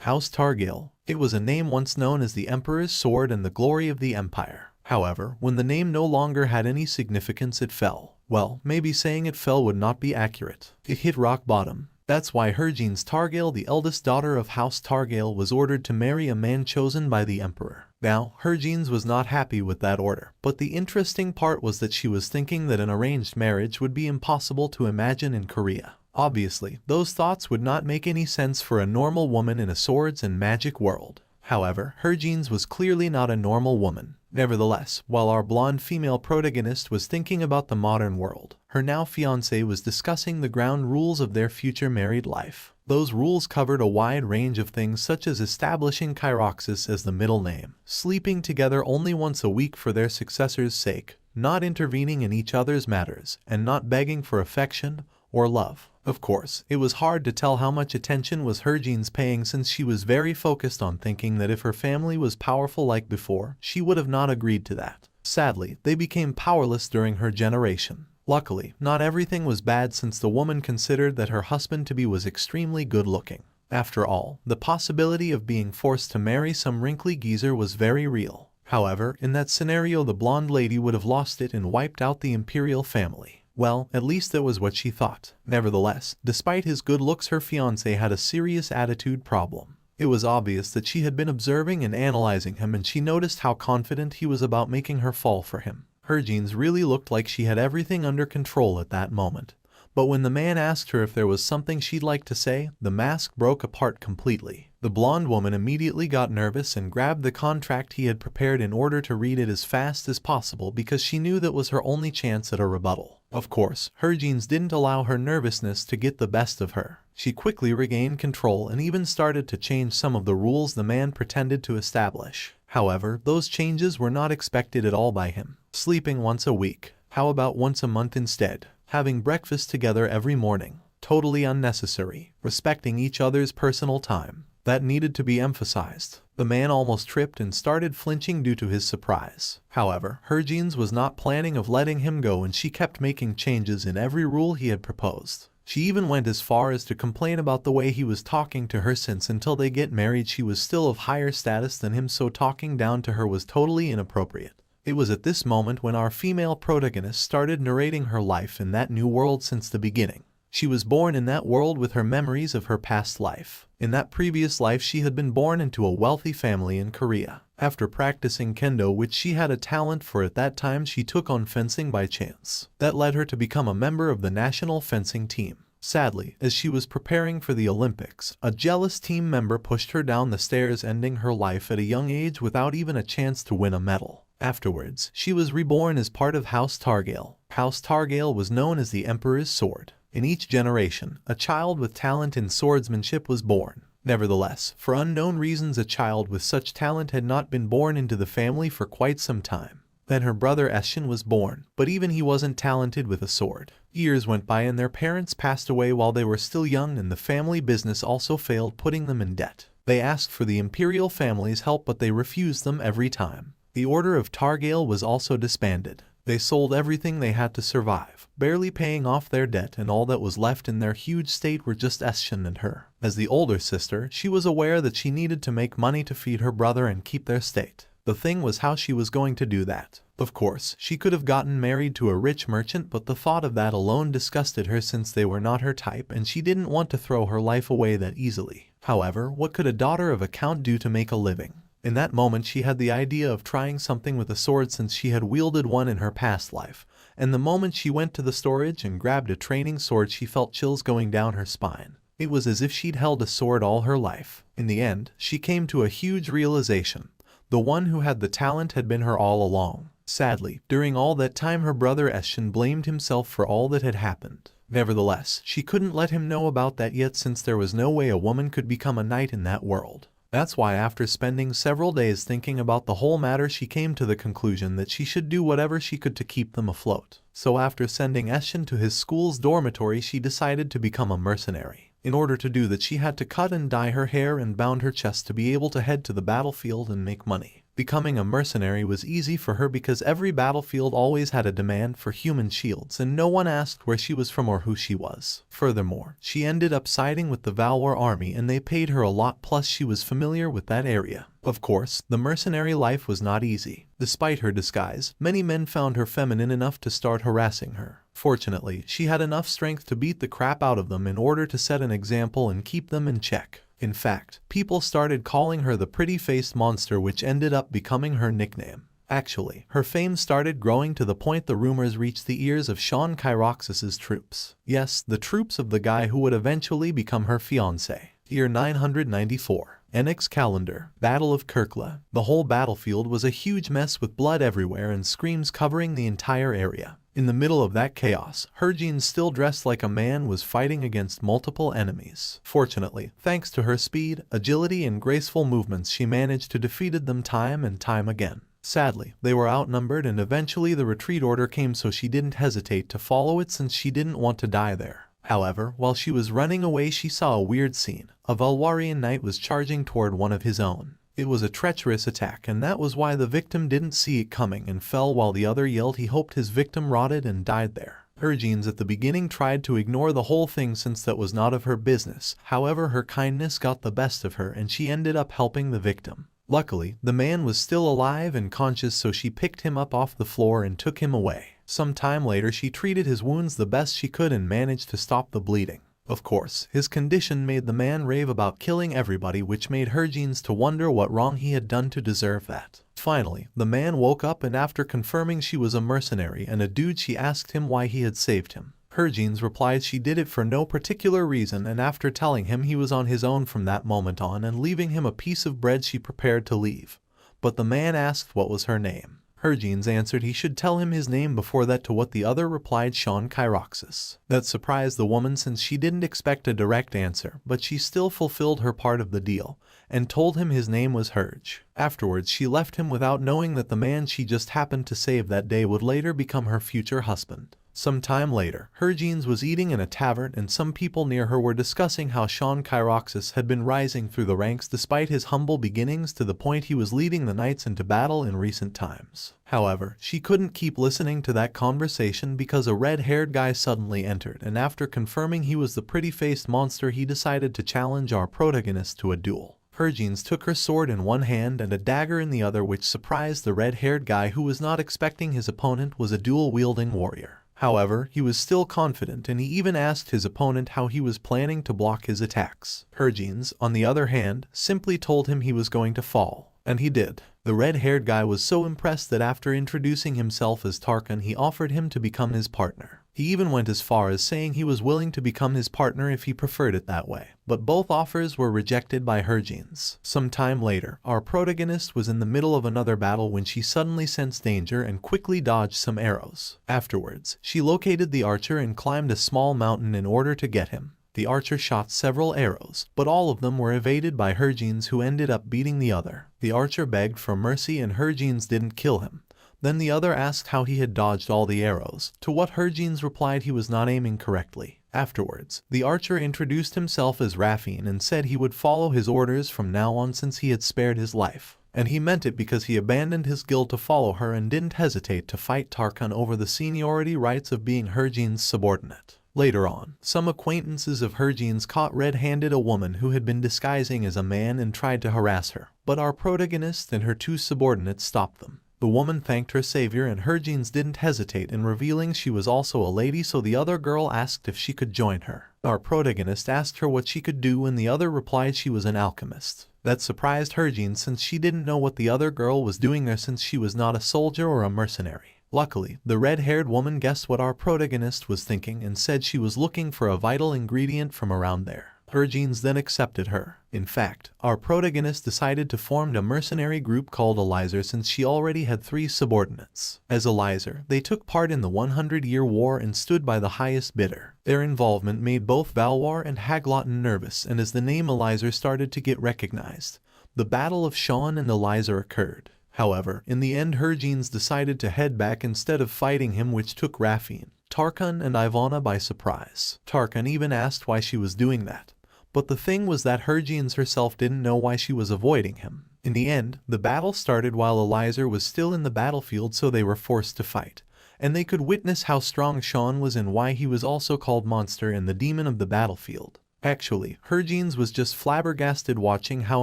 House Targail. It was a name once known as the Emperor's Sword and the glory of the Empire. However, when the name no longer had any significance, it fell. Well, maybe saying it fell would not be accurate. It hit rock bottom. That's why Harvin Targail, the eldest daughter of House Targail, was ordered to marry a man chosen by the Emperor. Now, Harvin was not happy with that order, but the interesting part was that she was thinking that an arranged marriage would be impossible to imagine in Korea. Obviously, those thoughts would not make any sense for a normal woman in a swords and magic world. However, Harvin was clearly not a normal woman. Nevertheless, while our blonde female protagonist was thinking about the modern world, her now fiancé was discussing the ground rules of their future married life. Those rules covered a wide range of things such as establishing Kyroxis as the middle name, sleeping together only once a week for their successor's sake, not intervening in each other's matters, and not begging for affection or love. Of course, it was hard to tell how much attention was Harvin's paying, since she was very focused on thinking that if her family was powerful like before, she would have not agreed to that. Sadly, they became powerless during her generation. Luckily, not everything was bad, since the woman considered that her husband-to-be was extremely good-looking. After all, the possibility of being forced to marry some wrinkly geezer was very real. However, in that scenario, the blonde lady would have lost it and wiped out the Imperial family. Well, at least that was what she thought. Nevertheless, despite his good looks, her fiancé had a serious attitude problem. It was obvious that she had been observing and analyzing him, and she noticed how confident he was about making her fall for him. Harvin really looked like she had everything under control at that moment. But when the man asked her if there was something she'd like to say, the mask broke apart completely. The blonde woman immediately got nervous and grabbed the contract he had prepared in order to read it as fast as possible, because she knew that was her only chance at a rebuttal. Of course, Harvin didn't allow her nervousness to get the best of her. She quickly regained control and even started to change some of the rules the man pretended to establish. However, those changes were not expected at all by him. Sleeping once a week. How about once a month instead? Having breakfast together every morning. Totally unnecessary. Respecting each other's personal time. That needed to be emphasized. The man almost tripped and started flinching due to his surprise. However, Harvin was not planning of letting him go, and she kept making changes in every rule he had proposed. She even went as far as to complain about the way he was talking to her, since until they get married she was still of higher status than him, so talking down to her was totally inappropriate. It was at this moment when our female protagonist started narrating her life in that new world since the beginning. She was born in that world with her memories of her past life. In that previous life she had been born into a wealthy family in Korea. After practicing kendo, which she had a talent for at that time, she took on fencing by chance. That led her to become a member of the national fencing team. Sadly, as she was preparing for the Olympics, a jealous team member pushed her down the stairs, ending her life at a young age without even a chance to win a medal. Afterwards, she was reborn as part of House Targail. House Targail was known as the Emperor's Sword. In each generation, a child with talent in swordsmanship was born. Nevertheless, for unknown reasons, a child with such talent had not been born into the family for quite some time. Then her brother Shaun was born, but even he wasn't talented with a sword. Years went by and their parents passed away while they were still young, and the family business also failed, putting them in debt. They asked for the Imperial family's help, but they refused them every time. The Order of Targail was also disbanded. They sold everything they had to survive, barely paying off their debt, and all that was left in their huge state were just Shaun and her. As the older sister, she was aware that she needed to make money to feed her brother and keep their state. The thing was how she was going to do that. Of course, she could have gotten married to a rich merchant, but the thought of that alone disgusted her, since they were not her type and she didn't want to throw her life away that easily. However, what could a daughter of a count do to make a living? In that moment she had the idea of trying something with a sword, since she had wielded one in her past life, and the moment she went to the storage and grabbed a training sword she felt chills going down her spine. It was as if she'd held a sword all her life. In the end, she came to a huge realization. The one who had the talent had been her all along. Sadly, during all that time her brother Shaun blamed himself for all that had happened. Nevertheless, she couldn't let him know about that yet, since there was no way a woman could become a knight in that world. That's why after spending several days thinking about the whole matter, she came to the conclusion that she should do whatever she could to keep them afloat. So after sending Shaun to his school's dormitory, she decided to become a mercenary. In order to do that, she had to cut and dye her hair and bound her chest to be able to head to the battlefield and make money. Becoming a mercenary was easy for her because every battlefield always had a demand for human shields and no one asked where she was from or who she was. Furthermore, she ended up siding with the Valor army and they paid her a lot, plus she was familiar with that area. Of course, the mercenary life was not easy. Despite her disguise, many men found her feminine enough to start harassing her. Fortunately, she had enough strength to beat the crap out of them in order to set an example and keep them in check. In fact, people started calling her the pretty-faced monster, which ended up becoming her nickname. Actually, her fame started growing to the point the rumors reached the ears of Shaun Kyroxis' troops. Yes, the troops of the guy who would eventually become her fiancé. Year 994. Annex calendar. Battle of Kirkla. The whole battlefield was a huge mess with blood everywhere and screams covering the entire area. In the middle of that chaos, Harvin, still dressed like a man, was fighting against multiple enemies. Fortunately, thanks to her speed, agility, and graceful movements, she managed to defeat them time and time again. Sadly, they were outnumbered and eventually the retreat order came, so she didn't hesitate to follow it since she didn't want to die there. However, while she was running away, she saw a weird scene. A Valwarian knight was charging toward one of his own. It was a treacherous attack, and that was why the victim didn't see it coming and fell while the other yelled he hoped his victim rotted and died there. Harvin at the beginning tried to ignore the whole thing since that was not of her business. However, her kindness got the best of her and she ended up helping the victim. Luckily, the man was still alive and conscious, so she picked him up off the floor and took him away. Some time later, she treated his wounds the best she could and managed to stop the bleeding. Of course, his condition made the man rave about killing everybody, which made Harvin to wonder what wrong he had done to deserve that. Finally, the man woke up and after confirming she was a mercenary and a dude, she asked him why he had saved him. Harvin replied she did it for no particular reason, and after telling him he was on his own from that moment on and leaving him a piece of bread, she prepared to leave. But the man asked what was her name. Harvin answered he should tell him his name before that, to what the other replied Shaun Kyroxis. That surprised the woman since she didn't expect a direct answer, but she still fulfilled her part of the deal and told him his name was Harj. Afterwards, she left him without knowing that the man she just happened to save that day would later become her future husband. Some time later, Harvin was eating in a tavern and some people near her were discussing how Shaun Kyroxis had been rising through the ranks despite his humble beginnings to the point he was leading the knights into battle in recent times. However, she couldn't keep listening to that conversation because a red-haired guy suddenly entered, and after confirming he was the pretty-faced monster, he decided to challenge our protagonist to a duel. Harvin took her sword in one hand and a dagger in the other, which surprised the red-haired guy who was not expecting his opponent was a dual-wielding warrior. However, he was still confident and he even asked his opponent how he was planning to block his attacks. Harvin, on the other hand, simply told him he was going to fall. And he did. The red-haired guy was so impressed that after introducing himself as Tarkan, he offered him to become his partner. He even went as far as saying he was willing to become his partner if he preferred it that way. But both offers were rejected by Harvin. Some time later, our protagonist was in the middle of another battle when she suddenly sensed danger and quickly dodged some arrows. Afterwards, she located the archer and climbed a small mountain in order to get him. The archer shot several arrows, but all of them were evaded by Harvin, who ended up beating the other. The archer begged for mercy and Harvin didn't kill him. Then the other asked how he had dodged all the arrows, to what Harvin replied he was not aiming correctly. Afterwards, the archer introduced himself as Raffin and said he would follow his orders from now on since he had spared his life. And he meant it because he abandoned his guild to follow her and didn't hesitate to fight Tarkan over the seniority rights of being Harvin's subordinate. Later on, some acquaintances of Harvin's caught red-handed a woman who had been disguising as a man and tried to harass her, but our protagonist and her two subordinates stopped them. The woman thanked her savior and Harvin didn't hesitate in revealing she was also a lady, so the other girl asked if she could join her. Our protagonist asked her what she could do and the other replied she was an alchemist. That surprised Harvin since she didn't know what the other girl was doing there since she was not a soldier or a mercenary. Luckily, the red-haired woman guessed what our protagonist was thinking and said she was looking for a vital ingredient from around there. Harvin then accepted her. In fact, our protagonist decided to form a mercenary group called Elizer since she already had 3 subordinates. As Elizer, they took part in the 100-year war and stood by the highest bidder. Their involvement made both Valwar and Haglotten nervous, and as the name Elizer started to get recognized, the Battle of Shaun and Elizer occurred. However, in the end Harvin decided to head back instead of fighting him, which took Raffin, Tarkan and Ivana by surprise. Tarkan even asked why she was doing that. But the thing was that Harvin herself didn't know why she was avoiding him. In the end, the battle started while Elizer was still in the battlefield, so they were forced to fight. And they could witness how strong Shaun was and why he was also called Monster and the Demon of the battlefield. Actually, Harvin was just flabbergasted watching how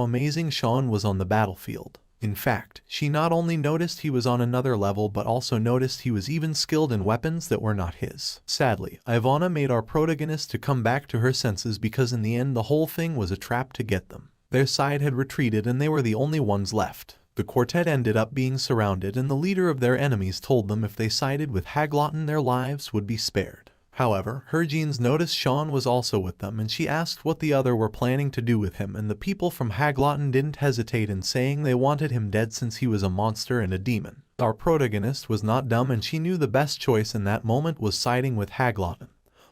amazing Shaun was on the battlefield. In fact, she not only noticed he was on another level but also noticed he was even skilled in weapons that were not his. Sadly, Ivana made our protagonist to come back to her senses because in the end the whole thing was a trap to get them. Their side had retreated and they were the only ones left. The quartet ended up being surrounded and the leader of their enemies told them if they sided with Haglotten their lives would be spared. However, Harvin noticed Shaun was also with them and she asked what the other were planning to do with him, and the people from Haglotten didn't hesitate in saying they wanted him dead since he was a monster and a demon. Our protagonist was not dumb and she knew the best choice in that moment was siding with Haglotten.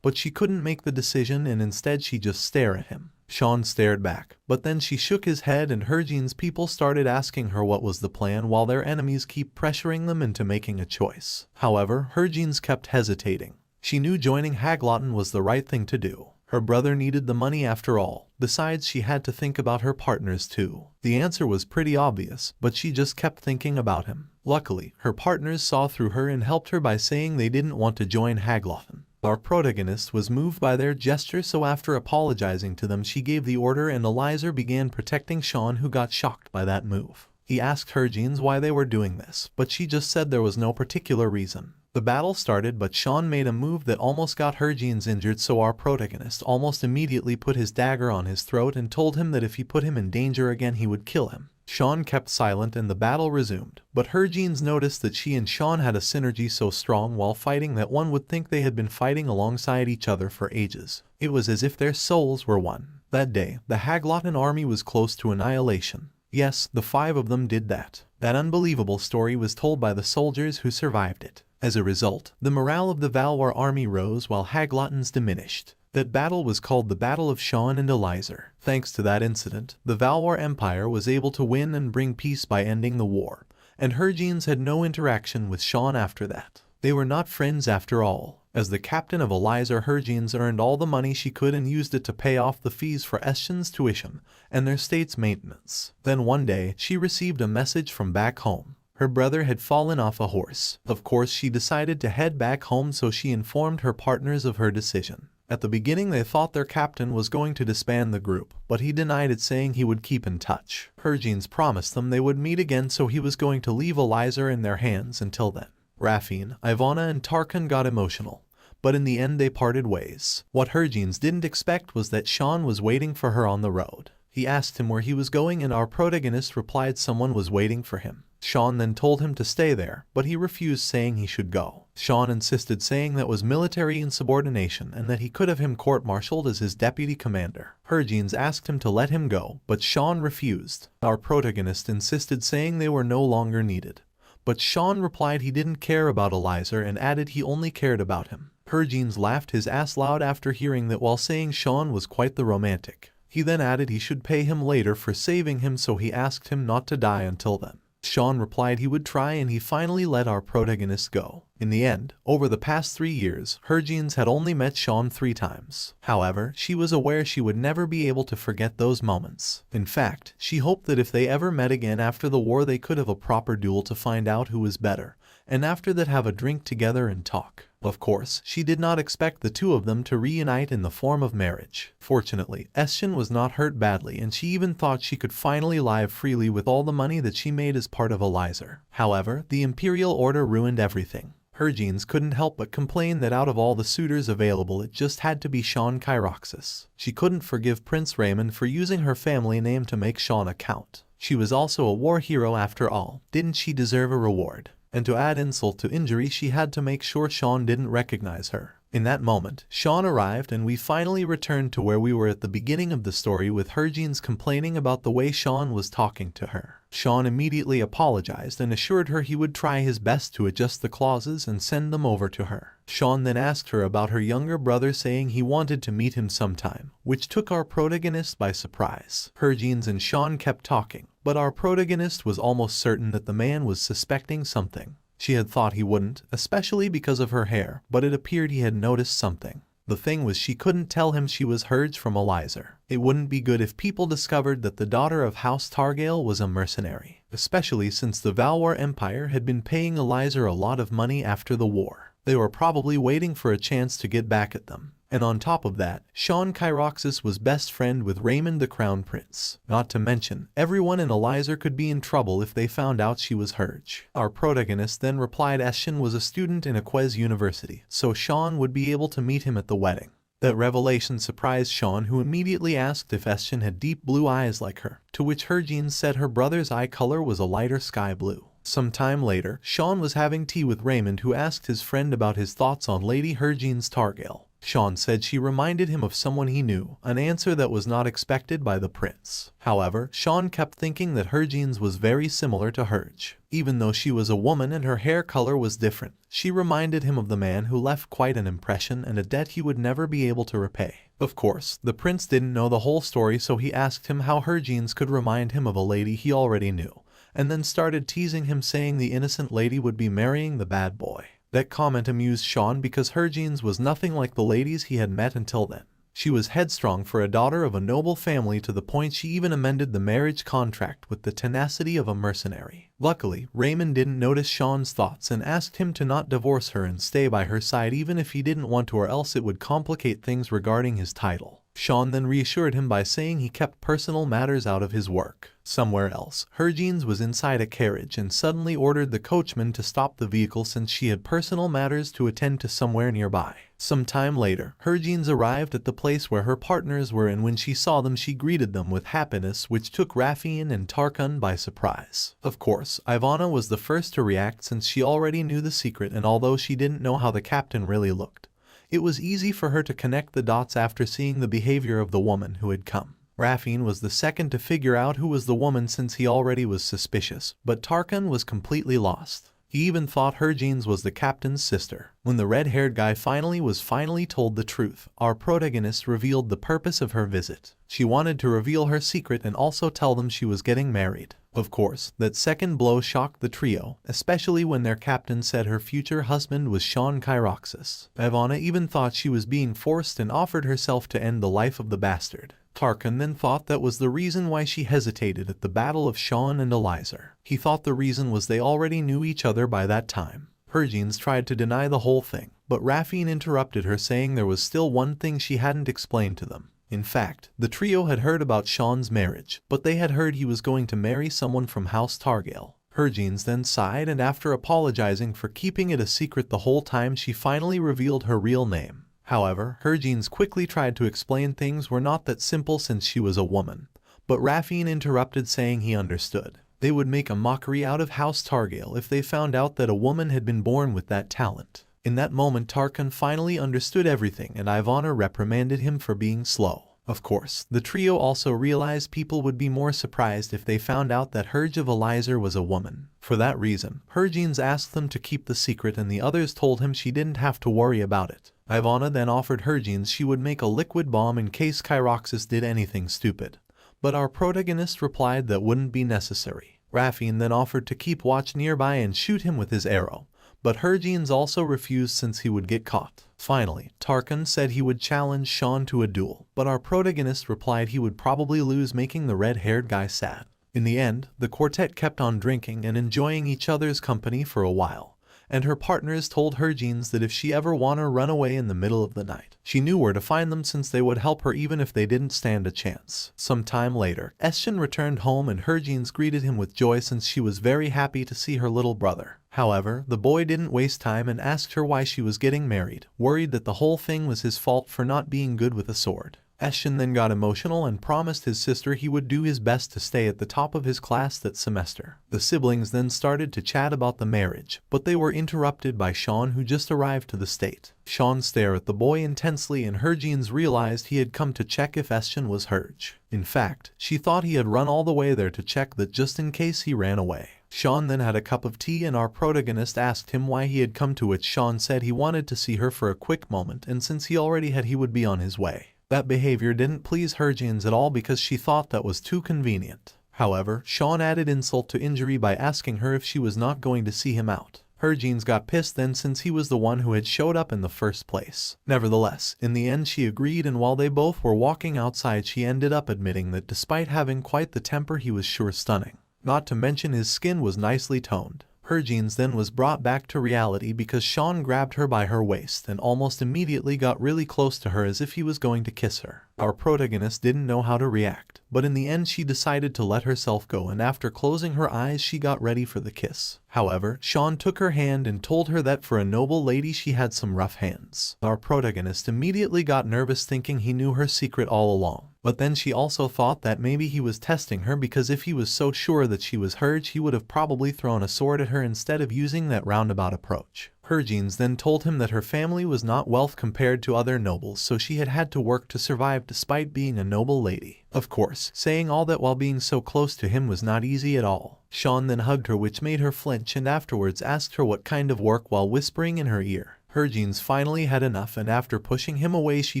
But she couldn't make the decision and instead she just stared at him. Shaun stared back, but then she shook his head and Harvin's people started asking her what was the plan while their enemies keep pressuring them into making a choice. However, Harvin kept hesitating. She knew joining Haglotten was the right thing to do. Her brother needed the money after all. Besides, she had to think about her partners too. The answer was pretty obvious, but she just kept thinking about him. Luckily, her partners saw through her and helped her by saying they didn't want to join Haglotten. Our protagonist was moved by their gesture, so after apologizing to them she gave the order and Elizer began protecting Shaun, who got shocked by that move. He asked Harvin why they were doing this, but she just said there was no particular reason. The battle started, but Shaun made a move that almost got Harvin injured, so our protagonist almost immediately put his dagger on his throat and told him that if he put him in danger again he would kill him. Shaun kept silent and the battle resumed, but Harvin noticed that she and Shaun had a synergy so strong while fighting that one would think they had been fighting alongside each other for ages. It was as if their souls were one. That day, the Haglotten army was close to annihilation. Yes, the 5 of them did that. That unbelievable story was told by the soldiers who survived it. As a result, the morale of the Valor army rose while Haglotten's diminished. That battle was called the Battle of Shaun and Elizer. Thanks to that incident, the Valor Empire was able to win and bring peace by ending the war, and Harvin had no interaction with Shaun after that. They were not friends after all. As the captain of Elizer, Harvin earned all the money she could and used it to pay off the fees for Estion's tuition and their state's maintenance. Then one day, she received a message from back home. Her brother had fallen off a horse. Of course, she decided to head back home, so she informed her partners of her decision. At the beginning they thought their captain was going to disband the group, but he denied it, saying he would keep in touch. Harvin promised them they would meet again, so he was going to leave Elizer in their hands until then. Raphine, Ivana and Tarkan got emotional, but in the end they parted ways. What Harvin didn't expect was that Shaun was waiting for her on the road. He asked him where he was going and our protagonist replied someone was waiting for him. Shaun then told him to stay there, but he refused, saying he should go. Shaun insisted, saying that was military insubordination and that he could have him court-martialed as his deputy commander. Harvin asked him to let him go, but Shaun refused. Our protagonist insisted, saying they were no longer needed. But Shaun replied he didn't care about Elizer and added he only cared about him. Harvin laughed his ass loud after hearing that, while saying Shaun was quite the romantic. He then added he should pay him later for saving him, so he asked him not to die until then. Shaun replied he would try, and he finally let our protagonist go. In the end, over the past 3 years, Harvin had only met Shaun 3 times. However, she was aware she would never be able to forget those moments. In fact, she hoped that if they ever met again after the war they could have a proper duel to find out who was better, and after that have a drink together and talk. Of course, she did not expect the 2 of them to reunite in the form of marriage. Fortunately, Estion was not hurt badly, and she even thought she could finally live freely with all the money that she made as part of Elizer. However, the Imperial order ruined everything. Harvin couldn't help but complain that out of all the suitors available it just had to be Shaun Kyroxis. She couldn't forgive Prince Raymond for using her family name to make Shaun a count. She was also a war hero after all. Didn't she deserve a reward? And to add insult to injury, she had to make sure Shaun didn't recognize her. In that moment, Shaun arrived and we finally returned to where we were at the beginning of the story, with Harvin complaining about the way Shaun was talking to her. Shaun immediately apologized and assured her he would try his best to adjust the clauses and send them over to her. Shaun then asked her about her younger brother, saying he wanted to meet him sometime, which took our protagonist by surprise. Harvin and Shaun kept talking, but our protagonist was almost certain that the man was suspecting something. She had thought he wouldn't, especially because of her hair, but it appeared he had noticed something. The thing was, she couldn't tell him she was Herge from Elizer. It wouldn't be good if people discovered that the daughter of House Targael was a mercenary, especially since the Valwar Empire had been paying Elizer a lot of money after the war. They were probably waiting for a chance to get back at them. And on top of that, Shaun Kyroxis was best friend with Raymond the Crown Prince. Not to mention, everyone in Elizer could be in trouble if they found out she was Herge. Our protagonist then replied Shaun was a student in Aquez University, so Shaun would be able to meet him at the wedding. That revelation surprised Shaun, who immediately asked if Shaun had deep blue eyes like her, to which Hergine said her brother's eye color was a lighter sky blue. Some time later, Shaun was having tea with Raymond, who asked his friend about his thoughts on Lady Hergine's Targael. Shaun said she reminded him of someone he knew, an answer that was not expected by the prince. However, Shaun kept thinking that Hergine's was very similar to Herge. Even though she was a woman and her hair color was different, she reminded him of the man who left quite an impression and a debt he would never be able to repay. Of course, the prince didn't know the whole story, so he asked him how Hergine's could remind him of a lady he already knew, and then started teasing him, saying the innocent lady would be marrying the bad boy. That comment amused Shaun because Hergine's was nothing like the ladies he had met until then. She was headstrong for a daughter of a noble family, to the point she even amended the marriage contract with the tenacity of a mercenary. Luckily, Raymond didn't notice Shaun's thoughts and asked him to not divorce her and stay by her side even if he didn't want to, or else it would complicate things regarding his title. Shaun then reassured him by saying he kept personal matters out of his work. Somewhere else, Hergine's was inside a carriage and suddenly ordered the coachman to stop the vehicle since she had personal matters to attend to somewhere nearby. Some time later, Hergine's arrived at the place where her partners were, and when she saw them she greeted them with happiness, which took Raffine and Tarkan by surprise. Of course, Ivana was the first to react since she already knew the secret, and although she didn't know how the captain really looked, it was easy for her to connect the dots after seeing the behavior of the woman who had come. Raffine was the second to figure out who was the woman since he already was suspicious, but Tarkan was completely lost. He even thought Hergine's was the captain's sister. When the red-haired guy finally told the truth, our protagonist revealed the purpose of her visit. She wanted to reveal her secret and also tell them she was getting married. Of course, that second blow shocked the trio, especially when their captain said her future husband was Shaun Kyroxis. Ivana even thought she was being forced and offered herself to end the life of the bastard. Tarkan then thought that was the reason why she hesitated at the battle of Shaun and Elizer. He thought the reason was they already knew each other by that time. Hergine's tried to deny the whole thing, but Raffine interrupted her, saying there was still one thing she hadn't explained to them. In fact, the trio had heard about Shaun's marriage, but they had heard he was going to marry someone from House Targael. Hergine's then sighed, and after apologizing for keeping it a secret the whole time, she finally revealed her real name. However, Hergine's quickly tried to explain things were not that simple since she was a woman, but Raffine interrupted, saying he understood. They would make a mockery out of House Targael if they found out that a woman had been born with that talent. In that moment, Tarkan finally understood everything, and Ivana reprimanded him for being slow. Of course, the trio also realized people would be more surprised if they found out that Herge of Elizer was a woman. For that reason, Hergine's asked them to keep the secret, and the others told him she didn't have to worry about it. Ivana then offered Hergine's she would make a liquid bomb in case Kyroxis did anything stupid, but our protagonist replied that wouldn't be necessary. Raffine then offered to keep watch nearby and shoot him with his arrow, but Hergine's also refused since he would get caught. Finally, Tarkan said he would challenge Shaun to a duel, but our protagonist replied he would probably lose, making the red-haired guy sad. In the end, the quartet kept on drinking and enjoying each other's company for a while, and her partners told Hergine's that if she ever wanted to run away in the middle of the night, she knew where to find them since they would help her even if they didn't stand a chance. Some time later, Shaun returned home and Hergine's greeted him with joy since she was very happy to see her little brother. However, the boy didn't waste time and asked her why she was getting married, worried that the whole thing was his fault for not being good with a sword. Shaun then got emotional and promised his sister he would do his best to stay at the top of his class that semester. The siblings then started to chat about the marriage, but they were interrupted by Shaun, who just arrived to the state. Shaun stared at the boy intensely, and Hergine's realized he had come to check if Shaun was Herge. In fact, she thought he had run all the way there to check that just in case he ran away. Shaun then had a cup of tea, and our protagonist asked him why he had come, to which Shaun said he wanted to see her for a quick moment, and since he already had, he would be on his way. That behavior didn't please Hergine's at all because she thought that was too convenient. However, Shaun added insult to injury by asking her if she was not going to see him out. Herjeans got pissed then since he was the one who had showed up in the first place. Nevertheless, in the end she agreed, and while they both were walking outside she ended up admitting that despite having quite the temper he was sure stunning. Not to mention his skin was nicely toned. Herjeans then was brought back to reality because Shaun grabbed her by her waist and almost immediately got really close to her as if he was going to kiss her. Our protagonist didn't know how to react, but in the end she decided to let herself go, and after closing her eyes she got ready for the kiss. However, Shaun took her hand and told her that for a noble lady she had some rough hands. Our protagonist immediately got nervous thinking he knew her secret all along. But then she also thought that maybe he was testing her, because if he was so sure that she was hers he would have probably thrown a sword at her instead of using that roundabout approach. Herjeans then told him that her family was not wealth compared to other nobles, so she had had to work to survive despite being a noble lady. Of course, saying all that while being so close to him was not easy at all. Shaun then hugged her, which made her flinch, and afterwards asked her what kind of work while whispering in her ear. Herjeans finally had enough, and after pushing him away she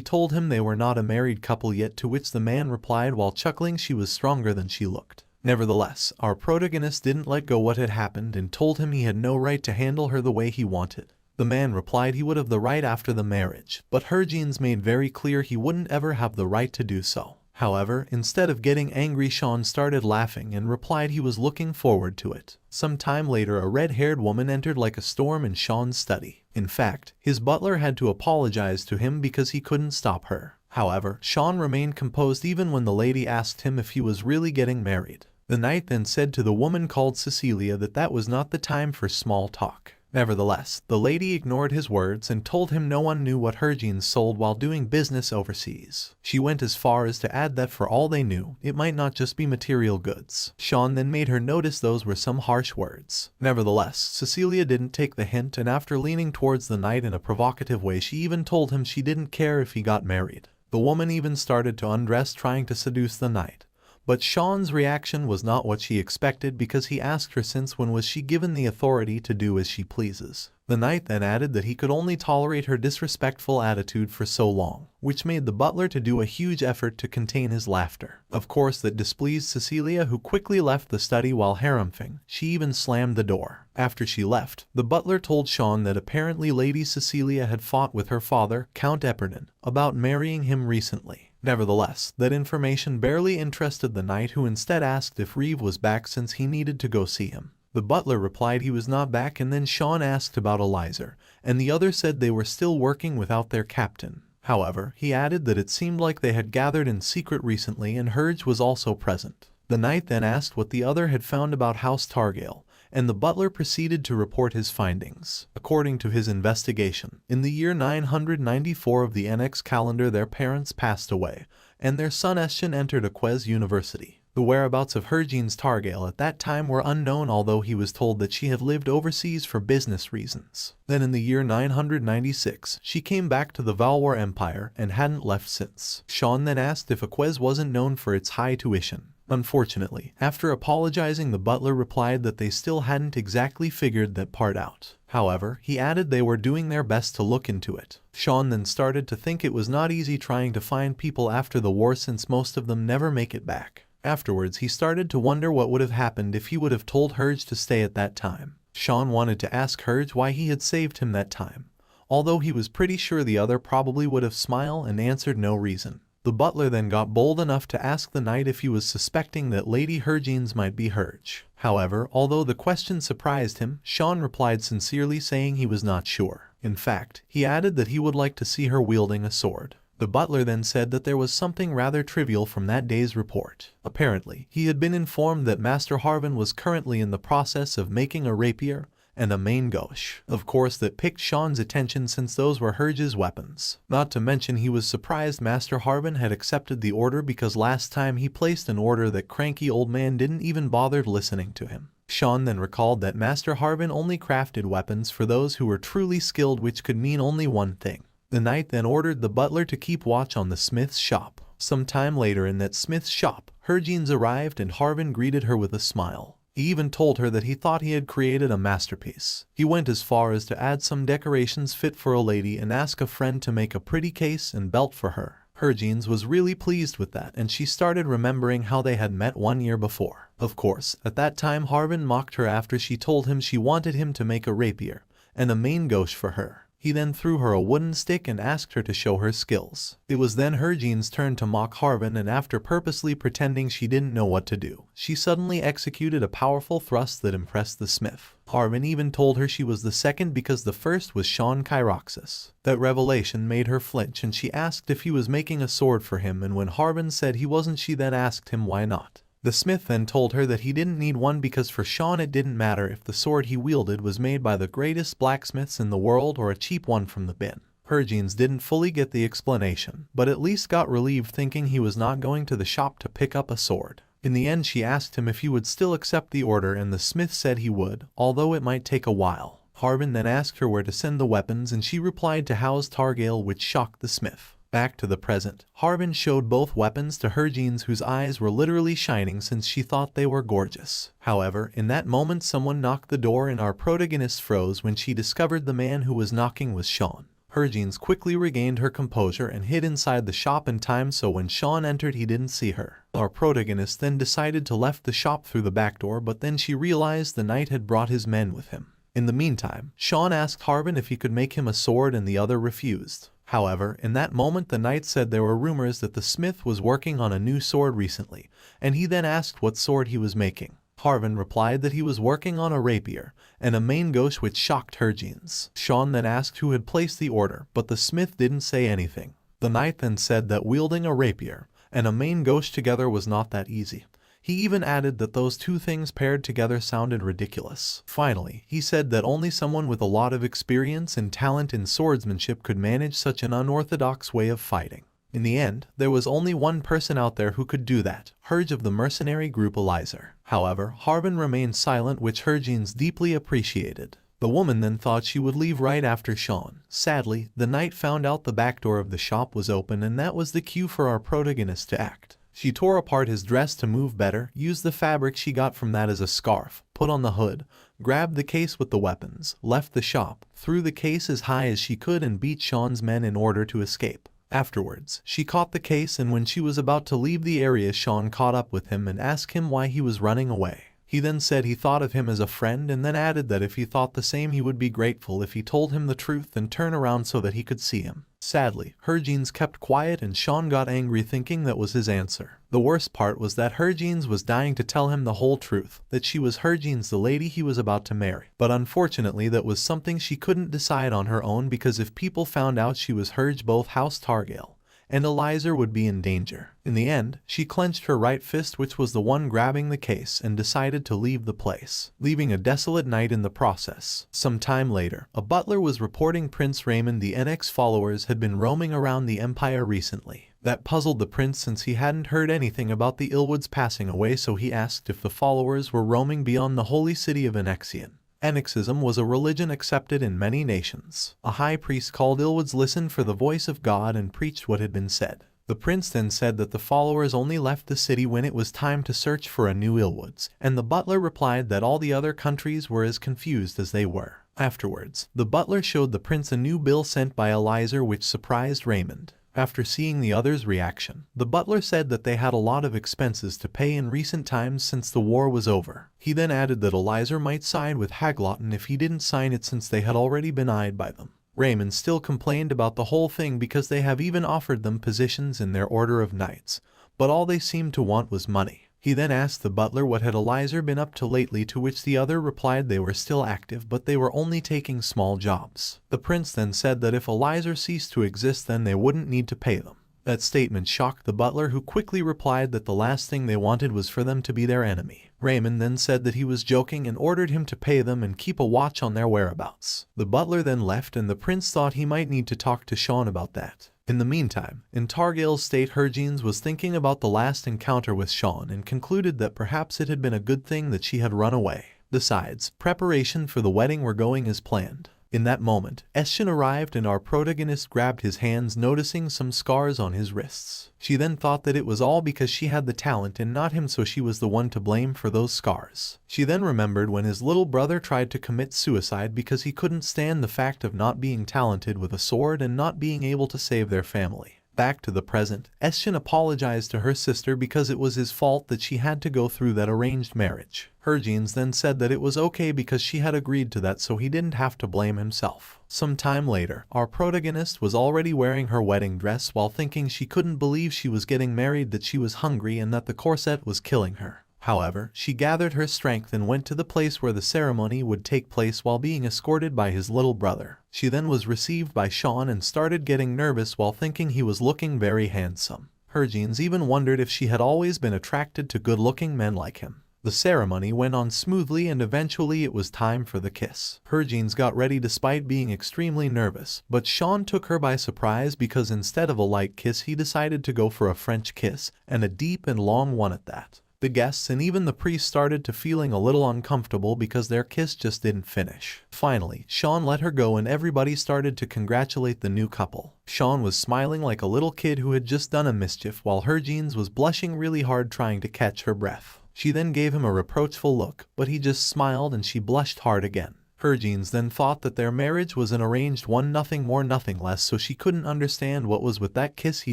told him they were not a married couple yet, to which the man replied while chuckling she was stronger than she looked. Nevertheless, our protagonist didn't let go what had happened and told him he had no right to handle her the way he wanted. The man replied he would have the right after the marriage, but Herjeans made very clear he wouldn't ever have the right to do so. However, instead of getting angry, Shaun started laughing and replied he was looking forward to it. Some time later a red-haired woman entered like a storm in Shaun's study. In fact, his butler had to apologize to him because he couldn't stop her. However, Shaun remained composed even when the lady asked him if he was really getting married. The knight then said to the woman called Cecilia that that was not the time for small talk. Nevertheless, the lady ignored his words and told him no one knew what Herjeans sold while doing business overseas. She went as far as to add that for all they knew, it might not just be material goods. Shaun then made her notice those were some harsh words. Nevertheless, Cecilia didn't take the hint, and after leaning towards the knight in a provocative way she even told him she didn't care if he got married. The woman even started to undress, trying to seduce the knight. But Shaun's reaction was not what she expected, because he asked her since when was she given the authority to do as she pleases. The knight then added that he could only tolerate her disrespectful attitude for so long, which made the butler to do a huge effort to contain his laughter. Of course that displeased Cecilia, who quickly left the study while harumping. She even slammed the door. After she left, the butler told Shaun that apparently Lady Cecilia had fought with her father, Count Briettin, about marrying him recently. Nevertheless, that information barely interested the knight, who instead asked if Reeve was back since he needed to go see him. The butler replied he was not back, and then Shaun asked about Elizer, and the other said they were still working without their captain. However, he added that it seemed like they had gathered in secret recently and Herj was also present. The knight then asked what the other had found about House Targale, and the butler proceeded to report his findings. According to his investigation, in the year 994 of the Annex calendar their parents passed away, and their son Estion entered Aquez University. The whereabouts of Herjeans Targale at that time were unknown, although he was told that she had lived overseas for business reasons. Then in the year 996, she came back to the Valwar Empire and hadn't left since. Shaun then asked if Aquez wasn't known for its high tuition. Unfortunately, after apologizing, the butler replied that they still hadn't exactly figured that part out. However, he added they were doing their best to look into it. Shaun then started to think it was not easy trying to find people after the war, since most of them never make it back. Afterwards, he started to wonder what would have happened if he would have told Herj to stay at that time. Shaun wanted to ask Herj why he had saved him that time, although he was pretty sure the other probably would have smiled and answered no reason. The butler then got bold enough to ask the knight if he was suspecting that Lady Herjeans might be Herj. However, although the question surprised him, Shaun replied sincerely, saying he was not sure. In fact, he added that he would like to see her wielding a sword. The butler then said that there was something rather trivial from that day's report. Apparently, he had been informed that Master Harvin was currently in the process of making a rapier and a main gauche. Of course, that piqued Shaun's attention since those were Herj's weapons. Not to mention he was surprised Master Harvin had accepted the order, because last time he placed an order that cranky old man didn't even bother listening to him. Shaun then recalled that Master Harvin only crafted weapons for those who were truly skilled, which could mean only one thing. The knight then ordered the butler to keep watch on the smith's shop. Some time later in that smith's shop, Herjeans arrived and Harvin greeted her with a smile. He even told her that he thought he had created a masterpiece. He went as far as to add some decorations fit for a lady and ask a friend to make a pretty case and belt for her. Harvin was really pleased with that, and she started remembering how they had met 1 year before. Of course, at that time Harvin mocked her after she told him she wanted him to make a rapier and a main gauche for her. He then threw her a wooden stick and asked her to show her skills. It was then Harvin's turn to mock Harvin, and after purposely pretending she didn't know what to do, she suddenly executed a powerful thrust that impressed the smith. Harvin even told her she was the second because the first was Shaun Kyroxis. That revelation made her flinch, and she asked if he was making a sword for him, and when Harvin said he wasn't, she then asked him why not. The smith then told her that he didn't need one because for Shaun it didn't matter if the sword he wielded was made by the greatest blacksmiths in the world or a cheap one from the bin. Harvin didn't fully get the explanation, but at least got relieved thinking he was not going to the shop to pick up a sword. In the end, she asked him if he would still accept the order, and the smith said he would, although it might take a while. Harvin then asked her where to send the weapons, and she replied to House Targale, which shocked the smith. Back to the present, Harvin showed both weapons to Harvin, whose eyes were literally shining since she thought they were gorgeous. However, in that moment someone knocked the door and our protagonist froze when she discovered the man who was knocking was Shaun. Harvin quickly regained her composure and hid inside the shop in time so when Shaun entered he didn't see her. Our protagonist then decided to left the shop through the back door, but then she realized the knight had brought his men with him. In the meantime, Shaun asked Harvin if he could make him a sword and the other refused. However, in that moment the knight said there were rumors that the smith was working on a new sword recently, and he then asked what sword he was making. Harvin replied that he was working on a rapier and a main gauche, which shocked Harvin. Shaun then asked who had placed the order, but the smith didn't say anything. The knight then said that wielding a rapier and a main gauche together was not that easy. He even added that those two things paired together sounded ridiculous. Finally, he said that only someone with a lot of experience and talent in swordsmanship could manage such an unorthodox way of fighting. In the end, there was only one person out there who could do that, Harvin of the mercenary group Elizer. However, Harvin remained silent, which Harvin deeply appreciated. The woman then thought she would leave right after Shaun. Sadly, the knight found out the back door of the shop was open, and that was the cue for our protagonist to act. She tore apart his dress to move better, used the fabric she got from that as a scarf, put on the hood, grabbed the case with the weapons, left the shop, threw the case as high as she could and beat Shaun's men in order to escape. Afterwards, she caught the case, and when she was about to leave the area, Shaun caught up with him and asked him why he was running away. He then said he thought of him as a friend, and then added that if he thought the same he would be grateful if he told him the truth and turn around so that he could see him. Sadly, Harvin kept quiet and Shaun got angry thinking that was his answer. The worst part was that Harvin was dying to tell him the whole truth, that she was Harvin's the lady he was about to marry. But unfortunately that was something she couldn't decide on her own, because if people found out she was Harvin, both House Targale and Elizer would be in danger. In the end, she clenched her right fist, which was the one grabbing the case, and decided to leave the place, leaving a desolate night in the process. Some time later, a butler was reporting Prince Raymond the Annex followers had been roaming around the Empire recently. That puzzled the prince since he hadn't heard anything about the Illwoods passing away, so he asked if the followers were roaming beyond the holy city of Annexian. Annexism was a religion accepted in many nations. A high priest called Illwoods listened for the voice of God and preached what had been said. The prince then said that the followers only left the city when it was time to search for a new Illwoods, and the butler replied that all the other countries were as confused as they were. Afterwards, the butler showed the prince a new bill sent by Elizer, which surprised Raymond. After seeing the others' reaction, the butler said that they had a lot of expenses to pay in recent times since the war was over. He then added that Elizer might side with Haglotten if he didn't sign it, since they had already been eyed by them. Raymond still complained about the whole thing because they have even offered them positions in their order of knights, but all they seemed to want was money. He then asked the butler what had Elizer been up to lately, to which the other replied they were still active, but they were only taking small jobs. The prince then said that if Elizer ceased to exist, then they wouldn't need to pay them. That statement shocked the butler, who quickly replied that the last thing they wanted was for them to be their enemy. Raymond then said that he was joking and ordered him to pay them and keep a watch on their whereabouts. The butler then left, and the prince thought he might need to talk to Shaun about that. In the meantime, in Targale's state, Harvin was thinking about the last encounter with Shaun and concluded that perhaps it had been a good thing that she had run away. Besides, preparation for the wedding were going as planned. In that moment, Shaun arrived and our protagonist grabbed his hands, noticing some scars on his wrists. She then thought that it was all because she had the talent and not him, so she was the one to blame for those scars. She then remembered when his little brother tried to commit suicide because he couldn't stand the fact of not being talented with a sword and not being able to save their family. Back to the present, Shaun apologized to her sister because it was his fault that she had to go through that arranged marriage. Harvin then said that it was okay because she had agreed to that, so he didn't have to blame himself. Some time later, our protagonist was already wearing her wedding dress while thinking she couldn't believe she was getting married, that she was hungry and that the corset was killing her. However, she gathered her strength and went to the place where the ceremony would take place while being escorted by his little brother. She then was received by Shaun and started getting nervous while thinking he was looking very handsome. Harvin even wondered if she had always been attracted to good-looking men like him. The ceremony went on smoothly and eventually it was time for the kiss. Harvin got ready despite being extremely nervous, but Shaun took her by surprise because instead of a light kiss he decided to go for a French kiss, and a deep and long one at that. The guests and even the priest started to feeling a little uncomfortable because their kiss just didn't finish. Finally, Shaun let her go and everybody started to congratulate the new couple. Shaun was smiling like a little kid who had just done a mischief while Harvin was blushing really hard trying to catch her breath. She then gave him a reproachful look, but he just smiled and she blushed hard again. Harvin then thought that their marriage was an arranged one, nothing more nothing less, so she couldn't understand what was with that kiss he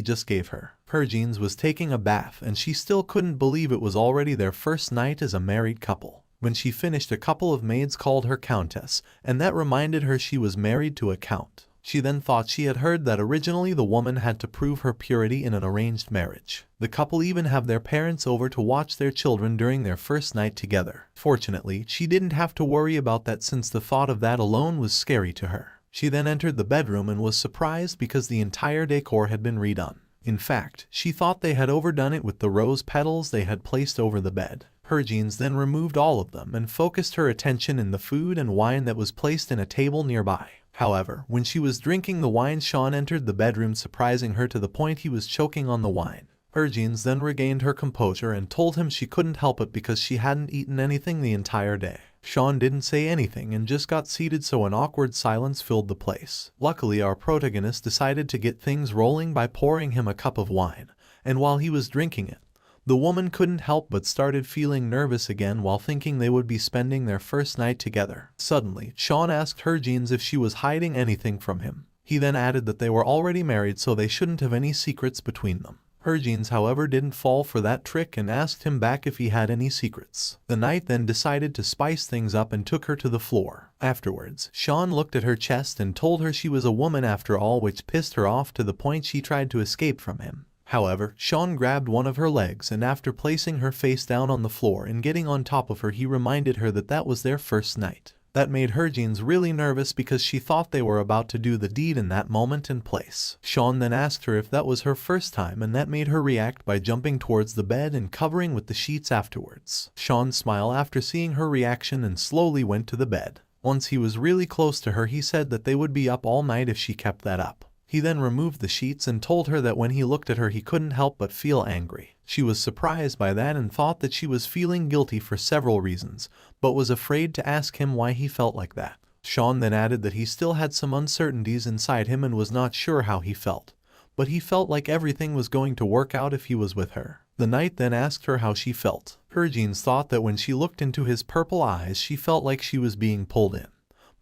just gave her. Harvin was taking a bath and she still couldn't believe it was already their first night as a married couple. When she finished, a couple of maids called her countess, and that reminded her she was married to a count. She then thought she had heard that originally the woman had to prove her purity in an arranged marriage. The couple even have their parents over to watch their children during their first night together. Fortunately, she didn't have to worry about that since the thought of that alone was scary to her. She then entered the bedroom and was surprised because the entire decor had been redone. In fact, she thought they had overdone it with the rose petals they had placed over the bed. Harvin then removed all of them and focused her attention in the food and wine that was placed in a table nearby. However, when she was drinking the wine, Shaun entered the bedroom, surprising her to the point he was choking on the wine. Harvin then regained her composure and told him she couldn't help it because she hadn't eaten anything the entire day. Shaun didn't say anything and just got seated, so an awkward silence filled the place. Luckily, our protagonist decided to get things rolling by pouring him a cup of wine, and while he was drinking it, the woman couldn't help but started feeling nervous again while thinking they would be spending their first night together. Suddenly, Shaun asked Harvin if she was hiding anything from him. He then added that they were already married, so they shouldn't have any secrets between them. Harvin, however, didn't fall for that trick and asked him back if he had any secrets. The knight then decided to spice things up and took her to the floor. Afterwards, Shaun looked at her chest and told her she was a woman after all, which pissed her off to the point she tried to escape from him. However, Shaun grabbed one of her legs and after placing her face down on the floor and getting on top of her, he reminded her that that was their first night. That made Harvin really nervous because she thought they were about to do the deed in that moment and place. Shaun then asked her if that was her first time, and that made her react by jumping towards the bed and covering with the sheets afterwards. Shaun smiled after seeing her reaction and slowly went to the bed. Once he was really close to her, he said that they would be up all night if she kept that up. He then removed the sheets and told her that when he looked at her he couldn't help but feel angry. She was surprised by that and thought that she was feeling guilty for several reasons, but was afraid to ask him why he felt like that. Shaun then added that he still had some uncertainties inside him and was not sure how he felt, but he felt like everything was going to work out if he was with her. The knight then asked her how she felt. Harvin thought that when she looked into his purple eyes she felt like she was being pulled in,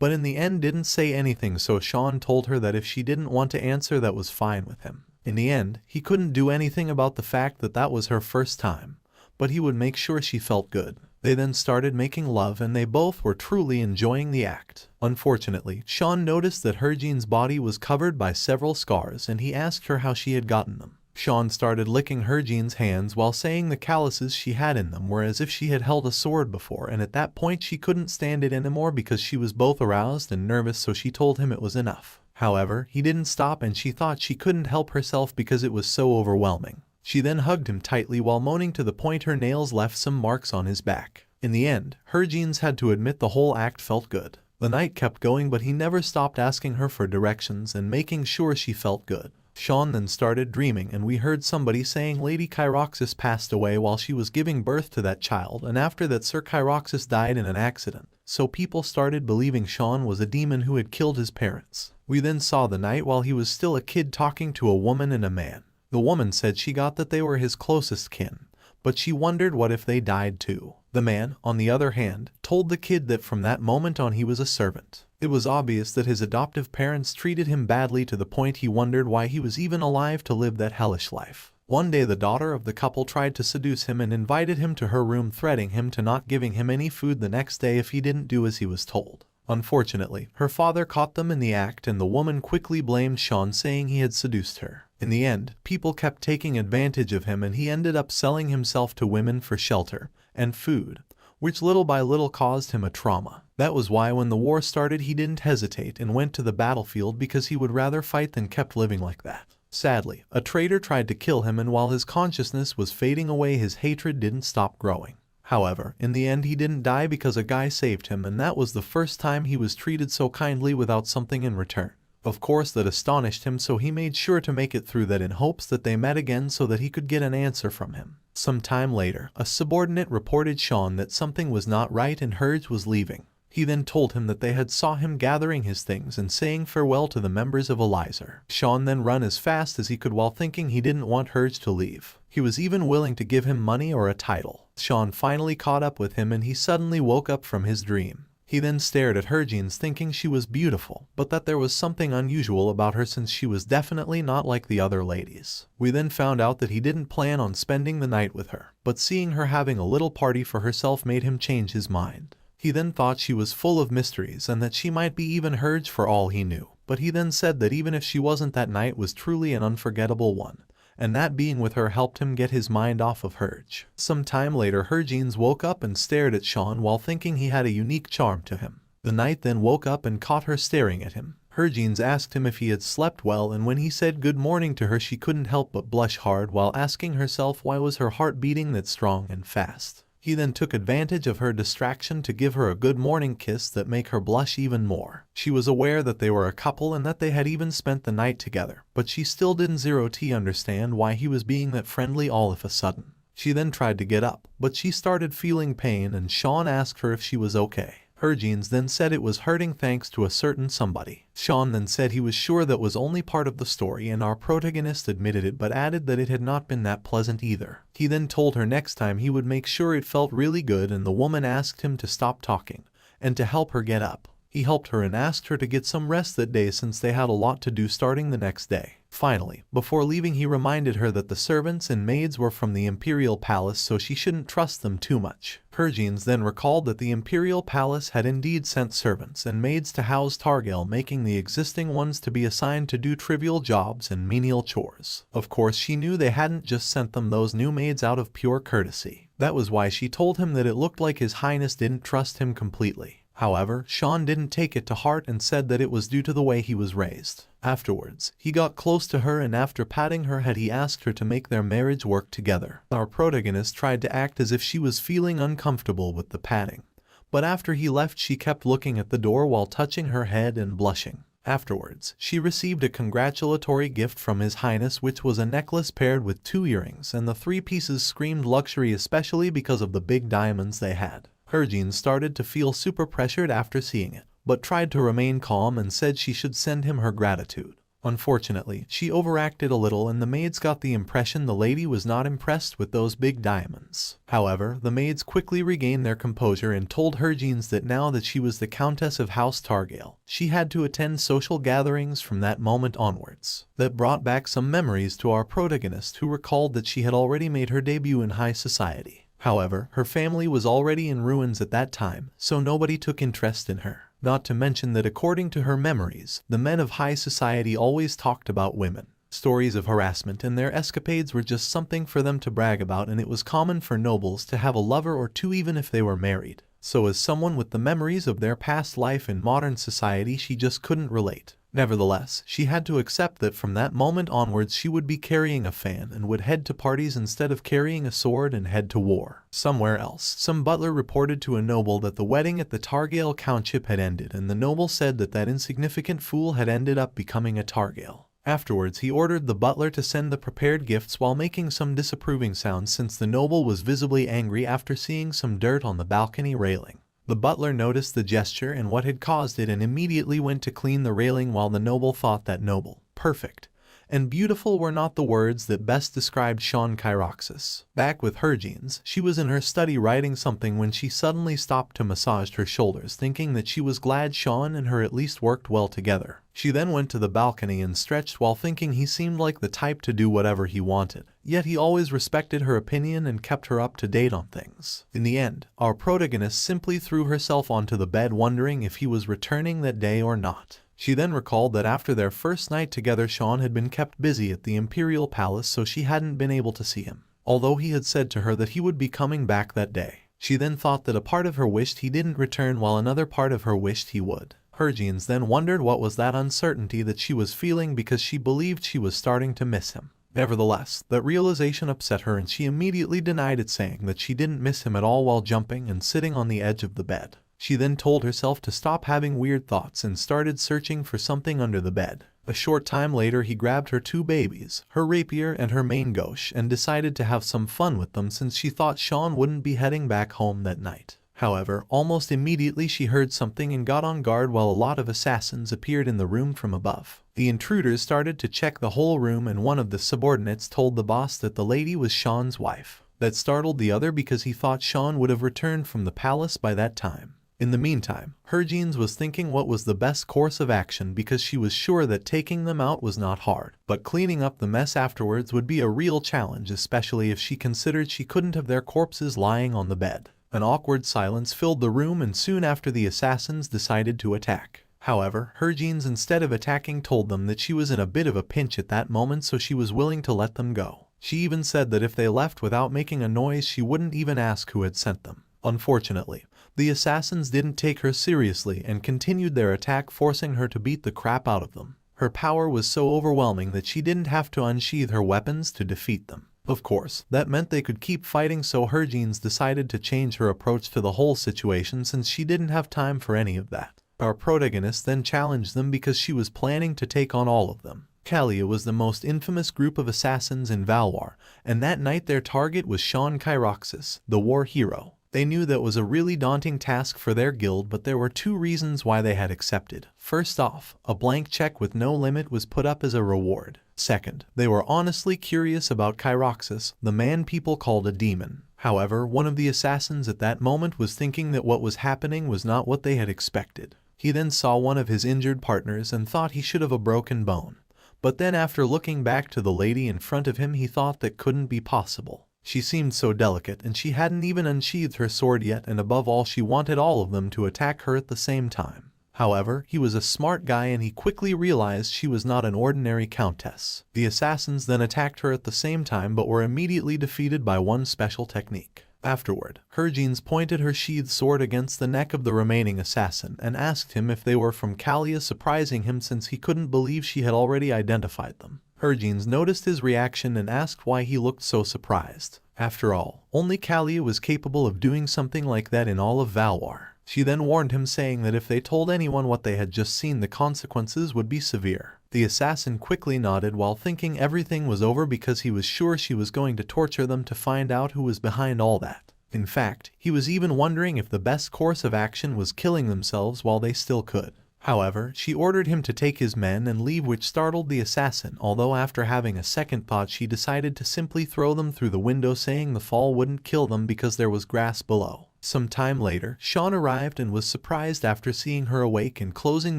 but in the end didn't say anything, so Shaun told her that if she didn't want to answer, that was fine with him. In the end, he couldn't do anything about the fact that that was her first time, but he would make sure she felt good. They then started making love and they both were truly enjoying the act. Unfortunately, Shaun noticed that Harvin's body was covered by several scars and he asked her how she had gotten them. Shaun started licking Harvin's hands while saying the calluses she had in them were as if she had held a sword before, and at that point she couldn't stand it anymore because she was both aroused and nervous, so she told him it was enough. However, he didn't stop and she thought she couldn't help herself because it was so overwhelming. She then hugged him tightly while moaning to the point her nails left some marks on his back. In the end, Harvin had to admit the whole act felt good. The night kept going, but he never stopped asking her for directions and making sure she felt good. Shaun then started dreaming and we heard somebody saying Lady Kyroxis passed away while she was giving birth to that child, and after that Sir Kyroxis died in an accident, so people started believing Shaun was a demon who had killed his parents. We then saw the knight while he was still a kid talking to a woman and a man. The woman said she got that they were his closest kin, but she wondered what if they died too. The man, on the other hand, told the kid that from that moment on he was a servant. It was obvious that his adoptive parents treated him badly to the point he wondered why he was even alive to live that hellish life. One day the daughter of the couple tried to seduce him and invited him to her room, threatening him to not giving him any food the next day if he didn't do as he was told. Unfortunately, her father caught them in the act and the woman quickly blamed Shaun, saying he had seduced her. In the end, people kept taking advantage of him and he ended up selling himself to women for shelter and food, which little by little caused him a trauma. That was why when the war started he didn't hesitate and went to the battlefield, because he would rather fight than kept living like that. Sadly, a traitor tried to kill him, and while his consciousness was fading away, his hatred didn't stop growing. However, in the end he didn't die because a guy saved him, and that was the first time he was treated so kindly without something in return. Of course that astonished him, so he made sure to make it through that in hopes that they met again so that he could get an answer from him. Some time later, a subordinate reported Shaun that something was not right and Herge was leaving. He then told him that they had saw him gathering his things and saying farewell to the members of Elizer. Shaun then ran as fast as he could while thinking he didn't want Herge to leave. He was even willing to give him money or a title. Shaun finally caught up with him and he suddenly woke up from his dream. He then stared at Hergines, thinking she was beautiful, but that there was something unusual about her since she was definitely not like the other ladies. We then found out that he didn't plan on spending the night with her, but seeing her having a little party for herself made him change his mind. He then thought she was full of mysteries and that she might be even Herge for all he knew, but he then said that even if she wasn't, that night was truly an unforgettable one, and that being with her helped him get his mind off of Herge. Some time later, Hergines woke up and stared at Shaun while thinking he had a unique charm to him. The knight then woke up and caught her staring at him. Hergines asked him if he had slept well, and when he said good morning to her, she couldn't help but blush hard while asking herself why was her heart beating that strong and fast. He then took advantage of her distraction to give her a good morning kiss that make her blush even more. She was aware that they were a couple and that they had even spent the night together, but she still didn't understand why he was being that friendly all of a sudden. She then tried to get up, but she started feeling pain and Shaun asked her if she was okay. Hergines then said it was hurting thanks to a certain somebody. Shaun then said he was sure that was only part of the story, and our protagonist admitted it but added that it had not been that pleasant either. He then told her next time he would make sure it felt really good, and the woman asked him to stop talking and to help her get up. He helped her and asked her to get some rest that day since they had a lot to do starting the next day. Finally, before leaving, he reminded her that the servants and maids were from the Imperial Palace, so she shouldn't trust them too much. Hergines then recalled that the Imperial Palace had indeed sent servants and maids to house Targale, making the existing ones to be assigned to do trivial jobs and menial chores. Of course, she knew they hadn't just sent them those new maids out of pure courtesy. That was why she told him that it looked like His Highness didn't trust him completely. However, Shaun didn't take it to heart and said that it was due to the way he was raised. Afterwards, he got close to her and after patting her head he asked her to make their marriage work together. Our protagonist tried to act as if she was feeling uncomfortable with the patting, but after he left she kept looking at the door while touching her head and blushing. Afterwards, she received a congratulatory gift from His Highness, which was a necklace paired with 2 earrings, and the 3 pieces screamed luxury, especially because of the big diamonds they had. Hergines started to feel super pressured after seeing it, but tried to remain calm and said she should send him her gratitude. Unfortunately, she overacted a little and the maids got the impression the lady was not impressed with those big diamonds. However, the maids quickly regained their composure and told Hergines that now that she was the Countess of House Targale, she had to attend social gatherings from that moment onwards. That brought back some memories to our protagonist, who recalled that she had already made her debut in high society. However, her family was already in ruins at that time, so nobody took interest in her. Not to mention that according to her memories, the men of high society always talked about women. Stories of harassment and their escapades were just something for them to brag about, and it was common for nobles to have a lover or 2 even if they were married. So as someone with the memories of their past life in modern society, she just couldn't relate. Nevertheless, she had to accept that from that moment onwards she would be carrying a fan and would head to parties instead of carrying a sword and head to war. Somewhere else, some butler reported to a noble that the wedding at the Targale Countship had ended, and the noble said that that insignificant fool had ended up becoming a Targale. Afterwards, he ordered the butler to send the prepared gifts while making some disapproving sounds since the noble was visibly angry after seeing some dirt on the balcony railing. The butler noticed the gesture and what had caused it and immediately went to clean the railing while the noble thought that noble, perfect, and beautiful were not the words that best described Shaun Kyroxis. Back with her jeans, she was in her study writing something when she suddenly stopped to massage her shoulders, thinking that she was glad Shaun and her at least worked well together. She then went to the balcony and stretched while thinking he seemed like the type to do whatever he wanted. Yet he always respected her opinion and kept her up to date on things. In the end, our protagonist simply threw herself onto the bed wondering if he was returning that day or not. She then recalled that after their first night together Shaun had been kept busy at the Imperial Palace, so she hadn't been able to see him, although he had said to her that he would be coming back that day. She then thought that a part of her wished he didn't return while another part of her wished he would. Her jeans then wondered what was that uncertainty that she was feeling because she believed she was starting to miss him. Nevertheless, that realization upset her and she immediately denied it, saying that she didn't miss him at all while jumping and sitting on the edge of the bed. She then told herself to stop having weird thoughts and started searching for something under the bed. A short time later he grabbed her 2 babies, her rapier and her main gauche, and decided to have some fun with them since she thought Shaun wouldn't be heading back home that night. However, almost immediately she heard something and got on guard while a lot of assassins appeared in the room from above. The intruders started to check the whole room and one of the subordinates told the boss that the lady was Shaun's wife. That startled the other because he thought Shaun would have returned from the palace by that time. In the meantime, her jeans was thinking what was the best course of action because she was sure that taking them out was not hard, but cleaning up the mess afterwards would be a real challenge, especially if she considered she couldn't have their corpses lying on the bed. An awkward silence filled the room and soon after the assassins decided to attack. However, her jeans instead of attacking told them that she was in a bit of a pinch at that moment, so she was willing to let them go. She even said that if they left without making a noise she wouldn't even ask who had sent them. Unfortunately, the assassins didn't take her seriously and continued their attack, forcing her to beat the crap out of them. Her power was so overwhelming that she didn't have to unsheath her weapons to defeat them. Of course, that meant they could keep fighting, so her jeans decided to change her approach to the whole situation since she didn't have time for any of that. Our protagonist then challenged them because she was planning to take on all of them. Cecilia was the most infamous group of assassins in Valois, and that night their target was Shaun Kyroxis, the war hero. They knew that was a really daunting task for their guild, but there were 2 reasons why they had accepted. First off, a blank check with no limit was put up as a reward. Second, they were honestly curious about Kyroxis, the man people called a demon. However, one of the assassins at that moment was thinking that what was happening was not what they had expected. He then saw one of his injured partners and thought he should have a broken bone. But then after looking back to the lady in front of him he thought that couldn't be possible. She seemed so delicate and she hadn't even unsheathed her sword yet, and above all she wanted all of them to attack her at the same time. However, he was a smart guy and he quickly realized she was not an ordinary countess. The assassins then attacked her at the same time but were immediately defeated by one special technique. Afterward, her jeans pointed her sheathed sword against the neck of the remaining assassin and asked him if they were from Cecilia, surprising him since he couldn't believe she had already identified them. Her jeans noticed his reaction and asked why he looked so surprised. After all, only Cecilia was capable of doing something like that in all of Valois. She then warned him, saying that if they told anyone what they had just seen the consequences would be severe. The assassin quickly nodded while thinking everything was over because he was sure she was going to torture them to find out who was behind all that. In fact, he was even wondering if the best course of action was killing themselves while they still could. However, she ordered him to take his men and leave, which startled the assassin, although after having a second thought she decided to simply throw them through the window, saying the fall wouldn't kill them because there was grass below. Some time later, Shaun arrived and was surprised after seeing her awake and closing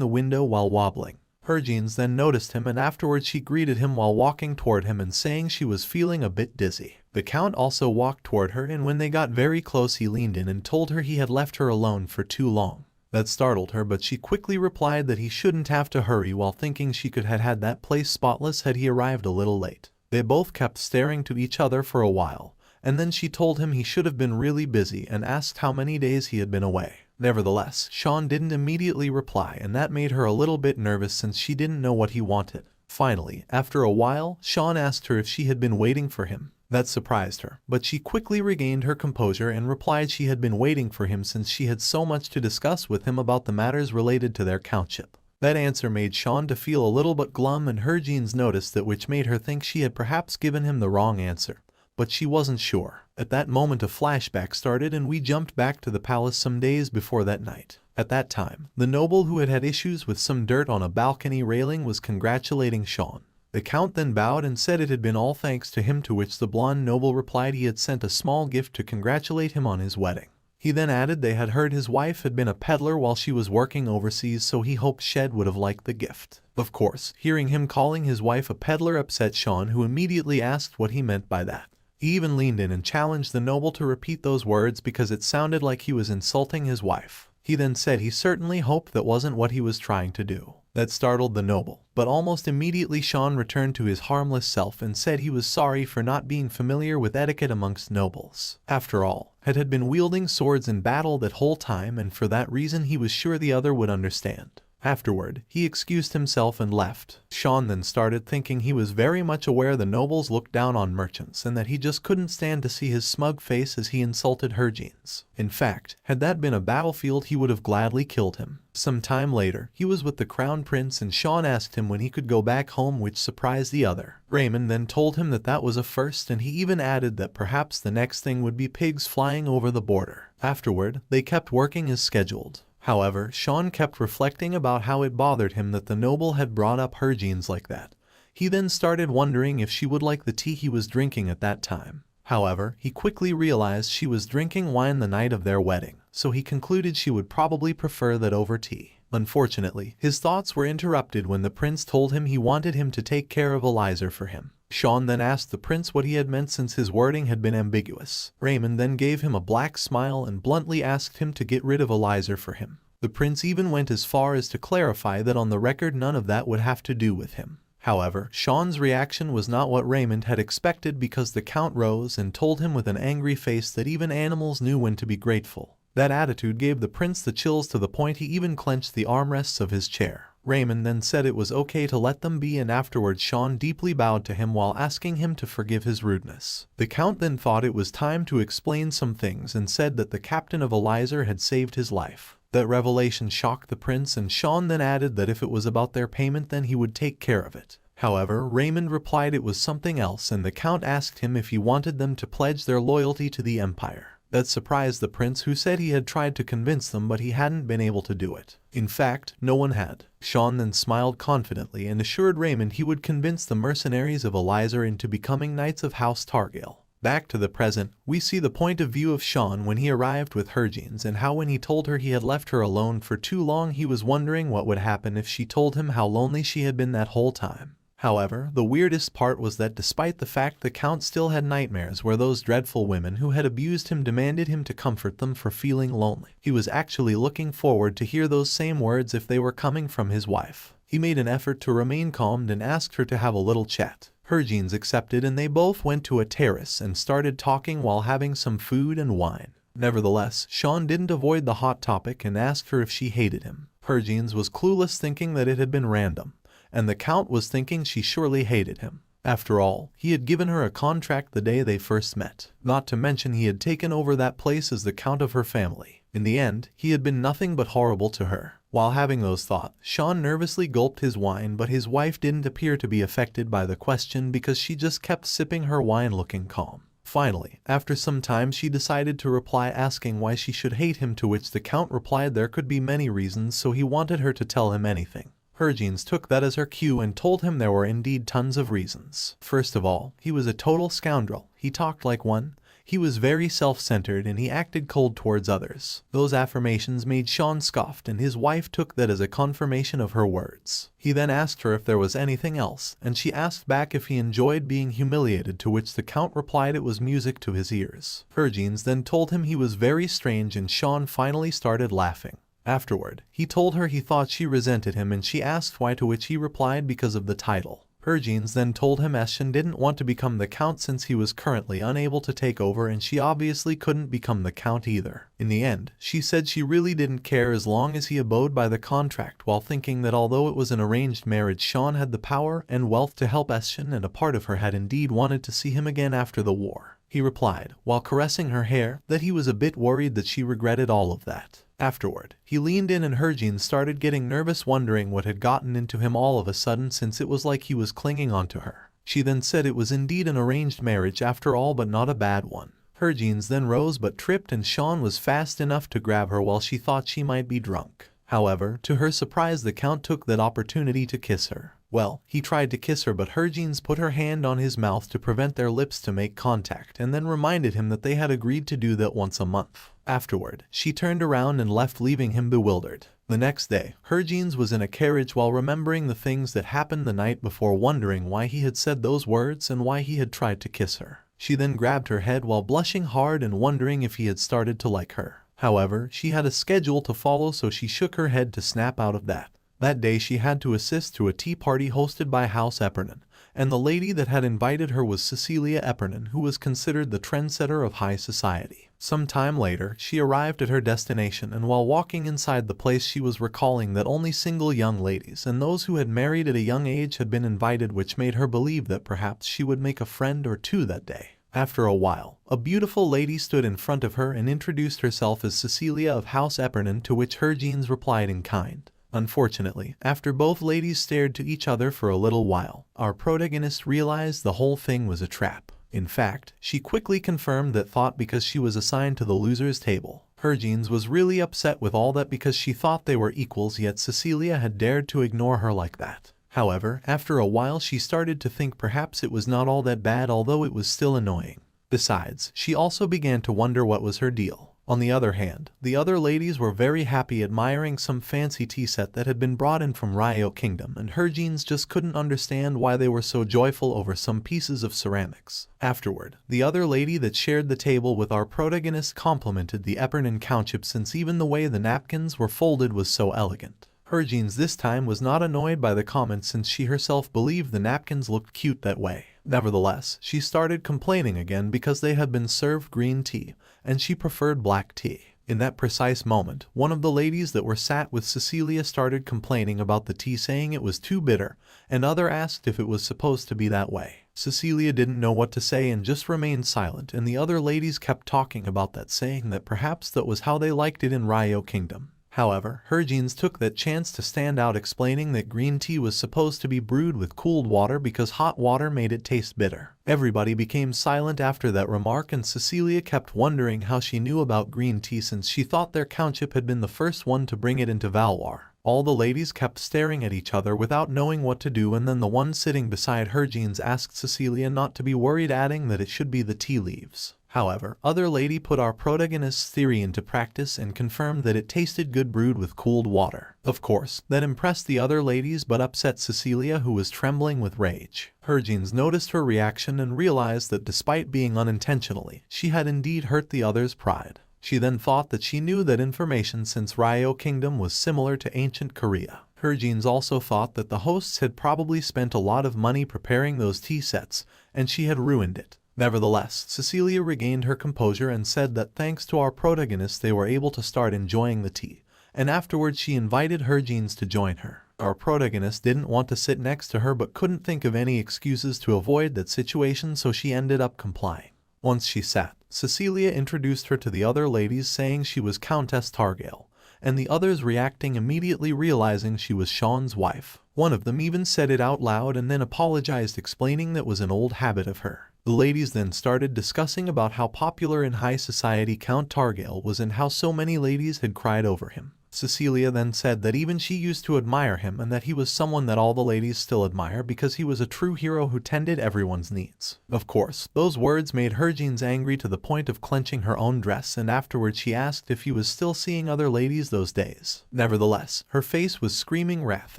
the window while wobbling. Her jeans then noticed him and afterwards she greeted him while walking toward him and saying she was feeling a bit dizzy. The Count also walked toward her, and when they got very close he leaned in and told her he had left her alone for too long. That startled her, but she quickly replied that he shouldn't have to hurry, while thinking she could have had that place spotless had he arrived a little late. They both kept staring to each other for a while, and then she told him he should have been really busy and asked how many days he had been away. Nevertheless, Shaun didn't immediately reply, and that made her a little bit nervous since she didn't know what he wanted. Finally, after a while, Shaun asked her if she had been waiting for him. That surprised her, but she quickly regained her composure and replied she had been waiting for him since she had so much to discuss with him about the matters related to their countship. That answer made Shaun to feel a little bit glum, and her jeans noticed that, which made her think she had perhaps given him the wrong answer. But she wasn't sure. At that moment a flashback started and we jumped back to the palace some days before that night. At that time, the noble who had had issues with some dirt on a balcony railing was congratulating Shaun. The Count then bowed and said it had been all thanks to him, to which the blonde noble replied he had sent a small gift to congratulate him on his wedding. He then added they had heard his wife had been a peddler while she was working overseas, so he hoped Shed would have liked the gift. Of course, hearing him calling his wife a peddler upset Shaun, who immediately asked what he meant by that. He even leaned in and challenged the noble to repeat those words because it sounded like he was insulting his wife. He then said he certainly hoped that wasn't what he was trying to do. That startled the noble, but almost immediately Shaun returned to his harmless self and said he was sorry for not being familiar with etiquette amongst nobles. After all, had been wielding swords in battle that whole time, and for that reason he was sure the other would understand. Afterward, he excused himself and left. Shaun then started thinking he was very much aware the nobles looked down on merchants and that he just couldn't stand to see his smug face as he insulted Harvin. In fact, had that been a battlefield he would have gladly killed him. Some time later, he was with the crown prince and Shaun asked him when he could go back home, which surprised the other. Raymond then told him that that was a first, and he even added that perhaps the next thing would be pigs flying over the border. Afterward, they kept working as scheduled. However, Shaun kept reflecting about how it bothered him that the noble had brought up Harvin like that. He then started wondering if she would like the tea he was drinking at that time. However, he quickly realized she was drinking wine the night of their wedding, so he concluded she would probably prefer that over tea. Unfortunately, his thoughts were interrupted when the prince told him he wanted him to take care of Elizer for him. Shaun then asked the prince what he had meant since his wording had been ambiguous. Raymond then gave him a black smile and bluntly asked him to get rid of Elizer for him. The prince even went as far as to clarify that on the record none of that would have to do with him. However, Shaun's reaction was not what Raymond had expected, because the Count rose and told him with an angry face that even animals knew when to be grateful. That attitude gave the prince the chills to the point he even clenched the armrests of his chair. Raymond then said it was okay to let them be, and afterwards Shaun deeply bowed to him while asking him to forgive his rudeness. The Count then thought it was time to explain some things and said that the captain of Elizer had saved his life. That revelation shocked the prince, and Shaun then added that if it was about their payment then he would take care of it. However, Raymond replied it was something else, and the Count asked him if he wanted them to pledge their loyalty to the Empire. That surprised the prince, who said he had tried to convince them but he hadn't been able to do it. In fact, no one had. Shaun then smiled confidently and assured Raymond he would convince the mercenaries of Elizer into becoming knights of House Targale. Back to the present, we see the point of view of Shaun when he arrived with Harvin, and how when he told her he had left her alone for too long he was wondering what would happen if she told him how lonely she had been that whole time. However, the weirdest part was that despite the fact the Count still had nightmares where those dreadful women who had abused him demanded him to comfort them for feeling lonely, he was actually looking forward to hear those same words if they were coming from his wife. He made an effort to remain calm and asked her to have a little chat. Harvin accepted and they both went to a terrace and started talking while having some food and wine. Nevertheless, Shaun didn't avoid the hot topic and asked her if she hated him. Harvin was clueless, thinking that it had been random, and the Count was thinking she surely hated him. After all, he had given her a contract the day they first met. Not to mention he had taken over that place as the Count of her family. In the end, he had been nothing but horrible to her. While having those thoughts, Shaun nervously gulped his wine, but his wife didn't appear to be affected by the question because she just kept sipping her wine looking calm. Finally, after some time she decided to reply asking why she should hate him, to which the Count replied there could be many reasons, so he wanted her to tell him anything. Harvin took that as her cue and told him there were indeed tons of reasons. First of all, he was a total scoundrel. He talked like one. He was very self-centered and he acted cold towards others. Those affirmations made Shaun scoffed, and his wife took that as a confirmation of her words. He then asked her if there was anything else, and she asked back if he enjoyed being humiliated, to which the Count replied it was music to his ears. Harvin then told him he was very strange, and Shaun finally started laughing. Afterward, he told her he thought she resented him and she asked why, to which he replied because of the title. Harvin then told him Shaun didn't want to become the Count since he was currently unable to take over, and she obviously couldn't become the Count either. In the end, she said she really didn't care as long as he abode by the contract, while thinking that although it was an arranged marriage Shaun had the power and wealth to help Shaun, and a part of her had indeed wanted to see him again after the war. He replied, while caressing her hair, that he was a bit worried that she regretted all of that. Afterward, he leaned in and Harvin started getting nervous, wondering what had gotten into him all of a sudden, since it was like he was clinging onto her. She then said it was indeed an arranged marriage after all, but not a bad one. Harvin then rose but tripped, and Shaun was fast enough to grab her while she thought she might be drunk. However, to her surprise the Count took that opportunity to kiss her. Well, he tried to kiss her, but Harvin put her hand on his mouth to prevent their lips to make contact and then reminded him that they had agreed to do that once a month. Afterward, she turned around and left, leaving him bewildered. The next day, Harvin was in a carriage while remembering the things that happened the night before, wondering why he had said those words and why he had tried to kiss her. She then grabbed her head while blushing hard and wondering if he had started to like her. However, she had a schedule to follow, so she shook her head to snap out of that. That day she had to assist to a tea party hosted by House Eppernon, and the lady that had invited her was Cecilia Eppernon, who was considered the trendsetter of high society. Some time later, she arrived at her destination, and while walking inside the place she was recalling that only single young ladies and those who had married at a young age had been invited, which made her believe that perhaps she would make a friend or two that day. After a while, a beautiful lady stood in front of her and introduced herself as Cecilia of House Eppernon, to which Harvin replied in kind. Unfortunately, after both ladies stared to each other for a little while, our protagonist realized the whole thing was a trap. In fact, she quickly confirmed that thought because she was assigned to the loser's table. Harvin was really upset with all that because she thought they were equals, yet Cecilia had dared to ignore her like that. However, after a while she started to think perhaps it was not all that bad, although it was still annoying. Besides, she also began to wonder what was her deal. On the other hand, the other ladies were very happy, admiring some fancy tea set that had been brought in from Ryo Kingdom, and Harvin just couldn't understand why they were so joyful over some pieces of ceramics. Afterward, the other lady that shared the table with our protagonist complimented the Eppernon Countship, since even the way the napkins were folded was so elegant. Harvin this time was not annoyed by the comment, since she herself believed the napkins looked cute that way. Nevertheless, she started complaining again because they had been served green tea, and she preferred black tea. In that precise moment, one of the ladies that were sat with Cecilia started complaining about the tea, saying it was too bitter, and other asked if it was supposed to be that way. Cecilia didn't know what to say and just remained silent, and the other ladies kept talking about that, saying that perhaps that was how they liked it in Ryo Kingdom. However, Harvin took that chance to stand out, explaining that green tea was supposed to be brewed with cooled water because hot water made it taste bitter. Everybody became silent after that remark, and Cecilia kept wondering how she knew about green tea, since she thought their countship had been the first one to bring it into Valois. All the ladies kept staring at each other without knowing what to do, and then the one sitting beside Harvin asked Cecilia not to be worried, adding that it should be the tea leaves. However, other lady put our protagonist's theory into practice and confirmed that it tasted good brewed with cooled water. Of course, that impressed the other ladies but upset Cecilia, who was trembling with rage. Harvin noticed her reaction and realized that despite being unintentionally, she had indeed hurt the other's pride. She then thought that she knew that information, since Ryo Kingdom was similar to ancient Korea. Harvin also thought that the hosts had probably spent a lot of money preparing those tea sets, and she had ruined it. Nevertheless, Cecilia regained her composure and said that thanks to our protagonist they were able to start enjoying the tea, and afterwards she invited Harvin to join her. Our protagonist didn't want to sit next to her but couldn't think of any excuses to avoid that situation, so she ended up complying. Once she sat, Cecilia introduced her to the other ladies, saying she was Countess Targale, and the others reacting immediately, realizing she was Shaun's wife. One of them even said it out loud and then apologized, explaining that was an old habit of her. The ladies then started discussing about how popular in high society Count Targale was and how so many ladies had cried over him. Cecilia then said that even she used to admire him and that he was someone that all the ladies still admire because he was a true hero who tended everyone's needs. Of course, those words made Harvin angry to the point of clenching her own dress, and afterwards she asked if he was still seeing other ladies those days. Nevertheless, her face was screaming wrath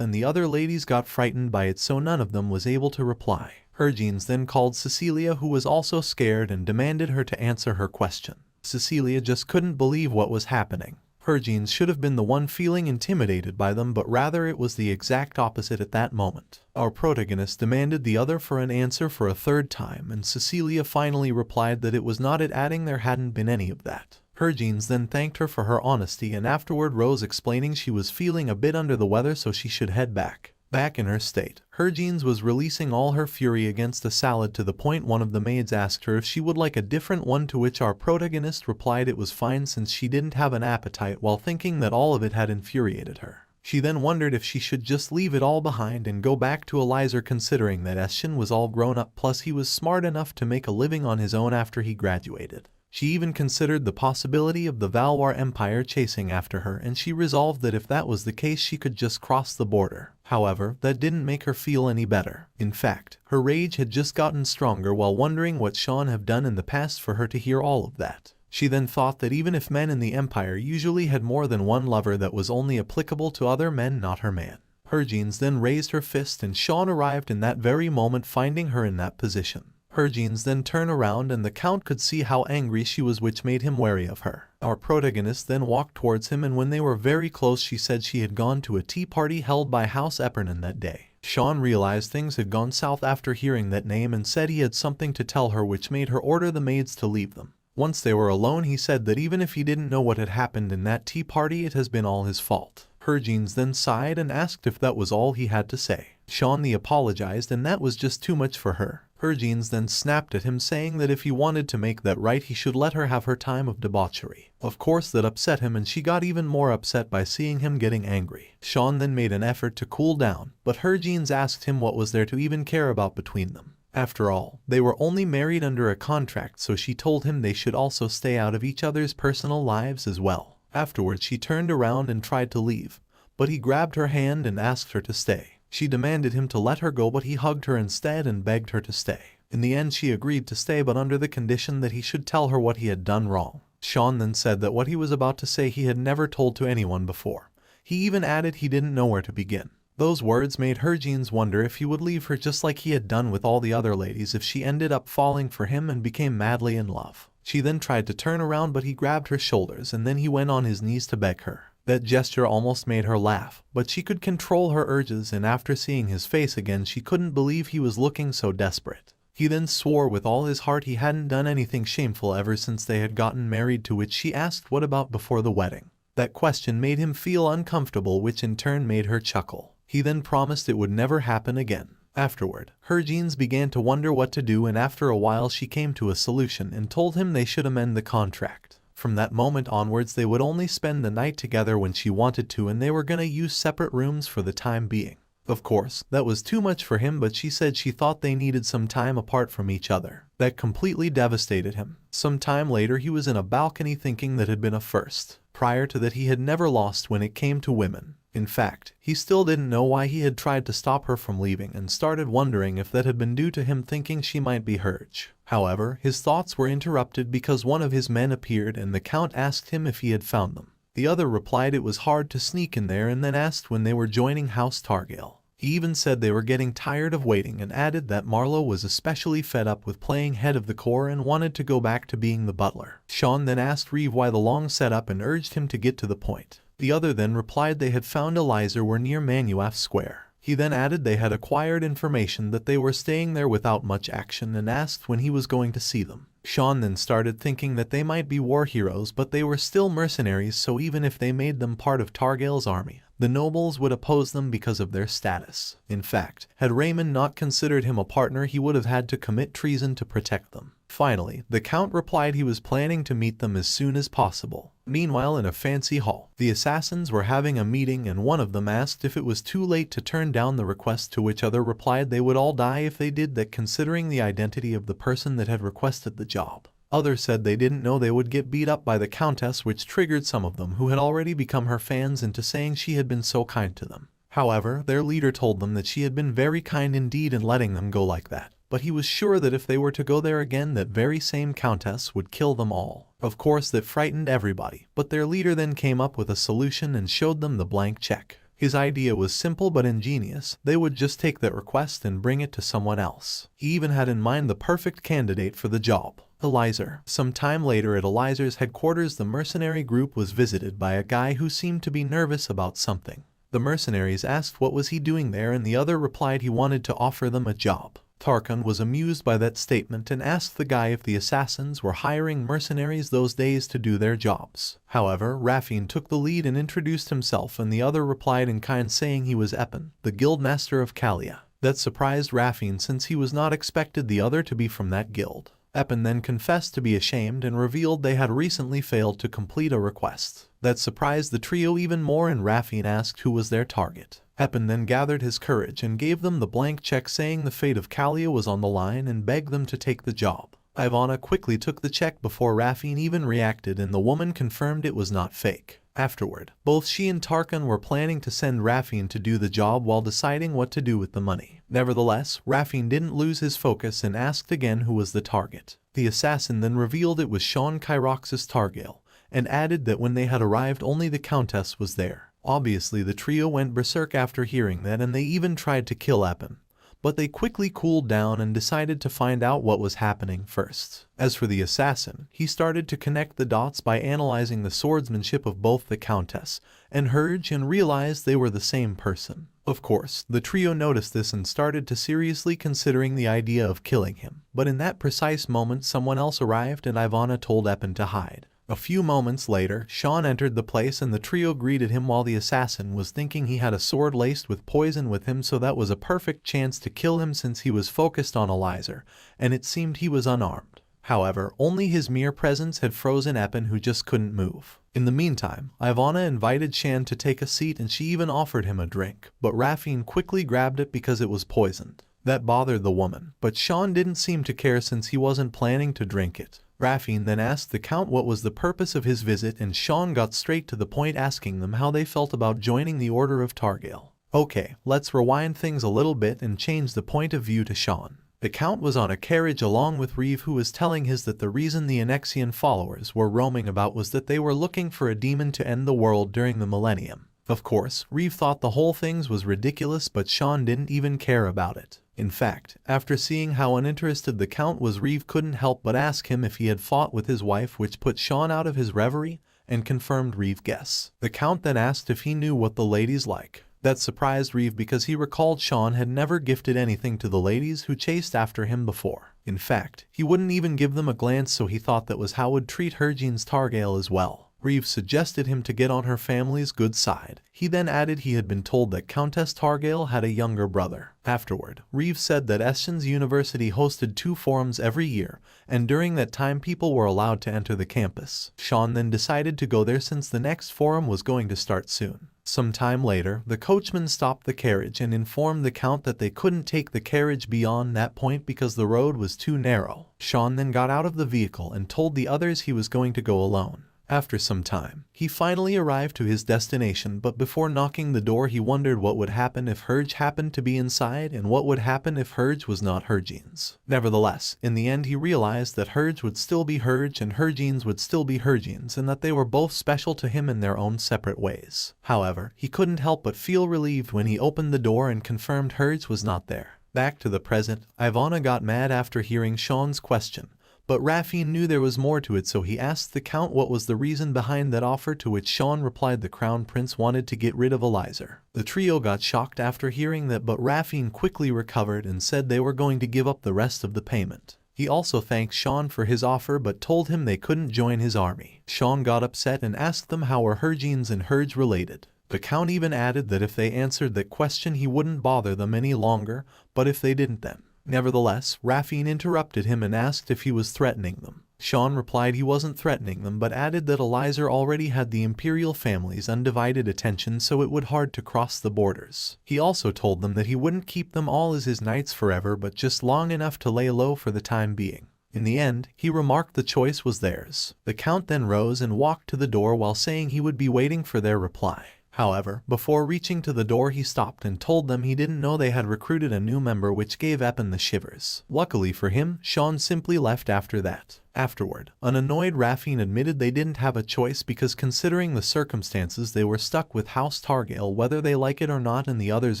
and the other ladies got frightened by it, so none of them was able to reply. Harvin then called Cecilia, who was also scared, and demanded her to answer her question. Cecilia just couldn't believe what was happening. Harvin should have been the one feeling intimidated by them, but rather it was the exact opposite at that moment. Our protagonist demanded the other for an answer for a third time, and Cecilia finally replied that it was not it, adding there hadn't been any of that. Harvin then thanked her for her honesty and afterward rose, explaining she was feeling a bit under the weather so she should head back. Back in her state, Harvin was releasing all her fury against the salad to the point one of the maids asked her if she would like a different one, to which our protagonist replied it was fine since she didn't have an appetite, while thinking that all of it had infuriated her. She then wondered if she should just leave it all behind and go back to Elizer, considering that Shaun was all grown up, plus he was smart enough to make a living on his own after he graduated. She even considered the possibility of the Valois Empire chasing after her, and she resolved that if that was the case she could just cross the border. However, that didn't make her feel any better. In fact, her rage had just gotten stronger while wondering what Shaun had done in the past for her to hear all of that. She then thought that even if men in the Empire usually had more than one lover, that was only applicable to other men, not her man. Hergenes then raised her fist and Shaun arrived in that very moment, finding her in that position. Hergenes then turned around and the Count could see how angry she was, which made him wary of her. Our protagonist then walked towards him, and when they were very close she said she had gone to a tea party held by House Eppernon that day. Shaun realized things had gone south after hearing that name and said he had something to tell her, which made her order the maids to leave them. Once they were alone he said that even if he didn't know what had happened in that tea party, it has been all his fault. Hergenes then sighed and asked if that was all he had to say. Shaun then apologized, and that was just too much for her. Hergenes then snapped at him, saying that if he wanted to make that right he should let her have her time of debauchery. Of course that upset him, and she got even more upset by seeing him getting angry. Shaun then made an effort to cool down, but Hergenes asked him what was there to even care about between them. After all, they were only married under a contract, so she told him they should also stay out of each other's personal lives as well. Afterwards she turned around and tried to leave, but he grabbed her hand and asked her to stay. She demanded him to let her go, but he hugged her instead and begged her to stay. In the end she agreed to stay, but under the condition that he should tell her what he had done wrong. Shaun then said that what he was about to say he had never told to anyone before. He even added he didn't know where to begin. Those words made Hergenes wonder if he would leave her just like he had done with all the other ladies if she ended up falling for him and became madly in love. She then tried to turn around, but he grabbed her shoulders and then he went on his knees to beg her. That gesture almost made her laugh, but she could control her urges, and after seeing his face again she couldn't believe he was looking so desperate. He then swore with all his heart he hadn't done anything shameful ever since they had gotten married, to which she asked what about before the wedding. That question made him feel uncomfortable, which in turn made her chuckle. He then promised it would never happen again. Afterward, Hergenes began to wonder what to do, and after a while she came to a solution and told him they should amend the contract. From that moment onwards they would only spend the night together when she wanted to, and they were gonna use separate rooms for the time being. Of course, that was too much for him, but she said she thought they needed some time apart from each other. That completely devastated him. Some time later he was in a balcony thinking that had been a first. Prior to that he had never lost when it came to women. In fact, he still didn't know why he had tried to stop her from leaving, and started wondering if that had been due to him thinking she might be Herge. However, his thoughts were interrupted because one of his men appeared and the Count asked him if he had found them. The other replied it was hard to sneak in there, and then asked when they were joining House Targale. He even said they were getting tired of waiting and added that Marlowe was especially fed up with playing head of the corps and wanted to go back to being the butler. Shaun then asked Reeve why the long setup and urged him to get to the point. The other then replied they had found Elizer were near Manuaf Square. He then added they had acquired information that they were staying there without much action and asked when he was going to see them. Shaun then started thinking that they might be war heroes, but they were still mercenaries, so even if they made them part of Targale's army, the nobles would oppose them because of their status. In fact, had Raymond not considered him a partner, he would have had to commit treason to protect them. Finally, the Count replied he was planning to meet them as soon as possible. Meanwhile, in a fancy hall, the assassins were having a meeting, and one of them asked if it was too late to turn down the request, to which other replied they would all die if they did that, considering the identity of the person that had requested the job. Others said they didn't know they would get beat up by the Countess, which triggered some of them who had already become her fans into saying she had been so kind to them. However, their leader told them that she had been very kind indeed in letting them go like that. But he was sure that if they were to go there again, that very same Countess would kill them all. Of course that frightened everybody, but their leader then came up with a solution and showed them the blank check. His idea was simple but ingenious. They would just take that request and bring it to someone else. He even had in mind the perfect candidate for the job. Elizer. Some time later at Elizer's headquarters, the mercenary group was visited by a guy who seemed to be nervous about something. The mercenaries asked what was he doing there, and the other replied he wanted to offer them a job. Tarkan was amused by that statement and asked the guy if the assassins were hiring mercenaries those days to do their jobs. However, Raffine took the lead and introduced himself, and the other replied in kind, saying he was Eppin, the guildmaster of Kalia. That surprised Raffine, since he was not expected the other to be from that guild. Eppin then confessed to be ashamed and revealed they had recently failed to complete a request. That surprised the trio even more, and Raffine asked who was their target. Eppin then gathered his courage and gave them the blank check, saying the fate of Kalia was on the line, and begged them to take the job. Ivana quickly took the check before Raffine even reacted, and the woman confirmed it was not fake. Afterward, both she and Tarkan were planning to send Raffine to do the job while deciding what to do with the money. Nevertheless, Raffine didn't lose his focus and asked again who was the target. The assassin then revealed it was Shaun Kyroxis Targale, and added that when they had arrived only the Countess was there. Obviously the trio went berserk after hearing that, and they even tried to kill Eppin. But they quickly cooled down and decided to find out what was happening first. As for the assassin, he started to connect the dots by analyzing the swordsmanship of both the Countess and Herge and realized they were the same person. Of course, the trio noticed this and started to seriously considering the idea of killing him. But in that precise moment someone else arrived and Ivana told Eppin to hide. A few moments later, Shaun entered the place and the trio greeted him while the assassin was thinking he had a sword laced with poison with him, so that was a perfect chance to kill him since he was focused on Elizer, and it seemed he was unarmed. However, only his mere presence had frozen Eppin, who just couldn't move. In the meantime, Ivana invited Shan to take a seat and she even offered him a drink, but Raffine quickly grabbed it because it was poisoned. That bothered the woman, but Shaun didn't seem to care since he wasn't planning to drink it. Raffine then asked the Count what was the purpose of his visit, and Shaun got straight to the point, asking them how they felt about joining the Order of Targale. Okay, let's rewind things a little bit and change the point of view to Shaun. The Count was on a carriage along with Reeve, who was telling his that the reason the Annexian followers were roaming about was that they were looking for a demon to end the world during the millennium. Of course, Reeve thought the whole thing was ridiculous, but Shaun didn't even care about it. In fact, after seeing how uninterested the Count was, Reeve couldn't help but ask him if he had fought with his wife, which put Shaun out of his reverie and confirmed Reeve's guess. The Count then asked if he knew what the ladies like. That surprised Reeve because he recalled Shaun had never gifted anything to the ladies who chased after him before. In fact, he wouldn't even give them a glance, so he thought that was how would treat Hergine's Targale as well. Reeve suggested him to get on her family's good side. He then added he had been told that Countess Targale had a younger brother. Afterward, Reeve said that Essen's University hosted 2 forums every year, and during that time people were allowed to enter the campus. Shaun then decided to go there since the next forum was going to start soon. Some time later, the coachman stopped the carriage and informed the Count that they couldn't take the carriage beyond that point because the road was too narrow. Shaun then got out of the vehicle and told the others he was going to go alone. After some time, he finally arrived to his destination, but before knocking the door he wondered what would happen if Herge happened to be inside and what would happen if Herge was not Hergine's. Nevertheless, in the end he realized that Herge would still be Herge and Hergine's would still be Hergine's, and that they were both special to him in their own separate ways. However, he couldn't help but feel relieved when he opened the door and confirmed Herge was not there. Back to the present, Ivana got mad after hearing Shaun's question. But Raffine knew there was more to it, so he asked the Count what was the reason behind that offer, to which Shaun replied the Crown Prince wanted to get rid of Elizer. The trio got shocked after hearing that, but Raffine quickly recovered and said they were going to give up the rest of the payment. He also thanked Shaun for his offer but told him they couldn't join his army. Shaun got upset and asked them how were Hergines and Herge related. The Count even added that if they answered that question he wouldn't bother them any longer, but if they didn't then. Nevertheless, Raffine interrupted him and asked if he was threatening them. Shaun replied he wasn't threatening them, but added that Elizer already had the Imperial family's undivided attention, so it would hard to cross the borders. He also told them that he wouldn't keep them all as his knights forever, but just long enough to lay low for the time being. In the end, he remarked the choice was theirs. The Count then rose and walked to the door while saying he would be waiting for their reply. However, before reaching to the door he stopped and told them he didn't know they had recruited a new member, which gave Eppin the shivers. Luckily for him, Shaun simply left after that. Afterward, an annoyed Raffine admitted they didn't have a choice because considering the circumstances they were stuck with House Targale whether they like it or not, and the others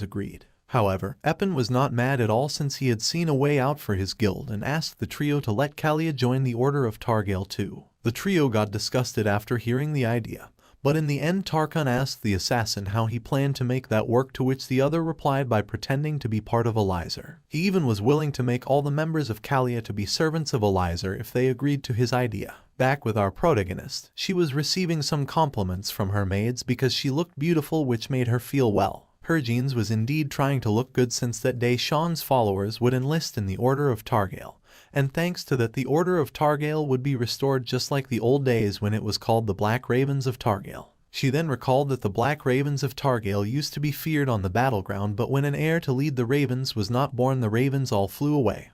agreed. However, Eppin was not mad at all since he had seen a way out for his guild and asked the trio to let Cecilia join the Order of Targale too. The trio got disgusted after hearing the idea. But in the end Tarkan asked the assassin how he planned to make that work, to which the other replied by pretending to be part of Elizer. He even was willing to make all the members of Cecilia to be servants of Elizer if they agreed to his idea. Back with our protagonist, she was receiving some compliments from her maids because she looked beautiful, which made her feel well. Hergines was indeed trying to look good since that day Shaun's followers would enlist in the Order of Targale. And thanks to that the Order of Targale would be restored just like the old days when it was called the Black Ravens of Targale. She then recalled that the Black Ravens of Targale used to be feared on the battleground, but when an heir to lead the Ravens was not born the Ravens all flew away.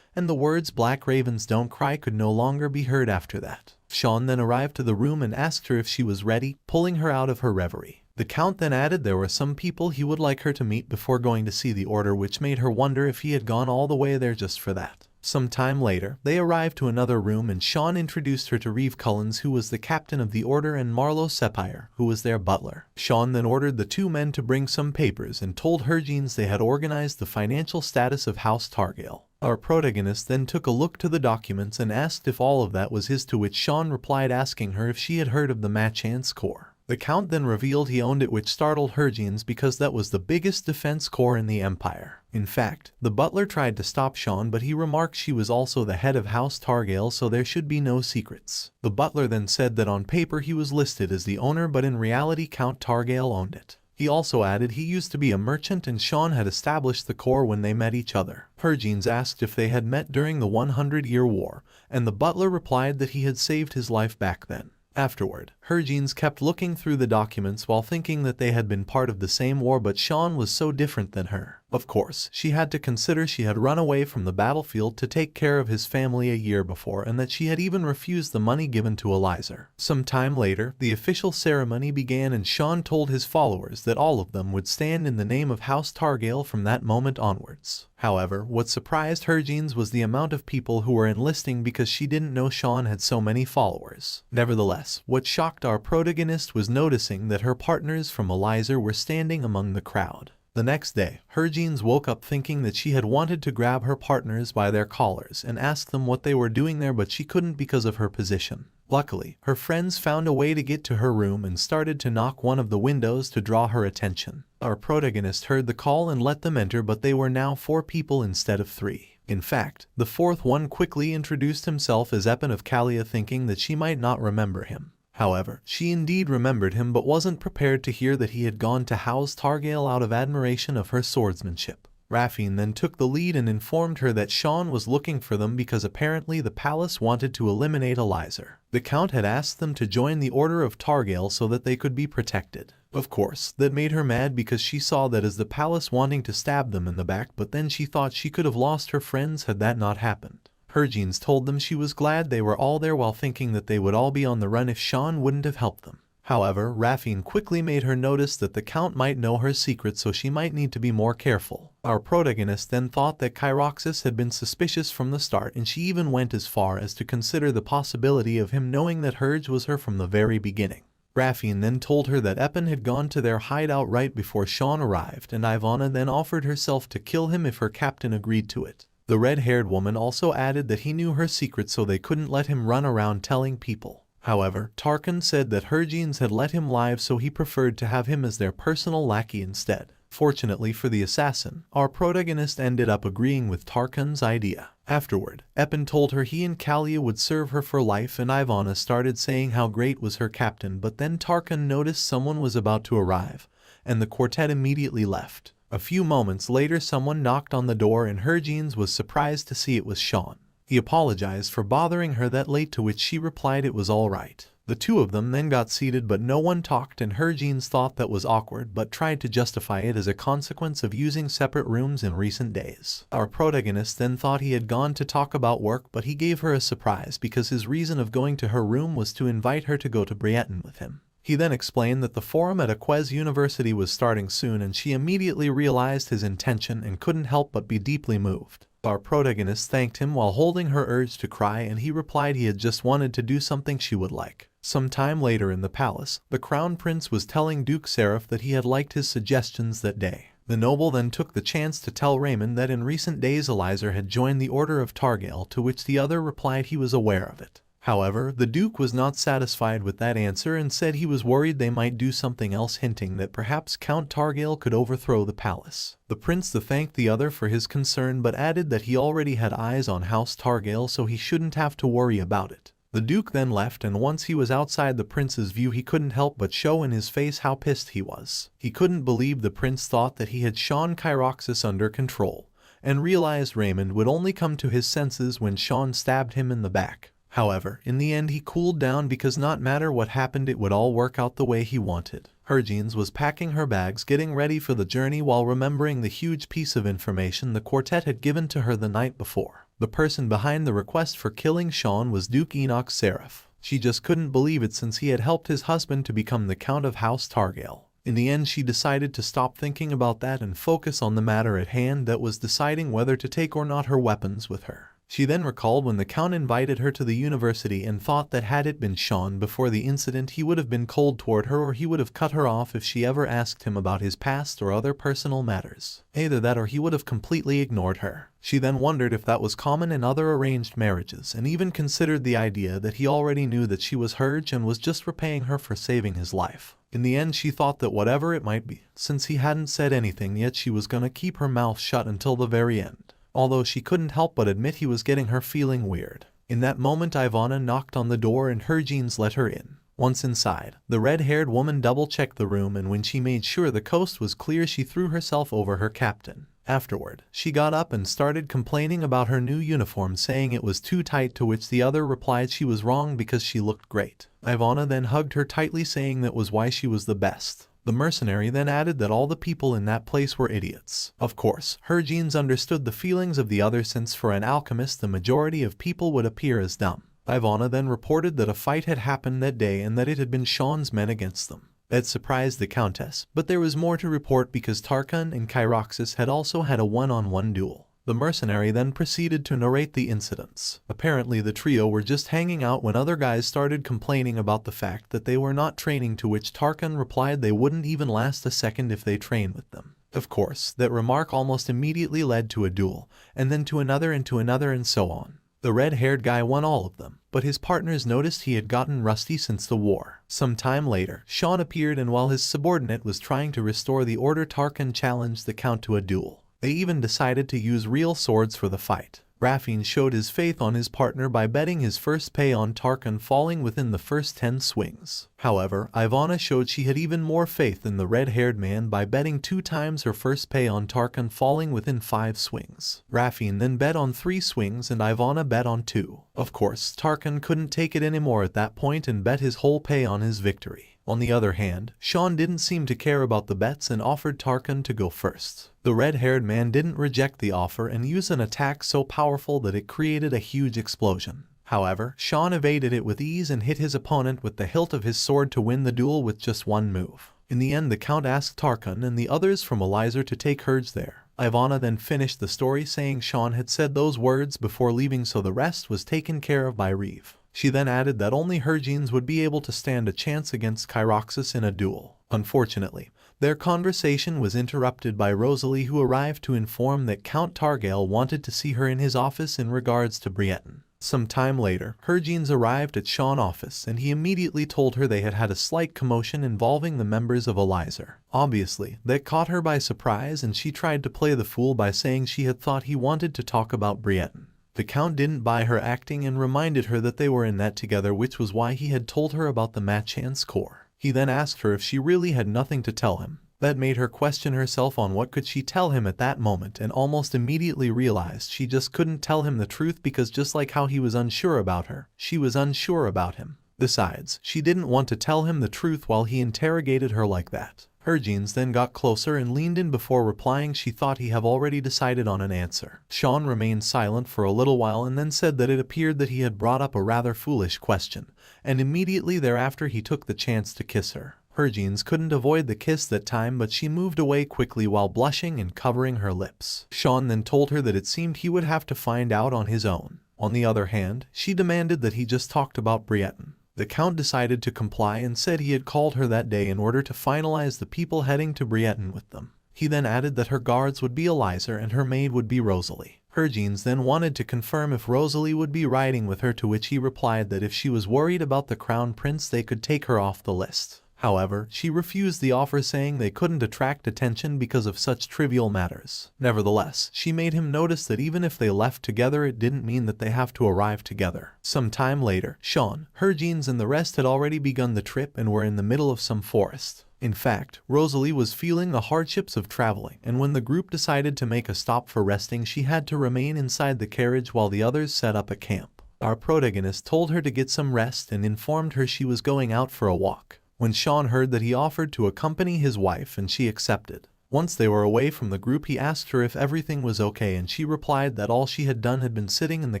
And the words "Black Ravens don't cry" could no longer be heard after that. Shaun then arrived to the room and asked her if she was ready, pulling her out of her reverie. The Count then added there were some people he would like her to meet before going to see the order, which made her wonder if he had gone all the way there just for that. Some time later, they arrived to another room and Shaun introduced her to Reeve Cullens, who was the captain of the order, and Marlowe Sepire, who was their butler. Shaun then ordered the two men to bring some papers and told Harvin they had organized the financial status of House Targale. Our protagonist then took a look to the documents and asked if all of that was his, to which Shaun replied asking her if she had heard of the Machinations Corps. The Count then revealed he owned it, which startled Harvin because that was the biggest defense corps in the Empire. In fact, the butler tried to stop Shaun, but he remarked she was also the head of House Targale, so there should be no secrets. The butler then said that on paper he was listed as the owner, but in reality Count Targale owned it. He also added he used to be a merchant and Shaun had established the corps when they met each other. Harvin asked if they had met during the 100-Year War, and the butler replied that he had saved his life back then. Afterward, Harvin kept looking through the documents while thinking that they had been part of the same war, but Shaun was so different than her. Of course, she had to consider she had run away from the battlefield to take care of his family a year before, and that she had even refused the money given to Elizer. Some time later, the official ceremony began and Shaun told his followers that all of them would stand in the name of House Targale from that moment onwards. However, what surprised Harvin was the amount of people who were enlisting, because she didn't know Shaun had so many followers. Nevertheless, what shocked our protagonist was noticing that her partners from Elizer were standing among the crowd. The next day, Harvin woke up thinking that she had wanted to grab her partners by their collars and ask them what they were doing there, but she couldn't because of her position. Luckily, her friends found a way to get to her room and started to knock one of the windows to draw her attention. Our protagonist heard the call and let them enter, but they were now 4 people instead of 3. In fact, the 4th one quickly introduced himself as Eppin of Calia, thinking that she might not remember him. However, she indeed remembered him, but wasn't prepared to hear that he had gone to House Targale out of admiration of her swordsmanship. Harvin then took the lead and informed her that Shaun was looking for them because apparently the palace wanted to eliminate Elizer. The Count had asked them to join the Order of Targale so that they could be protected. Of course, that made her mad because she saw that as the palace wanting to stab them in the back, but then she thought she could have lost her friends had that not happened. Harvin told them she was glad they were all there, while thinking that they would all be on the run if Shaun wouldn't have helped them. However, Harvin quickly made her notice that the Count might know her secret, so she might need to be more careful. Our protagonist then thought that Kyroxis had been suspicious from the start, and she even went as far as to consider the possibility of him knowing that Harj was her from the very beginning. Harvin then told her that Eppin had gone to their hideout right before Shaun arrived, and Ivana then offered herself to kill him if her captain agreed to it. The red-haired woman also added that he knew her secret, so they couldn't let him run around telling people. However, Tarkan said that Harvin had let him live, so he preferred to have him as their personal lackey instead. Fortunately for the assassin, our protagonist ended up agreeing with Tarkan's idea. Afterward, Eppin told her he and Calia would serve her for life, and Ivana started saying how great was her captain, but then Tarkan noticed someone was about to arrive, and the quartet immediately left. A few moments later, someone knocked on the door and Harvin was surprised to see it was Shaun. He apologized for bothering her that late, to which she replied it was all right. The two of them then got seated, but no one talked, and Harvin thought that was awkward but tried to justify it as a consequence of using separate rooms in recent days. Our protagonist then thought he had gone to talk about work, but he gave her a surprise because his reason of going to her room was to invite her to go to Briettin with him. He then explained that the forum at Aquez University was starting soon, and she immediately realized his intention and couldn't help but be deeply moved. Our protagonist thanked him while holding her urge to cry, and he replied he had just wanted to do something she would like. Some time later in the palace, the crown prince was telling Duke Seraph that he had liked his suggestions that day. The noble then took the chance to tell Raymond that in recent days Elizer had joined the Order of Targale, to which the other replied he was aware of it. However, the Duke was not satisfied with that answer and said he was worried they might do something else, hinting that perhaps Count Targale could overthrow the palace. The prince thanked the other for his concern, but added that he already had eyes on House Targale, so he shouldn't have to worry about it. The Duke then left, and once he was outside the prince's view, he couldn't help but show in his face how pissed he was. He couldn't believe the prince thought that he had Shaun Kyroxis under control, and realized Raymond would only come to his senses when Shaun stabbed him in the back. However, in the end he cooled down because not matter what happened, it would all work out the way he wanted. Harvin was packing her bags, getting ready for the journey, while remembering the huge piece of information the quartet had given to her the night before. The person behind the request for killing Shaun was Duke Enoch Seraph. She just couldn't believe it since he had helped his husband to become the Count of House Targale. In the end, she decided to stop thinking about that and focus on the matter at hand, that was deciding whether to take or not her weapons with her. She then recalled when the Count invited her to the university and thought that had it been Shaun before the incident, he would have been cold toward her, or he would have cut her off if she ever asked him about his past or other personal matters. Either that or he would have completely ignored her. She then wondered if that was common in other arranged marriages, and even considered the idea that he already knew that she was hers and was just repaying her for saving his life. In the end, she thought that whatever it might be, since he hadn't said anything yet, she was gonna keep her mouth shut until the very end. Although she couldn't help but admit he was getting her feeling weird. In that moment, Ivana knocked on the door and Herjeans let her in. Once inside, the red-haired woman double-checked the room, and when she made sure the coast was clear, she threw herself over her captain. Afterward, she got up and started complaining about her new uniform, saying it was too tight, to which the other replied she was wrong because she looked great. Ivana then hugged her tightly, saying that was why she was the best. The mercenary then added that all the people in that place were idiots. Of course, Herjeans understood the feelings of the other, since for an alchemist the majority of people would appear as dumb. Ivana then reported that a fight had happened that day and that it had been Shaun's men against them. That surprised the Countess, but there was more to report because Tarkan and Kyroxis had also had a one-on-one duel. The mercenary then proceeded to narrate the incidents. Apparently the trio were just hanging out when other guys started complaining about the fact that they were not training, to which Tarkan replied they wouldn't even last a second if they trained with them. Of course, that remark almost immediately led to a duel, and then to another and so on. The red-haired guy won all of them, but his partners noticed he had gotten rusty since the war. Some time later, Shaun appeared, and while his subordinate was trying to restore the order, Tarkan challenged the Count to a duel. They even decided to use real swords for the fight. Raffin showed his faith on his partner by betting his first pay on Tarkan falling within the first 10 swings. However, Ivana showed she had even more faith in the red-haired man by betting 2 times her first pay on Tarkan falling within 5 swings. Raffin then bet on 3 swings and Ivana bet on 2. Of course, Tarkan couldn't take it anymore at that point and bet his whole pay on his victory. On the other hand, Shaun didn't seem to care about the bets and offered Tarkan to go first. The red-haired man didn't reject the offer and used an attack so powerful that it created a huge explosion. However, Shaun evaded it with ease and hit his opponent with the hilt of his sword to win the duel with just one move. In the end, the Count asked Tarkan and the others from Elizer to take hers there. Ivana then finished the story saying Shaun had said those words before leaving, so the rest was taken care of by Reeve. She then added that only Herjeans would be able to stand a chance against Kyroxis in a duel. Unfortunately, their conversation was interrupted by Rosalie, who arrived to inform that Count Targale wanted to see her in his office in regards to Briettin. Some time later, Herjeans arrived at Shaun's office and he immediately told her they had had a slight commotion involving the members of Elizer. Obviously, that caught her by surprise and she tried to play the fool by saying she had thought he wanted to talk about Briettin. The Count didn't buy her acting and reminded her that they were in that together, which was why he had told her about the machinations core. He then asked her if she really had nothing to tell him. That made her question herself on what could she tell him at that moment, and almost immediately realized she just couldn't tell him the truth because just like how he was unsure about her, she was unsure about him. Besides, she didn't want to tell him the truth while he interrogated her like that. Herjeans then got closer and leaned in before replying she thought he had already decided on an answer. Shaun remained silent for a little while and then said that it appeared that he had brought up a rather foolish question, and immediately thereafter he took the chance to kiss her. Herjeans couldn't avoid the kiss that time, but she moved away quickly while blushing and covering her lips. Shaun then told her that it seemed he would have to find out on his own. On the other hand, she demanded that he just talked about Briettin. The Count decided to comply and said he had called her that day in order to finalize the people heading to Briettin with them. He then added that her guards would be Elizer and her maid would be Rosalie. Herjeans then wanted to confirm if Rosalie would be riding with her, to which he replied that if she was worried about the Crown Prince they could take her off the list. However, she refused the offer, saying they couldn't attract attention because of such trivial matters. Nevertheless, she made him notice that even if they left together it didn't mean that they have to arrive together. Some time later, Shaun, Herjeans and the rest had already begun the trip and were in the middle of some forest. In fact, Rosalie was feeling the hardships of traveling, and when the group decided to make a stop for resting she had to remain inside the carriage while the others set up a camp. Our protagonist told her to get some rest and informed her she was going out for a walk. When Shaun heard that, he offered to accompany his wife and she accepted. Once they were away from the group he asked her if everything was okay and she replied that all she had done had been sitting in the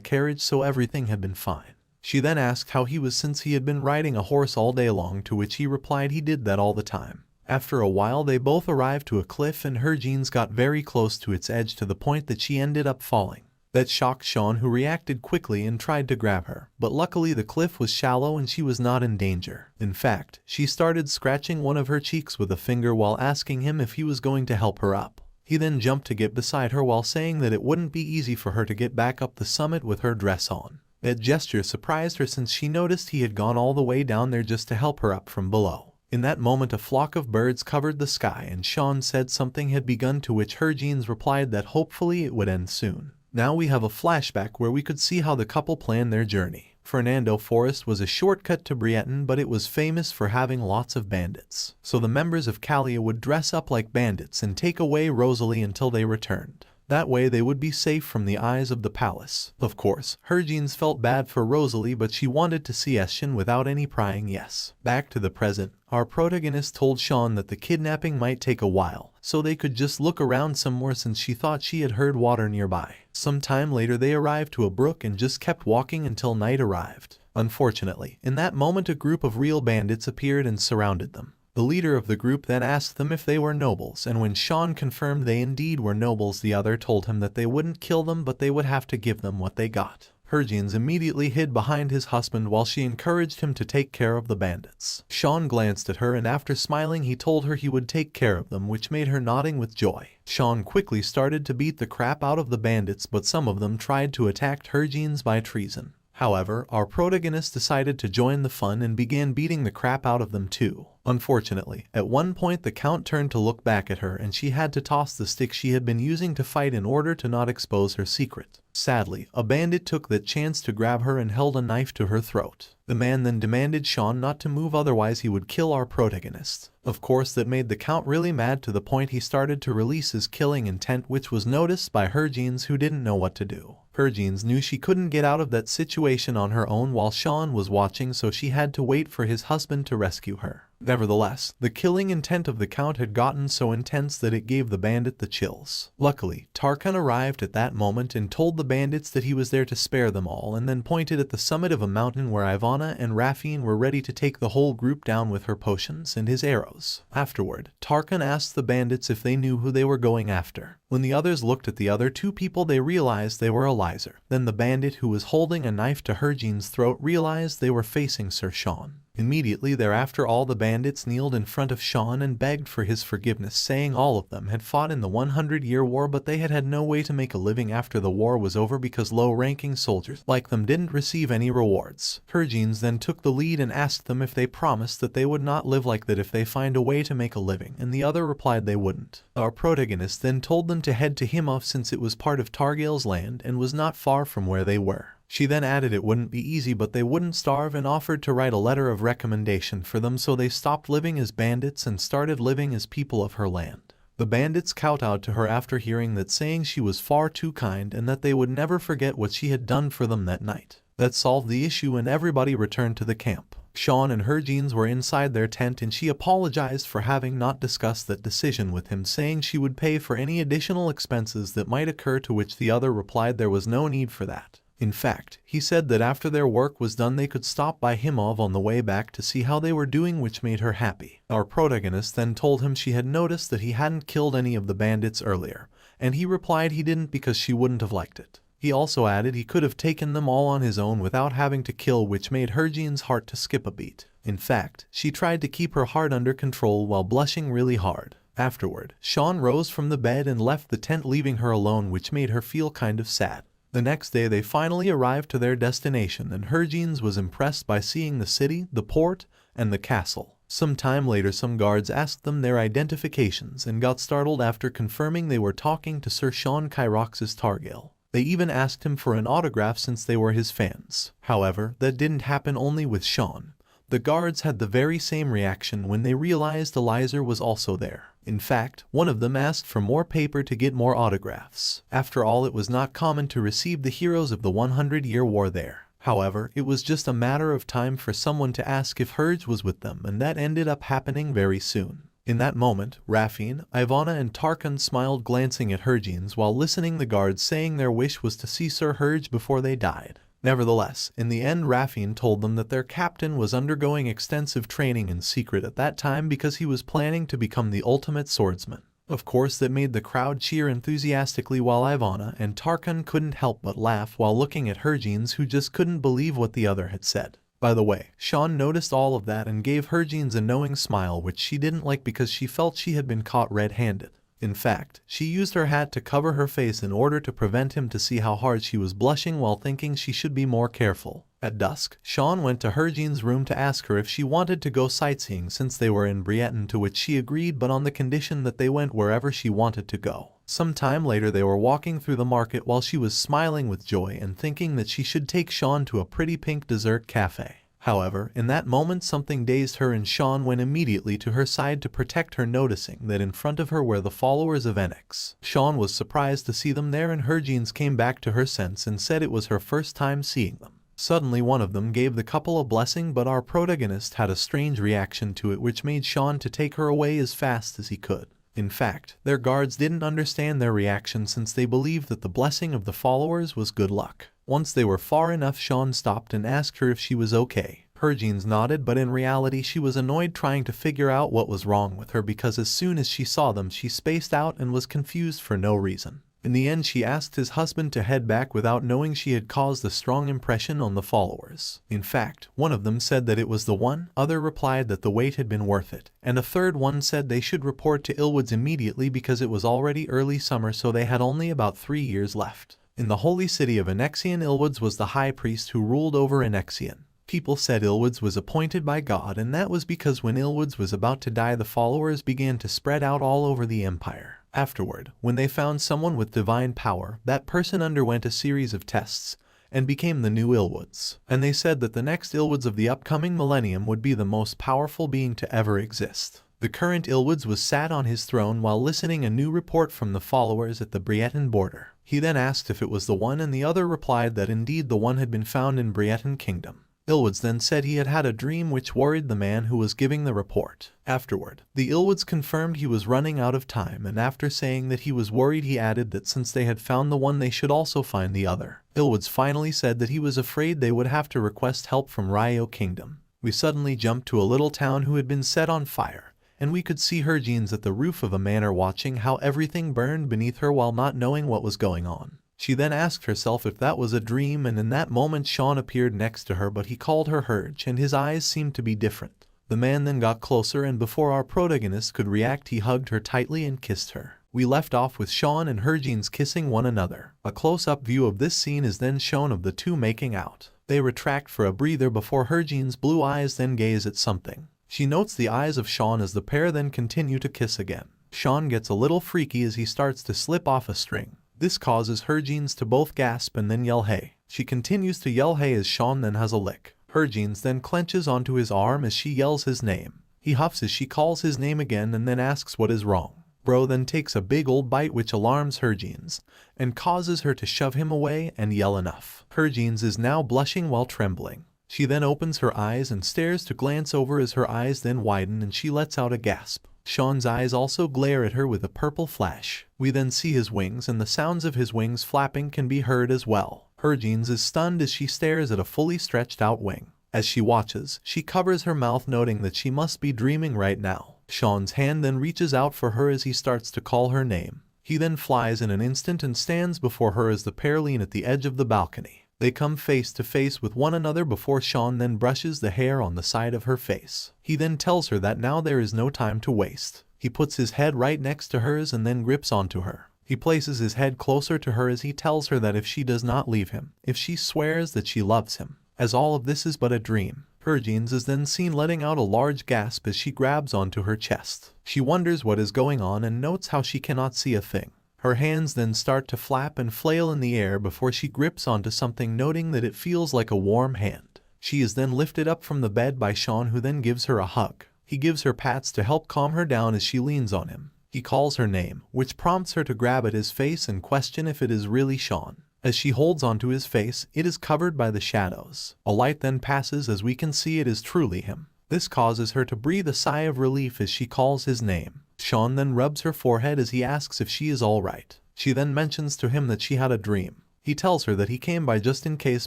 carriage, so everything had been fine. She then asked how he was since he had been riding a horse all day long, to which he replied he did that all the time. After a while they both arrived to a cliff and her jeans got very close to its edge to the point that she ended up falling. That shocked Shaun, who reacted quickly and tried to grab her, but luckily the cliff was shallow and she was not in danger. In fact, she started scratching one of her cheeks with a finger while asking him if he was going to help her up. He then jumped to get beside her while saying that it wouldn't be easy for her to get back up the summit with her dress on. That gesture surprised her since she noticed he had gone all the way down there just to help her up from below. In that moment a flock of birds covered the sky and Shaun said something had begun, to which her jeans replied that hopefully it would end soon. Now we have a flashback where we could see how the couple planned their journey. Fernando Forest was a shortcut to Briettin, but it was famous for having lots of bandits. So the members of Cecilia would dress up like bandits and take away Rosalie until they returned. That way they would be safe from the eyes of the palace. Of course, her jeans felt bad for Rosalie, but she wanted to see Shaun without any prying. Yes. Back to the present, our protagonist told Shaun that the kidnapping might take a while, so they could just look around some more since she thought she had heard water nearby. Some time later they arrived to a brook and just kept walking until night arrived. Unfortunately, in that moment a group of real bandits appeared and surrounded them. The leader of the group then asked them if they were nobles, and when Shaun confirmed they indeed were nobles, the other told him that they wouldn't kill them but they would have to give them what they got. Her jeans immediately hid behind his husband while she encouraged him to take care of the bandits. Shaun glanced at her and after smiling he told her he would take care of them, which made her nodding with joy. Shaun quickly started to beat the crap out of the bandits, but some of them tried to attack her jeans by treason. However, our protagonist decided to join the fun and began beating the crap out of them too. Unfortunately, at one point the Count turned to look back at her and she had to toss the stick she had been using to fight in order to not expose her secret. Sadly, a bandit took that chance to grab her and held a knife to her throat. The man then demanded Shaun not to move, otherwise he would kill our protagonist. Of course that made the Count really mad to the point he started to release his killing intent, which was noticed by her jeans, who didn't know what to do. Her jeans knew she couldn't get out of that situation on her own while Shaun was watching, so she had to wait for his husband to rescue her. Nevertheless, the killing intent of the Count had gotten so intense that it gave the bandit the chills. Luckily, Tarkan arrived at that moment and told the bandits that he was there to spare them all, and then pointed at the summit of a mountain where Ivana and Raffine were ready to take the whole group down with her potions and his arrows. Afterward, Tarkan asked the bandits if they knew who they were going after. When the others looked at the other two people they realized they were Elizer. Then the bandit who was holding a knife to her jeans' throat realized they were facing Sir Shaun. Immediately thereafter all the bandits kneeled in front of Shaun and begged for his forgiveness, saying all of them had fought in the 100-year war but they had no way to make a living after the war was over because low-ranking soldiers like them didn't receive any rewards. Her jeans then took the lead and asked them if they promised that they would not live like that if they find a way to make a living, and the other replied they wouldn't. Our protagonist then told them to head to Himov since it was part of Targail's land and was not far from where they were. She then added it wouldn't be easy but they wouldn't starve and offered to write a letter of recommendation for them, so they stopped living as bandits and started living as people of her land. The bandits kowtowed to her after hearing that, saying she was far too kind and that they would never forget what she had done for them that night. That solved the issue and everybody returned to the camp. Shaun and her jeans were inside their tent and she apologized for having not discussed that decision with him, saying she would pay for any additional expenses that might occur, to which the other replied there was no need for that. In fact, he said that after their work was done they could stop by Himov on the way back to see how they were doing, which made her happy. Our protagonist then told him she had noticed that he hadn't killed any of the bandits earlier, and he replied he didn't because she wouldn't have liked it. He also added he could have taken them all on his own without having to kill, which made her jeans' heart to skip a beat. In fact, she tried to keep her heart under control while blushing really hard. Afterward, Shaun rose from the bed and left the tent, leaving her alone, which made her feel kind of sad. The next day they finally arrived to their destination and her jeans was impressed by seeing the city, the port, and the castle. Some time later some guards asked them their identifications and got startled after confirming they were talking to Sir Shaun Kyroxis Targail. They even asked him for an autograph since they were his fans. However, that didn't happen only with Shaun. The guards had the very same reaction when they realized Elizer was also there. In fact, one of them asked for more paper to get more autographs. After all, it was not common to receive the heroes of the 100-year war there. However, it was just a matter of time for someone to ask if Herge was with them, and that ended up happening very soon. In that moment, Raffine, Ivana and Tarkan smiled, glancing at her jeans while listening the guards saying their wish was to see Sir Herge before they died. Nevertheless, in the end Raffine told them that their captain was undergoing extensive training in secret at that time because he was planning to become the ultimate swordsman. Of course, that made the crowd cheer enthusiastically while Ivana and Tarkan couldn't help but laugh while looking at Hergenes, who just couldn't believe what the other had said. By the way, Shaun noticed all of that and gave Hergenes a knowing smile, which she didn't like because she felt she had been caught red-handed. In fact, she used her hat to cover her face in order to prevent him to see how hard she was blushing while thinking she should be more careful. At dusk, Shaun went to Hergenes' room to ask her if she wanted to go sightseeing since they were in Briettin, to which she agreed, but on the condition that they went wherever she wanted to go. Some time later they were walking through the market while she was smiling with joy and thinking that she should take Shaun to a pretty pink dessert cafe. However, in that moment something dazed her and Shaun went immediately to her side to protect her, noticing that in front of her were the followers of Annex. Shaun was surprised to see them there and Hergenes came back to her sense and said it was her first time seeing them. Suddenly one of them gave the couple a blessing, but our protagonist had a strange reaction to it which made Shaun to take her away as fast as he could. In fact, their guards didn't understand their reaction since they believed that the blessing of the followers was good luck. Once they were far enough, Shaun stopped and asked her if she was okay. Hergenes nodded, but in reality she was annoyed trying to figure out what was wrong with her because as soon as she saw them she spaced out and was confused for no reason. In the end she asked his husband to head back without knowing she had caused a strong impression on the followers. In fact, one of them said that it was the one, other replied that the wait had been worth it, and a third one said they should report to Illwoods immediately because it was already early summer, so they had only about 3 years left. In the holy city of Annexian, Illwoods was the high priest who ruled over Annexian. People said Illwoods was appointed by God, and that was because when Illwoods was about to die the followers began to spread out all over the empire. Afterward, when they found someone with divine power, that person underwent a series of tests and became the new Illwoods. And they said that the next Illwoods of the upcoming millennium would be the most powerful being to ever exist. The current Illwoods was sat on his throne while listening a new report from the followers at the Briettin border. He then asked if it was the one, and the other replied that indeed the one had been found in Briettin kingdom. Illwoods then said he had had a dream which worried the man who was giving the report. Afterward, the Illwoods confirmed he was running out of time, and after saying that he was worried he added that since they had found the one they should also find the other. Illwoods finally said that he was afraid they would have to request help from Rio kingdom. We suddenly jumped to a little town who had been set on fire, and we could see Hergenes at the roof of a manor watching how everything burned beneath her while not knowing what was going on. She then asked herself if that was a dream, and in that moment Shaun appeared next to her, but he called her Herge and his eyes seemed to be different. The man then got closer, and before our protagonist could react he hugged her tightly and kissed her. We left off with Shaun and Hergenes kissing one another. A close-up view of this scene is then shown of the two making out. They retract for a breather before Hergenes' blue eyes then gaze at something. She notes the eyes of Shaun as the pair then continue to kiss again. Shaun gets a little freaky as he starts to slip off a string. This causes Hergenes to both gasp and then yell hey. She continues to yell hey as Shaun then has a lick. Hergenes then clenches onto his arm as she yells his name. He huffs as she calls his name again and then asks what is wrong. Bro then takes a big old bite which alarms Hergenes and causes her to shove him away and yell enough. Hergenes is now blushing while trembling. She then opens her eyes and stares to glance over as her eyes then widen and she lets out a gasp. Shaun's eyes also glare at her with a purple flash. We then see his wings, and the sounds of his wings flapping can be heard as well. Hergenes is stunned as she stares at a fully stretched out wing. As she watches, she covers her mouth, noting that she must be dreaming right now. Shaun's hand then reaches out for her as he starts to call her name. He then flies in an instant and stands before her as the pair lean at the edge of the balcony. They come face to face with one another before Shaun then brushes the hair on the side of her face. He then tells her that now there is no time to waste. He puts his head right next to hers and then grips onto her. He places his head closer to her as he tells her that if she does not leave him, if she swears that she loves him, as all of this is but a dream. Hergenes is then seen letting out a large gasp as she grabs onto her chest. She wonders what is going on and notes how she cannot see a thing. Her hands then start to flap and flail in the air before she grips onto something, noting that it feels like a warm hand. She is then lifted up from the bed by Shaun, who then gives her a hug. He gives her pats to help calm her down as she leans on him. He calls her name, which prompts her to grab at his face and question if it is really Shaun. As she holds onto his face, it is covered by the shadows. A light then passes as we can see it is truly him. This causes her to breathe a sigh of relief as she calls his name. Shaun then rubs her forehead as he asks if she is all right. She then mentions to him that she had a dream. He tells her that he came by just in case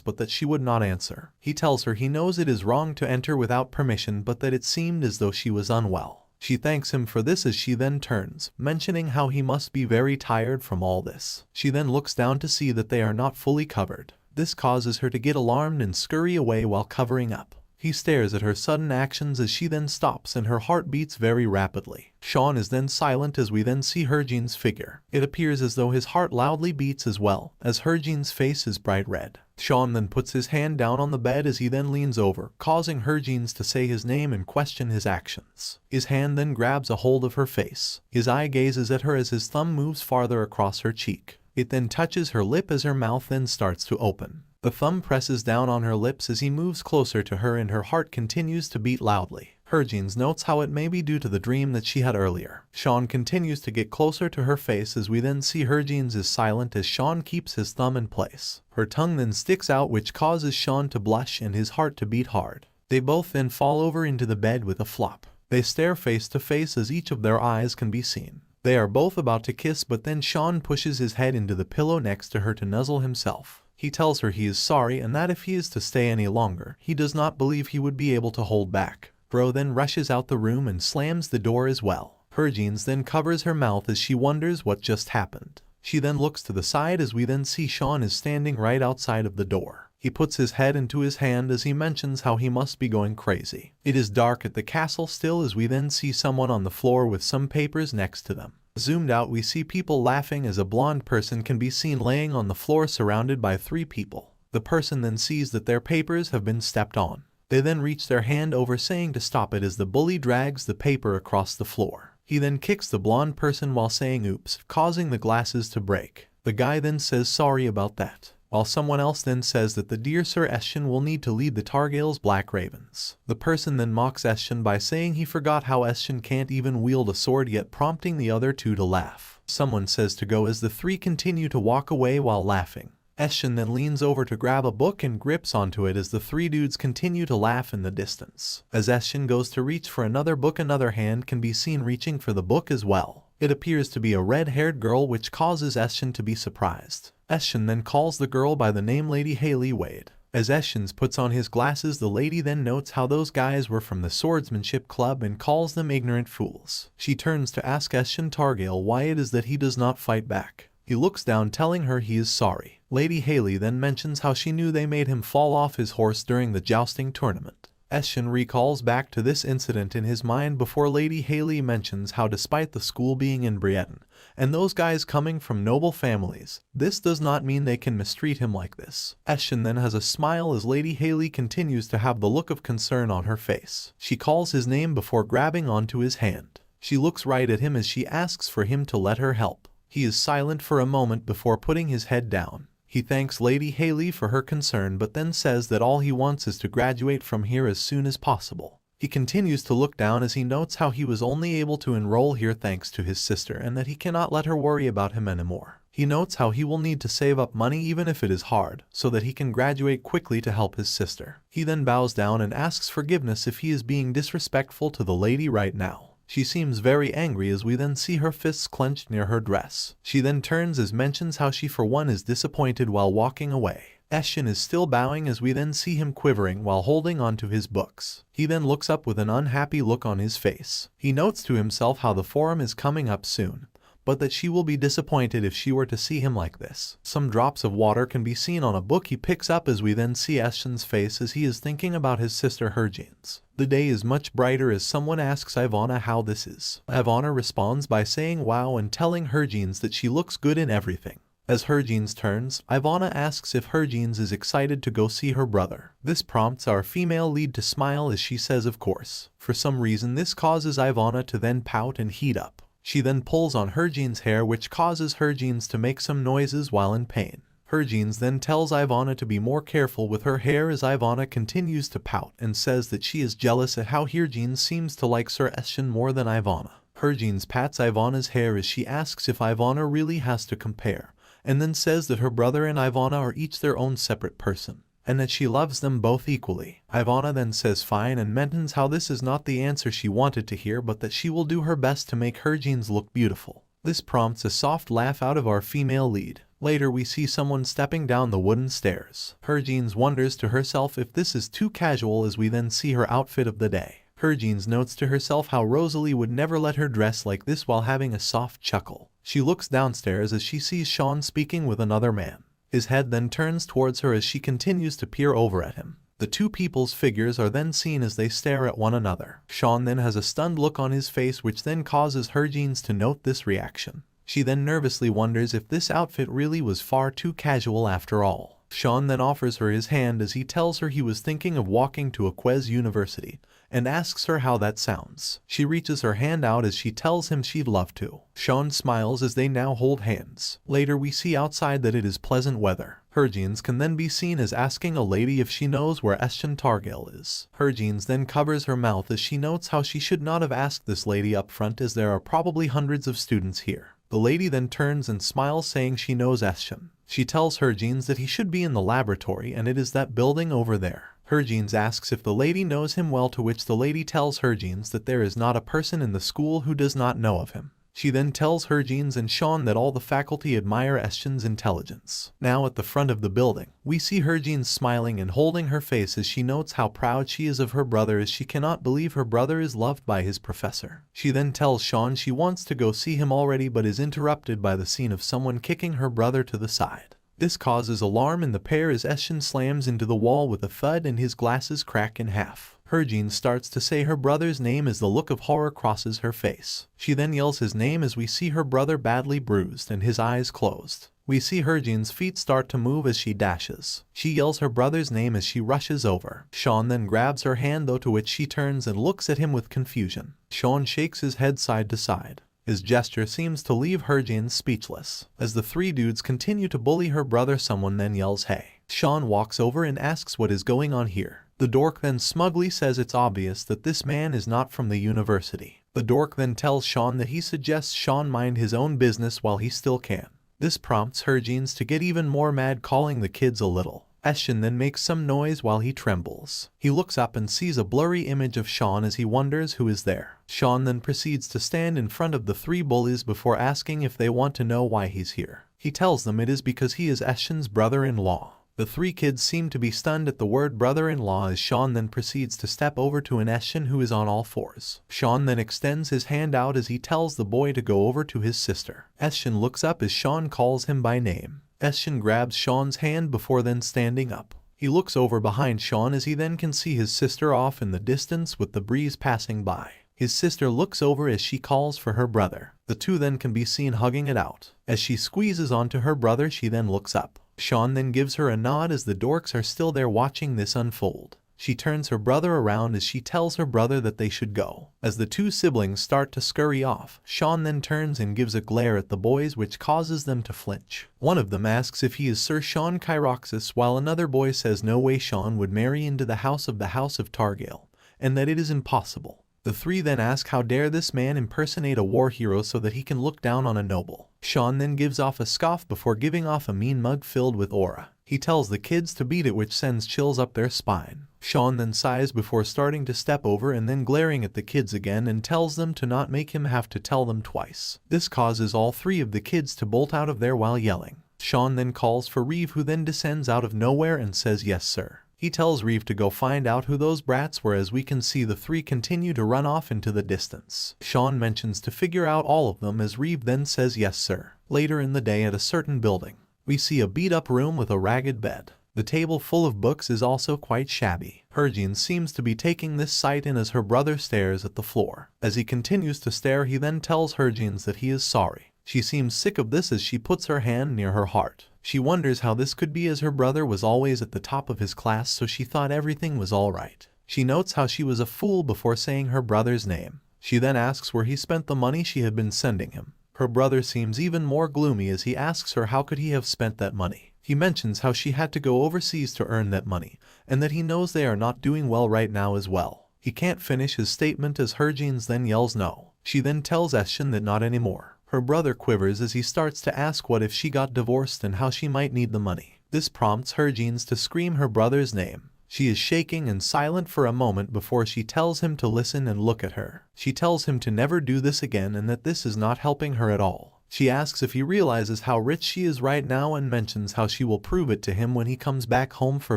but that she would not answer. He tells her he knows it is wrong to enter without permission but that it seemed as though she was unwell. She thanks him for this as she then turns, mentioning how he must be very tired from all this. She then looks down to see that they are not fully covered. This causes her to get alarmed and scurry away while covering up. He stares at her sudden actions as she then stops and her heart beats very rapidly. Shaun is then silent as we then see Harvin's figure. It appears as though his heart loudly beats as well, as Harvin's face is bright red. Shaun then puts his hand down on the bed as he then leans over, causing Harvin's to say his name and question his actions. His hand then grabs a hold of her face. His eye gazes at her as his thumb moves farther across her cheek. It then touches her lip as her mouth then starts to open. The thumb presses down on her lips as he moves closer to her and her heart continues to beat loudly. Harvin's notes how it may be due to the dream that she had earlier. Shaun continues to get closer to her face as we then see Harvin's is silent as Shaun keeps his thumb in place. Her tongue then sticks out which causes Shaun to blush and his heart to beat hard. They both then fall over into the bed with a flop. They stare face to face as each of their eyes can be seen. They are both about to kiss but then Shaun pushes his head into the pillow next to her to nuzzle himself. He tells her he is sorry and that if he is to stay any longer, he does not believe he would be able to hold back. Bro then rushes out the room and slams the door as well. Harvin's then covers her mouth as she wonders what just happened. She then looks to the side as we then see Shaun is standing right outside of the door. He puts his head into his hand as he mentions how he must be going crazy. It is dark at the castle still as we then see someone on the floor with some papers next to them. Zoomed out we see people laughing as a blonde person can be seen laying on the floor surrounded by 3 people. The person then sees that their papers have been stepped on. They then reach their hand over saying to stop it as the bully drags the paper across the floor. He then kicks the blonde person while saying oops, causing the glasses to break. The guy then says sorry about that, while someone else then says that the dear Sir Eshin will need to lead the Targail's Black Ravens. The person then mocks Eshin by saying he forgot how Eshin can't even wield a sword yet, prompting the other 2 to laugh. Someone says to go as the 3 continue to walk away while laughing. Eshin then leans over to grab a book and grips onto it as the 3 dudes continue to laugh in the distance. As Eshin goes to reach for another book, another hand can be seen reaching for the book as well. It appears to be a red-haired girl which causes Eshin to be surprised. Eshin then calls the girl by the name Lady Haley Wade. As Eshin puts on his glasses, the lady then notes how those guys were from the swordsmanship club and calls them ignorant fools. She turns to ask Eshin Targail why it is that he does not fight back. He looks down telling her he is sorry. Lady Haley then mentions how she knew they made him fall off his horse during the jousting tournament. Eshin recalls back to this incident in his mind before Lady Haley mentions how despite the school being in Briettin, and those guys coming from noble families, this does not mean they can mistreat him like this. Eshin then has a smile as Lady Haley continues to have the look of concern on her face. She calls his name before grabbing onto his hand. She looks right at him as she asks for him to let her help. He is silent for a moment before putting his head down. He thanks Lady Haley for her concern but then says that all he wants is to graduate from here as soon as possible. He continues to look down as he notes how he was only able to enroll here thanks to his sister and that he cannot let her worry about him anymore. He notes how he will need to save up money even if it is hard, so that he can graduate quickly to help his sister. He then bows down and asks forgiveness if he is being disrespectful to the lady right now. She seems very angry as we then see her fists clenched near her dress. She then turns as mentions how she for one is disappointed while walking away. Eshin is still bowing as we then see him quivering while holding onto his books. He then looks up with an unhappy look on his face. He notes to himself how the forum is coming up soon, but that she will be disappointed if she were to see him like this. Some drops of water can be seen on a book he picks up as we then see Eshin's face as he is thinking about his sister Harvin's. The day is much brighter as someone asks Ivana how this is. Ivana responds by saying wow and telling Harvin's that she looks good in everything. As Harvin's turns, Ivana asks if Harvin's is excited to go see her brother. This prompts our female lead to smile as she says of course. For some reason this causes Ivana to then pout and heat up. She then pulls on Harvin's hair which causes Harvin's to make some noises while in pain. Harvin's then tells Ivana to be more careful with her hair as Ivana continues to pout and says that she is jealous at how Harvin's seems to like Sir Eshin more than Ivana. Harvin's pats Ivana's hair as she asks if Ivana really has to compare, and then says that her brother and Ivana are each their own separate person, and that she loves them both equally. Ivana then says fine and mentions how this is not the answer she wanted to hear but that she will do her best to make Harvin's look beautiful. This prompts a soft laugh out of our female lead. Later we see someone stepping down the wooden stairs. Herjeans wonders to herself if this is too casual as we then see her outfit of the day. Herjeans notes to herself how Rosalie would never let her dress like this while having a soft chuckle. She looks downstairs as she sees Shaun speaking with another man. His head then turns towards her as she continues to peer over at him. The two people's figures are then seen as they stare at one another. Shaun then has a stunned look on his face, which then causes Herjeans to note this reaction. She then nervously wonders if this outfit really was far too casual after all. Shaun then offers her his hand as he tells her he was thinking of walking to Aquez University, and asks her how that sounds. She reaches her hand out as she tells him she'd love to. Shaun smiles as they now hold hands. Later we see outside that it is pleasant weather. Herjeans can then be seen as asking a lady if she knows where Estion Targale is. Herjeans then covers her mouth as she notes how she should not have asked this lady up front, as there are probably hundreds of students here. The lady then turns and smiles, saying she knows Estion. She tells Herjeans that he should be in the laboratory and it is that building over there. Herjeans asks if the lady knows him well, to which the lady tells Herjeans that there is not a person in the school who does not know of him. She then tells Herjeans and Shaun that all the faculty admire Estion's intelligence. Now at the front of the building, we see Herjeans smiling and holding her face as she notes how proud she is of her brother, as she cannot believe her brother is loved by his professor. She then tells Shaun she wants to go see him already, but is interrupted by the scene of someone kicking her brother to the side. This causes alarm in the pair as Estion slams into the wall with a thud and his glasses crack in half. Herjeans starts to say her brother's name as the look of horror crosses her face. She then yells his name as we see her brother badly bruised and his eyes closed. We see Herjeans' feet start to move as she dashes. She yells her brother's name as she rushes over. Shaun then grabs her hand though, to which she turns and looks at him with confusion. Shaun shakes his head side to side. His gesture seems to leave Herjeans speechless. As the three dudes continue to bully her brother, someone then yells hey. Shaun walks over and asks what is going on here. The dork then smugly says it's obvious that this man is not from the university. The dork then tells Shaun that he suggests Shaun mind his own business while he still can. This prompts Herjeans to get even more mad, calling the kids a little. Estion then makes some noise while he trembles. He looks up and sees a blurry image of Shaun as he wonders who is there. Shaun then proceeds to stand in front of the three bullies before asking if they want to know why he's here. He tells them it is because he is Estion's brother-in-law. The three kids seem to be stunned at the word brother-in-law as Shaun then proceeds to step over to an Estion who is on all fours. Shaun then extends his hand out as he tells the boy to go over to his sister. Estion looks up as Shaun calls him by name. Estion grabs Shaun's hand before then standing up. He looks over behind Shaun as he then can see his sister off in the distance with the breeze passing by. His sister looks over as she calls for her brother. The two then can be seen hugging it out. As she squeezes onto her brother, she then looks up. Shaun then gives her a nod as the dorks are still there watching this unfold. She turns her brother around as she tells her brother that they should go. As the two siblings start to scurry off, Shaun then turns and gives a glare at the boys, which causes them to flinch. One of them asks if he is Sir Shaun Kyroxis, while another boy says no way Shaun would marry into the House of Targale, and that it is impossible. The three then ask how dare this man impersonate a war hero so that he can look down on a noble. Shaun then gives off a scoff before giving off a mean mug filled with aura. He tells the kids to beat it, which sends chills up their spine. Shaun then sighs before starting to step over and then glaring at the kids again and tells them to not make him have to tell them twice. This causes all three of the kids to bolt out of there while yelling. Shaun then calls for Reeve, who then descends out of nowhere and says yes sir. He tells Reeve to go find out who those brats were, as we can see the three continue to run off into the distance. Shaun mentions to figure out all of them as Reeve then says yes sir. Later in the day at a certain building, we see a beat-up room with a ragged bed. The table full of books is also quite shabby. Herjeans seems to be taking this sight in as her brother stares at the floor. As he continues to stare, he then tells Herjeans that he is sorry. She seems sick of this as she puts her hand near her heart. She wonders how this could be, as her brother was always at the top of his class, so she thought everything was alright. She notes how she was a fool before saying her brother's name. She then asks where he spent the money she had been sending him. Her brother seems even more gloomy as he asks her how could he have spent that money. He mentions how she had to go overseas to earn that money, and that he knows they are not doing well right now as well. He can't finish his statement as Herjeans then yells no. She then tells Estion that not anymore. Her brother quivers as he starts to ask what if she got divorced and how she might need the money. This prompts Herjeans to scream her brother's name. She is shaking and silent for a moment before she tells him to listen and look at her. She tells him to never do this again and that this is not helping her at all. She asks if he realizes how rich she is right now and mentions how she will prove it to him when he comes back home for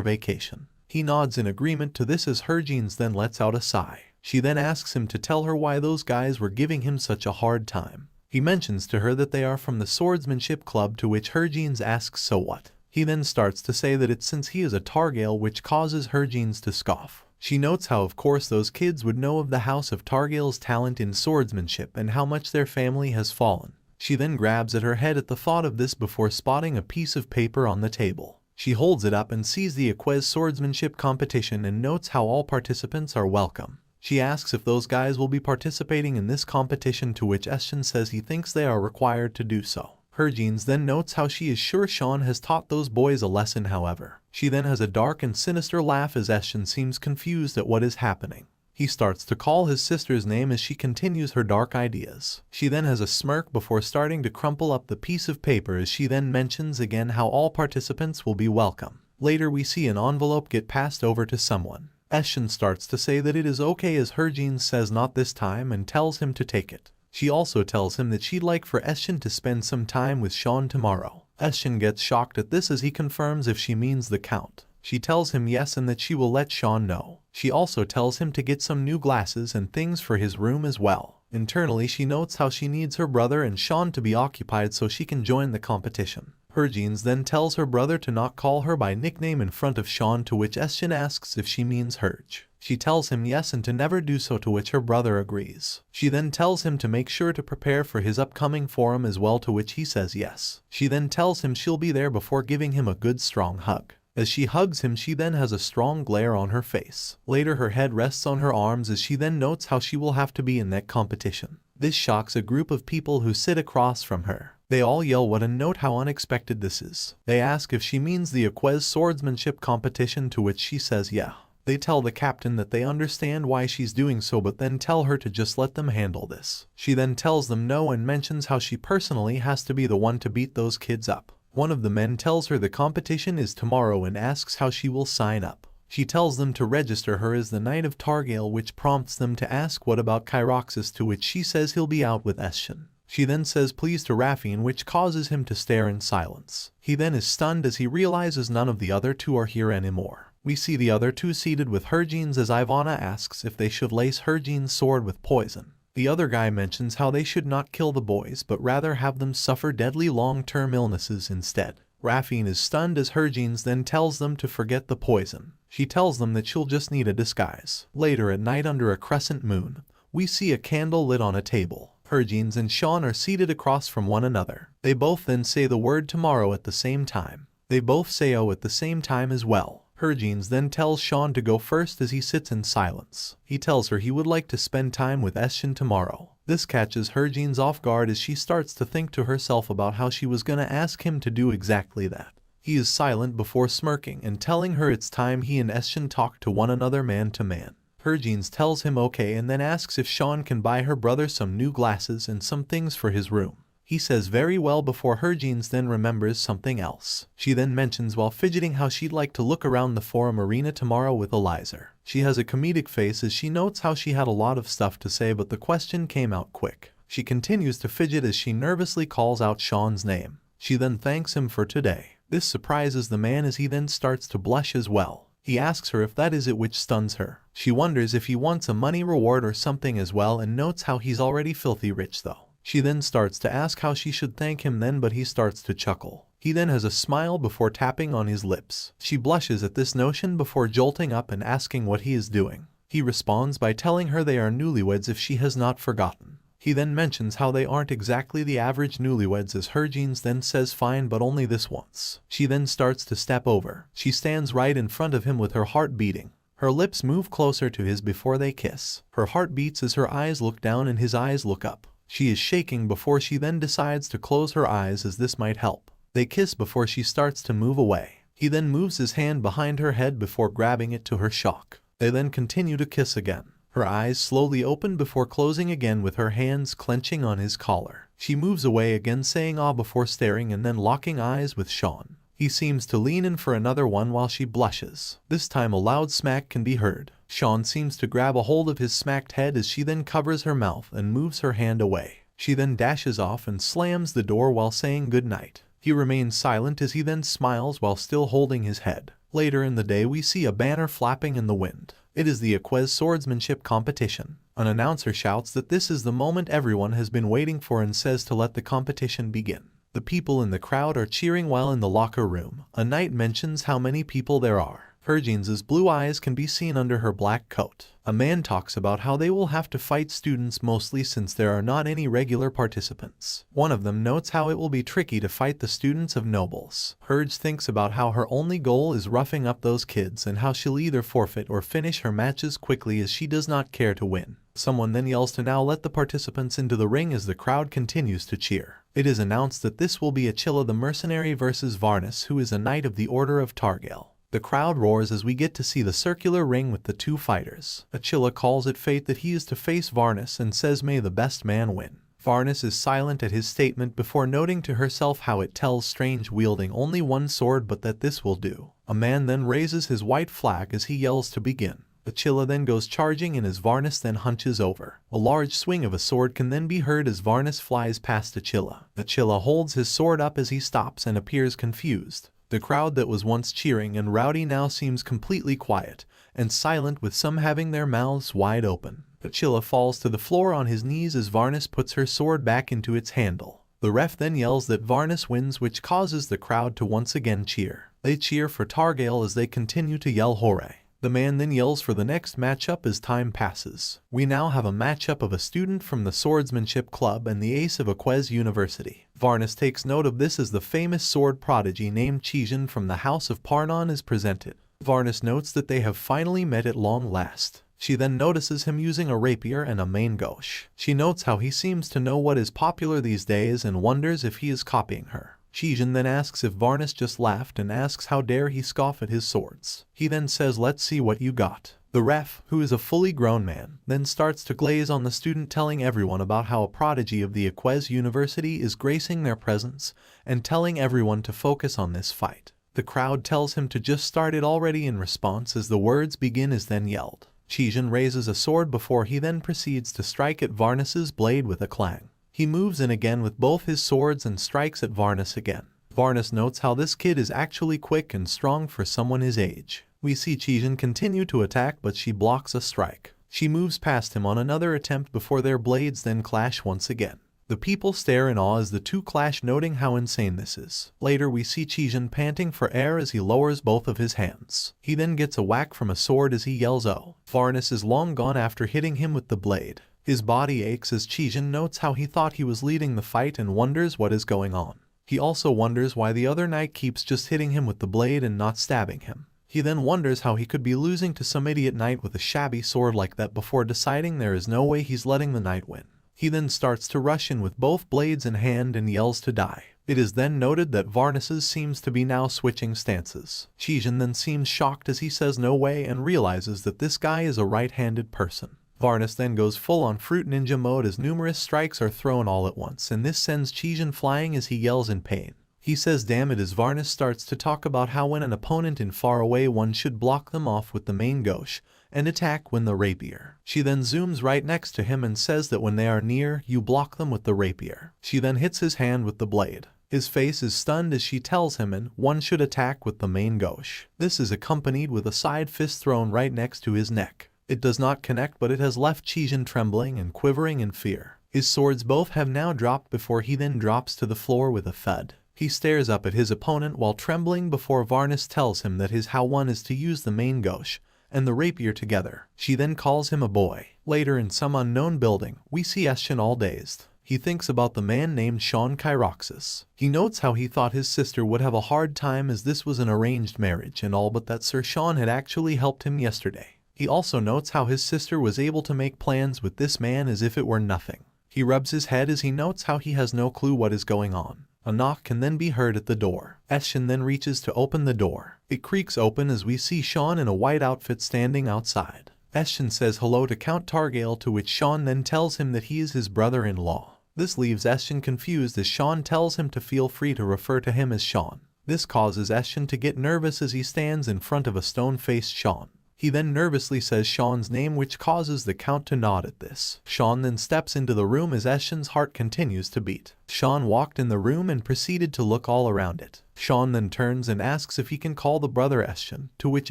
vacation. He nods in agreement to this as Harvin then lets out a sigh. She then asks him to tell her why those guys were giving him such a hard time. He mentions to her that they are from the swordsmanship club, to which Harvin asks so what. He then starts to say that it's since he is a Targail, which causes Harvin to scoff. She notes how of course those kids would know of the House of Targail's talent in swordsmanship and how much their family has fallen. She then grabs at her head at the thought of this before spotting a piece of paper on the table. She holds it up and sees the Equez swordsmanship competition and notes how all participants are welcome. She asks if those guys will be participating in this competition, to which Shaun says he thinks they are required to do so. Harvin then notes how she is sure Shaun has taught those boys a lesson, however. She then has a dark and sinister laugh as Shaun seems confused at what is happening. He starts to call his sister's name as she continues her dark ideas. She then has a smirk before starting to crumple up the piece of paper as she then mentions again how all participants will be welcome. Later we see an envelope get passed over to someone. Shaun starts to say that it is okay as Harvin says not this time and tells him to take it. She also tells him that she'd like for Shaun to spend some time with Shaun tomorrow. Shaun gets shocked at this as he confirms if she means the Count. She tells him yes and that she will let Shaun know. She also tells him to get some new glasses and things for his room as well. Internally she notes how she needs her brother and Shaun to be occupied so she can join the competition. Harvin then tells her brother to not call her by nickname in front of Shaun, to which Shaun asks if she means Herge. She tells him yes and to never do so, to which her brother agrees. She then tells him to make sure to prepare for his upcoming forum as well, to which he says yes. She then tells him she'll be there before giving him a good strong hug. As she hugs him, she then has a strong glare on her face. Later her head rests on her arms as she then notes how she will have to be in that competition. This shocks a group of people who sit across from her. They all yell what and note how unexpected this is. They ask if she means the Equez swordsmanship competition, to which she says yeah. They tell the captain that they understand why she's doing so, but then tell her to just let them handle this. She then tells them no and mentions how she personally has to be the one to beat those kids up. One of the men tells her the competition is tomorrow and asks how she will sign up. She tells them to register her as the Knight of Targail, which prompts them to ask what about Kyroxis, to which she says he'll be out with Shaun. She then says please to Raffine, which causes him to stare in silence. He then is stunned as he realizes none of the other two are here anymore. We see the other two seated with Harvin as Ivana asks if they should lace Harvin's sword with poison. The other guy mentions how they should not kill the boys but rather have them suffer deadly long-term illnesses instead. Raffine is stunned as Harvin then tells them to forget the poison. She tells them that she'll just need a disguise. Later at night under a crescent moon, we see a candle lit on a table. Harvin and Shaun are seated across from one another. They both then say the word tomorrow at the same time. They both say oh at the same time as well. Harvin then tells Shaun to go first as he sits in silence. He tells her he would like to spend time with Shaun tomorrow. This catches Harvin off guard as she starts to think to herself about how she was gonna ask him to do exactly that. He is silent before smirking and telling her it's time he and Shaun talk to one another man to man. Harvin tells him okay and then asks if Shaun can buy her brother some new glasses and some things for his room. He says very well before Harvin then remembers something else. She then mentions while fidgeting how she'd like to look around the forum arena tomorrow with Elizer. She has a comedic face as she notes how she had a lot of stuff to say but the question came out quick. She continues to fidget as she nervously calls out Shaun's name. She then thanks him for today. This surprises the man as he then starts to blush as well. He asks her if that is it, which stuns her. She wonders if he wants a money reward or something as well and notes how he's already filthy rich though. She then starts to ask how she should thank him then, but he starts to chuckle. He then has a smile before tapping on his lips. She blushes at this notion before jolting up and asking what he is doing. He responds by telling her they are newlyweds if she has not forgotten. He then mentions how they aren't exactly the average newlyweds as Harvin then says fine but only this once. She then starts to step over. She stands right in front of him with her heart beating. Her lips move closer to his before they kiss. Her heart beats as her eyes look down and his eyes look up. She is shaking before she then decides to close her eyes as this might help. They kiss before she starts to move away. He then moves his hand behind her head before grabbing it to her shock. They then continue to kiss again. Her eyes slowly open before closing again with her hands clenching on his collar. She moves away again saying ah before staring and then locking eyes with Shaun. He seems to lean in for another one while she blushes. This time a loud smack can be heard. Shaun seems to grab a hold of his smacked head as she then covers her mouth and moves her hand away. She then dashes off and slams the door while saying goodnight. He remains silent as he then smiles while still holding his head. Later in the day we see a banner flapping in the wind. It is the Equez swordsmanship competition. An announcer shouts that this is the moment everyone has been waiting for and says to let the competition begin. The people in the crowd are cheering while in the locker room. A knight mentions how many people there are. Hergine's blue eyes can be seen under her black coat. A man talks about how they will have to fight students mostly since there are not any regular participants. One of them notes how it will be tricky to fight the students of nobles. Herge thinks about how her only goal is roughing up those kids and how she'll either forfeit or finish her matches quickly as she does not care to win. Someone then yells to now let the participants into the ring as the crowd continues to cheer. It is announced that this will be Attila the mercenary versus Varnus, who is a knight of the Order of Targale. The crowd roars as we get to see the circular ring with the two fighters. Attila calls it fate that he is to face Varnus and says may the best man win. Varnus is silent at his statement before noting to herself how it tells Strange wielding only one sword but that this will do. A man then raises his white flag as he yells to begin. Attila then goes charging and as Varnus then hunches over. A large swing of a sword can then be heard as Varnus flies past Attila. Attila holds his sword up as he stops and appears confused. The crowd that was once cheering and rowdy now seems completely quiet and silent, with some having their mouths wide open. Attila falls to the floor on his knees as Varnus puts her sword back into its handle. The ref then yells that Varnus wins, which causes the crowd to once again cheer. They cheer for Targale as they continue to yell hooray. The man then yells for the next matchup as time passes. We now have a matchup of a student from the Swordsmanship Club and the ace of Equez University. Varnus takes note of this as the famous sword prodigy named Treason from the House of Parnon is presented. Varnus notes that they have finally met at long last. She then notices him using a rapier and a main gauche. She notes how he seems to know what is popular these days and wonders if he is copying her. Treason then asks if Varnus just laughed and asks how dare he scoff at his swords. He then says let's see what you got. The ref, who is a fully grown man, then starts to glaze on the student, telling everyone about how a prodigy of the Equez University is gracing their presence and telling everyone to focus on this fight. The crowd tells him to just start it already in response as the words begin is then yelled. Treason raises a sword before he then proceeds to strike at Varnus's blade with a clang. He moves in again with both his swords and strikes at Varnus again. Varnus notes how this kid is actually quick and strong for someone his age. We see Treason continue to attack, but she blocks a strike. She moves past him on another attempt before their blades then clash once again. The people stare in awe as the two clash, noting how insane this is. Later we see Treason panting for air as he lowers both of his hands. He then gets a whack from a sword as he yells "Oh!" Varnus is long gone after hitting him with the blade. His body aches as Treason notes how he thought he was leading the fight and wonders what is going on. He also wonders why the other knight keeps just hitting him with the blade and not stabbing him. He then wonders how he could be losing to some idiot knight with a shabby sword like that before deciding there is no way he's letting the knight win. He then starts to rush in with both blades in hand and yells to die. It is then noted that Varnus's seems to be now switching stances. Treason then seems shocked as he says no way and realizes that this guy is a right-handed person. Varnus then goes full on fruit ninja mode as numerous strikes are thrown all at once, and this sends Treason flying as he yells in pain. He says damn it as Varnus starts to talk about how when an opponent in far away one should block them off with the main gauche and attack when the rapier. She then zooms right next to him and says that when they are near, you block them with the rapier. She then hits his hand with the blade. His face is stunned as she tells him and one should attack with the main gauche. This is accompanied with a side fist thrown right next to his neck. It does not connect, but it has left Treason trembling and quivering in fear. His swords both have now dropped before he then drops to the floor with a thud. He stares up at his opponent while trembling before Varnus tells him that his how one is to use the main gauche and the rapier together. She then calls him a boy. Later in some unknown building, we see Shaun all dazed. He thinks about the man named Shaun Kyroxis. He notes how he thought his sister would have a hard time as this was an arranged marriage and all, but that Sir Shaun had actually helped him yesterday. He also notes how his sister was able to make plans with this man as if it were nothing. He rubs his head as he notes how he has no clue what is going on. A knock can then be heard at the door. Shaun then reaches to open the door. It creaks open as we see Shaun in a white outfit standing outside. Shaun says hello to Count Targale, to which Shaun then tells him that he is his brother-in-law. This leaves Shaun confused as Shaun tells him to feel free to refer to him as Shaun. This causes Shaun to get nervous as he stands in front of a stone-faced Shaun. He then nervously says Shaun's name, which causes the Count to nod at this. Shaun then steps into the room as Eschen's heart continues to beat. Shaun walked in the room and proceeded to look all around it. Shaun then turns and asks if he can call the brother Eschen, to which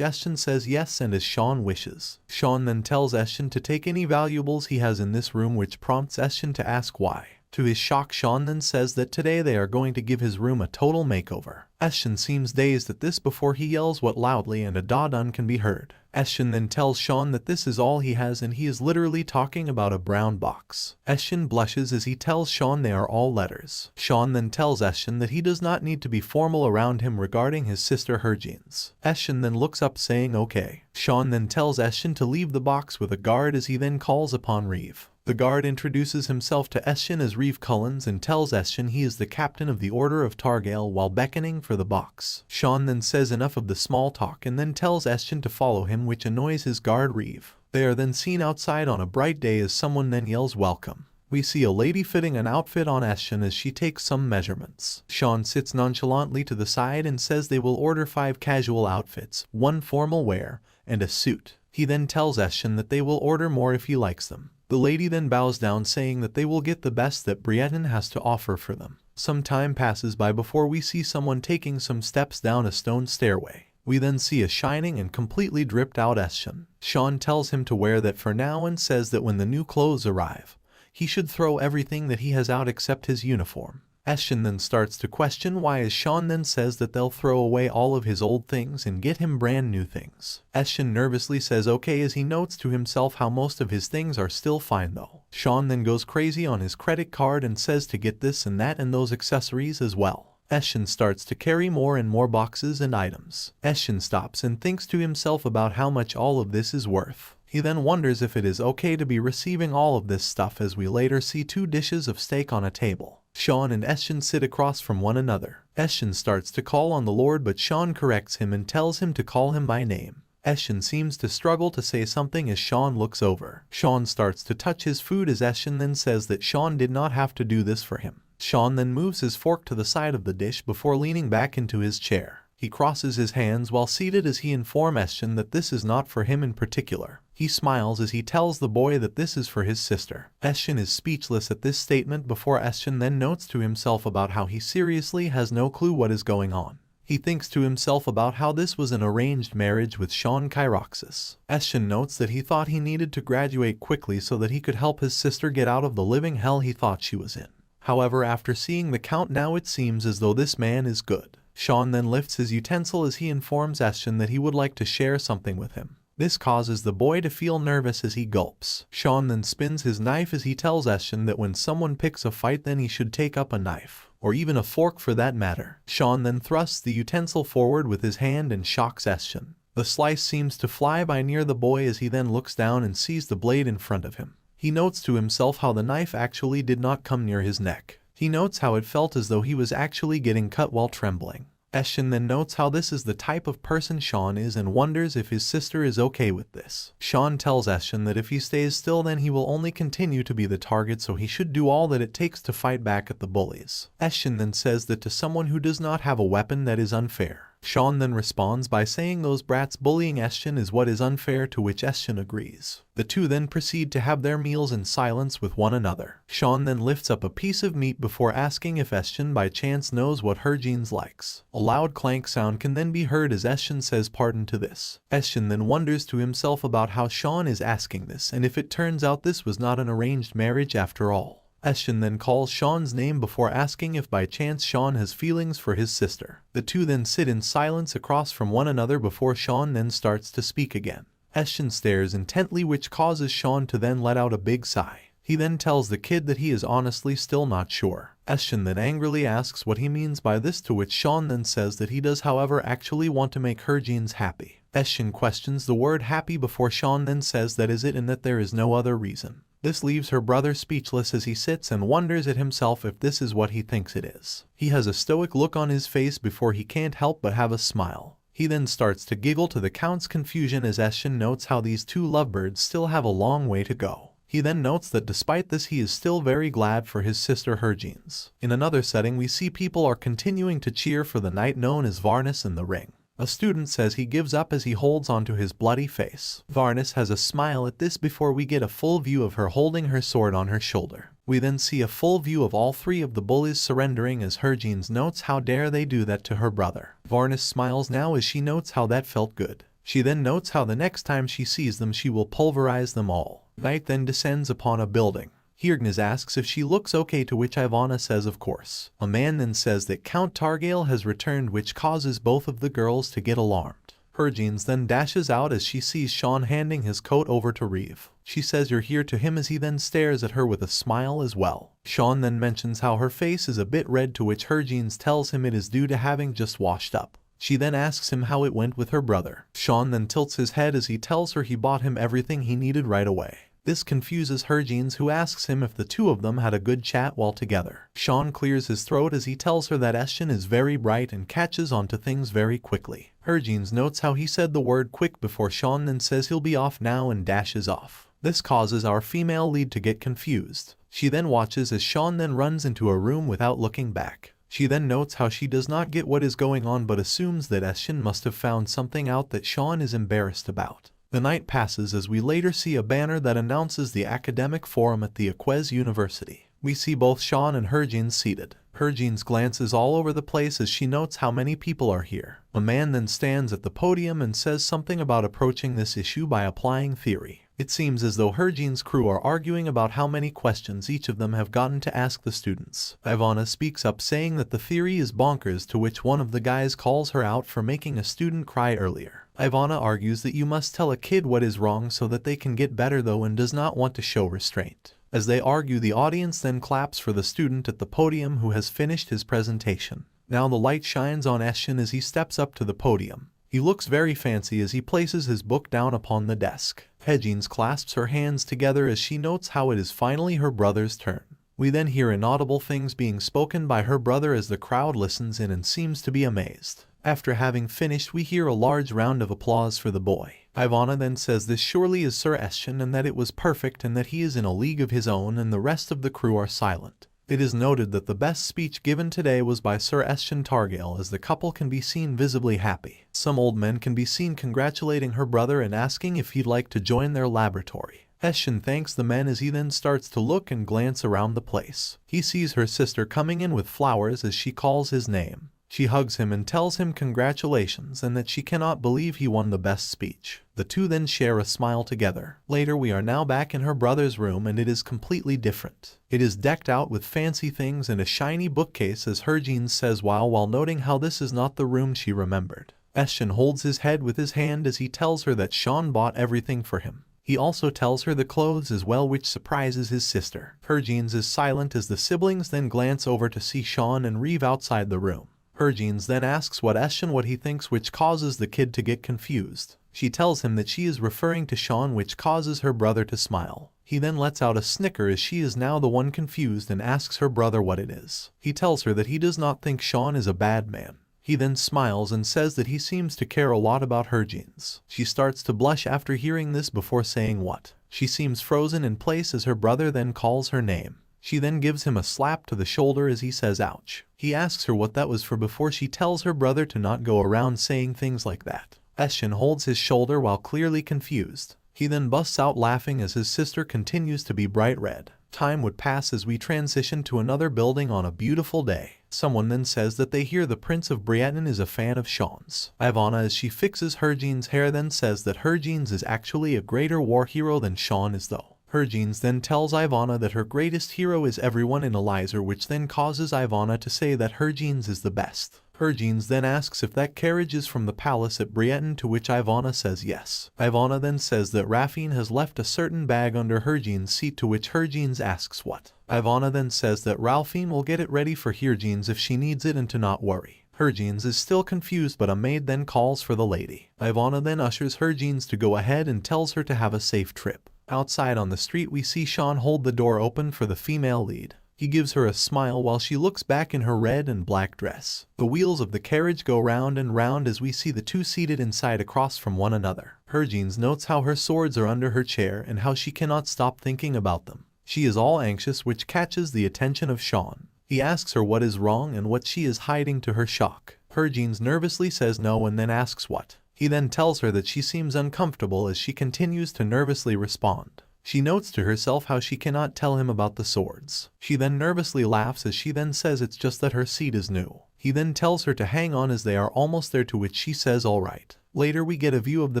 Eschen says yes and as Shaun wishes. Shaun then tells Eschen to take any valuables he has in this room, which prompts Eschen to ask why. To his shock, Shaun then says that today they are going to give his room a total makeover. Eschen seems dazed at this before he yells what loudly and a da-dun can be heard. Eschen then tells Shaun that this is all he has and he is literally talking about a brown box. Eschen blushes as he tells Shaun they are all letters. Shaun then tells Eschen that he does not need to be formal around him regarding his sister Hergine's. Eschen then looks up saying okay. Shaun then tells Eschen to leave the box with a guard as he then calls upon Reeve. The guard introduces himself to Eschen as Reeve Cullens and tells Eschen he is the captain of the Order of Targale while beckoning for the box. Shaun then says enough of the small talk and then tells Eschen to follow him, which annoys his guard Reeve. They are then seen outside on a bright day as someone then yells welcome. We see a lady fitting an outfit on Eschen as she takes some measurements. Shaun sits nonchalantly to the side and says they will order 5 casual outfits, 1 formal wear, and a suit. He then tells Eschen that they will order more if he likes them. The lady then bows down saying that they will get the best that Briettin has to offer for them. Some time passes by before we see someone taking some steps down a stone stairway. We then see a shining and completely dripped out Eschen. Shaun tells him to wear that for now and says that when the new clothes arrive, he should throw everything that he has out except his uniform. Eschen then starts to question why, as Shaun then says that they'll throw away all of his old things and get him brand new things. Eschen nervously says okay as he notes to himself how most of his things are still fine though. Shaun then goes crazy on his credit card and says to get this and that and those accessories as well. Eschen starts to carry more and more boxes and items. Eschen stops and thinks to himself about how much all of this is worth. He then wonders if it is okay to be receiving all of this stuff as we later see 2 dishes of steak on a table. Shaun and Eschen sit across from one another. Eschen starts to call on the Lord but Shaun corrects him and tells him to call him by name. Eschen seems to struggle to say something as Shaun looks over. Shaun starts to touch his food as Eschen then says that Shaun did not have to do this for him. Shaun then moves his fork to the side of the dish before leaning back into his chair. He crosses his hands while seated as he informs Eschen that this is not for him in particular. He smiles as he tells the boy that this is for his sister. Eschen is speechless at this statement before Eschen then notes to himself about how he seriously has no clue what is going on. He thinks to himself about how this was an arranged marriage with Shaun Kyroxis. Eschen notes that he thought he needed to graduate quickly so that he could help his sister get out of the living hell he thought she was in. However, after seeing the Count now it seems as though this man is good. Shaun then lifts his utensil as he informs Eschen that he would like to share something with him. This causes the boy to feel nervous as he gulps. Shaun then spins his knife as he tells Eschen that when someone picks a fight then he should take up a knife, or even a fork for that matter. Shaun then thrusts the utensil forward with his hand and shocks Eschen. The slice seems to fly by near the boy as he then looks down and sees the blade in front of him. He notes to himself how the knife actually did not come near his neck. He notes how it felt as though he was actually getting cut while trembling. Eschen then notes how this is the type of person Shaun is and wonders if his sister is okay with this. Shaun tells Eschen that if he stays still then he will only continue to be the target, so he should do all that it takes to fight back at the bullies. Eschen then says that to someone who does not have a weapon that is unfair. Shaun then responds by saying those brats bullying Eschen is what is unfair, to which Eschen agrees. The two then proceed to have their meals in silence with one another. Shaun then lifts up a piece of meat before asking if Eschen by chance knows what Hergine's likes. A loud clank sound can then be heard as Eschen says pardon to this. Eschen then wonders to himself about how Shaun is asking this and if it turns out this was not an arranged marriage after all. Eschen then calls Shaun's name before asking if by chance Shaun has feelings for his sister. The two then sit in silence across from one another before Shaun then starts to speak again. Eschen stares intently, which causes Shaun to then let out a big sigh. He then tells the kid that he is honestly still not sure. Eschen then angrily asks what he means by this, to which Shaun then says that he does however actually want to make Hergine's happy. Eschen questions the word happy before Shaun then says that is it and that there is no other reason. This leaves her brother speechless as he sits and wonders at himself if this is what he thinks it is. He has a stoic look on his face before he can't help but have a smile. He then starts to giggle to the Count's confusion as Eschen notes how these two lovebirds still have a long way to go. He then notes that despite this he is still very glad for his sister Hergine's. In another setting we see people are continuing to cheer for the knight known as Varnus in the ring. A student says he gives up as he holds onto his bloody face. Varnis has a smile at this before we get a full view of her holding her sword on her shoulder. We then see a full view of all three of the bullies surrendering as Harvin notes how dare they do that to her brother. Varnis smiles now as she notes how that felt good. She then notes how the next time she sees them she will pulverize them all. Night then descends upon a building. Harvin asks if she looks okay, to which Ivana says of course. A man then says that Count Targale has returned, which causes both of the girls to get alarmed. Harvin then dashes out as she sees Shaun handing his coat over to Reeve. She says you're here to him as he then stares at her with a smile as well. Shaun then mentions how her face is a bit red, to which Harvin tells him it is due to having just washed up. She then asks him how it went with her brother. Shaun then tilts his head as he tells her he bought him everything he needed right away. This confuses Harvin, who asks him if the two of them had a good chat while together. Shaun clears his throat as he tells her that Eshin is very bright and catches on to things very quickly. Harvin notes how he said the word quick before Shaun then says he'll be off now and dashes off. This causes our female lead to get confused. She then watches as Shaun then runs into a room without looking back. She then notes how she does not get what is going on but assumes that Eshin must have found something out that Shaun is embarrassed about. The night passes as we later see a banner that announces the academic forum at the Equez University. We see both Shaun and Harvin seated. Harvin glances all over the place as she notes how many people are here. A man then stands at the podium and says something about approaching this issue by applying theory. It seems as though Harvin's crew are arguing about how many questions each of them have gotten to ask the students. Ivana speaks up saying that the theory is bonkers, to which one of the guys calls her out for making a student cry earlier. Ivana argues that you must tell a kid what is wrong so that they can get better though, and does not want to show restraint. As they argue, the audience then claps for the student at the podium who has finished his presentation. Now the light shines on Eshin as he steps up to the podium. He looks very fancy as he places his book down upon the desk. Harvin clasps her hands together as she notes how it is finally her brother's turn. We then hear inaudible things being spoken by her brother as the crowd listens in and seems to be amazed. After having finished, we hear a large round of applause for the boy. Ivana then says this surely is Sir Eshin and that it was perfect and that he is in a league of his own, and the rest of the crew are silent. It is noted that the best speech given today was by Sir Eshin Targale, as the couple can be seen visibly happy. Some old men can be seen congratulating her brother and asking if he'd like to join their laboratory. Eshin thanks the men as he then starts to look and glance around the place. He sees her sister coming in with flowers as she calls his name. She hugs him and tells him congratulations and that she cannot believe he won the best speech. The two then share a smile together. Later we are now back in her brother's room and it is completely different. It is decked out with fancy things and a shiny bookcase, as Harvin says while noting how this is not the room she remembered. Eshin holds his head with his hand as he tells her that Shaun bought everything for him. He also tells her the clothes as well, which surprises his sister. Harvin is silent as the siblings then glance over to see Shaun and Reeve outside the room. Harvin then asks Eshin what he thinks, which causes the kid to get confused. She tells him that she is referring to Shaun, which causes her brother to smile. He then lets out a snicker as she is now the one confused and asks her brother what it is. He tells her that he does not think Shaun is a bad man. He then smiles and says that he seems to care a lot about Harvin. She starts to blush after hearing this before saying what. She seems frozen in place as her brother then calls her name. She then gives him a slap to the shoulder as he says ouch. He asks her what that was for before she tells her brother to not go around saying things like that. Eshin holds his shoulder while clearly confused. He then busts out laughing as his sister continues to be bright red. Time would pass as we transition to another building on a beautiful day. Someone then says that they hear the Prince of Briettin is a fan of Shaun's. Ivana, as she fixes Harvin's hair, then says that Harvin's is actually a greater war hero than Shaun is though. Harvin then tells Ivana that her greatest hero is everyone in Elizer, which then causes Ivana to say that Harvin is the best. Harvin then asks if that carriage is from the palace at Briettin, to which Ivana says yes. Ivana then says that Raffine has left a certain bag under Harvin's seat, to which Harvin asks what. Ivana then says that Ralphine will get it ready for Harvin if she needs it and to not worry. Harvin is still confused, but a maid then calls for the lady. Ivana then ushers Harvin to go ahead and tells her to have a safe trip. Outside on the street we see Shaun hold the door open for the female lead. He gives her a smile while she looks back in her red and black dress. The wheels of the carriage go round and round as we see the two seated inside across from one another. Harvin notes how her swords are under her chair and how she cannot stop thinking about them. She is all anxious, which catches the attention of Shaun. He asks her what is wrong and what she is hiding, to her shock. Harvin nervously says no and then asks what. He then tells her that she seems uncomfortable as she continues to nervously respond. She notes to herself how she cannot tell him about the swords. She then nervously laughs as she then says it's just that her seat is new. He then tells her to hang on as they are almost there, to which she says alright. Later we get a view of the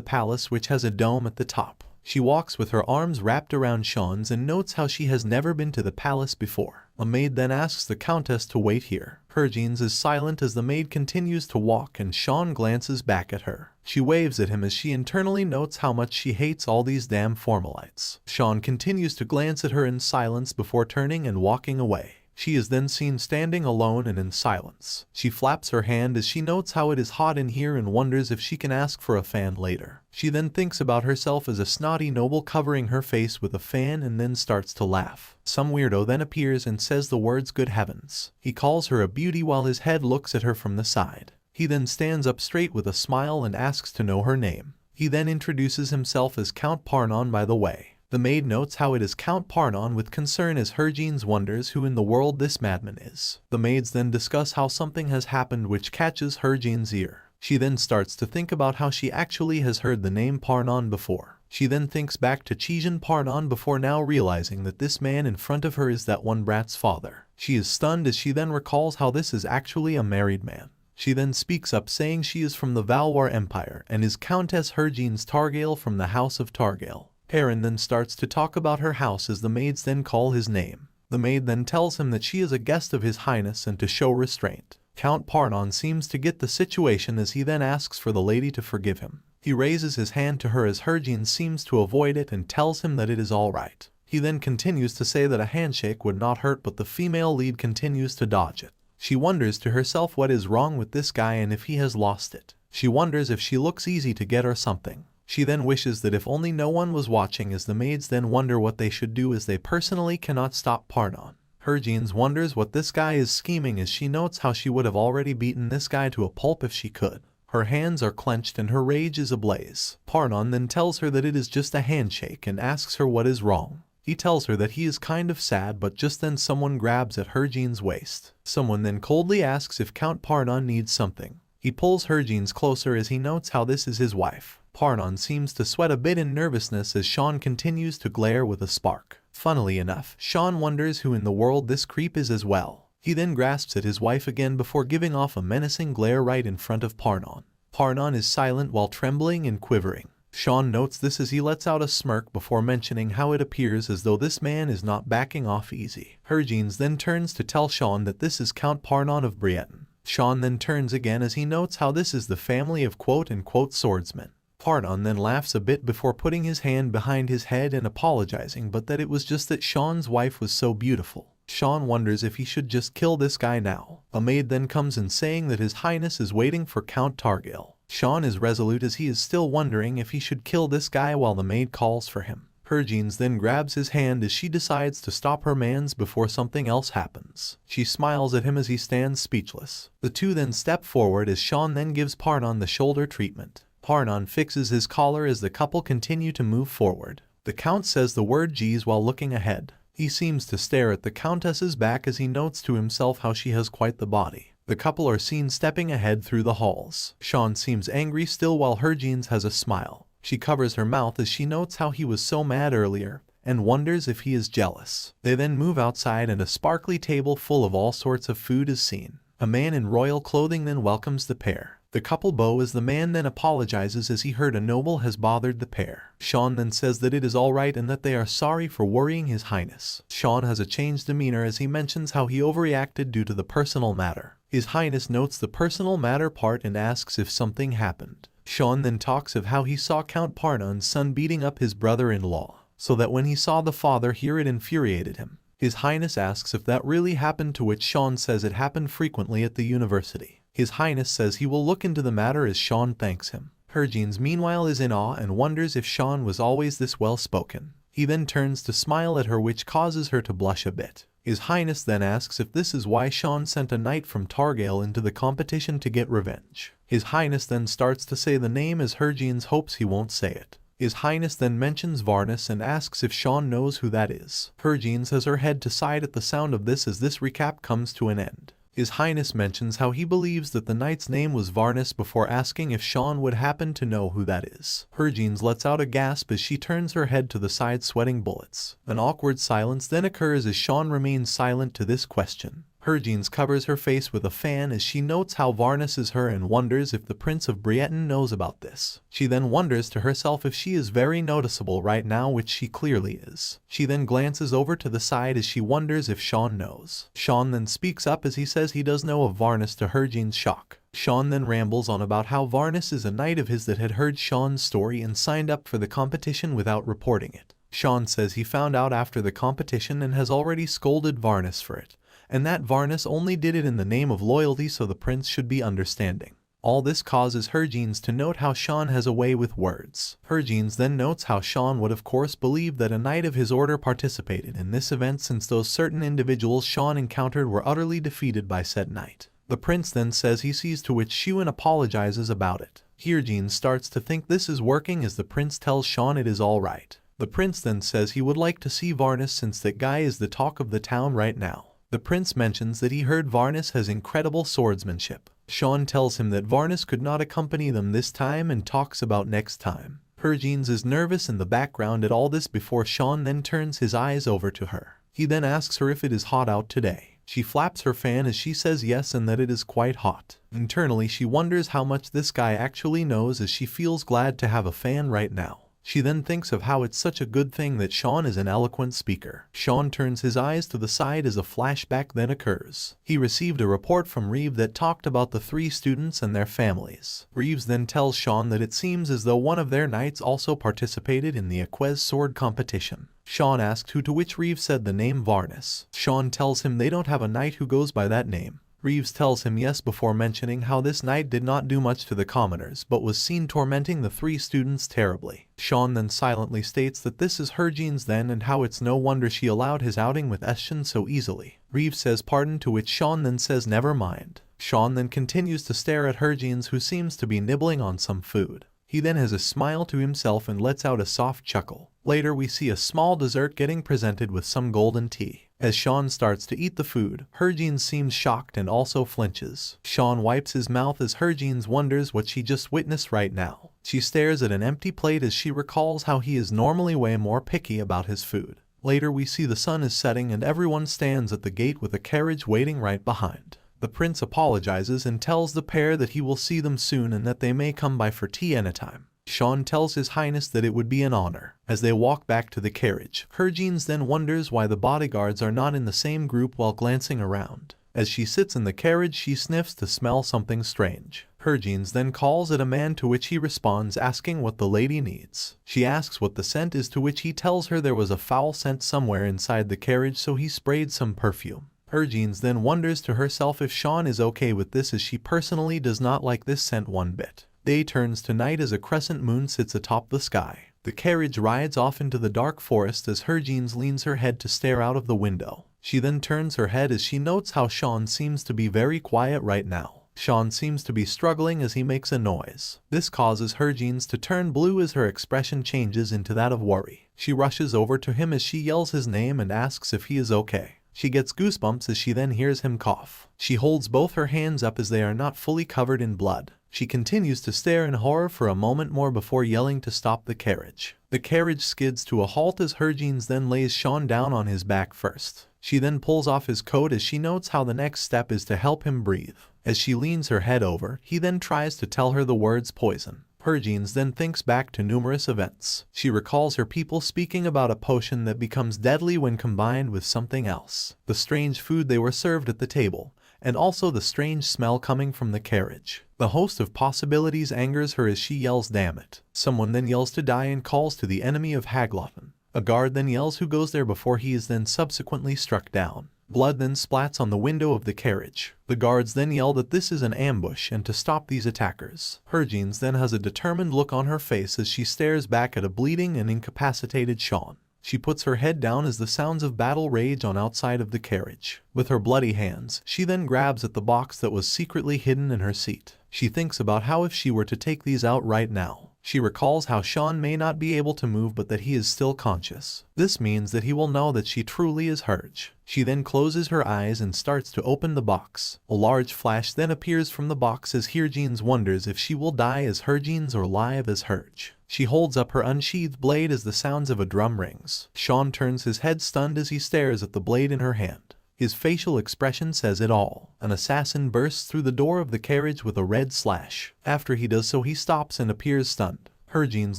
palace, which has a dome at the top. She walks with her arms wrapped around Shaun's and notes how she has never been to the palace before. A maid then asks the countess to wait here. Harvin is silent as the maid continues to walk and Shaun glances back at her. She waves at him as she internally notes how much she hates all these damn formalites. Shaun continues to glance at her in silence before turning and walking away. She is then seen standing alone and in silence. She flaps her hand as she notes how it is hot in here and wonders if she can ask for a fan later. She then thinks about herself as a snotty noble covering her face with a fan and then starts to laugh. Some weirdo then appears and says the words "good heavens." He calls her a beauty while his head looks at her from the side. He then stands up straight with a smile and asks to know her name. He then introduces himself as Count Parnon by the way. The maid notes how it is Count Parnon with concern as Harvin wonders who in the world this madman is. The maids then discuss how something has happened which catches Harvin's ear. She then starts to think about how she actually has heard the name Parnon before. She then thinks back to Treason Parnon before now realizing that this man in front of her is that one brat's father. She is stunned as she then recalls how this is actually a married man. She then speaks up saying she is from the Valois Empire and is Countess Harvin's Targail from the House of Targail. Perrin then starts to talk about her house as the maids then call his name. The maid then tells him that she is a guest of His Highness and to show restraint. Count Parnon seems to get the situation as he then asks for the lady to forgive him. He raises his hand to her as Harvin seems to avoid it and tells him that it is alright. He then continues to say that a handshake would not hurt, but the female lead continues to dodge it. She wonders to herself what is wrong with this guy and if he has lost it. She wonders if she looks easy to get or something. She then wishes that if only no one was watching as the maids then wonder what they should do as they personally cannot stop Parnon. Harvin wonders what this guy is scheming as she notes how she would have already beaten this guy to a pulp if she could. Her hands are clenched and her rage is ablaze. Parnon then tells her that it is just a handshake and asks her what is wrong. He tells her that he is kind of sad, but just then someone grabs at Harvin's waist. Someone then coldly asks if Count Parnon needs something. He pulls Harvin closer as he notes how this is his wife. Parnon seems to sweat a bit in nervousness as Shaun continues to glare with a spark. Funnily enough, Shaun wonders who in the world this creep is as well. He then grasps at his wife again before giving off a menacing glare right in front of Parnon. Parnon is silent while trembling and quivering. Shaun notes this as he lets out a smirk before mentioning how it appears as though this man is not backing off easy. Harvin then turns to tell Shaun that this is Count Parnon of Briettin. Shaun then turns again as he notes how this is the family of quote-unquote swordsmen. Parnon then laughs a bit before putting his hand behind his head and apologizing, but that it was just that Shaun's wife was so beautiful. Shaun wonders if he should just kill this guy now. A maid then comes in saying that His Highness is waiting for Count Targail. Shaun is resolute as he is still wondering if he should kill this guy while the maid calls for him. Harvin then grabs his hand as she decides to stop her mans before something else happens. She smiles at him as he stands speechless. The two then step forward as Shaun then gives Parnon the shoulder treatment. Parnon fixes his collar as the couple continue to move forward. The Count says the word "geez" while looking ahead. He seems to stare at the Countess's back as he notes to himself how she has quite the body. The couple are seen stepping ahead through the halls. Shaun seems angry still while Harvin has a smile. She covers her mouth as she notes how he was so mad earlier and wonders if he is jealous. They then move outside and a sparkly table full of all sorts of food is seen. A man in royal clothing then welcomes the pair. The couple bow as the man then apologizes as he heard a noble has bothered the pair. Shaun then says that it is alright and that they are sorry for worrying His Highness. Shaun has a changed demeanor as he mentions how he overreacted due to the personal matter. His Highness notes the personal matter part and asks if something happened. Shaun then talks of how he saw Count Parnon's son beating up his brother-in-law, so that when he saw the father here it infuriated him. His Highness asks if that really happened, to which Shaun says it happened frequently at the university. His Highness says he will look into the matter as Shaun thanks him. Harvin meanwhile is in awe and wonders if Shaun was always this well-spoken. He then turns to smile at her, which causes her to blush a bit. His Highness then asks if this is why Shaun sent a knight from Targail into the competition to get revenge. His Highness then starts to say the name as Harvin hopes he won't say it. His Highness then mentions Varnus and asks if Shaun knows who that is. Harvin has her head to side at the sound of this as this recap comes to an end. His Highness mentions how he believes that the knight's name was Varnus before asking if Shaun would happen to know who that is. Harvin lets out a gasp as she turns her head to the side, sweating bullets. An awkward silence then occurs as Shaun remains silent to this question. Harvin covers her face with a fan as she notes how Varnus is her and wonders if the Prince of Briettin knows about this. She then wonders to herself if she is very noticeable right now, which she clearly is. She then glances over to the side as she wonders if Shaun knows. Shaun then speaks up as he says he does know of Varnus, to Harvin's shock. Shaun then rambles on about how Varnus is a knight of his that had heard Shaun's story and signed up for the competition without reporting it. Shaun says he found out after the competition and has already scolded Varnus for it, and that Varnus only did it in the name of loyalty, so the prince should be understanding. All this causes Harvin to note how Shaun has a way with words. Harvin then notes how Shaun would of course believe that a knight of his order participated in this event, since those certain individuals Shaun encountered were utterly defeated by said knight. The prince then says he sees, to which Shaun apologizes about it. Harvin starts to think this is working as the prince tells Shaun it is all right. The prince then says he would like to see Varnus since that guy is the talk of the town right now. The prince mentions that he heard Varnus has incredible swordsmanship. Shaun tells him that Varnus could not accompany them this time and talks about next time. Harvin is nervous in the background at all this before Shaun then turns his eyes over to her. He then asks her if it is hot out today. She flaps her fan as she says yes and that it is quite hot. Internally she wonders how much this guy actually knows as she feels glad to have a fan right now. She then thinks of how it's such a good thing that Shaun is an eloquent speaker. Shaun turns his eyes to the side as a flashback then occurs. He received a report from Reeve that talked about the 3 students and their families. Reeves then tells Shaun that it seems as though one of their knights also participated in the Equez sword competition. Shaun asked who, to which Reeves said the name Varnus. Shaun tells him they don't have a knight who goes by that name. Reeves tells him yes before mentioning how this knight did not do much to the commoners but was seen tormenting the 3 students terribly. Shaun then silently states that this is Harvin's then and how it's no wonder she allowed his outing with Eshin so easily. Reeves says pardon, to which Shaun then says never mind. Shaun then continues to stare at Harvin's, who seems to be nibbling on some food. He then has a smile to himself and lets out a soft chuckle. Later we see a small dessert getting presented with some golden tea. As Shaun starts to eat the food, Harvin seems shocked and also flinches. Shaun wipes his mouth as Harvin wonders what she just witnessed right now. She stares at an empty plate as she recalls how he is normally way more picky about his food. Later we see the sun is setting and everyone stands at the gate with a carriage waiting right behind. The prince apologizes and tells the pair that he will see them soon and that they may come by for tea anytime. Shaun tells His Highness that it would be an honor. As they walk back to the carriage, Harvin then wonders why the bodyguards are not in the same group while glancing around. As she sits in the carriage, she sniffs to smell something strange. Harvin then calls at a man, to which he responds asking what the lady needs. She asks what the scent is, to which he tells her there was a foul scent somewhere inside the carriage, so he sprayed some perfume. Harvin then wonders to herself if Shaun is okay with this, as she personally does not like this scent one bit. Day turns to night as a crescent moon sits atop the sky. The carriage rides off into the dark forest as Harvin leans her head to stare out of the window. She then turns her head as she notes how Shaun seems to be very quiet right now. Shaun seems to be struggling as he makes a noise. This causes Harvin to turn blue as her expression changes into that of worry. She rushes over to him as she yells his name and asks if he is okay. She gets goosebumps as she then hears him cough. She holds both her hands up as they are not fully covered in blood. She continues to stare in horror for a moment more before yelling to stop the carriage. The carriage skids to a halt as Harvin then lays Shaun down on his back first. She then pulls off his coat as she notes how the next step is to help him breathe. As she leans her head over, he then tries to tell her the words poison. Harvin then thinks back to numerous events. She recalls her people speaking about a potion that becomes deadly when combined with something else, the strange food they were served at the table, and also the strange smell coming from the carriage. The host of possibilities angers her as she yells damn it. Someone then yells to die and calls to the enemy of Haglotten. A guard then yells who goes there before he is then subsequently struck down. Blood then splats on the window of the carriage. The guards then yell that this is an ambush and to stop these attackers. Harvin then has a determined look on her face as she stares back at a bleeding and incapacitated Shaun. She puts her head down as the sounds of battle rage on outside of the carriage. With her bloody hands, she then grabs at the box that was secretly hidden in her seat. She thinks about how if she were to take these out right now, She recalls how Shaun may not be able to move but that he is still conscious. This means that he will know that she truly is hers. She then closes her eyes and starts to open the box. A large flash then appears from the box as Harvin wonders if she will die as Harvin or live as Hurge. She holds up her unsheathed blade as the sounds of a drum rings. Shaun turns his head stunned as he stares at the blade in her hand. His facial expression says it all. An assassin bursts through the door of the carriage with a red slash. After he does so, he stops and appears stunned. Harvin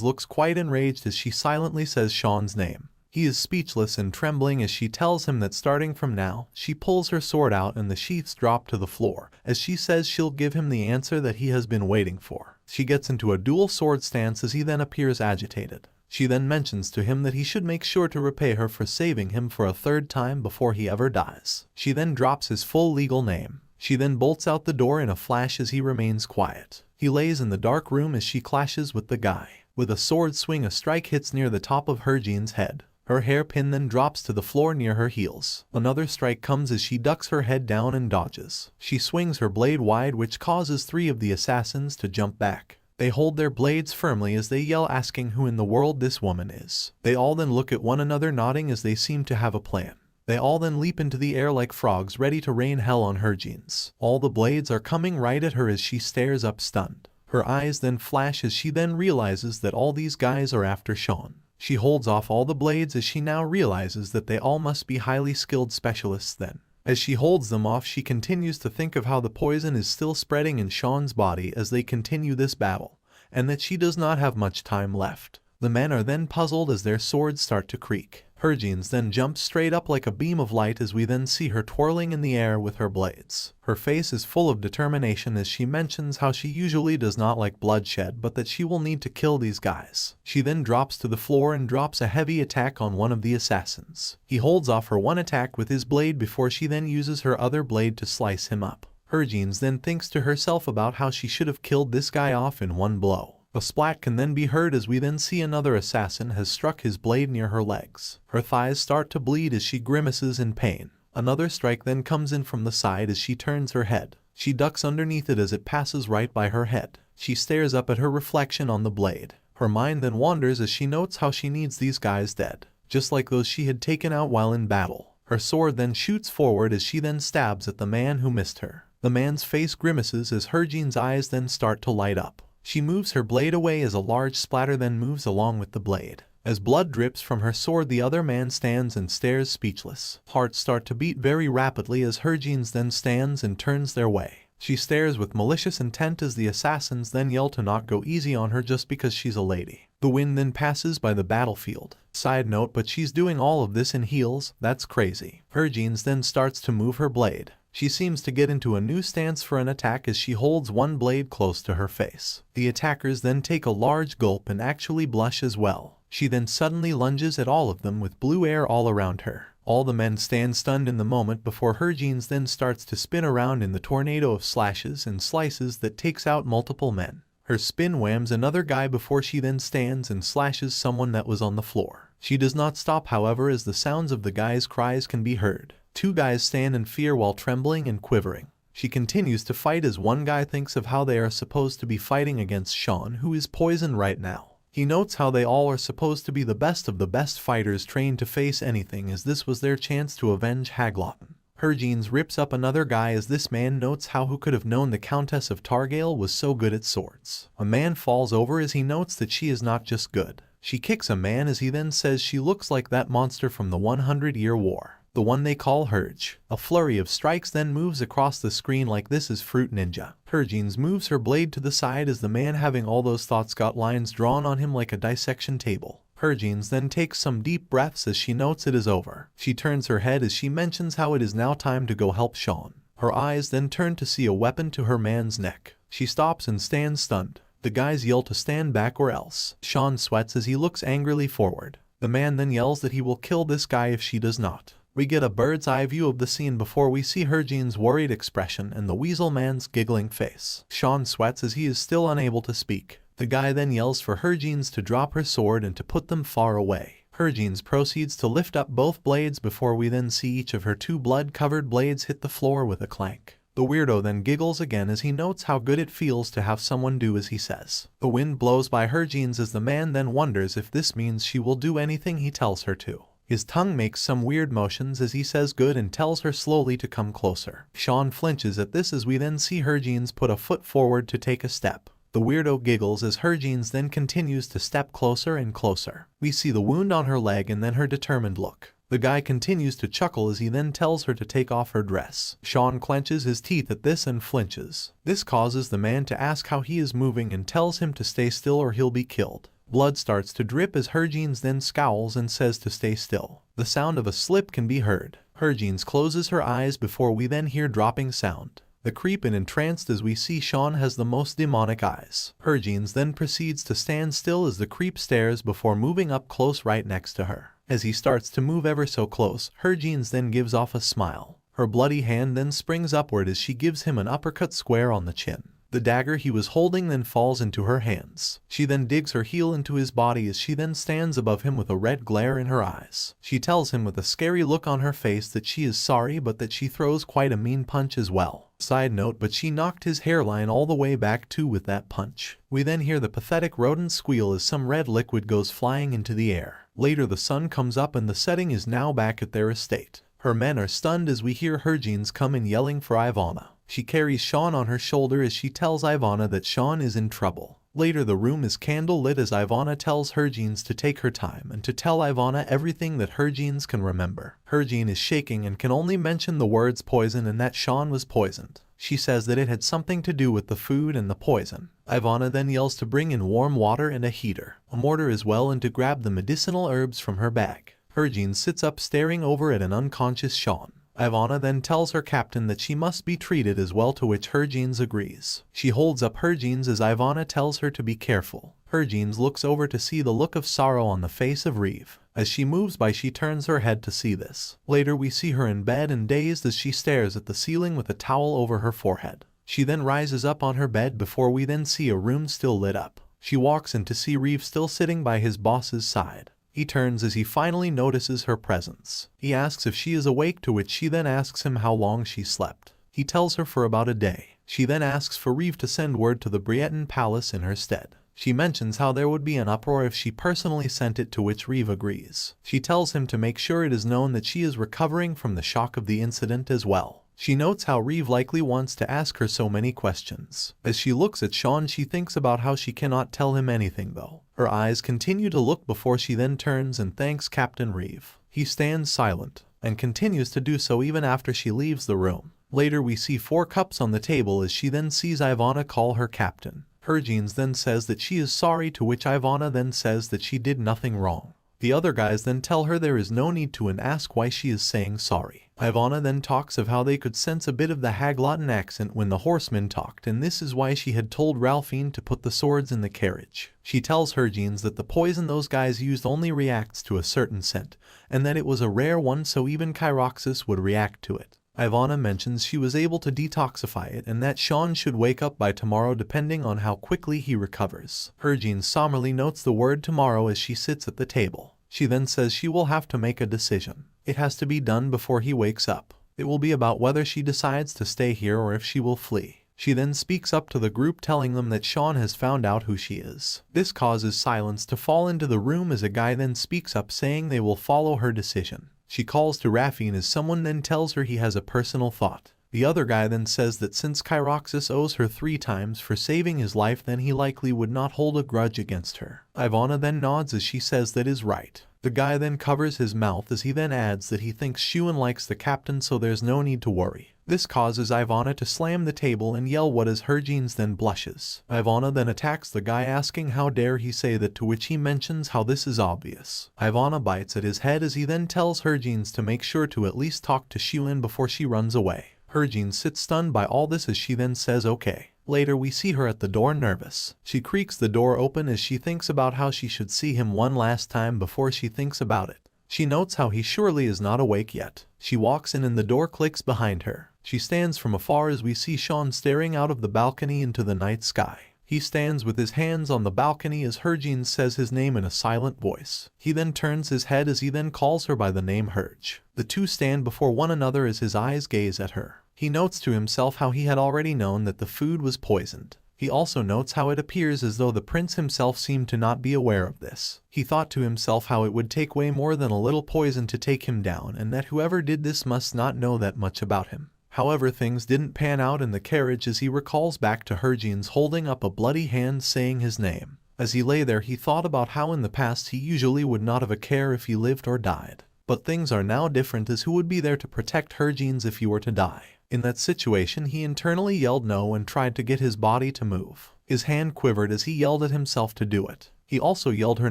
looks quite enraged as she silently says Shaun's name. He is speechless and trembling as she tells him that starting from now, she pulls her sword out and the sheaths drop to the floor, as she says she'll give him the answer that he has been waiting for. She gets into a dual sword stance as he then appears agitated. She then mentions to him that he should make sure to repay her for saving him for a third time before he ever dies. She then drops his full legal name. She then bolts out the door in a flash as he remains quiet. He lays in the dark room as she clashes with the guy. With a sword swing, a strike hits near the top of Harvin's head. Her hairpin then drops to the floor near her heels. Another strike comes as she ducks her head down and dodges. She swings her blade wide, which causes 3 of the assassins to jump back. They hold their blades firmly as they yell, asking who in the world this woman is. They all then look at one another, nodding as they seem to have a plan. They all then leap into the air like frogs, ready to rain hell on Harvin. All the blades are coming right at her as she stares up stunned. Her eyes then flash as she then realizes that all these guys are after Shaun. She holds off all the blades as she now realizes that they all must be highly skilled specialists then. As she holds them off, she continues to think of how the poison is still spreading in Shaun's body as they continue this battle, and that she does not have much time left. The men are then puzzled as their swords start to creak. Harvin then jumps straight up like a beam of light as we then see her twirling in the air with her blades. Her face is full of determination as she mentions how she usually does not like bloodshed, but that she will need to kill these guys. She then drops to the floor and drops a heavy attack on one of the assassins. He holds off her one attack with his blade before she then uses her other blade to slice him up. Harvin then thinks to herself about how she should have killed this guy off in one blow. A splat can then be heard as we then see another assassin has struck his blade near her legs. Her thighs start to bleed as she grimaces in pain. Another strike then comes in from the side as she turns her head. She ducks underneath it as it passes right by her head. She stares up at her reflection on the blade. Her mind then wanders as she notes how she needs these guys dead, just like those she had taken out while in battle. Her sword then shoots forward as she then stabs at the man who missed her. The man's face grimaces as Harvin's eyes then start to light up. She moves her blade away as a large splatter then moves along with the blade. As blood drips from her sword, the other man stands and stares speechless. Hearts start to beat very rapidly as Harvin then stands and turns their way. She stares with malicious intent as the assassins then yell to not go easy on her just because she's a lady. The wind then passes by the battlefield. Side note, but she's doing all of this in heels? That's crazy. Harvin then starts to move her blade. She seems to get into a new stance for an attack as she holds one blade close to her face. The attackers then take a large gulp and actually blush as well. She then suddenly lunges at all of them with blue air all around her. All the men stand stunned in the moment before Harvin then starts to spin around in the tornado of slashes and slices that takes out multiple men. Her spin whams another guy before she then stands and slashes someone that was on the floor. She does not stop, however, as the sounds of the guy's cries can be heard. 2 guys stand in fear while trembling and quivering. She continues to fight as one guy thinks of how they are supposed to be fighting against Shaun, who is poisoned right now. He notes how they all are supposed to be the best of the best fighters trained to face anything, as this was their chance to avenge Haglotten. Harvin rips up another guy as this man notes how who could have known the Countess of Targale was so good at swords. A man falls over as he notes that she is not just good. She kicks a man as he then says she looks like that monster from the 100-Year War. The one they call Hurge. A flurry of strikes then moves across the screen like this is Fruit Ninja. Harvin moves her blade to the side as the man having all those thoughts got lines drawn on him like a dissection table. Harvin then takes some deep breaths as she notes it is over. She turns her head as she mentions how it is now time to go help Shaun. Her eyes then turn to see a weapon to her man's neck. She stops and stands stunned. The guys yell to stand back or else. Shaun sweats as he looks angrily forward. The man then yells that he will kill this guy if she does not. We get a bird's eye view of the scene before we see Harvin's worried expression and the weasel man's giggling face. Shaun sweats as he is still unable to speak. The guy then yells for Harvin to drop her sword and to put them far away. Harvin proceeds to lift up both blades before we then see each of her 2 blood-covered blades hit the floor with a clank. The weirdo then giggles again as he notes how good it feels to have someone do as he says. The wind blows by her jeans as the man then wonders if this means she will do anything he tells her to. His tongue makes some weird motions as he says good and tells her slowly to come closer. Shaun flinches at this as we then see her jeans put a foot forward to take a step. The weirdo giggles as her jeans then continues to step closer and closer. We see the wound on her leg and then her determined look. The guy continues to chuckle as he then tells her to take off her dress. Shaun clenches his teeth at this and flinches. This causes the man to ask how he is moving and tells him to stay still or he'll be killed. Blood starts to drip as Herjeans then scowls and says to stay still. The sound of a slip can be heard. Herjeans closes her eyes before we then hear dropping sound. The creep and entranced as we see Shaun has the most demonic eyes. Herjeans then proceeds to stand still as the creep stares before moving up close right next to her. As he starts to move ever so close, Herjeans then gives off a smile. Her bloody hand then springs upward as she gives him an uppercut square on the chin. The dagger he was holding then falls into her hands. She then digs her heel into his body as she then stands above him with a red glare in her eyes. She tells him with a scary look on her face that she is sorry but that she throws quite a mean punch as well. Side note, but she knocked his hairline all the way back too with that punch. We then hear the pathetic rodent squeal as some red liquid goes flying into the air. Later the sun comes up and the setting is now back at their estate. Her men are stunned as we hear Herjeans come in yelling for Ivana. She carries Shaun on her shoulder as she tells Ivana that Shaun is in trouble. Later the room is candle-lit as Ivana tells Herjeans to take her time and to tell Ivana everything that Herjeans can remember. Herjean is shaking and can only mention the words poison and that Shaun was poisoned. She says that it had something to do with the food and the poison. Ivana then yells to bring in warm water and a heater, a mortar as well, and to grab the medicinal herbs from her bag. Herjean sits up staring over at an unconscious Shaun. Ivana then tells her captain that she must be treated as well, to which Herjeans agrees. She holds up Herjeans as Ivana tells her to be careful. Herjeans looks over to see the look of sorrow on the face of Reeve. As she moves by, she turns her head to see this. Later we see her in bed and dazed as she stares at the ceiling with a towel over her forehead. She then rises up on her bed before we then see a room still lit up. She walks in to see Reeve still sitting by his boss's side. He turns as he finally notices her presence. He asks if she is awake, to which she then asks him how long she slept. He tells her for about a day. She then asks for Reeve to send word to the Briettin palace in her stead. She mentions how there would be an uproar if she personally sent it, to which Reeve agrees. She tells him to make sure it is known that she is recovering from the shock of the incident as well. She notes how Reeve likely wants to ask her so many questions. As she looks at Shaun, she thinks about how she cannot tell him anything though. Her eyes continue to look before she then turns and thanks Captain Reeve. He stands silent and continues to do so even after she leaves the room. Later we see 4 cups on the table as she then sees Ivana call her captain. Herjeans then says that she is sorry, to which Ivana then says that she did nothing wrong. The other guys then tell her there is no need to and ask why she is saying sorry. Ivana then talks of how they could sense a bit of the Haglotten accent when the horsemen talked, and this is why she had told Ralphine to put the swords in the carriage. She tells Herjeans that the poison those guys used only reacts to a certain scent, and that it was a rare one, so even Kyroxis would react to it. Ivana mentions she was able to detoxify it and that Shaun should wake up by tomorrow depending on how quickly he recovers. Herjeans somberly notes the word tomorrow as she sits at the table. She then says she will have to make a decision. It has to be done before he wakes up. It will be about whether she decides to stay here or if she will flee. She then speaks up to the group, telling them that Shaun has found out who she is. This causes silence to fall into the room as a guy then speaks up saying they will follow her decision. She calls to Raphine as someone then tells her he has a personal thought. The other guy then says that since Kyroxis owes her 3 times for saving his life, then he likely would not hold a grudge against her. Ivana then nods as she says that is right. The guy then covers his mouth as he then adds that he thinks Shaun likes the captain, so there's no need to worry. This causes Ivana to slam the table and yell what as Herjeans then blushes. Ivana then attacks the guy asking how dare he say that, to which he mentions how this is obvious. Ivana bites at his head as he then tells Herjeans to make sure to at least talk to Shaun before she runs away. Herjeans sits stunned by all this as she then says okay. Later we see her at the door nervous. She creaks the door open as she thinks about how she should see him one last time before she thinks about it. She notes how he surely is not awake yet. She walks in and the door clicks behind her. She stands from afar as we see Shaun staring out of the balcony into the night sky. He stands with his hands on the balcony as Herjeans says his name in a silent voice. He then turns his head as he then calls her by the name Herj. The two stand before one another as his eyes gaze at her. He notes to himself how he had already known that the food was poisoned. He also notes how it appears as though the prince himself seemed to not be aware of this. He thought to himself how it would take way more than a little poison to take him down, and that whoever did this must not know that much about him. However, things didn't pan out in the carriage as he recalls back to Harvin's holding up a bloody hand saying his name. As he lay there, he thought about how in the past he usually would not have a care if he lived or died. But things are now different, as who would be there to protect Harvin's if he were to die? In that situation, he internally yelled no and tried to get his body to move. His hand quivered as he yelled at himself to do it. He also yelled her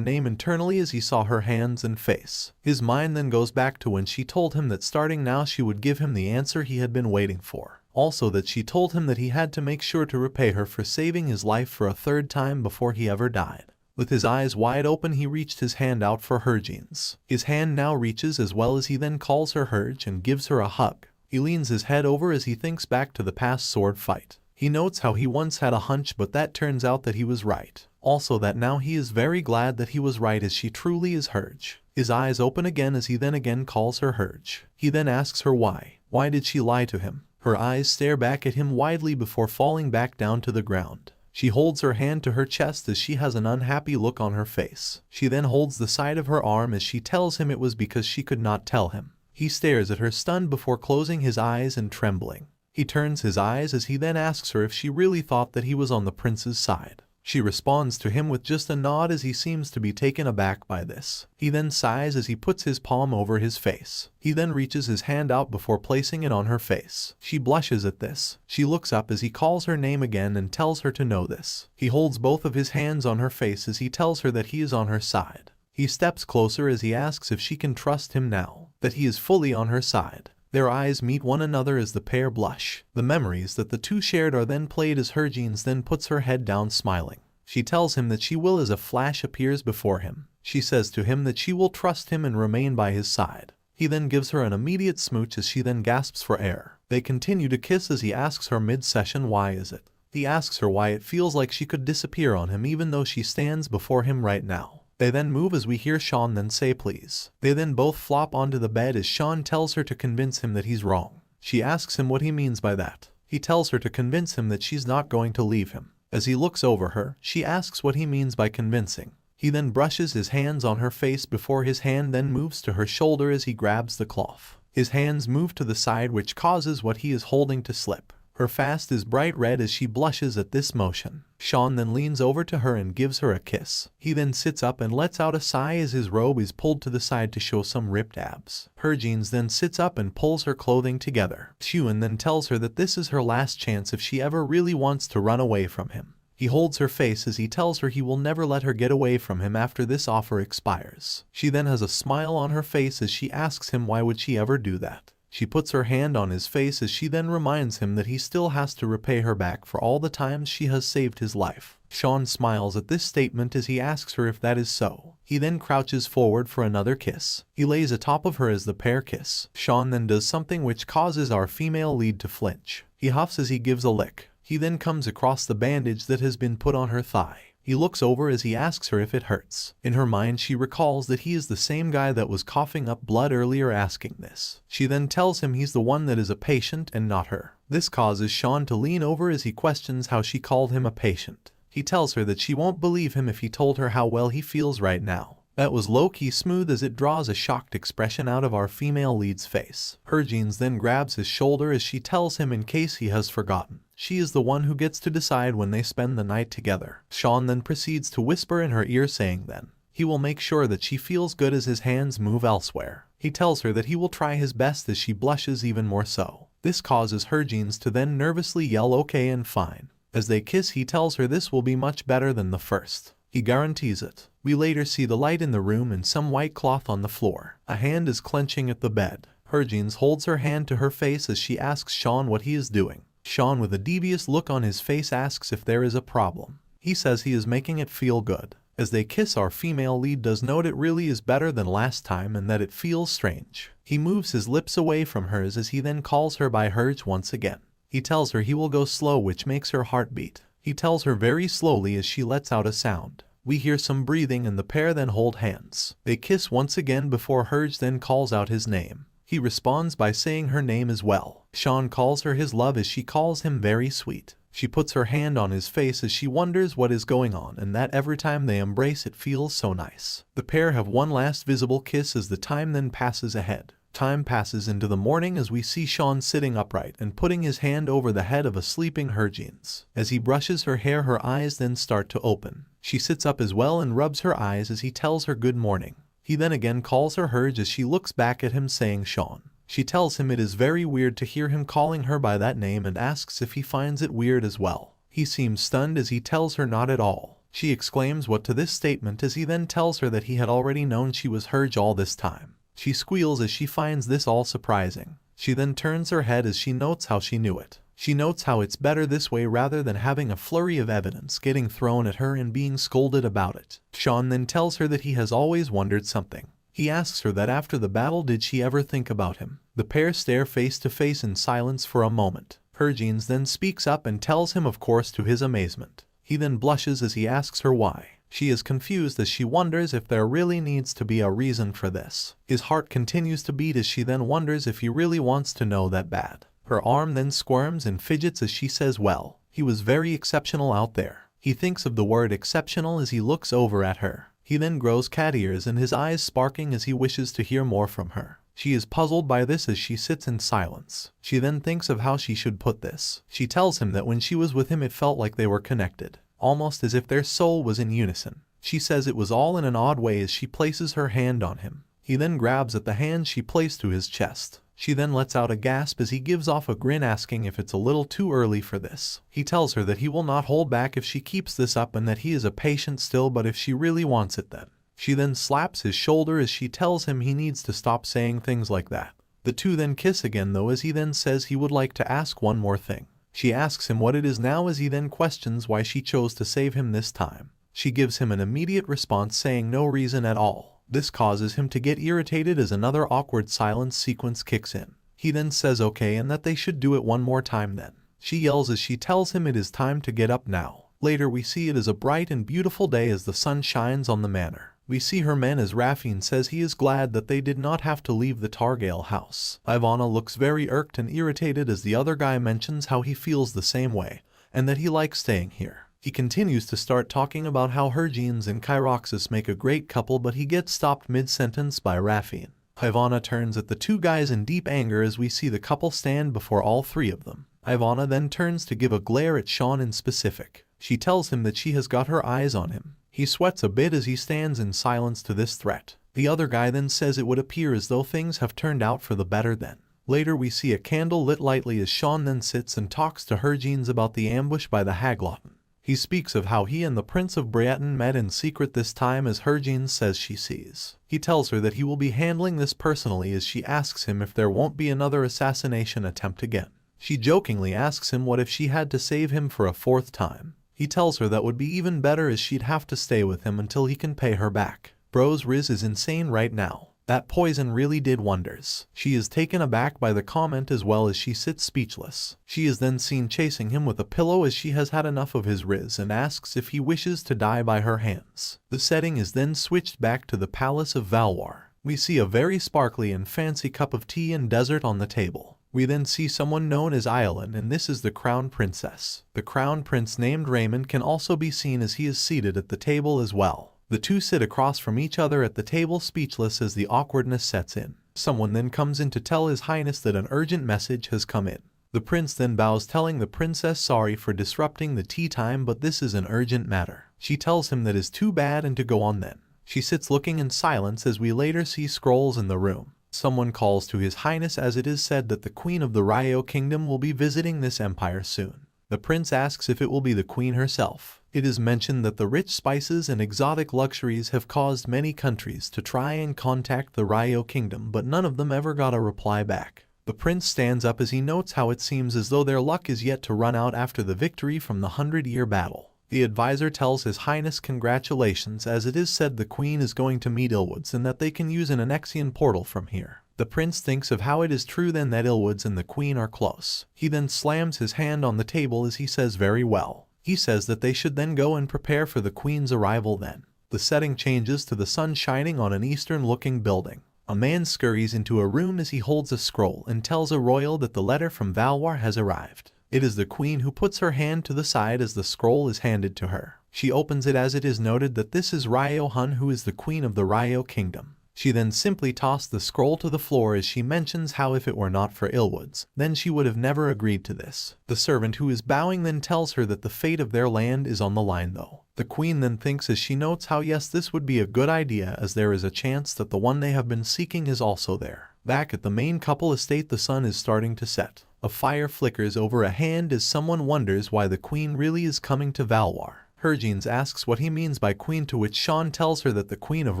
name internally as he saw her hands and face. His mind then goes back to when she told him that starting now she would give him the answer he had been waiting for. Also that she told him that he had to make sure to repay her for saving his life for a third time before he ever died. With his eyes wide open, he reached his hand out for Harvin's. His hand now reaches as well as he then calls her Harv and gives her a hug. He leans his head over as he thinks back to the past sword fight. He notes how he once had a hunch, but that turns out that he was right. Also that now he is very glad that he was right, as she truly is Harv. His eyes open again as he then again calls her Harv. He then asks her why. Why did she lie to him? Her eyes stare back at him widely before falling back down to the ground. She holds her hand to her chest as she has an unhappy look on her face. She then holds the side of her arm as she tells him it was because she could not tell him. He stares at her stunned before closing his eyes and trembling. He turns his eyes as he then asks her if she really thought that he was on the prince's side. She responds to him with just a nod as he seems to be taken aback by this. He then sighs as he puts his palm over his face. He then reaches his hand out before placing it on her face. She blushes at this. She looks up as he calls her name again and tells her to know this. He holds both of his hands on her face as he tells her that he is on her side. He steps closer as he asks if she can trust him now, that he is fully on her side. Their eyes meet one another as the pair blush. The memories that the two shared are then played as Harvin's then puts her head down smiling. She tells him that she will as a flash appears before him. She says to him that she will trust him and remain by his side. He then gives her an immediate smooch as she then gasps for air. They continue to kiss as he asks her mid-session why is it. He asks her why it feels like she could disappear on him even though she stands before him right now. They then move as we hear Shaun then say please. They then both flop onto the bed as Shaun tells her to convince him that he's wrong. She asks him what he means by that. He tells her to convince him that she's not going to leave him. As he looks over her, she asks what he means by convincing. He then brushes his hands on her face before his hand then moves to her shoulder as he grabs the cloth. His hands move to the side, which causes what he is holding to slip. Her face is bright red as she blushes at this motion. Shaun then leans over to her and gives her a kiss. He then sits up and lets out a sigh as his robe is pulled to the side to show some ripped abs. Harvin then sits up and pulls her clothing together. Shaun then tells her that this is her last chance if she ever really wants to run away from him. He holds her face as he tells her he will never let her get away from him after this offer expires. She then has a smile on her face as she asks him why would she ever do that. She puts her hand on his face as she then reminds him that he still has to repay her back for all the times she has saved his life. Shaun smiles at this statement as he asks her if that is so. He then crouches forward for another kiss. He lays atop of her as the pair kiss. Shaun then does something which causes our female lead to flinch. He huffs as he gives a lick. He then comes across the bandage that has been put on her thigh. He looks over as he asks her if it hurts. In her mind, she recalls that he is the same guy that was coughing up blood earlier asking this. She then tells him he's the one that is a patient and not her. This causes Shaun to lean over as he questions how she called him a patient. He tells her that she won't believe him if he told her how well he feels right now. That was low-key smooth as it draws a shocked expression out of our female lead's face. Harvin then grabs his shoulder as she tells him in case he has forgotten. She is the one who gets to decide when they spend the night together. Shaun then proceeds to whisper in her ear saying then he will make sure that she feels good as his hands move elsewhere. He tells her that he will try his best as she blushes even more so. This causes Harvin to then nervously yell okay and fine. As they kiss, he tells her this will be much better than the first. He guarantees it. We later see the light in the room and some white cloth on the floor. A hand is clenching at the bed. Harvin holds her hand to her face as she asks Shaun what he is doing. Shaun, with a devious look on his face, asks if there is a problem. He says he is making it feel good. As they kiss, our female lead does note it really is better than last time and that it feels strange. He moves his lips away from hers as he then calls her by hers once again. He tells her he will go slow, which makes her heart beat. He tells her very slowly as she lets out a sound. We hear some breathing and the pair then hold hands. They kiss once again before Harv then calls out his name. He responds by saying her name as well. Shaun calls her his love as she calls him very sweet. She puts her hand on his face as she wonders what is going on and that every time they embrace it feels so nice. The pair have one last visible kiss as the time then passes ahead. Time passes into the morning as we see Shaun sitting upright and putting his hand over the head of a sleeping Harvin. As he brushes her hair, her eyes then start to open. She sits up as well and rubs her eyes as he tells her good morning. He then again calls her Harj as she looks back at him saying Shaun. She tells him it is very weird to hear him calling her by that name and asks if he finds it weird as well. He seems stunned as he tells her not at all. She exclaims what to this statement as he then tells her that he had already known she was Harj all this time. She squeals as she finds this all surprising. She then turns her head as she notes how she knew it. She notes how it's better this way rather than having a flurry of evidence getting thrown at her and being scolded about it. Shaun then tells her that he has always wondered something. He asks her that after the battle did she ever think about him. The pair stare face to face in silence for a moment. Harvin then speaks up and tells him of course to his amazement. He then blushes as he asks her why. She is confused as she wonders if there really needs to be a reason for this. His heart continues to beat as she then wonders if he really wants to know that bad. Her arm then squirms and fidgets as she says well, he was very exceptional out there. He thinks of the word exceptional as he looks over at her. He then grows cat ears and his eyes sparking as he wishes to hear more from her. She is puzzled by this as she sits in silence. She then thinks of how she should put this. She tells him that when she was with him it felt like they were connected, almost as if their soul was in unison. She says it was all in an odd way as she places her hand on him. He then grabs at the hand she placed to his chest. She then lets out a gasp as he gives off a grin asking if it's a little too early for this. He tells her that he will not hold back if she keeps this up and that he is a patient still, but if she really wants it then. She then slaps his shoulder as she tells him he needs to stop saying things like that. The two then kiss again though as he then says he would like to ask one more thing. She asks him what it is now as he then questions why she chose to save him this time. She gives him an immediate response saying no reason at all. This causes him to get irritated as another awkward silence sequence kicks in. He then says okay and that they should do it one more time then. She yells as she tells him it is time to get up now. Later we see it is a bright and beautiful day as the sun shines on the manor. We see her men as Raffine says he is glad that they did not have to leave the Targale house. Ivana looks very irked and irritated as the other guy mentions how he feels the same way and that he likes staying here. He continues to start talking about how Harvin and Kyroxis make a great couple, but he gets stopped mid-sentence by Raffine. Ivana turns at the two guys in deep anger as we see the couple stand before all three of them. Ivana then turns to give a glare at Shaun in specific. She tells him that she has got her eyes on him. He sweats a bit as he stands in silence to this threat. The other guy then says it would appear as though things have turned out for the better then. Later we see a candle lit lightly as Shaun then sits and talks to Harvin about the ambush by the Haglotten. He speaks of how he and the Prince of Briettin met in secret this time as Harvin says she sees. He tells her that he will be handling this personally as she asks him if there won't be another assassination attempt again. She jokingly asks him what if she had to save him for a fourth time. He tells her that would be even better as she'd have to stay with him until he can pay her back. Bro's Riz is insane right now. That poison really did wonders. She is taken aback by the comment as well as she sits speechless. She is then seen chasing him with a pillow as she has had enough of his Riz and asks if he wishes to die by her hands. The setting is then switched back to the Palace of Valois. We see a very sparkly and fancy cup of tea and dessert on the table. We then see someone known as Ireland, and this is the Crown Princess. The Crown Prince named Raymond can also be seen as he is seated at the table as well. The two sit across from each other at the table speechless as the awkwardness sets in. Someone then comes in to tell His Highness that an urgent message has come in. The prince then bows telling the princess sorry for disrupting the tea time, but this is an urgent matter. She tells him that is too bad and to go on then. She sits looking in silence as we later see scrolls in the room. Someone calls to His Highness as it is said that the Queen of the Ryo Kingdom will be visiting this empire soon. The prince asks if it will be the queen herself. It is mentioned that the rich spices and exotic luxuries have caused many countries to try and contact the Ryo Kingdom, but none of them ever got a reply back. The prince stands up as he notes how it seems as though their luck is yet to run out after the victory from the 100-year battle. The advisor tells His Highness congratulations as it is said the queen is going to meet Illwoods and that they can use an Annexian portal from here. The prince thinks of how it is true then that Illwoods and the queen are close. He then slams his hand on the table as he says very well. He says that they should then go and prepare for the queen's arrival then. The setting changes to the sun shining on an eastern-looking building. A man scurries into a room as he holds a scroll and tells a royal that the letter from Valois has arrived. It is the queen who puts her hand to the side as the scroll is handed to her. She opens it as it is noted that this is Ryo Hun, who is the queen of the Ryo kingdom. She then simply tossed the scroll to the floor as she mentions how if it were not for Illwoods, then she would have never agreed to this. The servant who is bowing then tells her that the fate of their land is on the line though. The queen then thinks as she notes how yes, this would be a good idea as there is a chance that the one they have been seeking is also there. Back at the main couple estate, the sun is starting to set. A fire flickers over a hand as someone wonders why the queen really is coming to Valois. Hergines asks what he means by queen, to which Shaun tells her that the queen of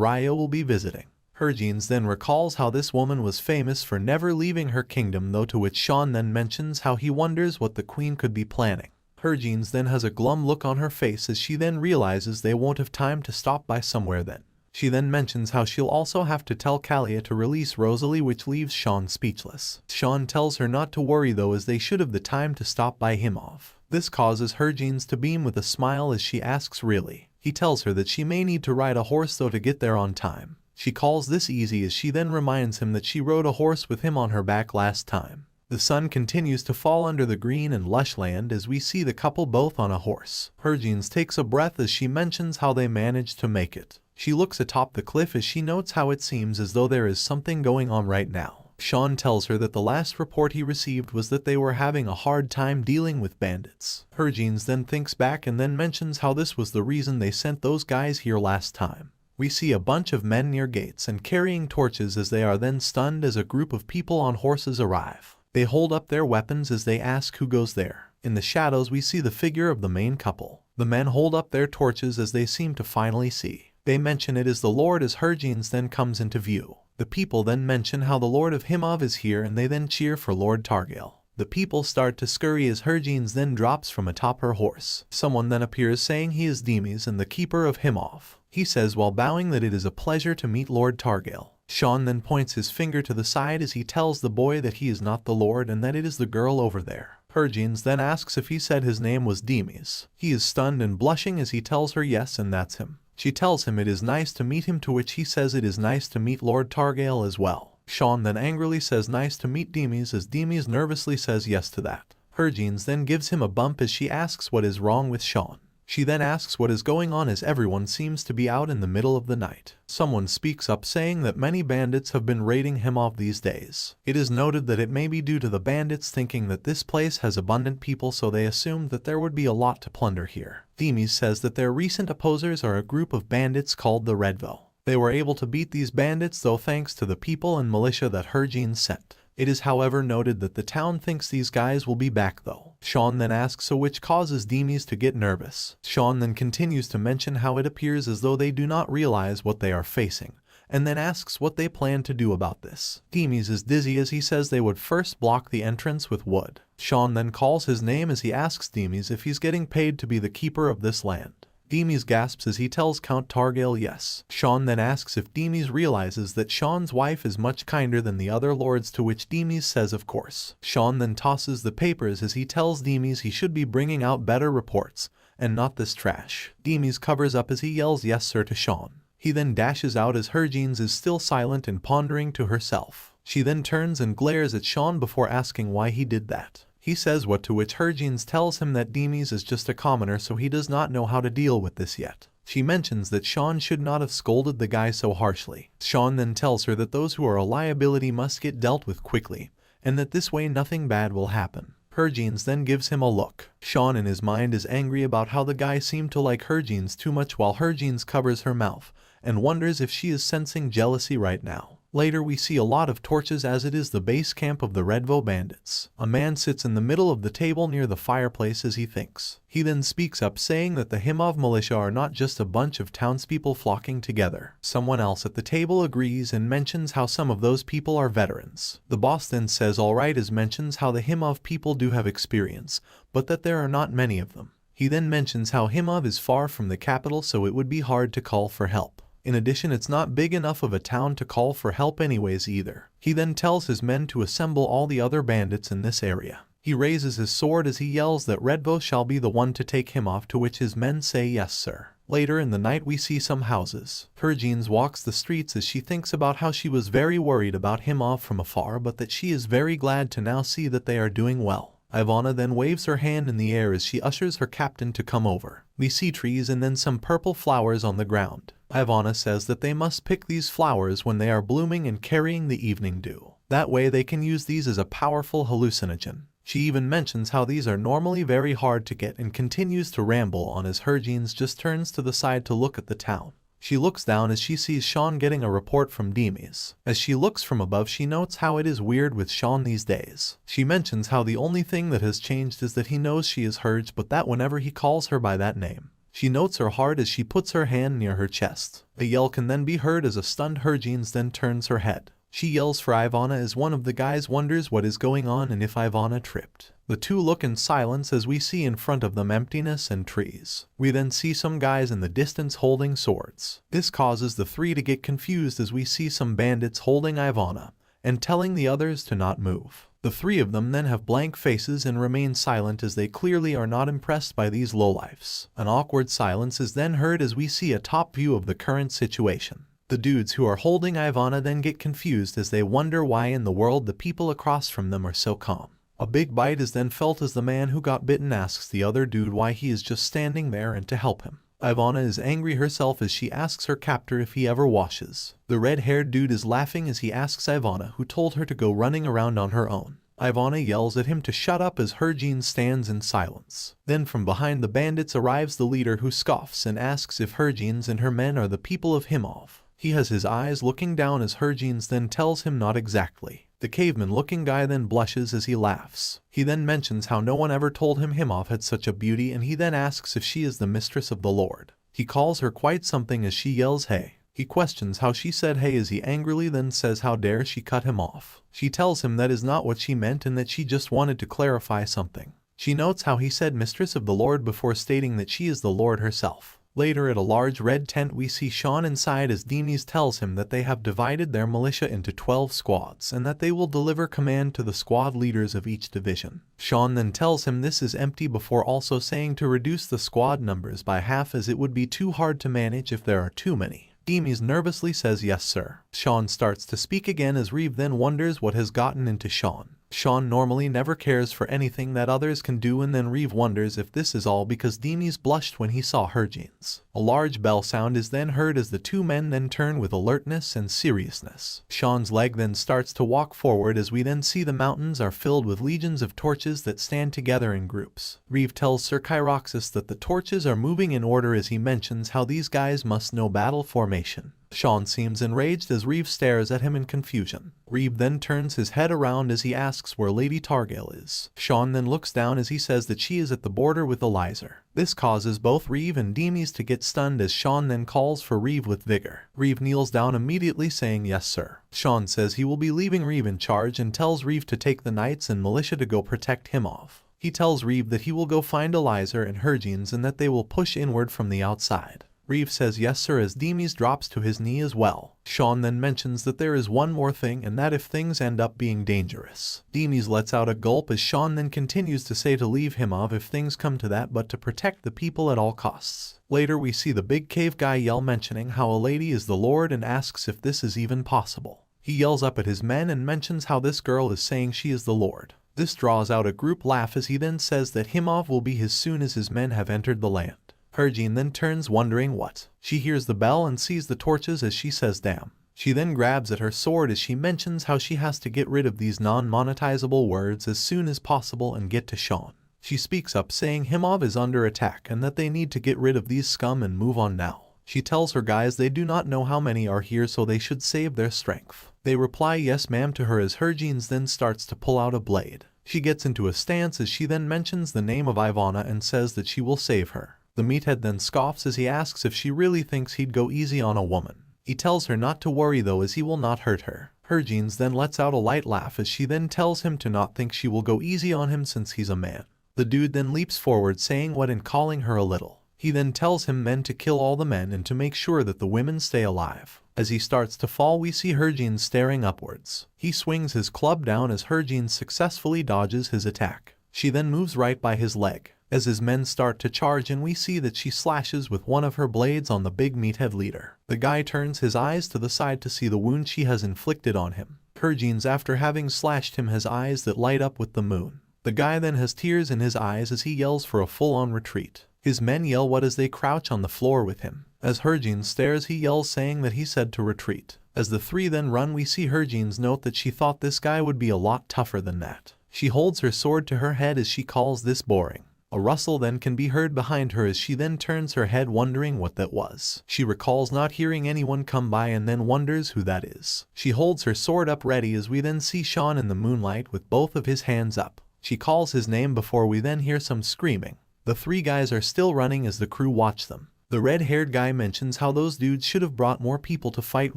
Ryo will be visiting. Hergines then recalls how this woman was famous for never leaving her kingdom though, to which Shaun then mentions how he wonders what the queen could be planning. Hergines then has a glum look on her face as she then realizes they won't have time to stop by somewhere then. She then mentions how she'll also have to tell Kalia to release Rosalie, which leaves Shaun speechless. Shaun tells her not to worry though, as they should have the time to stop by Himov. This causes Hergines to beam with a smile as she asks really. He tells her that she may need to ride a horse though to get there on time. She calls this easy as she then reminds him that she rode a horse with him on her back last time. The sun continues to fall under the green and lush land as we see the couple both on a horse. Hergines takes a breath as she mentions how they managed to make it. She looks atop the cliff as she notes how it seems as though there is something going on right now. Shaun tells her that the last report he received was that they were having a hard time dealing with bandits. Hergines then thinks back and then mentions how this was the reason they sent those guys here last time. We see a bunch of men near gates and carrying torches as they are then stunned as a group of people on horses arrive. They hold up their weapons as they ask who goes there. In the shadows we see the figure of the main couple. The men hold up their torches as they seem to finally see. They mention it is the Lord as Hergines then comes into view. The people then mention how the Lord of Himov is here and they then cheer for Lord Targail. The people start to scurry as Hergines then drops from atop her horse. Someone then appears saying he is Demis and the keeper of Himov. He says while bowing that it is a pleasure to meet Lord Targail. Shaun then points his finger to the side as he tells the boy that he is not the Lord and that it is the girl over there. Hergines then asks if he said his name was Demis. He is stunned and blushing as he tells her yes, and that's him. She tells him it is nice to meet him, to which he says it is nice to meet Lord Targail as well. Shaun then angrily says nice to meet Demis as Demis nervously says yes to that. Hergines then gives him a bump as she asks what is wrong with Shaun. She then asks what is going on as everyone seems to be out in the middle of the night. Someone speaks up saying that many bandits have been raiding Himov these days. It is noted that it may be due to the bandits thinking that this place has abundant people, so they assumed that there would be a lot to plunder here. Demis says that their recent opposers are a group of bandits called the Redvo. They were able to beat these bandits though thanks to the people and militia that Hergines sent. It is however noted that the town thinks these guys will be back though. Shaun then asks so, which causes Demis to get nervous. Shaun then continues to mention how it appears as though they do not realize what they are facing, and then asks what they plan to do about this. Demis is dizzy as he says they would first block the entrance with wood. Shaun then calls his name as he asks Demis if he's getting paid to be the keeper of this land. Demis gasps as he tells Count Targail yes. Shaun then asks if Demis realizes that Shaun's wife is much kinder than the other lords, to which Demis says of course. Shaun then tosses the papers as he tells Demis he should be bringing out better reports, and not this trash. Demis covers up as he yells yes sir to Shaun. He then dashes out as Hergines is still silent and pondering to herself. She then turns and glares at Shaun before asking why he did that. He says what, to which Hergines tells him that Demis is just a commoner, so he does not know how to deal with this yet. She mentions that Shaun should not have scolded the guy so harshly. Shaun then tells her that those who are a liability must get dealt with quickly, and that this way nothing bad will happen. Hergines then gives him a look. Shaun in his mind is angry about how the guy seemed to like Hergines too much, while Hergines covers her mouth and wonders if she is sensing jealousy right now. Later we see a lot of torches as it is the base camp of the Redvo bandits. A man sits in the middle of the table near the fireplace as he thinks. He then speaks up saying that the Himov militia are not just a bunch of townspeople flocking together. Someone else at the table agrees and mentions how some of those people are veterans. The boss then says alright as mentions how the Himov people do have experience, but that there are not many of them. He then mentions how Himov is far from the capital, so it would be hard to call for help. In addition, it's not big enough of a town to call for help anyways either. He then tells his men to assemble all the other bandits in this area. He raises his sword as he yells that Redvo shall be the one to take him off, to which his men say yes sir. Later in the night we see some houses. Herjeans walks the streets as she thinks about how she was very worried about him off from afar, but that she is very glad to now see that they are doing well. Ivana then waves her hand in the air as she ushers her captain to come over. We see trees and then some purple flowers on the ground. Ivana says that they must pick these flowers when they are blooming and carrying the evening dew. That way they can use these as a powerful hallucinogen. She even mentions how these are normally very hard to get and continues to ramble on as Herjeans just turns to the side to look at the town. She looks down as she sees Shaun getting a report from Demis. As she looks from above, she notes how it is weird with Shaun these days. She mentions how the only thing that has changed is that he knows she is Herj, but that whenever he calls her by that name. She notes her heart as she puts her hand near her chest. A yell can then be heard as a stunned Herjeans then turns her head. She yells for Ivana as one of the guys wonders what is going on and if Ivana tripped. The two look in silence as we see in front of them emptiness and trees. We then see some guys in the distance holding swords. This causes the three to get confused as we see some bandits holding Ivana and telling the others to not move. The three of them then have blank faces and remain silent as they clearly are not impressed by these lowlifes. An awkward silence is then heard as we see a top view of the current situation. The dudes who are holding Ivana then get confused as they wonder why in the world the people across from them are so calm. A big bite is then felt as the man who got bitten asks the other dude why he is just standing there and to help him. Ivana is angry herself as she asks her captor if he ever washes. The red-haired dude is laughing as he asks Ivana who told her to go running around on her own. Ivana yells at him to shut up as Herjeans stands in silence. Then from behind the bandits arrives the leader who scoffs and asks if Herjeans and her men are the people of Himov. He has his eyes looking down as Herjeans then tells him not exactly. The caveman-looking guy then blushes as he laughs. He then mentions how no one ever told him Himov had such a beauty, and he then asks if she is the mistress of the Lord. He calls her quite something as she yells hey. He questions how she said hey as he angrily then says how dare she cut him off. She tells him that is not what she meant and that she just wanted to clarify something. She notes how he said mistress of the Lord before stating that she is the Lord herself. Later at a large red tent we see Shaun inside as Demis tells him that they have divided their militia into 12 squads and that they will deliver command to the squad leaders of each division. Shaun then tells him this is empty before also saying to reduce the squad numbers by half as it would be too hard to manage if there are too many. Demis nervously says yes sir. Shaun starts to speak again as Reeve then wonders what has gotten into Shaun. Shaun normally never cares for anything that others can do, and then Reeve wonders if this is all because Demis blushed when he saw Herjeans. A large bell sound is then heard as the two men then turn with alertness and seriousness. Shaun's leg then starts to walk forward as we then see the mountains are filled with legions of torches that stand together in groups. Reeve tells Sir Kyroxis that the torches are moving in order as he mentions how these guys must know battle formation. Shaun seems enraged as Reeve stares at him in confusion. Reeve then turns his head around as he asks where Lady Targail is. Shaun then looks down as he says that she is at the border with Elizer. This causes both Reeve and Demis to get stunned as Shaun then calls for Reeve with vigor. Reeve kneels down immediately saying yes sir. Shaun says he will be leaving Reeve in charge and tells Reeve to take the knights and militia to go protect Himov. He tells Reeve that he will go find Elizer and Herjeans and that they will push inward from the outside. Reeve says yes sir as Demis drops to his knee as well. Shaun then mentions that there is one more thing and that if things end up being dangerous. Demis lets out a gulp as Shaun then continues to say to leave Himov if things come to that but to protect the people at all costs. Later we see the big cave guy yell mentioning how a lady is the Lord and asks if this is even possible. He yells up at his men and mentions how this girl is saying she is the Lord. This draws out a group laugh as he then says that Himov will be his soon as his men have entered the land. Herjean then turns wondering what. She hears the bell and sees the torches as she says damn. She then grabs at her sword as she mentions how she has to get rid of these non-monetizable words as soon as possible and get to Shaun. She speaks up saying Himov is under attack and that they need to get rid of these scum and move on now. She tells her guys they do not know how many are here so they should save their strength. They reply yes ma'am to her as Herjean then starts to pull out a blade. She gets into a stance as she then mentions the name of Ivana and says that she will save her. The meathead then scoffs as he asks if she really thinks he'd go easy on a woman. He tells her not to worry though as he will not hurt her. Herjean then lets out a light laugh as she then tells him to not think she will go easy on him since he's a man. The dude then leaps forward saying what and calling her a little. He then tells him men to kill all the men and to make sure that the women stay alive. As he starts to fall we see Herjean staring upwards. He swings his club down as Herjean successfully dodges his attack. She then moves right by his leg. as his men start to charge, and we see that she slashes with one of her blades on the big meathead leader. The guy turns his eyes to the side to see the wound she has inflicted on him. Harvin, after having slashed him, has eyes that light up with the moon. The guy then has tears in his eyes as he yells for a full-on retreat. His men yell what as they crouch on the floor with him. As Harvin stares, he yells saying that he said to retreat. As the three then run, we see Harvin's note that she thought this guy would be a lot tougher than that. She holds her sword to her head as she calls this boring. A rustle then can be heard behind her as she then turns her head, wondering what that was. She recalls not hearing anyone come by and then wonders who that is. She holds her sword up ready as we then see Shaun in the moonlight with both of his hands up. She calls his name before we then hear some screaming. The three guys are still running as the crew watch them. The red-haired guy mentions how those dudes should have brought more people to fight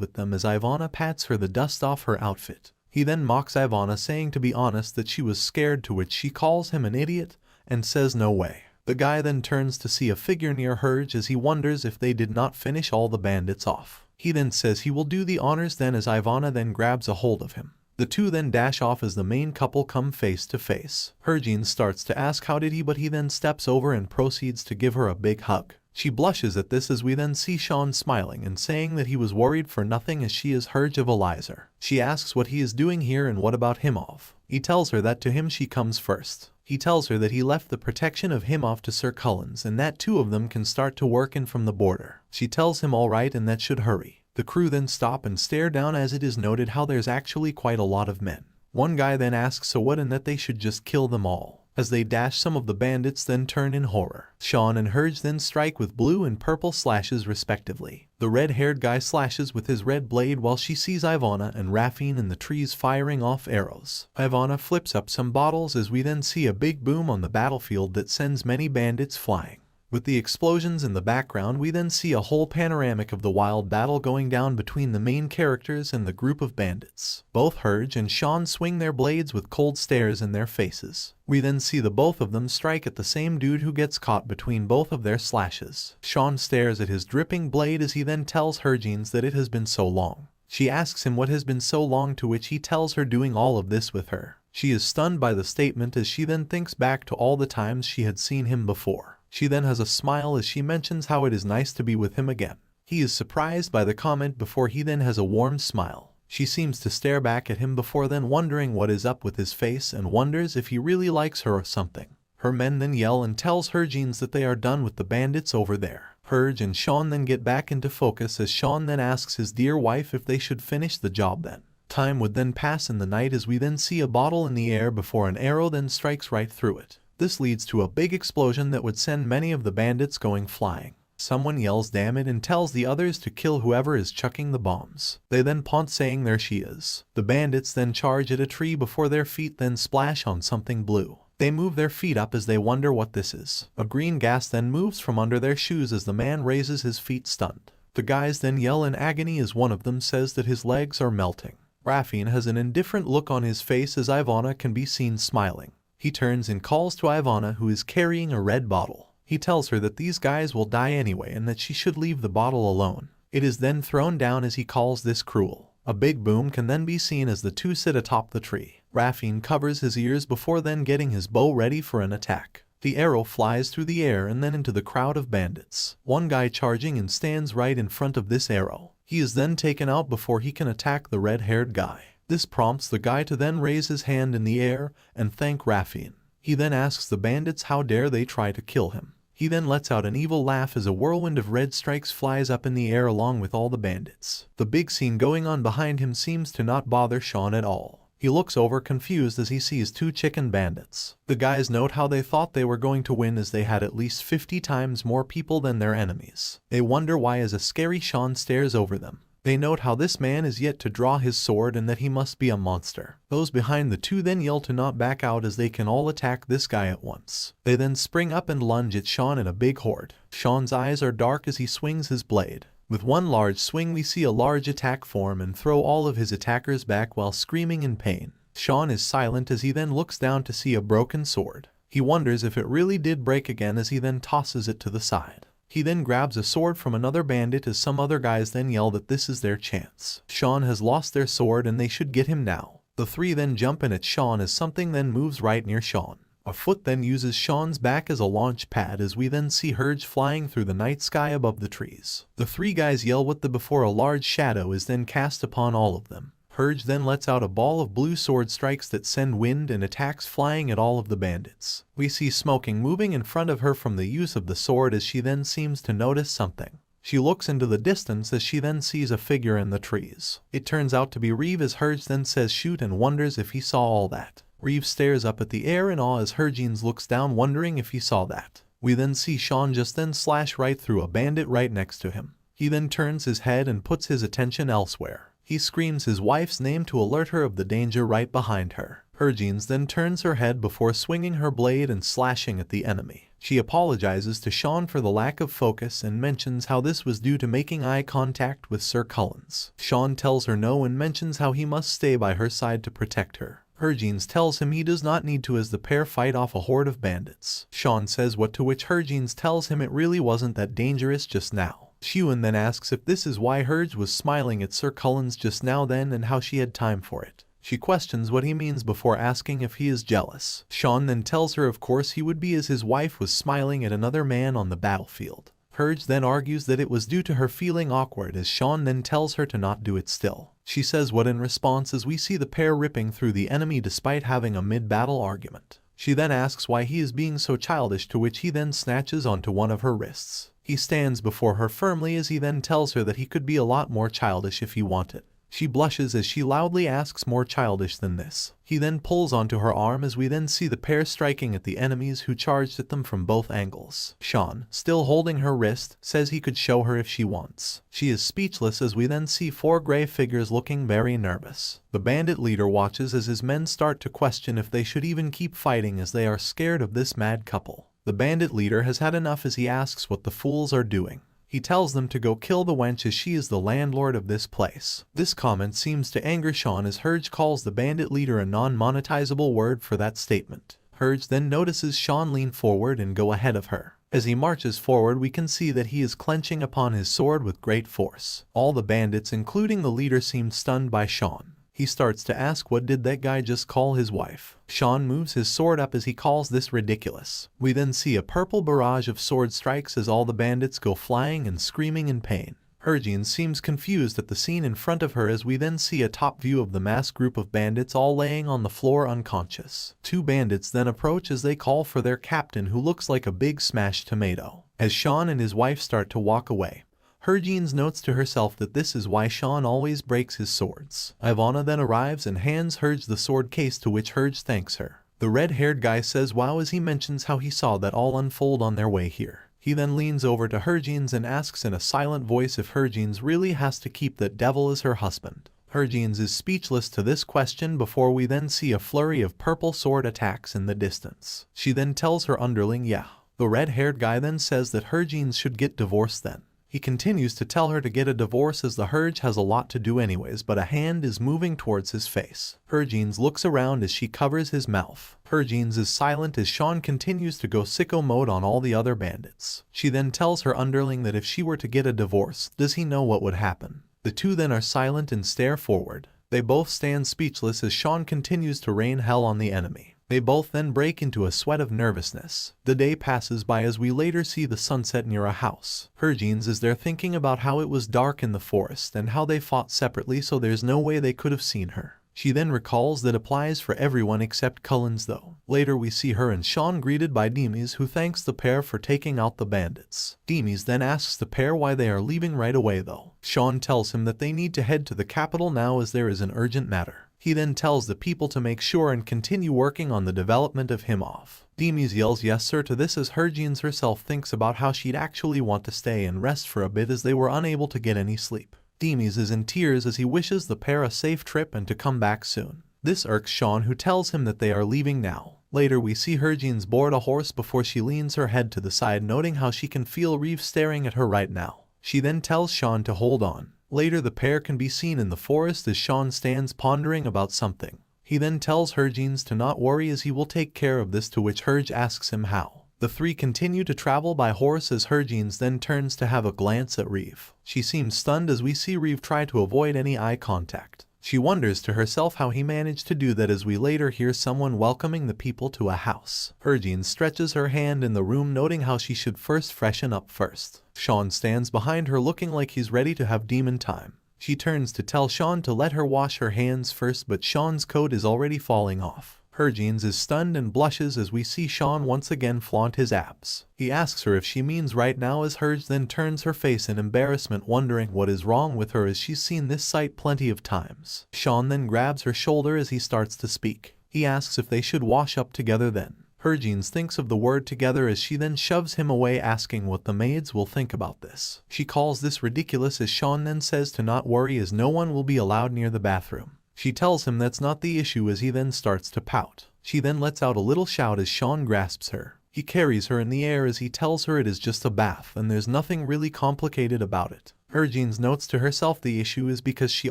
with them as Ivana pats her the dust off her outfit. He then mocks Ivana, saying to be honest that she was scared, to which she calls him an idiot and says no way. The guy then turns to see a figure near Harvin as he wonders if they did not finish all the bandits off. He then says he will do the honors then as Ivana then grabs a hold of him. The two then dash off as the main couple come face to face. Harvin starts to ask how did he, but he then steps over and proceeds to give her a big hug. She blushes at this as we then see Shaun smiling and saying that he was worried for nothing as she is Harvin of Elizer. She asks what he is doing here and what about Himov. He tells her that to him she comes first. He tells her that he left the protection of Himov to Sir Cullens and that two of them can start to work in from the border. She tells him all right and that should hurry. The crew then stop and stare down as it is noted how there's actually quite a lot of men. One guy then asks so what and that they should just kill them all. As they dash, some of the bandits then turn in horror. Shaun and Harvin then strike with blue and purple slashes respectively. The red-haired guy slashes with his red blade while she sees Ivana and Raffine in the trees firing off arrows. Ivana flips up some bottles as we then see a big boom on the battlefield that sends many bandits flying. With the explosions in the background, we then see a whole panoramic of the wild battle going down between the main characters and the group of bandits. Both Harvin and Shaun swing their blades with cold stares in their faces. We then see the both of them strike at the same dude who gets caught between both of their slashes. Shaun stares at his dripping blade as he then tells Harvin that it has been so long. She asks him what has been so long, to which he tells her doing all of this with her. She is stunned by the statement as she then thinks back to all the times she had seen him before. She then has a smile as she mentions how it is nice to be with him again. He is surprised by the comment before he then has a warm smile. She seems to stare back at him before then wondering what is up with his face and wonders if he really likes her or something. Her men then yell and tells Harvin that they are done with the bandits over there. Harvin and Shaun then get back into focus as Shaun then asks his dear wife if they should finish the job then. Time would then pass in the night as we then see a bottle in the air before an arrow then strikes right through it. This leads to a big explosion that would send many of the bandits going flying. Someone yells damn it and tells the others to kill whoever is chucking the bombs. They then taunt saying there she is. The bandits then charge at a tree before their feet then splash on something blue. They move their feet up as they wonder what this is. A green gas then moves from under their shoes as the man raises his feet stunned. The guys then yell in agony as one of them says that his legs are melting. Raffine has an indifferent look on his face as Ivana can be seen smiling. He turns and calls to Ivana, who is carrying a red bottle. He tells her that these guys will die anyway and that she should leave the bottle alone. It is then thrown down as he calls this cruel. A big boom can then be seen as the two sit atop the tree. Raffine covers his ears before then getting his bow ready for an attack. The arrow flies through the air and then into the crowd of bandits. One guy charging and stands right in front of this arrow. He is then taken out before he can attack the red-haired guy. This prompts the guy to then raise his hand in the air and thank Raffine. He then asks the bandits how dare they try to kill him. He then lets out an evil laugh as a whirlwind of red strikes flies up in the air along with all the bandits. The big scene going on behind him seems to not bother Shaun at all. He looks over confused as he sees two chicken bandits. The guys note how they thought they were going to win as they had at least 50 times more people than their enemies. They wonder why as a scary Shaun stares over them. They note how this man is yet to draw his sword and that he must be a monster. Those behind the two then yell to not back out as they can all attack this guy at once. They then spring up and lunge at Shaun in a big horde. Shaun's eyes are dark as he swings his blade. With one large swing we see a large attack form and throw all of his attackers back while screaming in pain. Shaun is silent as he then looks down to see a broken sword. He wonders if it really did break again as he then tosses it to the side. He then grabs a sword from another bandit as some other guys then yell that this is their chance. Shaun has lost their sword and they should get him now. The three then jump in at Shaun as something then moves right near Shaun. A foot then uses Shaun's back as a launch pad as we then see Herge flying through the night sky above the trees. The three guys yell what the before a large shadow is then cast upon all of them. Herge then lets out a ball of blue sword strikes that send wind and attacks flying at all of the bandits. We see Smoking moving in front of her from the use of the sword as she then seems to notice something. She looks into the distance as she then sees a figure in the trees. It turns out to be Reeve as Herge then says shoot and wonders if he saw all that. Reeve stares up at the air in awe as Hergines looks down wondering if he saw that. We then see Shaun just then slash right through a bandit right next to him. He then turns his head and puts his attention elsewhere. He screams his wife's name to alert her of the danger right behind her. Hergines then turns her head before swinging her blade and slashing at the enemy. She apologizes to Shaun for the lack of focus and mentions how this was due to making eye contact with Sir Cullens. Shaun tells her no and mentions how he must stay by her side to protect her. Hergines tells him he does not need to as the pair fight off a horde of bandits. Shaun says what to which Hergines tells him it really wasn't that dangerous just now. Shaun then asks if this is why Herge was smiling at Sir Cullens just now then and how she had time for it. She questions what he means before asking if he is jealous. Shaun then tells her of course he would be as his wife was smiling at another man on the battlefield. Herge then argues that it was due to her feeling awkward as Shaun then tells her to not do it still. She says what in response as we see the pair ripping through the enemy despite having a mid-battle argument. She then asks why he is being so childish to which he then snatches onto one of her wrists. He stands before her firmly as he then tells her that he could be a lot more childish if he wanted. She blushes as she loudly asks more childish than this. He then pulls onto her arm as we then see the pair striking at the enemies who charged at them from both angles. Shaun, still holding her wrist, says he could show her if she wants. She is speechless as we then see four gray figures looking very nervous. The bandit leader watches as his men start to question if they should even keep fighting as they are scared of this mad couple. The bandit leader has had enough as he asks what the fools are doing. He tells them to go kill the wench as she is the landlord of this place. This comment seems to anger Shaun as Herge calls the bandit leader a non-monetizable word for that statement. Herge then notices Shaun lean forward and go ahead of her. As he marches forward we can see that he is clenching upon his sword with great force. All the bandits including the leader seem stunned by Shaun. He starts to ask what did that guy just call his wife. Shaun moves his sword up as he calls this ridiculous. We then see a purple barrage of sword strikes as all the bandits go flying and screaming in pain. Hergines seems confused at the scene in front of her as we then see a top view of the mass group of bandits all laying on the floor unconscious. Two bandits then approach as they call for their captain who looks like a big smashed tomato. As Shaun and his wife start to walk away, Hergines notes to herself that this is why Shaun always breaks his swords. Ivana then arrives and hands Herge the sword case to which Herge thanks her. The red-haired guy says wow as he mentions how he saw that all unfold on their way here. He then leans over to Hergines and asks in a silent voice if Hergines really has to keep that devil as her husband. Hergines is speechless to this question before we then see a flurry of purple sword attacks in the distance. She then tells her underling yeah. The red-haired guy then says that Hergines should get divorced then. He continues to tell her to get a divorce as the Herge has a lot to do anyways, but a hand is moving towards his face. Hergines looks around as she covers his mouth. Hergines is silent as Shaun continues to go sicko mode on all the other bandits. She then tells her underling that if she were to get a divorce, does he know what would happen? The two then are silent and stare forward. They both stand speechless as Shaun continues to rain hell on the enemy. They both then break into a sweat of nervousness. The day passes by as we later see the sunset near a house. Hergines is there thinking about how it was dark in the forest and how they fought separately so there's no way they could have seen her. She then recalls that applies for everyone except Cullens though. Later we see her and Shaun greeted by Demis who thanks the pair for taking out the bandits. Demis then asks the pair why they are leaving right away though. Shaun tells him that they need to head to the capital now as there is an urgent matter. He then tells the people to make sure and continue working on the development of him off. Demis yells yes sir to this as Hergines herself thinks about how she'd actually want to stay and rest for a bit as they were unable to get any sleep. Demis is in tears as he wishes the pair a safe trip and to come back soon. This irks Shaun who tells him that they are leaving now. Later we see Hergines board a horse before she leans her head to the side noting how she can feel Reeve staring at her right now. She then tells Shaun to hold on. Later the pair can be seen in the forest as Shaun stands pondering about something. He then tells Hergines to not worry as he will take care of this to which Herge asks him how. The three continue to travel by horse as Hergines then turns to have a glance at Reeve. She seems stunned as we see Reeve try to avoid any eye contact. She wonders to herself how he managed to do that as we later hear someone welcoming the people to a house. Harvin stretches her hand in the room, noting how she should first freshen up first. Shaun stands behind her looking like he's ready to have demon time. She turns to tell Shaun to let her wash her hands first, but Shaun's coat is already falling off. Harvin is stunned and blushes as we see Shaun once again flaunt his abs. He asks her if she means right now as Harvin then turns her face in embarrassment, wondering what is wrong with her as she's seen this sight plenty of times. Shaun then grabs her shoulder as he starts to speak. He asks if they should wash up together then. Harvin thinks of the word together as she then shoves him away, asking what the maids will think about this. She calls this ridiculous as Shaun then says to not worry as no one will be allowed near the bathroom. She tells him that's not the issue as he then starts to pout. She then lets out a little shout as Shaun grasps her. He carries her in the air as he tells her it is just a bath and there's nothing really complicated about it. Harvin notes to herself the issue is because she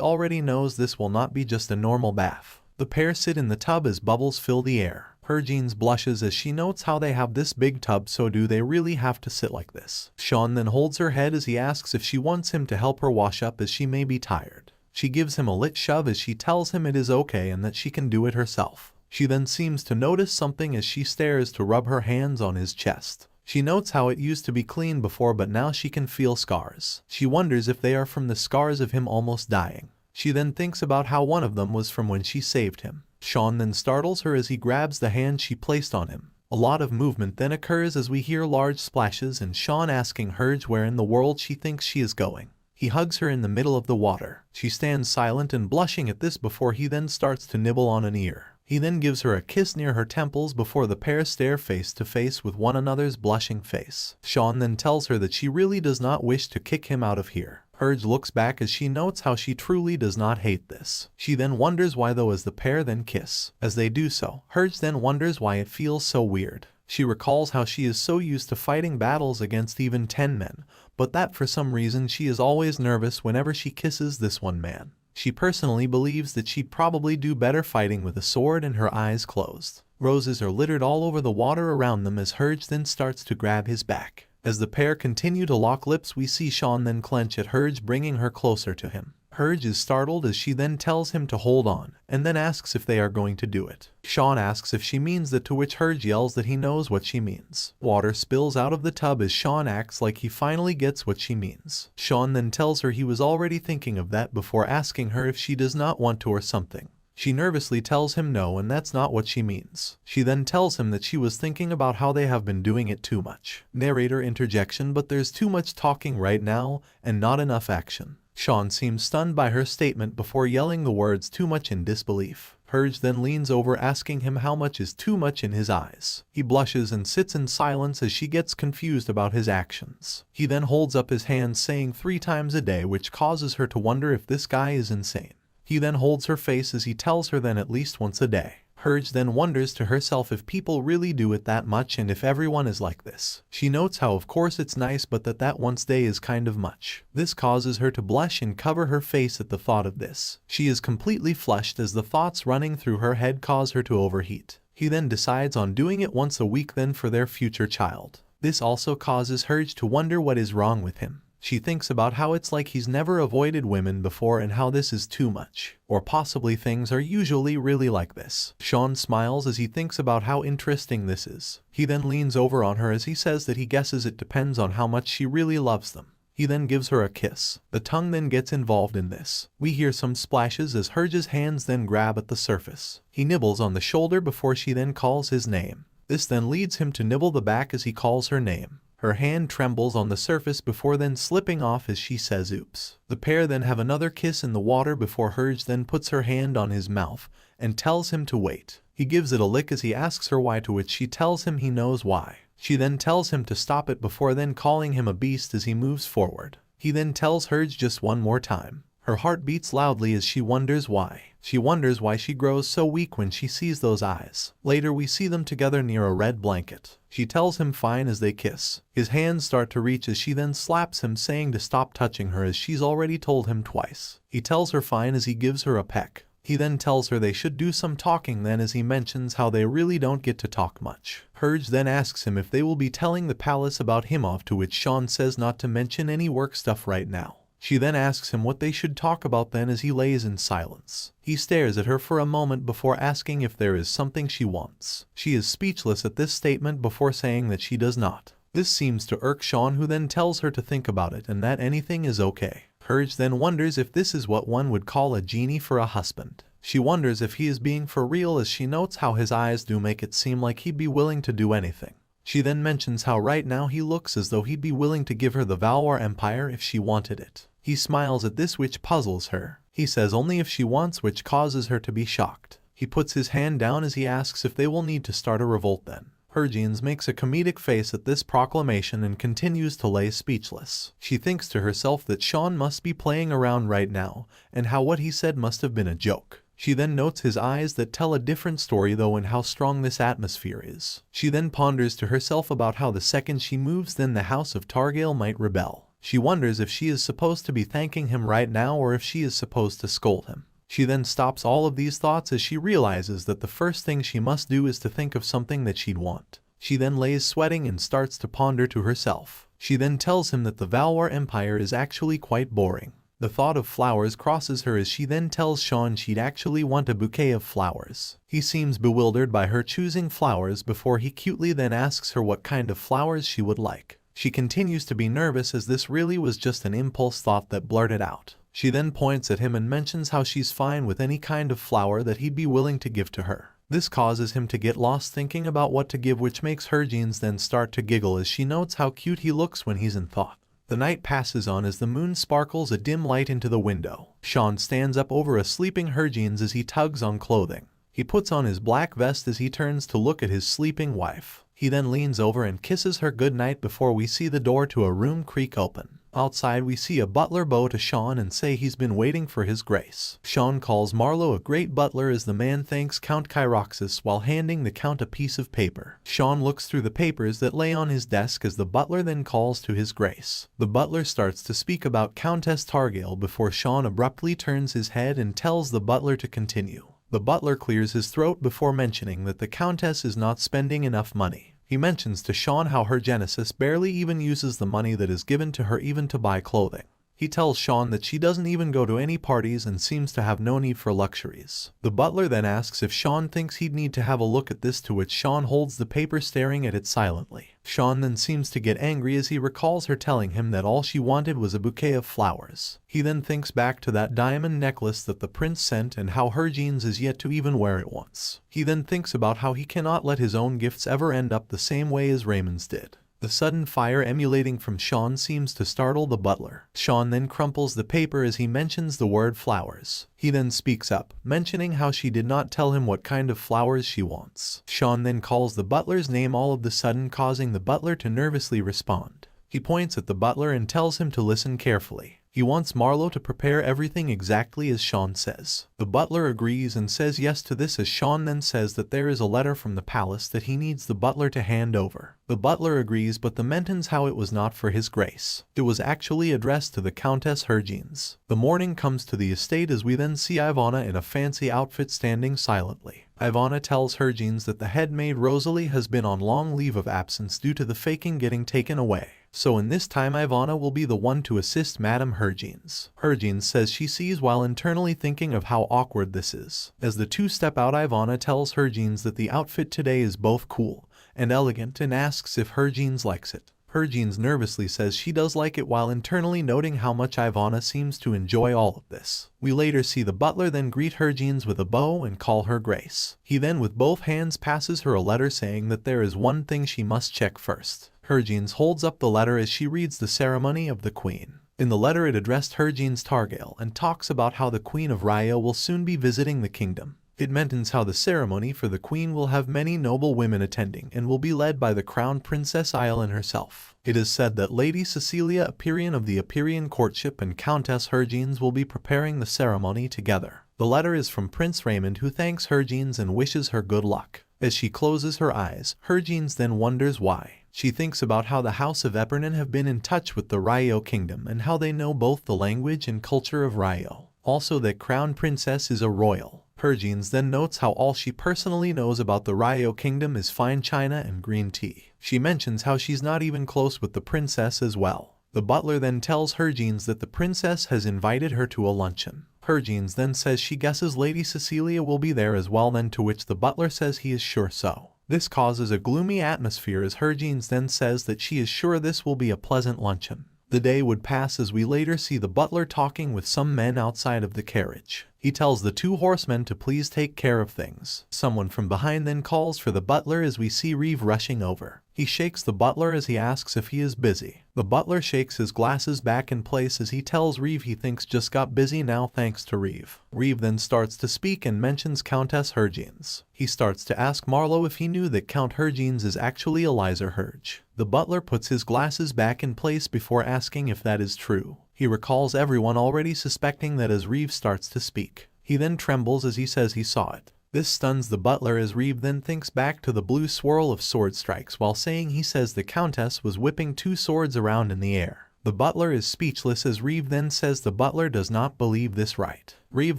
already knows this will not be just a normal bath. The pair sit in the tub as bubbles fill the air. Harvin blushes as she notes how they have this big tub, so do they really have to sit like this? Shaun then holds her head as he asks if she wants him to help her wash up as she may be tired. She gives him a lit shove as she tells him it is okay and that she can do it herself. She then seems to notice something as she stares to rub her hands on his chest. She notes how it used to be clean before, but now she can feel scars. She wonders if they are from the scars of him almost dying. She then thinks about how one of them was from when she saved him. Shaun then startles her as he grabs the hand she placed on him. A lot of movement then occurs as we hear large splashes and Shaun asking Harvin where in the world she thinks she is going. He hugs her in the middle of the water. She stands silent and blushing at this before he then starts to nibble on an ear. He then gives her a kiss near her temples before the pair stare face to face with one another's blushing face. Shaun then tells her that she really does not wish to kick him out of here. Harvin looks back as she notes how she truly does not hate this. She then wonders why though as the pair then kiss. As they do so, Harvin then wonders why it feels so weird. She recalls how she is so used to fighting battles against even 10 men, but that for some reason she is always nervous whenever she kisses this one man. She personally believes that she'd probably do better fighting with a sword and her eyes closed. Roses are littered all over the water around them as Harvin then starts to grab his back. As the pair continue to lock lips, we see Shaun then clench at Harvin, bringing her closer to him. Harvin is startled as she then tells him to hold on, and then asks if they are going to do it. Shaun asks if she means that, to which Harvin yells that he knows what she means. Water spills out of the tub as Shaun acts like he finally gets what she means. Shaun then tells her he was already thinking of that before asking her if she does not want to or something. She nervously tells him no and that's not what she means. She then tells him that she was thinking about how they have been doing it too much. Narrator interjection, but there's too much talking right now and not enough action. Shaun seems stunned by her statement before yelling the words too much in disbelief. Harvin then leans over asking him how much is too much in his eyes. He blushes and sits in silence as she gets confused about his actions. He then holds up his hands saying 3 times a day, which causes her to wonder if this guy is insane. He then holds her face as he tells her then at least once a day. Harvin then wonders to herself if people really do it that much and if everyone is like this. She notes how of course it's nice, but that once day is kind of much. This causes her to blush and cover her face at the thought of this. She is completely flushed as the thoughts running through her head cause her to overheat. He then decides on doing it once a week then for their future child. This also causes Harvin to wonder what is wrong with him. She thinks about how it's like he's never avoided women before and how this is too much. Or possibly things are usually really like this. Shaun smiles as he thinks about how interesting this is. He then leans over on her as he says that he guesses it depends on how much she really loves them. He then gives her a kiss. The tongue then gets involved in this. We hear some splashes as Harvin's hands then grab at the surface. He nibbles on the shoulder before she then calls his name. This then leads him to nibble the back as he calls her name. Her hand trembles on the surface before then slipping off as she says oops. The pair then have another kiss in the water before Harvin then puts her hand on his mouth and tells him to wait. He gives it a lick as he asks her why, to which she tells him he knows why. She then tells him to stop it before then calling him a beast as he moves forward. He then tells Harvin just one more time. Her heart beats loudly as she wonders why. She wonders why she grows so weak when she sees those eyes. Later we see them together near a red blanket. She tells him fine as they kiss. His hands start to reach as she then slaps him, saying to stop touching her as she's already told him twice. He tells her fine as he gives her a peck. He then tells her they should do some talking then as he mentions how they really don't get to talk much. Harvin then asks him if they will be telling the palace about him off, to which Shaun says not to mention any work stuff right now. She then asks him what they should talk about then as he lays in silence. He stares at her for a moment before asking if there is something she wants. She is speechless at this statement before saying that she does not. This seems to irk Shaun, who then tells her to think about it and that anything is okay. Herge then wonders if this is what one would call a genie for a husband. She wonders if he is being for real, as she notes how his eyes do make it seem like he'd be willing to do anything. She then mentions how right now he looks as though he'd be willing to give her the Valor Empire if she wanted it. He smiles at this, which puzzles her. He says only if she wants, which causes her to be shocked. He puts his hand down as he asks if they will need to start a revolt then. Hergins makes a comedic face at this proclamation and continues to lay speechless. She thinks to herself that Shaun must be playing around right now, and how what he said must have been a joke. She then notes his eyes that tell a different story though, and how strong this atmosphere is. She then ponders to herself about how the second she moves then the House of Targale might rebel. She wonders if she is supposed to be thanking him right now or if she is supposed to scold him. She then stops all of these thoughts as she realizes that the first thing she must do is to think of something that she'd want. She then lays sweating and starts to ponder to herself. She then tells him that the Valor Empire is actually quite boring. The thought of flowers crosses her as she then tells Shaun she'd actually want a bouquet of flowers. He seems bewildered by her choosing flowers before he cutely then asks her what kind of flowers she would like. She continues to be nervous as this really was just an impulse thought that blurted out. She then points at him and mentions how she's fine with any kind of flower that he'd be willing to give to her. This causes him to get lost thinking about what to give, which makes Hergins then start to giggle as she notes how cute he looks when he's in thought. The night passes on as the moon sparkles a dim light into the window. Shaun stands up over a sleeping Hergins as he tugs on clothing. He puts on his black vest as he turns to look at his sleeping wife. He then leans over and kisses her goodnight before we see the door to a room creak open. Outside we see a butler bow to Shaun and say he's been waiting for his grace. Shaun calls Marlowe a great butler as the man thanks Count Kyroxis while handing the count a piece of paper. Shaun looks through the papers that lay on his desk as the butler then calls to his grace. The butler starts to speak about Countess Targale before Shaun abruptly turns his head and tells the butler to continue. The butler clears his throat before mentioning that the countess is not spending enough money. He mentions to Shaun how her Genesis barely even uses the money that is given to her even to buy clothing. He tells Shaun that she doesn't even go to any parties and seems to have no need for luxuries. The butler then asks if Shaun thinks he'd need to have a look at this, to which Shaun holds the paper staring at it silently. Shaun then seems to get angry as he recalls her telling him that all she wanted was a bouquet of flowers. He then thinks back to that diamond necklace that the prince sent and how Hergins is yet to even wear it once. He then thinks about how he cannot let his own gifts ever end up the same way as Raymond's did. The sudden fire emulating from Shaun seems to startle the butler. Shaun then crumples the paper as he mentions the word flowers. He then speaks up, mentioning how she did not tell him what kind of flowers she wants. Shaun then calls the butler's name all of the sudden, causing the butler to nervously respond. He points at the butler and tells him to listen carefully. He wants Marlowe to prepare everything exactly as Shaun says. The butler agrees and says yes to this as Shaun then says that there is a letter from the palace that he needs the butler to hand over. The butler agrees but mentions how it was not for his grace. It was actually addressed to the Countess Hergins. The morning comes to the estate as we then see Ivana in a fancy outfit standing silently. Ivana tells Hergins that the head maid Rosalie has been on long leave of absence due to the faking getting taken away. So in this time Ivana will be the one to assist Madame Hergins. Hergins says she sees while internally thinking of how awkward this is. As the two step out, Ivana tells Hergins that the outfit today is both cool and elegant and asks if Hergins likes it. Hergins nervously says she does like it while internally noting how much Ivana seems to enjoy all of this. We later see the butler then greet Hergins with a bow and call her grace. He then with both hands passes her a letter saying that there is one thing she must check first. Hergins holds up the letter as she reads the ceremony of the queen. In the letter it addressed Hergins Targale and talks about how the Queen of Ryo will soon be visiting the kingdom. It mentions how the ceremony for the queen will have many noble women attending and will be led by the crown princess Ailin herself. It is said that Lady Cecilia Imperial of the Imperial courtship and Countess Hergins will be preparing the ceremony together. The letter is from Prince Raymond, who thanks Hergins and wishes her good luck. As she closes her eyes, Hergins then wonders why. She thinks about how the House of Epernay have been in touch with the Ryo kingdom and how they know both the language and culture of Ryo. Also that Crown Princess is a royal. Hergins then notes how all she personally knows about the Ryo kingdom is fine china and green tea. She mentions how she's not even close with the princess as well. The butler then tells Harvin that the princess has invited her to a luncheon. Harvin then says she guesses Lady Cecilia will be there as well, then to which the butler says he is sure so. This causes a gloomy atmosphere as Harvin then says that she is sure this will be a pleasant luncheon. The day would pass as we later see the butler talking with some men outside of the carriage. He tells the two horsemen to please take care of things. Someone from behind then calls for the butler as we see Reeve rushing over. He shakes the butler as he asks if he is busy. The butler shakes his glasses back in place as he tells Reeve he thinks just got busy now thanks to Reeve. Reeve then starts to speak and mentions Countess Harvin. He starts to ask Marlowe if he knew that Count Harvin is actually Elizer Harge. The butler puts his glasses back in place before asking if that is true. He recalls everyone already suspecting that as Reeve starts to speak. He then trembles as he says he saw it. This stuns the butler as Reeve then thinks back to the blue swirl of sword strikes while saying he says the Countess was whipping two swords around in the air. The butler is speechless as Reeve then says the butler does not believe this right. Reeve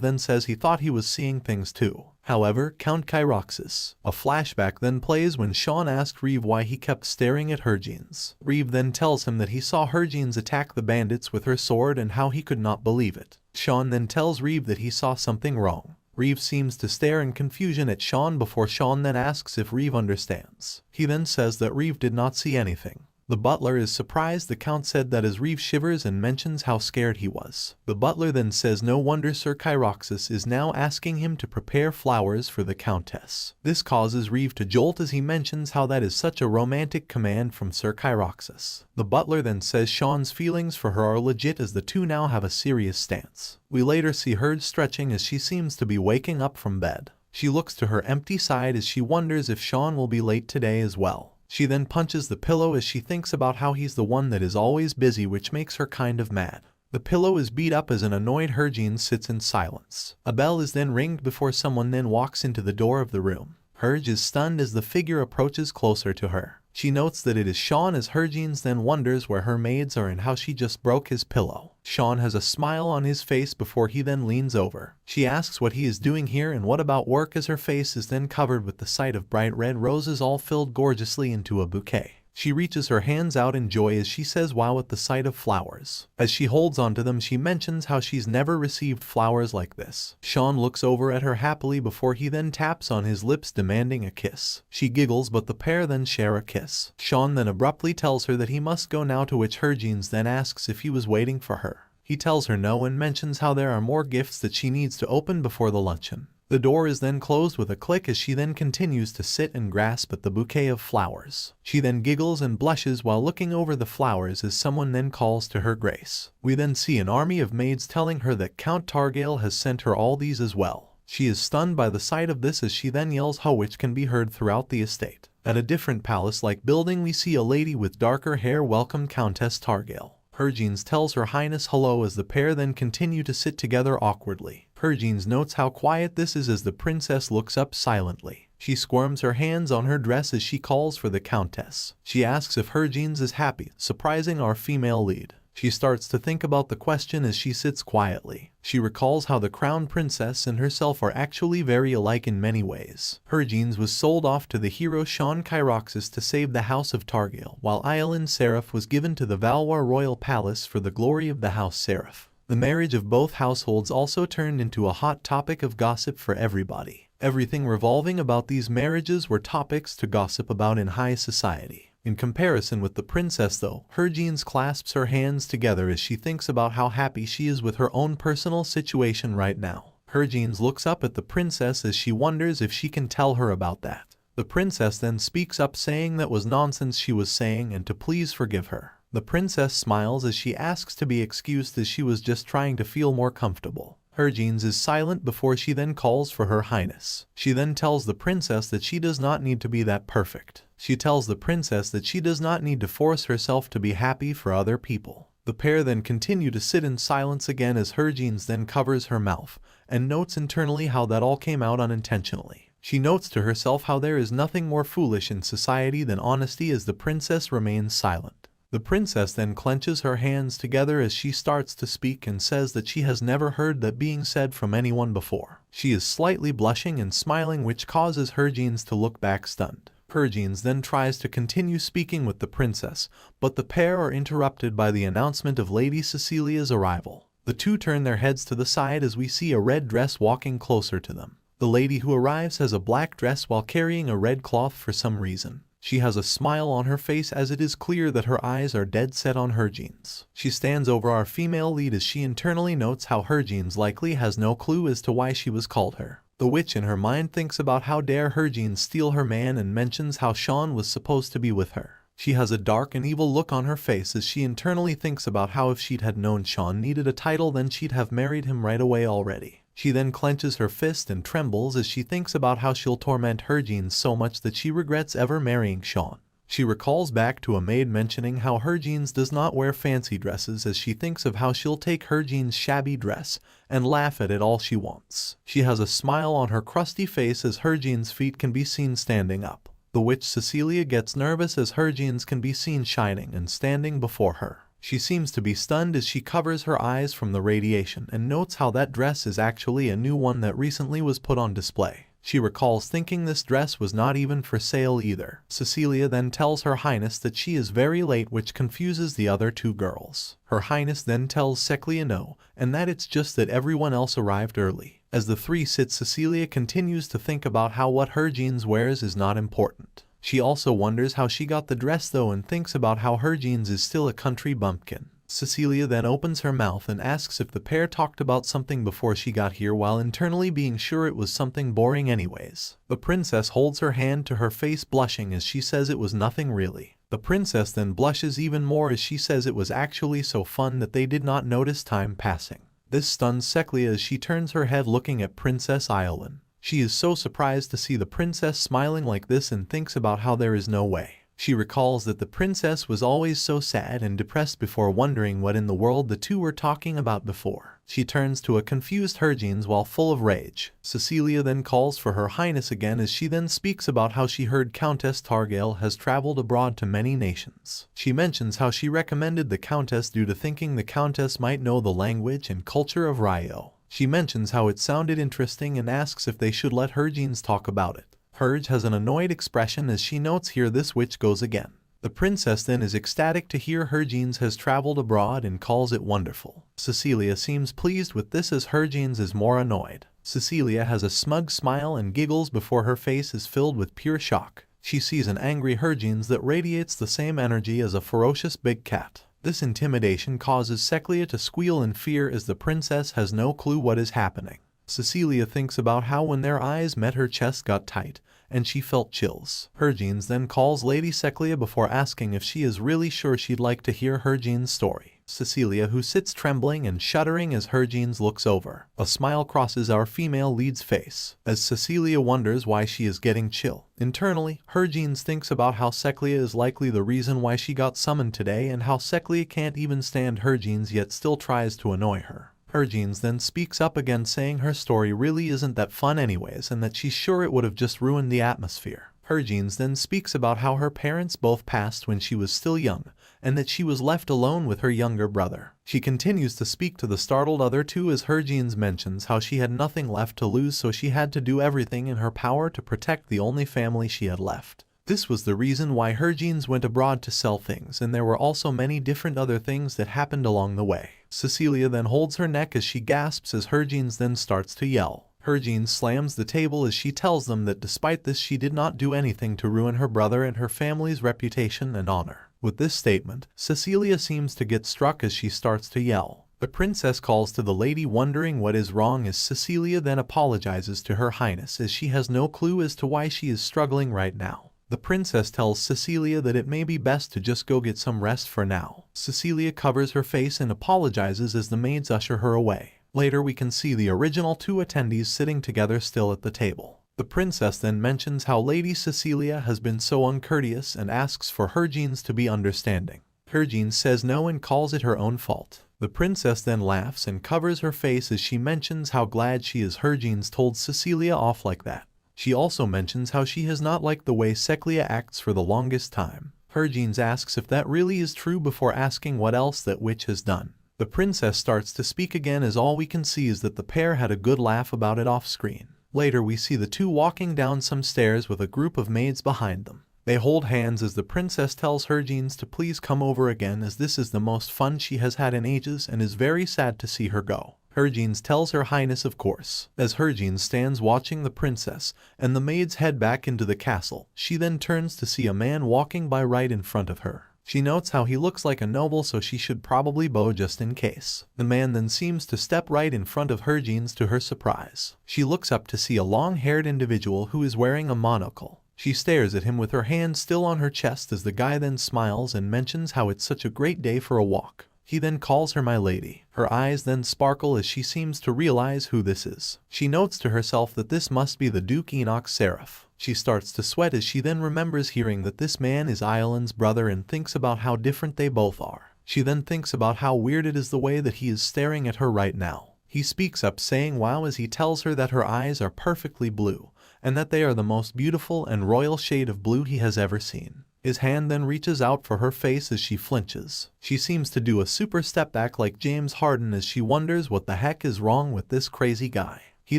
then says he thought he was seeing things too. However, Count Kyroxis. A flashback then plays when Shaun asked Reeve why he kept staring at Harvin. Reeve then tells him that he saw Harvin attack the bandits with her sword and how he could not believe it. Shaun then tells Reeve that he saw something wrong. Reeve seems to stare in confusion at Shaun before Shaun then asks if Reeve understands. He then says that Reeve did not see anything. The butler is surprised the Count said that as Reeve shivers and mentions how scared he was. The butler then says no wonder Sir Kyroxis is now asking him to prepare flowers for the Countess. This causes Reeve to jolt as he mentions how that is such a romantic command from Sir Kyroxis. The butler then says Shaun's feelings for her are legit as the two now have a serious stance. We later see her stretching as she seems to be waking up from bed. She looks to her empty side as she wonders if Shaun will be late today as well. She then punches the pillow as she thinks about how he's the one that is always busy, which makes her kind of mad. The pillow is beat up as an annoyed Harvin sits in silence. A bell is then ringed before someone then walks into the door of the room. Harge is stunned as the figure approaches closer to her. She notes that it is Shaun as Harvin then wonders where her maids are and how she just broke his pillow. Shaun has a smile on his face before he then leans over. She asks what he is doing here and what about work as her face is then covered with the sight of bright red roses all filled gorgeously into a bouquet. She reaches her hands out in joy as she says wow at the sight of flowers. As she holds onto them she mentions how she's never received flowers like this. Shaun looks over at her happily before he then taps on his lips demanding a kiss. She giggles but the pair then share a kiss. Shaun then abruptly tells her that he must go now, to which Harvin then asks if he was waiting for her. He tells her no and mentions how there are more gifts that she needs to open before the luncheon. The door is then closed with a click as she then continues to sit and grasp at the bouquet of flowers. She then giggles and blushes while looking over the flowers as someone then calls to her grace. We then see an army of maids telling her that Count Targail has sent her all these as well. She is stunned by the sight of this as she then yells ho, which can be heard throughout the estate. At a different palace-like building we see a lady with darker hair welcome Countess Targail. Harvin tells her highness hello as the pair then continue to sit together awkwardly. Harvin notes how quiet this is as the princess looks up silently. She squirms her hands on her dress as she calls for the countess. She asks if Harvin is happy, surprising our female lead. She starts to think about the question as she sits quietly. She recalls how the crown princess and herself are actually very alike in many ways. Harvin was sold off to the hero Shaun Kyroxis to save the house of Targail, while Aelin Seraph was given to the Valois royal palace for the glory of the house Seraph. The marriage of both households also turned into a hot topic of gossip for everybody. Everything revolving about these marriages were topics to gossip about in high society. In comparison with the princess though, Harvin clasps her hands together as she thinks about how happy she is with her own personal situation right now. Harvin looks up at the princess as she wonders if she can tell her about that. The princess then speaks up saying that was nonsense she was saying and to please forgive her. The princess smiles as she asks to be excused as she was just trying to feel more comfortable. Harvin is silent before she then calls for her highness. She then tells the princess that she does not need to be that perfect. She tells the princess that she does not need to force herself to be happy for other people. The pair then continue to sit in silence again as Harvin then covers her mouth and notes internally how that all came out unintentionally. She notes to herself how there is nothing more foolish in society than honesty as the princess remains silent. The princess then clenches her hands together as she starts to speak and says that she has never heard that being said from anyone before. She is slightly blushing and smiling, which causes Harvin to look back stunned. Hergins then tries to continue speaking with the princess, but the pair are interrupted by the announcement of Lady Cecilia's arrival. The two turn their heads to the side as we see a red dress walking closer to them. The lady who arrives has a black dress while carrying a red cloth for some reason. She has a smile on her face as it is clear that her eyes are dead set on Hergins. She stands over our female lead as she internally notes how Hergins likely has no clue as to why she was called her. The witch in her mind thinks about how dare Hergins steal her man and mentions how Shaun was supposed to be with her. She has a dark and evil look on her face as she internally thinks about how if she'd had known Shaun needed a title then she'd have married him right away already. She then clenches her fist and trembles as she thinks about how she'll torment Hergins so much that she regrets ever marrying Shaun. She recalls back to a maid mentioning how Hergins does not wear fancy dresses as she thinks of how she'll take Hergins' shabby dress and laugh at it all she wants. She has a smile on her crusty face as Hergins' feet can be seen standing up. The witch Cecilia gets nervous as Hergins can be seen shining and standing before her. She seems to be stunned as she covers her eyes from the radiation and notes how that dress is actually a new one that recently was put on display. She recalls thinking this dress was not even for sale either. Cecilia then tells Her Highness that she is very late, which confuses the other two girls. Her Highness then tells Cecilia no, and that it's just that everyone else arrived early. As the three sit, Cecilia continues to think about how what Hergins wears is not important. She also wonders how she got the dress though and thinks about how Hergins is still a country bumpkin. Cecilia then opens her mouth and asks if the pair talked about something before she got here while internally being sure it was something boring anyways. The princess holds her hand to her face blushing as she says it was nothing really. The princess then blushes even more as she says it was actually so fun that they did not notice time passing. This stuns Cecilia as she turns her head looking at Princess Iolin. She is so surprised to see the princess smiling like this and thinks about how there is no way. She recalls that the princess was always so sad and depressed before, wondering what in the world the two were talking about before. She turns to a confused Hergins while full of rage. Cecilia then calls for Her Highness again as she then speaks about how she heard Countess Targail has traveled abroad to many nations. She mentions how she recommended the Countess due to thinking the Countess might know the language and culture of Ryo. She mentions how it sounded interesting and asks if they should let Hergins talk about it. Herg has an annoyed expression as she notes here this witch goes again. The princess then is ecstatic to hear Hergins has traveled abroad and calls it wonderful. Cecilia seems pleased with this as Hergins is more annoyed. Cecilia has a smug smile and giggles before her face is filled with pure shock. She sees an angry Hergins that radiates the same energy as a ferocious big cat. This intimidation causes Cecilia to squeal in fear as the princess has no clue what is happening. Cecilia thinks about how when their eyes met her chest got tight, and she felt chills. Hergins then calls Lady Cecilia before asking if she is really sure she'd like to hear Hergins' story. Cecilia, who sits trembling and shuddering as Hergins looks over. A smile crosses our female lead's face, as Cecilia wonders why she is getting chill. Internally, Hergins thinks about how Cecilia is likely the reason why she got summoned today and how Cecilia can't even stand Hergins yet still tries to annoy her. Hergins then speaks up again saying her story really isn't that fun anyways and that she's sure it would have just ruined the atmosphere. Hergins then speaks about how her parents both passed when she was still young, and that she was left alone with her younger brother. She continues to speak to the startled other two as Hergins mentions how she had nothing left to lose, so she had to do everything in her power to protect the only family she had left. This was the reason why Hergins went abroad to sell things, and there were also many different other things that happened along the way. Cecilia then holds her neck as she gasps as Hergins then starts to yell. Hergins slams the table as she tells them that despite this she did not do anything to ruin her brother and her family's reputation and honor. With this statement, Cecilia seems to get struck as she starts to yell. The princess calls to the lady wondering what is wrong as Cecilia then apologizes to Her Highness as she has no clue as to why she is struggling right now. The princess tells Cecilia that it may be best to just go get some rest for now. Cecilia covers her face and apologizes as the maids usher her away. Later we can see the original two attendees sitting together still at the table. The princess then mentions how Lady Cecilia has been so uncourteous and asks for Hergins to be understanding. Hergins says no and calls it her own fault. The princess then laughs and covers her face as she mentions how glad she is Hergins told Cecilia off like that. She also mentions how she has not liked the way Cecilia acts for the longest time. Hergins asks if that really is true before asking what else that witch has done. The princess starts to speak again as all we can see is that the pair had a good laugh about it off screen. Later we see the two walking down some stairs with a group of maids behind them. They hold hands as the princess tells Harvin to please come over again, as this is the most fun she has had in ages and is very sad to see her go. Harvin tells Her Highness of course. As Harvin stands watching the princess and the maids head back into the castle, she then turns to see a man walking by right in front of her. She notes how he looks like a noble, so she should probably bow just in case. The man then seems to step right in front of Harvin to her surprise. She looks up to see a long-haired individual who is wearing a monocle. She stares at him with her hand still on her chest as the guy then smiles and mentions how it's such a great day for a walk. He then calls her my lady. Her eyes then sparkle as she seems to realize who this is. She notes to herself that this must be the Duke Enoch Seraph. She starts to sweat as she then remembers hearing that this man is Island's brother and thinks about how different they both are. She then thinks about how weird it is the way that he is staring at her right now. He speaks up saying wow as he tells her that her eyes are perfectly blue, and that they are the most beautiful and royal shade of blue he has ever seen. His hand then reaches out for her face as she flinches. She seems to do a super step back like James Harden as she wonders what the heck is wrong with this crazy guy. He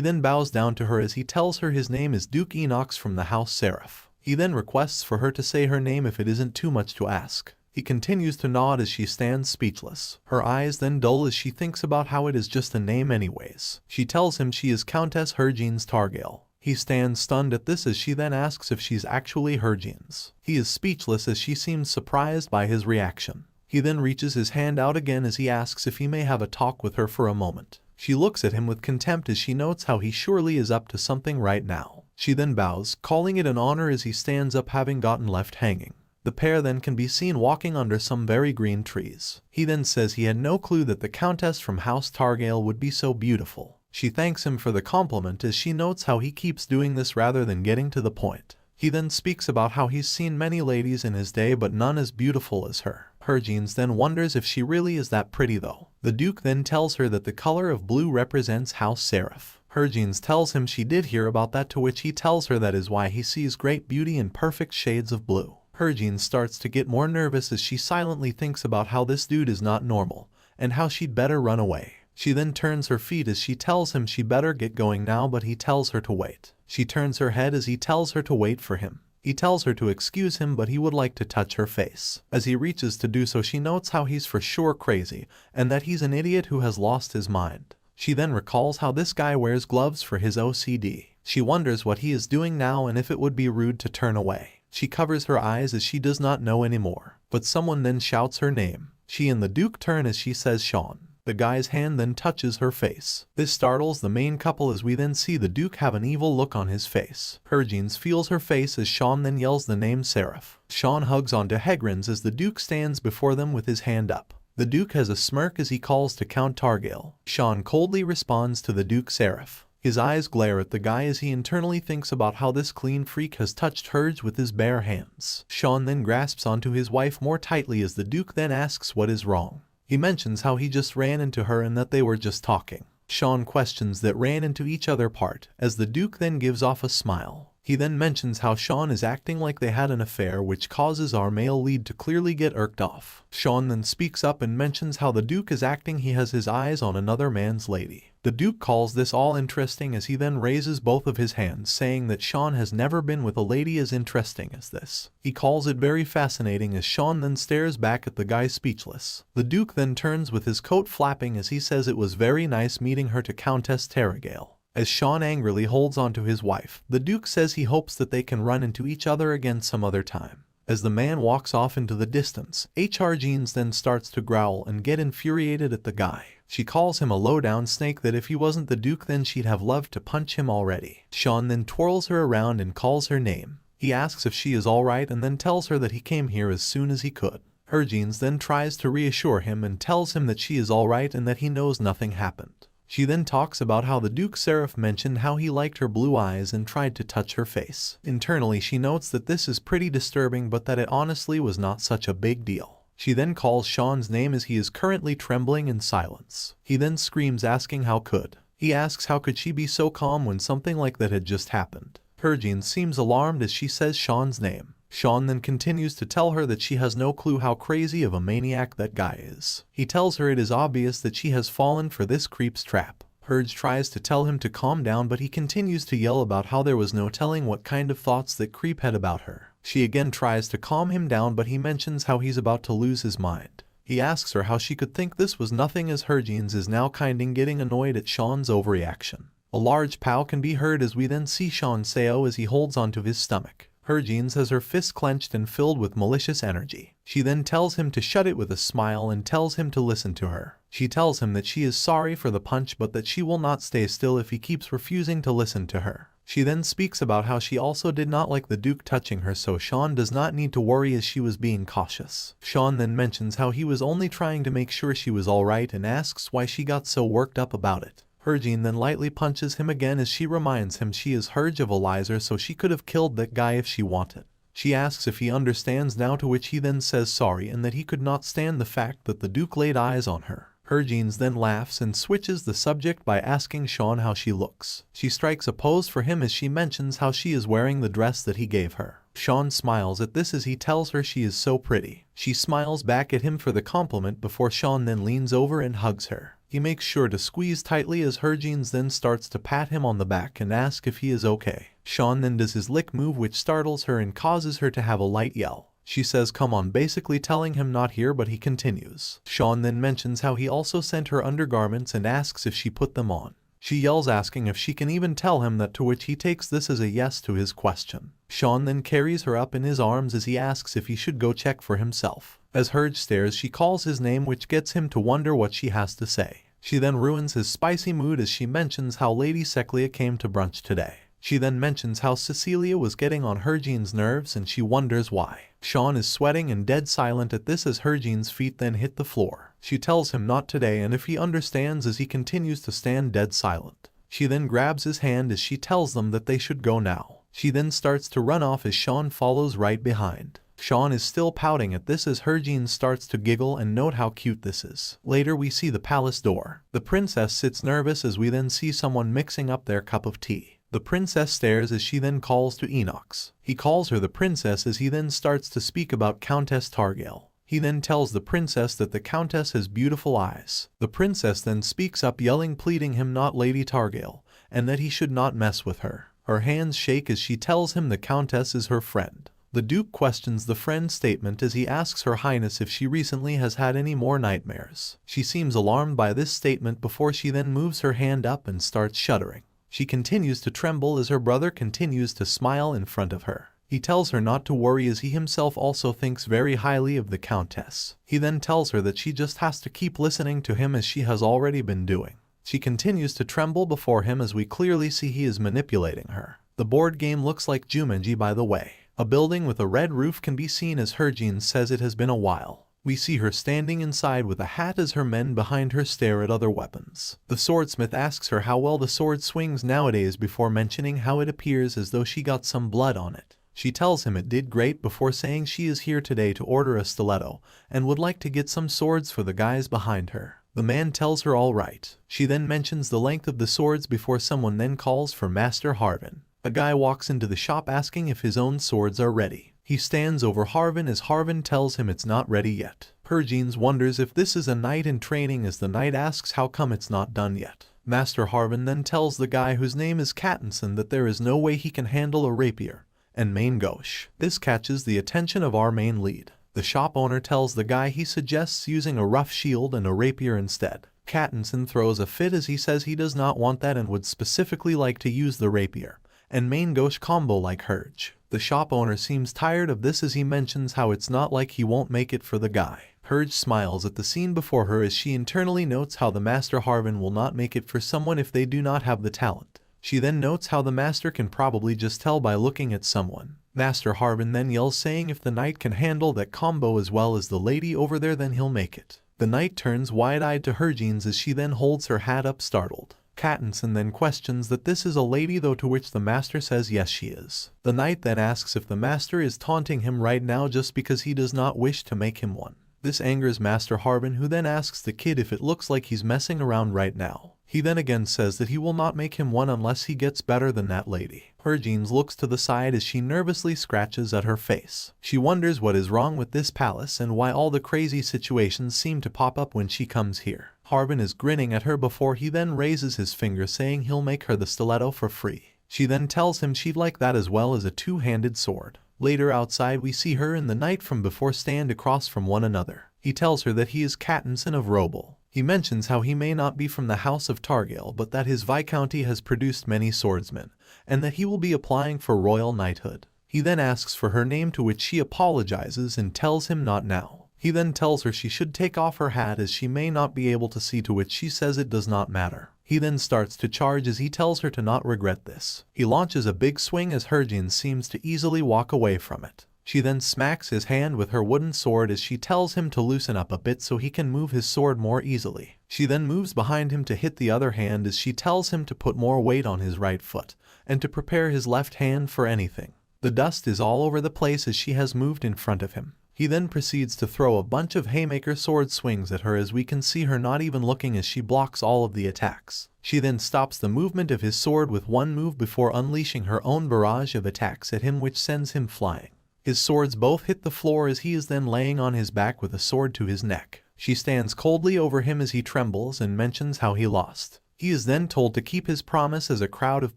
then bows down to her as he tells her his name is Duke Enoch from the House Seraph. He then requests for her to say her name if it isn't too much to ask. He continues to nod as she stands speechless. Her eyes then dull as she thinks about how it is just a name anyways. She tells him she is Countess Harvin Targale. He stands stunned at this as she then asks if she's actually Harvin's. He is speechless as she seems surprised by his reaction. He then reaches his hand out again as he asks if he may have a talk with her for a moment. She looks at him with contempt as she notes how he surely is up to something right now. She then bows, calling it an honor as he stands up having gotten left hanging. The pair then can be seen walking under some very green trees. He then says he had no clue that the Countess from House Targale would be so beautiful. She thanks him for the compliment as she notes how he keeps doing this rather than getting to the point. He then speaks about how he's seen many ladies in his day but none as beautiful as her. Harvin then wonders if she really is that pretty though. The Duke then tells her that the color of blue represents House Seraph. Harvin tells him she did hear about that, to which he tells her that is why he sees great beauty in perfect shades of blue. Harvin starts to get more nervous as she silently thinks about how this dude is not normal and how she'd better run away. She then turns her feet as she tells him she better get going now, but he tells her to wait. She turns her head as he tells her to wait for him. He tells her to excuse him, but he would like to touch her face. As he reaches to do so, she notes how he's for sure crazy and that he's an idiot who has lost his mind. She then recalls how this guy wears gloves for his OCD. She wonders what he is doing now and if it would be rude to turn away. She covers her eyes as she does not know anymore. But someone then shouts her name. She and the Duke turn as she says Shaun. The guy's hand then touches her face. This startles the main couple as we then see the Duke have an evil look on his face. Harvin feels her face as Shaun then yells the name Seraph. Shaun hugs onto Harvin as the Duke stands before them with his hand up. The Duke has a smirk as he calls to Count Targale. Shaun coldly responds to the Duke Seraph. His eyes glare at the guy as he internally thinks about how this clean freak has touched hers with his bare hands. Shaun then grasps onto his wife more tightly as the Duke then asks what is wrong. He mentions how he just ran into her and that they were just talking. Shaun questions that ran into each other part, as the Duke then gives off a smile. He then mentions how Shaun is acting like they had an affair, which causes our male lead to clearly get irked off. Shaun then speaks up and mentions how the Duke is acting he has his eyes on another man's lady. The Duke calls this all interesting as he then raises both of his hands, saying that Shaun has never been with a lady as interesting as this. He calls it very fascinating as Shaun then stares back at the guy speechless. The Duke then turns with his coat flapping as he says it was very nice meeting her to Countess Targale. As Shaun angrily holds onto his wife, the Duke says he hopes that they can run into each other again some other time. As the man walks off into the distance, Harvin then starts to growl and get infuriated at the guy. She calls him a low-down snake, that if he wasn't the Duke then she'd have loved to punch him already. Shaun then twirls her around and calls her name. He asks if she is alright and then tells her that he came here as soon as he could. Harvin then tries to reassure him and tells him that she is alright and that he knows nothing happened. She then talks about how the Duke Seraph mentioned how he liked her blue eyes and tried to touch her face. Internally she notes that this is pretty disturbing, but that it honestly was not such a big deal. She then calls Shaun's name as he is currently trembling in silence. He then screams asking how could. He asks how could she be so calm when something like that had just happened. Harvin seems alarmed as she says Shaun's name. Shaun then continues to tell her that she has no clue how crazy of a maniac that guy is. He tells her it is obvious that she has fallen for this creep's trap. Herge tries to tell him to calm down, but he continues to yell about how there was no telling what kind of thoughts that creep had about her. She again tries to calm him down, but he mentions how he's about to lose his mind. He asks her how she could think this was nothing, as Hergines is now kinda getting annoyed at Shaun's overreaction. A large pow can be heard as we then see Shaun say oh as he holds onto his stomach. Hergines has her fist clenched and filled with malicious energy. She then tells him to shut it with a smile and tells him to listen to her. She tells him that she is sorry for the punch, but that she will not stay still if he keeps refusing to listen to her. She then speaks about how she also did not like the Duke touching her, so Shaun does not need to worry as she was being cautious. Shaun then mentions how he was only trying to make sure she was alright and asks why she got so worked up about it. Hergine then lightly punches him again as she reminds him she is Herge of Elizer, so she could have killed that guy if she wanted. She asks if he understands now, to which he then says sorry and that he could not stand the fact that the Duke laid eyes on her. Hergines then laughs and switches the subject by asking Shaun how she looks. She strikes a pose for him as she mentions how she is wearing the dress that he gave her. Shaun smiles at this as he tells her she is so pretty. She smiles back at him for the compliment before Shaun then leans over and hugs her. He makes sure to squeeze tightly as Hergines then starts to pat him on the back and ask if he is okay. Shaun then does his lick move, which startles her and causes her to have a light yell. She says come on, basically telling him not here, but he continues. Shaun then mentions how he also sent her undergarments and asks if she put them on. She yells asking if she can even tell him that, to which he takes this as a yes to his question. Shaun then carries her up in his arms as he asks if he should go check for himself. As Herge stares, she calls his name, which gets him to wonder what she has to say. She then ruins his spicy mood as she mentions how Lady Cecilia came to brunch today. She then mentions how Cecilia was getting on Hergine's nerves and she wonders why. Shaun is sweating and dead silent at this as Hergine's feet then hit the floor. She tells him not today and if he understands, as he continues to stand dead silent. She then grabs his hand as she tells them that they should go now. She then starts to run off as Shaun follows right behind. Shaun is still pouting at this as Hergine starts to giggle and note how cute this is. Later we see the palace door. The princess sits nervous as we then see someone mixing up their cup of tea. The princess stares as she then calls to Enox. He calls her the princess as he then starts to speak about Countess Targale. He then tells the princess that the countess has beautiful eyes. The princess then speaks up, yelling, pleading him not Lady Targale, and that he should not mess with her. Her hands shake as she tells him the countess is her friend. The Duke questions the friend statement as he asks Her Highness if she recently has had any more nightmares. She seems alarmed by this statement before she then moves her hand up and starts shuddering. She continues to tremble as her brother continues to smile in front of her. He tells her not to worry as he himself also thinks very highly of the countess. He then tells her that she just has to keep listening to him as she has already been doing. She continues to tremble before him as we clearly see he is manipulating her. The board game looks like Jumanji, by the way. A building with a red roof can be seen as Hergine says it has been a while. We see her standing inside with a hat as her men behind her stare at other weapons. The swordsmith asks her how well the sword swings nowadays before mentioning how it appears as though she got some blood on it. She tells him it did great before saying she is here today to order a stiletto and would like to get some swords for the guys behind her. The man tells her all right. She then mentions the length of the swords before someone then calls for Master Harvin. A guy walks into the shop asking if his own swords are ready. He stands over Harvin as Harvin tells him it's not ready yet. Hergines wonders if this is a knight in training as the knight asks how come it's not done yet. Master Harvin then tells the guy whose name is Kattinson that there is no way he can handle a rapier and main gauche. This catches the attention of our main lead. The shop owner tells the guy he suggests using a rough shield and a rapier instead. Kattinson throws a fit as he says he does not want that and would specifically like to use the rapier and main gauche combo like Herge. The shop owner seems tired of this as he mentions how it's not like he won't make it for the guy. Herge smiles at the scene before her as she internally notes how the Master Harvin will not make it for someone if they do not have the talent. She then notes how the master can probably just tell by looking at someone. Master Harvin then yells saying if the knight can handle that combo as well as the lady over there then he'll make it. The knight turns wide-eyed to Hergines as she then holds her hat up startled. Kattinson then questions that this is a lady though, to which the master says yes she is. The knight then asks if the master is taunting him right now just because he does not wish to make him one. This angers Master Harvin, who then asks the kid if it looks like he's messing around right now. He then again says that he will not make him one unless he gets better than that lady. Hergines looks to the side as she nervously scratches at her face. She wonders what is wrong with this palace and why all the crazy situations seem to pop up when she comes here. Harvin is grinning at her before he then raises his finger saying he'll make her the stiletto for free. She then tells him she'd like that as well as a two-handed sword. Later outside we see her and the knight from before stand across from one another. He tells her that he is Cattinson of Roble. He mentions how he may not be from the house of Targale but that his viscounty has produced many swordsmen, and that he will be applying for royal knighthood. He then asks for her name, to which she apologizes and tells him not now. He then tells her she should take off her hat as she may not be able to see, to which she says it does not matter. He then starts to charge as he tells her to not regret this. He launches a big swing as Harvin seems to easily walk away from it. She then smacks his hand with her wooden sword as she tells him to loosen up a bit so he can move his sword more easily. She then moves behind him to hit the other hand as she tells him to put more weight on his right foot and to prepare his left hand for anything. The dust is all over the place as she has moved in front of him. He then proceeds to throw a bunch of haymaker sword swings at her as we can see her not even looking as she blocks all of the attacks. She then stops the movement of his sword with one move before unleashing her own barrage of attacks at him, which sends him flying. His swords both hit the floor as he is then laying on his back with a sword to his neck. She stands coldly over him as he trembles and mentions how he lost. He is then told to keep his promise as a crowd of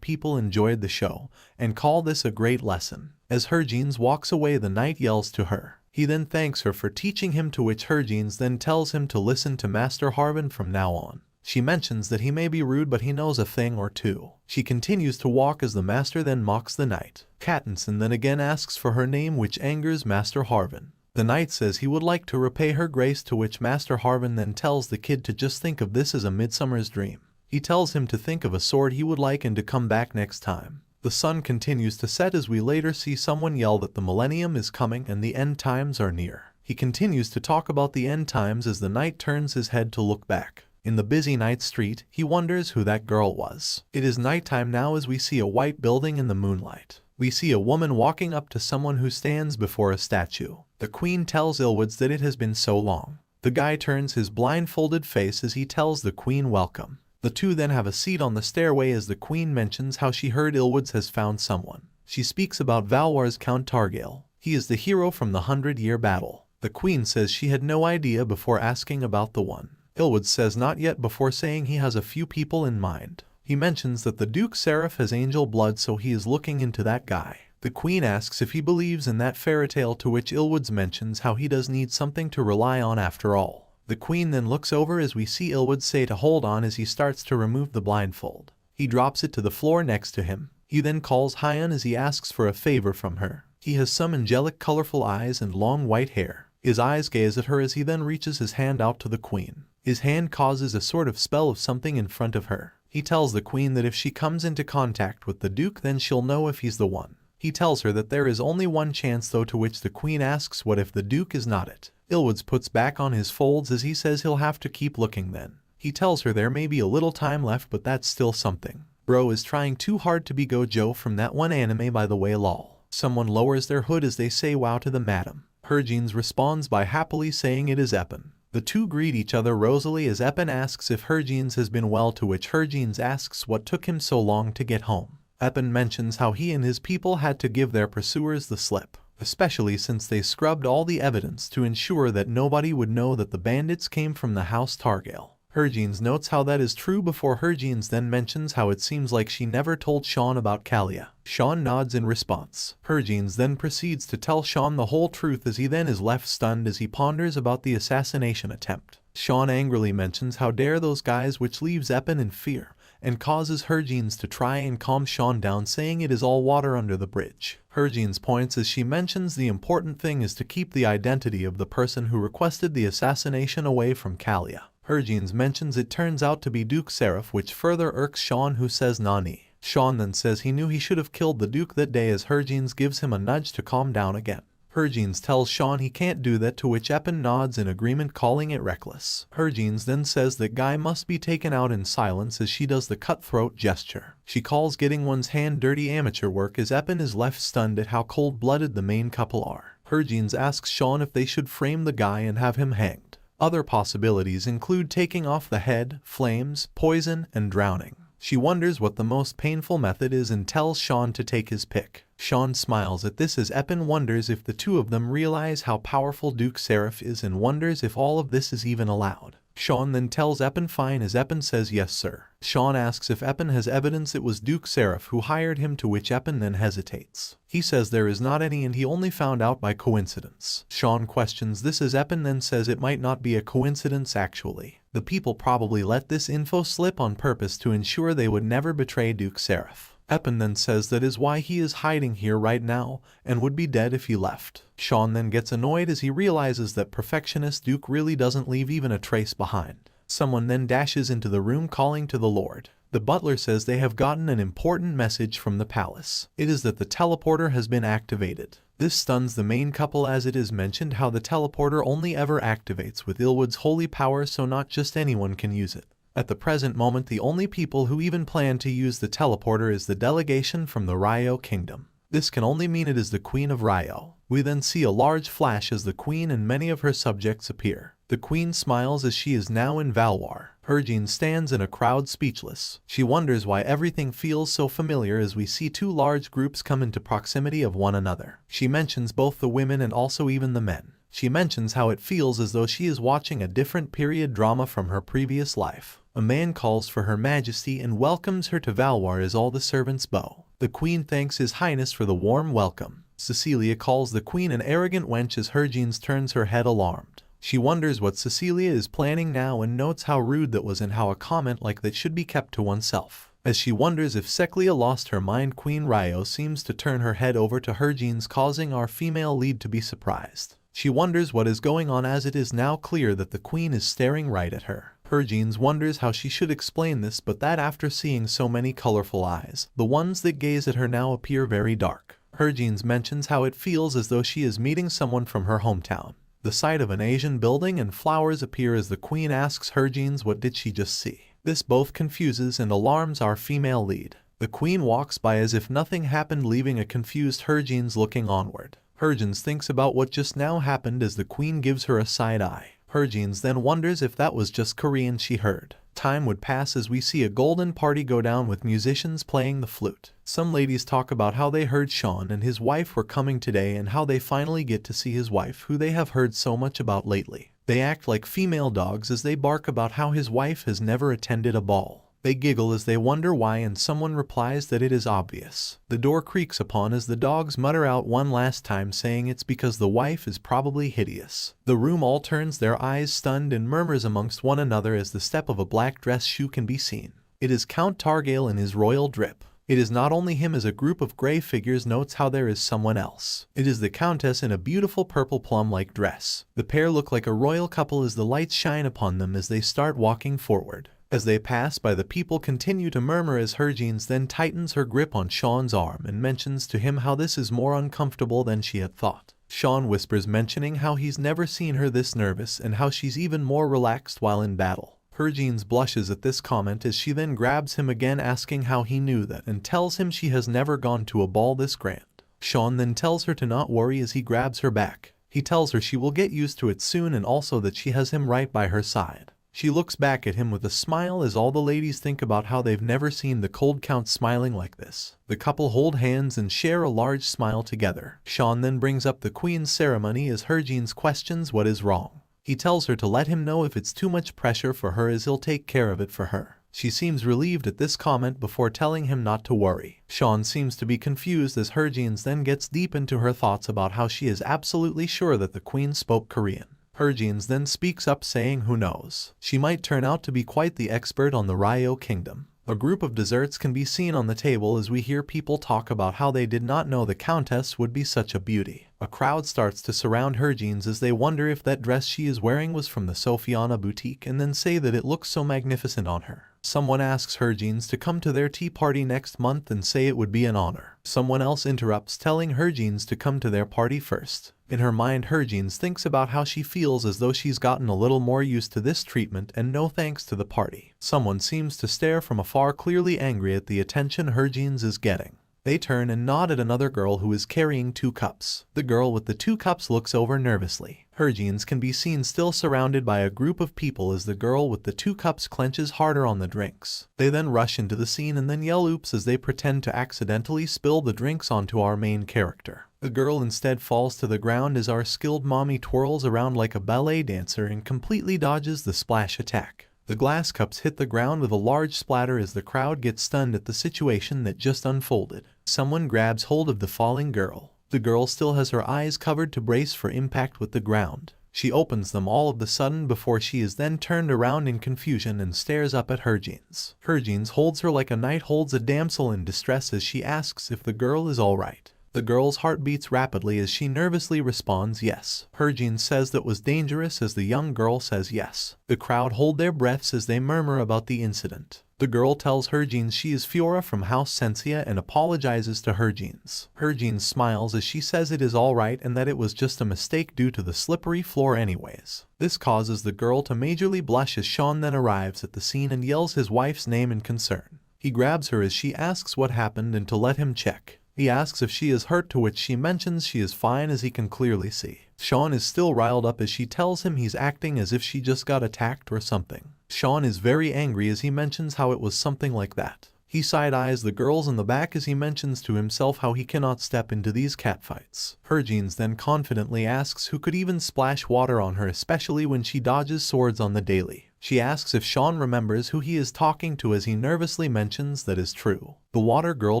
people enjoyed the show and call this a great lesson. As Harvin walks away, the knight yells to her. He then thanks her for teaching him, to which Harvin then tells him to listen to Master Harvin from now on. She mentions that he may be rude but he knows a thing or two. She continues to walk as the master then mocks the knight. Cattinson then again asks for her name, which angers Master Harvin. The knight says he would like to repay her grace, to which Master Harvin then tells the kid to just think of this as a midsummer's dream. He tells him to think of a sword he would like and to come back next time. The sun continues to set as we later see someone yell that the millennium is coming and the end times are near. He continues to talk about the end times as the knight turns his head to look back. In the busy night street, he wonders who that girl was. It is nighttime now as we see a white building in the moonlight. We see a woman walking up to someone who stands before a statue. The queen tells Ilwoods that it has been so long. The guy turns his blindfolded face as he tells the queen welcome. The two then have a seat on the stairway as the queen mentions how she heard Ilwoods has found someone. She speaks about Valwar's Count Targale. He is the hero from the 100-year battle. The queen says she had no idea before asking about the one. Ilwoods says not yet before saying he has a few people in mind. He mentions that the Duke Seraph has angel blood, so he is looking into that guy. The queen asks if he believes in that fairy tale, to which Ilwoods mentions how he does need something to rely on after all. The queen then looks over as we see Ilwoods say to hold on as he starts to remove the blindfold. He drops it to the floor next to him. He then calls Hyun as he asks for a favor from her. He has some angelic colorful eyes and long white hair. His eyes gaze at her as he then reaches his hand out to the queen. His hand causes a sort of spell of something in front of her. He tells the queen that if she comes into contact with the Duke then she'll know if he's the one. He tells her that there is only one chance though, to which the queen asks what if the Duke is not it. Ilwoods puts back on his folds as he says he'll have to keep looking then. He tells her there may be a little time left but that's still something. Bro is trying too hard to be Gojo from that one anime by the way lol. Someone lowers their hood as they say wow to the madam. Harvin responds by happily saying it is Eppin. The two greet each other rosily as Eppin asks if Harvin has been well, to which Harvin asks what took him so long to get home. Eppin mentions how he and his people had to give their pursuers the slip, especially since they scrubbed all the evidence to ensure that nobody would know that the bandits came from the house Targale. Harvin notes how that is true before Harvin then mentions how it seems like she never told Shaun about Kalia. Shaun nods in response. Harvin then proceeds to tell Shaun the whole truth as he then is left stunned as he ponders about the assassination attempt. Shaun angrily mentions how dare those guys, which leaves Eppin in fear and causes Harvin to try and calm Shaun down, saying it is all water under the bridge. Harvin points as she mentions the important thing is to keep the identity of the person who requested the assassination away from Kalia. Harvin mentions it turns out to be Duke Seraph, which further irks Shaun, who says nani. Shaun then says he knew he should have killed the Duke that day as Harvin gives him a nudge to calm down again. Harvin tells Shaun he can't do that, to which Eppin nods in agreement, calling it reckless. Harvin then says that Guy must be taken out in silence as she does the cutthroat gesture. She calls getting one's hand dirty amateur work as Eppin is left stunned at how cold-blooded the main couple are. Harvin asks Shaun if they should frame the guy and have him hanged. Other possibilities include taking off the head, flames, poison, and drowning. She wonders what the most painful method is and tells Shaun to take his pick. Shaun smiles at this as Eppin wonders if the two of them realize how powerful Duke Seraph is and wonders if all of this is even allowed. Shaun then tells Eppin fine as Eppin says yes sir. Shaun asks if Eppin has evidence it was Duke Seraph who hired him, to which Eppin then hesitates. He says there is not any and he only found out by coincidence. Shaun questions this as Eppin then says it might not be a coincidence actually. The people probably let this info slip on purpose to ensure they would never betray Duke Seraph. Eppin then says that is why he is hiding here right now and would be dead if he left. Shaun then gets annoyed as he realizes that perfectionist Duke really doesn't leave even a trace behind. Someone then dashes into the room calling to the Lord. The butler says they have gotten an important message from the palace. It is that the teleporter has been activated. This stuns the main couple as it is mentioned how the teleporter only ever activates with Ilwood's holy power, so not just anyone can use it. At the present moment, the only people who even plan to use the teleporter is the delegation from the Ryo Kingdom. This can only mean it is the Queen of Ryo. We then see a large flash as the Queen and many of her subjects appear. The Queen smiles as she is now in Valwar. Harvin stands in a crowd speechless. She wonders why everything feels so familiar as we see two large groups come into proximity of one another. She mentions both the women and also even the men. She mentions how it feels as though she is watching a different period drama from her previous life. A man calls for Her Majesty and welcomes her to Valwar as all the servants bow. The Queen thanks His Highness for the warm welcome. Cecilia calls the Queen an arrogant wench as Harvin turns her head alarmed. She wonders what Cecilia is planning now and notes how rude that was and how a comment like that should be kept to oneself. As she wonders if Cecilia lost her mind, Queen Ryo seems to turn her head over to Harvin, causing our female lead to be surprised. She wonders what is going on as it is now clear that the Queen is staring right at her. Harvin wonders how she should explain this, but that after seeing so many colorful eyes, the ones that gaze at her now appear very dark. Harvin mentions how it feels as though she is meeting someone from her hometown. The sight of an Asian building and flowers appear as the Queen asks Harvin what did she just see. This both confuses and alarms our female lead. The Queen walks by as if nothing happened, leaving a confused Harvin looking onward. Harvin thinks about what just now happened as the Queen gives her a side eye. Harvin then wonders if that was just Korean she heard. Time would pass as we see a golden party go down with musicians playing the flute. Some ladies talk about how they heard Shaun and his wife were coming today and how they finally get to see his wife, who they have heard so much about lately. They act like female dogs as they bark about how his wife has never attended a ball. They giggle as they wonder why, and someone replies that it is obvious. The door creaks upon as the dogs mutter out one last time, saying it's because the wife is probably hideous. The room all turns their eyes stunned and murmurs amongst one another as the step of a black dress shoe can be seen. It is Count Targale in his royal drip. It is not only him, as a group of gray figures notes how there is someone else. It is the Countess in a beautiful purple plum-like dress. The pair look like a royal couple as the lights shine upon them as they start walking forward. As they pass by, the people continue to murmur as Harvin then tightens her grip on Shaun's arm and mentions to him how this is more uncomfortable than she had thought. Shaun whispers, mentioning how he's never seen her this nervous and how she's even more relaxed while in battle. Harvin blushes at this comment as she then grabs him again, asking how he knew that, and tells him she has never gone to a ball this grand. Shaun then tells her to not worry as he grabs her back. He tells her she will get used to it soon and also that she has him right by her side. She looks back at him with a smile as all the ladies think about how they've never seen the cold Count smiling like this. The couple hold hands and share a large smile together. Shaun then brings up the Queen's ceremony as Harvin questions what is wrong. He tells her to let him know if it's too much pressure for her as he'll take care of it for her. She seems relieved at this comment before telling him not to worry. Shaun seems to be confused as Harvin then gets deep into her thoughts about how she is absolutely sure that the Queen spoke Korean. Harvin then speaks up, saying who knows, she might turn out to be quite the expert on the Ryo Kingdom. A group of desserts can be seen on the table as we hear people talk about how they did not know the Countess would be such a beauty. A crowd starts to surround Harvin as they wonder if that dress she is wearing was from the Sofiana boutique and then say that it looks so magnificent on her. Someone asks Harvin to come to their tea party next month and say it would be an honor. Someone else interrupts, telling Harvin to come to their party first. In her mind, Harvin thinks about how she feels as though she's gotten a little more used to this treatment and no thanks to the party. Someone seems to stare from afar, clearly angry at the attention Harvin is getting. They turn and nod at another girl who is carrying 2 cups. The girl with the 2 cups looks over nervously. Harvin can be seen still surrounded by a group of people as the girl with the 2 cups clenches harder on the drinks. They then rush into the scene and then yell oops as they pretend to accidentally spill the drinks onto our main character. The girl instead falls to the ground as our skilled mommy twirls around like a ballet dancer and completely dodges the splash attack. The glass cups hit the ground with a large splatter as the crowd gets stunned at the situation that just unfolded. Someone grabs hold of the falling girl. The girl still has her eyes covered to brace for impact with the ground. She opens them all of a sudden before she is then turned around in confusion and stares up at Herjeans. Herjeans holds her like a knight holds a damsel in distress as she asks if the girl is alright. The girl's heart beats rapidly as she nervously responds yes. Herjeans says that was dangerous as the young girl says yes. The crowd hold their breaths as they murmur about the incident. The girl tells Herjeans she is Fiora from House Sensia and apologizes to Herjeans. Herjeans smiles as she says it is alright and that it was just a mistake due to the slippery floor anyways. This causes the girl to majorly blush as Shaun then arrives at the scene and yells his wife's name in concern. He grabs her as she asks what happened and to let him check. He asks if she is hurt, to which she mentions she is fine as he can clearly see. Shaun is still riled up as she tells him he's acting as if she just got attacked or something. Shaun is very angry as he mentions how it was something like that. He side-eyes the girls in the back as he mentions to himself how he cannot step into these catfights. Herjeans then confidently asks who could even splash water on her, especially when she dodges swords on the daily. She asks if Shaun remembers who he is talking to as he nervously mentions that is true. The water girl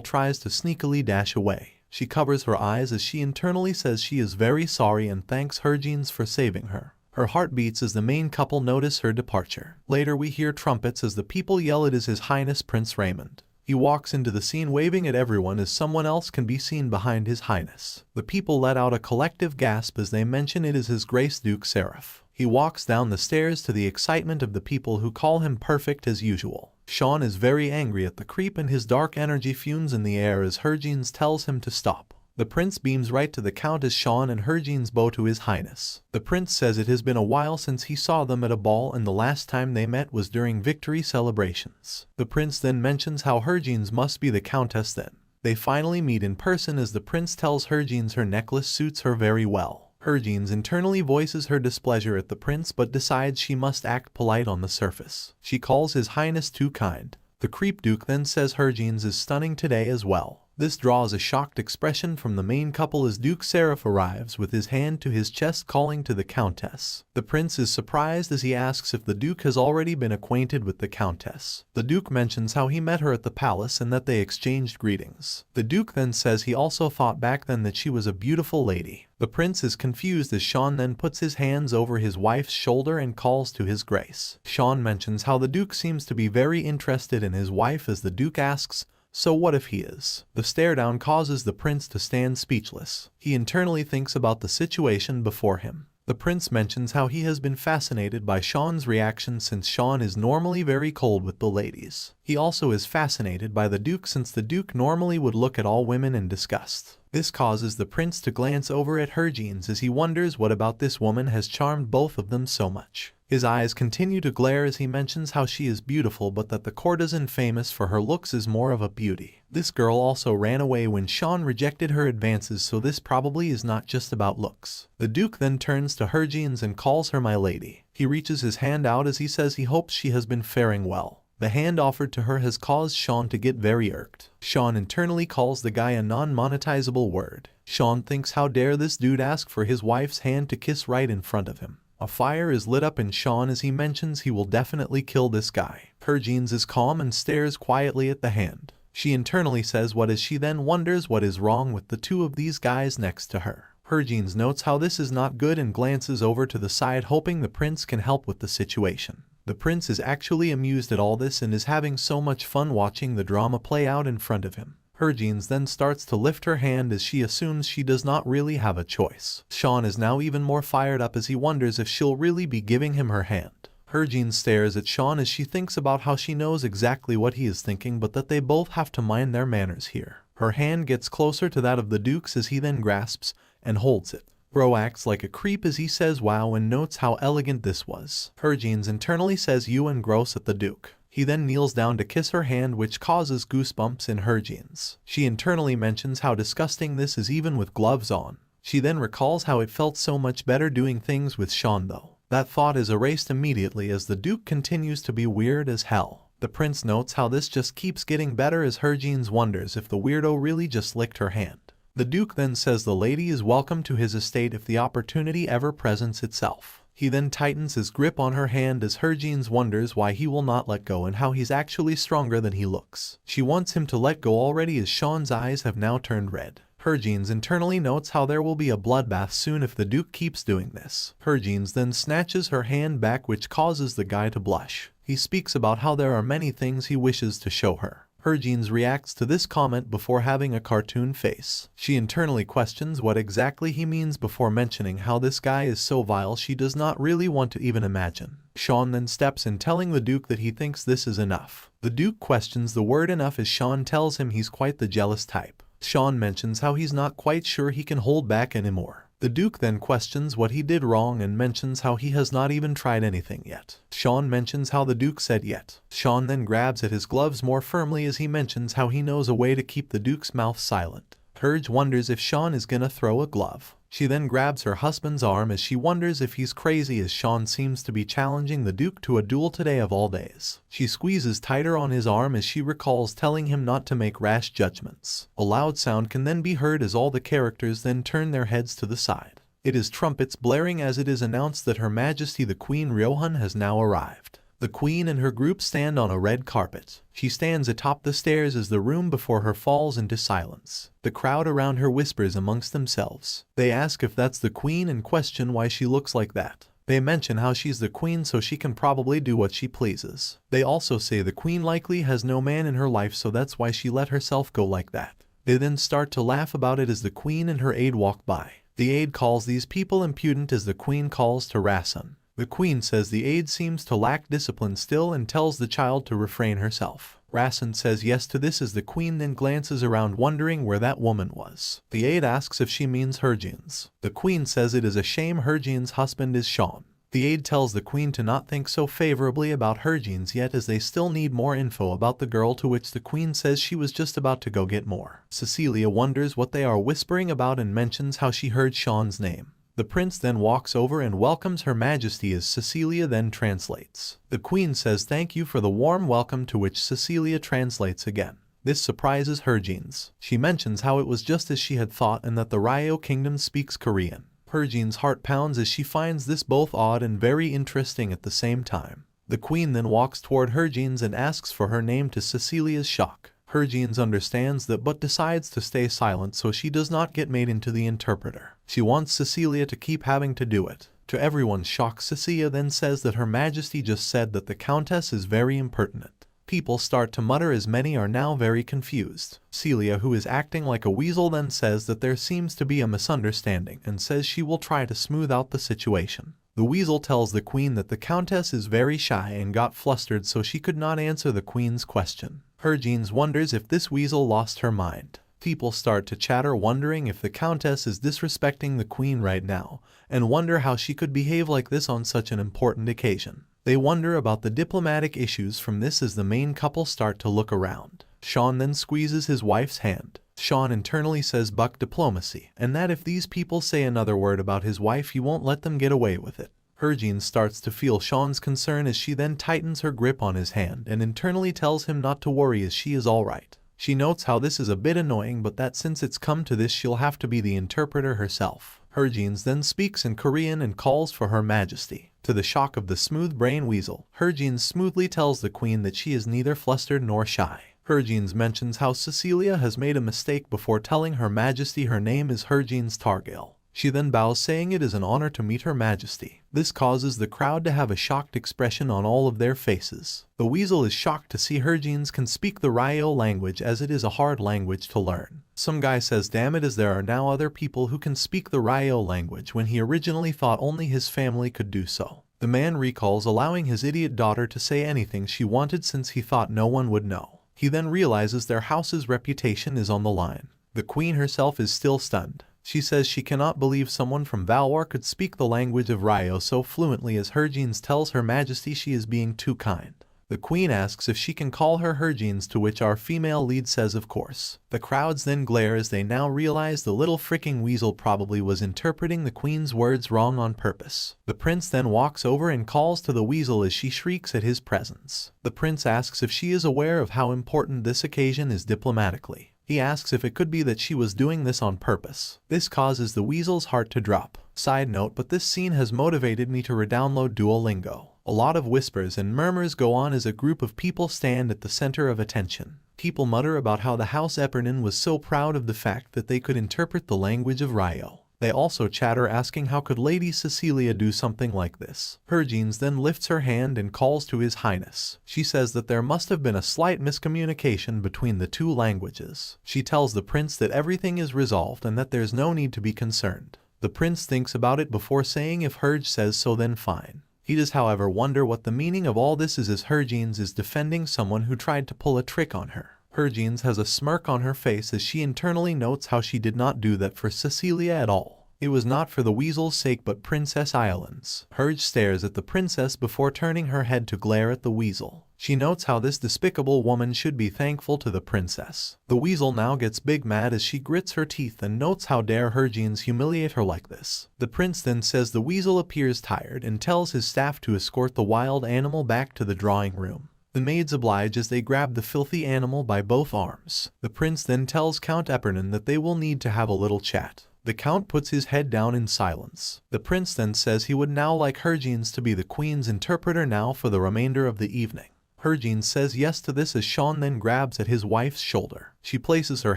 tries to sneakily dash away. She covers her eyes as she internally says she is very sorry and thanks Herjeans for saving her. Her heart beats as the main couple notice her departure. Later we hear trumpets as the people yell it is His Highness Prince Raymond. He walks into the scene waving at everyone as someone else can be seen behind His Highness. The people let out a collective gasp as they mention it is His Grace Duke Seraph. He walks down the stairs to the excitement of the people who call him perfect as usual. Shaun is very angry at the creep and his dark energy fumes in the air as Herjeans tells him to stop. The prince beams right to the count as Shaun and Herjeans bow to His Highness. The prince says it has been a while since he saw them at a ball and the last time they met was during victory celebrations. The prince then mentions how Herjeans must be the countess then. They finally meet in person as the prince tells Herjeans her necklace suits her very well. Herjeans internally voices her displeasure at the prince but decides she must act polite on the surface. She calls His Highness too kind. The creep duke then says Herjeans is stunning today as well. This draws a shocked expression from the main couple as Duke Seraph arrives with his hand to his chest calling to the countess. The prince is surprised as he asks if the duke has already been acquainted with the countess. The duke mentions how he met her at the palace and that they exchanged greetings. The duke then says he also thought back then that she was a beautiful lady. The prince is confused as Shaun then puts his hands over his wife's shoulder and calls to his grace. Shaun mentions how the duke seems to be very interested in his wife as the duke asks, so what if he is? The stare down causes the prince to stand speechless. He internally thinks about the situation before him. The prince mentions how he has been fascinated by Shaun's reaction since Shaun is normally very cold with the ladies. He also is fascinated by the duke since the duke normally would look at all women in disgust. This causes the prince to glance over at Herjeans as he wonders what about this woman has charmed both of them so much. His eyes continue to glare as he mentions how she is beautiful but that the courtesan famous for her looks is more of a beauty. This girl also ran away when Shaun rejected her advances, so this probably is not just about looks. The duke then turns to Herjeans and calls her my lady. He reaches his hand out as he says he hopes she has been faring well. The hand offered to her has caused Shaun to get very irked. Shaun internally calls the guy a non-monetizable word. Shaun thinks how dare this dude ask for his wife's hand to kiss right in front of him. A fire is lit up in Shaun as he mentions he will definitely kill this guy. Herjeans is calm and stares quietly at the hand. She internally says what as she then wonders what is wrong with the two of these guys next to her. Herjeans notes how this is not good and glances over to the side hoping the prince can help with the situation. The prince is actually amused at all this and is having so much fun watching the drama play out in front of him. Herjeans then starts to lift her hand as she assumes she does not really have a choice. Shaun is now even more fired up as he wonders if she'll really be giving him her hand. Herjeans stares at Shaun as she thinks about how she knows exactly what he is thinking but that they both have to mind their manners here. Her hand gets closer to that of the duke's as he then grasps and holds it. Bro acts like a creep as he says wow and notes how elegant this was. Herjeans internally says you and gross at the duke. He then kneels down to kiss her hand which causes goosebumps in Herjeans. She internally mentions how disgusting this is even with gloves on. She then recalls how it felt so much better doing things with Shaun though. That thought is erased immediately as the duke continues to be weird as hell. The prince notes how this just keeps getting better as Herjeans wonders if the weirdo really just licked her hand. The Duke then says the lady is welcome to his estate if the opportunity ever presents itself. He then tightens his grip on her hand as Harvin wonders why he will not let go and how he's actually stronger than he looks. She wants him to let go already as Shaun's eyes have now turned red. Harvin internally notes how there will be a bloodbath soon if the Duke keeps doing this. Harvin then snatches her hand back, which causes the guy to blush. He speaks about how there are many things he wishes to show her. Harvin reacts to this comment before having a cartoon face. She internally questions what exactly he means before mentioning how this guy is so vile she does not really want to even imagine. Shaun then steps in, telling the Duke that he thinks this is enough. The Duke questions the word enough as Shaun tells him he's quite the jealous type. Shaun mentions how he's not quite sure he can hold back anymore. The Duke then questions what he did wrong and mentions how he has not even tried anything yet. Shaun mentions how the Duke said yet. Shaun then grabs at his gloves more firmly as he mentions how he knows a way to keep the Duke's mouth silent. Harvin wonders if Shaun is gonna throw a glove. She then grabs her husband's arm as she wonders if he's crazy, as Shaun seems to be challenging the Duke to a duel today of all days. She squeezes tighter on his arm as she recalls telling him not to make rash judgments. A loud sound can then be heard as all the characters then turn their heads to the side. It is trumpets blaring as it is announced that Her Majesty the Queen Ryohan has now arrived. The Queen and her group stand on a red carpet. She stands atop the stairs as the room before her falls into silence. The crowd around her whispers amongst themselves. They ask if that's the Queen and question why she looks like that. They mention how she's the Queen so she can probably do what she pleases. They also say the Queen likely has no man in her life, so that's why she let herself go like that. They then start to laugh about it as the Queen and her aide walk by. The aide calls these people impudent as the Queen calls to Raymond. The Queen says the aide seems to lack discipline still and tells the child to refrain herself. Raymond says yes to this as the Queen then glances around wondering where that woman was. The aide asks if she means Harvin's. The Queen says it is a shame Harvin's husband is Shaun. The aide tells the Queen to not think so favorably about Harvin's yet as they still need more info about the girl, to which the Queen says she was just about to go get more. Cecilia wonders what they are whispering about and mentions how she heard Shaun's name. The prince then walks over and welcomes Her Majesty as Cecilia then translates. The Queen says thank you for the warm welcome, to which Cecilia translates again. This surprises Harvin. She mentions how it was just as she had thought and that the Ryo Kingdom speaks Korean. Harvin's heart pounds as she finds this both odd and very interesting at the same time. The Queen then walks toward Harvin and asks for her name, to Cecilia's shock. Harvin understands that but decides to stay silent so she does not get made into the interpreter. She wants Cecilia to keep having to do it. To everyone's shock, Cecilia then says that Her Majesty just said that the Countess is very impertinent. People start to mutter as many are now very confused. Cecilia, who is acting like a weasel, then says that there seems to be a misunderstanding and says she will try to smooth out the situation. The weasel tells the Queen that the Countess is very shy and got flustered so she could not answer the Queen's question. Harvin wonders if this weasel lost her mind. People start to chatter wondering if the Countess is disrespecting the Queen right now, and wonder how she could behave like this on such an important occasion. They wonder about the diplomatic issues from this as the main couple start to look around. Shaun then squeezes his wife's hand. Shaun internally says buck diplomacy, and that if these people say another word about his wife he won't let them get away with it. Harvin starts to feel Shaun's concern as she then tightens her grip on his hand and internally tells him not to worry as she is alright. She notes how this is a bit annoying, but that since it's come to this she'll have to be the interpreter herself. Harvin then speaks in Korean and calls for Her Majesty. To the shock of the smooth brain weasel, Harvin smoothly tells the Queen that she is neither flustered nor shy. Harvin mentions how Cecilia has made a mistake before telling Her Majesty her name is Harvin's Targale. She then bows, saying it is an honor to meet Her Majesty. This causes the crowd to have a shocked expression on all of their faces. The weasel is shocked to see Harvin can speak the Ryo language, as it is a hard language to learn. Some guy says damn it, as there are now other people who can speak the Ryo language when he originally thought only his family could do so. The man recalls allowing his idiot daughter to say anything she wanted since he thought no one would know. He then realizes their house's reputation is on the line. The Queen herself is still stunned. She says she cannot believe someone from Valor could speak the language of Ryo so fluently, as Harvin tells Her Majesty she is being too kind. The Queen asks if she can call her Harvin, to which our female lead says of course. The crowds then glare as they now realize the little freaking weasel probably was interpreting the Queen's words wrong on purpose. The prince then walks over and calls to the weasel as she shrieks at his presence. The prince asks if she is aware of how important this occasion is diplomatically. He asks if it could be that she was doing this on purpose. This causes the weasel's heart to drop. Side note, but this scene has motivated me to redownload Duolingo. A lot of whispers and murmurs go on as a group of people stand at the center of attention. People mutter about how the House Briettin was so proud of the fact that they could interpret the language of Ryo. They also chatter asking how could Lady Cecilia do something like this. Harvin then lifts her hand and calls to His Highness. She says that there must have been a slight miscommunication between the two languages. She tells the prince that everything is resolved and that there's no need to be concerned. The prince thinks about it before saying if Harvin says so then fine. He does however wonder what the meaning of all this is, as Harvin is defending someone who tried to pull a trick on her. Harvin has a smirk on her face as she internally notes how she did not do that for Cecilia at all. It was not for the weasel's sake but Princess Island's. Harvin stares at the princess before turning her head to glare at the weasel. She notes how this despicable woman should be thankful to the princess. The weasel now gets big mad as she grits her teeth and notes how dare Harvin humiliate her like this. The prince then says the weasel appears tired and tells his staff to escort the wild animal back to the drawing room. The maids oblige as they grab the filthy animal by both arms. The prince then tells Count Briettin that they will need to have a little chat. The count puts his head down in silence. The prince then says he would now like Harvin to be the queen's interpreter now for the remainder of the evening. Harvin says yes to this as Shaun then grabs at his wife's shoulder. She places her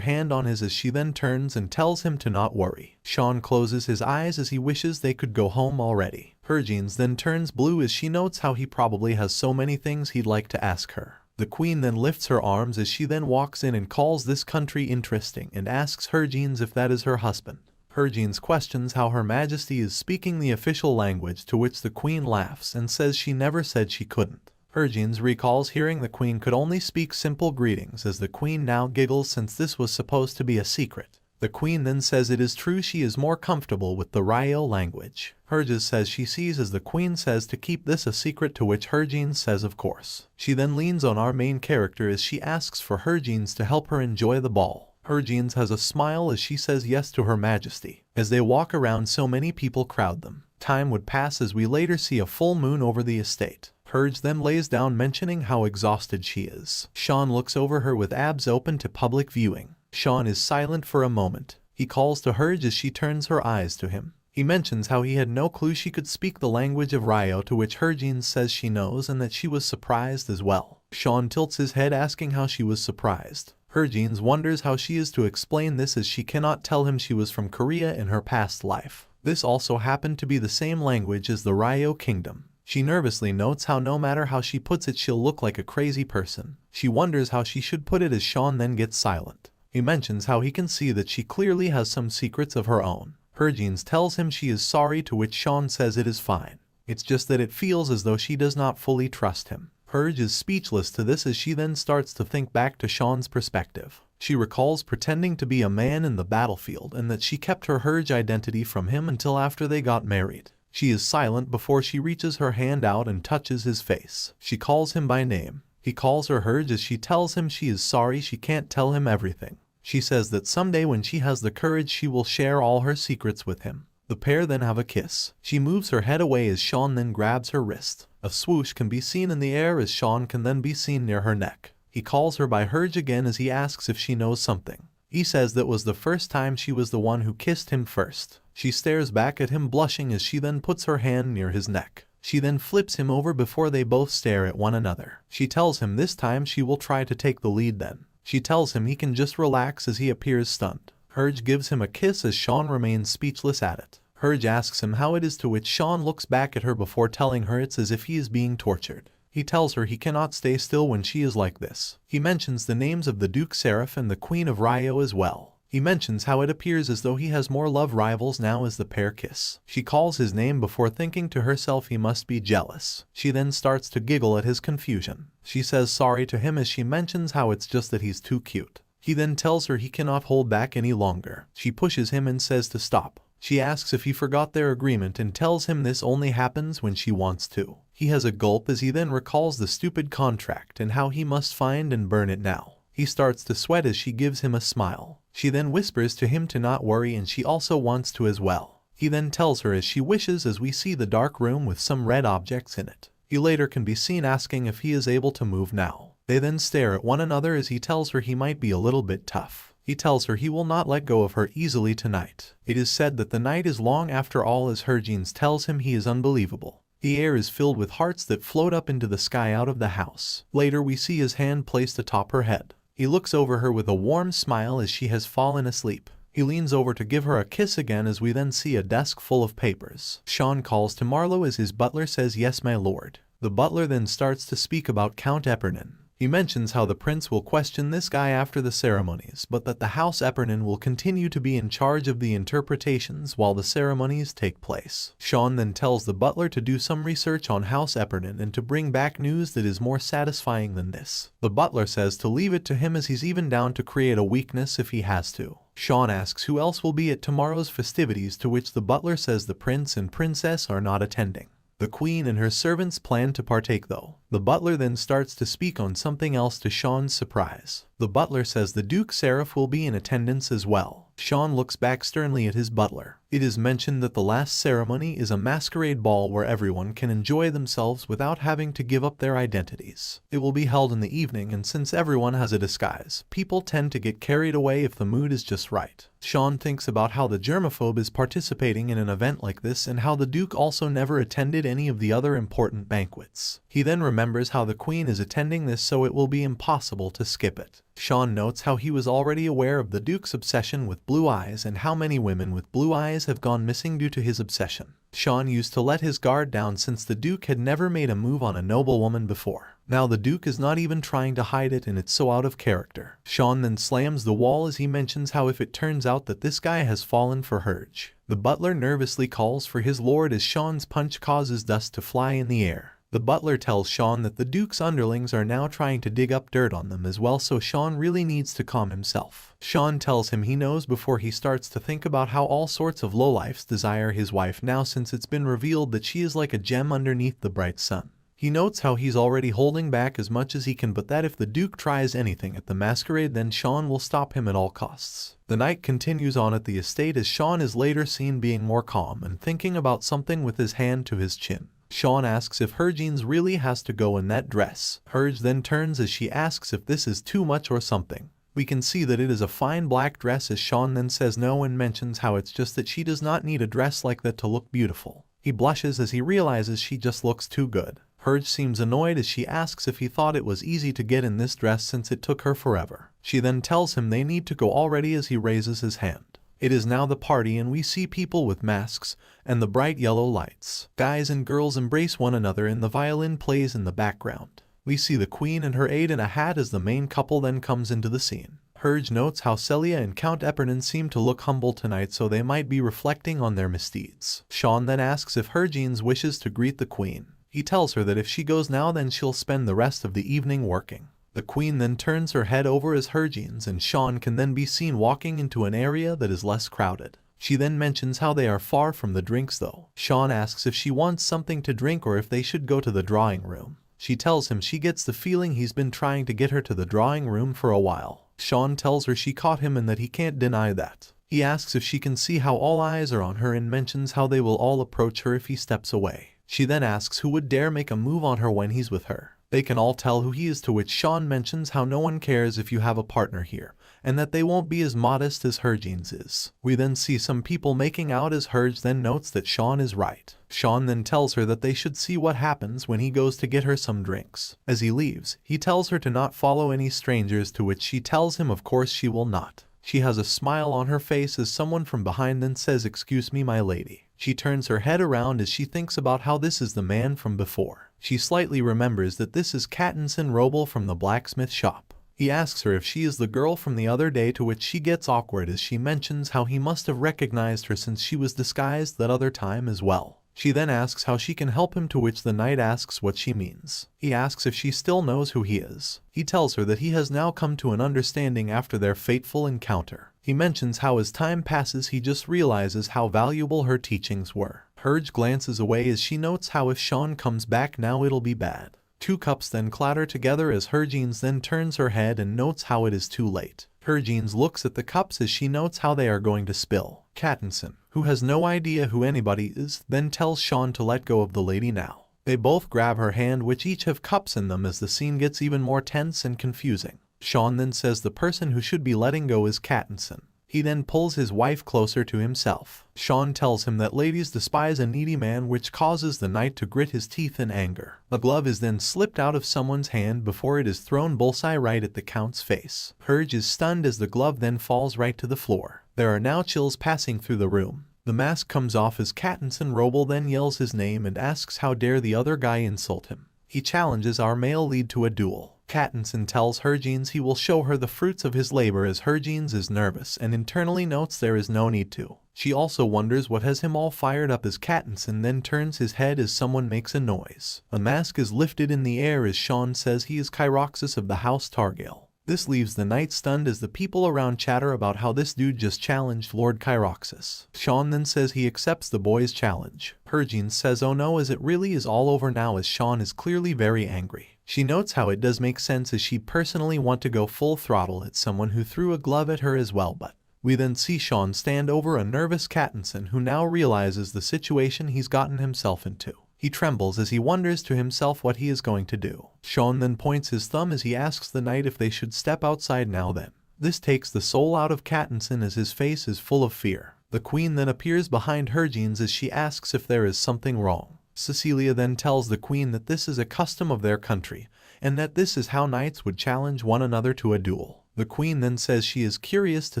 hand on his as she then turns and tells him to not worry. Shaun closes his eyes as he wishes they could go home already. Harvin then turns blue as she notes how he probably has so many things he'd like to ask her. The queen then lifts her arms as she then walks in and calls this country interesting and asks Harvin if that is her husband. Harvin questions how Her Majesty is speaking the official language, to which the queen laughs and says she never said she couldn't. Harvin recalls hearing the queen could only speak simple greetings as the queen now giggles since this was supposed to be a secret. The queen then says it is true she is more comfortable with the Ryo language. Harvin says she sees as the queen says to keep this a secret, to which Harvin says of course. She then leans on our main character as she asks for Harvin to help her enjoy the ball. Harvin has a smile as she says yes to Her Majesty. As they walk around, so many people crowd them. Time would pass as we later see a full moon over the estate. Harvin then lays down mentioning how exhausted she is. Shaun looks over her with abs open to public viewing. Shaun is silent for a moment. He calls to Harvin as she turns her eyes to him. He mentions how he had no clue she could speak the language of Ryo, to which Harvin says she knows and that she was surprised as well. Shaun tilts his head asking how she was surprised. Harvin wonders how she is to explain this as she cannot tell him she was from Korea in her past life. This also happened to be the same language as the Ryo kingdom. She nervously notes how no matter how she puts it she'll look like a crazy person. She wonders how she should put it as Shaun then gets silent. He mentions how he can see that she clearly has some secrets of her own. Harvin tells him she is sorry, to which Shaun says it is fine. It's just that it feels as though she does not fully trust him. Harvin is speechless to this as she then starts to think back to Shaun's perspective. She recalls pretending to be a man in the battlefield and that she kept her Harvin identity from him until after they got married. She is silent before she reaches her hand out and touches his face. She calls him by name. He calls her Harvin as she tells him she is sorry she can't tell him everything. She says that someday when she has the courage she will share all her secrets with him. The pair then have a kiss. She moves her head away as Shaun then grabs her wrist. A swoosh can be seen in the air as Shaun can then be seen near her neck. He calls her by Harvin again as he asks if she knows something. He says that was the first time she was the one who kissed him first. She stares back at him blushing as she then puts her hand near his neck. She then flips him over before they both stare at one another. She tells him this time she will try to take the lead then. She tells him he can just relax as he appears stunned. Harvin gives him a kiss as Shaun remains speechless at it. Harvin asks him how it is, to which Shaun looks back at her before telling her it's as if he is being tortured. He tells her he cannot stay still when she is like this. He mentions the names of the Duke Seraph and the Queen of Ryo as well. He mentions how it appears as though he has more love rivals now as the pair kiss. She calls his name before thinking to herself he must be jealous. She then starts to giggle at his confusion. She says sorry to him as she mentions how it's just that he's too cute. He then tells her he cannot hold back any longer. She pushes him and says to stop. She asks if he forgot their agreement and tells him this only happens when she wants to. He has a gulp as he then recalls the stupid contract and how he must find and burn it now. He starts to sweat as she gives him a smile. She then whispers to him to not worry and she also wants to as well. He then tells her as she wishes as we see the dark room with some red objects in it. He later can be seen asking if he is able to move now. They then stare at one another as he tells her he might be a little bit tough. He tells her he will not let go of her easily tonight. It is said that the night is long after all, as Harvin tells him he is unbelievable. The air is filled with hearts that float up into the sky out of the house. Later we see his hand placed atop her head. He looks over her with a warm smile as she has fallen asleep. He leans over to give her a kiss again, as we then see a desk full of papers. Shaun calls to Marlowe as his butler says, "Yes, my lord." The butler then starts to speak about Count Eppernon. He mentions how the prince will question this guy after the ceremonies, but that the House Eppernon will continue to be in charge of the interpretations while the ceremonies take place. Shaun then tells the butler to do some research on House Eppernon and to bring back news that is more satisfying than this. The butler says to leave it to him, as he's even down to create a weakness if he has to. Shaun asks who else will be at tomorrow's festivities, to which the butler says the prince and princess are not attending. The queen and her servants plan to partake though. The butler then starts to speak on something else to Shaun's surprise. The butler says the Duke Seraph will be in attendance as well. Shaun looks back sternly at his butler. It is mentioned that the last ceremony is a masquerade ball where everyone can enjoy themselves without having to give up their identities. It will be held in the evening, and since everyone has a disguise, people tend to get carried away if the mood is just right. Shaun thinks about how the germaphobe is participating in an event like this and how the Duke also never attended any of the other important banquets. He then remembers how the Queen is attending this, so it will be impossible to skip it. Shaun notes how he was already aware of the Duke's obsession with blue eyes and how many women with blue eyes have gone missing due to his obsession. Shaun used to let his guard down since the Duke had never made a move on a noblewoman before. Now the Duke is not even trying to hide it, and it's so out of character. Shaun then slams the wall as he mentions how if it turns out that this guy has fallen for Harvin. The butler nervously calls for his lord as Shaun's punch causes dust to fly in the air. The butler tells Shaun that the Duke's underlings are now trying to dig up dirt on them as well, so Shaun really needs to calm himself. Shaun tells him he knows before he starts to think about how all sorts of lowlifes desire his wife now, since it's been revealed that she is like a gem underneath the bright sun. He notes how he's already holding back as much as he can, but that if the Duke tries anything at the masquerade, then Shaun will stop him at all costs. The night continues on at the estate as Shaun is later seen being more calm and thinking about something with his hand to his chin. Shaun asks if Harvin really has to go in that dress. Harvin then turns as she asks if this is too much or something. We can see that it is a fine black dress, as Shaun then says no and mentions how it's just that she does not need a dress like that to look beautiful. He blushes as he realizes she just looks too good. Harvin seems annoyed as she asks if he thought it was easy to get in this dress since it took her forever. She then tells him they need to go already as he raises his hand. It is now the party, and we see people with masks and the bright yellow lights. Guys and girls embrace one another and the violin plays in the background. We see the Queen and her aide in a hat as the main couple then comes into the scene. Harvin notes how Cecilia and Count Eppernon seem to look humble tonight, so they might be reflecting on their misdeeds. Shaun then asks if Harvin wishes to greet the Queen. He tells her that if she goes now, then she'll spend the rest of the evening working. The Queen then turns her head over as Harvin's, and Shaun can then be seen walking into an area that is less crowded. She then mentions how they are far from the drinks though. Shaun asks if she wants something to drink or if they should go to the drawing room. She tells him she gets the feeling he's been trying to get her to the drawing room for a while. Shaun tells her she caught him and that he can't deny that. He asks if she can see how all eyes are on her and mentions how they will all approach her if he steps away. She then asks who would dare make a move on her when he's with her. They can all tell who he is, to which Shaun mentions how no one cares if you have a partner here, and that they won't be as modest as Harvin's is. We then see some people making out as Harvin then notes that Shaun is right. Shaun then tells her that they should see what happens when he goes to get her some drinks. As he leaves, he tells her to not follow any strangers, to which she tells him of course she will not. She has a smile on her face as someone from behind then says, "Excuse me, my lady." She turns her head around as she thinks about how this is the man from before. She slightly remembers that this is Cattinson Roble from the blacksmith shop. He asks her if she is the girl from the other day, to which she gets awkward as she mentions how he must have recognized her since she was disguised that other time as well. She then asks how she can help him, to which the knight asks what she means. He asks if she still knows who he is. He tells her that he has now come to an understanding after their fateful encounter. He mentions how as time passes he just realizes how valuable her teachings were. Harvin glances away as she notes how if Shaun comes back now it'll be bad. Two cups then clatter together as Harvin then turns her head and notes how it is too late. Harvin looks at the cups as she notes how they are going to spill. Cattinson, who has no idea who anybody is, then tells Shaun to let go of the lady now. They both grab her hand, which each have cups in them, as the scene gets even more tense and confusing. Shaun then says the person who should be letting go is Katniss. He then pulls his wife closer to himself. Shaun tells him that ladies despise a needy man, which causes the knight to grit his teeth in anger. A glove is then slipped out of someone's hand before it is thrown bullseye right at the Count's face. Herge is stunned as the glove then falls right to the floor. There are now chills passing through the room. The mask comes off as Katniss Roble then yells his name and asks how dare the other guy insult him. He challenges our male lead to a duel. Katniss tells Hergines he will show her the fruits of his labor as Hergines is nervous and internally notes there is no need to. She also wonders what has him all fired up as Katniss then turns his head as someone makes a noise. A mask is lifted in the air as Shaun says he is Kyroxis of the House Targale. This leaves the knight stunned as the people around chatter about how this dude just challenged Lord Kyroxis. Shaun then says he accepts the boy's challenge. Hergines says oh no, as it really is all over now, as Shaun is clearly very angry. She notes how it does make sense as she personally want to go full throttle at someone who threw a glove at her as well, but we then see Shaun stand over a nervous Katniss who now realizes the situation he's gotten himself into. He trembles as he wonders to himself what he is going to do. Shaun then points his thumb as he asks the knight if they should step outside now then. This takes the soul out of Katniss as his face is full of fear. The queen then appears behind Hergines as she asks if there is something wrong. Cecilia then tells the queen that this is a custom of their country, and that this is how knights would challenge one another to a duel. The queen then says she is curious to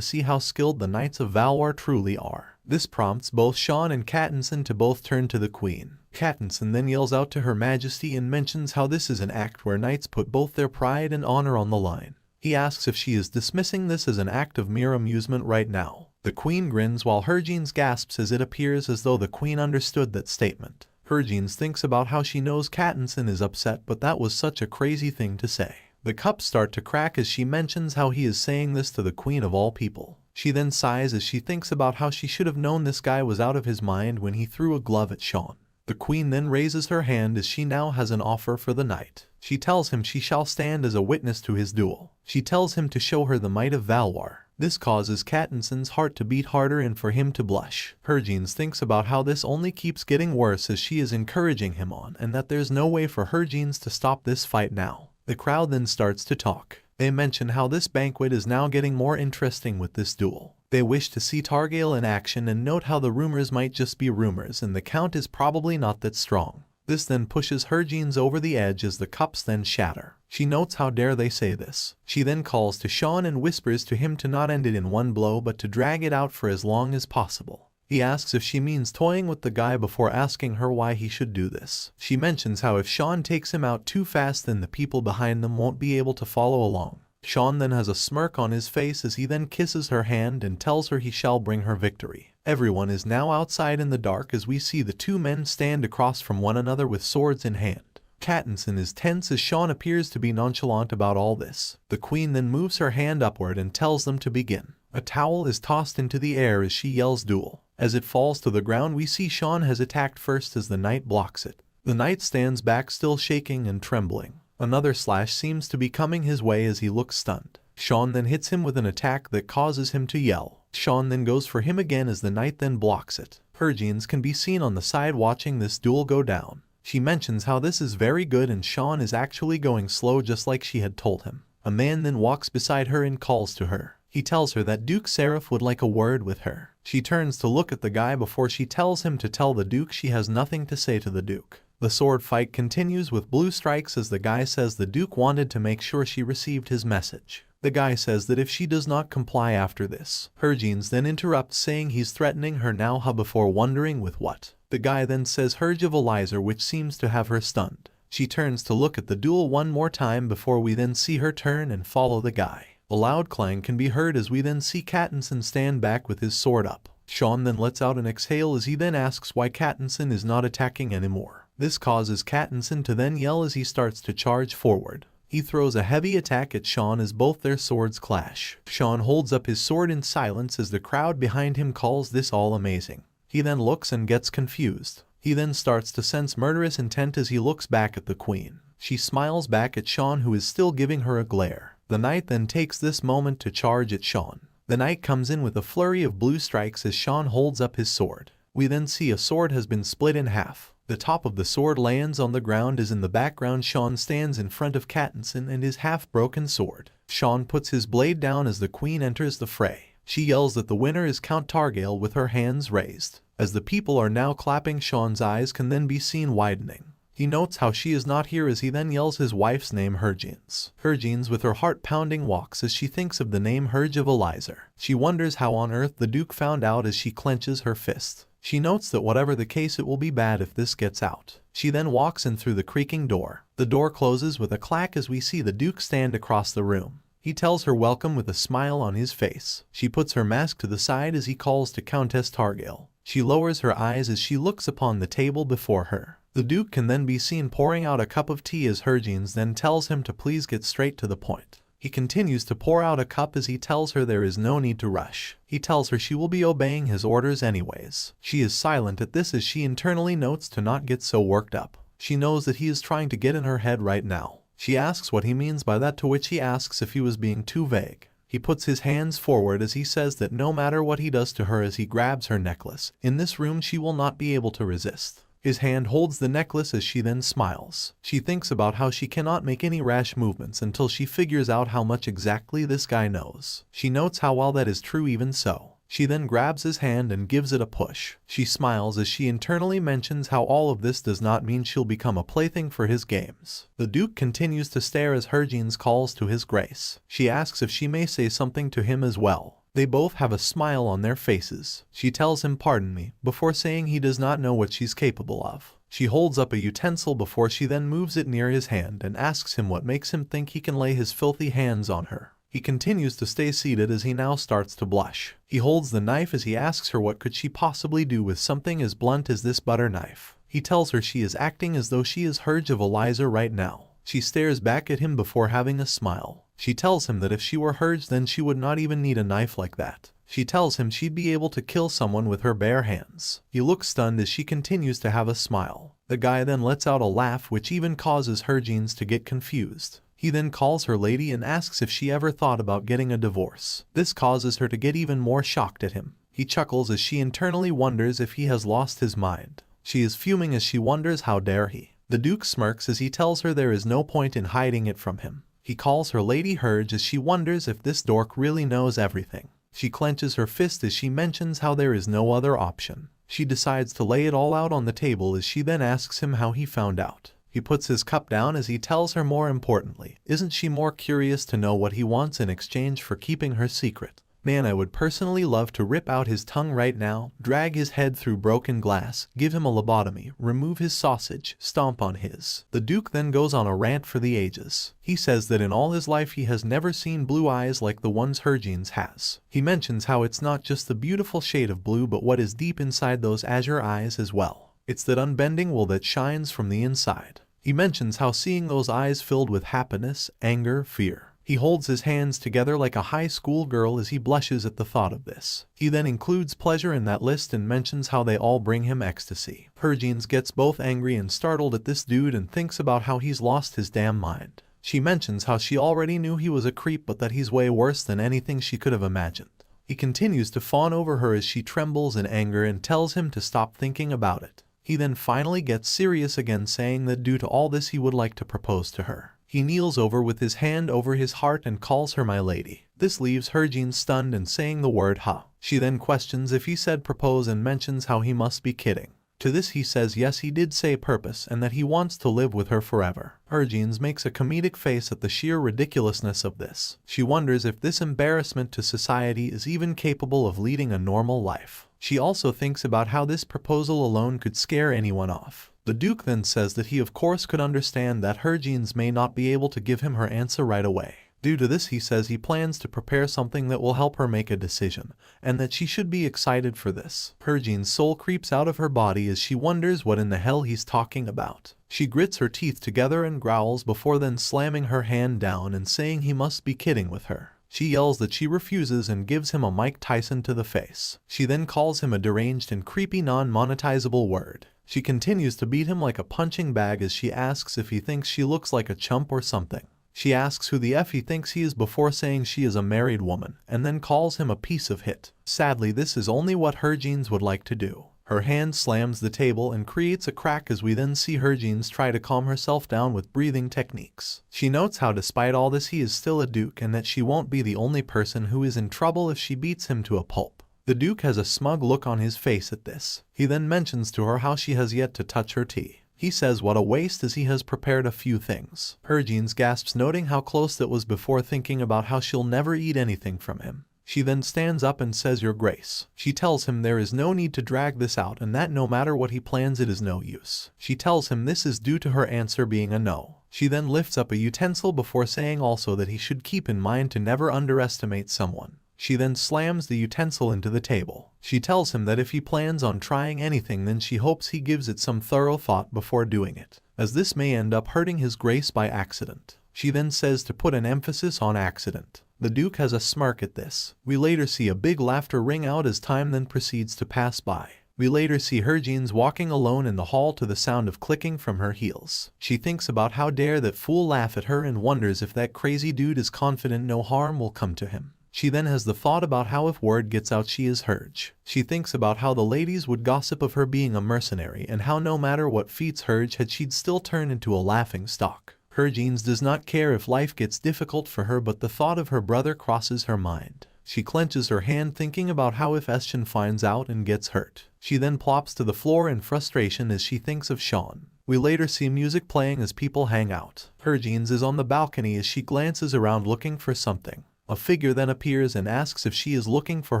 see how skilled the knights of Valois truly are. This prompts both Shaun and Katniss to both turn to the queen. Katniss then yells out to Her Majesty and mentions how this is an act where knights put both their pride and honor on the line. He asks if she is dismissing this as an act of mere amusement right now. The queen grins while Hergines gasps as it appears as though the queen understood that statement. Hergines thinks about how she knows Katniss is upset, but that was such a crazy thing to say. The cups start to crack as she mentions how he is saying this to the queen of all people. She then sighs as she thinks about how she should have known this guy was out of his mind when he threw a glove at Shaun. The queen then raises her hand as she now has an offer for the knight. She tells him she shall stand as a witness to his duel. She tells him to show her the might of Valois. This causes Katniss's heart to beat harder and for him to blush. Hergines thinks about how this only keeps getting worse as she is encouraging him on, and that there's no way for Hergines to stop this fight now. The crowd then starts to talk. They mention how this banquet is now getting more interesting with this duel. They wish to see Targale in action and note how the rumors might just be rumors and the Count is probably not that strong. This then pushes Hergines over the edge as the cups then shatter. She notes how dare they say this. She then calls to Shaun and whispers to him to not end it in one blow but to drag it out for as long as possible. He asks if she means toying with the guy before asking her why he should do this. She mentions how if Shaun takes him out too fast then the people behind them won't be able to follow along. Shaun then has a smirk on his face as he then kisses her hand and tells her he shall bring her victory. Everyone is now outside in the dark as we see the two men stand across from one another with swords in hand. Katniss is tense as Shaun appears to be nonchalant about all this. The queen then moves her hand upward and tells them to begin. A towel is tossed into the air as she yells duel. As it falls to the ground we see Shaun has attacked first as the knight blocks it. The knight stands back still shaking and trembling. Another slash seems to be coming his way as he looks stunned. Shaun then hits him with an attack that causes him to yell. Shaun then goes for him again as the knight then blocks it. Hergines can be seen on the side watching this duel go down. She mentions how this is very good and Shaun is actually going slow just like she had told him. A man then walks beside her and calls to her. He tells her that Duke Seraph would like a word with her. She turns to look at the guy before she tells him to tell the Duke she has nothing to say to the Duke. The sword fight continues with blue strikes as the guy says the Duke wanted to make sure she received his message. The guy says that if she does not comply after this. Hergines then interrupts saying he's threatening her now before wondering with what. The guy then says Herge of Elizer, which seems to have her stunned. She turns to look at the duel one more time before we then see her turn and follow the guy. A loud clang can be heard as we then see Katniss stand back with his sword up. Shaun then lets out an exhale as he then asks why Katniss is not attacking anymore. This causes Katniss to then yell as he starts to charge forward. He throws a heavy attack at Shaun as both their swords clash. Shaun holds up his sword in silence as the crowd behind him calls this all amazing. He then looks and gets confused. He then starts to sense murderous intent as he looks back at the queen. She smiles back at Shaun, who is still giving her a glare. The knight then takes this moment to charge at Shaun. The knight comes in with a flurry of blue strikes as Shaun holds up his sword. We then see a sword has been split in half. The top of the sword lands on the ground as in the background Shaun stands in front of Katniss and his half-broken sword. Shaun puts his blade down as the queen enters the fray. She yells that the winner is Count Targail with her hands raised. As the people are now clapping, Shaun's eyes can then be seen widening. He notes how she is not here as he then yells his wife's name, Hergines. Hergines, with her heart pounding, walks as she thinks of the name Herge of Elizer. She wonders how on earth the Duke found out as she clenches her fist. She notes that whatever the case, it will be bad if this gets out. She then walks in through the creaking door. The door closes with a clack as we see the Duke stand across the room. He tells her welcome with a smile on his face. She puts her mask to the side as he calls to Countess Targail. She lowers her eyes as she looks upon the table before her. The Duke can then be seen pouring out a cup of tea as Hergines then tells him to please get straight to the point. He continues to pour out a cup as he tells her there is no need to rush. He tells her she will be obeying his orders anyways. She is silent at this as she internally notes to not get so worked up. She knows that he is trying to get in her head right now. She asks what he means by that, to which he asks if he was being too vague. He puts his hands forward as he says that no matter what he does to her as he grabs her necklace, in this room she will not be able to resist. His hand holds the necklace as she then smiles. She thinks about how she cannot make any rash movements until she figures out how much exactly this guy knows. She notes how well that is true even so. She then grabs his hand and gives it a push. She smiles as she internally mentions how all of this does not mean she'll become a plaything for his games. The Duke continues to stare as Hergines calls to his grace. She asks if she may say something to him as well. They both have a smile on their faces. She tells him pardon me, before saying he does not know what she's capable of. She holds up a utensil before she then moves it near his hand and asks him what makes him think he can lay his filthy hands on her. He continues to stay seated as he now starts to blush. He holds the knife as he asks her what could she possibly do with something as blunt as this butter knife. He tells her she is acting as though she is Herge of Elizer right now. She stares back at him before having a smile. She tells him that if she were Herge then she would not even need a knife like that. She tells him she'd be able to kill someone with her bare hands. He looks stunned as she continues to have a smile. The guy then lets out a laugh which even causes Hergines to get confused. He then calls her lady and asks if she ever thought about getting a divorce. This causes her to get even more shocked at him. He chuckles as she internally wonders if he has lost his mind. She is fuming as she wonders how dare he. The Duke smirks as he tells her there is no point in hiding it from him. He calls her Lady Herge as she wonders if this dork really knows everything. She clenches her fist as she mentions how there is no other option. She decides to lay it all out on the table as she then asks him how he found out. He puts his cup down as he tells her more importantly, isn't she more curious to know what he wants in exchange for keeping her secret? Man, I would personally love to rip out his tongue right now, drag his head through broken glass, give him a lobotomy, remove his sausage, stomp on his. The Duke then goes on a rant for the ages. He says that in all his life he has never seen blue eyes like the ones Hergines has. He mentions how it's not just the beautiful shade of blue but what is deep inside those azure eyes as well. It's that unbending will that shines from the inside. He mentions how seeing those eyes filled with happiness, anger, fear. He holds his hands together like a high school girl as he blushes at the thought of this. He then includes pleasure in that list and mentions how they all bring him ecstasy. Hergines gets both angry and startled at this dude and thinks about how he's lost his damn mind. She mentions how she already knew he was a creep but that he's way worse than anything she could have imagined. He continues to fawn over her as she trembles in anger and tells him to stop thinking about it. He then finally gets serious again, saying that due to all this he would like to propose to her. He kneels over with his hand over his heart and calls her my lady. This leaves Hergines stunned and saying the word huh. She then questions if he said propose and mentions how he must be kidding. To this he says yes, he did say purpose and that he wants to live with her forever. Hergines makes a comedic face at the sheer ridiculousness of this. She wonders if this embarrassment to society is even capable of leading a normal life. She also thinks about how this proposal alone could scare anyone off. The Duke then says that he of course could understand that Hergines may not be able to give him her answer right away. Due to this he says he plans to prepare something that will help her make a decision, and that she should be excited for this. Hergines' soul creeps out of her body as she wonders what in the hell he's talking about. She grits her teeth together and growls before then slamming her hand down and saying he must be kidding with her. She yells that she refuses and gives him a Mike Tyson to the face. She then calls him a deranged and creepy non-monetizable word. She continues to beat him like a punching bag as she asks if he thinks she looks like a chump or something. She asks who the F he thinks he is before saying she is a married woman, and then calls him a piece of hit. Sadly, this is only what Hergines would like to do. Her hand slams the table and creates a crack as we then see Harvin try to calm herself down with breathing techniques. She notes how despite all this he is still a duke and that she won't be the only person who is in trouble if she beats him to a pulp. The duke has a smug look on his face at this. He then mentions to her how she has yet to touch her tea. He says what a waste as he has prepared a few things. Harvin gasps, noting how close that was before thinking about how she'll never eat anything from him. She then stands up and says, "Your Grace." She tells him there is no need to drag this out and that no matter what he plans it is no use. She tells him this is due to her answer being a no. She then lifts up a utensil before saying also that he should keep in mind to never underestimate someone. She then slams the utensil into the table. She tells him that if he plans on trying anything then she hopes he gives it some thorough thought before doing it, as this may end up hurting his grace by accident. She then says to put an emphasis on accident. The Duke has a smirk at this. We later see a big laughter ring out as time then proceeds to pass by. We later see Harvin walking alone in the hall to the sound of clicking from her heels. She thinks about how dare that fool laugh at her and wonders if that crazy dude is confident no harm will come to him. She then has the thought about how if word gets out she is Harj. She thinks about how the ladies would gossip of her being a mercenary and how no matter what feats Harj had she'd still turn into a laughing stock. Harvin does not care if life gets difficult for her, but the thought of her brother crosses her mind. She clenches her hand thinking about how if Shaun finds out and gets hurt. She then plops to the floor in frustration as she thinks of Shaun. We later see music playing as people hang out. Harvin is on the balcony as she glances around looking for something. A figure then appears and asks if she is looking for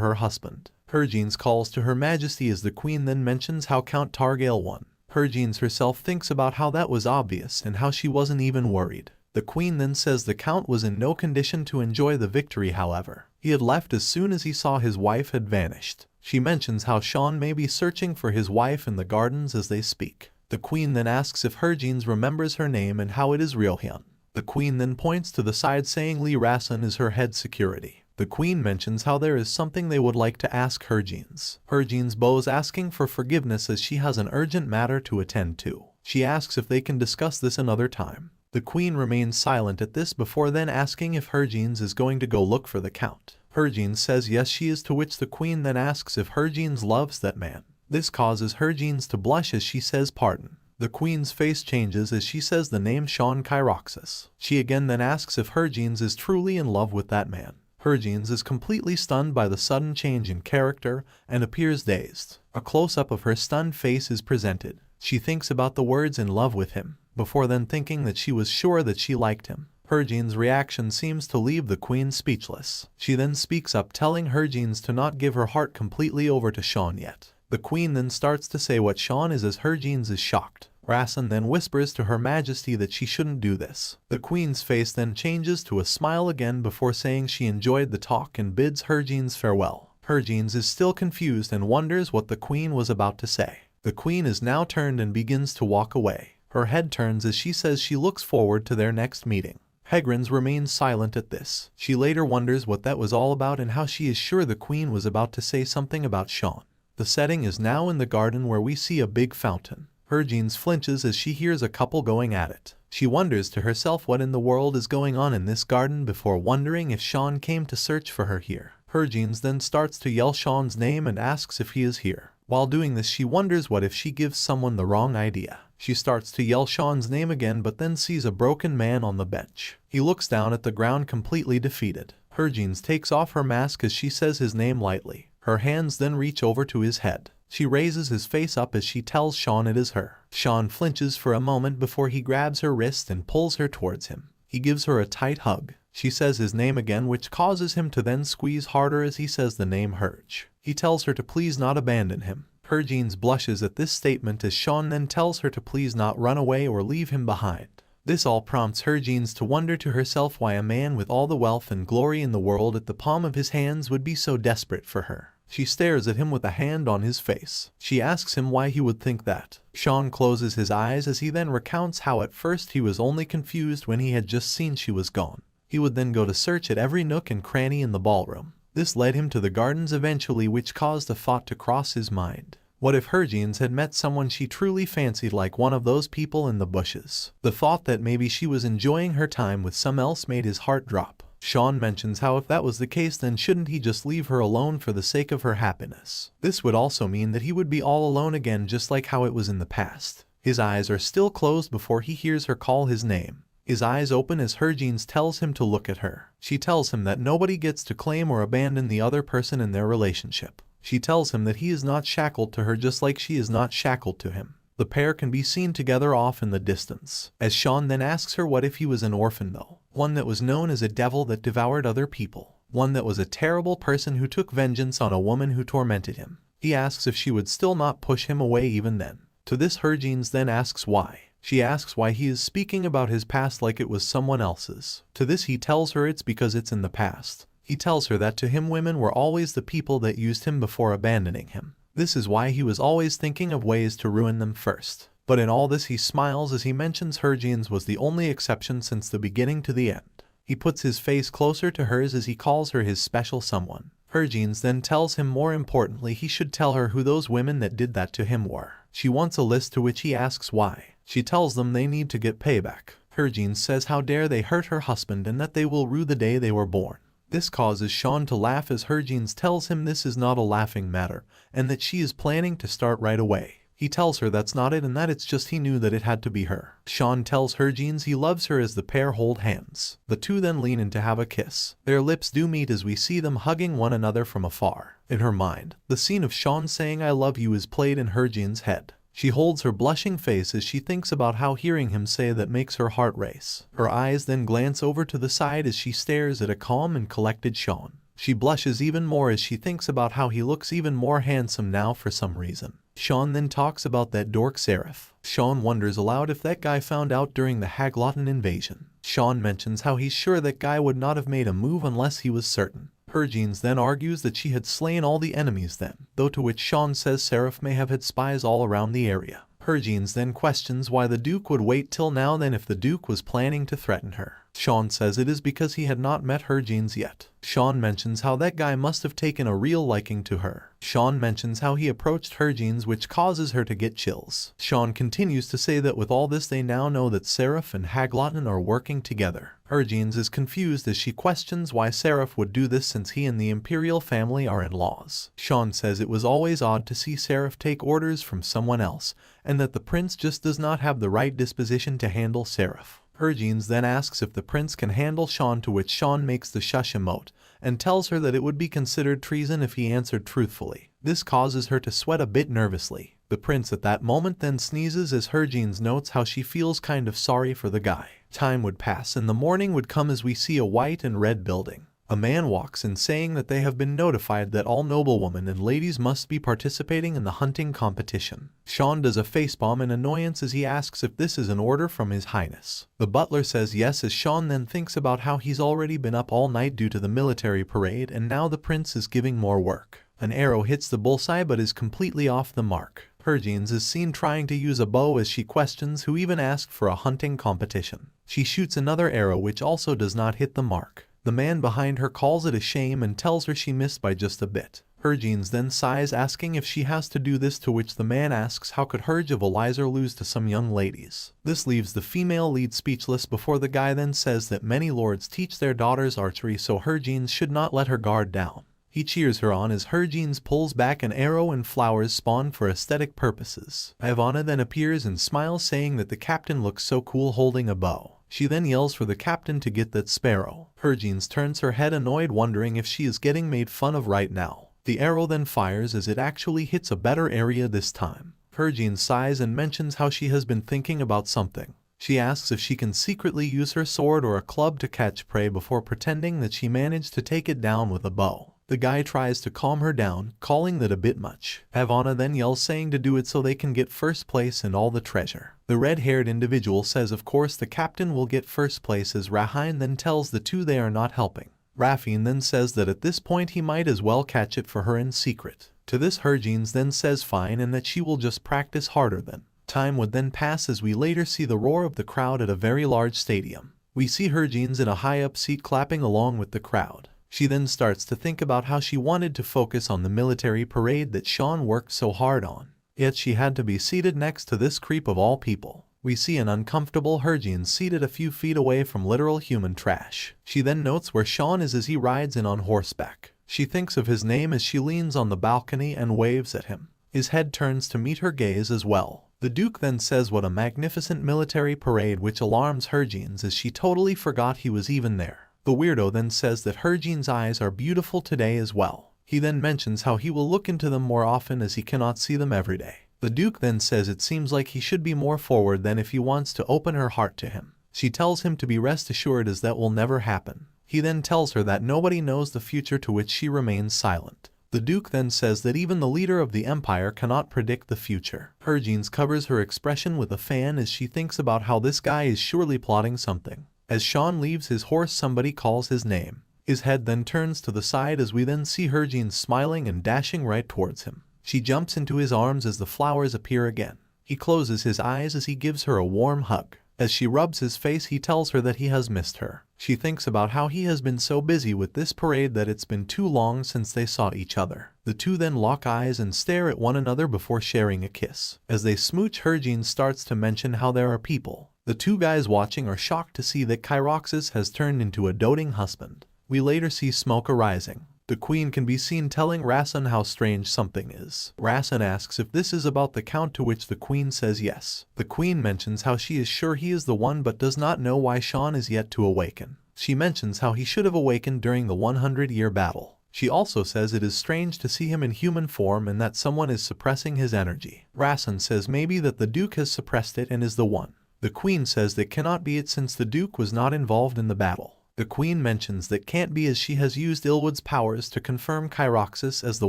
her husband. Harvin calls to Her Majesty as the Queen then mentions how Count Targail won. Harvin herself thinks about how that was obvious and how she wasn't even worried. The Queen then says the Count was in no condition to enjoy the victory, however. He had left as soon as he saw his wife had vanished. She mentions how Shaun may be searching for his wife in the gardens as they speak. The Queen then asks if Harvin remembers her name and how it is Ryohyun. The Queen then points to the side saying Lee Rasun is her head security. The Queen mentions how there is something they would like to ask Harvin. Harvin bows asking for forgiveness as she has an urgent matter to attend to. She asks if they can discuss this another time. The Queen remains silent at this before then asking if Harvin is going to go look for the Count. Harvin says yes she is, to which the Queen then asks if Harvin loves that man. This causes Harvin to blush as she says pardon. The Queen's face changes as she says the name Shaun Kyroxis. She again then asks if Harvin is truly in love with that man. Harvin is completely stunned by the sudden change in character and appears dazed. A close-up of her stunned face is presented. She thinks about the words "in love with him," before then thinking that she was sure that she liked him. Harvin's reaction seems to leave the Queen speechless. She then speaks up telling Harvin to not give her heart completely over to Shaun yet. The Queen then starts to say what Shaun is as Harvin is shocked. Rasun then whispers to Her Majesty that she shouldn't do this. The Queen's face then changes to a smile again before saying she enjoyed the talk and bids Harvin farewell. Harvin is still confused and wonders what the Queen was about to say. The Queen is now turned and begins to walk away. Her head turns as she says she looks forward to their next meeting. Harvin remains silent at this. She later wonders what that was all about and how she is sure the Queen was about to say something about Shaun. The setting is now in the garden where we see a big fountain. Harvin flinches as she hears a couple going at it. She wonders to herself what in the world is going on in this garden before wondering if Shaun came to search for her here. Harvin then starts to yell Shaun's name and asks if he is here. While doing this she wonders what if she gives someone the wrong idea. She starts to yell Shaun's name again but then sees a broken man on the bench. He looks down at the ground completely defeated. Harvin takes off her mask as she says his name lightly. Her hands then reach over to his head. She raises his face up as she tells Shaun it is her. Shaun flinches for a moment before he grabs her wrist and pulls her towards him. He gives her a tight hug. She says his name again, which causes him to then squeeze harder as he says the name Harj. He tells her to please not abandon him. Harvin blushes at this statement as Shaun then tells her to please not run away or leave him behind. This all prompts Harvin to wonder to herself why a man with all the wealth and glory in the world at the palm of his hands would be so desperate for her. She stares at him with a hand on his face. She asks him why he would think that. Shaun closes his eyes as he then recounts how at first he was only confused when he had just seen she was gone. He would then go to search at every nook and cranny in the ballroom. This led him to the gardens eventually, which caused a thought to cross his mind. What if Harvin had met someone she truly fancied, like one of those people in the bushes? The thought that maybe she was enjoying her time with some else made his heart drop. Shaun mentions how if that was the case then shouldn't he just leave her alone for the sake of her happiness. This would also mean that he would be all alone again just like how it was in the past. His eyes are still closed before he hears her call his name. His eyes open as Harvin tells him to look at her. She tells him that nobody gets to claim or abandon the other person in their relationship. She tells him that he is not shackled to her just like she is not shackled to him. The pair can be seen together off in the distance. As Shaun then asks her what if he was an orphan though, one that was known as a devil that devoured other people, one that was a terrible person who took vengeance on a woman who tormented him. He asks if she would still not push him away even then. To this Harvin then asks why. She asks why he is speaking about his past like it was someone else's. To this he tells her it's because it's in the past. He tells her that to him women were always the people that used him before abandoning him. This is why he was always thinking of ways to ruin them first. But in all this he smiles as he mentions Harvin's was the only exception since the beginning to the end. He puts his face closer to hers as he calls her his special someone. Harvin then tells him more importantly he should tell her who those women that did that to him were. She wants a list, to which he asks why. She tells them they need to get payback. Harvin says how dare they hurt her husband and that they will rue the day they were born. This causes Shaun to laugh as Harvin tells him this is not a laughing matter and that she is planning to start right away. He tells her that's not it and that it's just he knew that it had to be her. Shaun tells Harvin he loves her as the pair hold hands. The two then lean in to have a kiss. Their lips do meet as we see them hugging one another from afar. In her mind, the scene of Shaun saying I love you is played in Harvin's head. She holds her blushing face as she thinks about how hearing him say that makes her heart race. Her eyes then glance over to the side as she stares at a calm and collected Shaun. She blushes even more as she thinks about how he looks even more handsome now for some reason. Shaun then talks about that dork Seraph. Shaun wonders aloud if that guy found out during the Haglotten invasion. Shaun mentions how he's sure that guy would not have made a move unless he was certain. Harvin then argues that she had slain all the enemies then, though to which Shaun says Seraph may have had spies all around the area. Harvin then questions why the Duke would wait till now then if the Duke was planning to threaten her. Shaun says it is because he had not met Harvin yet. Shaun mentions how that guy must have taken a real liking to her. Shaun mentions how he approached Harvin, which causes her to get chills. Shaun continues to say that with all this they now know that Seraph and Haglotten are working together. Harvin is confused as she questions why Seraph would do this since he and the Imperial family are in-laws. Shaun says it was always odd to see Seraph take orders from someone else, and that the prince just does not have the right disposition to handle Seraph. Harvin then asks if the prince can handle Shaun, to which Shaun makes the shush emote, and tells her that it would be considered treason if he answered truthfully. This causes her to sweat a bit nervously. The prince at that moment then sneezes as Harvin notes how she feels kind of sorry for the guy. Time would pass and the morning would come as we see a white and red building. A man walks in saying that they have been notified that all noblewomen and ladies must be participating in the hunting competition. Shaun does a facepalm in annoyance as he asks if this is an order from His Highness. The butler says yes as Shaun then thinks about how he's already been up all night due to the military parade and now the prince is giving more work. An arrow hits the bullseye but is completely off the mark. Harvin is seen trying to use a bow as she questions who even asked for a hunting competition. She shoots another arrow which also does not hit the mark. The man behind her calls it a shame and tells her she missed by just a bit. Harvin then sighs asking if she has to do this, to which the man asks how could Harj of Elizer lose to some young ladies. This leaves the female lead speechless before the guy then says that many lords teach their daughters archery so Harvin should not let her guard down. He cheers her on as Harvin pulls back an arrow and flowers spawn for aesthetic purposes. Ivana then appears and smiles saying that the captain looks so cool holding a bow. She then yells for the captain to get that sparrow. Harvin turns her head annoyed wondering if she is getting made fun of right now. The arrow then fires as it actually hits a better area this time. Harvin sighs and mentions how she has been thinking about something. She asks if she can secretly use her sword or a club to catch prey before pretending that she managed to take it down with a bow. The guy tries to calm her down, calling that a bit much. Ivana then yells saying to do it so they can get first place and all the treasure. The red-haired individual says of course the captain will get first place as Rahine then tells the two they are not helping. Rafine then says that at this point he might as well catch it for her in secret. To this Harvin then says fine and that she will just practice harder then. Time would then pass as we later see the roar of the crowd at a very large stadium. We see Harvin in a high-up seat clapping along with the crowd. She then starts to think about how she wanted to focus on the military parade that Shaun worked so hard on. Yet she had to be seated next to this creep of all people. We see an uncomfortable Harvin seated a few feet away from literal human trash. She then notes where Shaun is as he rides in on horseback. She thinks of his name as she leans on the balcony and waves at him. His head turns to meet her gaze as well. The Duke then says what a magnificent military parade, which alarms Harvin as she totally forgot he was even there. The weirdo then says that Harvin's eyes are beautiful today as well. He then mentions how he will look into them more often as he cannot see them every day. The Duke then says it seems like he should be more forward than if he wants to open her heart to him. She tells him to be rest assured as that will never happen. He then tells her that nobody knows the future, to which she remains silent. The Duke then says that even the leader of the Empire cannot predict the future. Harvin covers her expression with a fan as she thinks about how this guy is surely plotting something. As Shaun leaves his horse, somebody calls his name. His head then turns to the side as we then see Harvin smiling and dashing right towards him. She jumps into his arms as the flowers appear again. He closes his eyes as he gives her a warm hug. As she rubs his face, he tells her that he has missed her. She thinks about how he has been so busy with this parade that it's been too long since they saw each other. The two then lock eyes and stare at one another before sharing a kiss. As they smooch, Harvin starts to mention how there are people. The two guys watching are shocked to see that Kyroxis has turned into a doting husband. We later see smoke arising. The queen can be seen telling Raymond how strange something is. Raymond asks if this is about the count, to which the queen says yes. The queen mentions how she is sure he is the one but does not know why Shaun is yet to awaken. She mentions how he should have awakened during the 100-year battle. She also says it is strange to see him in human form and that someone is suppressing his energy. Raymond says maybe that the Duke has suppressed it and is the one. The queen says that cannot be it since the Duke was not involved in the battle. The queen mentions that can't be as she has used Ilwood's powers to confirm Kyroxis as the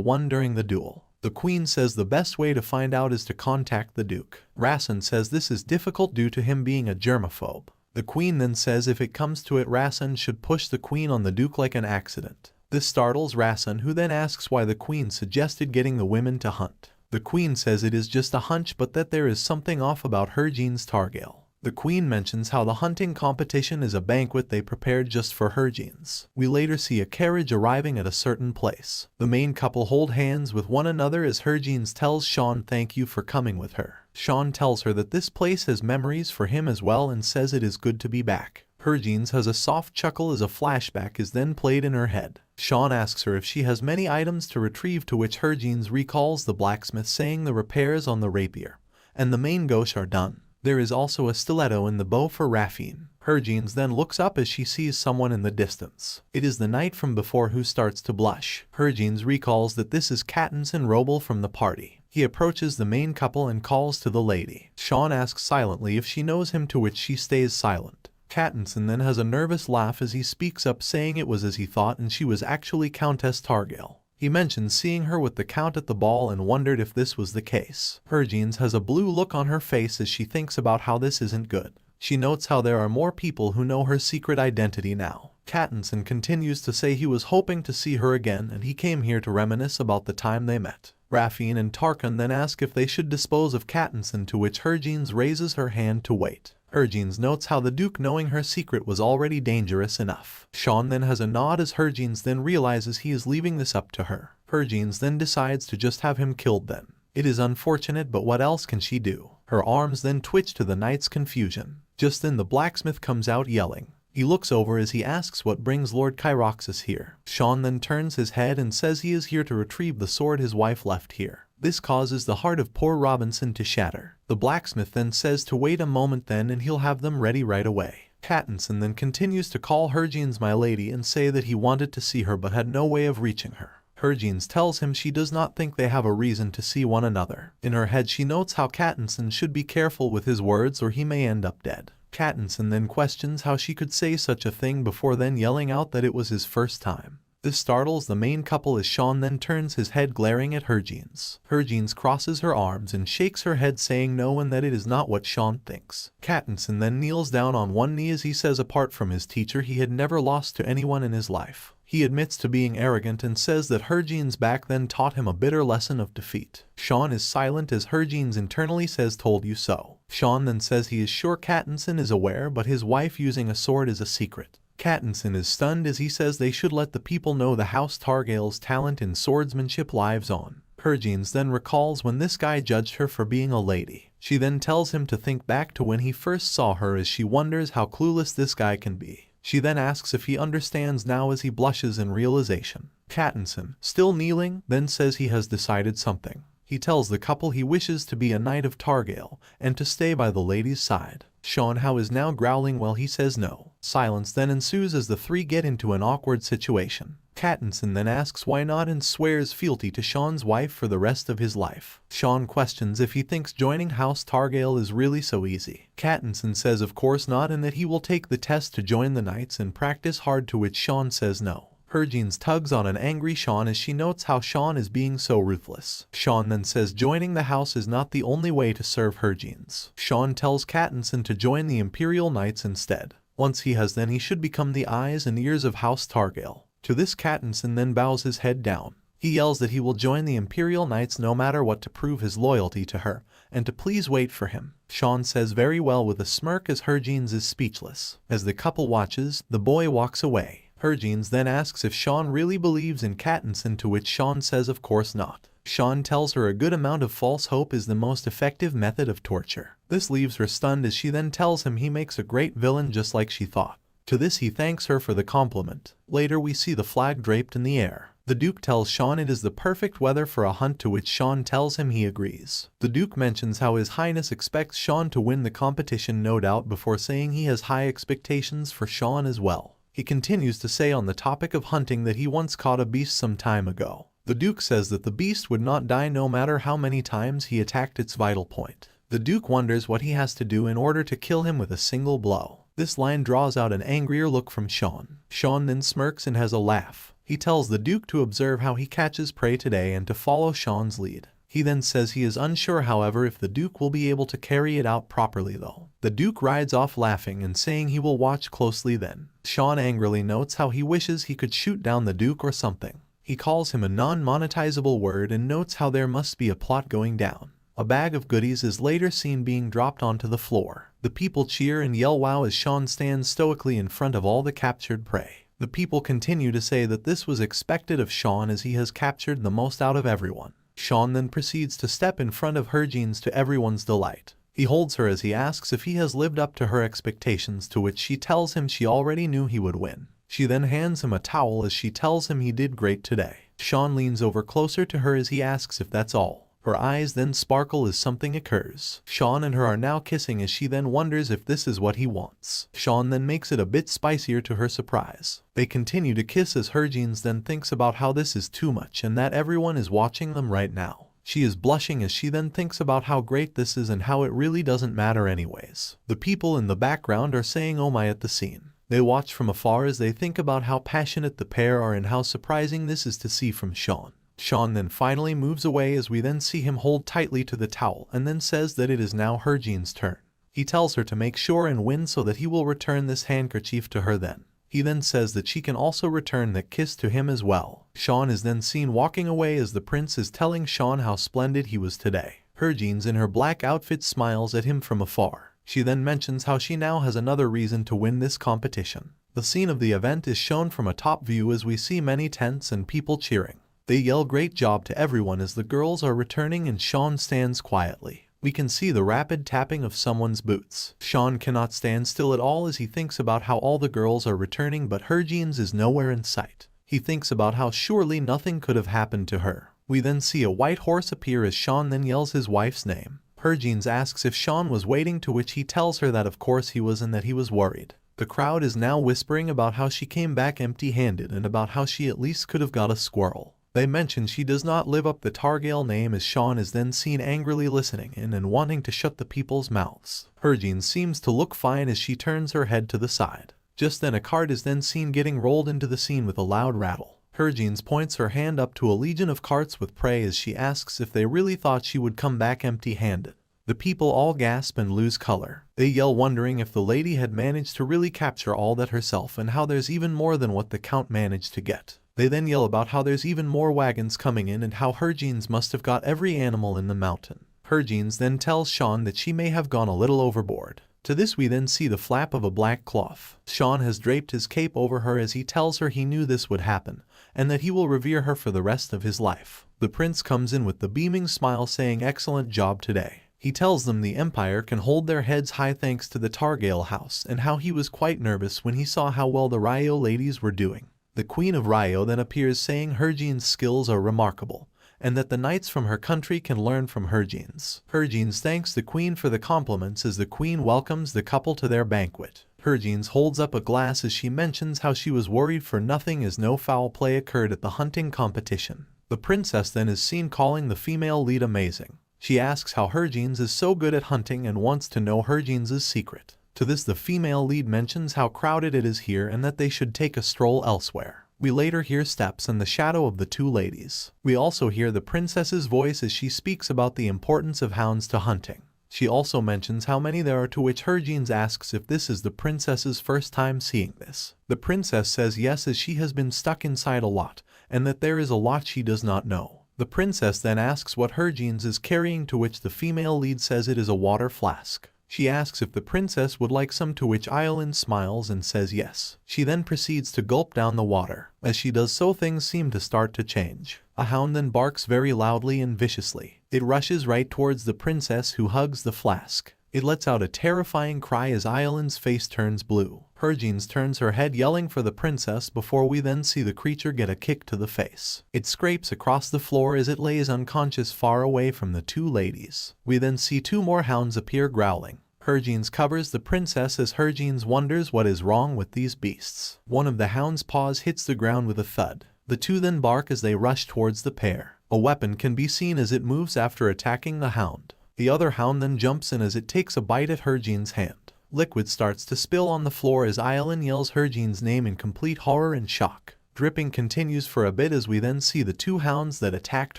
one during the duel. The queen says the best way to find out is to contact the Duke. Raymond says this is difficult due to him being a germaphobe. The queen then says if it comes to it, Raymond should push the queen on the Duke like an accident. This startles Raymond, who then asks why the queen suggested getting the women to hunt. The queen says it is just a hunch but that there is something off about Harvin's Targale. The queen mentions how the hunting competition is a banquet they prepared just for Harvin's. We later see a carriage arriving at a certain place. The main couple hold hands with one another as Harvin's tells Shaun thank you for coming with her. Shaun tells her that this place has memories for him as well and says it is good to be back. Harvin's has a soft chuckle as a flashback is then played in her head. Shaun asks her if she has many items to retrieve, to which Harvin's recalls the blacksmith saying the repairs on the rapier and the main gauche are done. There is also a stiletto in the bow for Raffine. Harvin then looks up as she sees someone in the distance. It is the knight from before who starts to blush. Harvin recalls that this is Katniss and Roble from the party. He approaches the main couple and calls to the lady. Shaun asks silently if she knows him, to which she stays silent. Katniss then has a nervous laugh as he speaks up, saying it was as he thought and she was actually Countess Targale. He mentions seeing her with the Count at the ball and wondered if this was the case. Harvin has a blue look on her face as she thinks about how this isn't good. She notes how there are more people who know her secret identity now. Katniss continues to say he was hoping to see her again and he came here to reminisce about the time they met. Raffine and Tarkan then ask if they should dispose of Katniss, to which Harvin raises her hand to wait. Harvin notes how the Duke knowing her secret was already dangerous enough. Shaun then has a nod as Harvin then realizes he is leaving this up to her. Harvin then decides to just have him killed then. It is unfortunate, but what else can she do? Her arms then twitch to the knight's confusion. Just then the blacksmith comes out yelling. He looks over as he asks what brings Lord Kyroxis here. Shaun then turns his head and says he is here to retrieve the sword his wife left here. This causes the heart of poor Robinson to shatter. The blacksmith then says to wait a moment then and he'll have them ready right away. Katniss then continues to call Harvin's my lady and say that he wanted to see her but had no way of reaching her. Harvin tells him she does not think they have a reason to see one another. In her head she notes how Katniss should be careful with his words or he may end up dead. Katniss then questions how she could say such a thing before then yelling out that it was his first time. This startles the main couple as Shaun then turns his head glaring at Harvin. Harvin crosses her arms and shakes her head saying no and that it is not what Shaun thinks. Katniss then kneels down on one knee as he says apart from his teacher he had never lost to anyone in his life. He admits to being arrogant and says that Harvin's back then taught him a bitter lesson of defeat. Shaun is silent as Harvin internally says told you so. Shaun then says he is sure Katniss is aware but his wife using a sword is a secret. Katniss is stunned as he says they should let the people know the House Targale's talent in swordsmanship lives on. Hergines then recalls when this guy judged her for being a lady. She then tells him to think back to when he first saw her as she wonders how clueless this guy can be. She then asks if he understands now as he blushes in realization. Katniss, still kneeling, then says he has decided something. He tells the couple he wishes to be a knight of Targale and to stay by the lady's side. Shaun is now growling while he says no. Silence then ensues as the three get into an awkward situation. Katniss then asks why not and swears fealty to Shaun's wife for the rest of his life. Shaun questions if he thinks joining House Targale is really so easy. Katniss says of course not and that he will take the test to join the knights and practice hard, to which Shaun says no. Hergines tugs on an angry Shaun as she notes how Shaun is being so ruthless. Shaun then says joining the house is not the only way to serve Hergines. Shaun tells Katniss to join the Imperial Knights instead. Once he has, then he should become the eyes and ears of House Targale. To this Katniss then bows his head down. He yells that he will join the Imperial Knights no matter what to prove his loyalty to her, and to please wait for him. Shaun says very well with a smirk as Hergines is speechless. As the couple watches, the boy walks away. Hergines then asks if Shaun really believes in Katniss, to which Shaun says of course not. Shaun tells her a good amount of false hope is the most effective method of torture. This leaves her stunned as she then tells him he makes a great villain just like she thought. To this he thanks her for the compliment. Later we see the flag draped in the air. The Duke tells Shaun it is the perfect weather for a hunt, to which Shaun tells him he agrees. The Duke mentions how His Highness expects Shaun to win the competition, no doubt, before saying he has high expectations for Shaun as well. He continues to say on the topic of hunting that he once caught a beast some time ago. The Duke says that the beast would not die no matter how many times he attacked its vital point. The Duke wonders what he has to do in order to kill him with a single blow. This line draws out an angrier look from Shaun. Shaun then smirks and has a laugh. He tells the Duke to observe how he catches prey today and to follow Shaun's lead. He then says he is unsure, however, if the Duke will be able to carry it out properly though. The Duke rides off laughing and saying he will watch closely then. Shaun angrily notes how he wishes he could shoot down the Duke or something. He calls him a non-monetizable word and notes how there must be a plot going down. A bag of goodies is later seen being dropped onto the floor. The people cheer and yell wow as Shaun stands stoically in front of all the captured prey. The people continue to say that this was expected of Shaun as he has captured the most out of everyone. Shaun then proceeds to step in front of Hergines to everyone's delight. He holds her as he asks if he has lived up to her expectations, to which she tells him she already knew he would win. She then hands him a towel as she tells him he did great today. Shaun leans over closer to her as he asks if that's all. Her eyes then sparkle as something occurs. Shaun and her are now kissing as she then wonders if this is what he wants. Shaun then makes it a bit spicier to her surprise. They continue to kiss as Hergines then thinks about how this is too much and that everyone is watching them right now. She is blushing as she then thinks about how great this is and how it really doesn't matter anyways. The people in the background are saying oh my at the scene. They watch from afar as they think about how passionate the pair are and how surprising this is to see from Shaun. Shaun then finally moves away as we then see him hold tightly to the towel and then says that it is now Hergines' turn. He tells her to make sure and win so that he will return this handkerchief to her then. He then says that she can also return that kiss to him as well. Shaun is then seen walking away as the prince is telling Shaun how splendid he was today. Hergines in her black outfit smiles at him from afar. She then mentions how she now has another reason to win this competition. The scene of the event is shown from a top view as we see many tents and people cheering. They yell great job to everyone as the girls are returning and Shaun stands quietly. We can see the rapid tapping of someone's boots. Shaun cannot stand still at all as he thinks about how all the girls are returning but Hergines is nowhere in sight. He thinks about how surely nothing could have happened to her. We then see a white horse appear as Shaun then yells his wife's name. Hergines asks if Shaun was waiting, to which he tells her that of course he was and that he was worried. The crowd is now whispering about how she came back empty-handed and about how she at least could have got a squirrel. They mention she does not live up the Targale name as Shaun is then seen angrily listening in and wanting to shut the people's mouths. Hergines seems to look fine as she turns her head to the side. Just then a cart is then seen getting rolled into the scene with a loud rattle. Hergines points her hand up to a legion of carts with prey as she asks if they really thought she would come back empty-handed. The people all gasp and lose color. They yell wondering if the lady had managed to really capture all that herself and how there's even more than what the count managed to get. They then yell about how there's even more wagons coming in and how Hergines must have got every animal in the mountain. Hergines then tells Shaun that she may have gone a little overboard. To this we then see the flap of a black cloth. Shaun has draped his cape over her as he tells her he knew this would happen, and that he will revere her for the rest of his life. The prince comes in with the beaming smile saying excellent job today. He tells them the Empire can hold their heads high thanks to the Targale house and how he was quite nervous when he saw how well the Ryo ladies were doing. The Queen of Ryo then appears saying Hergine's skills are remarkable, and that the knights from her country can learn from Hergine's. Hergine's thanks the Queen for the compliments as the Queen welcomes the couple to their banquet. Hergine's holds up a glass as she mentions how she was worried for nothing as no foul play occurred at the hunting competition. The princess then is seen calling the female lead amazing. She asks how Hergine's is so good at hunting and wants to know Hergine's secret. To this the female lead mentions how crowded it is here and that they should take a stroll elsewhere. We later hear steps and the shadow of the two ladies. We also hear the princess's voice as she speaks about the importance of hounds to hunting. She also mentions how many there are, to which Hergine's asks if this is the princess's first time seeing this. The princess says yes, as she has been stuck inside a lot, and that there is a lot she does not know. The princess then asks what Hergine's is carrying, to which the female lead says it is a water flask. She asks if the princess would like some, to which Eileen smiles and says yes. She then proceeds to gulp down the water. As she does so, things seem to start to change. A hound then barks very loudly and viciously. It rushes right towards the princess, who hugs the flask. It lets out a terrifying cry as Eileen's face turns blue. Hergine's turns her head yelling for the princess before we then see the creature get a kick to the face. It scrapes across the floor as it lays unconscious far away from the two ladies. We then see two more hounds appear growling. Hergine's covers the princess as Hergine's wonders what is wrong with these beasts. One of the hound's paws hits the ground with a thud. The two then bark as they rush towards the pair. A weapon can be seen as it moves after attacking the hound. The other hound then jumps in as it takes a bite at Hergine's hand. Liquid starts to spill on the floor as Eileen yells Hergine's name in complete horror and shock. Dripping continues for a bit as we then see the two hounds that attacked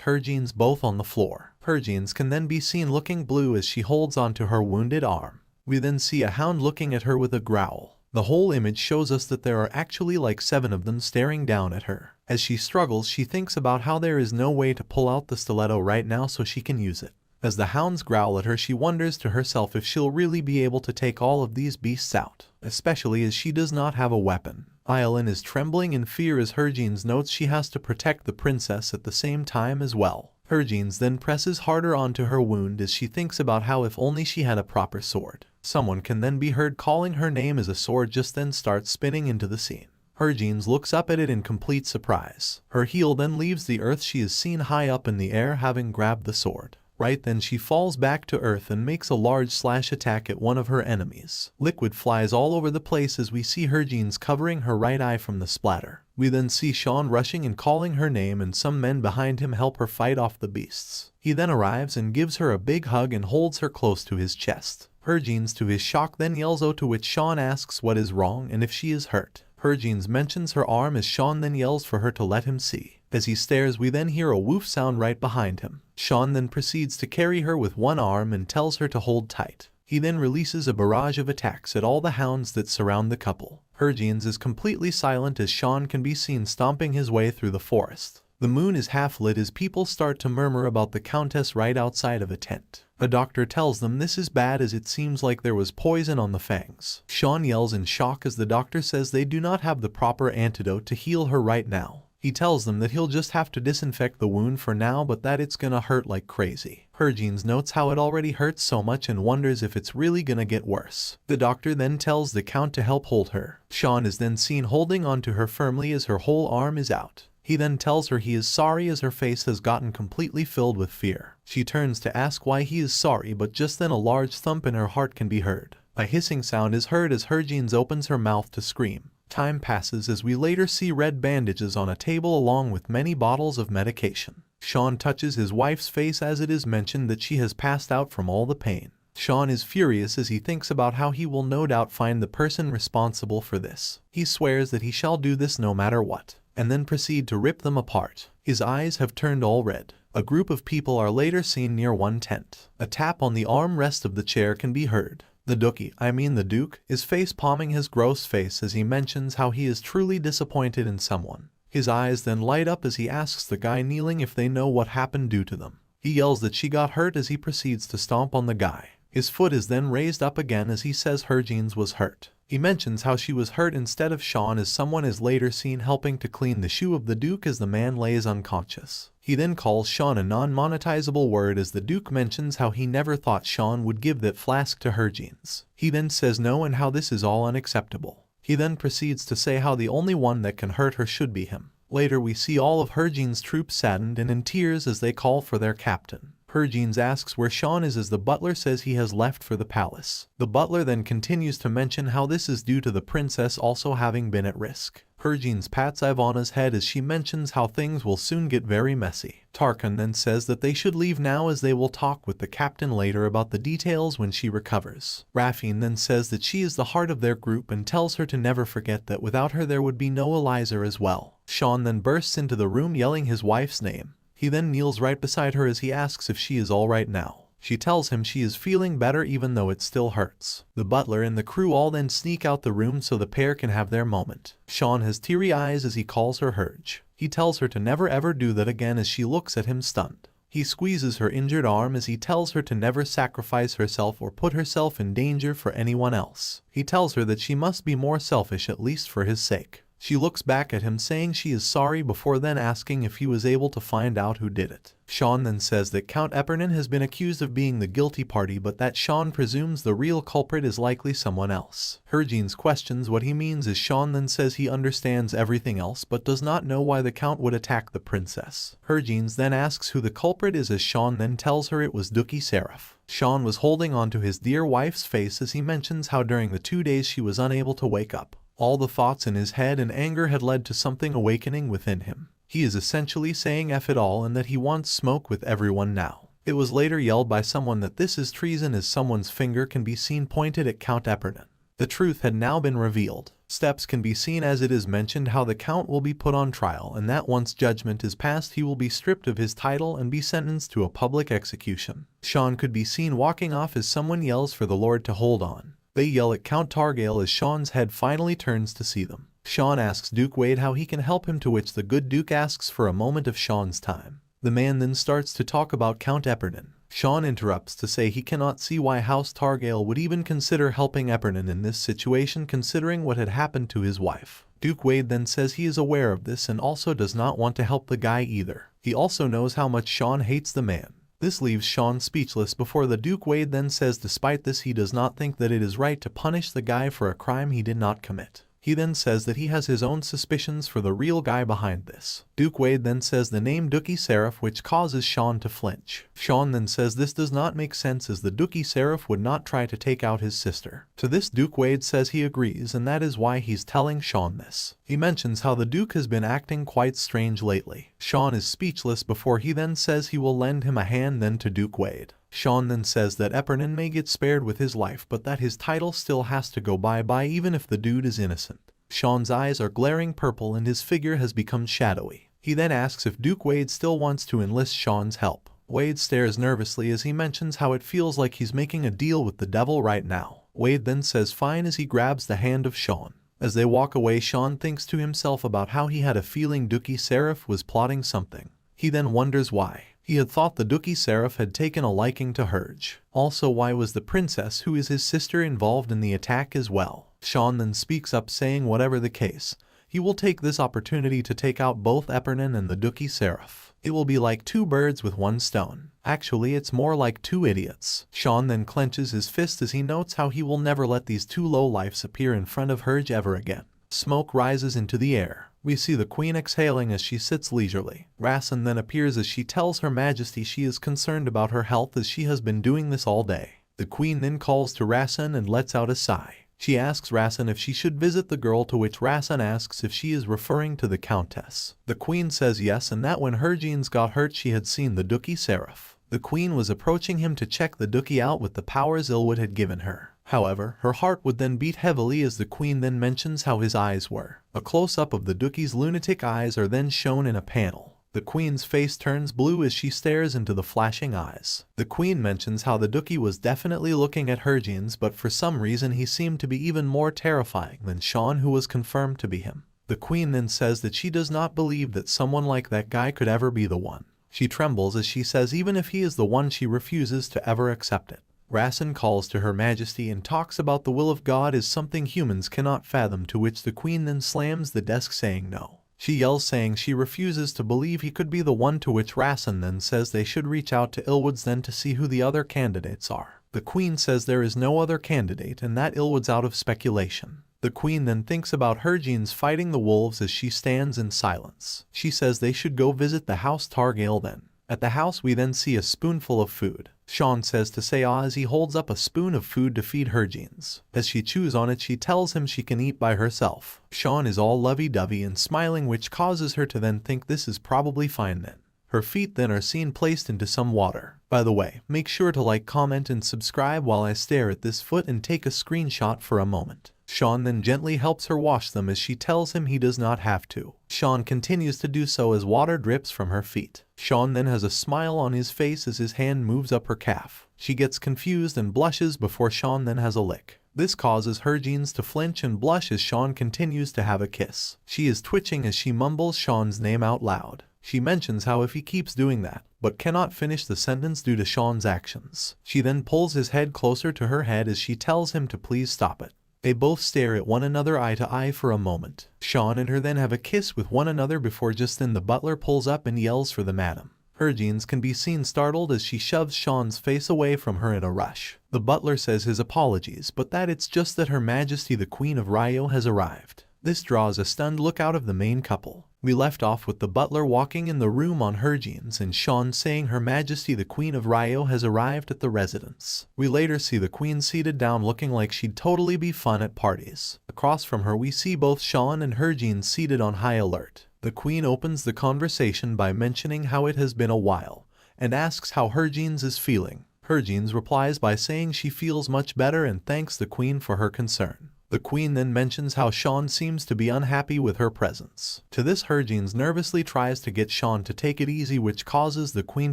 Hergine's both on the floor. Hergine's can then be seen looking blue as she holds onto her wounded arm. We then see a hound looking at her with a growl. The whole image shows us that there are actually like 7 of them staring down at her. As she struggles, she thinks about how there is no way to pull out the stiletto right now so she can use it. As the hounds growl at her, she wonders to herself if she'll really be able to take all of these beasts out, especially as she does not have a weapon. Eileen is trembling in fear as Hergine's notes she has to protect the princess at the same time as well. Hergine's then presses harder onto her wound as she thinks about how if only she had a proper sword. Someone can then be heard calling her name as a sword just then starts spinning into the scene. Hergine's looks up at it in complete surprise. Her heel then leaves the earth. She is seen high up in the air having grabbed the sword. Right then she falls back to earth and makes a large slash attack at one of her enemies. Liquid flies all over the place as we see Hergine's covering her right eye from the splatter. We then see Shaun rushing and calling her name, and some men behind him help her fight off the beasts. He then arrives and gives her a big hug and holds her close to his chest. Hergine's, to his shock, then yells "Oh," to which Shaun asks what is wrong and if she is hurt. Hergine's mentions her arm as Shaun then yells for her to let him see. As he stares, we then hear a woof sound right behind him. Shaun then proceeds to carry her with one arm and tells her to hold tight. He then releases a barrage of attacks at all the hounds that surround the couple. Hergine's is completely silent as Shaun can be seen stomping his way through the forest. The moon is half lit as people start to murmur about the countess right outside of a tent. A doctor tells them this is bad as it seems like there was poison on the fangs. Shaun yells in shock as the doctor says they do not have the proper antidote to heal her right now. He tells them that he'll just have to disinfect the wound for now, but that it's gonna hurt like crazy. Hergine's notes how it already hurts so much and wonders if it's really gonna get worse. The doctor then tells the count to help hold her. Shaun is then seen holding onto her firmly as her whole arm is out. He then tells her he is sorry as her face has gotten completely filled with fear. She turns to ask why he is sorry, but just then a large thump in her heart can be heard. A hissing sound is heard as Hergine's opens her mouth to scream. Time passes as we later see red bandages on a table along with many bottles of medication. Shaun touches his wife's face as it is mentioned that she has passed out from all the pain. Shaun is furious as he thinks about how he will no doubt find the person responsible for this. He swears that he shall do this no matter what, and then proceed to rip them apart. His eyes have turned all red. A group of people are later seen near one tent. A tap on the armrest of the chair can be heard. The Duke, is face-palming his gross face as he mentions how he is truly disappointed in someone. His eyes then light up as he asks the guy kneeling if they know what happened due to them. He yells that she got hurt as he proceeds to stomp on the guy. His foot is then raised up again as he says Harvin's was hurt. He mentions how she was hurt instead of Shaun, as someone is later seen helping to clean the shoe of the Duke as the man lays unconscious. He then calls Shaun a non-monetizable word as the Duke mentions how he never thought Shaun would give that flask to Harvin's. He then says no and how this is all unacceptable. He then proceeds to say how the only one that can hurt her should be him. Later we see all of Harvin's troops saddened and in tears as they call for their captain. Harvin asks where Shaun is as the butler says he has left for the palace. The butler then continues to mention how this is due to the princess also having been at risk. Harvin pats Ivana's head as she mentions how things will soon get very messy. Tarkan then says that they should leave now as they will talk with the captain later about the details when she recovers. Raffine then says that she is the heart of their group and tells her to never forget that without her there would be no Elizer as well. Shaun then bursts into the room yelling his wife's name. He then kneels right beside her as he asks if she is alright now. She tells him she is feeling better even though it still hurts. The butler and the crew all then sneak out the room so the pair can have their moment. Shaun has teary eyes as he calls her Harj. He tells her to never ever do that again as she looks at him stunned. He squeezes her injured arm as he tells her to never sacrifice herself or put herself in danger for anyone else. He tells her that she must be more selfish at least for his sake. She looks back at him saying she is sorry before then asking if he was able to find out who did it. Shaun then says that Count Epernon has been accused of being the guilty party but that Shaun presumes the real culprit is likely someone else. Harvin questions what he means as Shaun then says he understands everything else but does not know why the Count would attack the princess. Harvin then asks who the culprit is as Shaun then tells her it was Duke Seraph. Shaun was holding on to his dear wife's face as he mentions how during the 2 days she was unable to wake up. All the thoughts in his head and anger had led to something awakening within him. He is essentially saying F it all and that he wants smoke with everyone now. It was later yelled by someone that this is treason as someone's finger can be seen pointed at Count Epernon. The truth had now been revealed. Steps can be seen as it is mentioned how the Count will be put on trial and that once judgment is passed he will be stripped of his title and be sentenced to a public execution. Shaun could be seen walking off as someone yells for the Lord to hold on. They yell at Count Targail as Shaun's head finally turns to see them. Shaun asks Duke Wade how he can help him, to which the good Duke asks for a moment of Shaun's time. The man then starts to talk about Count Epernon. Shaun interrupts to say he cannot see why House Targail would even consider helping Epernon in this situation considering what had happened to his wife. Duke Wade then says he is aware of this and also does not want to help the guy either. He also knows how much Shaun hates the man. This leaves Shaun speechless before the Duke Wade then says despite this he does not think that it is right to punish the guy for a crime he did not commit. He then says that he has his own suspicions for the real guy behind this. Duke Wade then says the name Duke Seraph, which causes Shaun to flinch. Shaun then says this does not make sense as the Duke Seraph would not try to take out his sister. To this Duke Wade says he agrees and that is why he's telling Shaun this. He mentions how the Duke has been acting quite strange lately. Shaun is speechless before he then says he will lend him a hand then to Duke Wade. Shaun then says that Epernon may get spared with his life but that his title still has to go bye-bye even if the dude is innocent. Shaun's eyes are glaring purple and his figure has become shadowy. He then asks if Duke Wade still wants to enlist Shaun's help. Wade stares nervously as he mentions how it feels like he's making a deal with the devil right now. Wade then says fine as he grabs the hand of Shaun. As they walk away, Shaun thinks to himself about how he had a feeling Duke Seraph was plotting something. He then wonders why. He had thought the Duke Seraph had taken a liking to Harj. Also, why was the princess, who is his sister, involved in the attack as well? Shaun then speaks up saying whatever the case, he will take this opportunity to take out both Epernon and the Duke Seraph. It will be like 2 birds with 1 stone. Actually, it's more like 2 idiots. Shaun then clenches his fist as he notes how he will never let these 2 lowlifes appear in front of Harj ever again. Smoke rises into the air. We see the queen exhaling as she sits leisurely. Rasan then appears as she tells Her Majesty she is concerned about her health as she has been doing this all day. The queen then calls to Rasan and lets out a sigh. She asks Rasan if she should visit the girl, to which Rasan asks if she is referring to the countess. The queen says yes and that when Harvin got hurt she had seen the Duke Seraph. The queen was approaching him to check the Duke out with the powers Ilwood had given her. However, her heart would then beat heavily as the queen then mentions how his eyes were. A close-up of the Duke's lunatic eyes are then shown in a panel. The queen's face turns blue as she stares into the flashing eyes. The queen mentions how the Duke was definitely looking at Harvin's, but for some reason he seemed to be even more terrifying than Shaun, who was confirmed to be him. The queen then says that she does not believe that someone like that guy could ever be the one. She trembles as she says even if he is the one she refuses to ever accept it. Rassen calls to Her Majesty and talks about the will of God is something humans cannot fathom, to which the queen then slams the desk saying no. She yells saying she refuses to believe he could be the one, to which Rassen then says they should reach out to Ilwoods then to see who the other candidates are. The queen says there is no other candidate and that Ilwood's out of speculation. The queen then thinks about Hergene's fighting the wolves as she stands in silence. She says they should go visit the House Targail then. At the house we then see a spoonful of food. Shaun says to say as he holds up a spoon of food to feed Hergene's. As she chews on it she tells him she can eat by herself. Shaun is all lovey-dovey and smiling, which causes her to then think this is probably fine then. Her feet then are seen placed into some water. By the way, make sure to like, comment and subscribe while I stare at this foot and take a screenshot for a moment. Shaun then gently helps her wash them as she tells him he does not have to. Shaun continues to do so as water drips from her feet. Shaun then has a smile on his face as his hand moves up her calf. She gets confused and blushes before Shaun then has a lick. This causes Hergene's to flinch and blush as Shaun continues to have a kiss. She is twitching as she mumbles Shaun's name out loud. She mentions how if he keeps doing that, but cannot finish the sentence due to Shaun's actions. She then pulls his head closer to her head as she tells him to please stop it. They both stare at one another eye to eye for a moment. Shaun and her then have a kiss with one another before just then the butler pulls up and yells for the madam. Hergene's can be seen startled as she shoves Shaun's face away from her in a rush. The butler says his apologies, but that it's just that Her Majesty the Queen of Ryo has arrived. This draws a stunned look out of the main couple. We left off with the butler walking in the room on Hergene's and Shaun saying Her Majesty the Queen of Ryo has arrived at the residence. We later see the queen seated down looking like she'd totally be fun at parties. Across from her we see both Shaun and Hergene seated on high alert. The queen opens the conversation by mentioning how it has been a while and asks how Hergene's is feeling. Hergene's replies by saying she feels much better and thanks the queen for her concern. The queen then mentions how Shaun seems to be unhappy with her presence. To this Hergene's nervously tries to get Shaun to take it easy, which causes the queen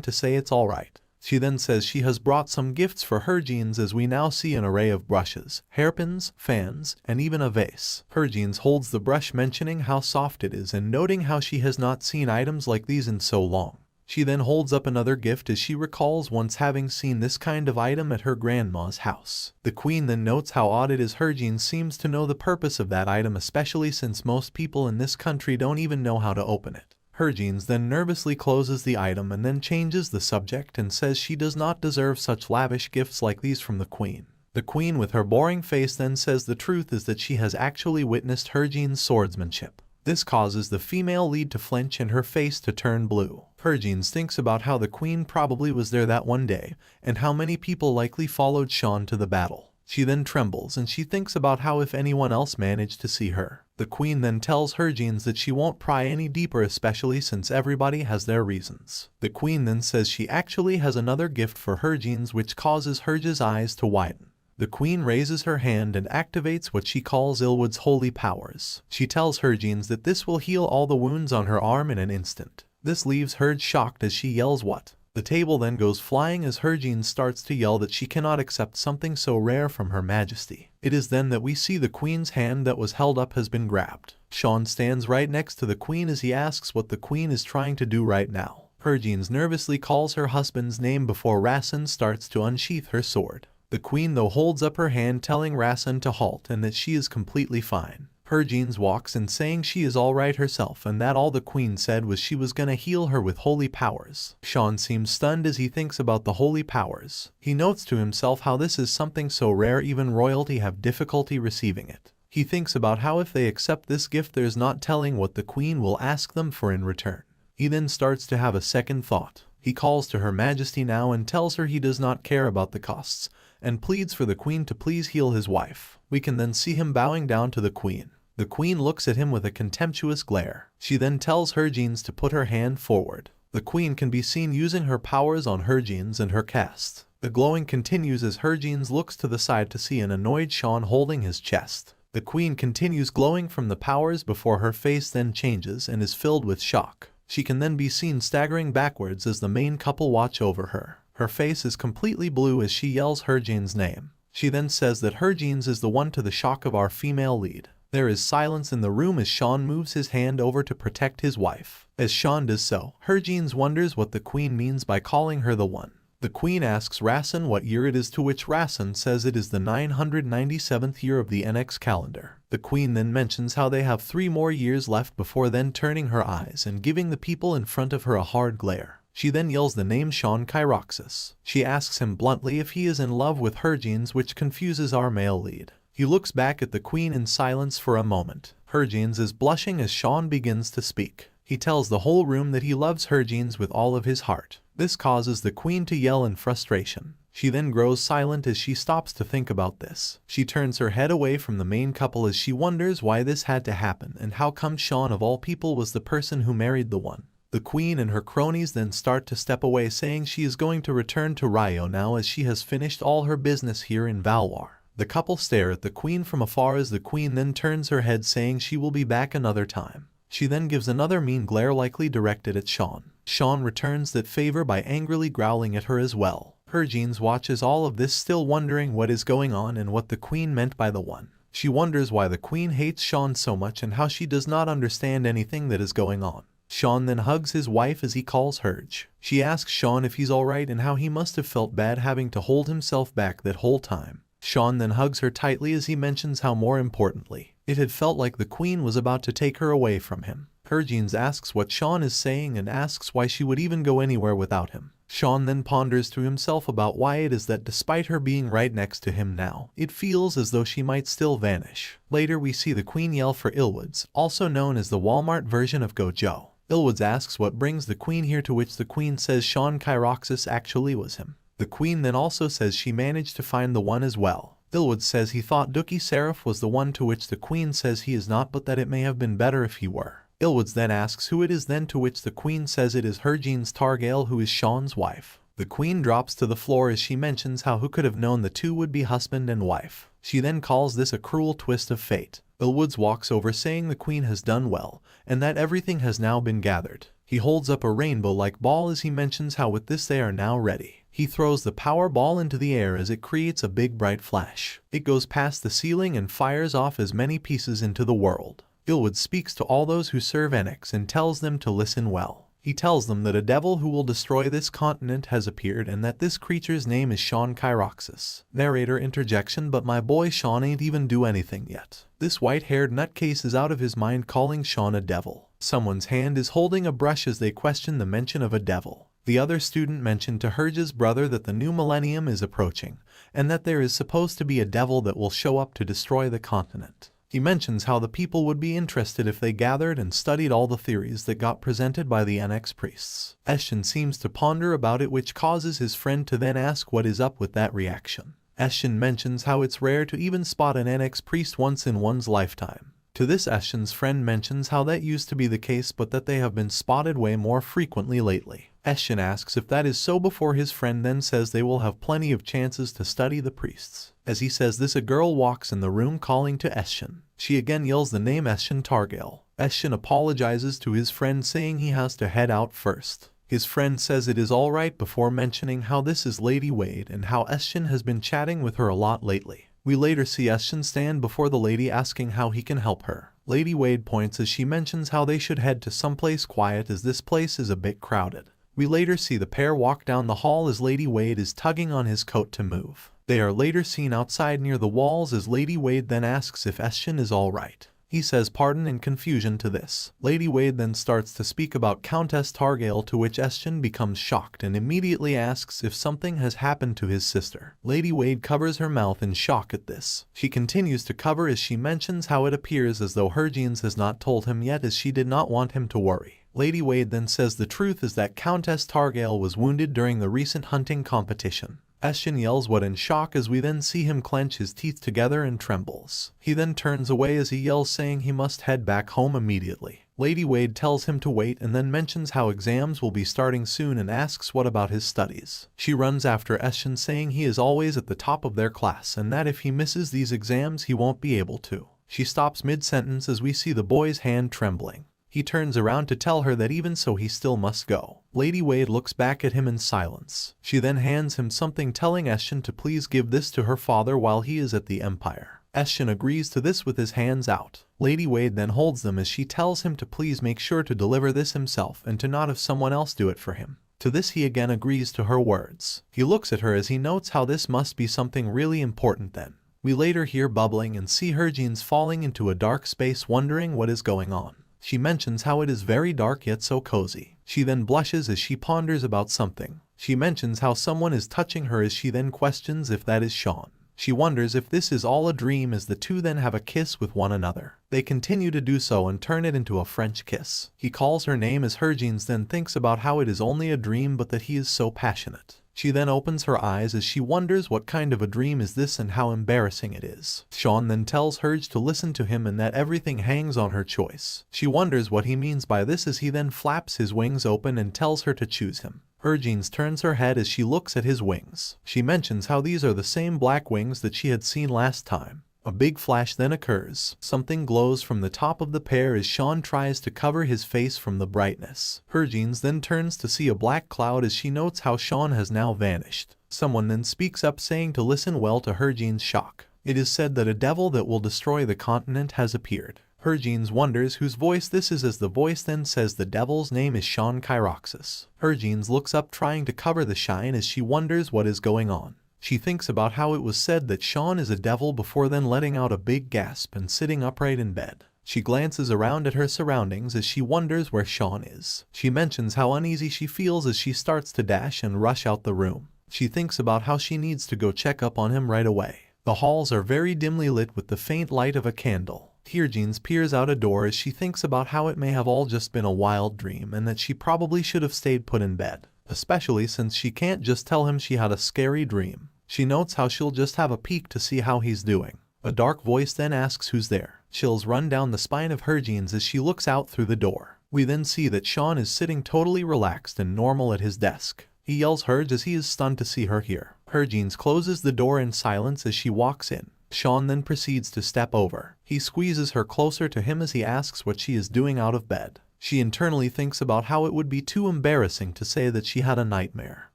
to say it's alright. She then says she has brought some gifts for Hergene's as we now see an array of brushes, hairpins, fans, and even a vase. Hergene's holds the brush mentioning how soft it is and noting how she has not seen items like these in so long. She then holds up another gift as she recalls once having seen this kind of item at her grandma's house. The queen then notes how odd it is Hergene seems to know the purpose of that item, especially since most people in this country don't even know how to open it. Hergene's then nervously closes the item and then changes the subject and says she does not deserve such lavish gifts like these from the queen. The queen with her boring face then says the truth is that she has actually witnessed Hergene's swordsmanship. This causes the female lead to flinch and her face to turn blue. Hergene's thinks about how the queen probably was there that one day, and how many people likely followed Shaun to the battle. She then trembles and she thinks about how if anyone else managed to see her. The queen then tells Hergene's that she won't pry any deeper, especially since everybody has their reasons. The queen then says she actually has another gift for Hergene's, which causes Herge's eyes to widen. The queen raises her hand and activates what she calls Ilwood's holy powers. She tells Hergene's that this will heal all the wounds on her arm in an instant. This leaves Herge shocked as she yells what? The table then goes flying as Hergene starts to yell that she cannot accept something so rare from Her Majesty. It is then that we see the queen's hand that was held up has been grabbed. Shaun stands right next to the queen as he asks what the queen is trying to do right now. Hergene's nervously calls her husband's name before Rassen starts to unsheath her sword. The queen though holds up her hand telling Rassen to halt and that she is completely fine. Hergene's walks in saying she is alright herself and that all the queen said was she was gonna heal her with holy powers. Shaun seems stunned as he thinks about the holy powers. He notes to himself how this is something so rare even royalty have difficulty receiving it. He thinks about how if they accept this gift there's not telling what the queen will ask them for in return. He then starts to have a second thought. He calls to Her Majesty now and tells her he does not care about the costs, and pleads for the queen to please heal his wife. We can then see him bowing down to the queen. The queen looks at him with a contemptuous glare. She then tells Hergene's to put her hand forward. The queen can be seen using her powers on Hergene's and her cast. The glowing continues as Hergene's looks to the side to see an annoyed Shaun holding his chest. The queen continues glowing from the powers before her face then changes and is filled with shock. She can then be seen staggering backwards as the main couple watch over her. Her face is completely blue as she yells Hergene's name. She then says that Hergene's is the one to the shock of our female lead. There is silence in the room as Shaun moves his hand over to protect his wife. As Shaun does so, Hergene's wonders what the queen means by calling her the one. The queen asks Rasen what year it is, to which Rasen says it is the 997th year of the Annex calendar. The queen then mentions how they have 3 more years left before then turning her eyes and giving the people in front of her a hard glare. She then yells the name Shaun Kyroxis. She asks him bluntly if he is in love with Hergenes, which confuses our male lead. He looks back at the queen in silence for a moment. Hergenes is blushing as Shaun begins to speak. He tells the whole room that he loves Hergenes with all of his heart. This causes the queen to yell in frustration. She then grows silent as she stops to think about this. She turns her head away from the main couple as she wonders why this had to happen and how come Shaun of all people was the person who married the one. The queen and her cronies then start to step away, saying she is going to return to Rio now as she has finished all her business here in Valois. The couple stare at the queen from afar as the queen then turns her head, saying she will be back another time. She then gives another mean glare, likely directed at Shaun. Shaun returns that favor by angrily growling at her as well. Hergenes watches all of this, still wondering what is going on and what the queen meant by the one. She wonders why the queen hates Shaun so much and how she does not understand anything that is going on. Shaun then hugs his wife as he calls Herge. She asks Shaun if he's alright and how he must have felt bad having to hold himself back that whole time. Shaun then hugs her tightly as he mentions how, more importantly, it had felt like the queen was about to take her away from him. Hergenes asks what Shaun is saying and asks why she would even go anywhere without him. Shaun then ponders to himself about why it is that despite her being right next to him now, it feels as though she might still vanish. Later we see the queen yell for Ilwoods, also known as the Walmart version of Gojo. Ilwoods asks what brings the queen here, to which the queen says Shaun Kyroxis actually was him. The queen then also says she managed to find the one as well. Ilwoods says he thought Dookie Seraph was the one, to which the queen says he is not, but that it may have been better if he were. Ilwoods then asks who it is then, to which the queen says it is Hergenes Targale, who is Shaun's wife. The queen drops to the floor as she mentions how who could have known the two would be husband and wife. She then calls this a cruel twist of fate. Ilwoods walks over, saying the queen has done well, and that everything has now been gathered. He holds up a rainbow-like ball as he mentions how with this they are now ready. He throws the power ball into the air as it creates a big bright flash. It goes past the ceiling and fires off as many pieces into the world. Ilwoods speaks to all those who serve Annex and tells them to listen well. He tells them that a devil who will destroy this continent has appeared and that this creature's name is Shaun Kyroxis. Narrator interjection: but my boy Shaun ain't even do anything yet. This white-haired nutcase is out of his mind calling Shaun a devil. Someone's hand is holding a brush as they question the mention of a devil. The other student mentioned to Herge's brother that the new millennium is approaching and that there is supposed to be a devil that will show up to destroy the continent. He mentions how the people would be interested if they gathered and studied all the theories that got presented by the Annex priests. Eshin seems to ponder about it, which causes his friend to then ask what is up with that reaction. Eshin mentions how it's rare to even spot an Annex priest once in one's lifetime. To this, Eshin's friend mentions how that used to be the case, but that they have been spotted way more frequently lately. Eshin asks if that is so before his friend then says they will have plenty of chances to study the priests. As he says this, a girl walks in the room calling to Eshin. She again yells the name Eshin Targale. Eshin apologizes to his friend, saying he has to head out first. His friend says it is alright before mentioning how this is Lady Wade and how Eshin has been chatting with her a lot lately. We later see Eshin stand before the lady asking how he can help her. Lady Wade points as she mentions how they should head to someplace quiet as this place is a bit crowded. We later see the pair walk down the hall as Lady Wade is tugging on his coat to move. They are later seen outside near the walls as Lady Wade then asks if Eshin is alright. He says pardon in confusion to this. Lady Wade then starts to speak about Countess Targale, to which Eshin becomes shocked and immediately asks if something has happened to his sister. Lady Wade covers her mouth in shock at this. She continues to cover as she mentions how it appears as though Hergenes has not told him yet, as she did not want him to worry. Lady Wade then says the truth is that Countess Targale was wounded during the recent hunting competition. Eshin yells what in shock as we then see him clench his teeth together and trembles. He then turns away as he yells, saying he must head back home immediately. Lady Wade tells him to wait and then mentions how exams will be starting soon and asks what about his studies. She runs after Eshin, saying he is always at the top of their class and that if he misses these exams he won't be able to. She stops mid-sentence as we see the boy's hand trembling. He turns around to tell her that even so he still must go. Lady Wade looks back at him in silence. She then hands him something, telling Eshin to please give this to her father while he is at the Empire. Eshin agrees to this with his hands out. Lady Wade then holds them as she tells him to please make sure to deliver this himself and to not have someone else do it for him. To this he again agrees to her words. He looks at her as he notes how this must be something really important then. We later hear bubbling and see Harvin's falling into a dark space wondering what is going on. She mentions how it is very dark yet so cozy. She then blushes as she ponders about something. She mentions how someone is touching her as she then questions if that is Shaun. She wonders if this is all a dream as the two then have a kiss with one another. They continue to do so and turn it into a French kiss. He calls her name as Harvin then thinks about how it is only a dream but that he is so passionate. She then opens her eyes as she wonders what kind of a dream is this and how embarrassing it is. Shaun then tells her to listen to him and that everything hangs on her choice. She wonders what he means by this as he then flaps his wings open and tells her to choose him. Harvin turns her head as she looks at his wings. She mentions how these are the same black wings that she had seen last time. A big flash then occurs. Something glows from the top of the pair as Shaun tries to cover his face from the brightness. Harvin then turns to see a black cloud as she notes how Shaun has now vanished. Someone then speaks up saying to listen well to Harvin's shock. It is said that a devil that will destroy the continent has appeared. Harvin wonders whose voice this is as the voice then says the devil's name is Shaun Kyroxis. Harvin looks up trying to cover the shine as she wonders what is going on. She thinks about how it was said that Shaun is a devil before then letting out a big gasp and sitting upright in bed. She glances around at her surroundings as she wonders where Shaun is. She mentions how uneasy she feels as she starts to dash and rush out the room. She thinks about how she needs to go check up on him right away. The halls are very dimly lit with the faint light of a candle. Harvin peers out a door as she thinks about how it may have all just been a wild dream and that she probably should have stayed put in bed, especially since she can't just tell him she had a scary dream. She notes how she'll just have a peek to see how he's doing. A dark voice then asks who's there. Chills run down the spine of Harvin as she looks out through the door. We then see that Shaun is sitting totally relaxed and normal at his desk. He yells her as he is stunned to see her here. Harvin closes the door in silence as she walks in. Shaun then proceeds to step over. He squeezes her closer to him as he asks what she is doing out of bed. She internally thinks about how it would be too embarrassing to say that she had a nightmare.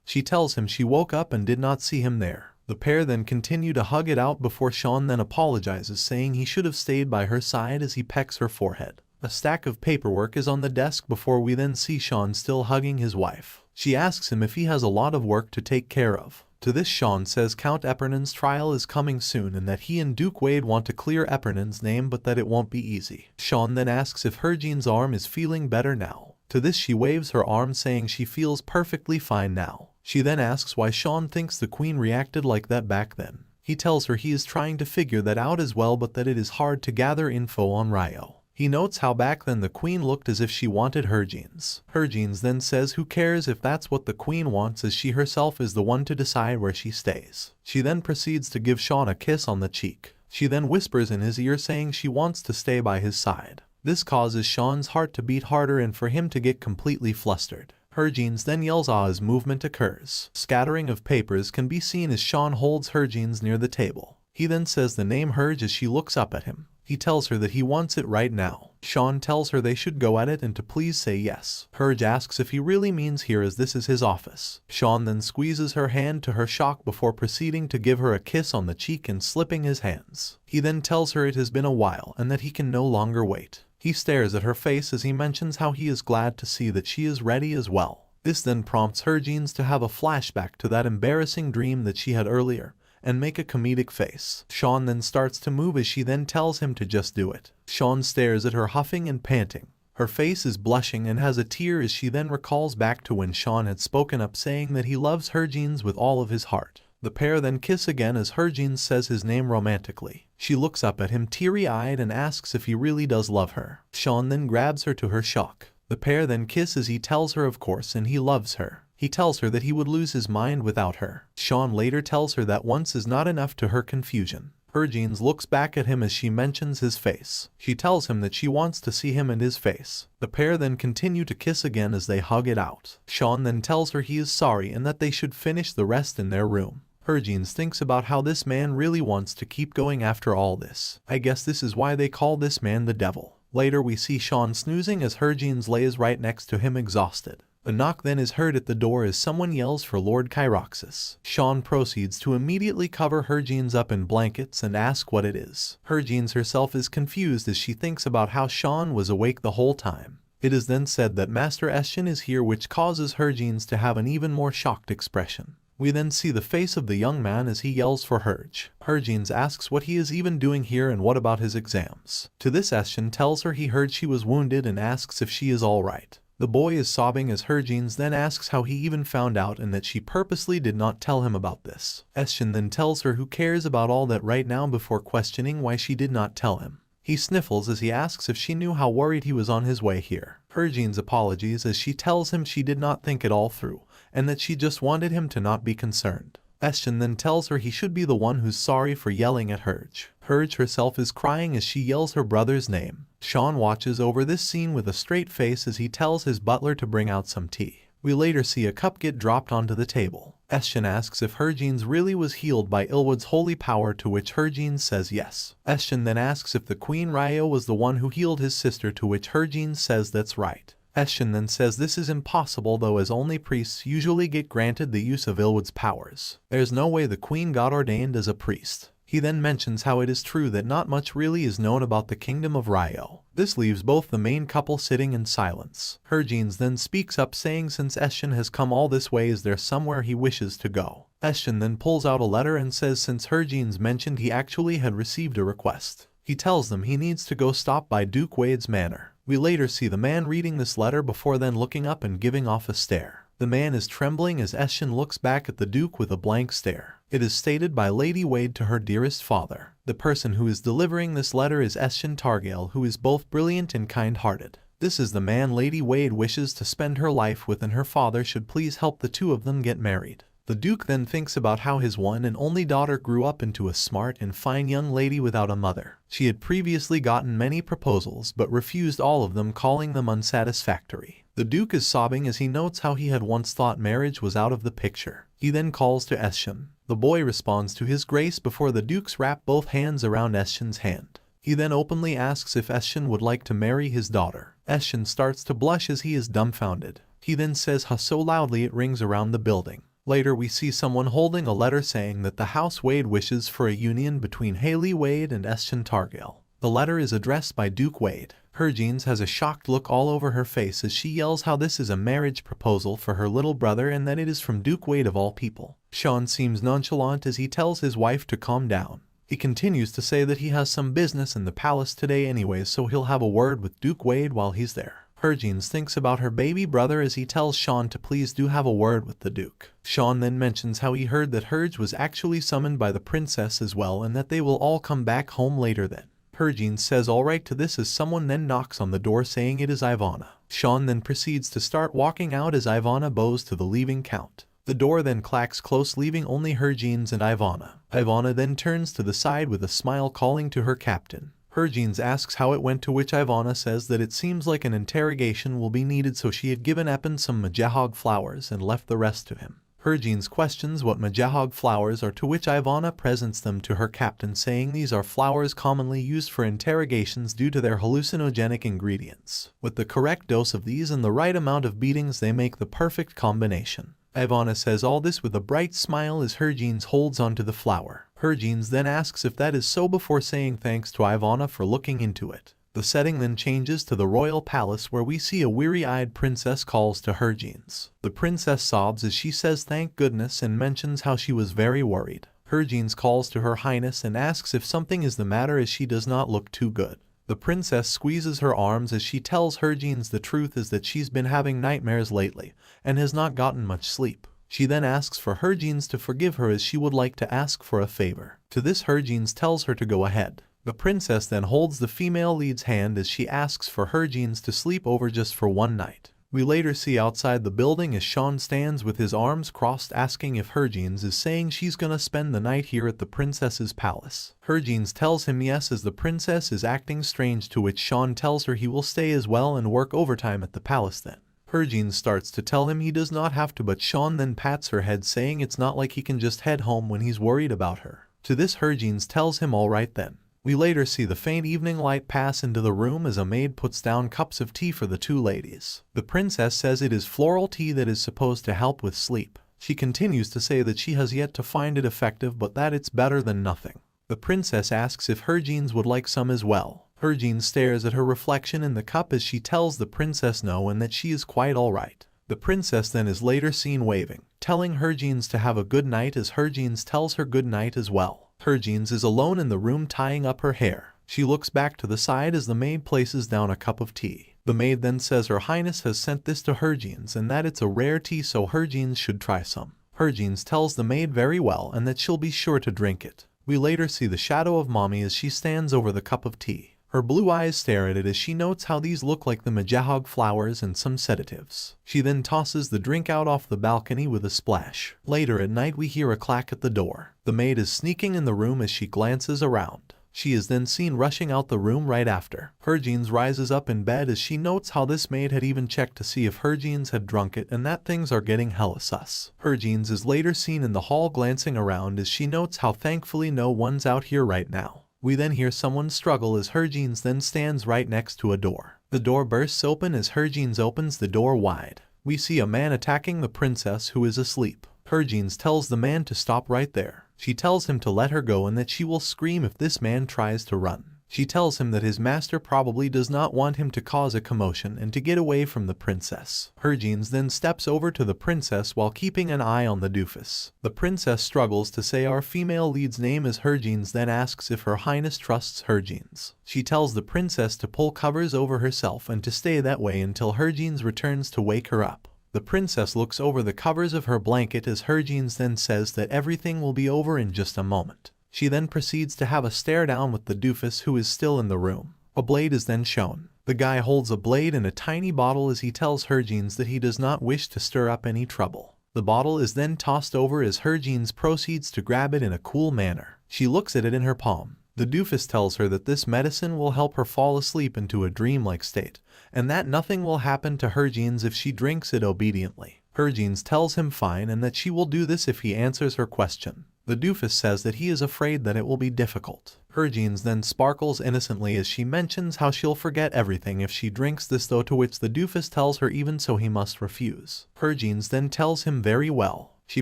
She tells him she woke up and did not see him there. The pair then continue to hug it out before Shaun then apologizes, saying he should have stayed by her side as he pecks her forehead. A stack of paperwork is on the desk before we then see Shaun still hugging his wife. She asks him if he has a lot of work to take care of. To this Shaun says Count Epernon's trial is coming soon and that he and Duke Wade want to clear Epernon's name but that it won't be easy. Shaun then asks if Harvin's arm is feeling better now. To this she waves her arm saying she feels perfectly fine now. She then asks why Shaun thinks the Queen reacted like that back then. He tells her he is trying to figure that out as well but that it is hard to gather info on Ryo. He notes how back then the Queen looked as if she wanted Harvin's. Harvin's then says who cares if that's what the Queen wants as she herself is the one to decide where she stays. She then proceeds to give Shaun a kiss on the cheek. She then whispers in his ear saying she wants to stay by his side. This causes Shaun's heart to beat harder and for him to get completely flustered. Harvin's then yells as movement occurs. Scattering of papers can be seen as Shaun holds Harvin's near the table. He then says the name Herge as she looks up at him. He tells her that he wants it right now. Shaun tells her they should go at it and to please say yes. Herge asks if he really means here as this is his office. Shaun then squeezes her hand to her shock before proceeding to give her a kiss on the cheek and slipping his hands. He then tells her it has been a while and that he can no longer wait. He stares at her face as he mentions how he is glad to see that she is ready as well. This then prompts Harvin's to have a flashback to that embarrassing dream that she had earlier and make a comedic face. Shaun then starts to move as she then tells him to just do it. Shaun stares at her huffing and panting. Her face is blushing and has a tear as she then recalls back to when Shaun had spoken up saying that he loves Harvin's with all of his heart. The pair then kiss again as Harvin says his name romantically. She looks up at him teary-eyed and asks if he really does love her. Shaun then grabs her to her shock. The pair then kiss as he tells her of course and he loves her. He tells her that he would lose his mind without her. Shaun later tells her that once is not enough to her confusion. Harvin looks back at him as she mentions his face. She tells him that she wants to see him and his face. The pair then continue to kiss again as they hug it out. Shaun then tells her he is sorry and that they should finish the rest in their room. Harvin thinks about how this man really wants to keep going after all this. I guess this is why they call this man the devil. Later we see Shaun snoozing as Harvin lays right next to him exhausted. A knock then is heard at the door as someone yells for Lord Kyroxis. Shaun proceeds to immediately cover Harvin's up in blankets and ask what it is. Harvin's herself is confused as she thinks about how Shaun was awake the whole time. It is then said that Master Eshin is here, which causes Hergins to have an even more shocked expression. We then see the face of the young man as he yells for Herge. Hergins asks what he is even doing here and what about his exams. To this Eshin tells her he heard she was wounded and asks if she is alright. The boy is sobbing as Hergins then asks how he even found out and that she purposely did not tell him about this. Eshin then tells her who cares about all that right now before questioning why she did not tell him. He sniffles as he asks if she knew how worried he was on his way here. Hergins apologies as she tells him she did not think it all through, and that she just wanted him to not be concerned. Eshin then tells her he should be the one who's sorry for yelling at Herge. Herge herself is crying as she yells her brother's name. Shaun watches over this scene with a straight face as he tells his butler to bring out some tea. We later see a cup get dropped onto the table. Eshin asks if Hergins really was healed by Ilwood's holy power, to which Hergins says yes. Eshin then asks if the Queen Ryo was the one who healed his sister, to which Hergins says that's right. Eshin then says this is impossible though, as only priests usually get granted the use of Ilwood's powers. There's no way the queen got ordained as a priest. He then mentions how it is true that not much really is known about the kingdom of Ryo. This leaves both the main couple sitting in silence. Hergins then speaks up saying since Eshin has come all this way, is there somewhere he wishes to go? Eshin then pulls out a letter and says since Hergins mentioned he actually had received a request. He tells them he needs to go stop by Duke Wade's manor. We later see the man reading this letter before then looking up and giving off a stare. The man is trembling as Eshin looks back at the Duke with a blank stare. It is stated by Lady Wade to her dearest father. The person who is delivering this letter is Eshin Targale, who is both brilliant and kind-hearted. This is the man Lady Wade wishes to spend her life with, and her father should please help the two of them get married. The Duke then thinks about how his one and only daughter grew up into a smart and fine young lady without a mother. She had previously gotten many proposals but refused all of them, calling them unsatisfactory. The Duke is sobbing as he notes how he had once thought marriage was out of the picture. He then calls to Eshin. The boy responds to his grace before the Dukes wrap both hands around Eshin's hand. He then openly asks if Eshin would like to marry his daughter. Eshin starts to blush as he is dumbfounded. He then says "huh" so loudly it rings around the building. Later we see someone holding a letter saying that the House Wade wishes for a union between Haley Wade and Eshin Targale. The letter is addressed by Duke Wade. Hergins has a shocked look all over her face as she yells how this is a marriage proposal for her little brother and that it is from Duke Wade of all people. Shaun seems nonchalant as he tells his wife to calm down. He continues to say that he has some business in the palace today anyways, so he'll have a word with Duke Wade while he's there. Hergins thinks about her baby brother as he tells Shaun to please do have a word with the Duke. Shaun then mentions how he heard that Herge was actually summoned by the princess as well and that they will all come back home later then. Hergins says alright to this as someone then knocks on the door saying it is Ivana. Shaun then proceeds to start walking out as Ivana bows to the leaving count. The door then clacks close, leaving only Hergins and Ivana. Ivana then turns to the side with a smile, calling to her captain. Hergins asks how it went, to which Ivana says that it seems like an interrogation will be needed, so she had given Eppin some majahog flowers and left the rest to him. Hergins questions what majahog flowers are, to which Ivana presents them to her captain saying these are flowers commonly used for interrogations due to their hallucinogenic ingredients. With the correct dose of these and the right amount of beatings they make the perfect combination. Ivana says all this with a bright smile as Hergins holds onto the flower. Hergins then asks if that is so before saying thanks to Ivana for looking into it. The setting then changes to the royal palace where we see a weary-eyed princess calls to Hergins. The princess sobs as she says thank goodness and mentions how she was very worried. Hergins calls to her highness and asks if something is the matter as she does not look too good. The princess squeezes her arms as she tells Hergins the truth is that she's been having nightmares lately and has not gotten much sleep. She then asks for Hergins to forgive her as she would like to ask for a favor. To this Hergins tells her to go ahead. The princess then holds the female lead's hand as she asks for Hergins to sleep over just for one night. We later see outside the building as Shaun stands with his arms crossed asking if Hergins is saying she's gonna spend the night here at the princess's palace. Hergins tells him yes as the princess is acting strange, to which Shaun tells her he will stay as well and work overtime at the palace then. Hergins starts to tell him he does not have to, but Shaun then pats her head saying it's not like he can just head home when he's worried about her. To this Hergins tells him alright then. We later see the faint evening light pass into the room as a maid puts down cups of tea for the two ladies. The princess says it is floral tea that is supposed to help with sleep. She continues to say that she has yet to find it effective but that it's better than nothing. The princess asks if Hergins would like some as well. Herjin stares at her reflection in the cup as she tells the princess no and that she is quite alright. The princess then is later seen waving, telling Herjins to have a good night as Herjins tells her good night as well. Herjins is alone in the room tying up her hair. She looks back to the side as the maid places down a cup of tea. The maid then says Her Highness has sent this to Herjins and that it's a rare tea so Herjins should try some. Herjins tells the maid very well and that she'll be sure to drink it. We later see the shadow of Mommy as she stands over the cup of tea. Her blue eyes stare at it as she notes how these look like the majahog flowers and some sedatives. She then tosses the drink out off the balcony with a splash. Later at night we hear a clack at the door. The maid is sneaking in the room as she glances around. She is then seen rushing out the room right after. Herjins rises up in bed as she notes how this maid had even checked to see if Herjins had drunk it and that things are getting hella sus. Herjins is later seen in the hall glancing around as she notes how thankfully no one's out here right now. We then hear someone struggle as Herjins then stands right next to a door. The door bursts open as Herjins opens the door wide. We see a man attacking the princess who is asleep. Herjins tells the man to stop right there. She tells him to let her go and that she will scream if this man tries to run. She tells him that his master probably does not want him to cause a commotion and to get away from the princess. Herjins then steps over to the princess while keeping an eye on the doofus. The princess struggles to say our female lead's name as Herjins then asks if Her Highness trusts Herjins. She tells the princess to pull covers over herself and to stay that way until Herjins returns to wake her up. The princess looks over the covers of her blanket as Herjins then says that everything will be over in just a moment. She then proceeds to have a stare down with the doofus who is still in the room. A blade is then shown. The guy holds a blade in a tiny bottle as he tells Herjins that he does not wish to stir up any trouble. The bottle is then tossed over as Herjins proceeds to grab it in a cool manner. She looks at it in her palm. The doofus tells her that this medicine will help her fall asleep into a dreamlike state, and that nothing will happen to Herjins if she drinks it obediently. Herjins tells him fine and that she will do this if he answers her question. The doofus says that he is afraid that it will be difficult. Herjins then sparkles innocently as she mentions how she'll forget everything if she drinks this though, to which the doofus tells her even so he must refuse. Herjins then tells him very well. She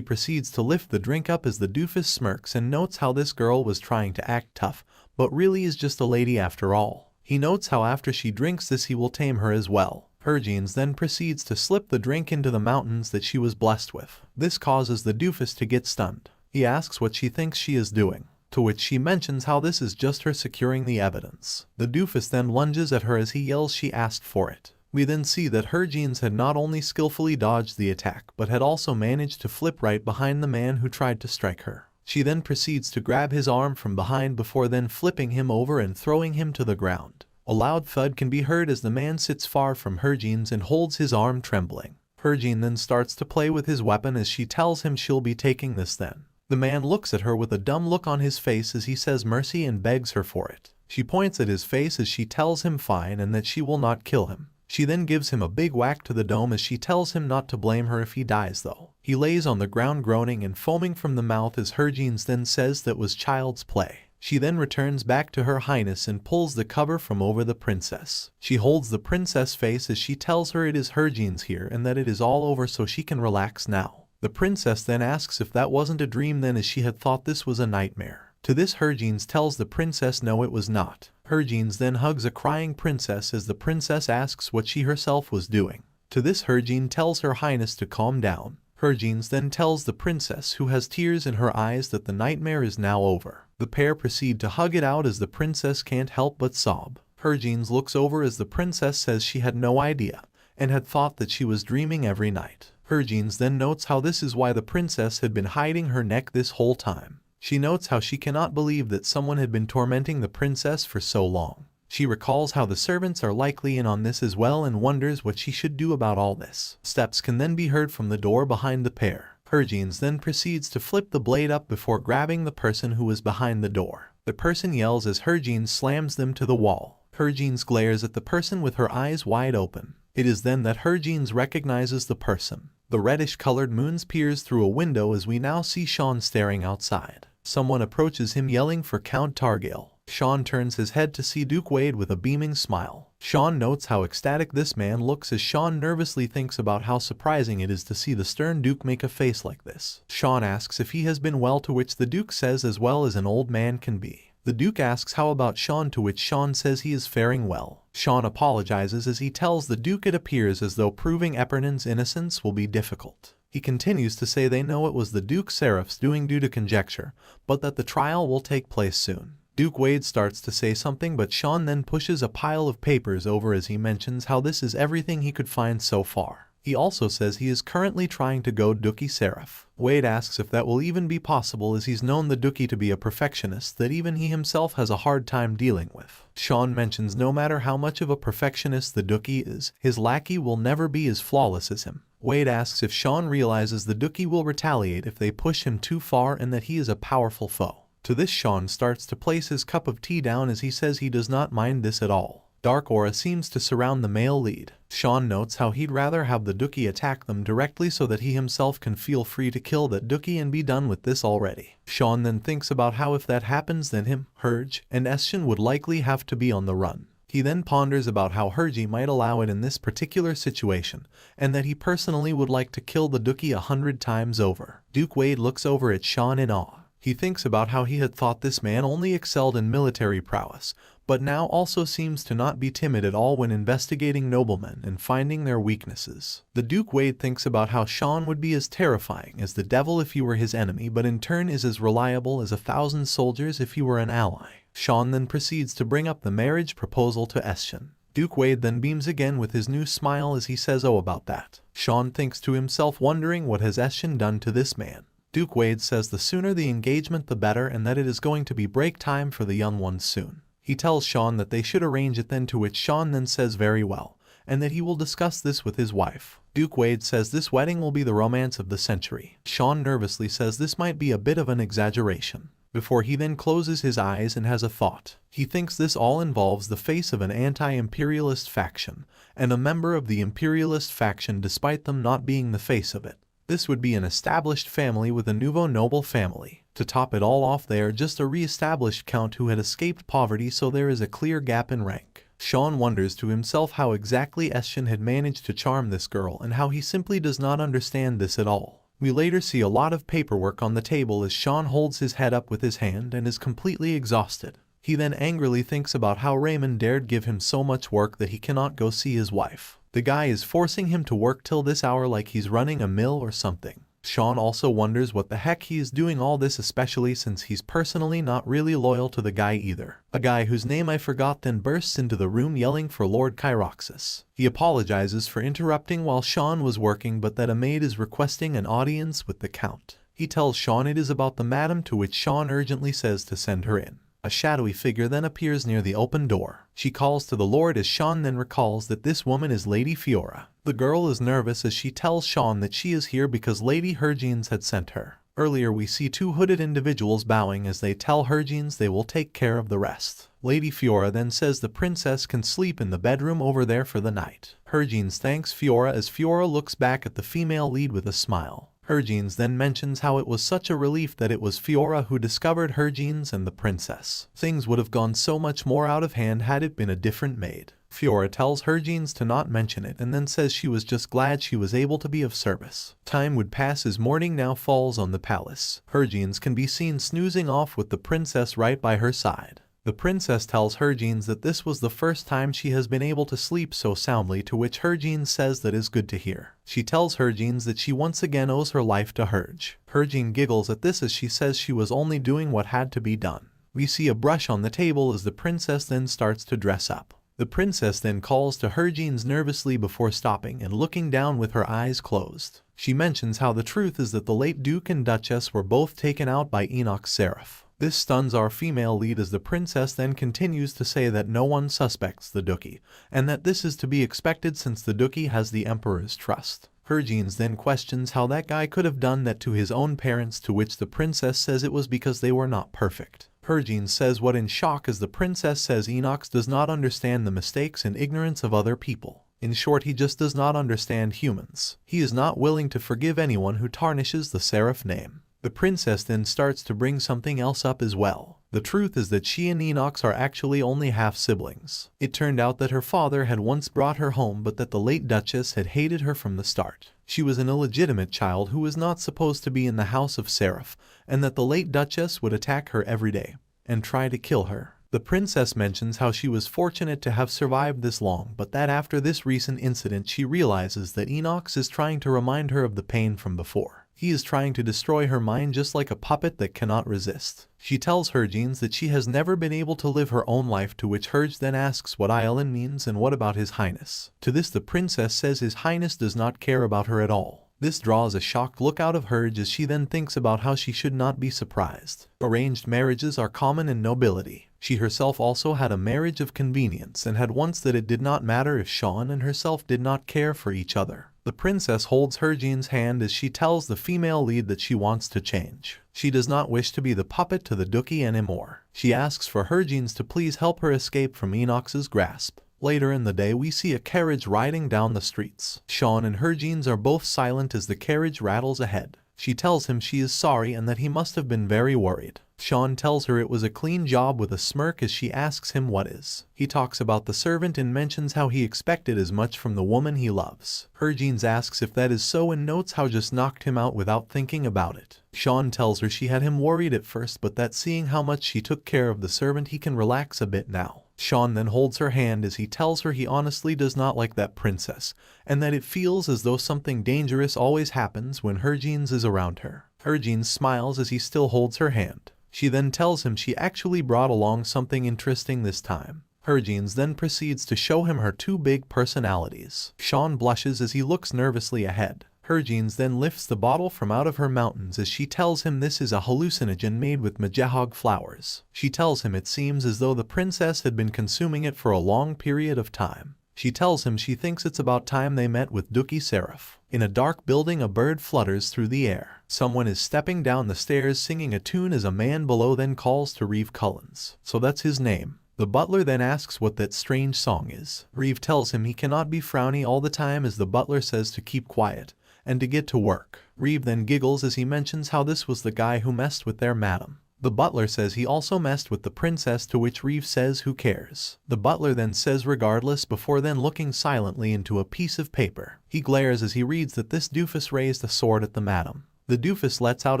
proceeds to lift the drink up as the doofus smirks and notes how this girl was trying to act tough, but really is just a lady after all. He notes how after she drinks this he will tame her as well. Herjins then proceeds to slip the drink into the mountains that she was blessed with. This causes the doofus to get stunned. He asks what she thinks she is doing, to which she mentions how this is just her securing the evidence. The doofus then lunges at her as he yells she asked for it. We then see that Herjins had not only skillfully dodged the attack but had also managed to flip right behind the man who tried to strike her. She then proceeds to grab his arm from behind before then flipping him over and throwing him to the ground. A loud thud can be heard as the man sits far from Herjins and holds his arm trembling. Herjin then starts to play with his weapon as she tells him she'll be taking this then. The man looks at her with a dumb look on his face as he says mercy and begs her for it. She points at his face as she tells him fine and that she will not kill him. She then gives him a big whack to the dome as she tells him not to blame her if he dies though. He lays on the ground groaning and foaming from the mouth as Herjins then says that was child's play. She then returns back to Her Highness and pulls the cover from over the princess. She holds the princess' face as she tells her it is Herjins here and that it is all over so she can relax now. The princess then asks if that wasn't a dream then as she had thought this was a nightmare. To this Herjins tells the princess no it was not. Herjins then hugs a crying princess as the princess asks what she herself was doing. To this Herjin tells Her Highness to calm down. Herjins then tells the princess who has tears in her eyes that the nightmare is now over. The pair proceed to hug it out as the princess can't help but sob. Herjins looks over as the princess says she had no idea and had thought that she was dreaming every night. Herjins then notes how this is why the princess had been hiding her neck this whole time. She notes how she cannot believe that someone had been tormenting the princess for so long. She recalls how the servants are likely in on this as well and wonders what she should do about all this. Steps can then be heard from the door behind the pair. Herjins then proceeds to flip the blade up before grabbing the person who is behind the door. The person yells as Herjins slams them to the wall. Herjins glares at the person with her eyes wide open. It is then that Herjins recognizes the person. The reddish-colored moons peers through a window as we now see Shaun staring outside. Someone approaches him yelling for Count Targale. Shaun turns his head to see Duke Wade with a beaming smile. Shaun notes how ecstatic this man looks as Shaun nervously thinks about how surprising it is to see the stern Duke make a face like this. Shaun asks if he has been well, to which the Duke says as well as an old man can be. The Duke asks how about Shaun, to which Shaun says he is faring well. Shaun apologizes as he tells the Duke it appears as though proving Epernon's innocence will be difficult. He continues to say they know it was the Duke Seraph's doing due to conjecture, but that the trial will take place soon. Duke Wade starts to say something, but Shaun then pushes a pile of papers over as he mentions how this is everything he could find so far. He also says he is currently trying to go Duke Seraph. Wade asks if that will even be possible, as he's known the Duke to be a perfectionist that even he himself has a hard time dealing with. Shaun mentions no matter how much of a perfectionist the Duke is, his lackey will never be as flawless as him. Wade asks if Shaun realizes the Duke will retaliate if they push him too far and that he is a powerful foe. To this, Shaun starts to place his cup of tea down as he says he does not mind this at all. Dark aura seems to surround the male lead. Shaun notes how he'd rather have the Duke attack them directly so that he himself can feel free to kill that Duke and be done with this already. Shaun then thinks about how if that happens then him, Herge, and Estion would likely have to be on the run. He then ponders about how Herge might allow it in this particular situation, and that he personally would like to kill the Duke 100 times over. Duke Wade looks over at Shaun in awe. He thinks about how he had thought this man only excelled in military prowess, but now also seems to not be timid at all when investigating noblemen and finding their weaknesses. The Duke Wade thinks about how Shaun would be as terrifying as the devil if he were his enemy, but in turn is as reliable as 1,000 soldiers if he were an ally. Shaun then proceeds to bring up the marriage proposal to Estion. Duke Wade then beams again with his new smile as he says, "Oh, about that." Shaun thinks to himself, wondering what has Estion done to this man. Duke Wade says the sooner the engagement the better, and that it is going to be break time for the young ones soon. He tells Shaun that they should arrange it then, to which Shaun then says very well, and that he will discuss this with his wife. Duke Wade says this wedding will be the romance of the century. Shaun nervously says this might be a bit of an exaggeration, before he then closes his eyes and has a thought. He thinks this all involves the face of an anti-imperialist faction, and a member of the imperialist faction despite them not being the face of it. This would be an established family with a nouveau noble family. To top it all off, they are just a re-established count who had escaped poverty, so there is a clear gap in rank. Shaun wonders to himself how exactly Estion had managed to charm this girl and how he simply does not understand this at all. We later see a lot of paperwork on the table as Shaun holds his head up with his hand and is completely exhausted. He then angrily thinks about how Raymond dared give him so much work that he cannot go see his wife. The guy is forcing him to work till this hour like he's running a mill or something. Shaun also wonders what the heck he is doing all this, especially since he's personally not really loyal to the guy either. A guy whose name I forgot then bursts into the room yelling for Lord Kyroxis. He apologizes for interrupting while Shaun was working, but that a maid is requesting an audience with the Count. He tells Shaun it is about the madam, to which Shaun urgently says to send her in. A shadowy figure then appears near the open door. She calls to the Lord as Shaun then recalls that this woman is Lady Fiora. The girl is nervous as she tells Shaun that she is here because Lady Hergines had sent her. Earlier we see two hooded individuals bowing as they tell Hergines they will take care of the rest. Lady Fiora then says the princess can sleep in the bedroom over there for the night. Hergines thanks Fiora as Fiora looks back at the female lead with a smile. Hergines then mentions how it was such a relief that it was Fiora who discovered Hergines and the princess. Things would have gone so much more out of hand had it been a different maid. Fiora tells Hergines to not mention it and then says she was just glad she was able to be of service. Time would pass as morning now falls on the palace. Hergines can be seen snoozing off with the princess right by her side. The princess tells Hergines that this was the first time she has been able to sleep so soundly, to which Hergines says that is good to hear. She tells Hergines that she once again owes her life to Herge. Hergine giggles at this as she says she was only doing what had to be done. We see a brush on the table as the princess then starts to dress up. The princess then calls to Hergines nervously before stopping and looking down with her eyes closed. She mentions how the truth is that the late Duke and Duchess were both taken out by Enoch Seraph. This stuns our female lead as the princess then continues to say that no one suspects the Duke, and that this is to be expected since the Duke has the Emperor's trust. Hergines then questions how that guy could have done that to his own parents, to which the princess says it was because they were not perfect. Hergines says what in shock as the princess says Enoch does not understand the mistakes and ignorance of other people. In short, he just does not understand humans. He is not willing to forgive anyone who tarnishes the Seraph name. The princess then starts to bring something else up as well. The truth is that she and Enoch are actually only half-siblings. It turned out that her father had once brought her home, but that the late Duchess had hated her from the start. She was an illegitimate child who was not supposed to be in the house of Seraph, and that the late Duchess would attack her every day. and try to kill her. The princess mentions how she was fortunate to have survived this long, but that after this recent incident she realizes that Enox is trying to remind her of the pain from before. He is trying to destroy her mind just like a puppet that cannot resist. She tells Hergines that she has never been able to live her own life, to which Herge then asks what Island means and what about His Highness. To this the princess says His Highness does not care about her at all. This draws a shocked look out of Herge as she then thinks about how she should not be surprised. Arranged marriages are common in nobility. She herself also had a marriage of convenience and had once that it did not matter if Shaun and herself did not care for each other. The princess holds Hergine's hand as she tells the female lead that she wants to change. She does not wish to be the puppet to the Duke anymore. She asks for Hergines to please help her escape from Enox's grasp. Later in the day we see a carriage riding down the streets. Shaun and Hergines are both silent as the carriage rattles ahead. She tells him she is sorry and that he must have been very worried. Shaun tells her it was a clean job with a smirk as she asks him what is. He talks about the servant and mentions how he expected as much from the woman he loves. Hergines asks if that is so and notes how just knocked him out without thinking about it. Shaun tells her she had him worried at first, but that seeing how much she took care of the servant he can relax a bit now. Shaun then holds her hand as he tells her he honestly does not like that princess, and that it feels as though something dangerous always happens when Hergines is around her. Hergines smiles as he still holds her hand. She then tells him she actually brought along something interesting this time. Hergines then proceeds to show him her two big personalities. Shaun blushes as he looks nervously ahead. Hergines then lifts the bottle from out of her mountains as she tells him this is a hallucinogen made with majahog flowers. She tells him it seems as though the princess had been consuming it for a long period of time. She tells him she thinks it's about time they met with Duke Seraph. In a dark building a bird flutters through the air. Someone is stepping down the stairs singing a tune as a man below then calls to Reeve Cullens. So that's his name. The butler then asks what that strange song is. Reeve tells him he cannot be frowny all the time as the butler says to keep quiet and to get to work. Reeve then giggles as he mentions how this was the guy who messed with their madam. The butler says he also messed with the princess, to which Reeve says who cares. The butler then says regardless before then looking silently into a piece of paper. He glares as he reads that this doofus raised a sword at the madam. The doofus lets out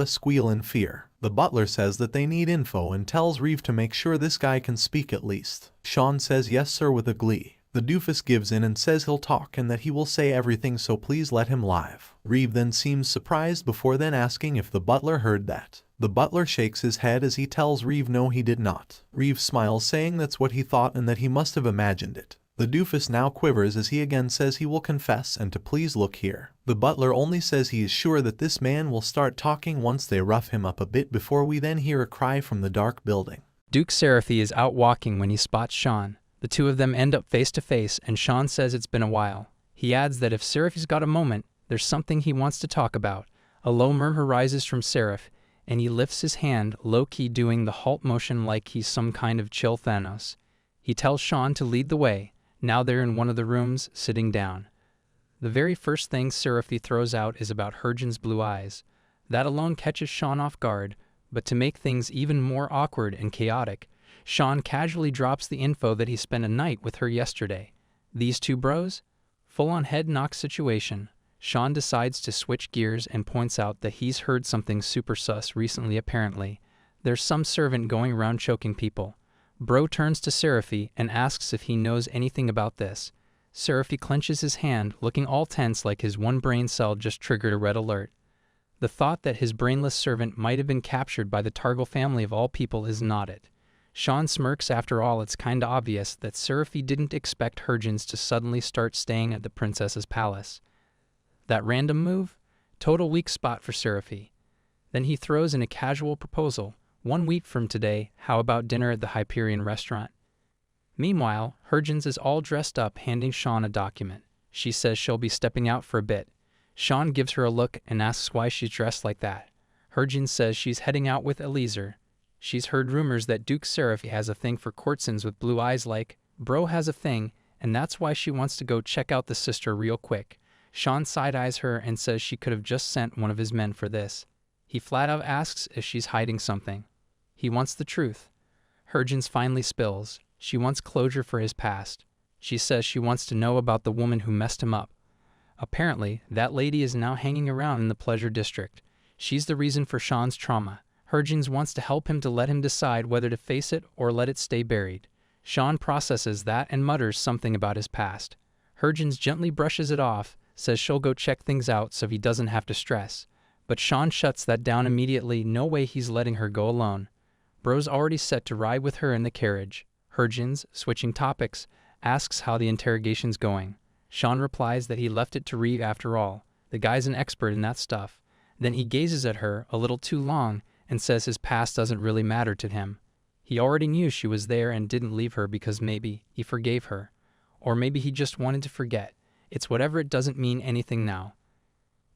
a squeal in fear. The butler says that they need info and tells Reeve to make sure this guy can speak at least. Shaun says yes sir with a glee. The doofus gives in and says he'll talk and that he will say everything, so please let him live. Reeve then seems surprised before then asking if the butler heard that. The butler shakes his head as he tells Reeve no he did not. Reeve smiles saying that's what he thought and that he must have imagined it. The doofus now quivers as he again says he will confess and to please look here. The butler only says he is sure that this man will start talking once they rough him up a bit before we then hear a cry from the dark building. Duke Seraph is out walking when he spots Shaun. The two of them end up face to face and Shaun says it's been a while. He adds that if Seraph's got a moment, there's something he wants to talk about. A low murmur rises from Seraph and he lifts his hand low-key doing the halt motion like he's some kind of chill Thanos. He tells Shaun to lead the way. Now they're in one of the rooms, sitting down. The very first thing Seraph throws out is about Hergine's blue eyes. That alone catches Shaun off guard, but to make things even more awkward and chaotic, Shaun casually drops the info that he spent a night with her yesterday. These two bros? Full-on head knock situation. Shaun decides to switch gears and points out that he's heard something super sus recently apparently. There's some servant going around choking people. Bro turns to Seraph and asks if he knows anything about this. Seraph clenches his hand, looking all tense like his one brain cell just triggered a red alert. The thought that his brainless servant might have been captured by the Targle family of all people is not it. Shaun smirks. After all, it's kinda obvious that Seraph didn't expect Hergines to suddenly start staying at the princess's palace. That random move? Total weak spot for Seraph. Then he throws in a casual proposal. 1 week from today, how about dinner at the Hyperion restaurant? Meanwhile, Hergines is all dressed up handing Shaun a document. She says she'll be stepping out for a bit. Shaun gives her a look and asks why she's dressed like that. Hergines says she's heading out with Elizer. She's heard rumors that Duke Seraph has a thing for courtesans with blue eyes like bro has a thing, and that's why she wants to go check out the sister real quick. Shaun side-eyes her and says she could have just sent one of his men for this. He flat out asks if she's hiding something. He wants the truth. Hergines finally spills. She wants closure for his past. She says she wants to know about the woman who messed him up. Apparently, that lady is now hanging around in the pleasure district. She's the reason for Shaun's trauma. Harvin wants to help him to let him decide whether to face it or let it stay buried. Shaun processes that and mutters something about his past. Harvin gently brushes it off, says she'll go check things out so he doesn't have to stress. But Shaun shuts that down immediately. No way he's letting her go alone. Bro's already set to ride with her in the carriage. Harvin, switching topics, asks how the interrogation's going. Shaun replies that he left it to Reeve after all. The guy's an expert in that stuff. Then he gazes at her a little too long and says his past doesn't really matter to him. He already knew she was there and didn't leave her because maybe he forgave her. Or maybe he just wanted to forget. It's whatever, it doesn't mean anything now.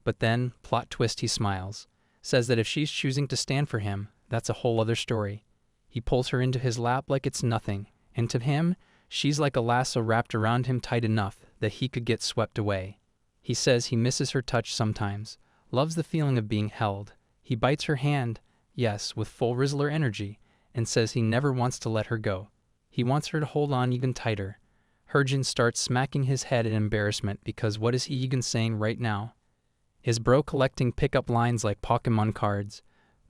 But then, plot twist, he smiles. Says that if she's choosing to stand for him, that's a whole other story. He pulls her into his lap like it's nothing. And to him, she's like a lasso wrapped around him tight enough that he could get swept away. He says he misses her touch sometimes, loves the feeling of being held. He bites her hand, yes, with full Rizzler energy, and says he never wants to let her go. He wants her to hold on even tighter. Harvin starts smacking his head in embarrassment because what is he even saying right now? Is bro collecting pickup lines like Pokemon cards?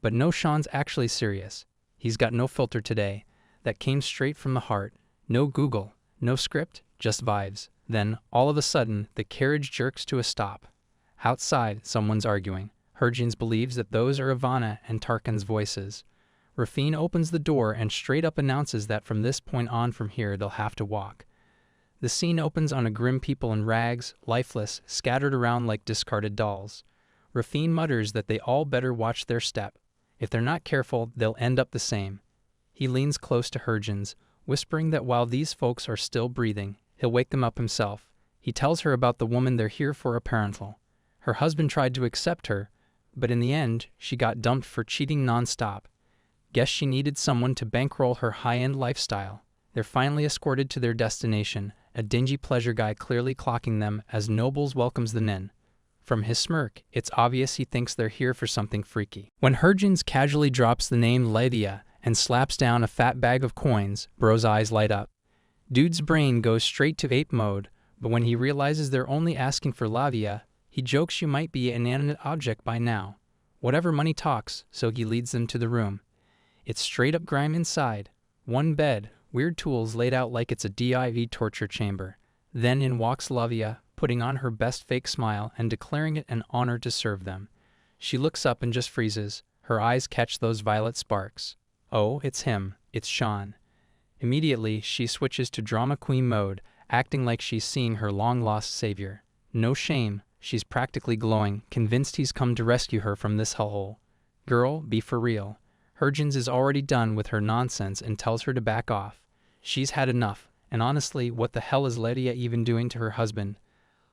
But no, Shaun's actually serious. He's got no filter today. That came straight from the heart. No Google, no script, just vibes. Then, all of a sudden, the carriage jerks to a stop. Outside, someone's arguing. Harvin believes that those are Ivana and Tarkin's voices. Rafine opens the door and straight up announces that from this point on from here they'll have to walk. The scene opens on a grim people in rags, lifeless, scattered around like discarded dolls. Rafine mutters that they all better watch their step. If they're not careful, they'll end up the same. He leans close to Harvin, whispering that while these folks are still breathing, he'll wake them up himself. He tells her about the woman they're here for apparently. Her husband tried to accept her, but in the end, she got dumped for cheating nonstop. Guess she needed someone to bankroll her high-end lifestyle. They're finally escorted to their destination, a dingy pleasure guy clearly clocking them as Nobles welcomes them in. From his smirk, it's obvious he thinks they're here for something freaky. When Harvin casually drops the name Lydia and slaps down a fat bag of coins, bro's eyes light up. Dude's brain goes straight to ape mode, but when he realizes they're only asking for Lavia, he jokes you might be an inanimate object by now. Whatever, money talks, so he leads them to the room. It's straight up grime inside. One bed, weird tools laid out like it's a div torture chamber. Then in walks Lavia, putting on her best fake smile and declaring it an honor to serve them. She looks up and just freezes. Her eyes catch those violet sparks. Oh, it's him. It's Shaun. Immediately, she switches to drama queen mode, acting like she's seeing her long-lost savior. No shame, she's practically glowing, convinced he's come to rescue her from this hellhole. Girl, be for real. Harvin is already done with her nonsense and tells her to back off. She's had enough, and honestly, what the hell is Lydia even doing to her husband?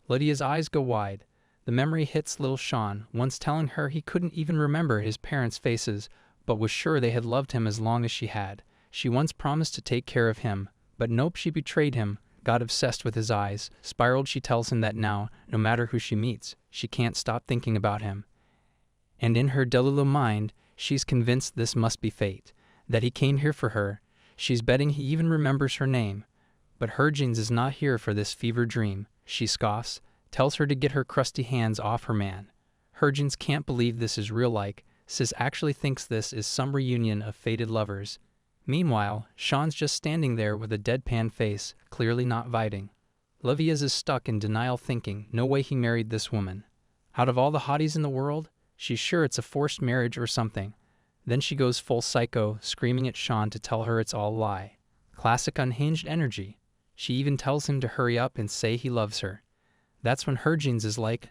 Lydia's eyes go wide. The memory hits little Shaun, once telling her he couldn't even remember his parents' faces, but was sure they had loved him as long as she had. She once promised to take care of him, but nope, she betrayed him, got obsessed with his eyes, spiraled. She tells him that now, no matter who she meets, she can't stop thinking about him. And in her Delulu mind, she's convinced this must be fate, that he came here for her. She's betting he even remembers her name. But Harvin is not here for this fever dream. She scoffs, tells her to get her crusty hands off her man. Harvin can't believe this is real-like. Sis actually thinks this is some reunion of fated lovers. Meanwhile, Shaun's just standing there with a deadpan face, clearly not vibing. Livia's is stuck in denial, thinking, no way he married this woman. Out of all the hotties in the world, she's sure it's a forced marriage or something. Then she goes full psycho, screaming at Shaun to tell her it's all a lie. Classic unhinged energy. She even tells him to hurry up and say he loves her. That's when Harvin is like,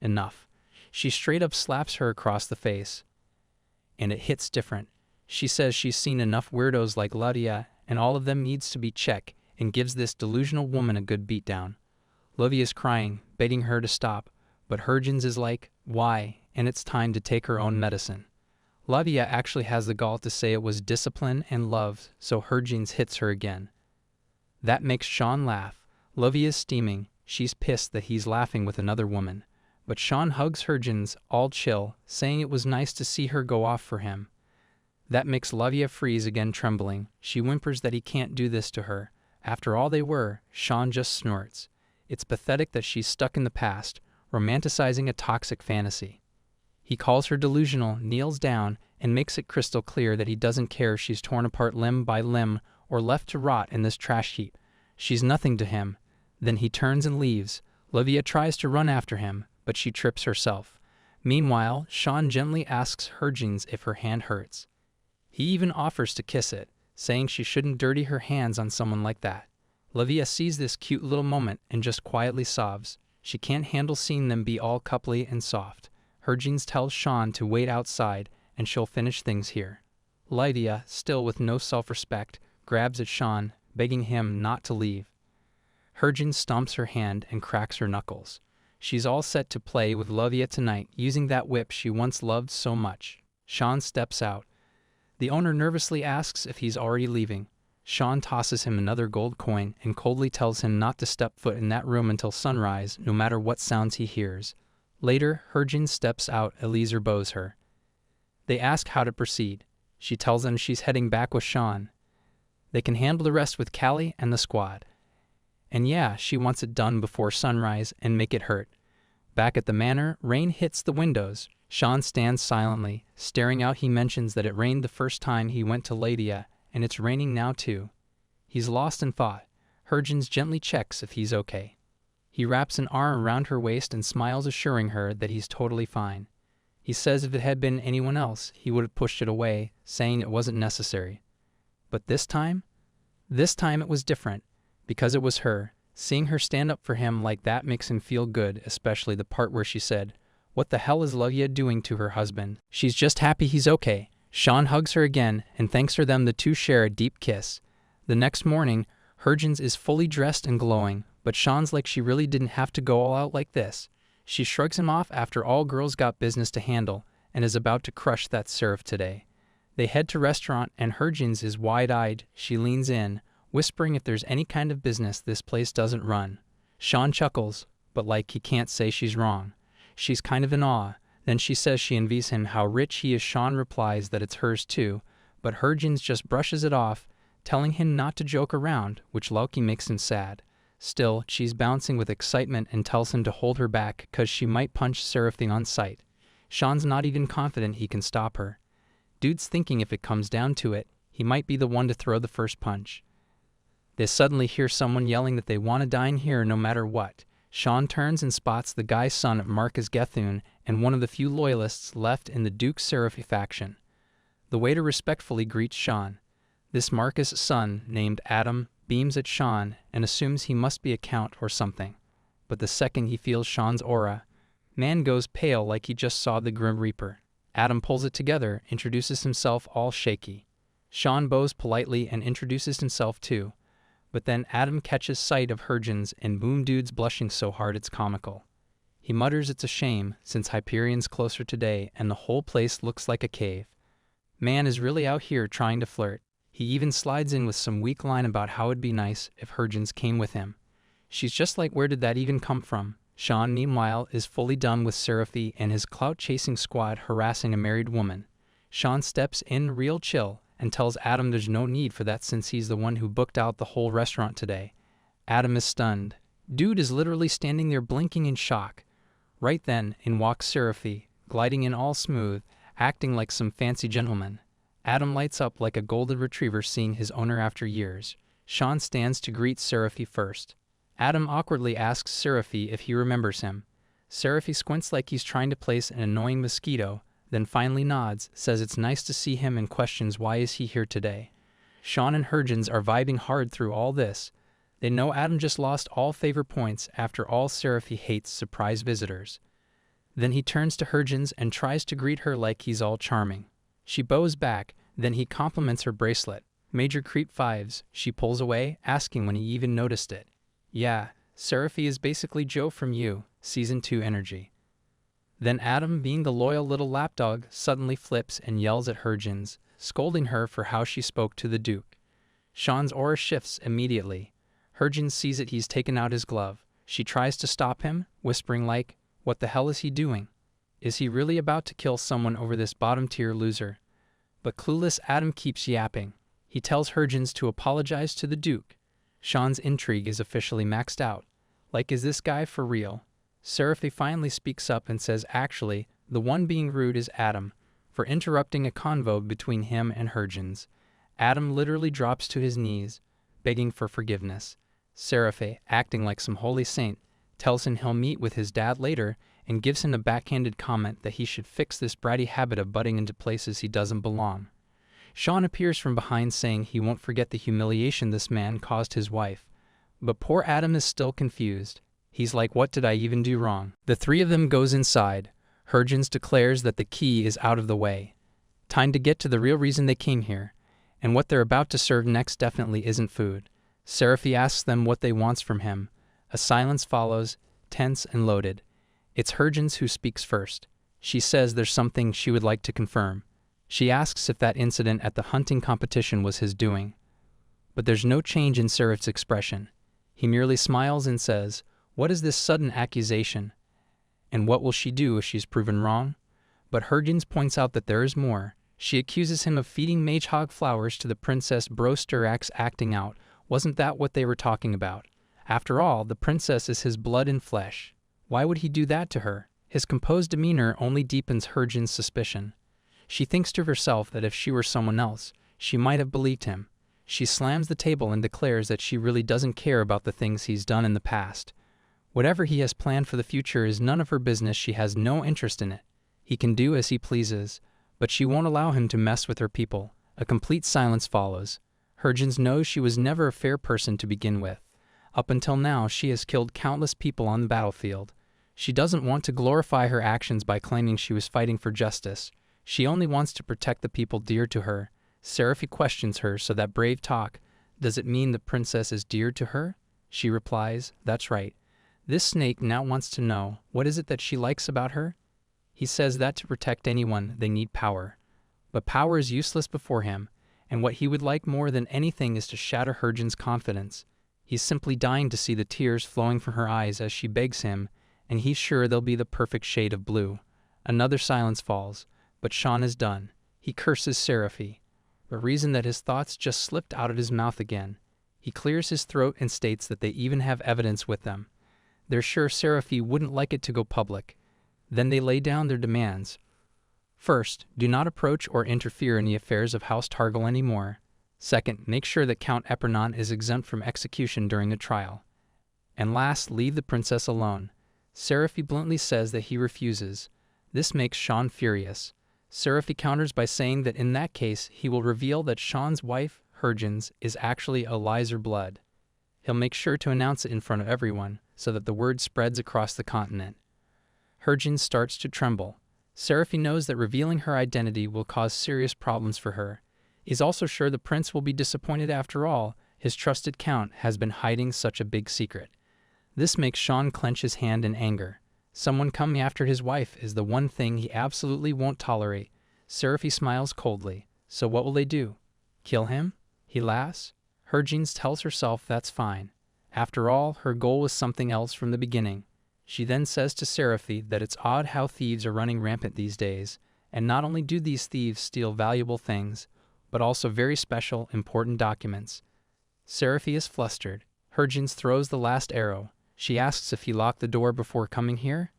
enough. She straight up slaps her across the face. And it hits different. She says she's seen enough weirdos like Lydia, and all of them needs to be checked, and gives this delusional woman a good beatdown. Livia's crying, begging her to stop, but Harvin is like, why? And it's time to take her own medicine. Lydia actually has the gall to say it was discipline and love, so Harvin hits her again. That makes Shaun laugh. Livia's steaming. She's pissed that he's laughing with another woman. But Shaun hugs Harvin, all chill, saying it was nice to see her go off for him. That makes Lydia freeze again, trembling. She whimpers that he can't do this to her. After all they were, Shaun just snorts. It's pathetic that she's stuck in the past, romanticizing a toxic fantasy. He calls her delusional, kneels down, and makes it crystal clear that he doesn't care if she's torn apart limb by limb or left to rot in this trash heap. She's nothing to him. Then he turns and leaves. Livia tries to run after him, but she trips herself. Meanwhile, Shaun gently asks Harvin if her hand hurts. He even offers to kiss it, saying she shouldn't dirty her hands on someone like that. Livia sees this cute little moment and just quietly sobs. She can't handle seeing them be all coupley and soft. Harvin tells Shaun to wait outside and she'll finish things here. Livia, still with no self-respect, grabs at Shaun, begging him not to leave. Harvin stomps her hand and cracks her knuckles. She's all set to play with Livia tonight, using that whip she once loved so much. Shaun steps out. The owner nervously asks if he's already leaving. Shaun tosses him another gold coin and coldly tells him not to step foot in that room until sunrise, no matter what sounds he hears. Later, Harvin steps out. Elizer bows her. They ask how to proceed. She tells them she's heading back with Shaun. They can handle the rest with Callie and the squad. And yeah, she wants it done before sunrise and make it hurt. Back at the manor, rain hits the windows. Shaun stands silently, staring out. He mentions that it rained the first time he went to Lydia, and it's raining now too. He's lost in thought. Harvin gently checks if he's okay. He wraps an arm around her waist and smiles, assuring her that he's totally fine. He says if it had been anyone else, he would have pushed it away, saying it wasn't necessary. But this time it was different, because it was her. Seeing her stand up for him like that makes him feel good, especially the part where she said, "What the hell is Livia doing to her husband?" She's just happy he's okay. Shaun hugs her again and thanks her. The two share a deep kiss. The next morning, Harvin is fully dressed and glowing, but Shaun's like she really didn't have to go all out like this. She shrugs him off after all girls got business to handle and is about to crush that seraph today. They head to restaurant and Harvin is wide-eyed. She leans in, whispering if there's any kind of business this place doesn't run. Shaun chuckles, but like he can't say she's wrong. She's kind of in awe. Then she says she envies him how rich he is. Shaun replies that it's hers too, but Harvin just brushes it off, telling him not to joke around, which low-key makes him sad. Still, she's bouncing with excitement and tells him to hold her back cause she might punch Seraphine on sight. Shaun's not even confident he can stop her. Dude's thinking if it comes down to it, he might be the one to throw the first punch. They suddenly hear someone yelling that they want to dine here no matter what. Shaun turns and spots the guy's son of Marcus Gethune and one of the few loyalists left in the Duke's Seraphi faction. The waiter respectfully greets Shaun. This Marcus' son, named Adam, beams at Shaun and assumes he must be a count or something. But the second he feels Shaun's aura, man goes pale like he just saw the Grim Reaper. Adam pulls it together, introduces himself all shaky. Shaun bows politely and introduces himself too. But then Adam catches sight of Harvin's and boom, dude's blushing so hard it's comical. He mutters it's a shame since Hyperion's closer today and the whole place looks like a cave. Man is really out here trying to flirt. He even slides in with some weak line about how it'd be nice if Harvin's came with him. She's just like, where did that even come from? Shaun, meanwhile, is fully done with Seraphi and his clout-chasing squad harassing a married woman. Shaun steps in real chill and tells Adam there's no need for that since he's the one who booked out the whole restaurant today. Adam is stunned. Dude is literally standing there blinking in shock. Right then, in walks Seraphi, gliding in all smooth, acting like some fancy gentleman. Adam lights up like a golden retriever seeing his owner after years. Shaun stands to greet Seraphi first. Adam awkwardly asks Seraphi if he remembers him. Seraphi squints like he's trying to place an annoying mosquito, then finally nods, says it's nice to see him and questions why is he here today. Shaun and Harvin are vibing hard through all this. They know Adam just lost all favor points. After all, Seraphi hates surprise visitors. Then he turns to Harvin and tries to greet her like he's all charming. She bows back, then he compliments her bracelet. Major creep fives. She pulls away, asking when he even noticed it. Yeah, Seraphi is basically Joe from You, Season 2 energy. Then Adam, being the loyal little lapdog, suddenly flips and yells at Harvin, scolding her for how she spoke to the Duke. Shaun's aura shifts immediately. Harvin sees it. He's taken out his glove. She tries to stop him, whispering like, what the hell is he doing? Is he really about to kill someone over this bottom-tier loser? But clueless Adam keeps yapping. He tells Harvin to apologize to the Duke. Shaun's intrigue is officially maxed out. Like, is this guy for real? Seraphi finally speaks up and says actually, The one being rude is Adam, for interrupting a convo between him and Hurgens. Adam literally drops to his knees, begging for forgiveness. Seraphe, acting like some holy saint, tells him he'll meet with his dad later and gives him a backhanded comment that he should fix this bratty habit of butting into places he doesn't belong. Shaun appears from behind saying he won't forget the humiliation this man caused his wife. But poor Adam is still confused. He's like, what did I even do wrong? The three of them goes inside. Hurgens declares that the key is out of the way. Time to get to the real reason they came here, and what they're about to serve next definitely isn't food. Seraphe asks them what they want from him. A silence follows, tense and loaded. It's Hurgens who speaks first. She says there's something she would like to confirm. She asks if that incident at the hunting competition was his doing. But there's no change in Seraph's expression. He merely smiles and says, "What is this sudden accusation? And what will she do if she's proven wrong?" But Hurgens points out that there is more. She accuses him of feeding mage-hog flowers to the Princess Brosterax, acting out. Wasn't that what they were talking about? After all, the princess is his blood and flesh. Why would he do that to her? His composed demeanor only deepens Hurgens' suspicion. She thinks to herself that if she were someone else, she might have believed him. She slams the table and declares that she really doesn't care about the things he's done in the past. Whatever he has planned for the future is none of her business. She has no interest in it. He can do as he pleases, but she won't allow him to mess with her people. A complete silence follows. Hurgens knows she was never a fair person to begin with. Up until now, she has killed countless people on the battlefield. She doesn't want to glorify her actions by claiming she was fighting for justice. She only wants to protect the people dear to her. Seraphe questions her, so that brave talk. Does it mean the princess is dear to her? She replies, that's right. This snake now wants to know, what is it that she likes about her? He says that to protect anyone, they need power. But power is useless before him, and what he would like more than anything is to shatter Hurgens' confidence. He's simply dying to see the tears flowing from her eyes as she begs him, and he's sure they'll be the perfect shade of blue. Another silence falls, but Shaun is done. He curses Seraphe, but reason that his thoughts just slipped out of his mouth again. He clears his throat and states that they even have evidence with them. They're sure Seraphe wouldn't like it to go public. Then they lay down their demands. First, do not approach or interfere in the affairs of House Targil anymore. Second, make sure that Count Epernon is exempt from execution during the trial. And last, leave the princess alone. Seraphe bluntly says that he refuses. This makes Shaun furious. Seraphe counters by saying that in that case, he will reveal that Shaun's wife, Hurgens, is actually Elizer blood. He'll make sure to announce it in front of everyone, so that the word spreads across the continent. Hurgens starts to tremble. Seraphe knows that revealing her identity will cause serious problems for her. He's also sure the prince will be disappointed after all. His trusted count has been hiding such a big secret. This makes Shaun clench his hand in anger. Someone coming after his wife is the one thing he absolutely won't tolerate. Seraphe smiles coldly. So what will they do? Kill him? He laughs. Hurgens tells herself that's fine. After all, her goal was something else from the beginning. She then says to Seraphe that it's odd how thieves are running rampant these days, and not only do these thieves steal valuable things, but also very special, important documents. Seraphe is flustered. Hurgens throws the last arrow. She asks if he locked the door before coming here.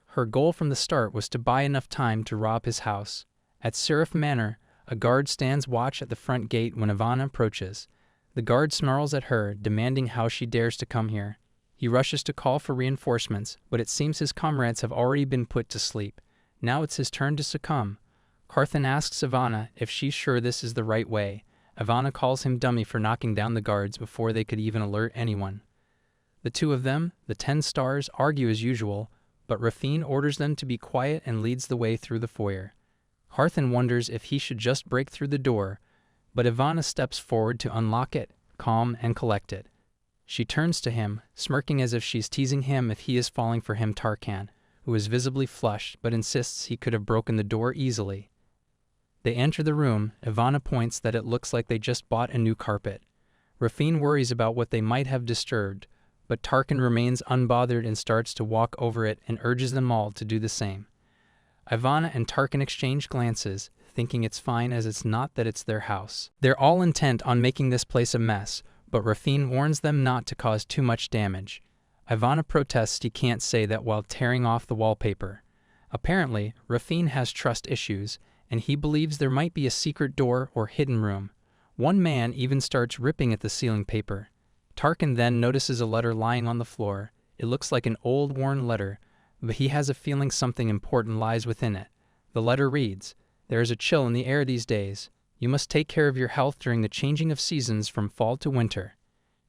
Her goal from the start was to buy enough time to rob his house. At Seraph Manor, a guard stands watch at the front gate when Ivana approaches. The guard snarls at her, demanding how she dares to come here. He rushes to call for reinforcements, but it seems his comrades have already been put to sleep. Now it's his turn to succumb. Carthan asks Ivana if she's sure this is the right way. Ivana calls him dummy for knocking down the guards before they could even alert anyone. The two of them, the 10 stars, argue as usual, but Rafine orders them to be quiet and leads the way through the foyer. Carthan wonders if he should just break through the door, but Ivana steps forward to unlock it, calm and collected. She turns to him, smirking as if she's teasing him if he is falling for him Tarkan, who is visibly flushed but insists he could have broken the door easily. They enter the room. Ivana points that it looks like they just bought a new carpet. Rafine worries about what they might have disturbed, but Tarkan remains unbothered and starts to walk over it and urges them all to do the same. Ivana and Tarkan exchange glances, thinking it's fine as it's not that it's their house. They're all intent on making this place a mess, but Rafine warns them not to cause too much damage. Ivana protests he can't say that while tearing off the wallpaper. Apparently, Raffine has trust issues, and he believes there might be a secret door or hidden room. One man even starts ripping at the ceiling paper. Tarkin then notices a letter lying on the floor. It looks like an old worn letter, but he has a feeling something important lies within it. The letter reads, "There is a chill in the air these days. You must take care of your health during the changing of seasons from fall to winter.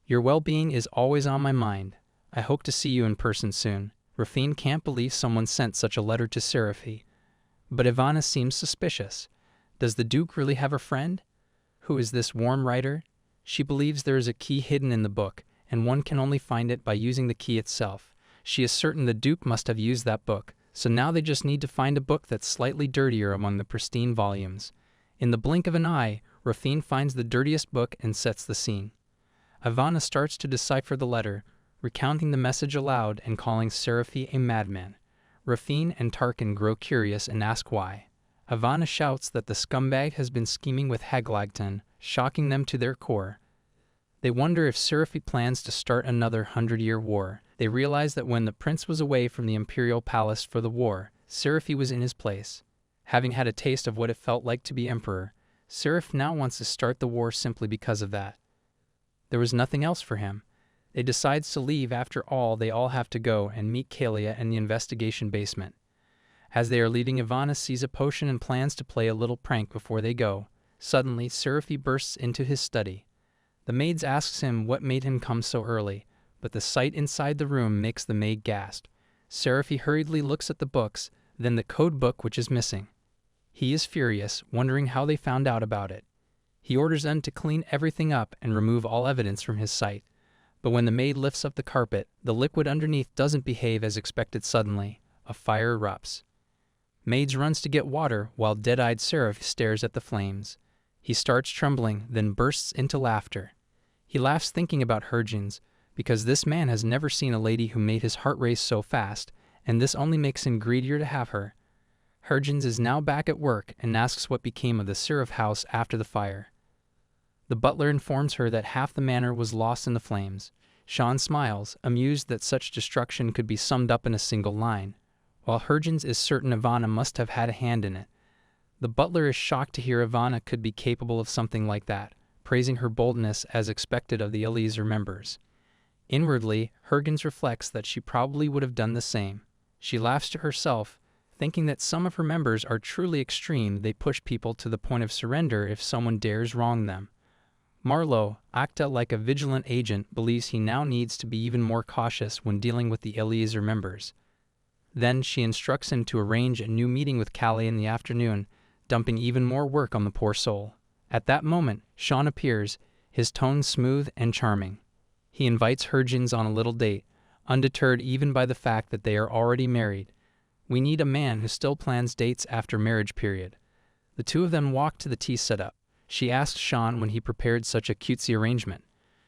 Your well-being is always on my mind. I hope to see you in person soon." Raffine can't believe someone sent such a letter to Seraphi. But Ivana seems suspicious. Does the Duke really have a friend? Who is this warm writer? She believes there is a key hidden in the book, and one can only find it by using the key itself. She is certain the Duke must have used that book, so now they just need to find a book that's slightly dirtier among the pristine volumes. In the blink of an eye, Raffine finds the dirtiest book and sets the scene. Ivana starts to decipher the letter, recounting the message aloud and calling Seraphi a madman. Raffine and Tarkin grow curious and ask why. Ivana shouts that the scumbag has been scheming with Haglagton, shocking them to their core. They wonder if Seraphi plans to start another 100-year war. They realize that when the prince was away from the Imperial palace for the war, Seraphi was in his place. Having had a taste of what it felt like to be emperor, Seraph now wants to start the war simply because of that. There was nothing else for him. They decides to leave. After all, they all have to go and meet Kalia in the investigation basement. As they are leaving, Ivana sees a potion and plans to play a little prank before they go. Suddenly, Seraphi bursts into his study. The maid asks him what made him come so early, but the sight inside the room makes the maid gasp. Seraphi hurriedly looks at the books, then the code book which is missing. He is furious, wondering how they found out about it. He orders them to clean everything up and remove all evidence from his sight. But when the maid lifts up the carpet, the liquid underneath doesn't behave as expected. Suddenly, a fire erupts. Maids runs to get water while dead-eyed Seraph stares at the flames. He starts trembling, then bursts into laughter. He laughs thinking about Harvin, because this man has never seen a lady who made his heart race so fast, and this only makes him greedier to have her. Harvin is now back at work and asks what became of the Seraph house after the fire. The butler informs her that half the manor was lost in the flames. Shaun smiles, amused that such destruction could be summed up in a single line, while Harvin is certain Ivana must have had a hand in it. The butler is shocked to hear Ivana could be capable of something like that, praising her boldness as expected of the Elizer members. Inwardly, Harvin reflects that she probably would have done the same. She laughs to herself, thinking that some of her members are truly extreme. They push people to the point of surrender if someone dares wrong them. Marlowe, acting like a vigilant agent, believes he now needs to be even more cautious when dealing with the Elizer members. Then she instructs him to arrange a new meeting with Callie in the afternoon, dumping even more work on the poor soul. At that moment, Shaun appears, his tone smooth and charming. He invites Harvin on a little date, undeterred even by the fact that they are already married. We need a man who still plans dates after marriage period. The two of them walk to the tea setup. She asks Shaun when he prepared such a cutesy arrangement.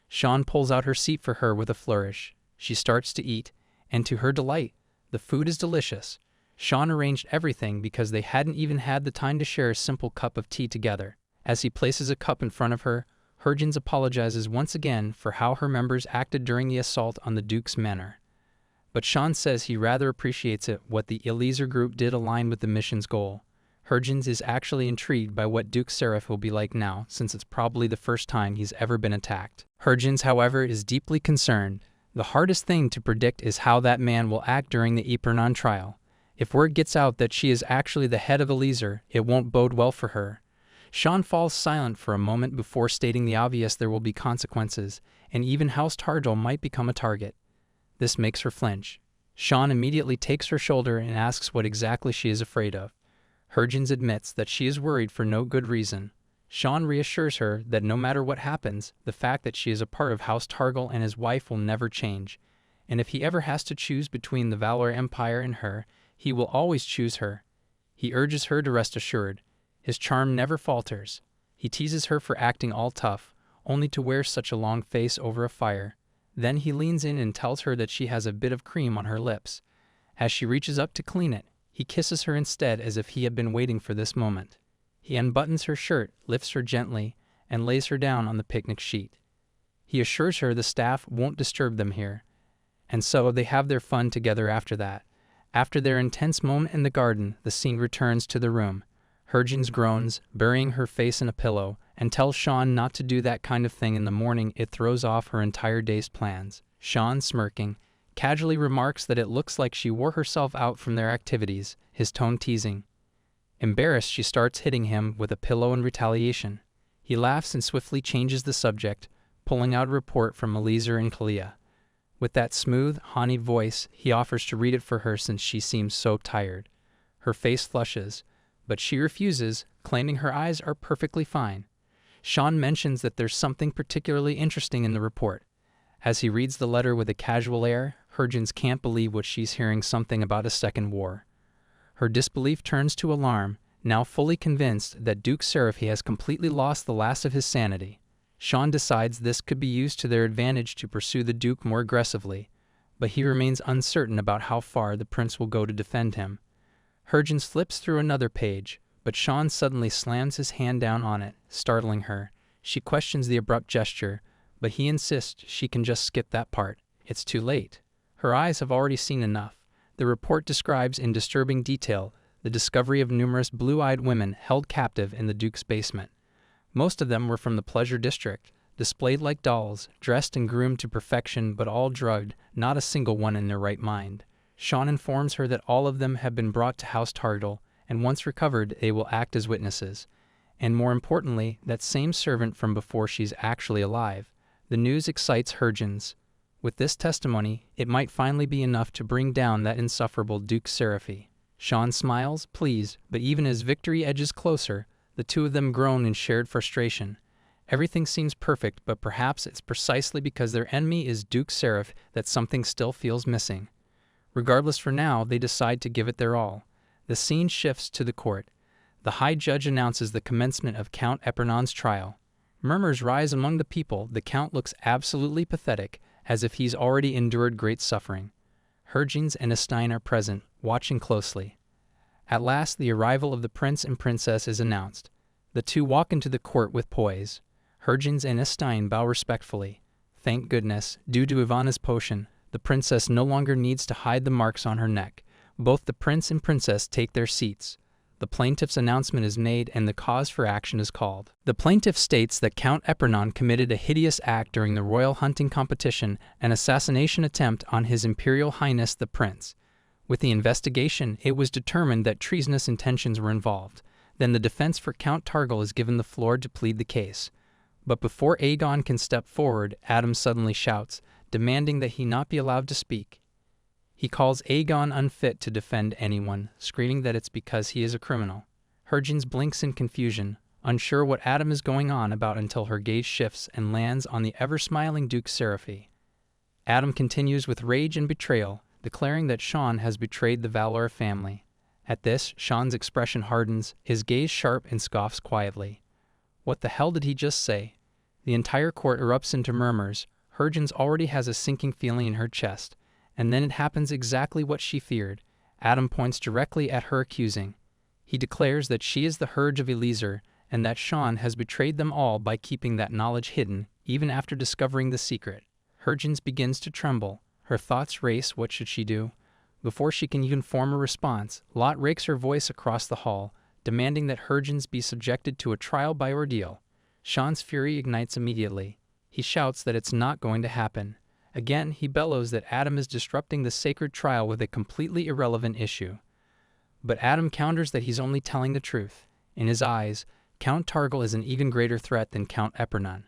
Shaun pulls out her seat for her with a flourish. She starts to eat, and to her delight, the food is delicious. Shaun arranged everything because they hadn't even had the time to share a simple cup of tea together. As he places a cup in front of her, Harvin apologizes once again for how her members acted during the assault on the Duke's manor. But Shaun says he rather appreciates it. What the Elizer group did align with the mission's goal. Harvin is actually intrigued by what Duke Seraph will be like now, since it's probably the first time he's ever been attacked. Harvin, however, is deeply concerned. The hardest thing to predict is how that man will act during the Epernon trial. If word gets out that she is actually the head of Elizer, it won't bode well for her. Shaun falls silent for a moment before stating the obvious: there will be consequences, and even House Targil might become a target. This makes her flinch. Shaun immediately takes her shoulder and asks what exactly she is afraid of. Harvin admits that she is worried for no good reason. Shaun reassures her that no matter what happens, the fact that she is a part of House Targil and his wife will never change, and if he ever has to choose between the Valor Empire and her, he will always choose her. He urges her to rest assured. His charm never falters. He teases her for acting all tough, only to wear such a long face over a fire. Then he leans in and tells her that she has a bit of cream on her lips. As she reaches up to clean it, he kisses her instead, as if he had been waiting for this moment. He unbuttons her shirt, lifts her gently, and lays her down on the picnic sheet. He assures her the staff won't disturb them here, and so they have their fun together after that. After their intense moment in the garden, the scene returns to the room. Harvin groans, burying her face in a pillow, and tells Shaun not to do that kind of thing in the morning. It throws off her entire day's plans. Shaun, smirking, casually remarks that it looks like she wore herself out from their activities, his tone teasing. Embarrassed, she starts hitting him with a pillow in retaliation. He laughs and swiftly changes the subject, pulling out a report from Elizer and Cecilia. With that smooth, honeyed voice, he offers to read it for her since she seems so tired. Her face flushes, but she refuses, claiming her eyes are perfectly fine. Shaun mentions that there's something particularly interesting in the report. As he reads the letter with a casual air, Harvin can't believe what she's hearing, something about a second war. Her disbelief turns to alarm, now fully convinced that Duke Seraphi has completely lost the last of his sanity. Shaun decides this could be used to their advantage to pursue the Duke more aggressively, but he remains uncertain about how far the prince will go to defend him. Harvin flips through another page, but Shaun suddenly slams his hand down on it, startling her. She questions the abrupt gesture, but he insists she can just skip that part. It's too late. Her eyes have already seen enough. The report describes in disturbing detail the discovery of numerous blue-eyed women held captive in the Duke's basement. Most of them were from the pleasure district, displayed like dolls, dressed and groomed to perfection, but all drugged, not a single one in their right mind. Shaun informs her that all of them have been brought to House Targle, and once recovered, they will act as witnesses. And more importantly, that same servant from before she's actually alive. The news excites Harvin. With this testimony, it might finally be enough to bring down that insufferable Duke Seraphi. Shaun smiles, pleased, but even as victory edges closer, the two of them groan in shared frustration. Everything seems perfect, but perhaps it's precisely because their enemy is Duke Seraph that something still feels missing. Regardless, for now, they decide to give it their all. The scene shifts to the court. The High Judge announces the commencement of Count Epernon's trial. Murmurs rise among the people. The Count looks absolutely pathetic, as if he's already endured great suffering. Harvin and Stein are present, watching closely. At last, the arrival of the prince and princess is announced. The two walk into the court with poise. Harvin and Stein bow respectfully. Thank goodness, due to Ivana's potion, the princess no longer needs to hide the marks on her neck. Both the prince and princess take their seats. The plaintiff's announcement is made and the cause for action is called. The plaintiff states that Count Epernon committed a hideous act during the royal hunting competition, an assassination attempt on His Imperial Highness the Prince. With the investigation, it was determined that treasonous intentions were involved. Then the defense for Count Targle is given the floor to plead the case. But before Aegon can step forward, Adam suddenly shouts, demanding that he not be allowed to speak. He calls Aegon unfit to defend anyone, screaming that it's because he is a criminal. Harvin blinks in confusion, unsure what Adam is going on about until her gaze shifts and lands on the ever-smiling Duke Seraphi. Adam continues with rage and betrayal, declaring that Shaun has betrayed the Valor family. At this, Shaun's expression hardens, his gaze sharp, and scoffs quietly. What the hell did he just say? The entire court erupts into murmurs. Harvin already has a sinking feeling in her chest. And then it happens exactly what she feared. Adam points directly at her, accusing. He declares that she is the Hurge of Elizer, and that Shaun has betrayed them all by keeping that knowledge hidden, even after discovering the secret. Harvin begins to tremble. Her thoughts race. What should she do? Before she can even form a response, Lot rakes her voice across the hall, demanding that Harvin be subjected to a trial by ordeal. Shaun's fury ignites immediately. He shouts that it's not going to happen. Again, he bellows that Adam is disrupting the sacred trial with a completely irrelevant issue. But Adam counters that he's only telling the truth. In his eyes, Count Targle is an even greater threat than Count Epernon.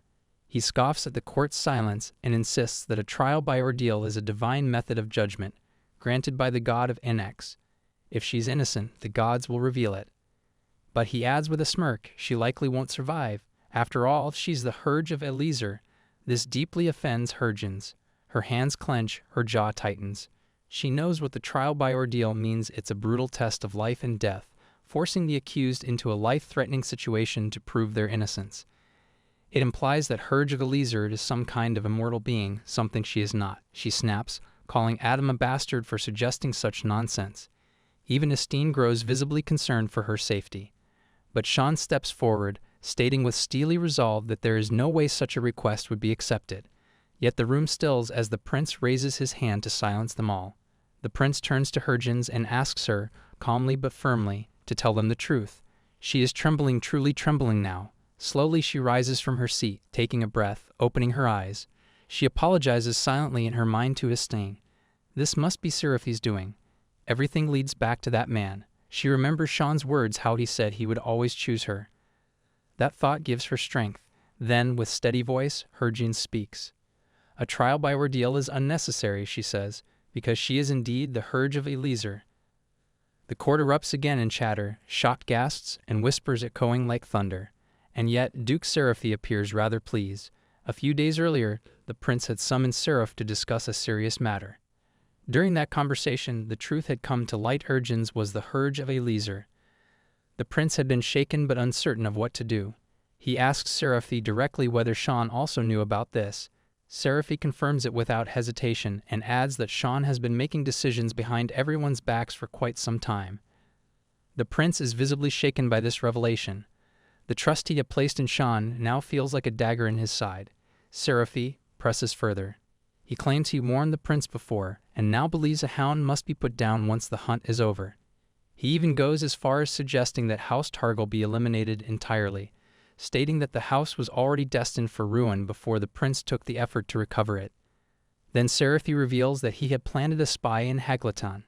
He scoffs at the court's silence and insists that a trial by ordeal is a divine method of judgment, granted by the god of Annex. If she's innocent, the gods will reveal it. But he adds with a smirk, she likely won't survive. After all, she's the Hurge of Elizer. This deeply offends Harvin. Her hands clench, her jaw tightens. She knows what the trial by ordeal means. It's a brutal test of life and death, forcing the accused into a life-threatening situation to prove their innocence. It implies that Hurge of Elizer is some kind of immortal being, something she is not. She snaps, calling Adam a bastard for suggesting such nonsense. Even Estine grows visibly concerned for her safety. But Shaun steps forward, stating with steely resolve that there is no way such a request would be accepted. Yet the room stills as the prince raises his hand to silence them all. The prince turns to Hergens and asks her, calmly but firmly, to tell them the truth. She is trembling, truly trembling now. Slowly she rises from her seat, taking a breath, opening her eyes. She apologizes silently in her mind to Asserting. This must be Seraphi's doing. Everything leads back to that man. She remembers Shaun's words, how he said he would always choose her. That thought gives her strength. Then, with steady voice, Hergens speaks. A trial by ordeal is unnecessary, she says, because she is indeed the Herge of Elizer. The court erupts again in chatter, shocked gasps, and whispers echoing like thunder. And yet Duke Seraphi appears rather pleased. A few days earlier, the prince had summoned Seraph to discuss a serious matter. During that conversation, the truth had come to light. Hergens was the Herge of Elizer. The prince had been shaken but uncertain of what to do. He asks Seraphi directly whether Shaun also knew about this. Seraphi confirms it without hesitation and adds that Shaun has been making decisions behind everyone's backs for quite some time. The prince is visibly shaken by this revelation. The trust he had placed in Shaun now feels like a dagger in his side. Seraphi presses further. He claims he warned the prince before, and now believes a hound must be put down once the hunt is over. He even goes as far as suggesting that House Targle be eliminated entirely, stating that the house was already destined for ruin before the prince took the effort to recover it. Then Seraphi reveals that he had planted a spy in Haglaton.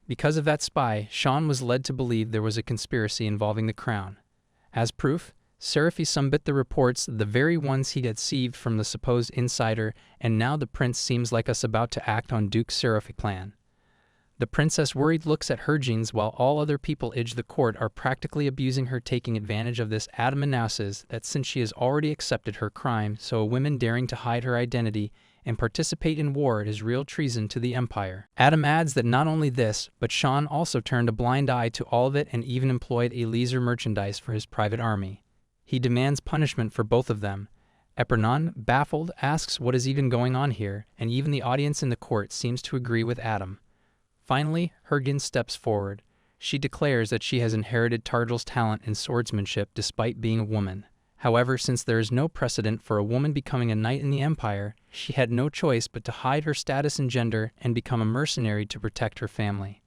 Because of that spy, Shaun was led to believe there was a conspiracy involving the crown. As proof, Seraphi submit the reports, the very ones he had received from the supposed insider, and now the prince seems like us about to act on Duke Seraphi's plan. The princess worried looks at Hergens while all other people in the court are practically abusing her, taking advantage of this. Adam announces that since she has already accepted her crime, so a woman daring to hide her identity and participate in war is real treason to the Empire. Adam adds that not only this, but Shaun also turned a blind eye to all of it and even employed Elizer merchandise for his private army. He demands punishment for both of them. Epernon, baffled, asks what is even going on here, and even the audience in the court seems to agree with Adam. Finally, Hergens steps forward. She declares that she has inherited Targle's talent in swordsmanship despite being a woman. However, since there is no precedent for a woman becoming a knight in the Empire, she had no choice but to hide her status and gender and become a mercenary to protect her family.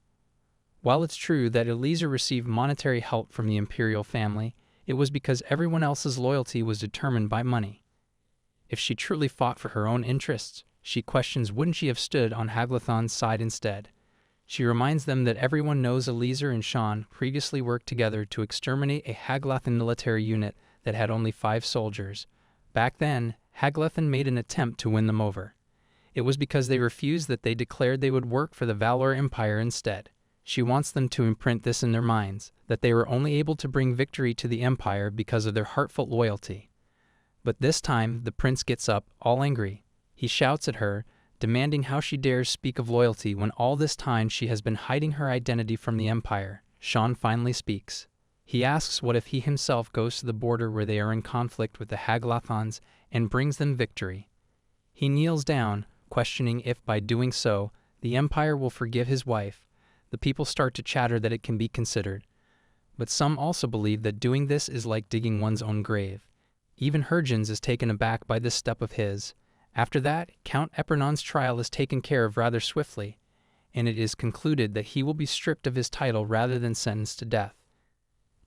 While it's true that Elizer received monetary help from the Imperial family, it was because everyone else's loyalty was determined by money. If she truly fought for her own interests, she questions wouldn't she have stood on Haglathon's side instead. She reminds them that everyone knows Elizer and Shaun previously worked together to exterminate a Haglathan military unit that had only 5 soldiers. Back then, Haglathan made an attempt to win them over. It was because they refused that they declared they would work for the Valor Empire instead. She wants them to imprint this in their minds, that they were only able to bring victory to the Empire because of their heartfelt loyalty. But this time, the prince gets up, all angry. He shouts at her, demanding how she dares speak of loyalty when all this time she has been hiding her identity from the Empire. Shaun finally speaks. He asks what if he himself goes to the border where they are in conflict with the Haglathans and brings them victory. He kneels down, questioning if by doing so, the Empire will forgive his wife. The people start to chatter that it can be considered. But some also believe that doing this is like digging one's own grave. Even Hergens is taken aback by this step of his. After that, Count Epernon's trial is taken care of rather swiftly, and it is concluded that he will be stripped of his title rather than sentenced to death.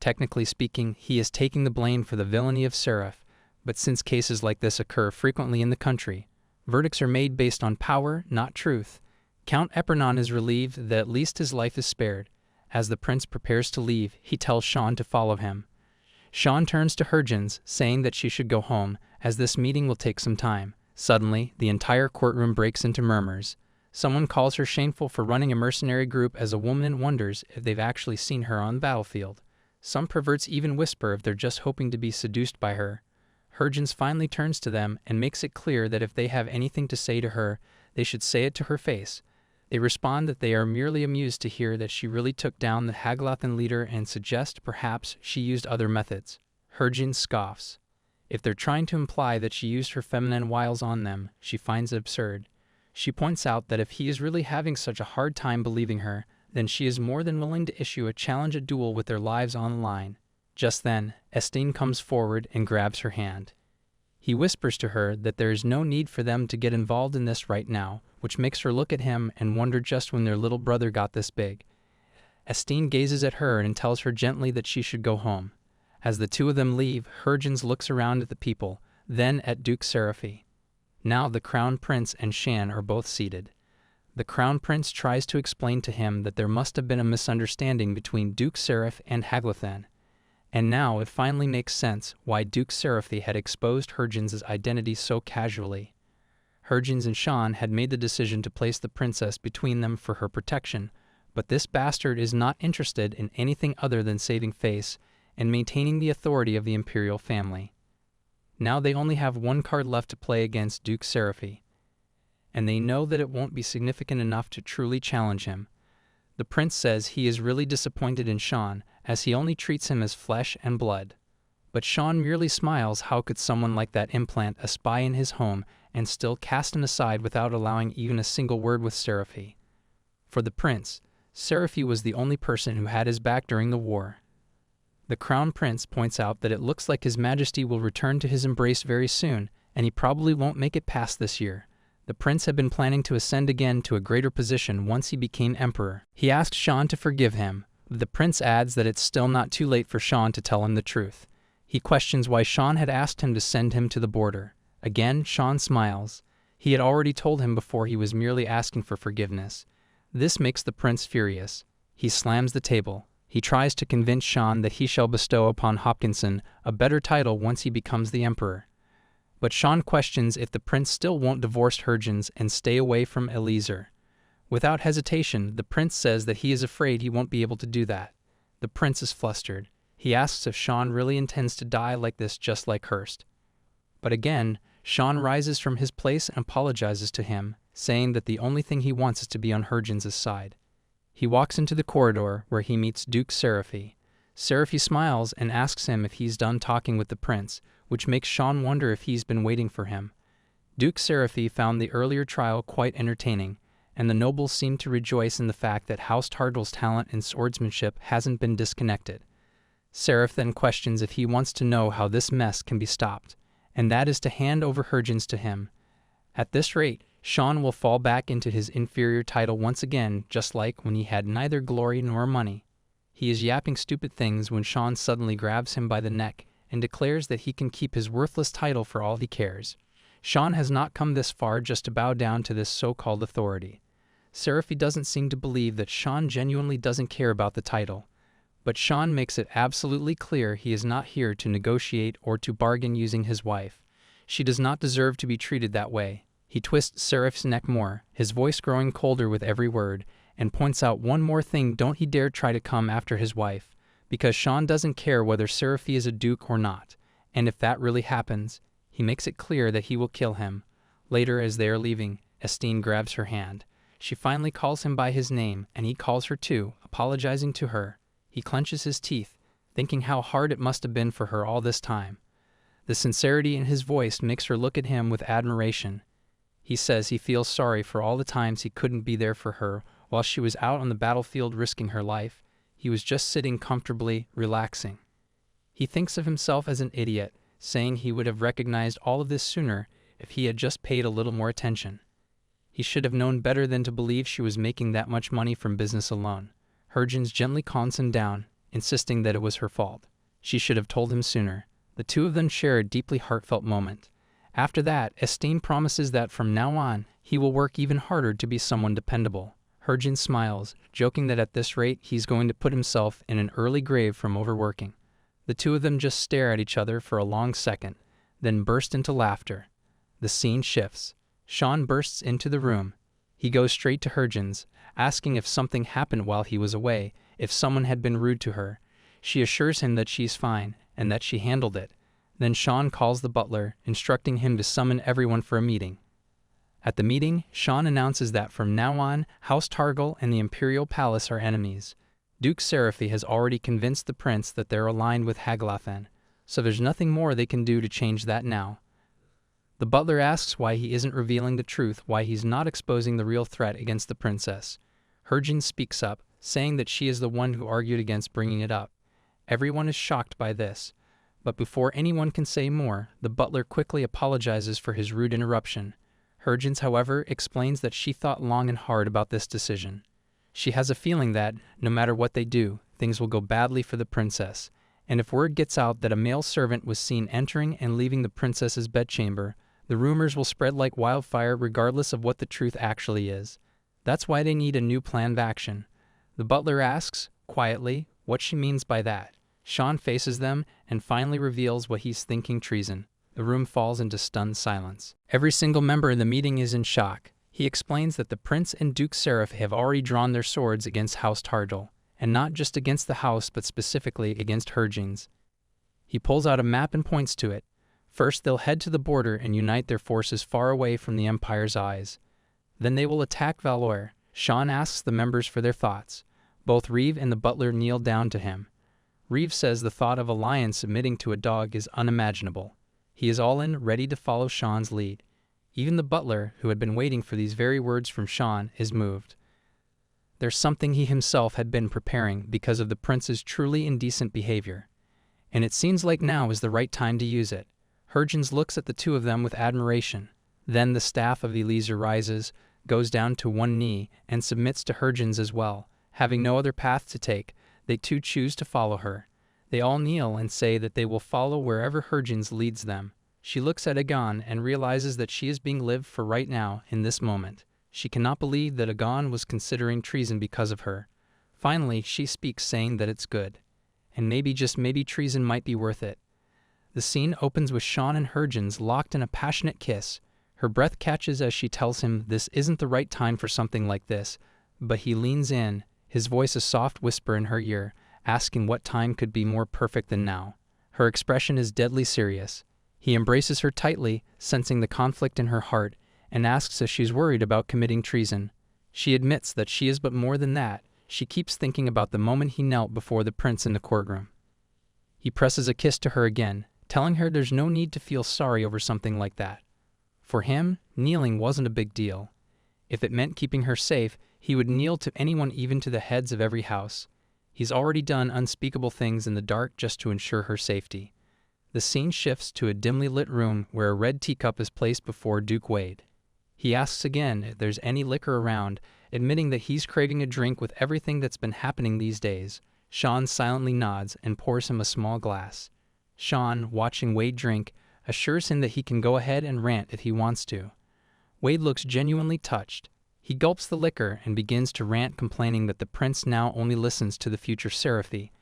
Technically speaking, he is taking the blame for the villainy of Seraph, but since cases like this occur frequently in the country, verdicts are made based on power, not truth. Count Epernon is relieved that at least his life is spared. As the prince prepares to leave, he tells Shaun to follow him. Shaun turns to Hergens, saying that she should go home, as this meeting will take some time. Suddenly, the entire courtroom breaks into murmurs. Someone calls her shameful for running a mercenary group as a woman and wonders if they've actually seen her on the battlefield. Some perverts even whisper if they're just hoping to be seduced by her. Hergens finally turns to them and makes it clear that if they have anything to say to her, they should say it to her face. They respond that they are merely amused to hear that she really took down the Haglathan leader and suggest perhaps she used other methods. Hergens scoffs. If they're trying to imply that she used her feminine wiles on them, she finds it absurd. She points out that if he is really having such a hard time believing her, then she is more than willing to issue a challenge at duel with their lives on the line. Just then, Asserting comes forward and grabs her hand. He whispers to her that there is no need for them to get involved in this right now, which makes her look at him and wonder just when their little brother got this big. Esteen gazes at her and tells her gently that she should go home. As the two of them leave, Hurgens looks around at the people, then at Duke Seraphi. Now the Crown Prince and Shan are both seated. The Crown Prince tries to explain to him that there must have been a misunderstanding between Duke Seraph and Haglathan. And now it finally makes sense why Duke Seraphi had exposed Hurgens' identity so casually. Hurgens and Shaun had made the decision to place the princess between them for her protection, but this bastard is not interested in anything other than saving face and maintaining the authority of the Imperial family. Now they only have one card left to play against Duke Seraphi, and they know that it won't be significant enough to truly challenge him. The prince says he is really disappointed in Shaun, as he only treats him as flesh and blood. But Shaun merely smiles. How could someone like that implant a spy in his home and still cast him aside without allowing even a single word with Seraphi? For the prince, Seraphi was the only person who had his back during the war. The Crown Prince points out that it looks like His Majesty will return to his embrace very soon, and he probably won't make it past this year. The prince had been planning to ascend again to a greater position once he became emperor. He asked Shaun to forgive him, but the prince adds that it's still not too late for Shaun to tell him the truth. He questions why Shaun had asked him to send him to the border. Again, Shaun smiles. He had already told him before he was merely asking for forgiveness. This makes the prince furious. He slams the table. He tries to convince Shaun that he shall bestow upon Hopkinson a better title once he becomes the emperor. But Shaun questions if the prince still won't divorce Hurgens and stay away from Elizer. Without hesitation, the prince says that he is afraid he won't be able to do that. The prince is flustered. He asks if Shaun really intends to die like this, just like Hurst. But again, Shaun rises from his place and apologizes to him, saying that the only thing he wants is to be on Hurgens' side. He walks into the corridor where he meets Duke Seraphi. Seraphi smiles and asks him if he's done talking with the prince, which makes Shaun wonder if he's been waiting for him. Duke Seraphi found the earlier trial quite entertaining, and the nobles seem to rejoice in the fact that House Targel's talent in swordsmanship hasn't been disconnected. Seraph then questions if he wants to know how this mess can be stopped, and that is to hand over Hurgens to him. At this rate, Shaun will fall back into his inferior title once again, just like when he had neither glory nor money. He is yapping stupid things when Shaun suddenly grabs him by the neck and declares that he can keep his worthless title for all he cares. Shaun has not come this far just to bow down to this so-called authority. Seraphi doesn't seem to believe that Shaun genuinely doesn't care about the title, but Shaun makes it absolutely clear he is not here to negotiate or to bargain using his wife. She does not deserve to be treated that way. He twists Seraph's neck more, his voice growing colder with every word, and points out one more thing: don't he dare try to come after his wife, because Shaun doesn't care whether Seraphi is a duke or not, and if that really happens, he makes it clear that he will kill him. Later, as they are leaving, Esteen grabs her hand. She finally calls him by his name, and he calls her too, apologizing to her. He clenches his teeth, thinking how hard it must have been for her all this time. The sincerity in his voice makes her look at him with admiration. He says he feels sorry for all the times he couldn't be there for her while she was out on the battlefield risking her life. He was just sitting comfortably, relaxing. He thinks of himself as an idiot, saying he would have recognized all of this sooner if he had just paid a little more attention. He should have known better than to believe she was making that much money from business alone. Hurgens gently calms him down, insisting that it was her fault. She should have told him sooner. The two of them share a deeply heartfelt moment. After that, Esteen promises that from now on, he will work even harder to be someone dependable. Hurgens smiles, joking that at this rate he's going to put himself in an early grave from overworking. The two of them just stare at each other for a long second, then burst into laughter. The scene shifts. Shaun bursts into the room. He goes straight to Hurgens, asking if something happened while he was away, if someone had been rude to her. She assures him that she's fine, and that she handled it. Then Shaun calls the butler, instructing him to summon everyone for a meeting. At the meeting, Shaun announces that from now on, House Targel and the Imperial Palace are enemies. Duke Seraphi has already convinced the prince that they're aligned with Haglathan, so there's nothing more they can do to change that now. The butler asks why he isn't revealing the truth, why he's not exposing the real threat against the princess. Hurgens speaks up, saying that she is the one who argued against bringing it up. Everyone is shocked by this. But before anyone can say more, the butler quickly apologizes for his rude interruption. Hergens, however, explains that she thought long and hard about this decision. She has a feeling that, no matter what they do, things will go badly for the princess, and if word gets out that a male servant was seen entering and leaving the princess's bedchamber, the rumors will spread like wildfire regardless of what the truth actually is. That's why they need a new plan of action. The butler asks, quietly, what she means by that. Shaun faces them and finally reveals what he's thinking: treason. The room falls into stunned silence. Every single member in the meeting is in shock. He explains that the prince and Duke Seraph have already drawn their swords against House Targil, and not just against the house but specifically against Hergens. He pulls out a map and points to it. First, they'll head to the border and unite their forces far away from the Empire's eyes. Then they will attack Valois. Shaun asks the members for their thoughts. Both Reeve and the butler kneel down to him. Reeve says the thought of a lion submitting to a dog is unimaginable. He is all in, ready to follow Shaun's lead. Even the butler, who had been waiting for these very words from Shaun, is moved. There's something he himself had been preparing because of the prince's truly indecent behavior, and it seems like now is the right time to use it. Hergens looks at the two of them with admiration. Then the staff of Elizer rises, goes down to one knee, and submits to Hergens as well. Having no other path to take, they too choose to follow her. They all kneel and say that they will follow wherever Hergens leads them. She looks at Aegon and realizes that she is being lived for right now, in this moment. She cannot believe that Aegon was considering treason because of her. Finally, she speaks, saying that it's good. And maybe, just maybe, treason might be worth it. The scene opens with Shaun and Hergens locked in a passionate kiss. Her breath catches as she tells him this isn't the right time for something like this, but he leans in, his voice a soft whisper in her ear, asking what time could be more perfect than now. Her expression is deadly serious. He embraces her tightly, sensing the conflict in her heart, and asks if she's worried about committing treason. She admits that she is, but more than that, she keeps thinking about the moment he knelt before the prince in the courtroom. He presses a kiss to her again, telling her there's no need to feel sorry over something like that. For him, kneeling wasn't a big deal. If it meant keeping her safe, he would kneel to anyone, even to the heads of every house. He's already done unspeakable things in the dark just to ensure her safety. The scene shifts to a dimly lit room where a red teacup is placed before Duke Wade. He asks again if there's any liquor around, admitting that he's craving a drink with everything that's been happening these days. Shaun silently nods and pours him a small glass. Shaun, watching Wade drink, assures him that he can go ahead and rant if he wants to. Wade looks genuinely touched. He gulps the liquor and begins to rant, complaining that the prince now only listens to the future Seraphi,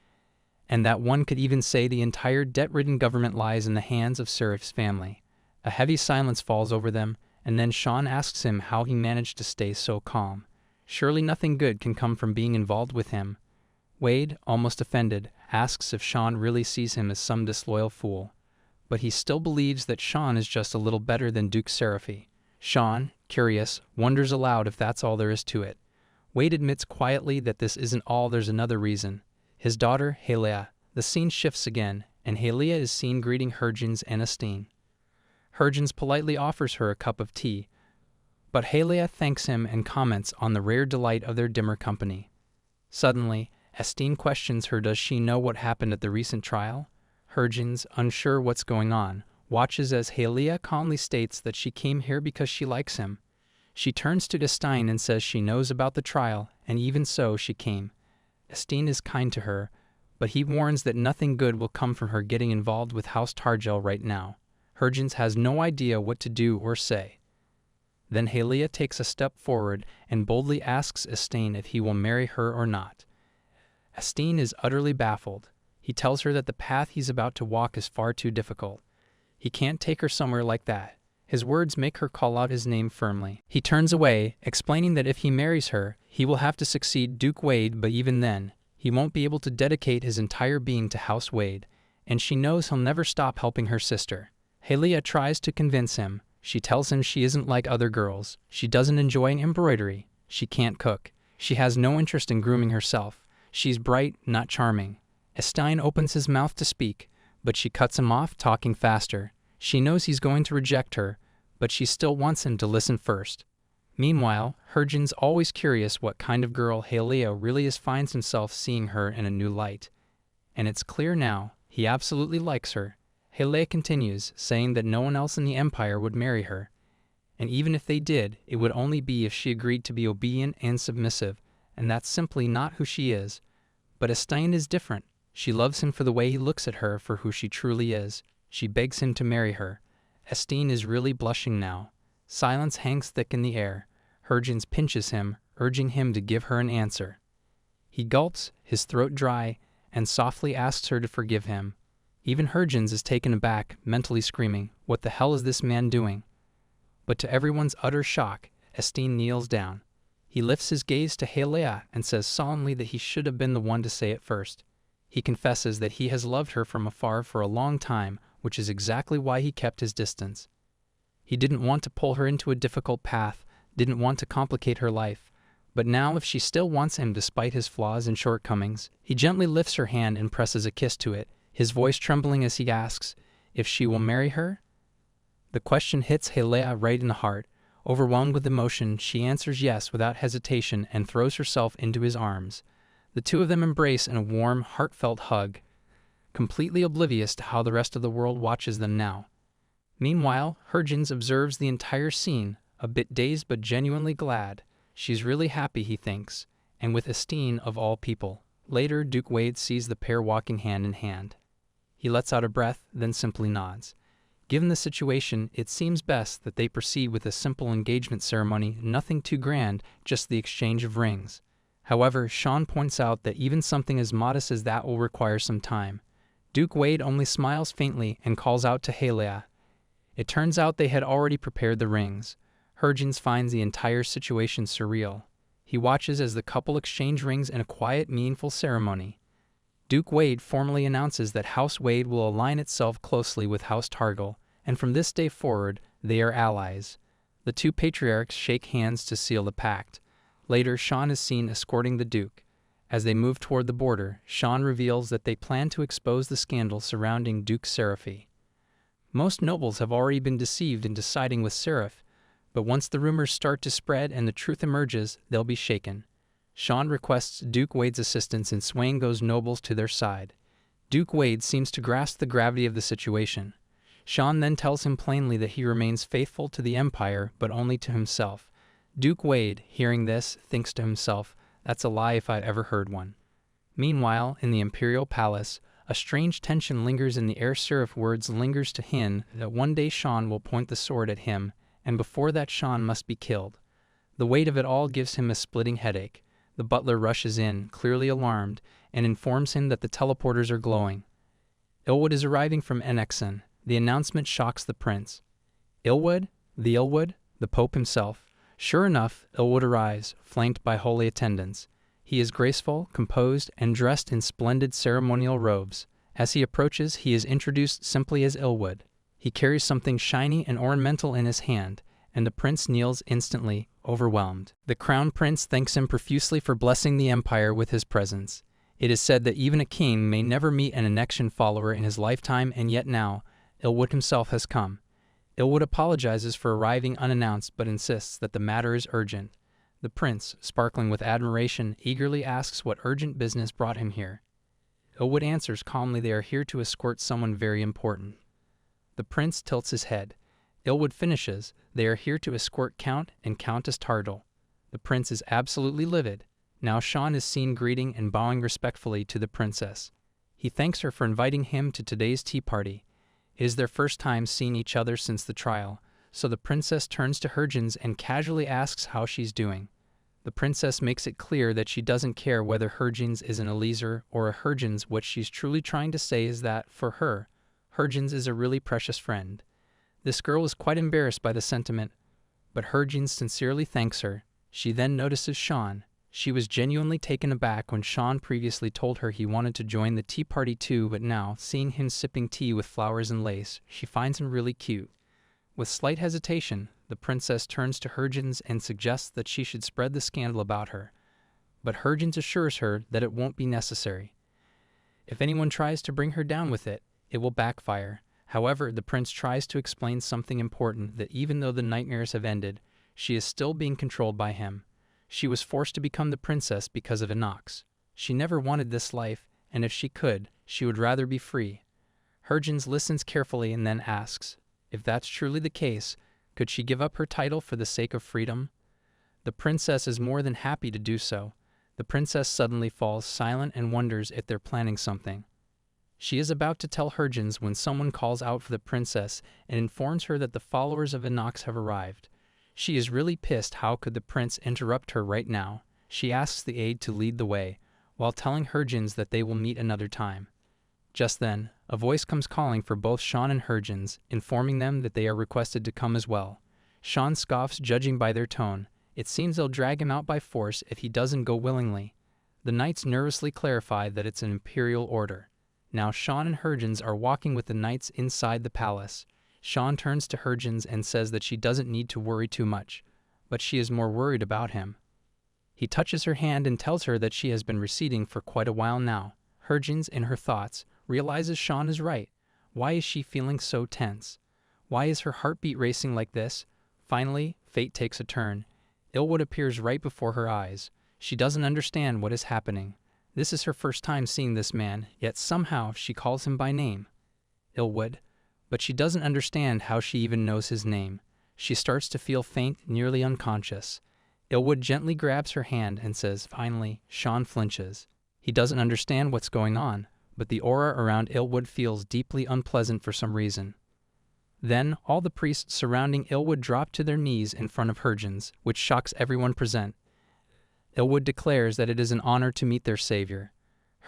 and that one could even say the entire debt-ridden government lies in the hands of Seraph's family. A heavy silence falls over them, and then Shaun asks him how he managed to stay so calm. Surely nothing good can come from being involved with him. Wade, almost offended, asks if Shaun really sees him as some disloyal fool. But he still believes that Shaun is just a little better than Duke Seraphi. Shaun, curious, wonders aloud if that's all there is to it. Wade admits quietly that this isn't all, there's another reason. His daughter, Halia. The scene shifts again, and Halia is seen greeting Hergens and Estine. Hergens politely offers her a cup of tea, but Halia thanks him and comments on the rare delight of their dimmer company. Suddenly, Estine questions her, does she know what happened at the recent trial? Hergens, unsure what's going on, watches as Halia calmly states that she came here because she likes him. She turns to Estine and says she knows about the trial, and even so she came. Estine is kind to her, but he warns that nothing good will come from her getting involved with House Targil right now. Hergens has no idea what to do or say. Then Halia takes a step forward and boldly asks Estine if he will marry her or not. Estine is utterly baffled. He tells her that the path he's about to walk is far too difficult. He can't take her somewhere like that. His words make her call out his name firmly. He turns away, explaining that if he marries her, he will have to succeed Duke Wade, but even then, he won't be able to dedicate his entire being to House Wade, and she knows he'll never stop helping her sister. Halia tries to convince him. She tells him she isn't like other girls. She doesn't enjoy embroidery. She can't cook. She has no interest in grooming herself. She's bright, not charming. Estine opens his mouth to speak, but she cuts him off, talking faster. She knows he's going to reject her, but she still wants him to listen first. Meanwhile, Hergens, always curious what kind of girl Halia really is, finds himself seeing her in a new light. And it's clear now, he absolutely likes her. Halia continues, saying that no one else in the Empire would marry her. and even if they did, it would only be if she agreed to be obedient and submissive, and that's simply not who she is. But Asserting is different. She loves him for the way he looks at her, for who she truly is. She begs him to marry her. Asserting is really blushing now. Silence hangs thick in the air. Harvin pinches him, urging him to give her an answer. He gulps, his throat dry, and softly asks her to forgive him. Even Harvin is taken aback, mentally screaming, "What the hell is this man doing?" But to everyone's utter shock, Asserting kneels down. He lifts his gaze to Cecilia and says solemnly that he should have been the one to say it first. He confesses that he has loved her from afar for a long time, which is exactly why he kept his distance. He didn't want to pull her into a difficult path, didn't want to complicate her life. But now, if she still wants him despite his flaws and shortcomings, he gently lifts her hand and presses a kiss to it, his voice trembling as he asks if she will marry her. The question hits Cecilia right in the heart. Overwhelmed with emotion, she answers yes without hesitation and throws herself into his arms. The two of them embrace in a warm, heartfelt hug, completely oblivious to how the rest of the world watches them now. Meanwhile, Harvin observes the entire scene, a bit dazed but genuinely glad. She's really happy, he thinks, and with Asserting of all people. Later, Duke Wade sees the pair walking hand in hand. He lets out a breath, then simply nods. Given the situation, it seems best that they proceed with a simple engagement ceremony, nothing too grand, just the exchange of rings. However, Shaun points out that even something as modest as that will require some time. Duke Wade only smiles faintly and calls out to Cecilia. It turns out they had already prepared the rings. Harvin finds the entire situation surreal. He watches as the couple exchange rings in a quiet, meaningful ceremony. Duke Wade formally announces that House Wade will align itself closely with House Targle, and from this day forward, they are allies. The two patriarchs shake hands to seal the pact. Later, Shaun is seen escorting the Duke. As they move toward the border, Shaun reveals that they plan to expose the scandal surrounding Duke Seraphi. Most nobles have already been deceived into siding with Seraph, but once the rumors start to spread and the truth emerges, they'll be shaken. Shaun requests Duke Wade's assistance in swaying those nobles to their side. Duke Wade seems to grasp the gravity of the situation. Shaun then tells him plainly that he remains faithful to the Empire, but only to himself. Duke Wade, hearing this, thinks to himself, "That's a lie if I'd ever heard one." Meanwhile, in the Imperial Palace, a strange tension lingers in the air. Seraph words lingers to him that one day Shaun will point the sword at him, and before that Shaun must be killed. The weight of it all gives him a splitting headache. The butler rushes in, clearly alarmed, and informs him that the teleporters are glowing. Ilwood is arriving from Annex. The announcement shocks the prince. Ilwood? The Ilwood? The Pope himself. Sure enough, Ilwood arrives, flanked by holy attendants. He is graceful, composed, and dressed in splendid ceremonial robes. As he approaches, he is introduced simply as Ilwood. He carries something shiny and ornamental in his hand, and the prince kneels instantly, overwhelmed. The crown prince thanks him profusely for blessing the empire with his presence. It is said that even a king may never meet an Annexian follower in his lifetime, and yet now, Ilwood himself has come. Ilwood apologizes for arriving unannounced, but insists that the matter is urgent. The prince, sparkling with admiration, eagerly asks what urgent business brought him here. Ilwood answers calmly they are here to escort someone very important. The prince tilts his head. Ilwood finishes, they are here to escort Count and Countess Targle. The prince is absolutely livid. Now Shaun is seen greeting and bowing respectfully to the princess. He thanks her for inviting him to today's tea party. It is their first time seeing each other since the trial, so the princess turns to Harvin and casually asks how she's doing. The princess makes it clear that she doesn't care whether Harvin is an Elizer or a Harvin. What she's truly trying to say is that, for her, Harvin is a really precious friend. This girl is quite embarrassed by the sentiment, but Harvin sincerely thanks her. She then notices Shaun. She was genuinely taken aback when Shaun previously told her he wanted to join the tea party too, but now, seeing him sipping tea with flowers and lace, she finds him really cute. With slight hesitation, the princess turns to Harvin and suggests that she should spread the scandal about her, but Harvin assures her that it won't be necessary. If anyone tries to bring her down with it, it will backfire. However, the prince tries to explain something important, that even though the nightmares have ended, she is still being controlled by him. She was forced to become the princess because of Annex. She never wanted this life, and if she could, she would rather be free. Harvin listens carefully and then asks, if that's truly the case, Could she give up her title for the sake of freedom? The princess is more than happy to do so. The princess suddenly falls silent and wonders if they're planning something. She is about to tell Harvin when someone calls out for the princess and informs her that the followers of Annex have arrived. She is really pissed. How could the prince interrupt her right now? She asks the aide to lead the way, while telling Harvin that they will meet another time. Just then, a voice comes calling for both Shaun and Harvin, informing them that they are requested to come as well. Shaun scoffs, judging by their tone. It seems they'll drag him out by force if he doesn't go willingly. The knights nervously clarify that it's an imperial order. Now Shaun and Harvin are walking with the knights inside the palace. Shaun turns to Harvin and says that she doesn't need to worry too much, but she is more worried about him. He touches her hand and tells her that she has been receding for quite a while now. Harvin, in her thoughts, realizes Shaun is right. Why is she feeling so tense? Why is her heartbeat racing like this? Finally, fate takes a turn. Elwood appears right before her eyes. She doesn't understand what is happening. This is her first time seeing this man, yet somehow she calls him by name. Elwood. But she doesn't understand how she even knows his name. She starts to feel faint, nearly unconscious. Elwood gently grabs her hand and says, finally. Shaun flinches. He doesn't understand what's going on, but the aura around Elwood feels deeply unpleasant for some reason. Then, all the priests surrounding Elwood drop to their knees in front of Harvin, which shocks everyone present. Elwood declares that it is an honor to meet their savior.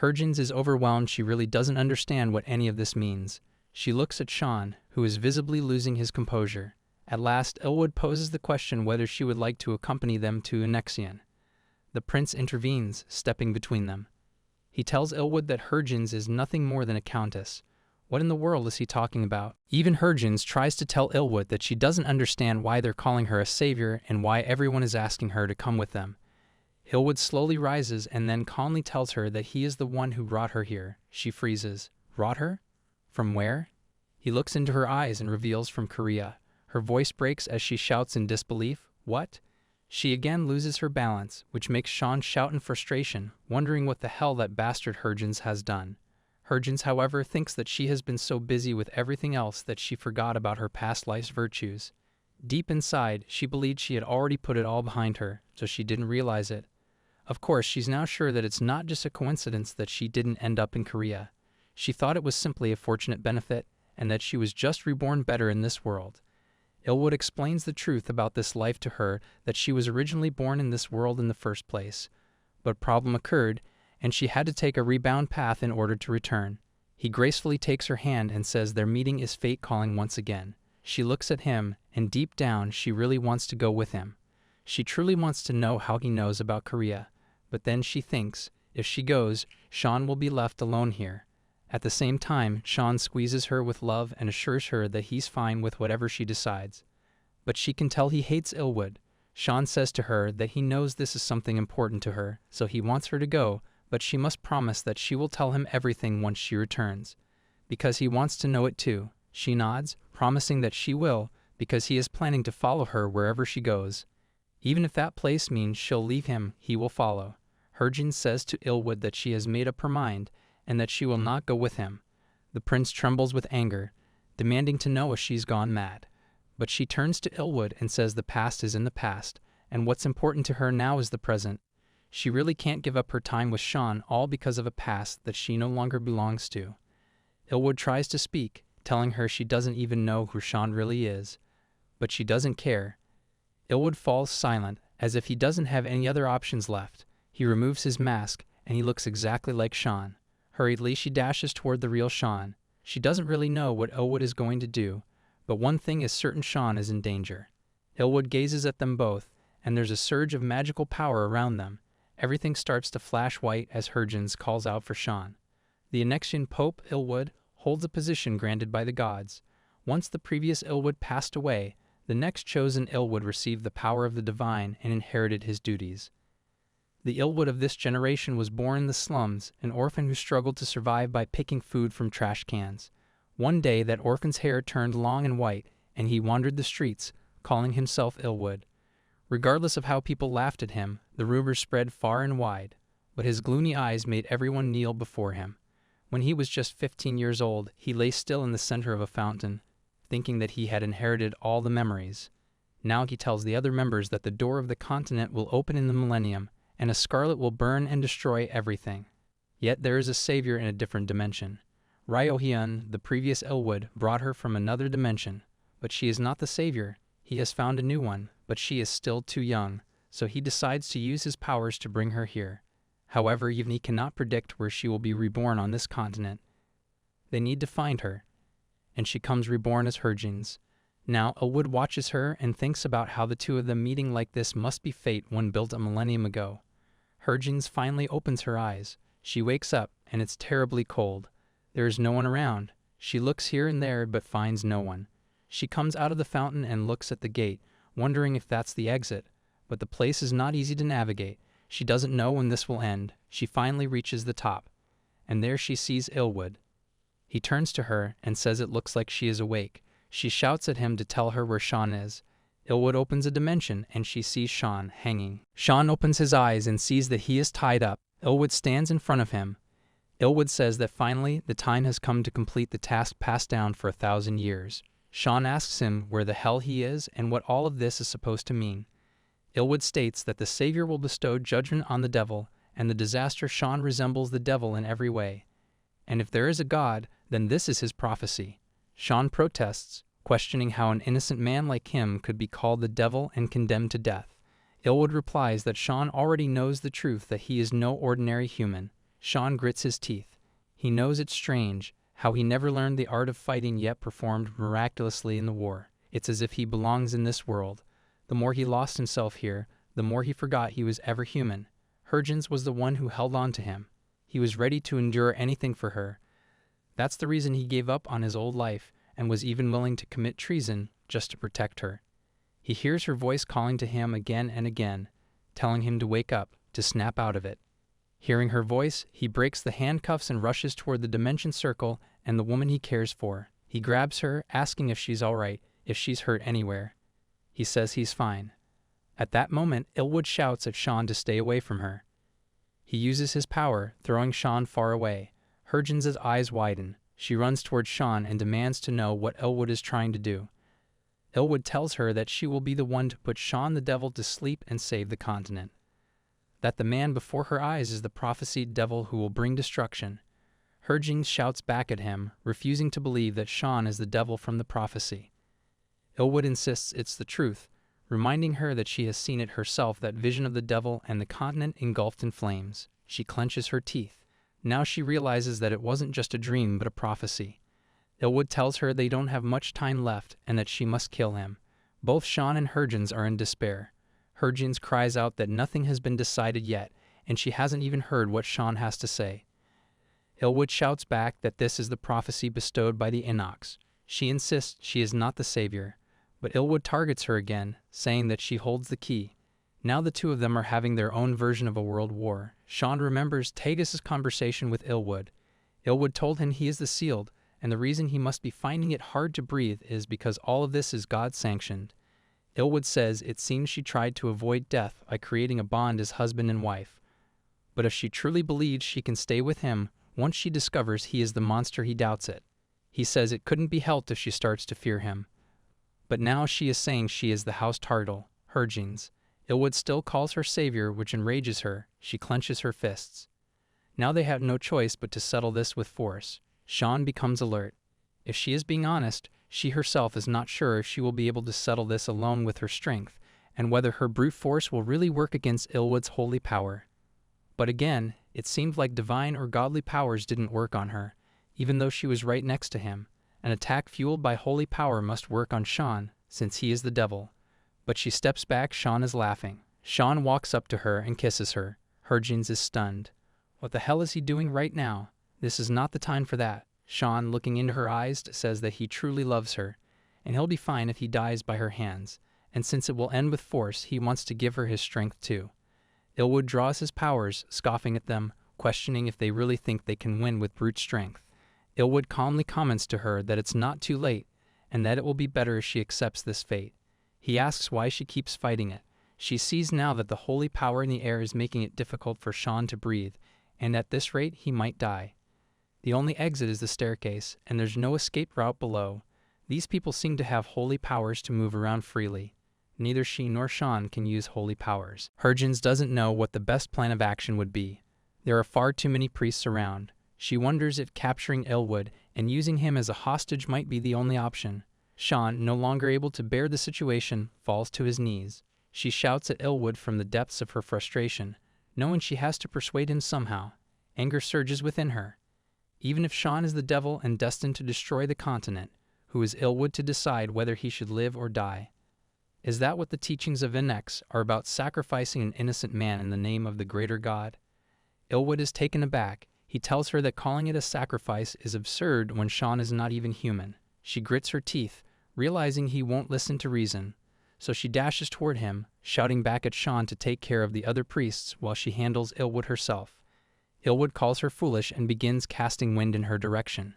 Harvin is overwhelmed. She really doesn't understand what any of this means. She looks at Shaun, who is visibly losing his composure. At last, Elwood poses the question whether she would like to accompany them to Annex. The prince intervenes, stepping between them. He tells Elwood that Harvin is nothing more than a countess. What in the world is he talking about? Even Harvin tries to tell Elwood that she doesn't understand why they're calling her a savior and why everyone is asking her to come with them. Elwood slowly rises and then calmly tells her that he is the one who brought her here. She freezes. Brought her? From where? He looks into her eyes and reveals from Korea. Her voice breaks as she shouts in disbelief. What? She again loses her balance, which makes Shaun shout in frustration, wondering what the hell that bastard Harvin has done. Harvin, however, thinks that she has been so busy with everything else that she forgot about her past life's virtues. Deep inside, she believed she had already put it all behind her, so she didn't realize it. Of course, she's now sure that it's not just a coincidence that she didn't end up in Korea. She thought it was simply a fortunate benefit, and that she was just reborn better in this world. Elwood explains the truth about this life to her, that she was originally born in this world in the first place. But problem occurred, and she had to take a rebound path in order to return. He gracefully takes her hand and says their meeting is fate calling once again. She looks at him, and deep down she really wants to go with him. She truly wants to know how he knows about Korea. But then she thinks, if she goes, Shaun will be left alone here. At the same time, Shaun squeezes her with love and assures her that he's fine with whatever she decides. But she can tell he hates Elwood. Shaun says to her that he knows this is something important to her, so he wants her to go, but she must promise that she will tell him everything once she returns. Because he wants to know it too. She nods, promising that she will, because he is planning to follow her wherever she goes. Even if that place means she'll leave him, he will follow. Harvin says to Elwood that she has made up her mind, and that she will not go with him. The prince trembles with anger, demanding to know if she's gone mad. But she turns to Elwood and says the past is in the past, and what's important to her now is the present. She really can't give up her time with Shaun, all because of a past that she no longer belongs to. Elwood tries to speak, telling her she doesn't even know who Shaun really is. But she doesn't care. Elwood falls silent, as if he doesn't have any other options left. He removes his mask, and he looks exactly like Shaun. Hurriedly, she dashes toward the real Shaun. She doesn't really know what Elwood is going to do, but one thing is certain: Shaun is in danger. Elwood gazes at them both, and there's a surge of magical power around them. Everything starts to flash white as Harvin calls out for Shaun. The Annexian Pope, Elwood, holds a position granted by the gods. Once the previous Elwood passed away, the next chosen Elwood received the power of the divine and inherited his duties. The Elwood of this generation was born in the slums, an orphan who struggled to survive by picking food from trash cans. One day that orphan's hair turned long and white, and he wandered the streets, calling himself Elwood. Regardless of how people laughed at him, the rumors spread far and wide, but his gloomy eyes made everyone kneel before him. When he was just 15 years old, he lay still in the center of a fountain, thinking that he had inherited all the memories. Now he tells the other members that the door of the continent will open in the millennium, and a scarlet will burn and destroy everything. Yet there is a savior in a different dimension. Ryohyun, the previous Elwood, brought her from another dimension, but she is not the savior. He has found a new one, but she is still too young, so he decides to use his powers to bring her here. However, even he cannot predict where she will be reborn on this continent. They need to find her, and she comes reborn as Herjins. Now, Elwood watches her and thinks about how the two of them meeting like this must be fate one built a millennium ago. Herjins finally opens her eyes. She wakes up, and it's terribly cold. There is no one around. She looks here and there but finds no one. She comes out of the fountain and looks at the gate, wondering if that's the exit, but the place is not easy to navigate. She doesn't know when this will end. She finally reaches the top, and there she sees Elwood. He turns to her and says it looks like she is awake. She shouts at him to tell her where Shaun is. Elwood opens a dimension and she sees Shaun hanging. Shaun opens his eyes and sees that he is tied up. Elwood stands in front of him. Elwood says that finally the time has come to complete the task passed down for 1,000 years. Shaun asks him where the hell he is and what all of this is supposed to mean. Elwood states that the Savior will bestow judgment on the devil, and the disaster Shaun resembles the devil in every way. And if there is a God, then this is his prophecy. Shaun protests, questioning how an innocent man like him could be called the devil and condemned to death. Elwood replies that Shaun already knows the truth, that he is no ordinary human. Shaun grits his teeth. He knows it's strange, how he never learned the art of fighting yet performed miraculously in the war. It's as if he belongs in this world. The more he lost himself here, the more he forgot he was ever human. Herjins was the one who held on to him. He was ready to endure anything for her. That's the reason he gave up on his old life and was even willing to commit treason just to protect her. He hears her voice calling to him again and again, telling him to wake up, to snap out of it. Hearing her voice, he breaks the handcuffs and rushes toward the dimension circle and the woman he cares for. He grabs her, asking if she's all right, if she's hurt anywhere. He says he's fine. At that moment, Elwood shouts at Shaun to stay away from her. He uses his power, throwing Shaun far away. Herjins' eyes widen. She runs towards Shaun and demands to know what Elwood is trying to do. Elwood tells her that she will be the one to put Shaun the devil to sleep and save the continent. That the man before her eyes is the prophesied devil who will bring destruction. Herjins shouts back at him, refusing to believe that Shaun is the devil from the prophecy. Elwood insists it's the truth, reminding her that she has seen it herself, that vision of the devil and the continent engulfed in flames. She clenches her teeth. Now she realizes that it wasn't just a dream but a prophecy. Elwood tells her they don't have much time left and that she must kill him. Both Shaun and Herjins are in despair. Herjins cries out that nothing has been decided yet, and she hasn't even heard what Shaun has to say. Elwood shouts back that this is the prophecy bestowed by the Annex. She insists she is not the savior, but Elwood targets her again, saying that she holds the key. Now the two of them are having their own version of a world war. Shaun remembers Tagus' conversation with Elwood. Elwood told him he is the sealed, and the reason he must be finding it hard to breathe is because all of this is God-sanctioned. Elwood says it seems she tried to avoid death by creating a bond as husband and wife. But if she truly believes she can stay with him, once she discovers he is the monster, he doubts it. He says it couldn't be helped if she starts to fear him. But now she is saying she is the house turtle, Herjins. Elwood still calls her savior, which enrages her. She clenches her fists. Now they have no choice but to settle this with force. Shaun becomes alert. If she is being honest, she herself is not sure if she will be able to settle this alone with her strength, and whether her brute force will really work against Elwood's holy power. But again, it seemed like divine or godly powers didn't work on her, even though she was right next to him. An attack fueled by holy power must work on Shaun, since he is the devil. But she steps back. Shaun is laughing. Shaun walks up to her and kisses her. Herjins is stunned. What the hell is he doing right now? This is not the time for that. Shaun, looking into her eyes, says that he truly loves her, and he'll be fine if he dies by her hands, and since it will end with force, he wants to give her his strength too. Elwood draws his powers, scoffing at them, questioning if they really think they can win with brute strength. Elwood calmly comments to her that it's not too late, and that it will be better if she accepts this fate. He asks why she keeps fighting it. She sees now that the holy power in the air is making it difficult for Shaun to breathe, and at this rate he might die. The only exit is the staircase, and there's no escape route below. These people seem to have holy powers to move around freely. neither she nor Shaun can use holy powers. Harvin doesn't know what the best plan of action would be. There are far too many priests around. She wonders if capturing Elwood and using him as a hostage might be the only option. Shaun, no longer able to bear the situation, falls to his knees. She shouts at Elwood from the depths of her frustration, knowing she has to persuade him somehow. Anger surges within her. Even if Shaun is the devil and destined to destroy the continent, who is Elwood to decide whether he should live or die? Is that what the teachings of Annex are about, sacrificing an innocent man in the name of the greater God? Elwood is taken aback. He tells her that calling it a sacrifice is absurd when Shaun is not even human. She grits her teeth, realizing he won't listen to reason. So she dashes toward him, shouting back at Shaun to take care of the other priests while she handles Elwood herself. Elwood calls her foolish and begins casting wind in her direction.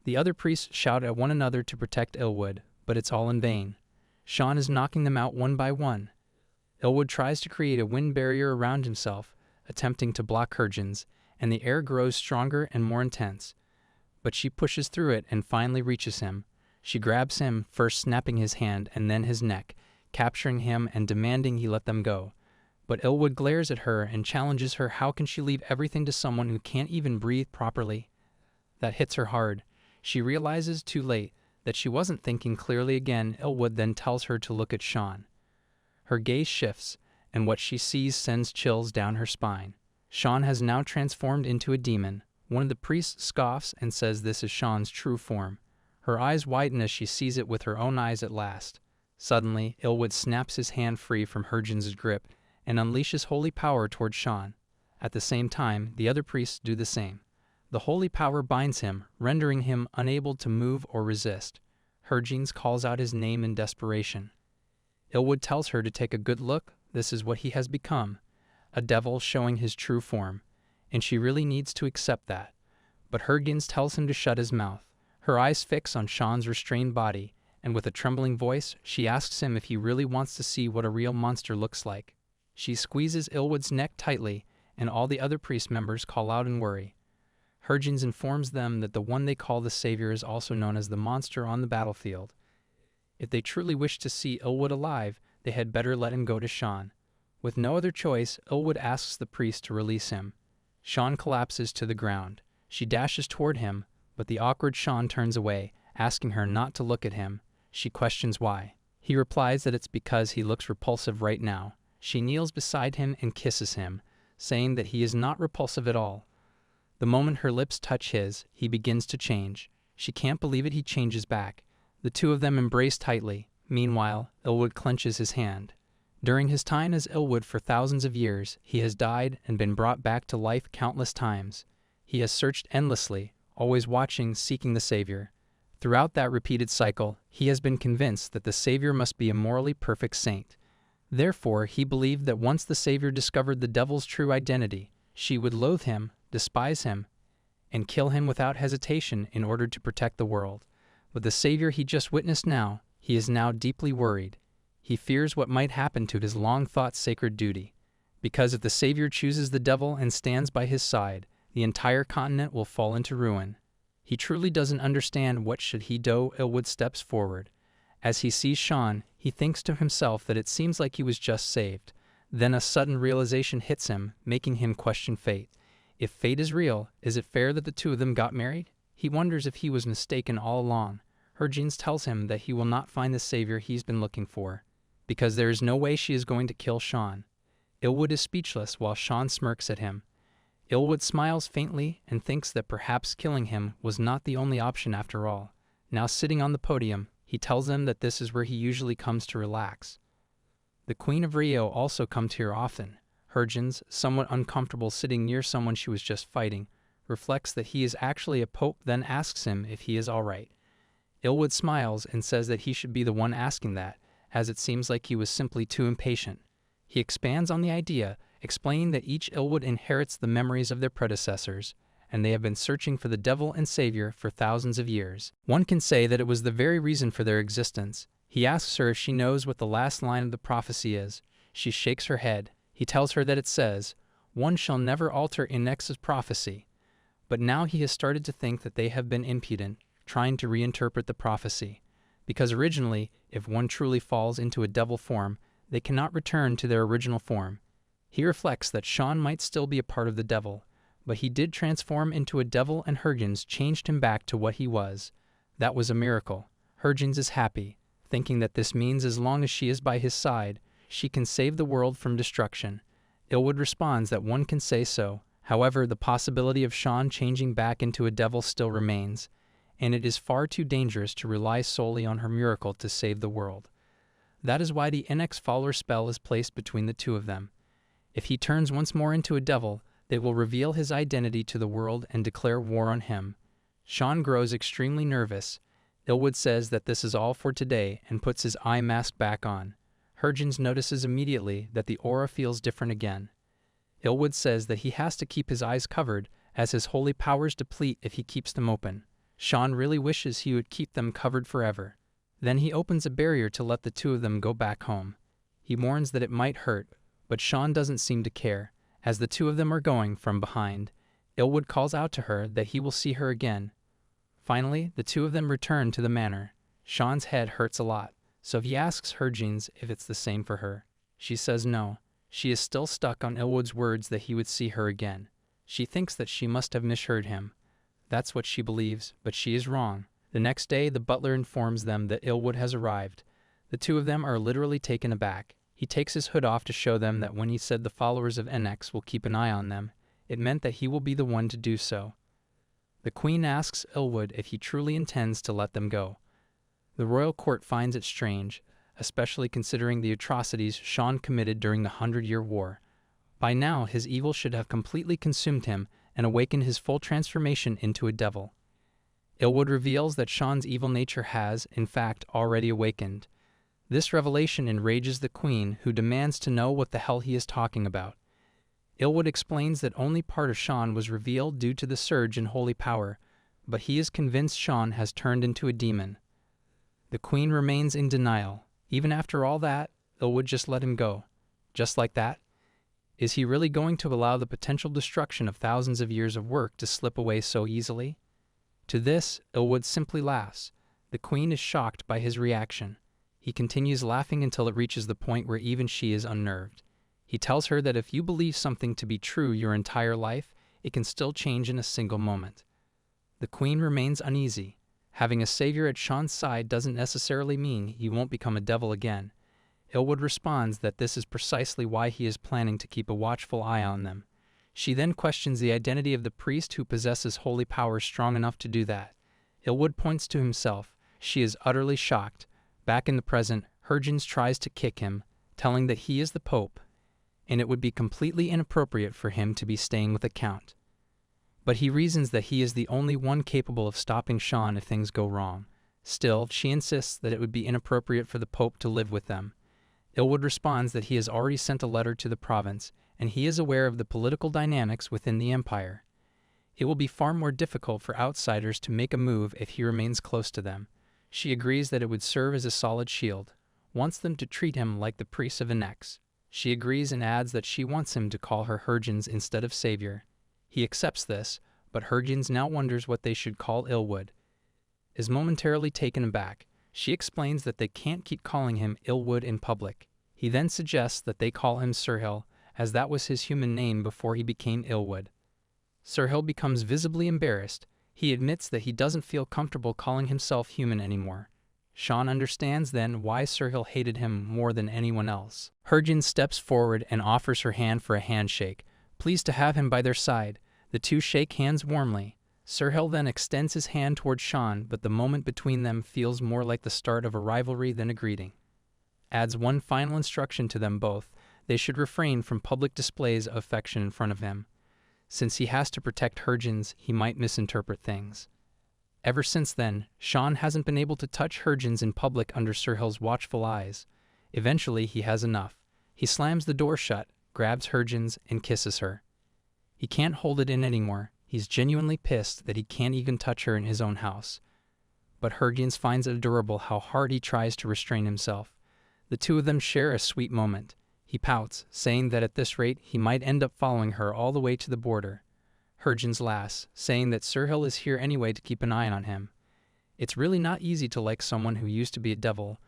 The other priests shout at one another to protect Elwood, but it's all in vain. Shaun is knocking them out one by one. Elwood tries to create a wind barrier around himself, attempting to block Harvin's, and the air grows stronger and more intense. But she pushes through it and finally reaches him. She grabs him, first snapping his hand and then his neck, capturing him and demanding he let them go. But Elwood glares at her and challenges her. How can she leave everything to someone who can't even breathe properly? That hits her hard. She realizes too late that she wasn't thinking clearly again. Elwood then tells her to look at Shaun. Her gaze shifts, and what she sees sends chills down her spine. Shaun has now transformed into a demon. One of the priests scoffs and says this is Shaun's true form. Her eyes widen as she sees it with her own eyes at last. Suddenly, Elwood snaps his hand free from Harvin's grip and unleashes holy power toward Shaun. At the same time, the other priests do the same. The holy power binds him, rendering him unable to move or resist. Harvin calls out his name in desperation. Elwood tells her to take a good look. This is what he has become, a devil showing his true form, and she really needs to accept that. But Harvin tells him to shut his mouth. Her eyes fix on Shaun's restrained body, and with a trembling voice, she asks him if he really wants to see what a real monster looks like. She squeezes Elwood's neck tightly, and all the other priest members call out in worry. Harvin informs them that the one they call the Savior is also known as the monster on the battlefield. If they truly wish to see Elwood alive, they had better let him go to Shaun. With no other choice, Elwood asks the priest to release him. Shaun collapses to the ground. She dashes toward him, but the awkward Shaun turns away, asking her not to look at him. She questions why. He replies that it's because he looks repulsive right now. She kneels beside him and kisses him, saying that he is not repulsive at all. The moment her lips touch his, he begins to change. She can't believe it. He changes back. The two of them embrace tightly. Meanwhile, Elwood clenches his hand. During his time as Elwood for thousands of years, he has died and been brought back to life countless times. He has searched endlessly, always watching, seeking the Savior. Throughout that repeated cycle, he has been convinced that the Savior must be a morally perfect saint. Therefore, he believed that once the Savior discovered the devil's true identity, she would loathe him, despise him, and kill him without hesitation in order to protect the world. With the Savior he just witnessed now, he is now deeply worried. He fears what might happen to his long-thought sacred duty. Because if the Savior chooses the devil and stands by his side, the entire continent will fall into ruin. He truly doesn't understand what should he do. Elwood steps forward. As he sees Shaun, he thinks to himself that it seems like he was just saved. Then a sudden realization hits him, making him question fate. If fate is real, is it fair that the two of them got married? He wonders if he was mistaken all along. Harvin tells him that he will not find the Savior he's been looking for, because there is no way she is going to kill Shaun. Elwood is speechless while Shaun smirks at him. Elwood smiles faintly and thinks that perhaps killing him was not the only option after all. Now sitting on the podium, he tells them that this is where he usually comes to relax. The Queen of Rio also comes here often. Harvin, somewhat uncomfortable sitting near someone she was just fighting, reflects that he is actually a pope, then asks him if he is all right. Elwood smiles and says that he should be the one asking that, as it seems like he was simply too impatient. He expands on the idea, explaining that each Elwood inherits the memories of their predecessors, and they have been searching for the devil and Savior for thousands of years. One can say that it was the very reason for their existence. He asks her if she knows what the last line of the prophecy is. She shakes her head. He tells her that it says, "One shall never alter Annex's prophecy." But now he has started to think that they have been impudent, trying to reinterpret the prophecy. because originally, if one truly falls into a devil form, they cannot return to their original form. He reflects that Shaun might still be a part of the devil, but he did transform into a devil and Harjins changed him back to what he was. That was a miracle. Harjins is happy, thinking that this means as long as she is by his side, she can save the world from destruction. Ilwood responds that one can say so. However, the possibility of Shaun changing back into a devil still remains, and it is far too dangerous to rely solely on her miracle to save the world. That is why the Annex follower spell is placed between the two of them. If he turns once more into a devil, they will reveal his identity to the world and declare war on him. Shaun grows extremely nervous. Ilwood says that this is all for today and puts his eye mask back on. Harjins notices immediately that the aura feels different again. Ilwood says that he has to keep his eyes covered as his holy powers deplete if he keeps them open. Shaun really wishes he would keep them covered forever. Then he opens a barrier to let the two of them go back home. He warns that it might hurt, but Shaun doesn't seem to care. As the two of them are going from behind, Ilwood calls out to her that he will see her again. Finally, the two of them return to the manor. Shaun's head hurts a lot, so he asks Harjins if it's the same for her. She says no. She is still stuck on Ilwood's words that he would see her again. She thinks that she must have misheard him. That's what she believes, but she is wrong. The next day, the butler informs them that Ilwood has arrived. The two of them are literally taken aback. He takes his hood off to show them that when he said the followers of Annex will keep an eye on them, it meant that he will be the one to do so. The queen asks Ilwood if he truly intends to let them go. The royal court finds it strange, especially considering the atrocities Shaun committed during the 100-Year War. By now, his evil should have completely consumed him and awakened his full transformation into a devil. Ilwood reveals that Shaun's evil nature has, in fact, already awakened. This revelation enrages the queen, who demands to know what the hell he is talking about. Ilwood explains that only part of Shaun was revealed due to the surge in holy power, but he is convinced Shaun has turned into a demon. The queen remains in denial. Even after all that, Ilwood just let him go. Just like that? Is he really going to allow the potential destruction of thousands of years of work to slip away so easily? To this, Ilwood simply laughs. The queen is shocked by his reaction. He continues laughing until it reaches the point where even she is unnerved. He tells her that if you believe something to be true your entire life, it can still change in a single moment. The queen remains uneasy. Having a savior at Shaun's side doesn't necessarily mean he won't become a devil again. Ilwood responds that this is precisely why he is planning to keep a watchful eye on them. She then questions the identity of the priest who possesses holy power strong enough to do that. Ilwood points to himself. She is utterly shocked. Back in the present, Harjins tries to kick him, telling that he is the Pope, and it would be completely inappropriate for him to be staying with a count. But he reasons that he is the only one capable of stopping Shaun if things go wrong. Still, she insists that it would be inappropriate for the Pope to live with them. Ilwood responds that he has already sent a letter to the province, and he is aware of the political dynamics within the empire. It will be far more difficult for outsiders to make a move if he remains close to them. She agrees that it would serve as a solid shield, wants them to treat him like the priests of Annex. She agrees and adds that she wants him to call her Harjins instead of Savior. He accepts this, but Harjins now wonders what they should call Ilwood. Is momentarily taken aback. She explains that they can't keep calling him Ilwood in public. He then suggests that they call him Sirhill, as that was his human name before he became Ilwood. Sirhill becomes visibly embarrassed. He admits that he doesn't feel comfortable calling himself human anymore. Shaun understands then why Sirhill hated him more than anyone else. Harjin steps forward and offers her hand for a handshake, pleased to have him by their side. The two shake hands warmly. Sirhill then extends his hand toward Shaun, but the moment between them feels more like the start of a rivalry than a greeting. Adds one final instruction to them both: they should refrain from public displays of affection in front of him. Since he has to protect Harjins, he might misinterpret things. Ever since then, Shaun hasn't been able to touch Harjins in public under Sirhill's watchful eyes. Eventually, he has enough. He slams the door shut, grabs Harjins, and kisses her. He can't hold it in anymore. He's genuinely pissed that he can't even touch her in his own house. But Harjins finds it adorable how hard he tries to restrain himself. The two of them share a sweet moment. He pouts, saying that at this rate he might end up following her all the way to the border. Harjins laughs, saying that Sirhill is here anyway to keep an eye on him. It's really not easy to like someone who used to be a devil,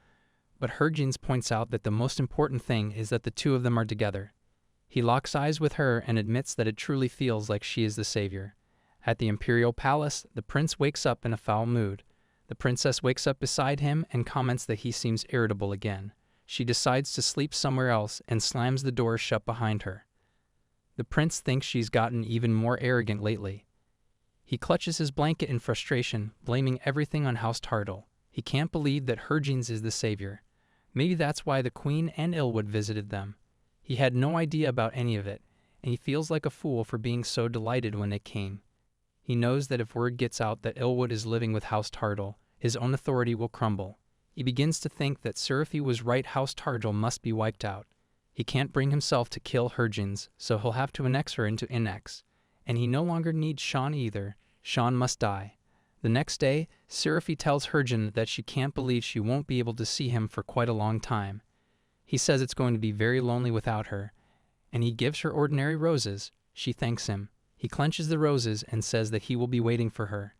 but Herjins points out that the most important thing is that the two of them are together. He locks eyes with her and admits that it truly feels like she is the savior. At the Imperial Palace, the prince wakes up in a foul mood. The princess wakes up beside him and comments that he seems irritable again. She decides to sleep somewhere else and slams the door shut behind her. The prince thinks she's gotten even more arrogant lately. He clutches his blanket in frustration, blaming everything on House Tartle. He can't believe that Herjins is the savior. Maybe that's why the queen and Ilwood visited them. He had no idea about any of it, and he feels like a fool for being so delighted when they came. He knows that if word gets out that Ilwood is living with House Tartle, his own authority will crumble. He begins to think that Seraphi was right. House Tartle must be wiped out. He can't bring himself to kill Herjins, so he'll have to annex her into Annex. And he no longer needs Shaun either. Shaun must die. The next day, Seraphi tells Herjin that she can't believe she won't be able to see him for quite a long time. He says it's going to be very lonely without her, and he gives her ordinary roses. She thanks him. He clenches the roses and says that he will be waiting for her.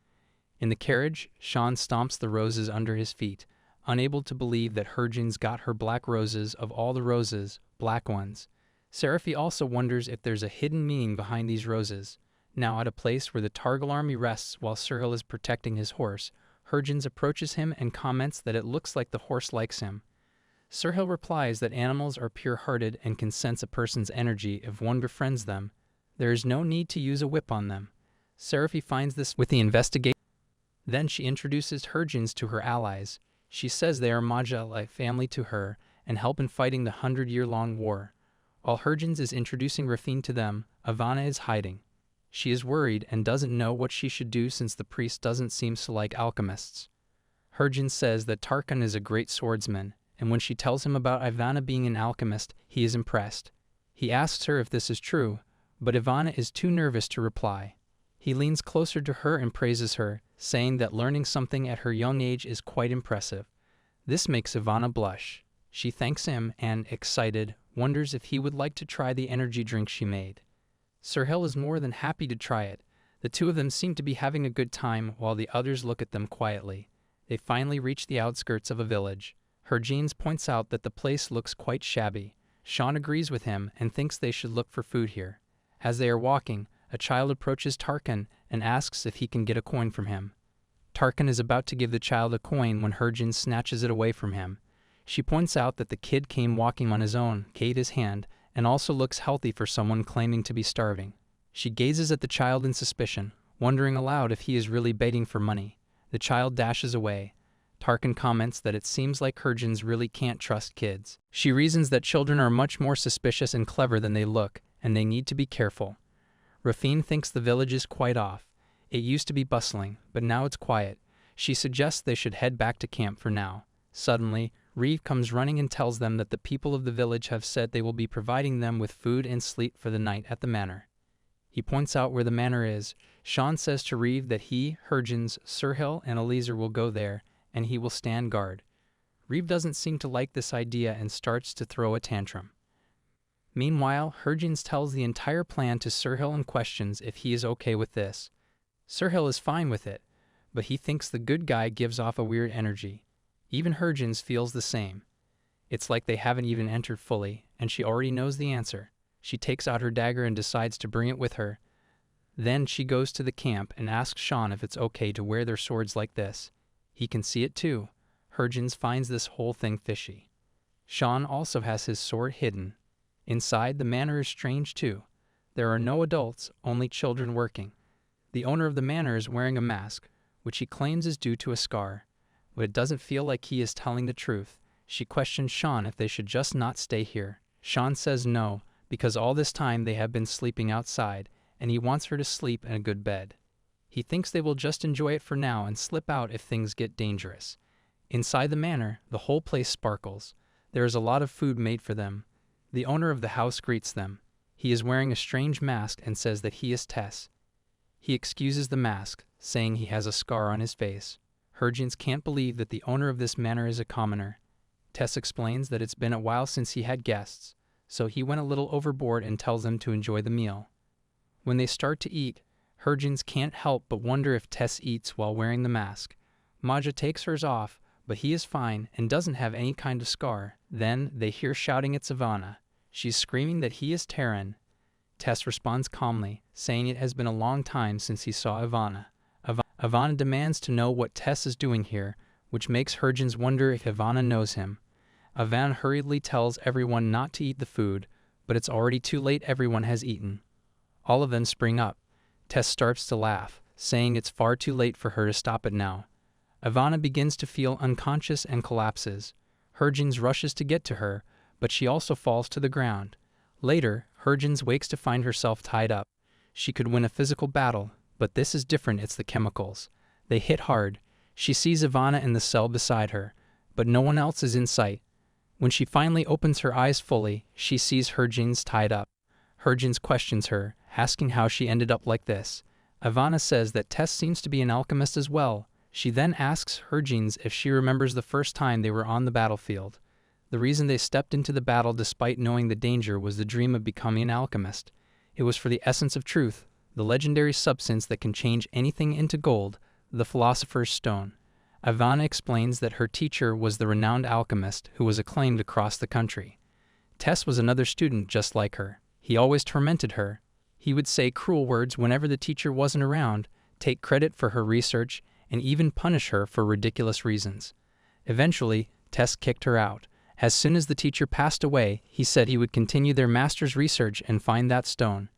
In the carriage, Shaun stomps the roses under his feet, unable to believe that Herjin's got her black roses of all the roses, black ones. Seraphi also wonders if there's a hidden meaning behind these roses. Now at a place where the Targle army rests while Serhil is protecting his horse, Herjins approaches him and comments that it looks like the horse likes him. Serhil replies that animals are pure-hearted and can sense a person's energy if one befriends them. There is no need to use a whip on them. Seraphi finds this with the investigation. Then she introduces Herjins to her allies. She says they are Majala family to her and help in fighting the 100-year-long war. While Herjins is introducing Rafine to them, Ivana is hiding. She is worried and doesn't know what she should do since the priest doesn't seem to like alchemists. Herjin says that Tarkan is a great swordsman, and when she tells him about Ivana being an alchemist, he is impressed. He asks her if this is true, but Ivana is too nervous to reply. He leans closer to her and praises her, saying that learning something at her young age is quite impressive. This makes Ivana blush. She thanks him and, excited, wonders if he would like to try the energy drink she made. Serhil is more than happy to try it. The two of them seem to be having a good time while the others look at them quietly. They finally reach the outskirts of a village. Herjins points out that the place looks quite shabby. Shaun agrees with him and thinks they should look for food here. As they are walking, a child approaches Tarkan and asks if he can get a coin from him. Tarkan is about to give the child a coin when Herjin snatches it away from him. She points out that the kid came walking on his own, gave his hand, and also looks healthy for someone claiming to be starving. She gazes at the child in suspicion, wondering aloud if he is really begging for money. The child dashes away. Tarkan comments that it seems like Herjins really can't trust kids. She reasons that children are much more suspicious and clever than they look, and they need to be careful. Rafine thinks the village is quite off. It used to be bustling, but now it's quiet. She suggests they should head back to camp for now. Suddenly, Reeve comes running and tells them that the people of the village have said they will be providing them with food and sleep for the night at the manor. He points out where the manor is. Shaun says to Reeve that he, Herjins, Serhil, and Elizer will go there, and he will stand guard. Reeve doesn't seem to like this idea and starts to throw a tantrum. Meanwhile, Herjins tells the entire plan to Serhil and questions if he is okay with this. Serhil is fine with it, but he thinks the good guy gives off a weird energy. Even Herjins feels the same. It's like they haven't even entered fully, and she already knows the answer. She takes out her dagger and decides to bring it with her. Then she goes to the camp and asks Shaun if it's okay to wear their swords like this. He can see it too. Herjins finds this whole thing fishy. Shaun also has his sword hidden. Inside, the manor is strange too. There are no adults, only children working. The owner of the manor is wearing a mask, which he claims is due to a scar. But it doesn't feel like he is telling the truth. She questions Shaun if they should just not stay here. Shaun says no, because all this time they have been sleeping outside, and he wants her to sleep in a good bed. He thinks they will just enjoy it for now and slip out if things get dangerous. Inside the manor, the whole place sparkles. There is a lot of food made for them. The owner of the house greets them. He is wearing a strange mask and says that he is Tess. He excuses the mask, saying he has a scar on his face. Herjins can't believe that the owner of this manor is a commoner. Tess explains that it's been a while since he had guests, so he went a little overboard and tells them to enjoy the meal. When they start to eat, Herjins can't help but wonder if Tess eats while wearing the mask. Maja takes hers off, but he is fine and doesn't have any kind of scar. Then they hear shouting it's Ivana. She's screaming that he is Terran. Tess responds calmly, saying it has been a long time since he saw Ivana. Ivana demands to know what Tess is doing here, which makes Hurgens wonder if Ivana knows him. Ivana hurriedly tells everyone not to eat the food, but it's already too late. Everyone has eaten. All of them spring up. Tess starts to laugh, saying it's far too late for her to stop it now. Ivana begins to feel unconscious and collapses. Hurgens rushes to get to her, but she also falls to the ground. Later, Hurgens wakes to find herself tied up. She could win a physical battle, but this is different. It's the chemicals. They hit hard. She sees Ivana in the cell beside her, but no one else is in sight. When she finally opens her eyes fully, she sees Hurgens tied up. Hurgens questions her, asking how she ended up like this. Ivana says that Tess seems to be an alchemist as well. She then asks Hurgens if she remembers the first time they were on the battlefield. The reason they stepped into the battle despite knowing the danger was the dream of becoming an alchemist. It was for the essence of truth, the legendary substance that can change anything into gold, the Philosopher's Stone. Ivana explains that her teacher was the renowned alchemist who was acclaimed across the country. Tess was another student just like her. He always tormented her. He would say cruel words whenever the teacher wasn't around, take credit for her research, and even punish her for ridiculous reasons. Eventually, Tess kicked her out. As soon as the teacher passed away, he said he would continue their master's research and find that stone.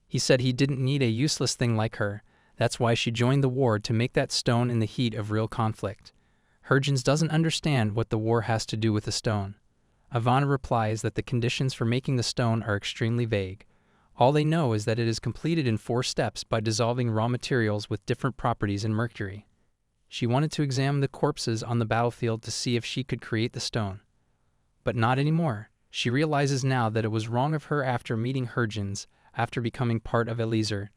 He said he didn't need a useless thing like her. That's why she joined the war, to make that stone in the heat of real conflict. Hurgens doesn't understand what the war has to do with the stone. Ivana replies that the conditions for making the stone are extremely vague. All they know is that it is completed in 4 steps by dissolving raw materials with different properties in mercury. She wanted to examine the corpses on the battlefield to see if she could create the stone. But not anymore. She realizes now that it was wrong of her after meeting Hurgens, after becoming part of Elizer.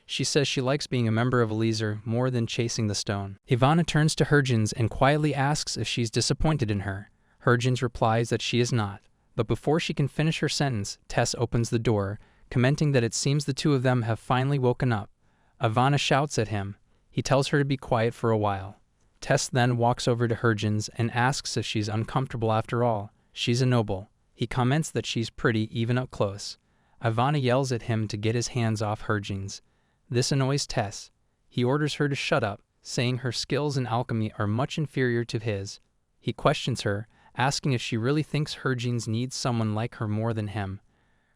She says she likes being a member of Elizer more than chasing the stone. Ivana turns to Hurgens and quietly asks if she's disappointed in her. Hurgens replies that she is not. But before she can finish her sentence, Tess opens the door, commenting that it seems the two of them have finally woken up. Ivana shouts at him. He tells her to be quiet for a while. Tess then walks over to Hurgens and asks if she's uncomfortable after all. She's a noble. He comments that she's pretty even up close. Ivana yells at him to get his hands off Hurgens. This annoys Tess. He orders her to shut up, saying her skills in alchemy are much inferior to his. He questions her, asking if she really thinks Hurgens needs someone like her more than him.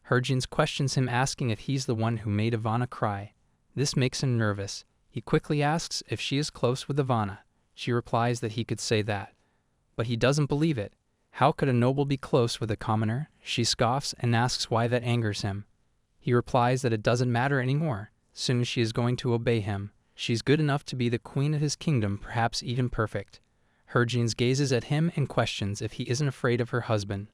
Hurgens questions him, asking if he's the one who made Ivana cry. This makes him nervous. He quickly asks if she is close with Ivana. She replies that he could say that. But he doesn't believe it. How could a noble be close with a commoner? She scoffs and asks why that angers him. He replies that it doesn't matter anymore. Soon she is going to obey him. She's good enough to be the queen of his kingdom, perhaps even perfect. Hurgens gazes at him and questions if he isn't afraid of her husband.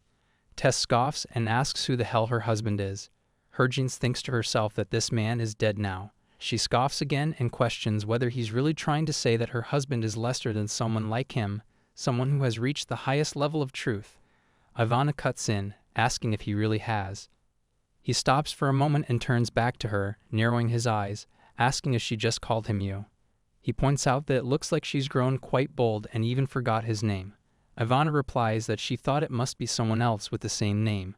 Tess scoffs and asks who the hell her husband is. Hurgens thinks to herself that this man is dead now. She scoffs again and questions whether he's really trying to say that her husband is lesser than someone like him, someone who has reached the highest level of truth. Ivana cuts in, asking if he really has. He stops for a moment and turns back to her, narrowing his eyes, asking if she just called him you. He points out that it looks like she's grown quite bold and even forgot his name. Ivana replies that she thought it must be someone else with the same name.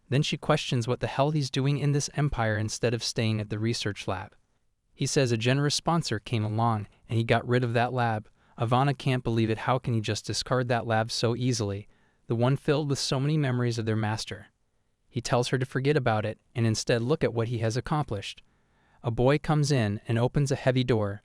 Then she questions what the hell he's doing in this empire instead of staying at the research lab. He says a generous sponsor came along and he got rid of that lab. Ivana can't believe it. How can he just discard that lab so easily, the one filled with so many memories of their master? He tells her to forget about it and instead look at what he has accomplished. A boy comes in and opens a heavy door.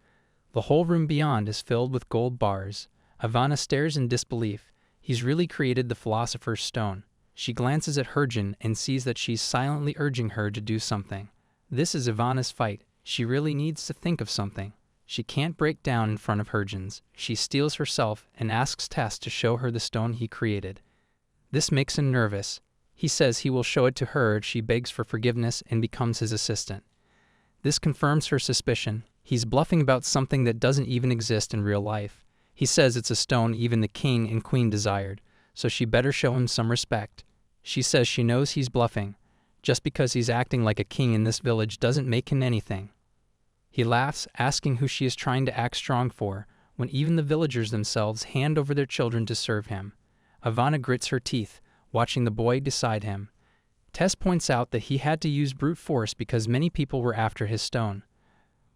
The whole room beyond is filled with gold bars. Ivana stares in disbelief. He's really created the Philosopher's Stone. She glances at Hurgen and sees that she's silently urging her to do something. This is Ivana's fight. She really needs to think of something. She can't break down in front of Hurgens. She steels herself and asks Tess to show her the stone he created. This makes him nervous. He says he will show it to her if she begs for forgiveness and becomes his assistant. This confirms her suspicion. He's bluffing about something that doesn't even exist in real life. He says it's a stone even the king and queen desired, so she better show him some respect. She says she knows he's bluffing. Just because he's acting like a king in this village doesn't make him anything. He laughs, asking who she is trying to act strong for, when even the villagers themselves hand over their children to serve him. Ivana grits her teeth, watching the boy beside him. Tess points out that he had to use brute force because many people were after his stone.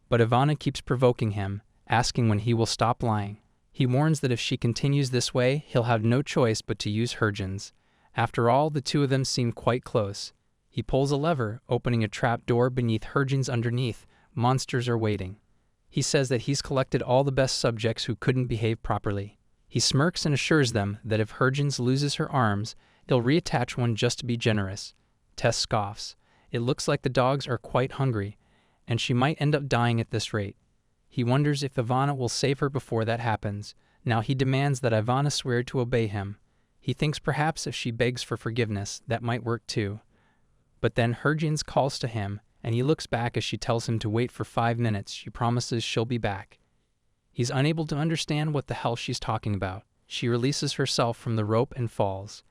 But Ivana keeps provoking him, asking when he will stop lying. He warns that if she continues this way, he'll have no choice but to use Hergens. After all, the two of them seem quite close. He pulls a lever, opening a trap door beneath Hergens. Underneath, monsters are waiting. He says that he's collected all the best subjects who couldn't behave properly. He smirks and assures them that if Hergens loses her arms, he'll reattach one just to be generous. Tess scoffs. It looks like the dogs are quite hungry, and she might end up dying at this rate. He wonders if Ivana will save her before that happens. Now he demands that Ivana swear to obey him. He thinks perhaps if she begs for forgiveness, that might work too. But then Hergens calls to him, and he looks back as she tells him to wait for 5 minutes. She promises she'll be back. He's unable to understand what the hell she's talking about. She releases herself from the rope and falls.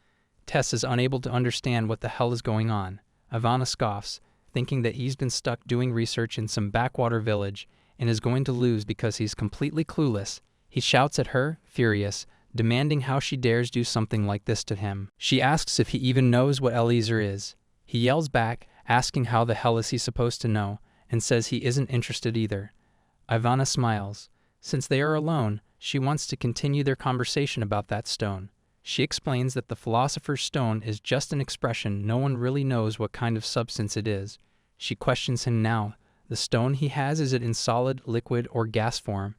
Tess is unable to understand what the hell is going on. Ivana scoffs, thinking that he's been stuck doing research in some backwater village and is going to lose because he's completely clueless. He shouts at her, furious, demanding how she dares do something like this to him. She asks if he even knows what Elizer is. He yells back, asking how the hell is he supposed to know, and says he isn't interested either. Ivana smiles. Since they are alone, she wants to continue their conversation about that stone. She explains that the philosopher's stone is just an expression. No one really knows what kind of substance it is. She questions him now. The stone he has, is it in solid, liquid, or gas form?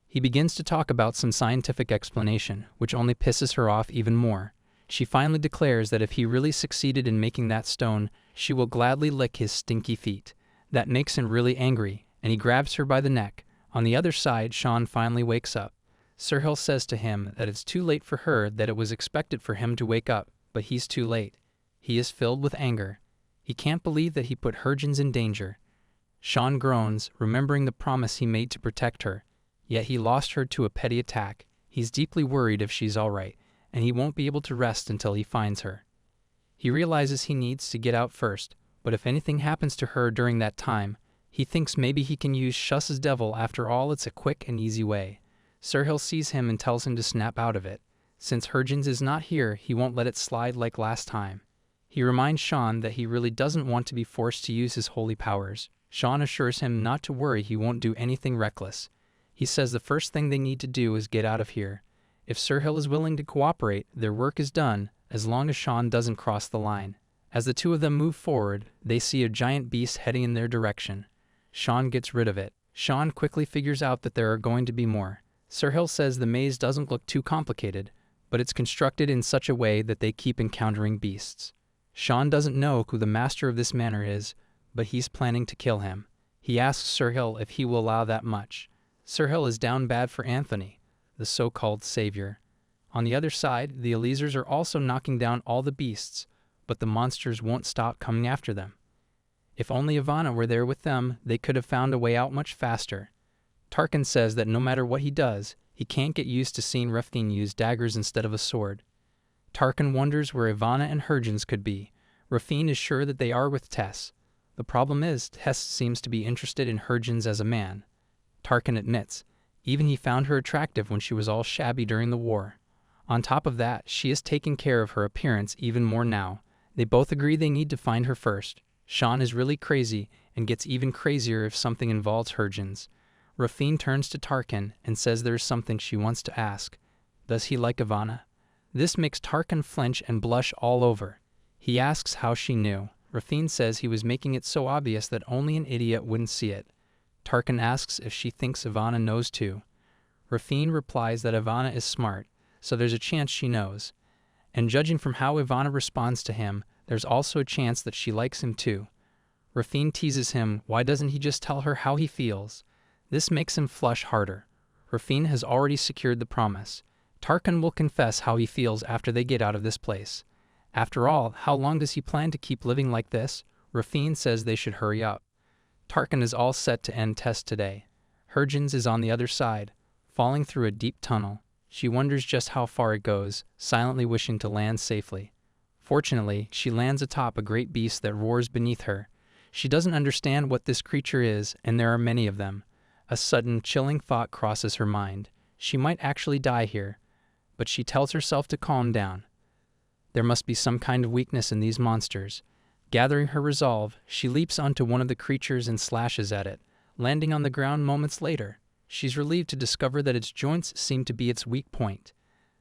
He begins to talk about some scientific explanation, which only pisses her off even more. She finally declares that if he really succeeded in making that stone, she will gladly lick his stinky feet. That makes him really angry, and he grabs her by the neck. On the other side, Shaun finally wakes up. Sirhill says to him that it's too late for her, that it was expected for him to wake up, but he's too late. He is filled with anger. He can't believe that he put Hergens in danger. Shaun groans, remembering the promise he made to protect her. Yet he lost her to a petty attack. He's deeply worried if she's all right, and he won't be able to rest until he finds her. He realizes he needs to get out first, but if anything happens to her during that time, he thinks maybe he can use Shuss's devil. After all, it's a quick and easy way. Sirhill sees him and tells him to snap out of it. Since Hergens is not here, he won't let it slide like last time. He reminds Shaun that he really doesn't want to be forced to use his holy powers. Shaun assures him not to worry, he won't do anything reckless. He says the first thing they need to do is get out of here. If Sirhill is willing to cooperate, their work is done, as long as Shaun doesn't cross the line. As the two of them move forward, they see a giant beast heading in their direction. Shaun gets rid of it. Shaun quickly figures out that there are going to be more. Sirhill says the maze doesn't look too complicated, but it's constructed in such a way that they keep encountering beasts. Shaun doesn't know who the master of this manor is, but he's planning to kill him. He asks Sirhill if he will allow that much. Sirhill is down bad for Anthony, the so-called savior. On the other side, the Elizers are also knocking down all the beasts, but the monsters won't stop coming after them. If only Ivana were there with them, they could have found a way out much faster. Tarkin says that no matter what he does, he can't get used to seeing Raphine use daggers instead of a sword. Tarkin wonders where Ivana and Hergens could be. Raphine is sure that they are with Tess. The problem is, Tess seems to be interested in Hergens as a man. Tarkin admits, even he found her attractive when she was all shabby during the war. On top of that, she is taking care of her appearance even more now. They both agree they need to find her first. Shaun is really crazy, and gets even crazier if something involves Hergens. Raphine turns to Tarkin and says there is something she wants to ask. Does he like Ivana? This makes Tarkin flinch and blush all over. He asks how she knew. Raphine says he was making it so obvious that only an idiot wouldn't see it. Tarkin asks if she thinks Ivana knows too. Raphine replies that Ivana is smart, so there's a chance she knows. And judging from how Ivana responds to him, there's also a chance that she likes him too. Raphine teases him, why doesn't he just tell her how he feels? This makes him flush harder. Raphine has already secured the promise. Tarkin will confess how he feels after they get out of this place. After all, how long does he plan to keep living like this? Raphine says they should hurry up. Tarkin is all set to end Tess today. Hergens is on the other side, falling through a deep tunnel. She wonders just how far it goes, silently wishing to land safely. Fortunately, she lands atop a great beast that roars beneath her. She doesn't understand what this creature is, and there are many of them. A sudden, chilling thought crosses her mind. She might actually die here, but she tells herself to calm down. There must be some kind of weakness in these monsters. Gathering her resolve, she leaps onto one of the creatures and slashes at it, landing on the ground moments later. She's relieved to discover that its joints seem to be its weak point.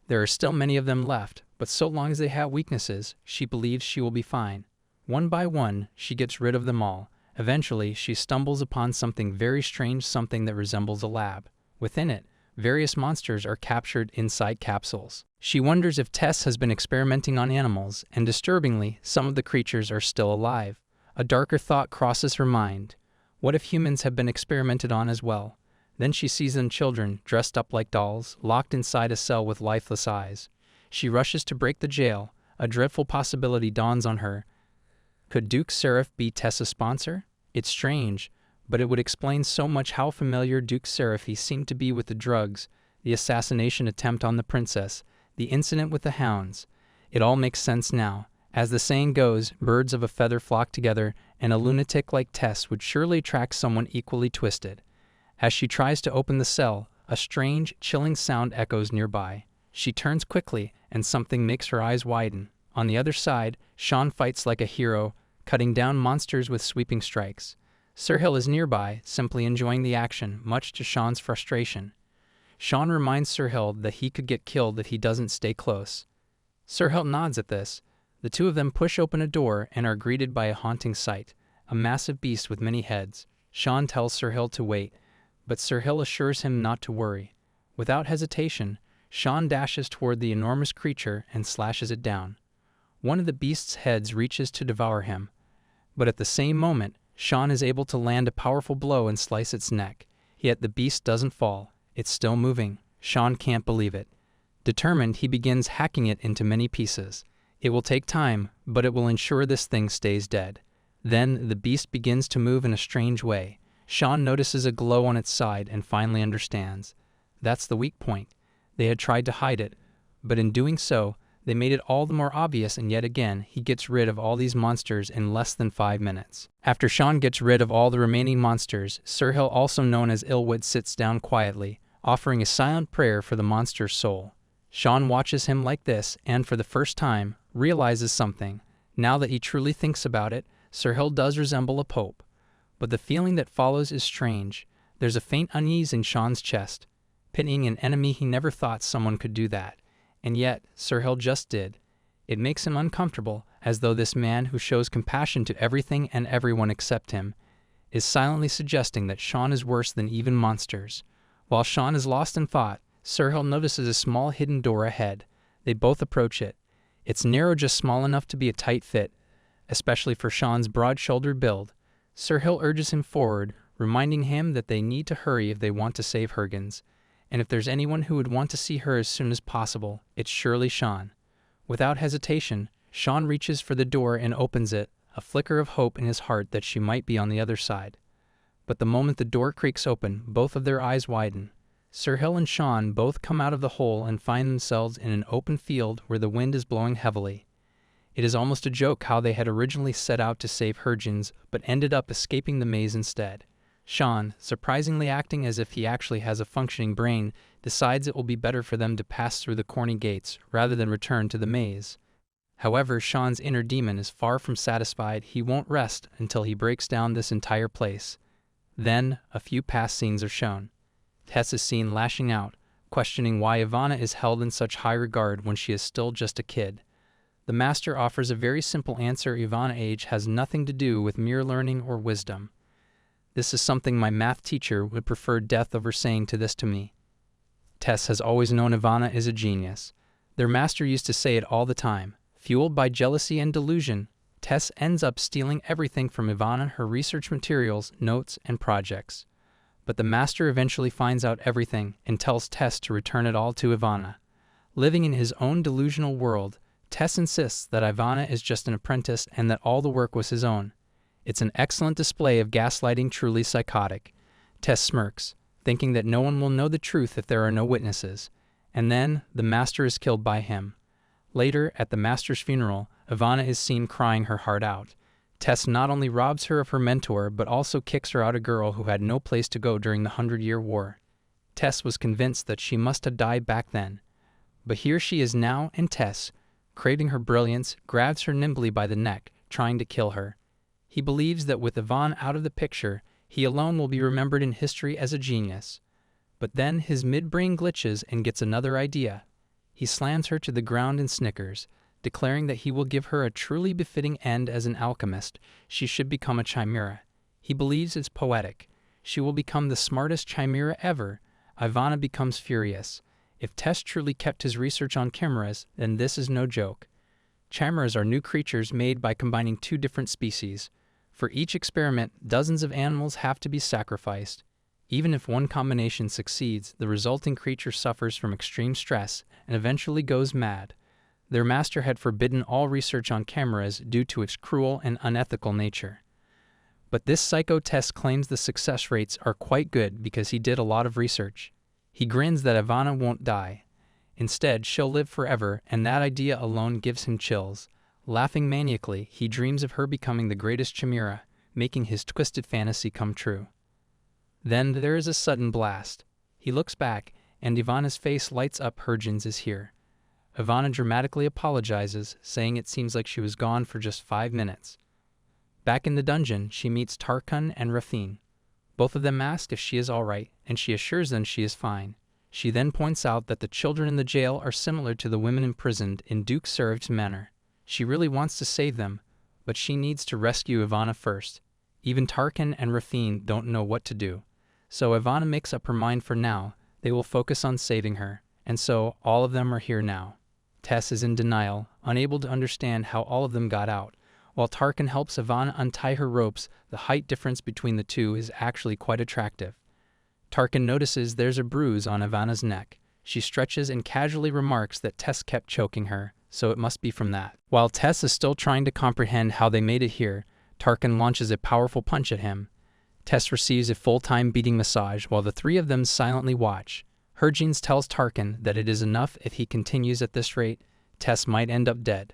There are still many of them left, but so long as they have weaknesses, she believes she will be fine. One by one, she gets rid of them all. Eventually, she stumbles upon something very strange, something that resembles a lab. Within it, various monsters are captured inside capsules. She wonders if Tess has been experimenting on animals, and disturbingly, some of the creatures are still alive. A darker thought crosses her mind. What if humans have been experimented on as well? Then she sees them children, dressed up like dolls, locked inside a cell with lifeless eyes. She rushes to break the jail. A dreadful possibility dawns on her. Could Duke Seraph be Tessa's sponsor? It's strange, but it would explain so much how familiar Duke Seraph seemed to be with the drugs, the assassination attempt on the princess, the incident with the hounds. It all makes sense now. As the saying goes, birds of a feather flock together, and a lunatic like Tess would surely attract someone equally twisted. As she tries to open the cell, a strange, chilling sound echoes nearby. She turns quickly, and something makes her eyes widen. On the other side, Shaun fights like a hero, cutting down monsters with sweeping strikes. Sirhill is nearby, simply enjoying the action, much to Shaun's frustration. Shaun reminds Sirhill that he could get killed if he doesn't stay close. Sirhill nods at this. The two of them push open a door and are greeted by a haunting sight, a massive beast with many heads. Shaun tells Sirhill to wait, but Sirhill assures him not to worry. Without hesitation, Shaun dashes toward the enormous creature and slashes it down. One of the beast's heads reaches to devour him, but at the same moment, Shaun is able to land a powerful blow and slice its neck. Yet the beast doesn't fall. It's still moving. Shaun can't believe it. Determined, he begins hacking it into many pieces. It will take time, but it will ensure this thing stays dead. Then the beast begins to move in a strange way. Shaun notices a glow on its side and finally understands. That's the weak point. They had tried to hide it, but in doing so, they made it all the more obvious, and yet again, he gets rid of all these monsters in less than 5 minutes. After Shaun gets rid of all the remaining monsters, Sirhill, also known as Illwood, sits down quietly, offering a silent prayer for the monster's soul. Shaun watches him like this, and for the first time, realizes something. Now that he truly thinks about it, Sirhill does resemble a pope. But the feeling that follows is strange. There's a faint unease in Shaun's chest, pitying an enemy he never thought someone could do that. And yet, Sirhill just did. It makes him uncomfortable, as though this man who shows compassion to everything and everyone except him is silently suggesting that Shaun is worse than even monsters. While Shaun is lost in thought, Sirhill notices a small hidden door ahead. They both approach it. It's narrow, just small enough to be a tight fit, especially for Shaun's broad-shouldered build. Sirhill urges him forward, reminding him that they need to hurry if they want to save Hurgens. And if there's anyone who would want to see her as soon as possible, it's surely Shaun. Without hesitation, Shaun reaches for the door and opens it, a flicker of hope in his heart that she might be on the other side. But the moment the door creaks open, both of their eyes widen. Sirhill and Shaun both come out of the hole and find themselves in an open field where the wind is blowing heavily. It is almost a joke how they had originally set out to save Hurgens, but ended up escaping the maze instead. Shaun, surprisingly acting as if he actually has a functioning brain, decides it will be better for them to pass through the corny gates rather than return to the maze. However, Shaun's inner demon is far from satisfied. He won't rest until he breaks down this entire place. Then, a few past scenes are shown. Tess is seen lashing out, questioning why Ivana is held in such high regard when she is still just a kid. The master offers a very simple answer: Ivana's age has nothing to do with mere learning or wisdom. This is something my math teacher would prefer death over saying to me. Tess has always known Ivana is a genius. Their master used to say it all the time. Fueled by jealousy and delusion, Tess ends up stealing everything from Ivana, her research materials, notes, and projects. But the master eventually finds out everything and tells Tess to return it all to Ivana. Living in his own delusional world, Tess insists that Ivana is just an apprentice and that all the work was his own. It's an excellent display of gaslighting, truly psychotic. Tess smirks, thinking that no one will know the truth if there are no witnesses. And then, the master is killed by him. Later, at the master's funeral, Ivana is seen crying her heart out. Tess not only robs her of her mentor, but also kicks her out, a girl who had no place to go during the 100-Year War. Tess was convinced that she must have died back then. But here she is now, and Tess, craving her brilliance, grabs her nimbly by the neck, trying to kill her. He believes that with Yvonne out of the picture, he alone will be remembered in history as a genius. But then his midbrain glitches and gets another idea. He slams her to the ground and snickers, declaring that he will give her a truly befitting end as an alchemist. She should become a chimera. He believes it's poetic. She will become the smartest chimera ever. Ivana becomes furious. If Tess truly kept his research on chimeras, then this is no joke. Chimeras are new creatures made by combining two different species. For each experiment, dozens of animals have to be sacrificed. Even if one combination succeeds, the resulting creature suffers from extreme stress and eventually goes mad. Their master had forbidden all research on chimeras due to its cruel and unethical nature. But this psycho Tess claims the success rates are quite good because he did a lot of research. He grins that Ivana won't die. Instead, she'll live forever, and that idea alone gives him chills. Laughing maniacally, he dreams of her becoming the greatest chimera, making his twisted fantasy come true. Then there is a sudden blast. He looks back, and Ivana's face lights up. Harvin is here. Ivana dramatically apologizes, saying it seems like she was gone for just 5 minutes. Back in the dungeon, she meets Tarkan and Raffine. Both of them ask if she is all right, and she assures them she is fine. She then points out that the children in the jail are similar to the women imprisoned in Duke-served manor. She really wants to save them, but she needs to rescue Ivana first. Even Tarkan and Raffine don't know what to do. So Ivana makes up her mind for now. They will focus on saving her, and so all of them are here now. Tess is in denial, unable to understand how all of them got out. While Tarkan helps Ivana untie her ropes, the height difference between the two is actually quite attractive. Tarkan notices there's a bruise on Ivana's neck. She stretches and casually remarks that Tess kept choking her, so it must be from that. While Tess is still trying to comprehend how they made it here, Tarkan launches a powerful punch at him. Tess receives a full-time beating massage while the three of them silently watch. Harvin tells Tarkan that it is enough if he continues at this rate. Tess might end up dead.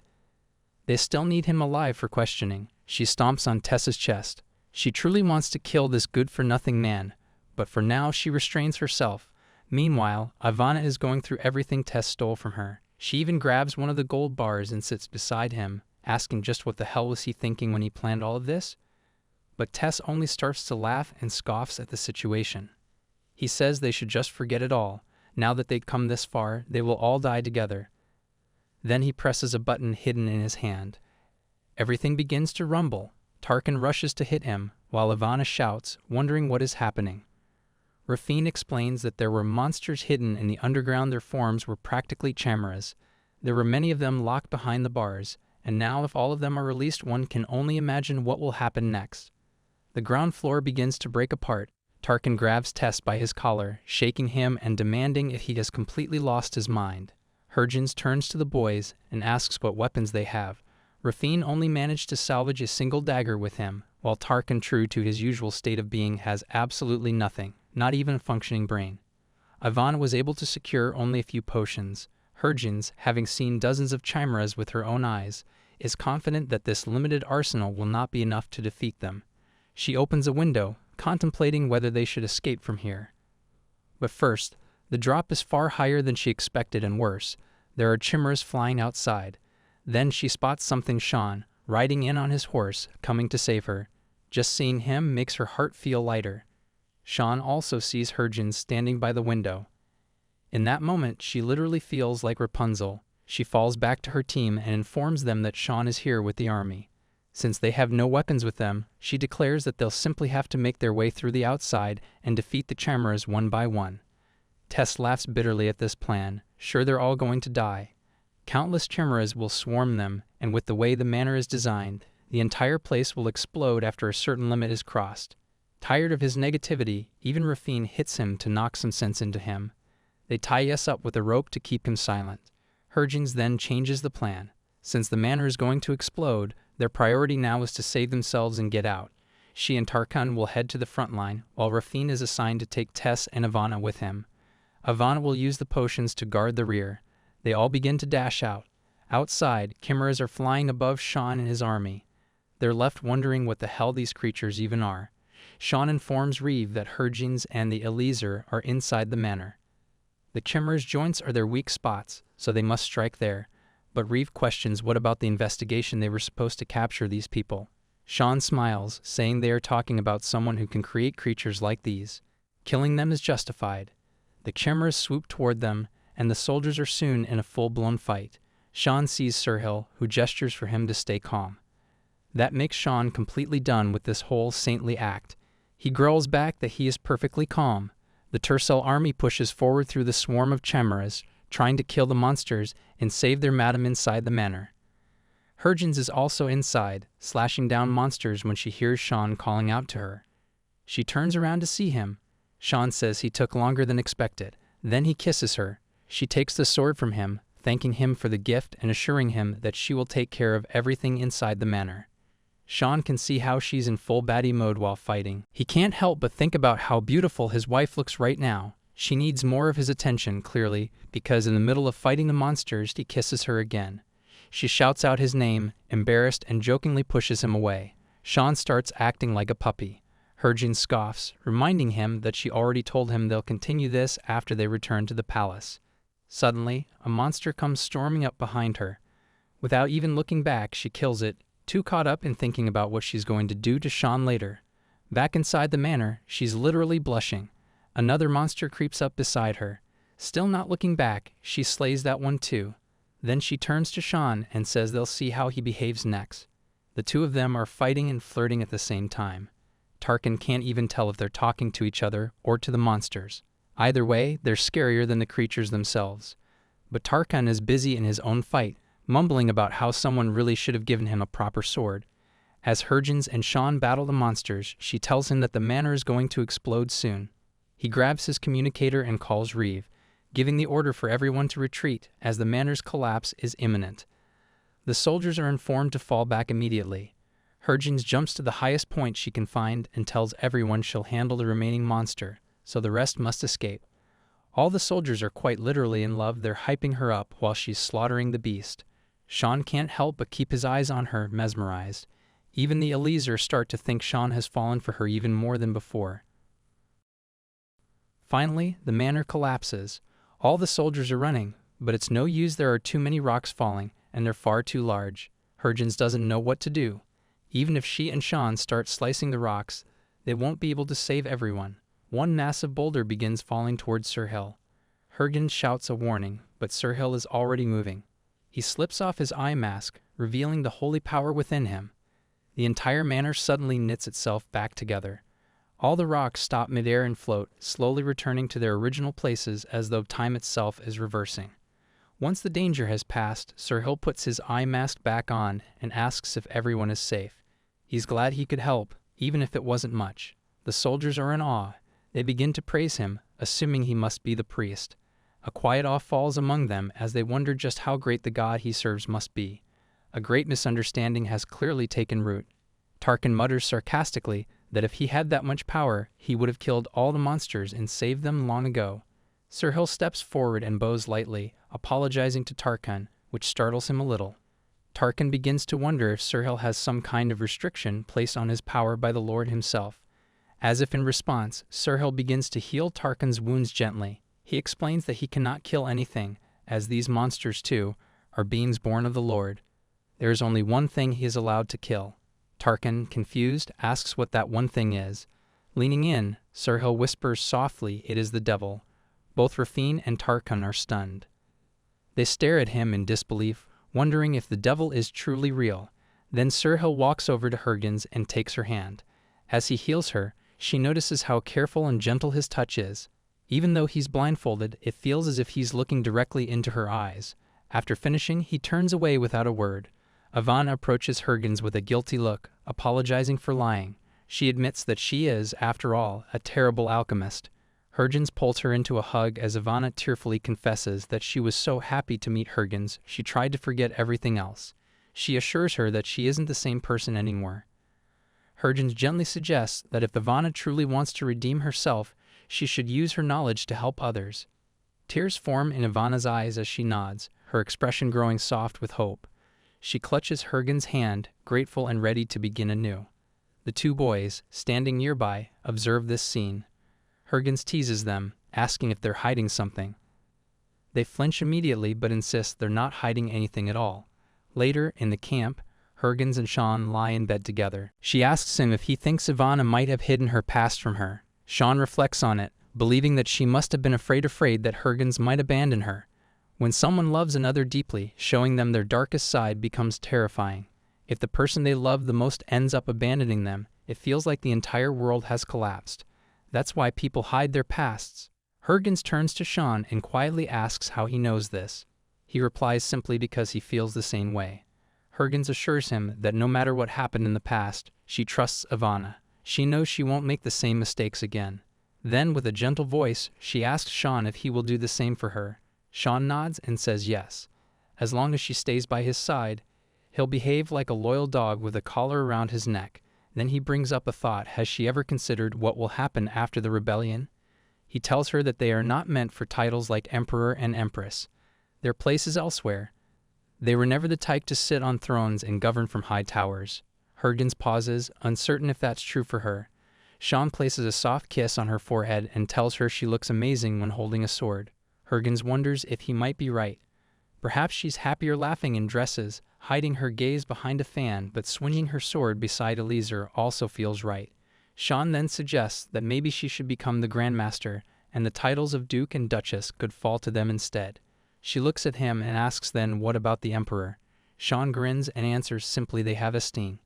They still need him alive for questioning. She stomps on Tess's chest. She truly wants to kill this good-for-nothing man, but for now she restrains herself. Meanwhile, Ivana is going through everything Tess stole from her. She even grabs one of the gold bars and sits beside him, asking just what the hell was he thinking when he planned all of this? But Tess only starts to laugh and scoffs at the situation. He says they should just forget it all. Now that they've come this far, they will all die together. Then he presses a button hidden in his hand. Everything begins to rumble. Tarkan rushes to hit him, while Ivana shouts, wondering what is happening. Raffine explains that there were monsters hidden in the underground. Their forms were practically chimeras. There were many of them locked behind the bars, and now if all of them are released, one can only imagine what will happen next. The ground floor begins to break apart. Tarkan grabs Tess by his collar, shaking him and demanding if he has completely lost his mind. Harvin turns to the boys and asks what weapons they have. Raffine only managed to salvage a single dagger with him, while Tarkan, true to his usual state of being, has absolutely nothing, not even a functioning brain. Ivana was able to secure only a few potions. Harvin, having seen dozens of chimeras with her own eyes, is confident that this limited arsenal will not be enough to defeat them. She opens a window, contemplating whether they should escape from here. But first, the drop is far higher than she expected, and worse, there are chimeras flying outside. Then she spots something: Shaun, riding in on his horse, coming to save her. Just seeing him makes her heart feel lighter. Shaun also sees Harvin standing by the window. In that moment, she literally feels like Rapunzel. She falls back to her team and informs them that Shaun is here with the army. Since they have no weapons with them, she declares that they'll simply have to make their way through the outside and defeat the chimeras one by one. Tess laughs bitterly at this plan, sure they're all going to die. Countless chimeras will swarm them, and with the way the manor is designed, the entire place will explode after a certain limit is crossed. Tired of his negativity, even Raffine hits him to knock some sense into him. They tie us up with a rope to keep him silent. Harvin then changes the plan. Since the manor is going to explode, their priority now is to save themselves and get out. She and Tarkan will head to the front line, while Raffine is assigned to take Tess and Ivana with him. Ivana will use the potions to guard the rear. They all begin to dash out. Outside, chimeras are flying above Shaun and his army. They're left wondering what the hell these creatures even are. Shaun informs Reeve that Hergins and the Elizer are inside the manor. The Chimera's joints are their weak spots, so they must strike there. But Reeve questions what about the investigation they were supposed to capture these people. Shaun smiles, saying they are talking about someone who can create creatures like these. Killing them is justified. The Chimeras swoop toward them, and the soldiers are soon in a full-blown fight. Shaun sees Sirhill, who gestures for him to stay calm. That makes Shaun completely done with this whole saintly act. He growls back that he is perfectly calm. The Tercel army pushes forward through the swarm of Chimeras, trying to kill the monsters and save their madam inside the manor. Hergins is also inside, slashing down monsters when she hears Shaun calling out to her. She turns around to see him. Shaun says he took longer than expected. Then he kisses her. She takes the sword from him, thanking him for the gift and assuring him that she will take care of everything inside the manor. Shaun can see how she's in full baddie mode while fighting. He can't help but think about how beautiful his wife looks right now. She needs more of his attention, clearly, because in the middle of fighting the monsters, he kisses her again. She shouts out his name, embarrassed, and jokingly pushes him away. Shaun starts acting like a puppy. Hergins scoffs, reminding him that she already told him they'll continue this after they return to the palace. Suddenly, a monster comes storming up behind her. Without even looking back, she kills it, too caught up in thinking about what she's going to do to Shaun later. Back inside the manor, she's literally blushing. Another monster creeps up beside her. Still not looking back, she slays that one too. Then she turns to Shaun and says they'll see how he behaves next. The two of them are fighting and flirting at the same time. Tarkin can't even tell if they're talking to each other or to the monsters. Either way, they're scarier than the creatures themselves. But Tarkin is busy in his own fight, mumbling about how someone really should have given him a proper sword. As Hergins and Shaun battle the monsters, she tells him that the manor is going to explode soon. He grabs his communicator and calls Reeve, giving the order for everyone to retreat as the manor's collapse is imminent. The soldiers are informed to fall back immediately. Hergins jumps to the highest point she can find and tells everyone she'll handle the remaining monster, so the rest must escape. All the soldiers are quite literally in love. They're hyping her up while she's slaughtering the beast. Shaun can't help but keep his eyes on her, mesmerized. Even the Elizer start to think Shaun has fallen for her even more than before. Finally, the manor collapses. All the soldiers are running, but it's no use. There are too many rocks falling, and they're far too large. Hergins doesn't know what to do. Even if she and Shaun start slicing the rocks, they won't be able to save everyone. One massive boulder begins falling towards Sirhill. Hergins shouts a warning, but Sirhill is already moving. He slips off his eye mask, revealing the holy power within him. The entire manor suddenly knits itself back together. All the rocks stop midair and float, slowly returning to their original places as though time itself is reversing. Once the danger has passed, Sirhill puts his eye mask back on and asks if everyone is safe. He's glad he could help, even if it wasn't much. The soldiers are in awe. They begin to praise him, assuming he must be the priest. A quiet awe falls among them as they wonder just how great the god he serves must be. A great misunderstanding has clearly taken root. Tarkin mutters sarcastically that if he had that much power, he would have killed all the monsters and saved them long ago. Sirhill steps forward and bows lightly, apologizing to Tarkin, which startles him a little. Tarkin begins to wonder if Sirhill has some kind of restriction placed on his power by the Lord himself. As if in response, Sirhill begins to heal Tarkin's wounds gently. He explains that he cannot kill anything, as these monsters, too, are beings born of the Lord. There is only one thing he is allowed to kill. Tarkin, confused, asks what that one thing is. Leaning in, Sirhill whispers softly it is the devil. Both Rafine and Tarkin are stunned. They stare at him in disbelief, wondering if the devil is truly real. Then Sirhill walks over to Hergins and takes her hand. As he heals her, she notices how careful and gentle his touch is. Even though he's blindfolded, it feels as if he's looking directly into her eyes. After finishing, he turns away without a word. Ivana approaches Hergins with a guilty look, apologizing for lying. She admits that she is, after all, a terrible alchemist. Hergins pulls her into a hug as Ivana tearfully confesses that she was so happy to meet Hergins, she tried to forget everything else. She assures her that she isn't the same person anymore. Hergins gently suggests that if Ivana truly wants to redeem herself, she should use her knowledge to help others. Tears form in Ivana's eyes as she nods, her expression growing soft with hope. She clutches Hergins' hand, grateful and ready to begin anew. The two boys, standing nearby, observe this scene. Hergens teases them, asking if they're hiding something. They flinch immediately but insist they're not hiding anything at all. Later, in the camp, Hergens and Shaun lie in bed together. She asks him if he thinks Ivana might have hidden her past from her. Shaun reflects on it, believing that she must have been afraid that Hergens might abandon her. When someone loves another deeply, showing them their darkest side becomes terrifying. If the person they love the most ends up abandoning them, it feels like the entire world has collapsed. That's why people hide their pasts. Hergens turns to Shaun and quietly asks how he knows this. He replies simply because he feels the same way. Hergens assures him that no matter what happened in the past, she trusts Ivana. She knows she won't make the same mistakes again. Then, with a gentle voice, she asks Shaun if he will do the same for her. Shaun nods and says yes. As long as she stays by his side, he'll behave like a loyal dog with a collar around his neck. Then he brings up a thought. Has she ever considered what will happen after the rebellion? He tells her that they are not meant for titles like Emperor and Empress. Their place is elsewhere. They were never the type to sit on thrones and govern from high towers. Hergens pauses, uncertain if that's true for her. Shaun places a soft kiss on her forehead and tells her she looks amazing when holding a sword. Hergens wonders if he might be right. Perhaps she's happier laughing in dresses, hiding her gaze behind a fan, but swinging her sword beside Elizer also feels right. Shaun then suggests that maybe she should become the Grandmaster, and the titles of Duke and Duchess could fall to them instead. She looks at him and asks then what about the Emperor. Shaun grins and answers simply they have Estain.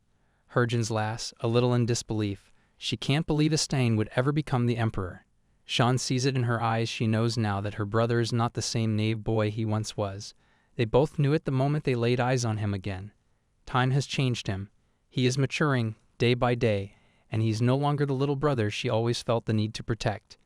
Hergens laughs, a little in disbelief. She can't believe Estain would ever become the Emperor. Shaun sees it in her eyes. She knows now that her brother is not the same naive boy he once was. They both knew it the moment they laid eyes on him again. Time has changed him. He is maturing, day by day, and he's no longer the little brother she always felt the need to protect.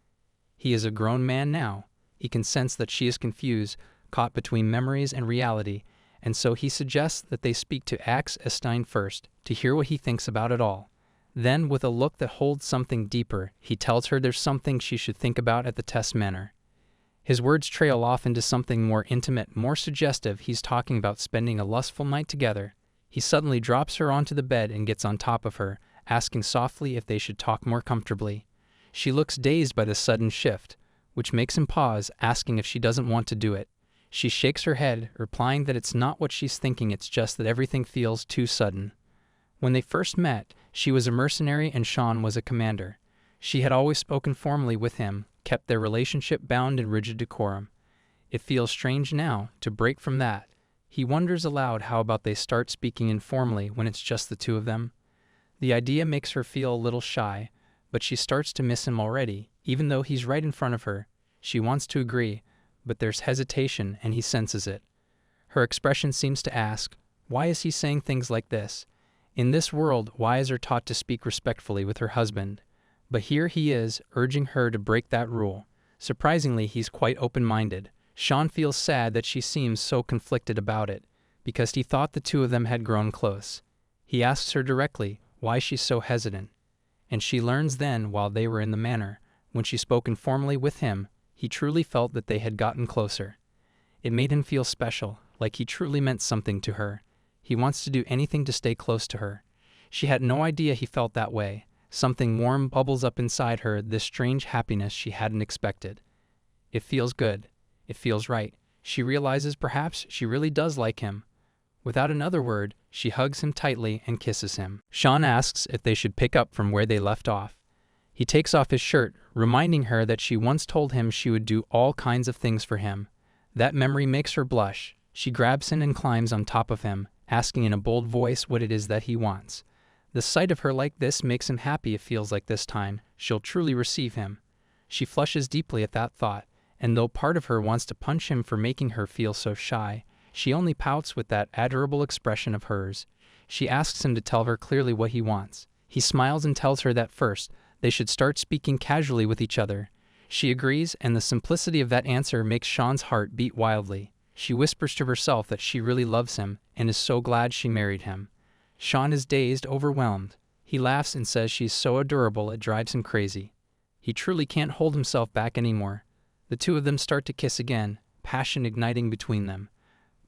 He is a grown man now. He can sense that she is confused, caught between memories and reality, and so he suggests that they speak to Estain first, to hear what he thinks about it all. Then, with a look that holds something deeper, he tells her there's something she should think about at the test manor. His words trail off into something more intimate, more suggestive. He's talking about spending a lustful night together. He suddenly drops her onto the bed and gets on top of her, asking softly if they should talk more comfortably. She looks dazed by the sudden shift, which makes him pause, asking if she doesn't want to do it. She shakes her head, replying that it's not what she's thinking, it's just that everything feels too sudden. When they first met, she was a mercenary and Shaun was a commander. She had always spoken formally with him, kept their relationship bound in rigid decorum. It feels strange now to break from that. He wonders aloud how about they start speaking informally when it's just the two of them. The idea makes her feel a little shy, but she starts to miss him already, even though he's right in front of her. She wants to agree, but there's hesitation and he senses it. Her expression seems to ask, why is he saying things like this? In this world, wives are taught to speak respectfully with her husband. But here he is, urging her to break that rule. Surprisingly, he's quite open-minded. Shaun feels sad that she seems so conflicted about it, because he thought the two of them had grown close. He asks her directly why she's so hesitant, and she learns then, while they were in the manor, when she spoke informally with him, he truly felt that they had gotten closer. It made him feel special, like he truly meant something to her. He wants to do anything to stay close to her. She had no idea he felt that way. Something warm bubbles up inside her, this strange happiness she hadn't expected. It feels good. It feels right. She realizes perhaps she really does like him. Without another word, she hugs him tightly and kisses him. Shaun asks if they should pick up from where they left off. He takes off his shirt, reminding her that she once told him she would do all kinds of things for him. That memory makes her blush. She grabs him and climbs on top of him, asking in a bold voice what it is that he wants. The sight of her like this makes him happy. It feels like this time she'll truly receive him. She flushes deeply at that thought, and though part of her wants to punch him for making her feel so shy, she only pouts with that adorable expression of hers. She asks him to tell her clearly what he wants. He smiles and tells her that first, they should start speaking casually with each other. She agrees, and the simplicity of that answer makes Shaun's heart beat wildly. She whispers to herself that she really loves him and is so glad she married him. Shaun is dazed, overwhelmed. He laughs and says she's so adorable it drives him crazy. He truly can't hold himself back anymore. The two of them start to kiss again, passion igniting between them.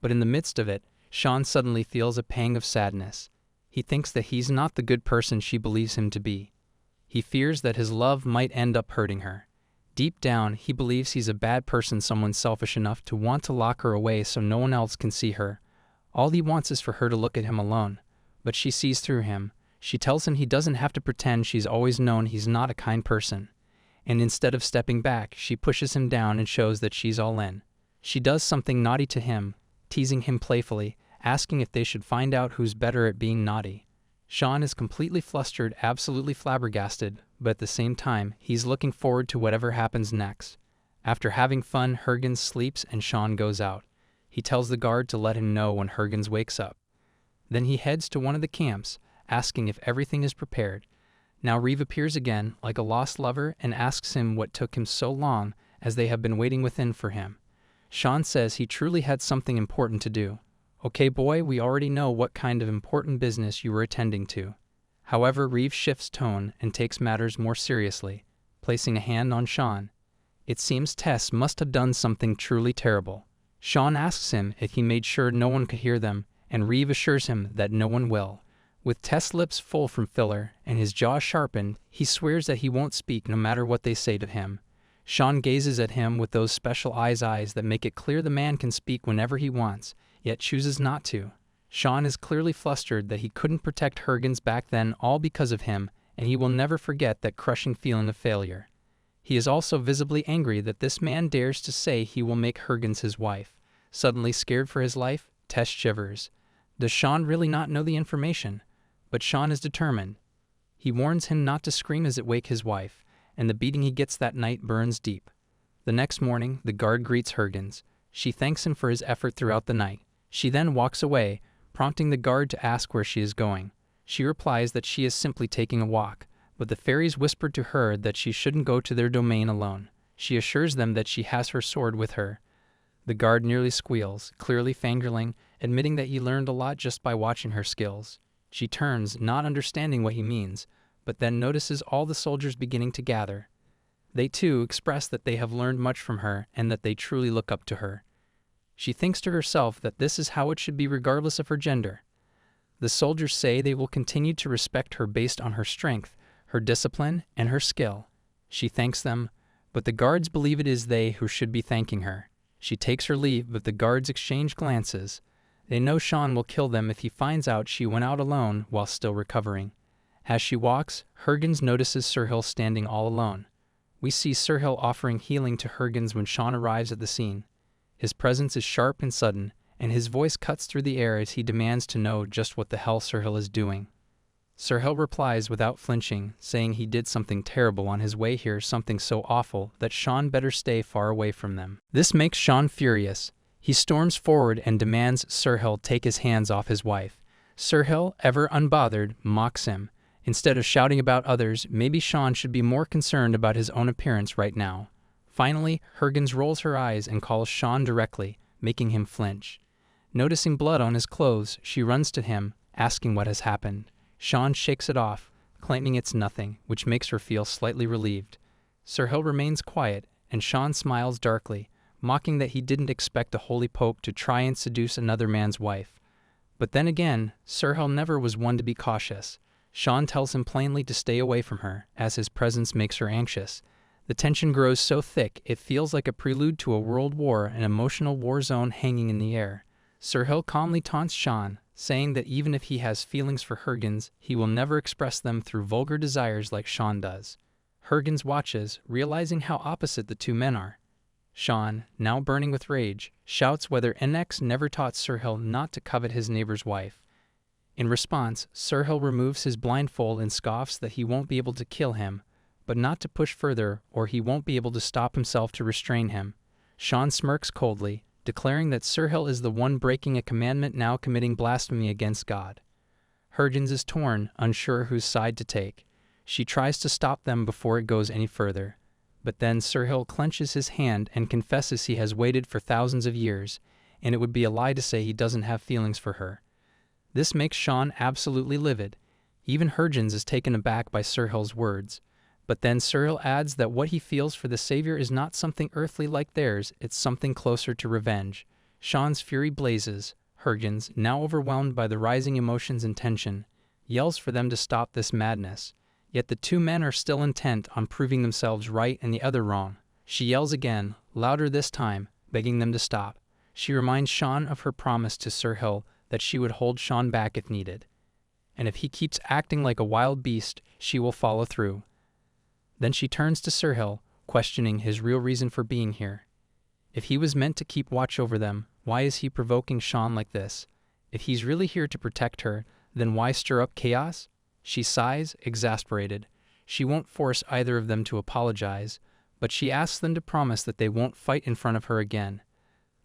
But in the midst of it, Shaun suddenly feels a pang of sadness. He thinks that he's not the good person she believes him to be. He fears that his love might end up hurting her. Deep down, he believes he's a bad person, someone selfish enough to want to lock her away so no one else can see her. All he wants is for her to look at him alone. But she sees through him. She tells him he doesn't have to pretend. She's always known he's not a kind person. And instead of stepping back, she pushes him down and shows that she's all in. She does something naughty to him, teasing him playfully, asking if they should find out who's better at being naughty. Shaun is completely flustered, absolutely flabbergasted, but at the same time, he's looking forward to whatever happens next. After having fun, Harvin sleeps and Shaun goes out. He tells the guard to let him know when Harvin wakes up. Then he heads to one of the camps, asking if everything is prepared. Now Reeve appears again, like a lost lover, and asks him what took him so long, as they have been waiting within for him. Shaun says he truly had something important to do. Okay boy, we already know what kind of important business you were attending to. However, Reeve shifts tone and takes matters more seriously, placing a hand on Shaun. It seems Tess must have done something truly terrible. Shaun asks him if he made sure no one could hear them, and Reeve assures him that no one will. With Tess' lips full from filler and his jaw sharpened, he swears that he won't speak no matter what they say to him. Shaun gazes at him with those special eyes that make it clear the man can speak whenever he wants, yet chooses not to. Shaun is clearly flustered that he couldn't protect Harvin's back then, all because of him, and he will never forget that crushing feeling of failure. He is also visibly angry that this man dares to say he will make Harvin his wife. Suddenly scared for his life, Tess shivers. Does Shaun really not know the information? But Shaun is determined. He warns him not to scream as it wake his wife, and the beating he gets that night burns deep. The next morning, the guard greets Harvin. She thanks him for his effort throughout the night. She then walks away, prompting the guard to ask where she is going. She replies that she is simply taking a walk, but the fairies whispered to her that she shouldn't go to their domain alone. She assures them that she has her sword with her. The guard nearly squeals, clearly fangirling, admitting that he learned a lot just by watching her skills. She turns, not understanding what he means, but then notices all the soldiers beginning to gather. They too express that they have learned much from her and that they truly look up to her. She thinks to herself that this is how it should be regardless of her gender. The soldiers say they will continue to respect her based on her strength, her discipline, and her skill. She thanks them, but the guards believe it is they who should be thanking her. She takes her leave, but the guards exchange glances. They know Shaun will kill them if he finds out she went out alone while still recovering. As she walks, Harvin notices Sir Hill standing all alone. We see Sir Hill offering healing to Harvin when Shaun arrives at the scene. His presence is sharp and sudden, and his voice cuts through the air as he demands to know just what the hell Sir Hill is doing. Sir Hill replies without flinching, saying he did something terrible on his way here, something so awful that Shaun better stay far away from them. This makes Shaun furious. He storms forward and demands Sir Hill take his hands off his wife. Sir Hill, ever unbothered, mocks him. Instead of shouting about others, maybe Shaun should be more concerned about his own appearance right now. Finally, Harvin rolls her eyes and calls Shaun directly, making him flinch. Noticing blood on his clothes, she runs to him, asking what has happened. Shaun shakes it off, claiming it's nothing, which makes her feel slightly relieved. Sir Hill remains quiet, and Shaun smiles darkly, mocking that he didn't expect a holy pope to try and seduce another man's wife. But then again, Sir Hill never was one to be cautious. Shaun tells him plainly to stay away from her, as his presence makes her anxious. The tension grows so thick it feels like a prelude to a world war, an emotional war zone hanging in the air. Sir Hill calmly taunts Shaun, saying that even if he has feelings for Harvin, he will never express them through vulgar desires like Shaun does. Harvin watches, realizing how opposite the two men are. Shaun, now burning with rage, shouts whether Annex never taught Sir Hill not to covet his neighbor's wife. In response, Sir Hill removes his blindfold and scoffs that he won't be able to kill him, but not to push further or he won't be able to stop himself to restrain him. Shaun smirks coldly, declaring that Sir Hill is the one breaking a commandment, now committing blasphemy against God. Harvin is torn, unsure whose side to take. She tries to stop them before it goes any further. But then Sir Hill clenches his hand and confesses he has waited for thousands of years, and it would be a lie to say he doesn't have feelings for her. This makes Shaun absolutely livid. Even Harvin is taken aback by Sir Hill's words. But then Sir Hill adds that what he feels for the Savior is not something earthly like theirs, it's something closer to revenge. Shaun's fury blazes. Harvin, now overwhelmed by the rising emotions and tension, yells for them to stop this madness. Yet the two men are still intent on proving themselves right and the other wrong. She yells again, louder this time, begging them to stop. She reminds Shaun of her promise to Sir Hill that she would hold Shaun back if needed. And if he keeps acting like a wild beast, she will follow through. Then she turns to Sir Hill, questioning his real reason for being here. If he was meant to keep watch over them, why is he provoking Shaun like this? If he's really here to protect her, then why stir up chaos? She sighs, exasperated. She won't force either of them to apologize, but she asks them to promise that they won't fight in front of her again.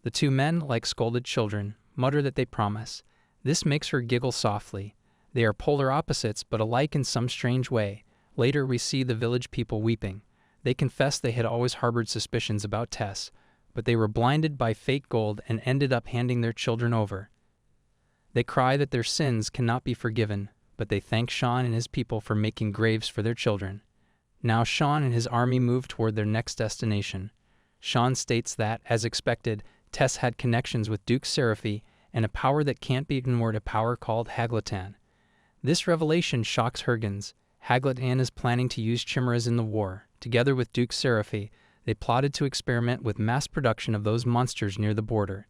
The two men, like scolded children, mutter that they promise. This makes her giggle softly. They are polar opposites, but alike in some strange way. Later we see the village people weeping. They confess they had always harbored suspicions about Tess, but they were blinded by fake gold and ended up handing their children over. They cry that their sins cannot be forgiven, but they thank Shaun and his people for making graves for their children. Now Shaun and his army move toward their next destination. Shaun states that, as expected, Tess had connections with Duke Seraphi and a power that can't be ignored, a power called Haglatan. This revelation shocks Hurgens. Haglatan is planning to use chimeras in the war. Together with Duke Seraphi, they plotted to experiment with mass production of those monsters near the border.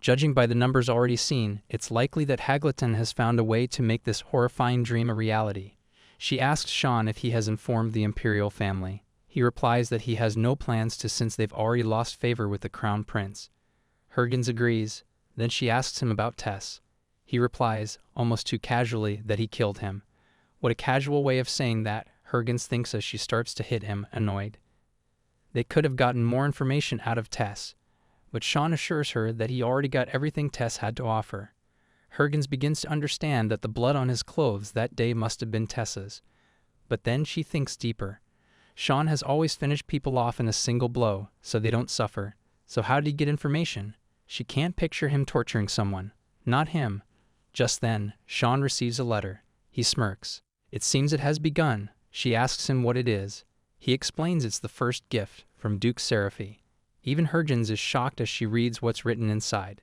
Judging by the numbers already seen, it's likely that Haglatan has found a way to make this horrifying dream a reality. She asks Shaun if he has informed the Imperial family. He replies that he has no plans to, since they've already lost favor with the Crown Prince. Hurgens agrees. Then she asks him about Tess. He replies, almost too casually, that he killed him. What a casual way of saying that, Hurgens thinks as she starts to hit him, annoyed. They could have gotten more information out of Tess, but Shaun assures her that he already got everything Tess had to offer. Hurgens begins to understand that the blood on his clothes that day must have been Tess's. But then she thinks deeper. Shaun has always finished people off in a single blow, so they don't suffer. So how did he get information? She can't picture him torturing someone. Not him. Just then, Shaun receives a letter. He smirks. It seems it has begun. She asks him what it is. He explains it's the first gift from Duke Seraphi. Even Hurgens is shocked as she reads what's written inside.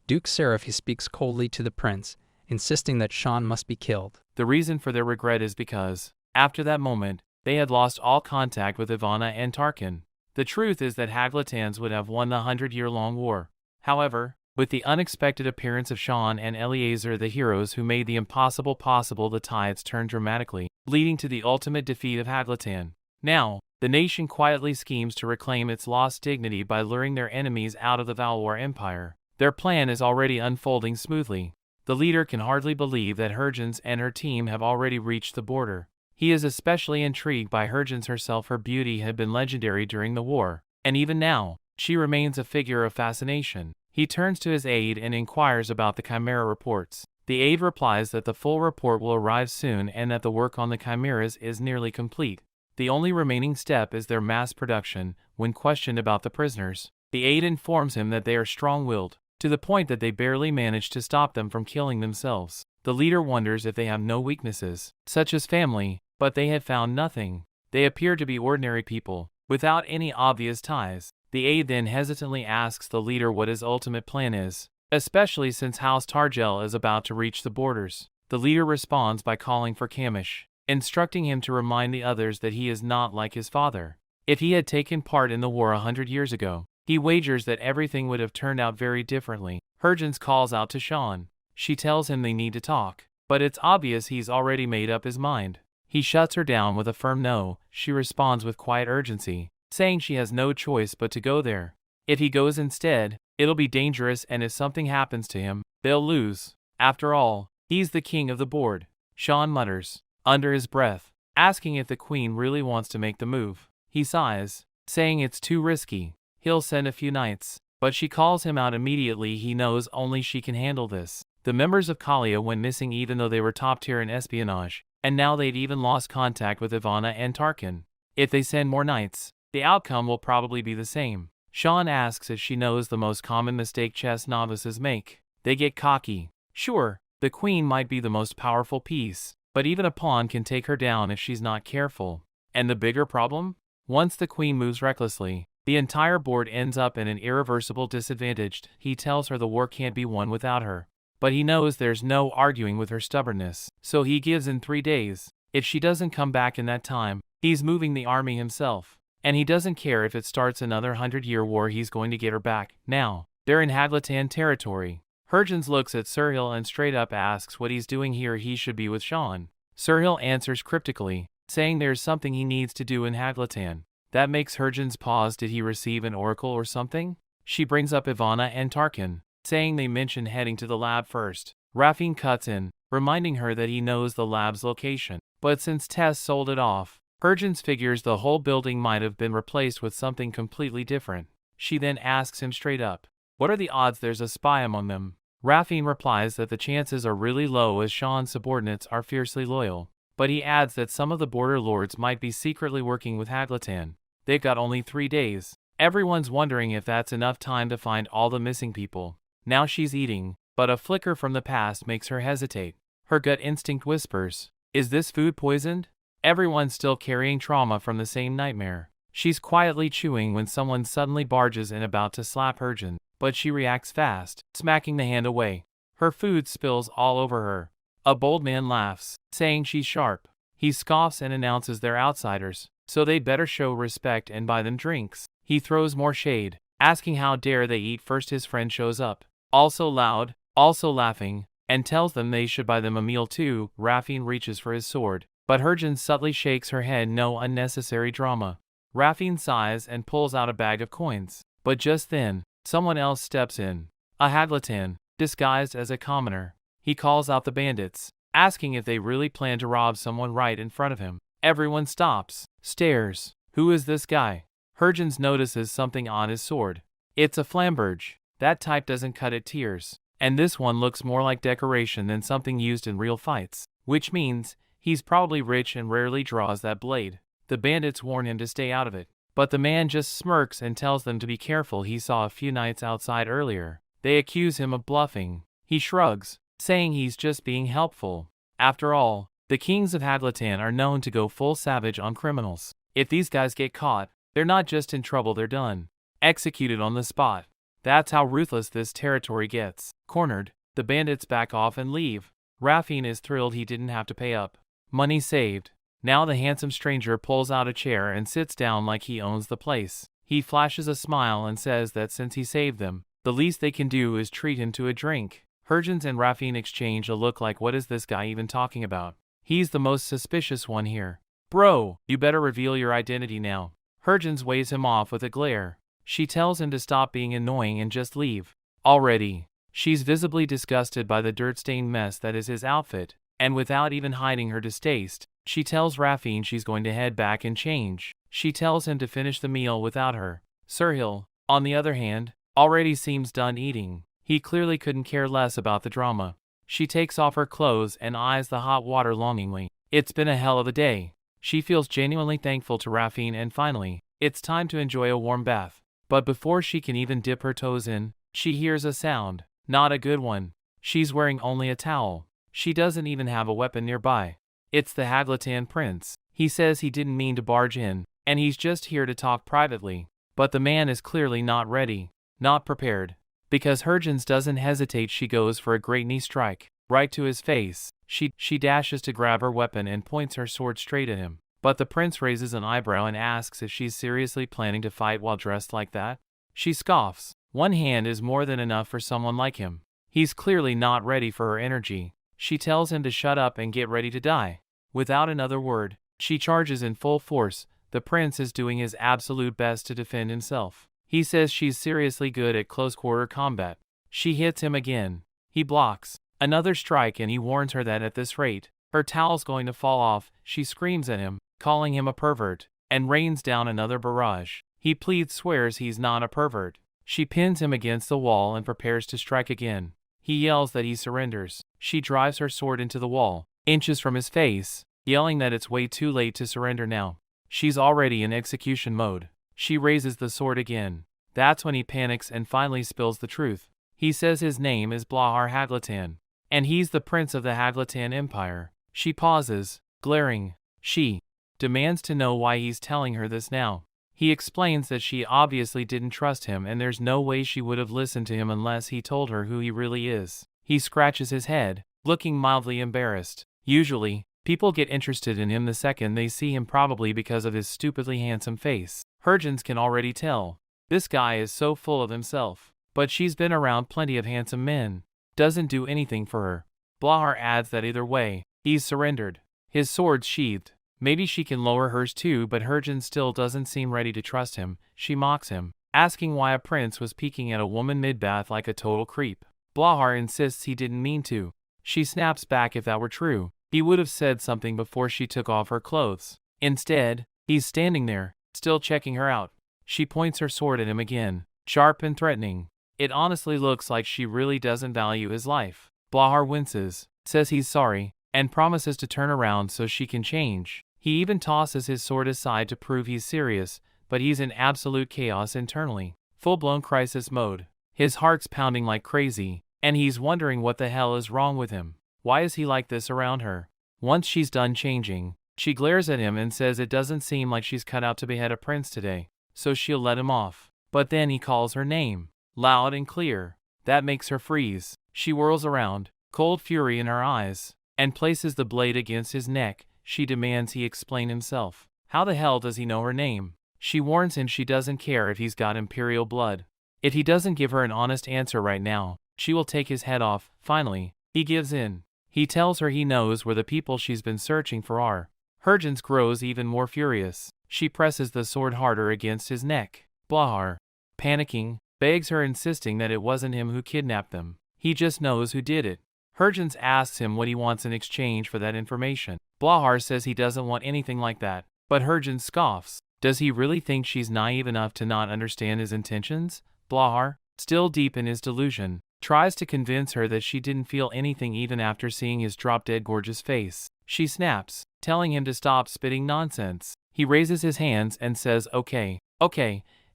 Duke Seraphi speaks coldly to the prince, insisting that Shaun must be killed. The reason for their regret is because, after that moment, they had lost all contact with Ivana and Tarkin. The truth is that Haglatans would have won the 100-year-long war. However, with the unexpected appearance of Shaun and Elizer, the heroes who made the impossible possible, the tides turned dramatically, leading to the ultimate defeat of Haglatan. Now, the nation quietly schemes to reclaim its lost dignity by luring their enemies out of the Valor Empire. Their plan is already unfolding smoothly. The leader can hardly believe that Hurgens and her team have already reached the border. He is especially intrigued by Hurgens herself. Her beauty had been legendary during the war, and even now, she remains a figure of fascination. He turns to his aide and inquires about the Chimera reports. The aide replies that the full report will arrive soon and that the work on the Chimeras is nearly complete. The only remaining step is their mass production. When questioned about the prisoners, the aide informs him that they are strong-willed, to the point that they barely manage to stop them from killing themselves. The leader wonders if they have no weaknesses, such as family, but they have found nothing. They appear to be ordinary people, without any obvious ties. The aide then hesitantly asks the leader what his ultimate plan is, especially since House Targel is about to reach the borders. The leader responds by calling for Kamish, instructing him to remind the others that he is not like his father. If he had taken part in the war 100 years ago, he wagers that everything would have turned out very differently. Hurgens calls out to Shaun. She tells him they need to talk, but it's obvious he's already made up his mind. He shuts her down with a firm no. She responds with quiet urgency, saying she has no choice but to go there. If he goes instead, it'll be dangerous, and if something happens to him, they'll lose. After all, he's the king of the board. Shaun mutters, under his breath, asking if the queen really wants to make the move. He sighs, saying it's too risky. He'll send a few knights, but she calls him out immediately. He knows only she can handle this. The members of Kalia went missing even though they were top tier in espionage, and now they'd even lost contact with Ivana and Tarkin. If they send more knights, the outcome will probably be the same. Shaun asks if she knows the most common mistake chess novices make. They get cocky. Sure, the queen might be the most powerful piece, but even a pawn can take her down if she's not careful. And the bigger problem? Once the queen moves recklessly, the entire board ends up in an irreversible disadvantage. He tells her the war can't be won without her. but he knows there's no arguing with her stubbornness, so he gives in 3 days. If she doesn't come back in that time, he's moving the army himself. And he doesn't care if it starts another 100-year war, he's going to get her back. Now, they're in Haglatan territory. Hurgens looks at Sirhill and straight up asks what he's doing here. He should be with Shaun. Sirhill answers cryptically, saying there's something he needs to do in Haglatan. That makes Hurgens pause. Did he receive an oracle or something? She brings up Ivana and Tarkin, saying they mentioned heading to the lab first. Raphine cuts in, reminding her that he knows the lab's location. But since Tess sold it off, Hurgens figures the whole building might have been replaced with something completely different. She then asks him straight up, what are the odds there's a spy among them? Raphine replies that the chances are really low as Shaun's subordinates are fiercely loyal. But he adds that some of the border lords might be secretly working with Haglatan. They've got only 3 days. Everyone's wondering if that's enough time to find all the missing people. Now she's eating, but a flicker from the past makes her hesitate. Her gut instinct whispers, is this food poisoned? Everyone's still carrying trauma from the same nightmare. She's quietly chewing when someone suddenly barges in about to slap Hurgens, but she reacts fast, smacking the hand away. Her food spills all over her. A bold man laughs, saying she's sharp. He scoffs and announces they're outsiders, so they'd better show respect and buy them drinks. He throws more shade, asking how dare they eat first. His friend shows up, also loud, also laughing, and tells them they should buy them a meal too. Raphine reaches for his sword, but Hurgens subtly shakes her head. No unnecessary drama. Raphine sighs and pulls out a bag of coins, but just then, someone else steps in. A Haglatan, disguised as a commoner. He calls out the bandits, asking if they really plan to rob someone right in front of him. Everyone stops, stares. Who is this guy? Hurgens notices something on his sword. It's a flamberge. That type doesn't cut at tears, and this one looks more like decoration than something used in real fights, which means he's probably rich and rarely draws that blade. The bandits warn him to stay out of it, but the man just smirks and tells them to be careful. He saw a few knights outside earlier. They accuse him of bluffing. He shrugs, saying he's just being helpful. After all, the kings of Haglatan are known to go full savage on criminals. If these guys get caught, they're not just in trouble, they're done. Executed on the spot. That's how ruthless this territory gets. Cornered, the bandits back off and leave. Raphine is thrilled he didn't have to pay up. Money saved. Now the handsome stranger pulls out a chair and sits down like he owns the place. He flashes a smile and says that since he saved them, the least they can do is treat him to a drink. Hurgens and Raphine exchange a look like, what is this guy even talking about? He's the most suspicious one here. Bro, you better reveal your identity now. Hurgens waves him off with a glare. She tells him to stop being annoying and just leave. Already, she's visibly disgusted by the dirt-stained mess that is his outfit, and without even hiding her distaste, she tells Raphine she's going to head back and change. She tells him to finish the meal without her. Sirhill, on the other hand, already seems done eating. He clearly couldn't care less about the drama. She takes off her clothes and eyes the hot water longingly. It's been a hell of a day. She feels genuinely thankful to Raphine, and finally, it's time to enjoy a warm bath. But before she can even dip her toes in, she hears a sound. Not a good one. She's wearing only a towel. She doesn't even have a weapon nearby. It's the Haglatan prince. He says he didn't mean to barge in, and he's just here to talk privately. But the man is clearly not ready. Not prepared. Because Hurgens doesn't hesitate, she goes for a great knee strike, right to his face. She dashes to grab her weapon and points her sword straight at him. But the prince raises an eyebrow and asks if she's seriously planning to fight while dressed like that. She scoffs. One hand is more than enough for someone like him. He's clearly not ready for her energy. She tells him to shut up and get ready to die. Without another word, she charges in full force. The prince is doing his absolute best to defend himself. He says she's seriously good at close-quarter combat. She hits him again. He blocks. Another strike, and he warns her that at this rate, her towel's going to fall off. She screams at him, calling him a pervert, and rains down another barrage. He pleads, swears he's not a pervert. She pins him against the wall and prepares to strike again. He yells that he surrenders. She drives her sword into the wall, inches from his face, yelling that it's way too late to surrender now. She's already in execution mode. She raises the sword again. That's when he panics and finally spills the truth. He says his name is Blahar Haglatan, and he's the prince of the Haglatan Empire. She pauses, glaring. She demands to know why he's telling her this now. He explains that she obviously didn't trust him and there's no way she would have listened to him unless he told her who he really is. He scratches his head, looking mildly embarrassed. Usually, people get interested in him the second they see him, probably because of his stupidly handsome face. Hergens can already tell. This guy is so full of himself. But she's been around plenty of handsome men. Doesn't do anything for her. Blahar adds that either way, he's surrendered. His sword's sheathed. Maybe she can lower hers too, but Hergens still doesn't seem ready to trust him. She mocks him, asking why a prince was peeking at a woman mid-bath like a total creep. Blahar insists he didn't mean to. She snaps back if that were true. He would have said something before she took off her clothes. Instead, he's standing there, still checking her out. She points her sword at him again, sharp and threatening. It honestly looks like she really doesn't value his life. Blahar winces, says he's sorry, and promises to turn around so she can change. He even tosses his sword aside to prove he's serious, but he's in absolute chaos internally. Full-blown crisis mode. His heart's pounding like crazy, and he's wondering what the hell is wrong with him. Why is he like this around her? Once she's done changing, she glares at him and says it doesn't seem like she's cut out to behead a prince today, so she'll let him off. But then he calls her name, loud and clear. That makes her freeze. She whirls around, cold fury in her eyes, and places the blade against his neck. She demands he explain himself. How the hell does he know her name? She warns him she doesn't care if he's got Imperial blood. If he doesn't give her an honest answer right now, she will take his head off. Finally, he gives in. He tells her he knows where the people she's been searching for are. Hergens grows even more furious. She presses the sword harder against his neck. Blahar, panicking, begs her, insisting that it wasn't him who kidnapped them. He just knows who did it. Hergens asks him what he wants in exchange for that information. Blahar says he doesn't want anything like that, but Hergens scoffs. Does he really think she's naive enough to not understand his intentions? Blahar, still deep in his delusion, tries to convince her that she didn't feel anything even after seeing his drop-dead gorgeous face. She snaps, telling him to stop spitting nonsense. He raises his hands and says okay,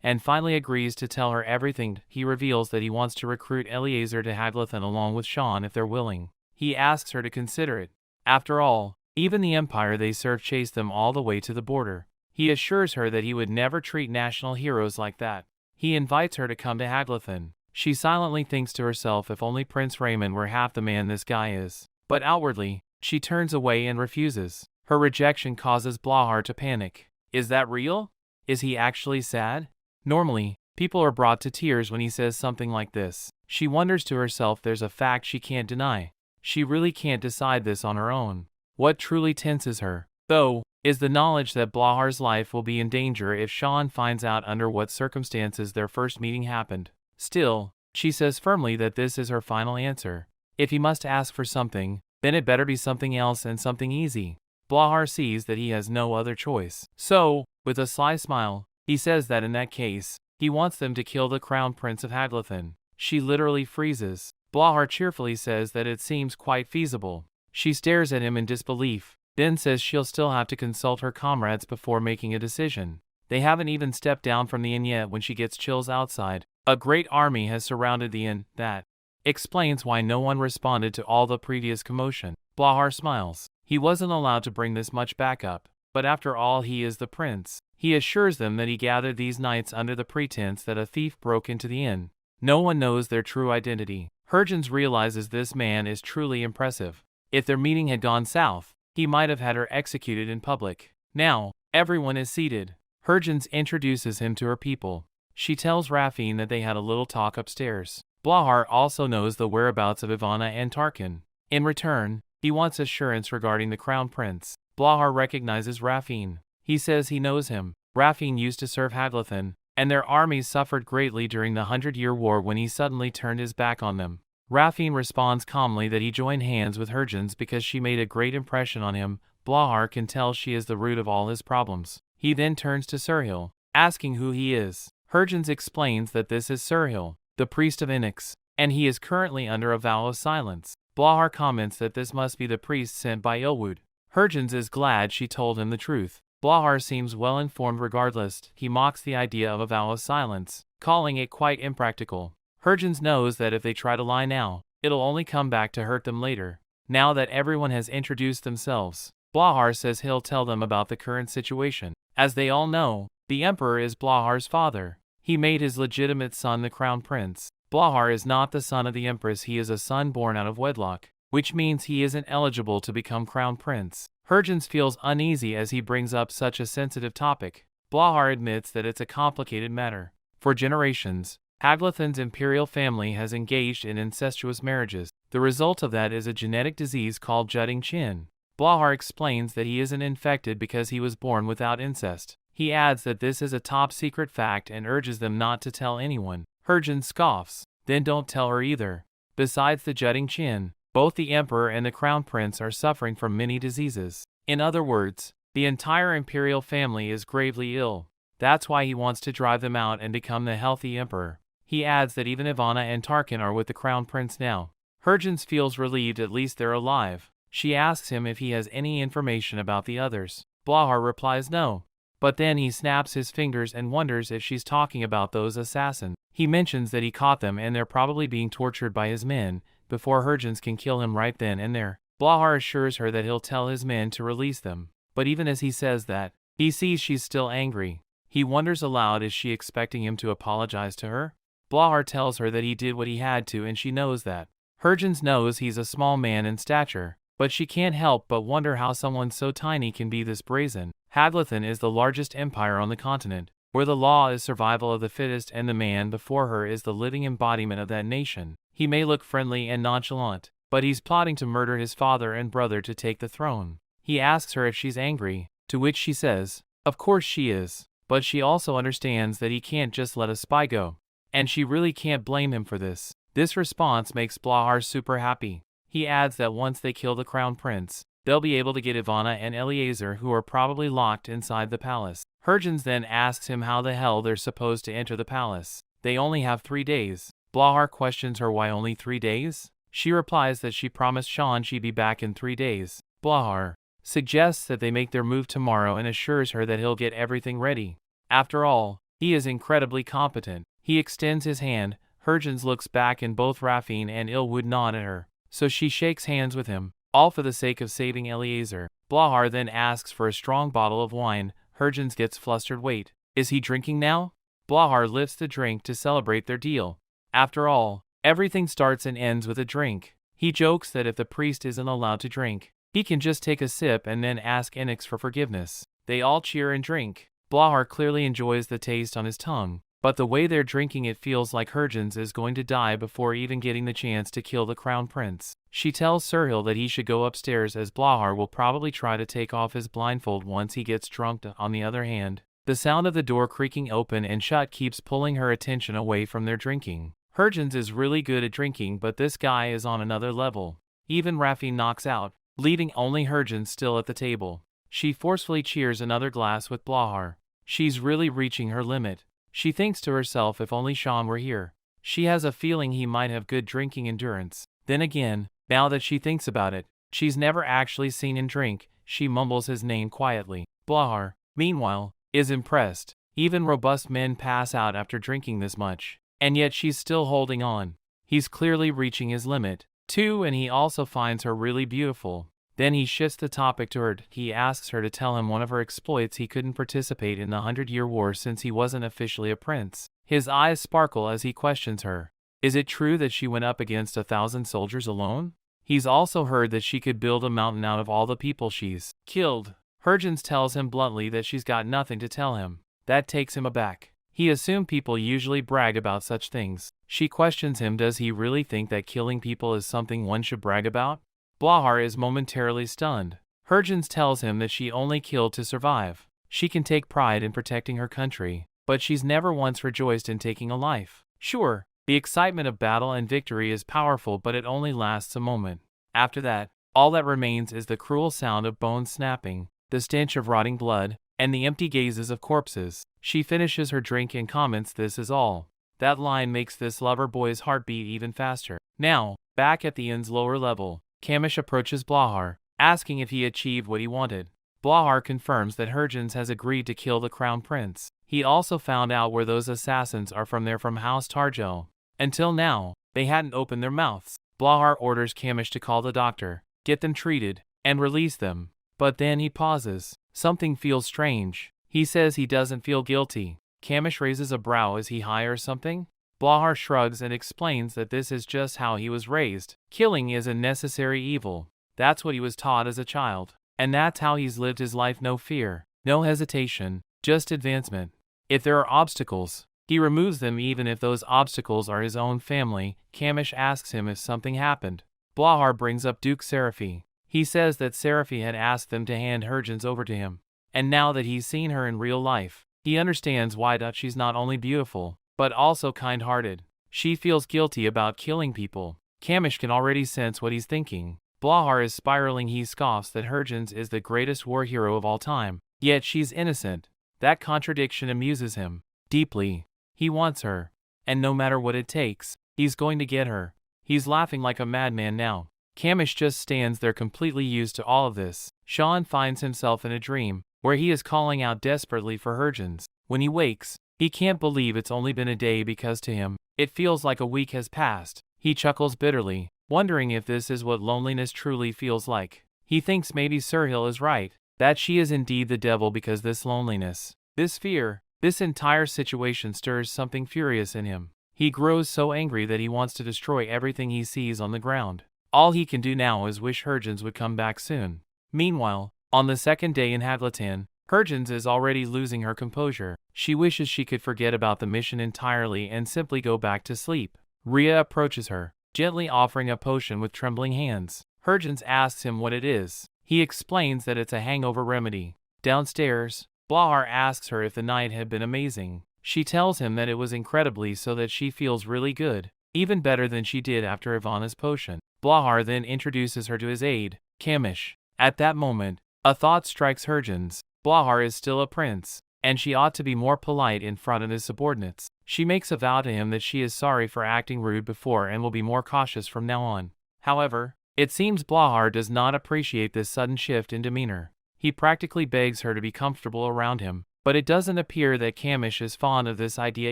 and finally agrees to tell her everything. He reveals that he wants to recruit Elizer to Haglathan along with Shaun if they're willing. He asks her to consider it. After all, even the empire they serve chased them all the way to the border. He assures her that he would never treat national heroes like that. He invites her to come to Haglathan. She silently thinks to herself, if only Prince Raymond were half the man this guy is. But outwardly, she turns away and refuses. Her rejection causes Blahar to panic. Is that real? Is he actually sad? Normally, people are brought to tears when he says something like this. She wonders to herself there's a fact she can't deny. She really can't decide this on her own. What truly tenses her, though, is the knowledge that Blahar's life will be in danger if Shaun finds out under what circumstances their first meeting happened. Still, she says firmly that this is her final answer. If he must ask for something, then it better be something else and something easy. Blahar sees that he has no other choice. So, with a sly smile, he says that in that case, he wants them to kill the Crown Prince of Haglathan. She literally freezes. Blahar cheerfully says that it seems quite feasible. She stares at him in disbelief, then says she'll still have to consult her comrades before making a decision. They haven't even stepped down from the inn yet when she gets chills outside. A great army has surrounded the inn. That explains why no one responded to all the previous commotion. Blahar smiles. He wasn't allowed to bring this much backup, but after all he is the prince. He assures them that he gathered these knights under the pretense that a thief broke into the inn. No one knows their true identity. Hergens realizes this man is truly impressive. If their meeting had gone south, he might have had her executed in public. Now, everyone is seated. Hergens introduces him to her people. She tells Raffine that they had a little talk upstairs. Blahar also knows the whereabouts of Ivana and Tarkin. In return, he wants assurance regarding the Crown Prince. Blahar recognizes Raffine. He says he knows him. Raffine used to serve Haglathan, and their armies suffered greatly during the 100-Year War when he suddenly turned his back on them. Raffine responds calmly that he joined hands with Hergens because she made a great impression on him. Blahar can tell she is the root of all his problems. He then turns to Sirhil, asking who he is. Hergens explains that this is Sirhil, the priest of Annex, and he is currently under a vow of silence. Blahar comments that this must be the priest sent by Ilwood. Hergens is glad she told him the truth. Blahar seems well informed regardless. He mocks the idea of a vow of silence, calling it quite impractical. Hergens knows that if they try to lie now, it'll only come back to hurt them later. Now that everyone has introduced themselves, Blahar says he'll tell them about the current situation. As they all know, the Emperor is Blahar's father. He made his legitimate son the Crown Prince. Blahar is not the son of the Empress, he is a son born out of wedlock, which means he isn't eligible to become crown prince. Hergens feels uneasy as he brings up such a sensitive topic. Blahar admits that it's a complicated matter. For generations, Haglathan's imperial family has engaged in incestuous marriages. The result of that is a genetic disease called jutting chin. Blahar explains that he isn't infected because he was born without incest. He adds that this is a top-secret fact and urges them not to tell anyone. Hergens scoffs. Then don't tell her either. Besides the jutting chin, both the emperor and the crown prince are suffering from many diseases. In other words, the entire imperial family is gravely ill. That's why he wants to drive them out and become the healthy emperor. He adds that even Ivana and Tarkin are with the crown prince now. Hergens feels relieved at least they're alive. She asks him if he has any information about the others. Blahar replies no. But then he snaps his fingers and wonders if she's talking about those assassins. He mentions that he caught them and they're probably being tortured by his men before Hergens can kill him right then and there. Blahar assures her that he'll tell his men to release them. But even as he says that, he sees she's still angry. He wonders aloud, is she expecting him to apologize to her? Blahar tells her that he did what he had to and she knows that. Hergens knows he's a small man in stature, but she can't help but wonder how someone so tiny can be this brazen. Haglathan is the largest empire on the continent, where the law is survival of the fittest and the man before her is the living embodiment of that nation. He may look friendly and nonchalant, but he's plotting to murder his father and brother to take the throne. He asks her if she's angry, to which she says, of course she is, but she also understands that he can't just let a spy go. And she really can't blame him for this. This response makes Blahar super happy. He adds that once they kill the crown prince, they'll be able to get Ivana and Elizer, who are probably locked inside the palace. Hergens then asks him how the hell they're supposed to enter the palace. They only have 3 days. Blahar questions her why only 3 days? She replies that she promised Shaun she'd be back in 3 days. Blahar suggests that they make their move tomorrow and assures her that he'll get everything ready. After all, he is incredibly competent. He extends his hand. Hergens looks back and both Raphine and Il would nod at her, so she shakes hands with him, all for the sake of saving Elizer. Blahar then asks for a strong bottle of wine. Hergens gets flustered. Wait, is he drinking now? Blahar lifts the drink to celebrate their deal. After all, everything starts and ends with a drink. He jokes that if the priest isn't allowed to drink, he can just take a sip and then ask Annex for forgiveness. They all cheer and drink. Blahar clearly enjoys the taste on his tongue, but the way they're drinking it feels like Hergens is going to die before even getting the chance to kill the crown prince. She tells Sirhild that he should go upstairs as Blahar will probably try to take off his blindfold once he gets drunk. On the other hand, the sound of the door creaking open and shut keeps pulling her attention away from their drinking. Hergens is really good at drinking, but this guy is on another level. Even Raphine knocks out, leaving only Hergens still at the table. She forcefully cheers another glass with Blahar. She's really reaching her limit. She thinks to herself, if only Shaun were here. She has a feeling he might have good drinking endurance. Then again, now that she thinks about it, she's never actually seen him drink. She mumbles his name quietly. Blahar, meanwhile, is impressed. Even robust men pass out after drinking this much. And yet she's still holding on. He's clearly reaching his limit, too, and he also finds her really beautiful. Then he shifts the topic to her. He asks her to tell him one of her exploits. He couldn't participate in the 100-Year War since he wasn't officially a prince. His eyes sparkle as he questions her. Is it true that she went up against 1,000 soldiers alone? He's also heard that she could build a mountain out of all the people she's killed. Hergens tells him bluntly that she's got nothing to tell him. That takes him aback. He assumed people usually brag about such things. She questions him, does he really think that killing people is something one should brag about? Blahar is momentarily stunned. Hergens tells him that she only killed to survive. She can take pride in protecting her country, but she's never once rejoiced in taking a life. Sure, the excitement of battle and victory is powerful, but it only lasts a moment. After that, all that remains is the cruel sound of bones snapping, the stench of rotting blood, and the empty gazes of corpses. She finishes her drink and comments, "This is all." That line makes this lover boy's heart beat even faster. Now, back at the inn's lower level, Camish approaches Blahar, asking if he achieved what he wanted. Blahar confirms that Hergens has agreed to kill the crown prince. He also found out where those assassins are from. They're from House Targel. Until now, they hadn't opened their mouths. Blahar orders Camish to call the doctor, get them treated, and release them. But then he pauses. Something feels strange. He says he doesn't feel guilty. Camish raises a brow. Is he high or something? Blahar shrugs and explains that this is just how he was raised. Killing is a necessary evil. That's what he was taught as a child. And that's how he's lived his life. No fear, no hesitation, just advancement. If there are obstacles, he removes them, even if those obstacles are his own family. Camish asks him if something happened. Blahar brings up Duke Seraphi. He says that Seraphi had asked them to hand Hurgens over to him. And now that he's seen her in real life, he understands why she's not only beautiful, but also kind-hearted. She feels guilty about killing people. Camish can already sense what he's thinking. Blahar is spiraling. He scoffs that Hurgens is the greatest war hero of all time, yet she's innocent. That contradiction amuses him deeply. He wants her, and no matter what it takes, he's going to get her. He's laughing like a madman now. Camish just stands there completely used to all of this. Shaun finds himself in a dream, where he is calling out desperately for Hurgens. When he wakes, he can't believe it's only been a day, because to him, it feels like a week has passed. He chuckles bitterly, wondering if this is what loneliness truly feels like. He thinks maybe Sirhill is right, that she is indeed the devil, because this loneliness, this fear, this entire situation stirs something furious in him. He grows so angry that he wants to destroy everything he sees on the ground. All he can do now is wish Hurgens would come back soon. Meanwhile, on the second day in Haglatan, Hurgens is already losing her composure. She wishes she could forget about the mission entirely and simply go back to sleep. Rhea approaches her, gently offering a potion with trembling hands. Hurgens asks him what it is. He explains that it's a hangover remedy. Downstairs, Blahar asks her if the night had been amazing. She tells him that it was incredibly, so that she feels really good, even better than she did after Ivana's potion. Blahar then introduces her to his aide, Camish. At that moment, a thought strikes Hurgens. Blahar is still a prince, and she ought to be more polite in front of his subordinates. She makes a vow to him that she is sorry for acting rude before and will be more cautious from now on. However, it seems Blahar does not appreciate this sudden shift in demeanor. He practically begs her to be comfortable around him, but it doesn't appear that Camish is fond of this idea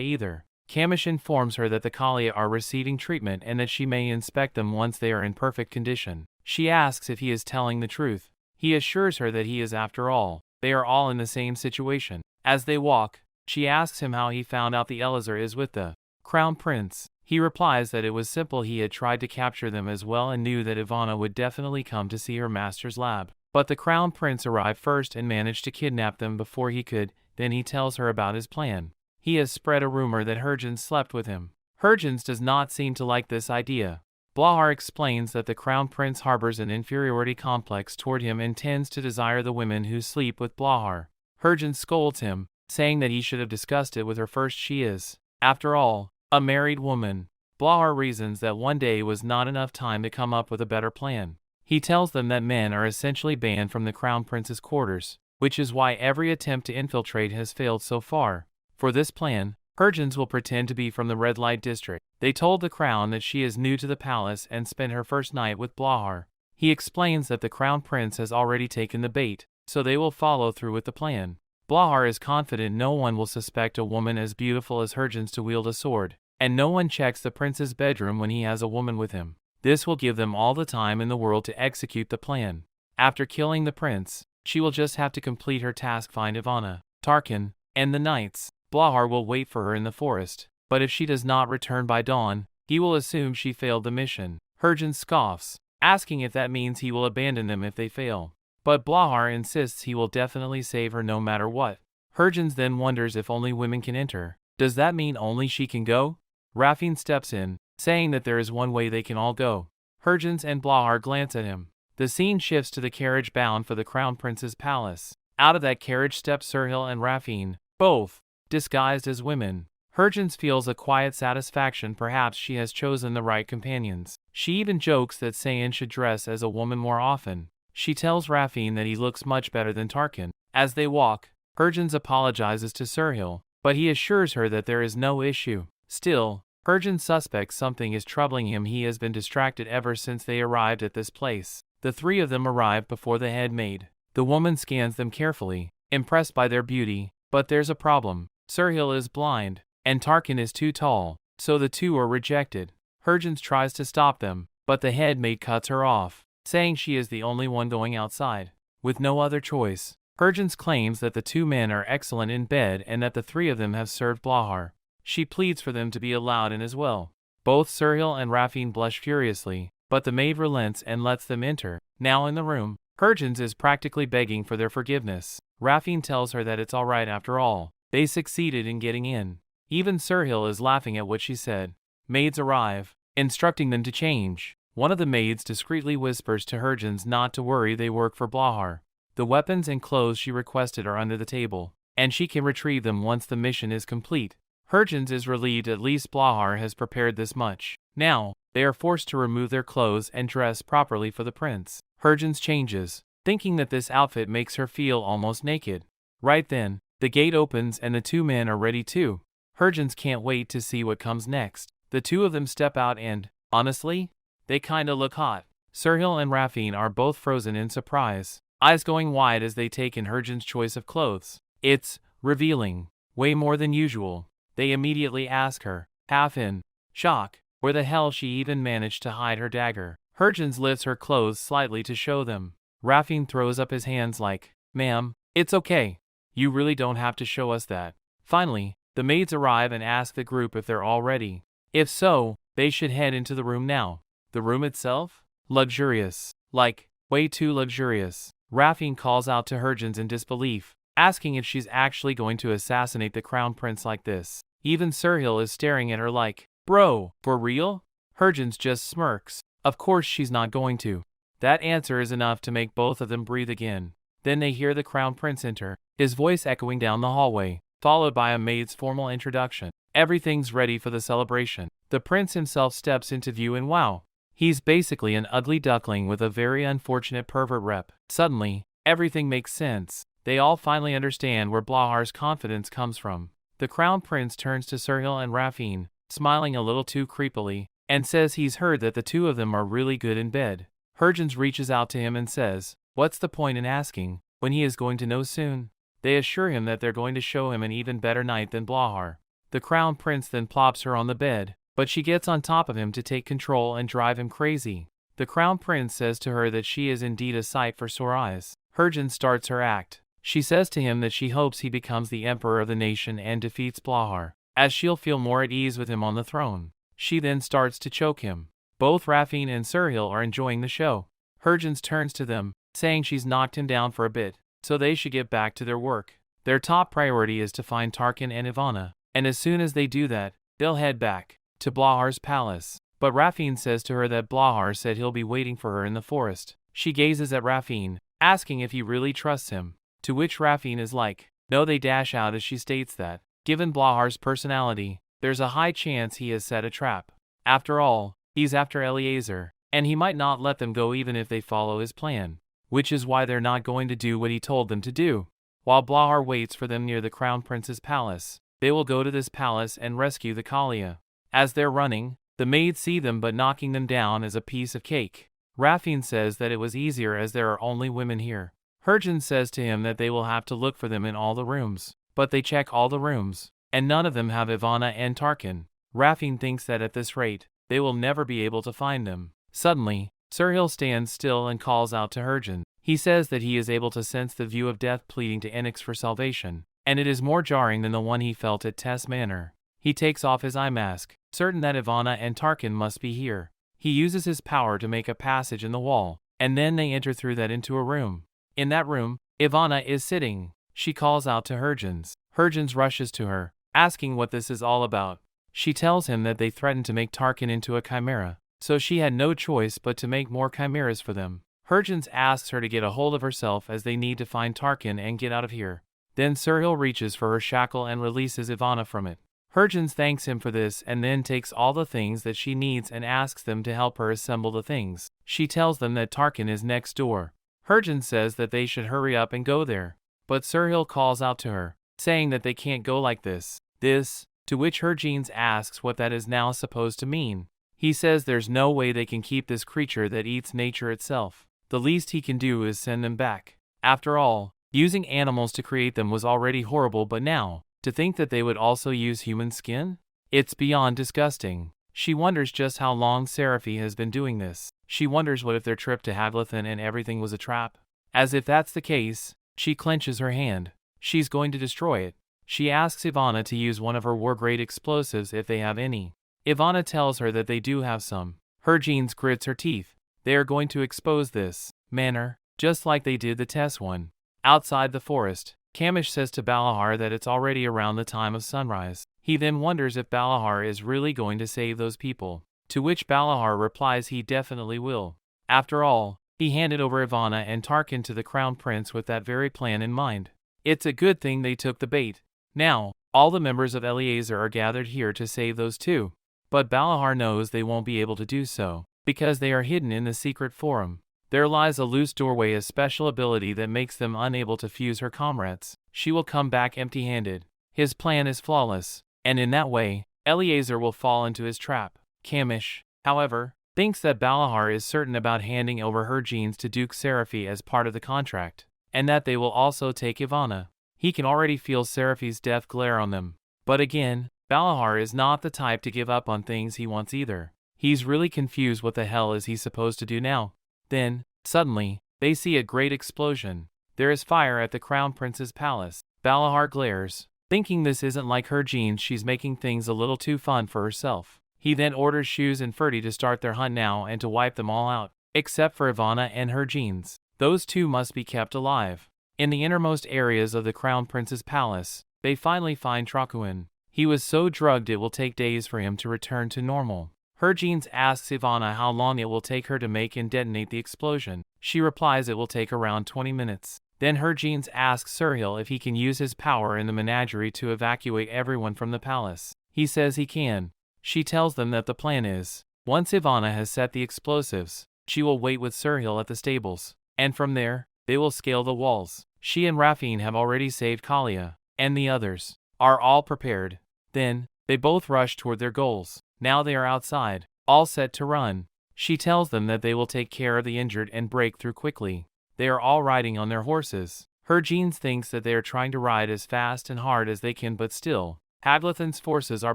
either. Camish informs her that the Kalia are receiving treatment and that she may inspect them once they are in perfect condition. She asks if he is telling the truth. He assures her that he is. After all, they are all in the same situation. As they walk, she asks him how he found out the Elizer is with the Crown Prince. He replies that it was simple. He had tried to capture them as well and knew that Ivana would definitely come to see her master's lab. But the Crown Prince arrived first and managed to kidnap them before he could. Then he tells her about his plan. He has spread a rumor that Hurgens slept with him. Hurgens does not seem to like this idea. Blahar explains that the Crown Prince harbors an inferiority complex toward him and tends to desire the women who sleep with Blahar. Hurgens scolds him, saying that he should have discussed it with her first. She is, after all, a married woman. Blahar reasons that one day was not enough time to come up with a better plan. He tells them that men are essentially banned from the Crown Prince's quarters, which is why every attempt to infiltrate has failed so far. For this plan, Hurgens will pretend to be from the Red Light District. They told the Crown that she is new to the palace and spent her first night with Blahar. He explains that the Crown Prince has already taken the bait, so they will follow through with the plan. Blahar is confident no one will suspect a woman as beautiful as Hurgens to wield a sword, and no one checks the prince's bedroom when he has a woman with him. This will give them all the time in the world to execute the plan. After killing the prince, she will just have to complete her task: find Ivana, Tarkin, and the knights. Blahar will wait for her in the forest, but if she does not return by dawn, he will assume she failed the mission. Hurgens scoffs, asking if that means he will abandon them if they fail. But Blahar insists he will definitely save her no matter what. Hurgens then wonders if only women can enter. Does that mean only she can go? Raphine steps in, saying that there is one way they can all go. Hurgens and Blahar glance at him. The scene shifts to the carriage bound for the Crown Prince's palace. Out of that carriage step Sirhill and Raphine, both disguised as women. Hurgens feels a quiet satisfaction. Perhaps she has chosen the right companions. She even jokes that Sayan should dress as a woman more often. She tells Raphine that he looks much better than Tarkin. As they walk, Hurgens apologizes to Sirhill, but he assures her that there is no issue. Still, Hurgens suspects something is troubling him. He has been distracted ever since they arrived at this place. The three of them arrive before the head maid. The woman scans them carefully, impressed by their beauty, but there's a problem. Sirhill is blind, and Tarkin is too tall, so the two are rejected. Hurgens tries to stop them, but the head maid cuts her off, saying she is the only one going outside. With no other choice, Hurgens claims that the two men are excellent in bed and that the three of them have served Blahar. She pleads for them to be allowed in as well. Both Serhill and Raffine blush furiously, but the maid relents and lets them enter. Now in the room, Hurgens is practically begging for their forgiveness. Raffine tells her that it's alright after all. They succeeded in getting in. Even Serhill is laughing at what she said. Maids arrive, instructing them to change. One of the maids discreetly whispers to Hurgens not to worry, they work for Blahar. The weapons and clothes she requested are under the table, and she can retrieve them once the mission is complete. Hurgens is relieved at least Blahar has prepared this much. Now, they are forced to remove their clothes and dress properly for the prince. Hurgens changes, thinking that this outfit makes her feel almost naked. Right then, the gate opens and the two men are ready too. Hurgens can't wait to see what comes next. The two of them step out and, honestly, they kinda look hot. Serhill and Raffine are both frozen in surprise, eyes going wide as they take in Hurgens' choice of clothes. It's revealing, way more than usual. They immediately ask her, half in shock, where the hell she even managed to hide her dagger. Hurgens lifts her clothes slightly to show them. Raffine throws up his hands like, "Ma'am, it's okay. You really don't have to show us that." Finally, the maids arrive and ask the group if they're all ready. If so, they should head into the room now. The room itself? Luxurious. Like, way too luxurious. Raffine calls out to Hurgens in disbelief, asking if she's actually going to assassinate the crown prince like this. Even Serhill is staring at her like, "Bro, for real?" Hurgens just smirks. Of course she's not going to. That answer is enough to make both of them breathe again. Then they hear the crown prince enter, his voice echoing down the hallway, followed by a maid's formal introduction. Everything's ready for the celebration. The prince himself steps into view and wow, he's basically an ugly duckling with a very unfortunate pervert rep. Suddenly, everything makes sense. They all finally understand where Blahar's confidence comes from. The crown prince turns to Serhill and Raffine, smiling a little too creepily, and says he's heard that the two of them are really good in bed. Hurgens reaches out to him and says, "What's the point in asking, when he is going to know soon?" They assure him that they're going to show him an even better night than Blahar. The crown prince then plops her on the bed, but she gets on top of him to take control and drive him crazy. The crown prince says to her that she is indeed a sight for sore eyes. Hurgens starts her act. She says to him that she hopes he becomes the emperor of the nation and defeats Blahar, as she'll feel more at ease with him on the throne. She then starts to choke him. Both Raffine and Serhill are enjoying the show. Hurgens turns to them, saying she's knocked him down for a bit, so they should get back to their work. Their top priority is to find Tarkin and Ivana, and as soon as they do that, they'll head back to Blahar's palace. But Raffine says to her that Blahar said he'll be waiting for her in the forest. She gazes at Raffine, asking if he really trusts him, to which Raffine is like, no. They dash out as she states that, given Blahar's personality, there's a high chance he has set a trap. After all, he's after Elizer, and he might not let them go even if they follow his plan, which is why they're not going to do what he told them to do. While Blahar waits for them near the crown prince's palace, they will go to this palace and rescue the Kalia. As they're running, the maids see them but knocking them down as a piece of cake. Raffine says that it was easier as there are only women here. Hurgens says to him that they will have to look for them in all the rooms, but they check all the rooms, and none of them have Ivana and Tarkin. Raffine thinks that at this rate, they will never be able to find them. Suddenly, Serhill stands still and calls out to Hurgens. He says that he is able to sense the view of death pleading to Annex for salvation, and it is more jarring than the one he felt at Tess Manor. He takes off his eye mask, certain that Ivana and Tarkin must be here. He uses his power to make a passage in the wall, and then they enter through that into a room. In that room, Ivana is sitting. She calls out to Hurgens. Hurgens rushes to her, asking what this is all about. She tells him that they threatened to make Tarkin into a chimera, so she had no choice but to make more chimeras for them. Hurgens asks her to get a hold of herself as they need to find Tarkin and get out of here. Then Serhill reaches for her shackle and releases Ivana from it. Hurgens thanks him for this and then takes all the things that she needs and asks them to help her assemble the things. She tells them that Tarkin is next door. Hurgens says that they should hurry up and go there, but Serhill calls out to her, saying that they can't go like this, to which Hurgens asks what that is now supposed to mean. He says there's no way they can keep this creature that eats nature itself. The least he can do is send them back. After all, using animals to create them was already horrible, but now, to think that they would also use human skin? It's beyond disgusting. She wonders just how long Seraphi has been doing this. She wonders what if their trip to Haglathan and everything was a trap. As if that's the case, she clenches her hand. She's going to destroy it. She asks Ivana to use one of her war-grade explosives if they have any. Ivana tells her that they do have some. Herjeans grits her teeth. They are going to expose this manor, just like they did the test one. Outside the forest, Kamish says to Balahar that it's already around the time of sunrise. He then wonders if Balahar is really going to save those people, to which Balahar replies he definitely will. After all, he handed over Ivana and Tarkin to the Crown Prince with that very plan in mind. It's a good thing they took the bait. Now, all the members of Elizer are gathered here to save those two. But Balahar knows they won't be able to do so, because they are hidden in the secret forum. There lies a loose doorway, a special ability that makes them unable to fuse her comrades. She will come back empty-handed. His plan is flawless, and in that way, Elizer will fall into his trap. Kamish, however, thinks that Balahar is certain about handing over her genes to Duke Seraphi as part of the contract, and that they will also take Ivana. He can already feel Seraphi's death glare on them. But again, Balahar is not the type to give up on things he wants either. He's really confused what the hell is he supposed to do now. Then, suddenly, they see a great explosion. There is fire at the Crown Prince's palace. Balahar glares, thinking this isn't like her genes. She's making things a little too fun for herself. He then orders Shoes and Ferdy to start their hunt now and to wipe them all out, except for Ivana and her genes. Those two must be kept alive. In the innermost areas of the Crown Prince's palace, they finally find Trakuin. He was so drugged it will take days for him to return to normal. Herjeans asks Ivana how long it will take her to make and detonate the explosion. She replies it will take around 20 minutes. Then Herjeans asks Sirhil if he can use his power in the menagerie to evacuate everyone from the palace. He says he can. She tells them that the plan is, once Ivana has set the explosives, she will wait with Sirhil at the stables, and from there, they will scale the walls. She and Rafine have already saved Kalia, and the others are all prepared. Then, they both rush toward their goals. Now they are outside, all set to run. She tells them that they will take care of the injured and break through quickly. They are all riding on their horses. Herjeans thinks that they are trying to ride as fast and hard as they can, but still, Haglathan's forces are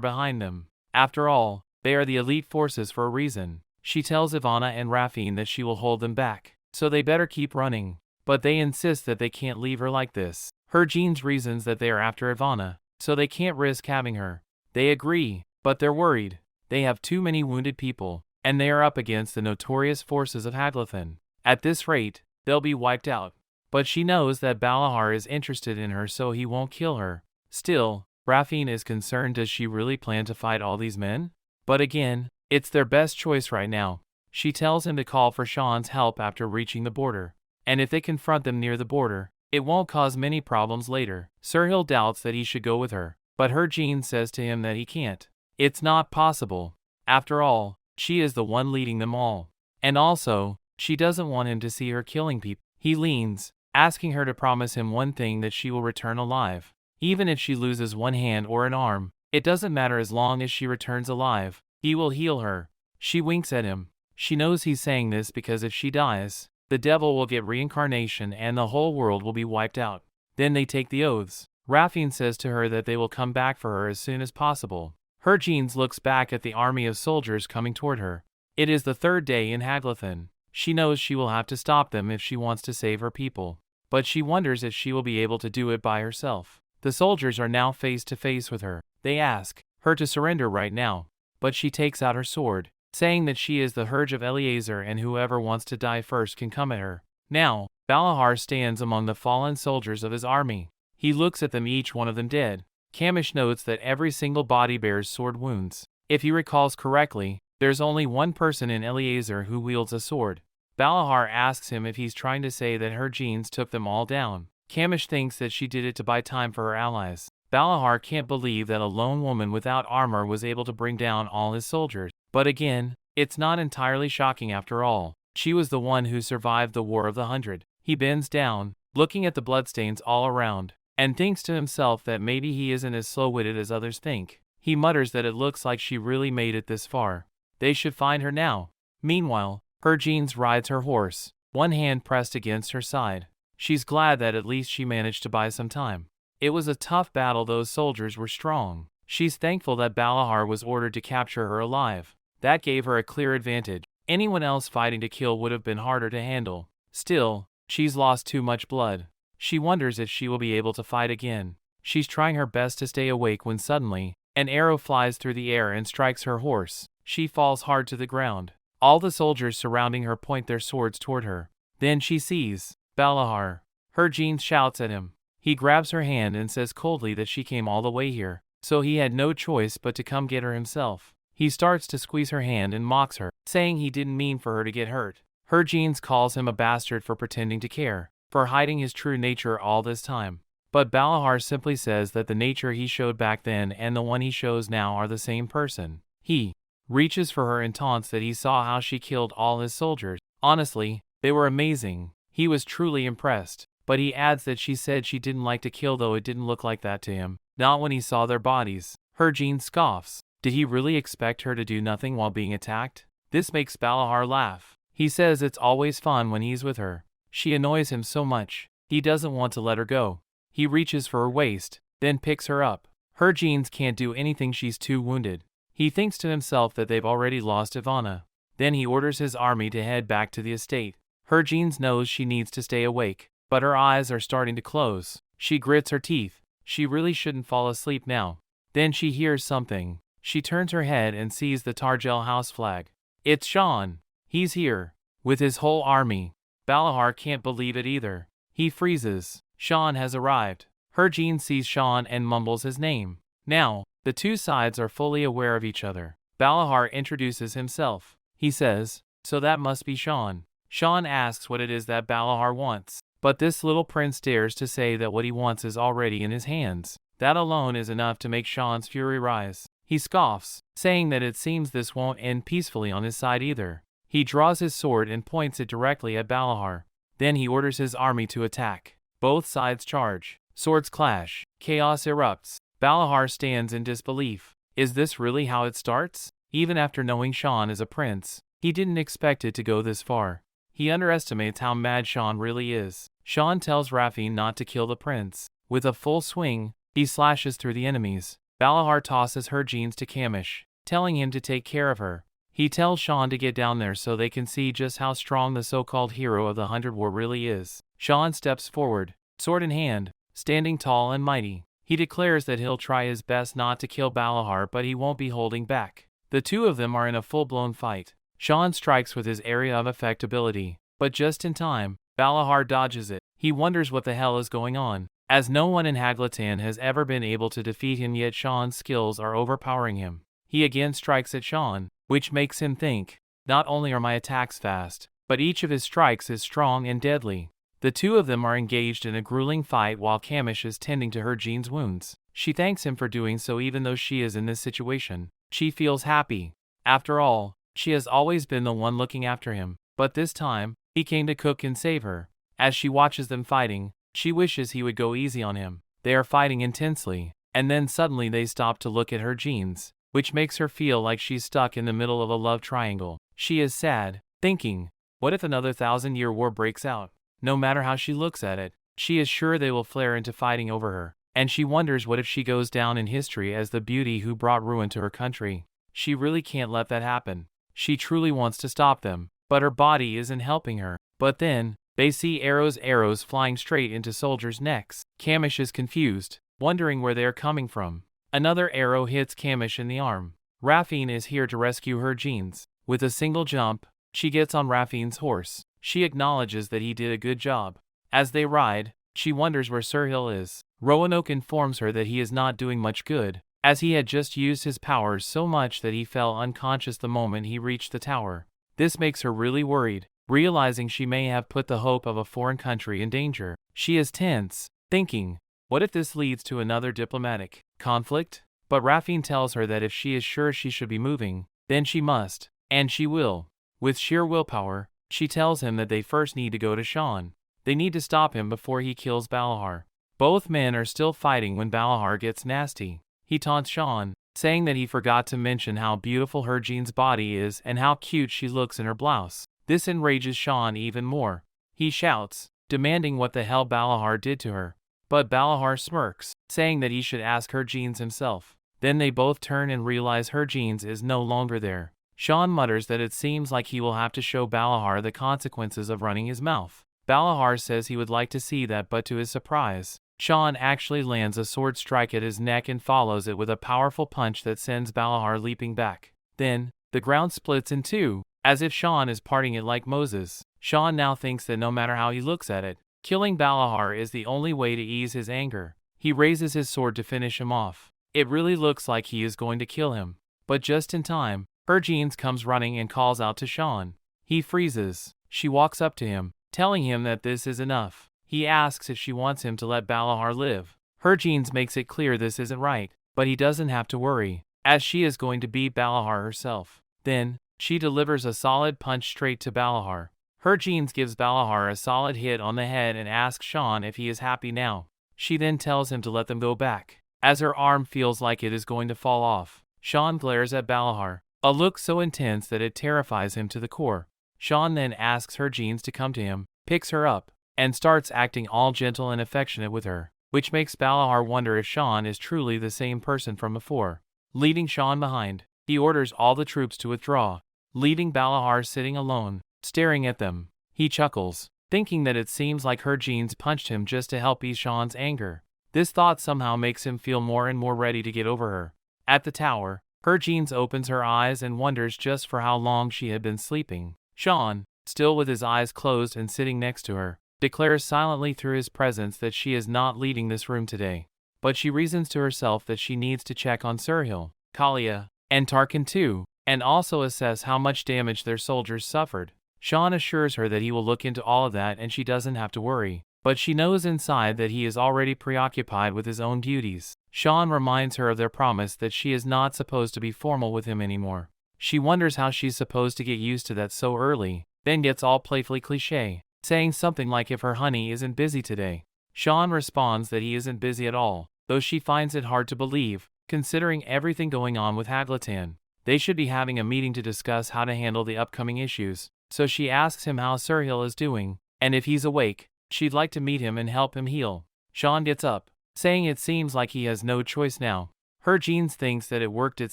behind them. After all, they are the elite forces for a reason. She tells Ivana and Rafine that she will hold them back, so they better keep running. But they insist that they can't leave her like this. Herjeans reasons that they are after Ivana, so they can't risk having her. They agree, but they're worried. They have too many wounded people, and they are up against the notorious forces of Haglathan. At this rate, they'll be wiped out. But she knows that Balahar is interested in her, so he won't kill her. Still, Rafine is concerned. Does she really plan to fight all these men? But again, it's their best choice right now. She tells him to call for Shaun's help after reaching the border. And if they confront them near the border, it won't cause many problems later. Sirhil doubts that he should go with her, but Herjeans says to him that he can't. It's not possible. After all, she is the one leading them all. And also, she doesn't want him to see her killing people. He leans, asking her to promise him one thing, that she will return alive. Even if she loses one hand or an arm, it doesn't matter as long as she returns alive. He will heal her. She winks at him. She knows he's saying this because if she dies, the devil will get reincarnation and the whole world will be wiped out. Then they take the oaths. Rafine says to her that they will come back for her as soon as possible. Herjeans looks back at the army of soldiers coming toward her. It is the third day in Haglathan. She knows she will have to stop them if she wants to save her people. But she wonders if she will be able to do it by herself. The soldiers are now face to face with her. They ask her to surrender right now. But she takes out her sword, saying that she is the Herge of Elizer and whoever wants to die first can come at her. Now, Balahar stands among the fallen soldiers of his army. He looks at them, each one of them dead. Kamish notes that every single body bears sword wounds. If he recalls correctly, there's only one person in Elizer who wields a sword. Balahar asks him if he's trying to say that her genes took them all down. Kamish thinks that she did it to buy time for her allies. Balahar can't believe that a lone woman without armor was able to bring down all his soldiers. But again, it's not entirely shocking after all. She was the one who survived the War of the 100. He bends down, looking at the bloodstains all around, and thinks to himself that maybe he isn't as slow-witted as others think. He mutters that it looks like she really made it this far. They should find her now. Meanwhile, Herjeans rides her horse, one hand pressed against her side. She's glad that at least she managed to buy some time. It was a tough battle. Those soldiers were strong. She's thankful that Balahar was ordered to capture her alive. That gave her a clear advantage. Anyone else fighting to kill would have been harder to handle. Still, she's lost too much blood. She wonders if she will be able to fight again. She's trying her best to stay awake when suddenly, an arrow flies through the air and strikes her horse. She falls hard to the ground. All the soldiers surrounding her point their swords toward her. Then she sees Balahar. Harvin shouts at him. He grabs her hand and says coldly that she came all the way here, so he had no choice but to come get her himself. He starts to squeeze her hand and mocks her, saying he didn't mean for her to get hurt. Harvin calls him a bastard for pretending to care, for hiding his true nature all this time. But Balahar simply says that the nature he showed back then and the one he shows now are the same person. He reaches for her and taunts that he saw how she killed all his soldiers. Honestly, they were amazing. He was truly impressed. But he adds that she said she didn't like to kill, though it didn't look like that to him. Not when he saw their bodies. Harvin scoffs. Did he really expect her to do nothing while being attacked? This makes Balahar laugh. He says it's always fun when he's with her. She annoys him so much. He doesn't want to let her go. He reaches for her waist, then picks her up. Harvin can't do anything, she's too wounded. He thinks to himself that they've already lost Ivana. Then he orders his army to head back to the estate. Harvin knows she needs to stay awake, but her eyes are starting to close. She grits her teeth. She really shouldn't fall asleep now. Then she hears something. She turns her head and sees the Targel house flag. It's Shaun. He's here, with his whole army. Balahar can't believe it either. He freezes. Shaun has arrived. Harvin sees Shaun and mumbles his name. Now, the two sides are fully aware of each other. Balahar introduces himself. He says, "So that must be Shaun." Shaun asks what it is that Balahar wants. But this little prince dares to say that what he wants is already in his hands. That alone is enough to make Shaun's fury rise. He scoffs, saying that it seems this won't end peacefully on his side either. He draws his sword and points it directly at Balahar. Then he orders his army to attack. Both sides charge. Swords clash. Chaos erupts. Balahar stands in disbelief. Is this really how it starts? Even after knowing Shaun is a prince, he didn't expect it to go this far. He underestimates how mad Shaun really is. Shaun tells Raffine not to kill the prince. With a full swing, he slashes through the enemies. Balahar tosses Harvin to Camish, telling him to take care of her. He tells Shaun to get down there so they can see just how strong the so-called hero of the 100 War really is. Shaun steps forward, sword in hand, standing tall and mighty. He declares that he'll try his best not to kill Balahar, but he won't be holding back. The two of them are in a full-blown fight. Shaun strikes with his area of effect ability, but just in time, Balahar dodges it. He wonders what the hell is going on, as no one in Haglatan has ever been able to defeat him, yet Shaun's skills are overpowering him. He again strikes at Shaun, which makes him think, not only are my attacks fast, but each of his strikes is strong and deadly. The two of them are engaged in a grueling fight while Camish is tending to Harvin's wounds. She thanks him for doing so even though she is in this situation. She feels happy. After all, she has always been the one looking after him, but this time, he came to cook and save her. As she watches them fighting, she wishes he would go easy on him. They are fighting intensely, and then suddenly they stop to look at Harvin's, which makes her feel like she's stuck in the middle of a love triangle. She is sad, thinking, what if another 1,000-year war breaks out? No matter how she looks at it, she is sure they will flare into fighting over her, and she wonders what if she goes down in history as the beauty who brought ruin to her country. She really can't let that happen. She truly wants to stop them, but her body isn't helping her. But then, they see arrows flying straight into soldiers' necks. Camish is confused, wondering where they are coming from. Another arrow hits Camish in the arm. Raffine is here to rescue Harvin's. With a single jump, she gets on Raffine's horse. She acknowledges that he did a good job. As they ride, she wonders where Sir Hill is. Roanoke informs her that he is not doing much good, as he had just used his powers so much that he fell unconscious the moment he reached the tower. This makes her really worried, realizing she may have put the hope of a foreign country in danger. She is tense, thinking, what if this leads to another diplomatic conflict? But Raffine tells her that if she is sure she should be moving, then she must, and she will. With sheer willpower, she tells him that they first need to go to Shaun. They need to stop him before he kills Balahar. Both men are still fighting when Balahar gets nasty. He taunts Shaun, saying that he forgot to mention how beautiful Harvin's body is and how cute she looks in her blouse. This enrages Shaun even more. He shouts, demanding what the hell Balahar did to her. But Balahar smirks, saying that he should ask Harvin's himself. Then they both turn and realize Harvin's is no longer there. Shaun mutters that it seems like he will have to show Balahar the consequences of running his mouth. Balahar says he would like to see that, but to his surprise, Shaun actually lands a sword strike at his neck and follows it with a powerful punch that sends Balahar leaping back. Then, the ground splits in two, as if Shaun is parting it like Moses. Shaun now thinks that no matter how he looks at it, killing Balahar is the only way to ease his anger. He raises his sword to finish him off. It really looks like he is going to kill him. But just in time, Harvin comes running and calls out to Shaun. He freezes. She walks up to him, telling him that this is enough. He asks if she wants him to let Balahar live. Harvin makes it clear this isn't right, but he doesn't have to worry, as she is going to beat Balahar herself. Then, she delivers a solid punch straight to Balahar. Harvin gives Balahar a solid hit on the head and asks Shaun if he is happy now. She then tells him to let them go back, as her arm feels like it is going to fall off. Shaun glares at Balahar, a look so intense that it terrifies him to the core. Shaun then asks Harvin to come to him, picks her up, and starts acting all gentle and affectionate with her, which makes Balahar wonder if Shaun is truly the same person from before. Leading Shaun behind, he orders all the troops to withdraw, leaving Balahar sitting alone, staring at them. He chuckles, thinking that it seems like Harvin punched him just to help ease Shaun's anger. This thought somehow makes him feel more and more ready to get over her. At the tower, Harvin opens her eyes and wonders just for how long she had been sleeping. Shaun, still with his eyes closed and sitting next to her, declares silently through his presence that she is not leaving this room today. But she reasons to herself that she needs to check on Sirhil, Kalia, and Tarkin too, and also assess how much damage their soldiers suffered. Shaun assures her that he will look into all of that and she doesn't have to worry, but she knows inside that he is already preoccupied with his own duties. Shaun reminds her of their promise that she is not supposed to be formal with him anymore. She wonders how she's supposed to get used to that so early, then gets all playfully cliché, saying something like if her honey isn't busy today. Shaun responds that he isn't busy at all, though she finds it hard to believe, considering everything going on with Haglatan. They should be having a meeting to discuss how to handle the upcoming issues, so she asks him how Sirhil is doing, and if he's awake, she'd like to meet him and help him heal. Shaun gets up, saying it seems like he has no choice now. Harvin thinks that it worked. It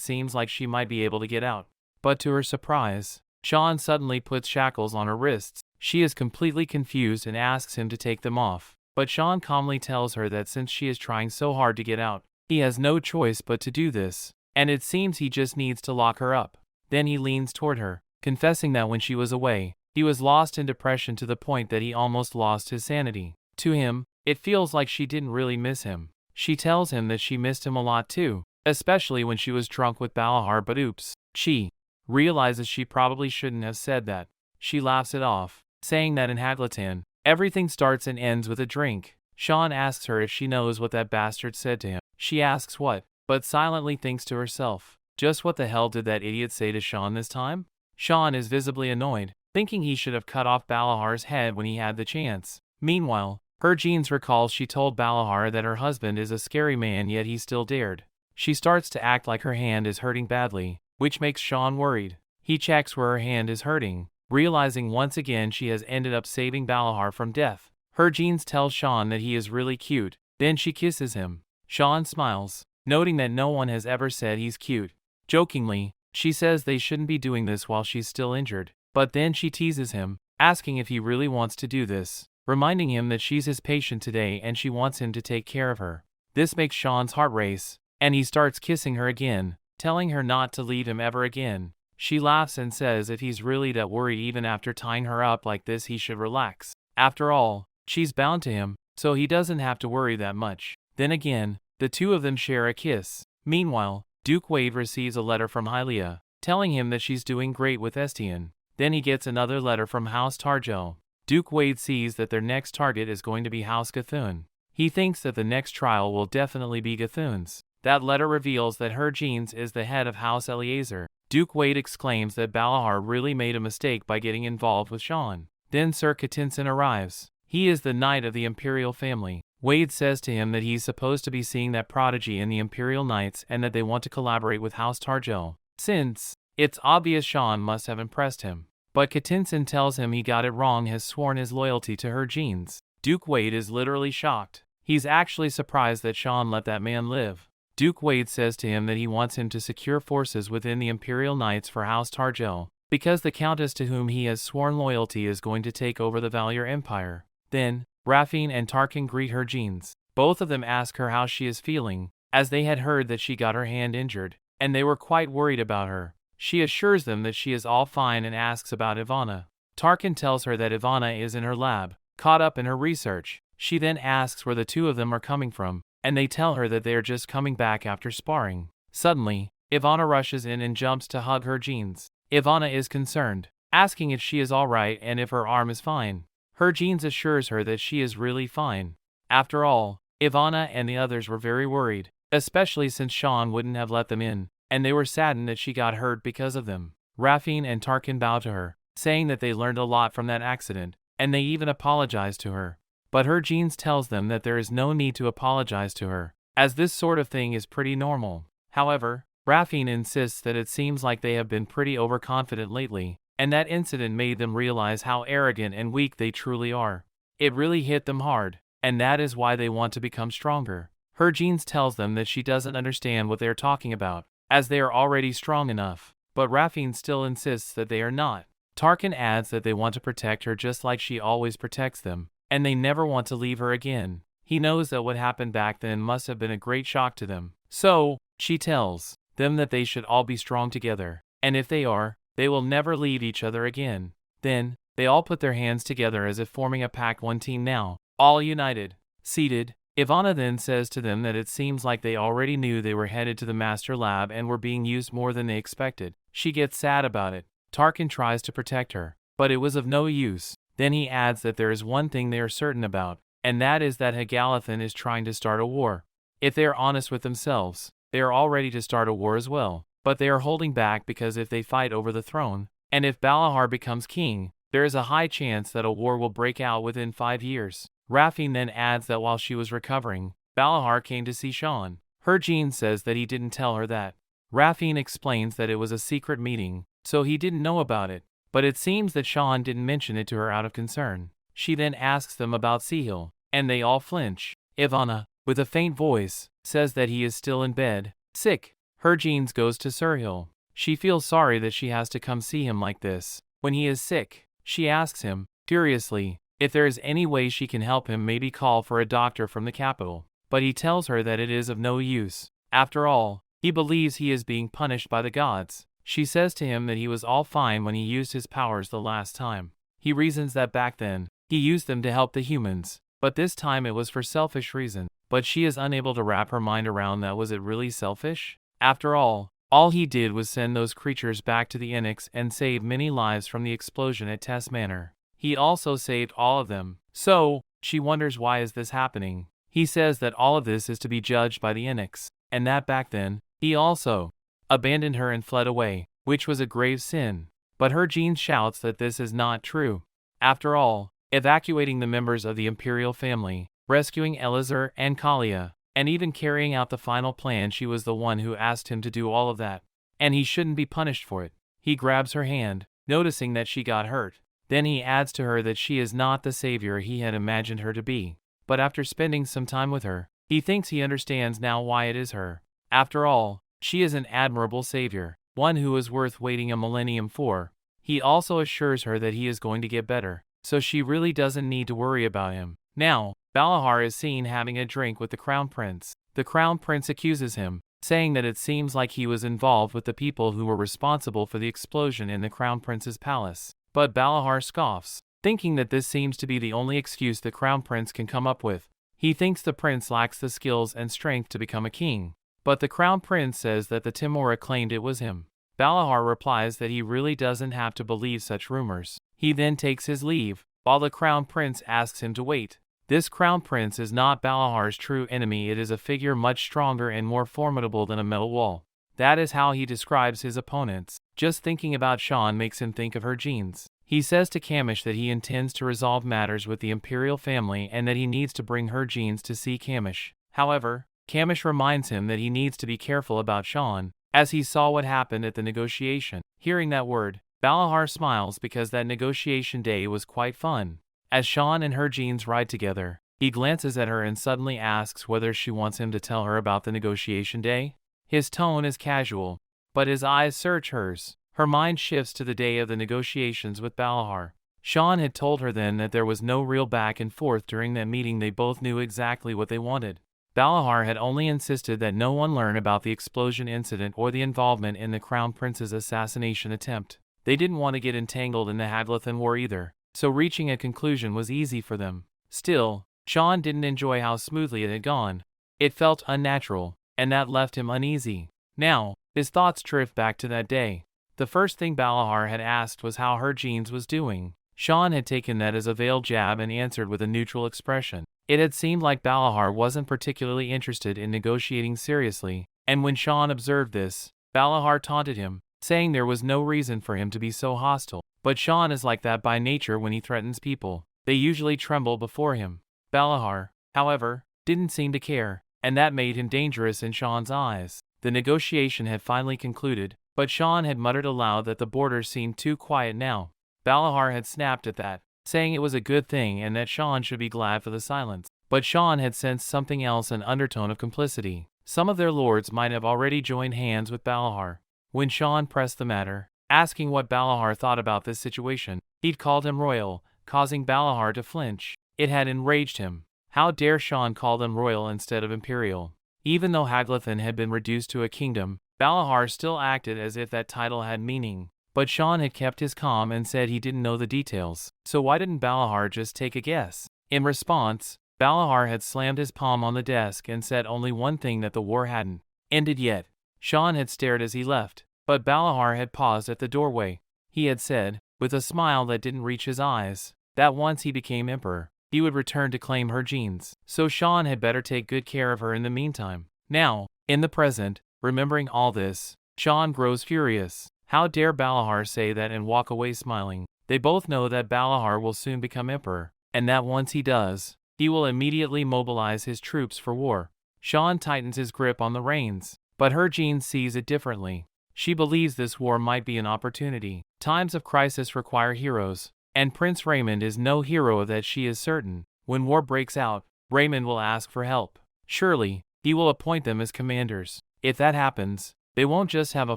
seems like she might be able to get out. But to her surprise, Shaun suddenly puts shackles on her wrists. She is completely confused and asks him to take them off. But Shaun calmly tells her that since she is trying so hard to get out, he has no choice but to do this, and it seems he just needs to lock her up. Then he leans toward her, confessing that when she was away, he was lost in depression to the point that he almost lost his sanity. To him, it feels like she didn't really miss him. She tells him that she missed him a lot too, especially when she was drunk with Balahar, but oops. She realizes she probably shouldn't have said that. She laughs it off, saying that in Haglatan, everything starts and ends with a drink. Shaun asks her if she knows what that bastard said to him. She asks what, but silently thinks to herself, just what the hell did that idiot say to Shaun this time? Shaun is visibly annoyed, thinking he should have cut off Balahar's head when he had the chance. Meanwhile, Harvin recalls she told Balahar that her husband is a scary man, yet he still dared. She starts to act like her hand is hurting badly, which makes Shaun worried. He checks where her hand is hurting, realizing once again she has ended up saving Balahar from death. Harvin tells Shaun that he is really cute, then she kisses him. Shaun smiles, noting that no one has ever said he's cute. Jokingly, she says they shouldn't be doing this while she's still injured, but then she teases him, asking if he really wants to do this, reminding him that she's his patient today and she wants him to take care of her. This makes Shaun's heart race, and he starts kissing her again, telling her not to leave him ever again. She laughs and says if he's really that worried even after tying her up like this he should relax. After all, she's bound to him, so he doesn't have to worry that much. Then again, the two of them share a kiss. Meanwhile, Duke Wade receives a letter from Hylia, telling him that she's doing great with Estian. Then he gets another letter from House Targel. Duke Wade sees that their next target is going to be House Gathun. He thinks that the next trial will definitely be Gathun's. That letter reveals that Harvin is the head of House Elizer. Duke Wade exclaims that Balahar really made a mistake by getting involved with Shaun. Then Sir Katinson arrives. He is the knight of the Imperial family. Wade says to him that he's supposed to be seeing that prodigy in the Imperial Knights and that they want to collaborate with House Targel, since it's obvious Shaun must have impressed him. But Katinson tells him he got it wrong, has sworn his loyalty to Harvin. Duke Wade is literally shocked. He's actually surprised that Shaun let that man live. Duke Wade says to him that he wants him to secure forces within the Imperial Knights for House Targel, because the Countess to whom he has sworn loyalty is going to take over the Valier Empire. Then, Raffine and Tarkin greet Harvin. Both of them ask her how she is feeling, as they had heard that she got her hand injured, and they were quite worried about her. She assures them that she is all fine and asks about Ivana. Tarkin tells her that Ivana is in her lab, caught up in her research. She then asks where the two of them are coming from, and they tell her that they are just coming back after sparring. Suddenly, Ivana rushes in and jumps to hug her jeans. Ivana is concerned, asking if she is alright and if her arm is fine. Her jeans assures her that she is really fine. After all, Ivana and the others were very worried, especially since Shaun wouldn't have let them in, and they were saddened that she got hurt because of them. Raphine and Tarkin bow to her, saying that they learned a lot from that accident, and they even apologized to her. But her jeans tells them that there is no need to apologize to her, as this sort of thing is pretty normal. However, Raphine insists that it seems like they have been pretty overconfident lately, and that incident made them realize how arrogant and weak they truly are. It really hit them hard, and that is why they want to become stronger. Her jeans tells them that she doesn't understand what they are talking about, as they are already strong enough, but Raphine still insists that they are not. Tarkin adds that they want to protect her just like she always protects them, and they never want to leave her again. He knows that what happened back then must have been a great shock to them. So, she tells them that they should all be strong together, and if they are, they will never leave each other again. Then, they all put their hands together as if forming a pact, one team now, all united. Seated, Ivana then says to them that it seems like they already knew they were headed to the master lab and were being used more than they expected. She gets sad about it. Tarkin tries to protect her, but it was of no use. Then he adds that there is one thing they are certain about, and that is that Hagalathan is trying to start a war. If they are honest with themselves, they are all ready to start a war as well, but they are holding back because if they fight over the throne, and if Balahar becomes king, there is a high chance that a war will break out within 5 years. Raphine then adds that while she was recovering, Balahar came to see Shaun. Her jeans says that he didn't tell her that. Raphine explains that it was a secret meeting, so he didn't know about it, but it seems that Shaun didn't mention it to her out of concern. She then asks them about Sihil, and they all flinch. Ivana, with a faint voice, says that he is still in bed, sick. Her jeans goes to Sirhil. She feels sorry that she has to come see him like this, when he is sick. She asks him, curiously, if there is any way she can help him, maybe call for a doctor from the capital, but he tells her that it is of no use. After all, he believes he is being punished by the gods. She says to him that he was all fine when he used his powers the last time. He reasons that back then, he used them to help the humans, but this time it was for selfish reason. But she is unable to wrap her mind around that. Was it really selfish? After all he did was send those creatures back to the Annex and save many lives from the explosion at Tess Manor. He also saved all of them. So, she wonders why is this happening. He says that all of this is to be judged by the Annex, and that back then, he also abandoned her and fled away, which was a grave sin. But her jeans shouts that this is not true. After all, evacuating the members of the Imperial family, rescuing Elizer and Kalia, and even carrying out the final plan, she was the one who asked him to do all of that. And he shouldn't be punished for it. He grabs her hand, noticing that she got hurt. Then he adds to her that she is not the savior he had imagined her to be. But after spending some time with her, he thinks he understands now why it is her. After all, she is an admirable savior, one who is worth waiting a millennium for. He also assures her that he is going to get better, so she really doesn't need to worry about him. Now, Balahar is seen having a drink with the Crown Prince. The Crown Prince accuses him, saying that it seems like he was involved with the people who were responsible for the explosion in the Crown Prince's palace. But Balahar scoffs, thinking that this seems to be the only excuse the Crown Prince can come up with. He thinks the prince lacks the skills and strength to become a king. But the Crown Prince says that the Timora claimed it was him. Balahar replies that he really doesn't have to believe such rumors. He then takes his leave, while the Crown Prince asks him to wait. This Crown Prince is not Balahar's true enemy. It is a figure much stronger and more formidable than a metal wall. That is how he describes his opponents. Just thinking about Shaun makes him think of her jeans. He says to Kamish that he intends to resolve matters with the Imperial family and that he needs to bring her jeans to see Kamish. However, Kamish reminds him that he needs to be careful about Shaun, as he saw what happened at the negotiation. Hearing that word, Balahar smiles because that negotiation day was quite fun. As Shaun and her jeans ride together, he glances at her and suddenly asks whether she wants him to tell her about the negotiation day. His tone is casual, but his eyes search hers. Her mind shifts to the day of the negotiations with Balahar. Shaun had told her then that there was no real back and forth during that meeting. They both knew exactly what they wanted. Balahar had only insisted that no one learn about the explosion incident or the involvement in the Crown Prince's assassination attempt. They didn't want to get entangled in the Haglathan war either, so reaching a conclusion was easy for them. Still, Shaun didn't enjoy how smoothly it had gone. It felt unnatural, and that left him uneasy. Now, his thoughts drift back to that day. The first thing Balahar had asked was how her jeans was doing. Shaun had taken that as a veiled jab and answered with a neutral expression. It had seemed like Balahar wasn't particularly interested in negotiating seriously, and when Shaun observed this, Balahar taunted him, saying there was no reason for him to be so hostile. But Shaun is like that by nature. When he threatens people, they usually tremble before him. Balahar, however, didn't seem to care, and that made him dangerous in Shaun's eyes. The negotiation had finally concluded, but Shaun had muttered aloud that the border seemed too quiet now. Balahar had snapped at that, saying it was a good thing and that Shaun should be glad for the silence. But Shaun had sensed something else, an undertone of complicity. Some of their lords might have already joined hands with Balahar. When Shaun pressed the matter, asking what Balahar thought about this situation, he'd called him royal, causing Balahar to flinch. It had enraged him. How dare Shaun call them royal instead of imperial? Even though Haglathan had been reduced to a kingdom, Balahar still acted as if that title had meaning. But Shaun had kept his calm and said he didn't know the details, so why didn't Balahar just take a guess? In response, Balahar had slammed his palm on the desk and said only one thing, that the war hadn't ended yet. Shaun had stared as he left, but Balahar had paused at the doorway. He had said, with a smile that didn't reach his eyes, that once he became emperor, he would return to claim her jeans. So Shaun had better take good care of her in the meantime. Now, in the present, remembering all this, Shaun grows furious. How dare Balahar say that and walk away smiling? They both know that Balahar will soon become emperor, and that once he does, he will immediately mobilize his troops for war. Shaun tightens his grip on the reins, but her jeans sees it differently. She believes this war might be an opportunity. Times of crisis require heroes, and Prince Raymond is no hero of that, she is certain. When war breaks out, Raymond will ask for help. Surely, he will appoint them as commanders. If that happens, they won't just have a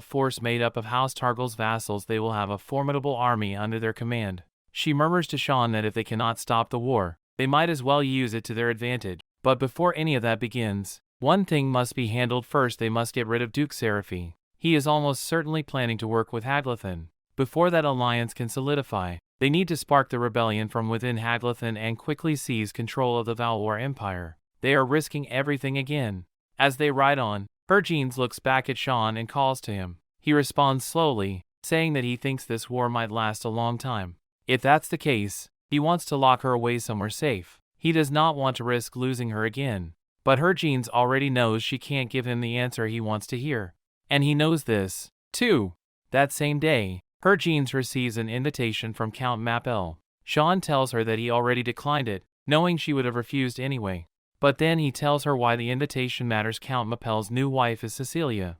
force made up of House Targul's vassals, they will have a formidable army under their command. She murmurs to Shaun that if they cannot stop the war, they might as well use it to their advantage. But before any of that begins, one thing must be handled first. They must get rid of Duke Seraphi. He is almost certainly planning to work with Haglathan. Before that alliance can solidify, they need to spark the rebellion from within Haglathan and quickly seize control of the Valwar Empire. They are risking everything again. As they ride on, Jeans looks back at Shaun and calls to him. He responds slowly, saying that he thinks this war might last a long time. If that's the case, he wants to lock her away somewhere safe. He does not want to risk losing her again. But Jeans already knows she can't give him the answer he wants to hear. And he knows this, too. That same day, Jeans receives an invitation from Count Mapel. Shaun tells her that he already declined it, knowing she would have refused anyway. But then he tells her why the invitation matters. Count Mapel's new wife is Cecilia.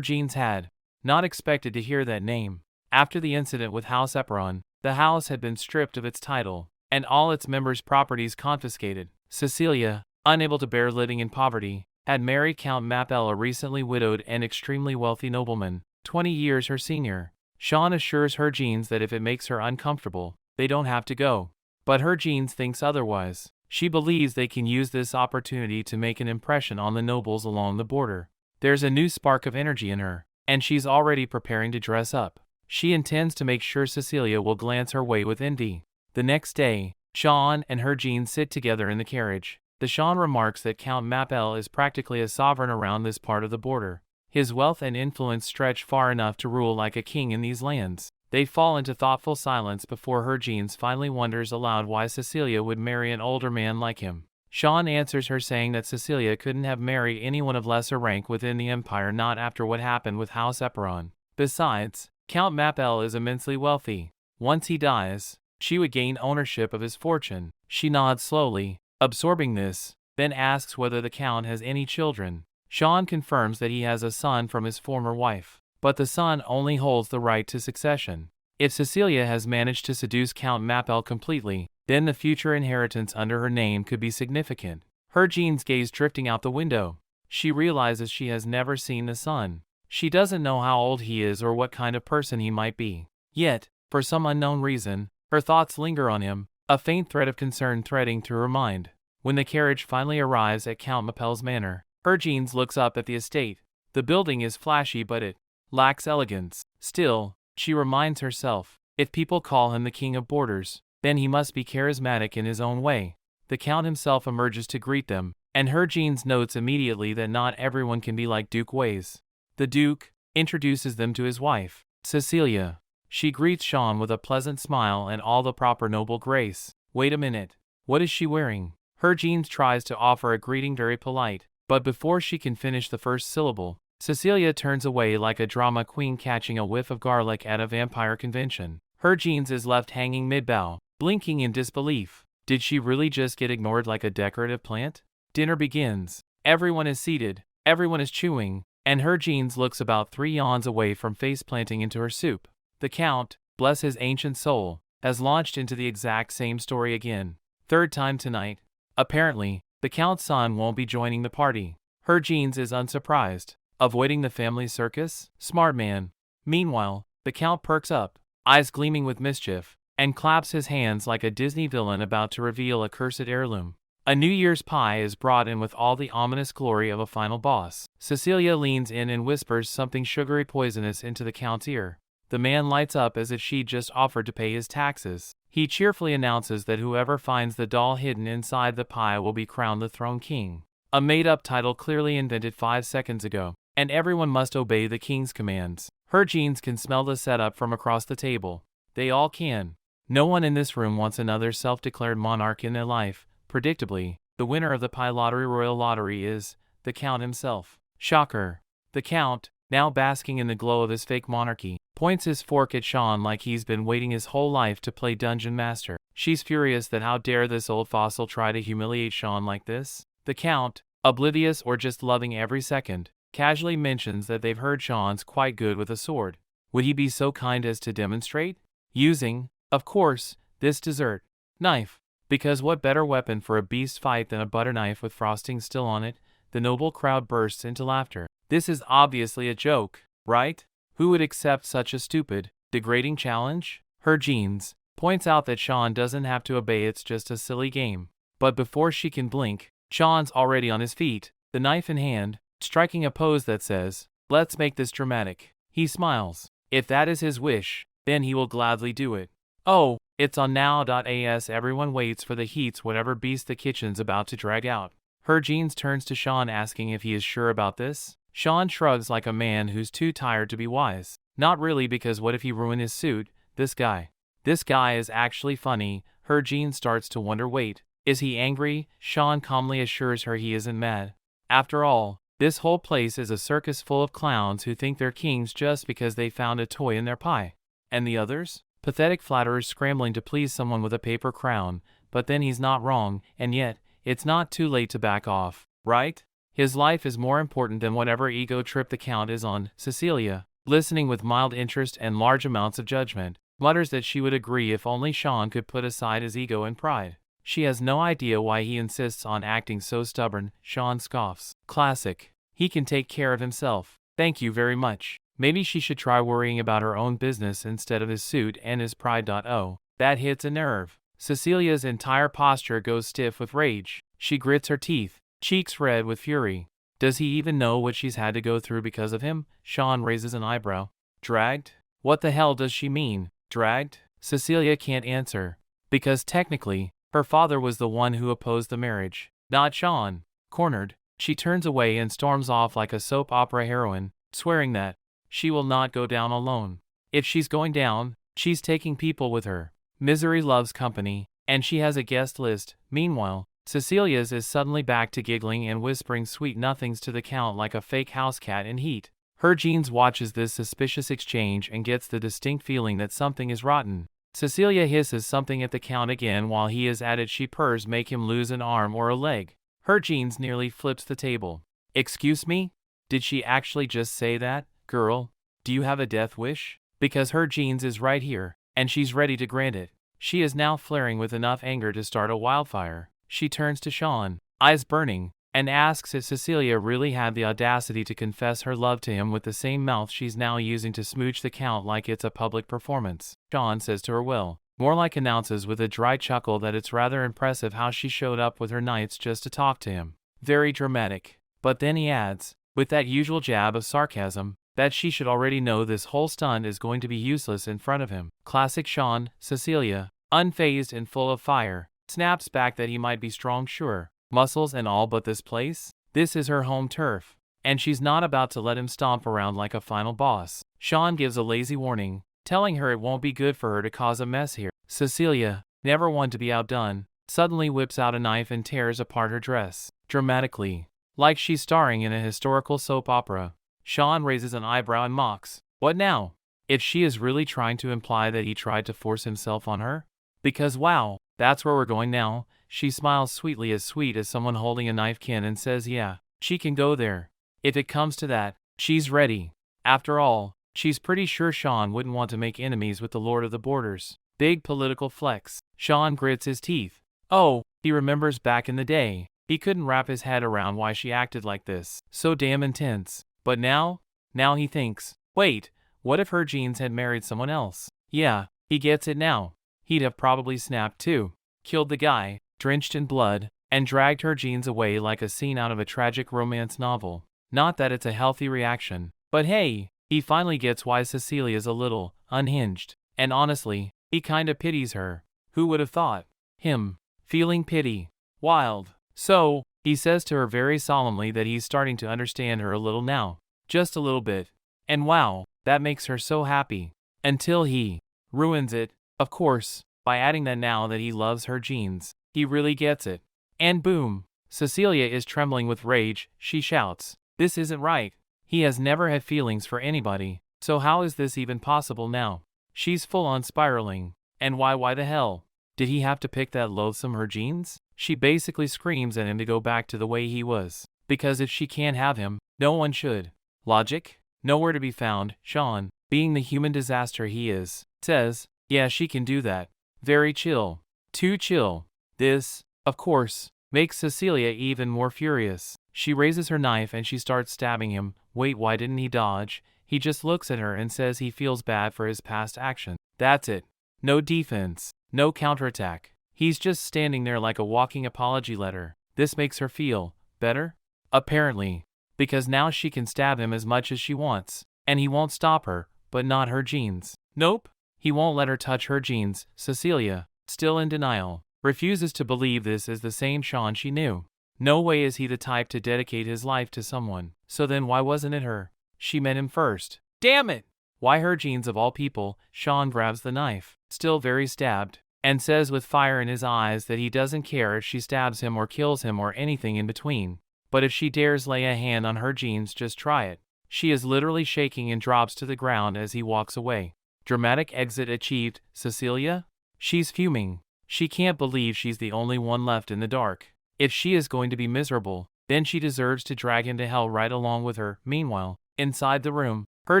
Jeans had not expected to hear that name. After the incident with House Eperon, the house had been stripped of its title, and all its members' properties confiscated. Cecilia, unable to bear living in poverty, had married Count Mapel, a recently widowed and extremely wealthy nobleman, 20 years her senior. Shaun assures Jeans that if it makes her uncomfortable, they don't have to go. But Jeans thinks otherwise. She believes they can use this opportunity to make an impression on the nobles along the border. There's a new spark of energy in her, and she's already preparing to dress up. She intends to make sure Cecilia will glance her way with envy. The next day, Shaun and Jeans sit together in the carriage. Shaun remarks that Count Mapel is practically a sovereign around this part of the border. His wealth and influence stretch far enough to rule like a king in these lands. They fall into thoughtful silence before Jeans finally wonders aloud why Cecilia would marry an older man like him. Shaun answers her saying that Cecilia couldn't have married anyone of lesser rank within the empire, not after what happened with House Eperon. Besides, Count Mapel is immensely wealthy. Once he dies, she would gain ownership of his fortune. She nods slowly, absorbing this, then asks whether the Count has any children. Shaun confirms that he has a son from his former wife, but the son only holds the right to succession. If Cecilia has managed to seduce Count Mapel completely, then the future inheritance under her name could be significant. Jeans gaze drifting out the window. She realizes she has never seen the son. She doesn't know how old he is or what kind of person he might be. Yet, for some unknown reason, Her thoughts linger on him, a faint thread of concern threading through her mind. When the carriage finally arrives at Count Mapel's manor, Herjeans looks up at the estate. The building is flashy but it lacks elegance. Still, she reminds herself, if people call him the king of borders, then he must be charismatic in his own way. The count himself emerges to greet them, and Herjeans notes immediately that not everyone can be like Duke ways. The Duke introduces them to his wife, Cecilia. She greets Shaun with a pleasant smile and all the proper noble grace. Wait a minute. What is she wearing? Herjeans tries to offer a greeting very polite, but before she can finish the first syllable, Cecilia turns away like a drama queen catching a whiff of garlic at a vampire convention. Herjeans is left hanging mid-bow, blinking in disbelief. Did she really just get ignored like a decorative plant? Dinner begins. Everyone is seated, everyone is chewing, and Herjeans looks about 3 yawns away from face-planting into her soup. The Count, bless his ancient soul, has launched into the exact same story again. 3rd time tonight. Apparently, the Count's son won't be joining the party. Herjeans is unsurprised. Avoiding the family circus? Smart man. Meanwhile, the Count perks up, eyes gleaming with mischief, and claps his hands like a Disney villain about to reveal a cursed heirloom. A New Year's pie is brought in with all the ominous glory of a final boss. Cecilia leans in and whispers something sugary poisonous into the Count's ear. The man lights up as if she just offered to pay his taxes. He cheerfully announces that whoever finds the doll hidden inside the pie will be crowned the throne king. A made-up title clearly invented 5 seconds ago, and everyone must obey the king's commands. Herjeans can smell the setup from across the table. They all can. No one in this room wants another self-declared monarch in their life. Predictably, the winner of the Pie Lottery Royal Lottery is the Count himself. Shocker. The Count, now basking in the glow of his fake monarchy, points his fork at Shaun like he's been waiting his whole life to play Dungeon Master. She's furious that how dare this old fossil try to humiliate Shaun like this. The Count, oblivious or just loving every second, casually mentions that they've heard Shaun's quite good with a sword. Would he be so kind as to demonstrate? Using, of course, this dessert knife. Because what better weapon for a beast fight than a butter knife with frosting still on it? The noble crowd bursts into laughter. This is obviously a joke, right? Who would accept such a stupid, degrading challenge? Herjeans points out that Shaun doesn't have to obey, it's just a silly game. But before she can blink, Shaun's already on his feet, the knife in hand, striking a pose that says, "Let's make this dramatic." He smiles. If that is his wish, then he will gladly do it. Oh, it's on now.as. Everyone waits for the heats, whatever beast the kitchen's about to drag out. Herjeans turns to Shaun asking if he is sure about this. Shaun shrugs like a man who's too tired to be wise. Not really, because what if he ruined his suit? This guy is actually funny. Herjeans starts to wonder, wait, is he angry? Shaun calmly assures her he isn't mad. After all, this whole place is a circus full of clowns who think they're kings just because they found a toy in their pie. And the others? Pathetic flatterers scrambling to please someone with a paper crown, but then he's not wrong, and yet, it's not too late to back off, right? His life is more important than whatever ego trip the Count is on. Cecilia, listening with mild interest and large amounts of judgment, mutters that she would agree if only Shaun could put aside his ego and pride. She has no idea why he insists on acting so stubborn. Shaun scoffs. Classic. He can take care of himself. Thank you very much. Maybe she should try worrying about her own business instead of his suit and his pride. Oh, that hits a nerve. Cecilia's entire posture goes stiff with rage. She grits her teeth, cheeks red with fury. Does he even know what she's had to go through because of him? Shaun raises an eyebrow. Dragged? What the hell does she mean? Dragged? Cecilia can't answer. Because technically, her father was the one who opposed the marriage, not Shaun. Cornered, she turns away and storms off like a soap opera heroine, swearing that she will not go down alone. If she's going down, she's taking people with her. Misery loves company, and she has a guest list. Meanwhile, Cecilia's is suddenly back to giggling and whispering sweet nothings to the Count like a fake house cat in heat. Herjeans watches this suspicious exchange and gets the distinct feeling that something is rotten. Cecilia hisses something at the Count again while he is at it. She purrs, make him lose an arm or a leg. Herjeans nearly flips the table. Excuse me? Did she actually just say that? Girl, do you have a death wish? Because Herjeans is right here, and she's ready to grant it. She is now flaring with enough anger to start a wildfire. She turns to Shaun, eyes burning, and asks if Cecilia really had the audacity to confess her love to him with the same mouth she's now using to smooch the Count like it's a public performance. Shaun says to her, well, more like announces with a dry chuckle that it's rather impressive how she showed up with her knights just to talk to him. Very dramatic. But then he adds, with that usual jab of sarcasm, that she should already know this whole stunt is going to be useless in front of him. Classic Shaun. Cecilia, unfazed and full of fire, snaps back that he might be strong, sure, muscles and all, but this place? This is her home turf, and she's not about to let him stomp around like a final boss. Shaun gives a lazy warning, telling her it won't be good for her to cause a mess here. Cecilia, never one to be outdone, suddenly whips out a knife and tears apart her dress, dramatically, like she's starring in a historical soap opera. Shaun raises an eyebrow and mocks, "What now?" If she is really trying to imply that he tried to force himself on her? Because wow, that's where we're going now. She smiles sweetly, as sweet as someone holding a knife can, and says yeah, she can go there. If it comes to that, she's ready. After all, she's pretty sure Shaun wouldn't want to make enemies with the Lord of the Borders. Big political flex. Shaun grits his teeth. Oh, he remembers back in the day. He couldn't wrap his head around why she acted like this. So damn intense. But now he thinks, wait, what if her genes had married someone else? Yeah, he gets it now. He'd have probably snapped too. Killed the guy, drenched in blood, and dragged her genes away like a scene out of a tragic romance novel. Not that it's a healthy reaction, but hey, he finally gets why Cecilia's a little unhinged. And honestly, he kinda pities her. Who would have thought? Him. Feeling pity. Wild. So, he says to her very solemnly that he's starting to understand her a little now. Just a little bit. And wow, that makes her so happy. Until he ruins it, of course, by adding that now that he loves her genes, he really gets it. And boom. Cecilia is trembling with rage. She shouts, "This isn't right. He has never had feelings for anybody, so how is this even possible now?" She's full on spiraling. And why the hell? Did he have to pick that loathsome her genes? She basically screams at him to go back to the way he was. Because if she can't have him, no one should. Logic? Nowhere to be found. Shaun, being the human disaster he is, says, yeah, she can do that. Very chill. Too chill. This, of course, makes Cecilia even more furious. She raises her knife and she starts stabbing him. Wait, why didn't he dodge? He just looks at her and says he feels bad for his past action. That's it. No defense. No counterattack. He's just standing there like a walking apology letter. This makes her feel better? Apparently. Because now she can stab him as much as she wants. And he won't stop her, but not her genes. Nope. He won't let her touch her genes. Cecilia, still in denial, refuses to believe this is the same Shaun she knew. No way is he the type to dedicate his life to someone. So then why wasn't it her? She met him first. Damn it! Why her genes of all people? Shaun grabs the knife, still very stabbed, and says with fire in his eyes that he doesn't care if she stabs him or kills him or anything in between. But if she dares lay a hand on her genes, just try it. She is literally shaking and drops to the ground as he walks away. Dramatic exit achieved. Cecilia? She's fuming. She can't believe she's the only one left in the dark. If she is going to be miserable, then she deserves to drag him to hell right along with her. Meanwhile, inside the room, her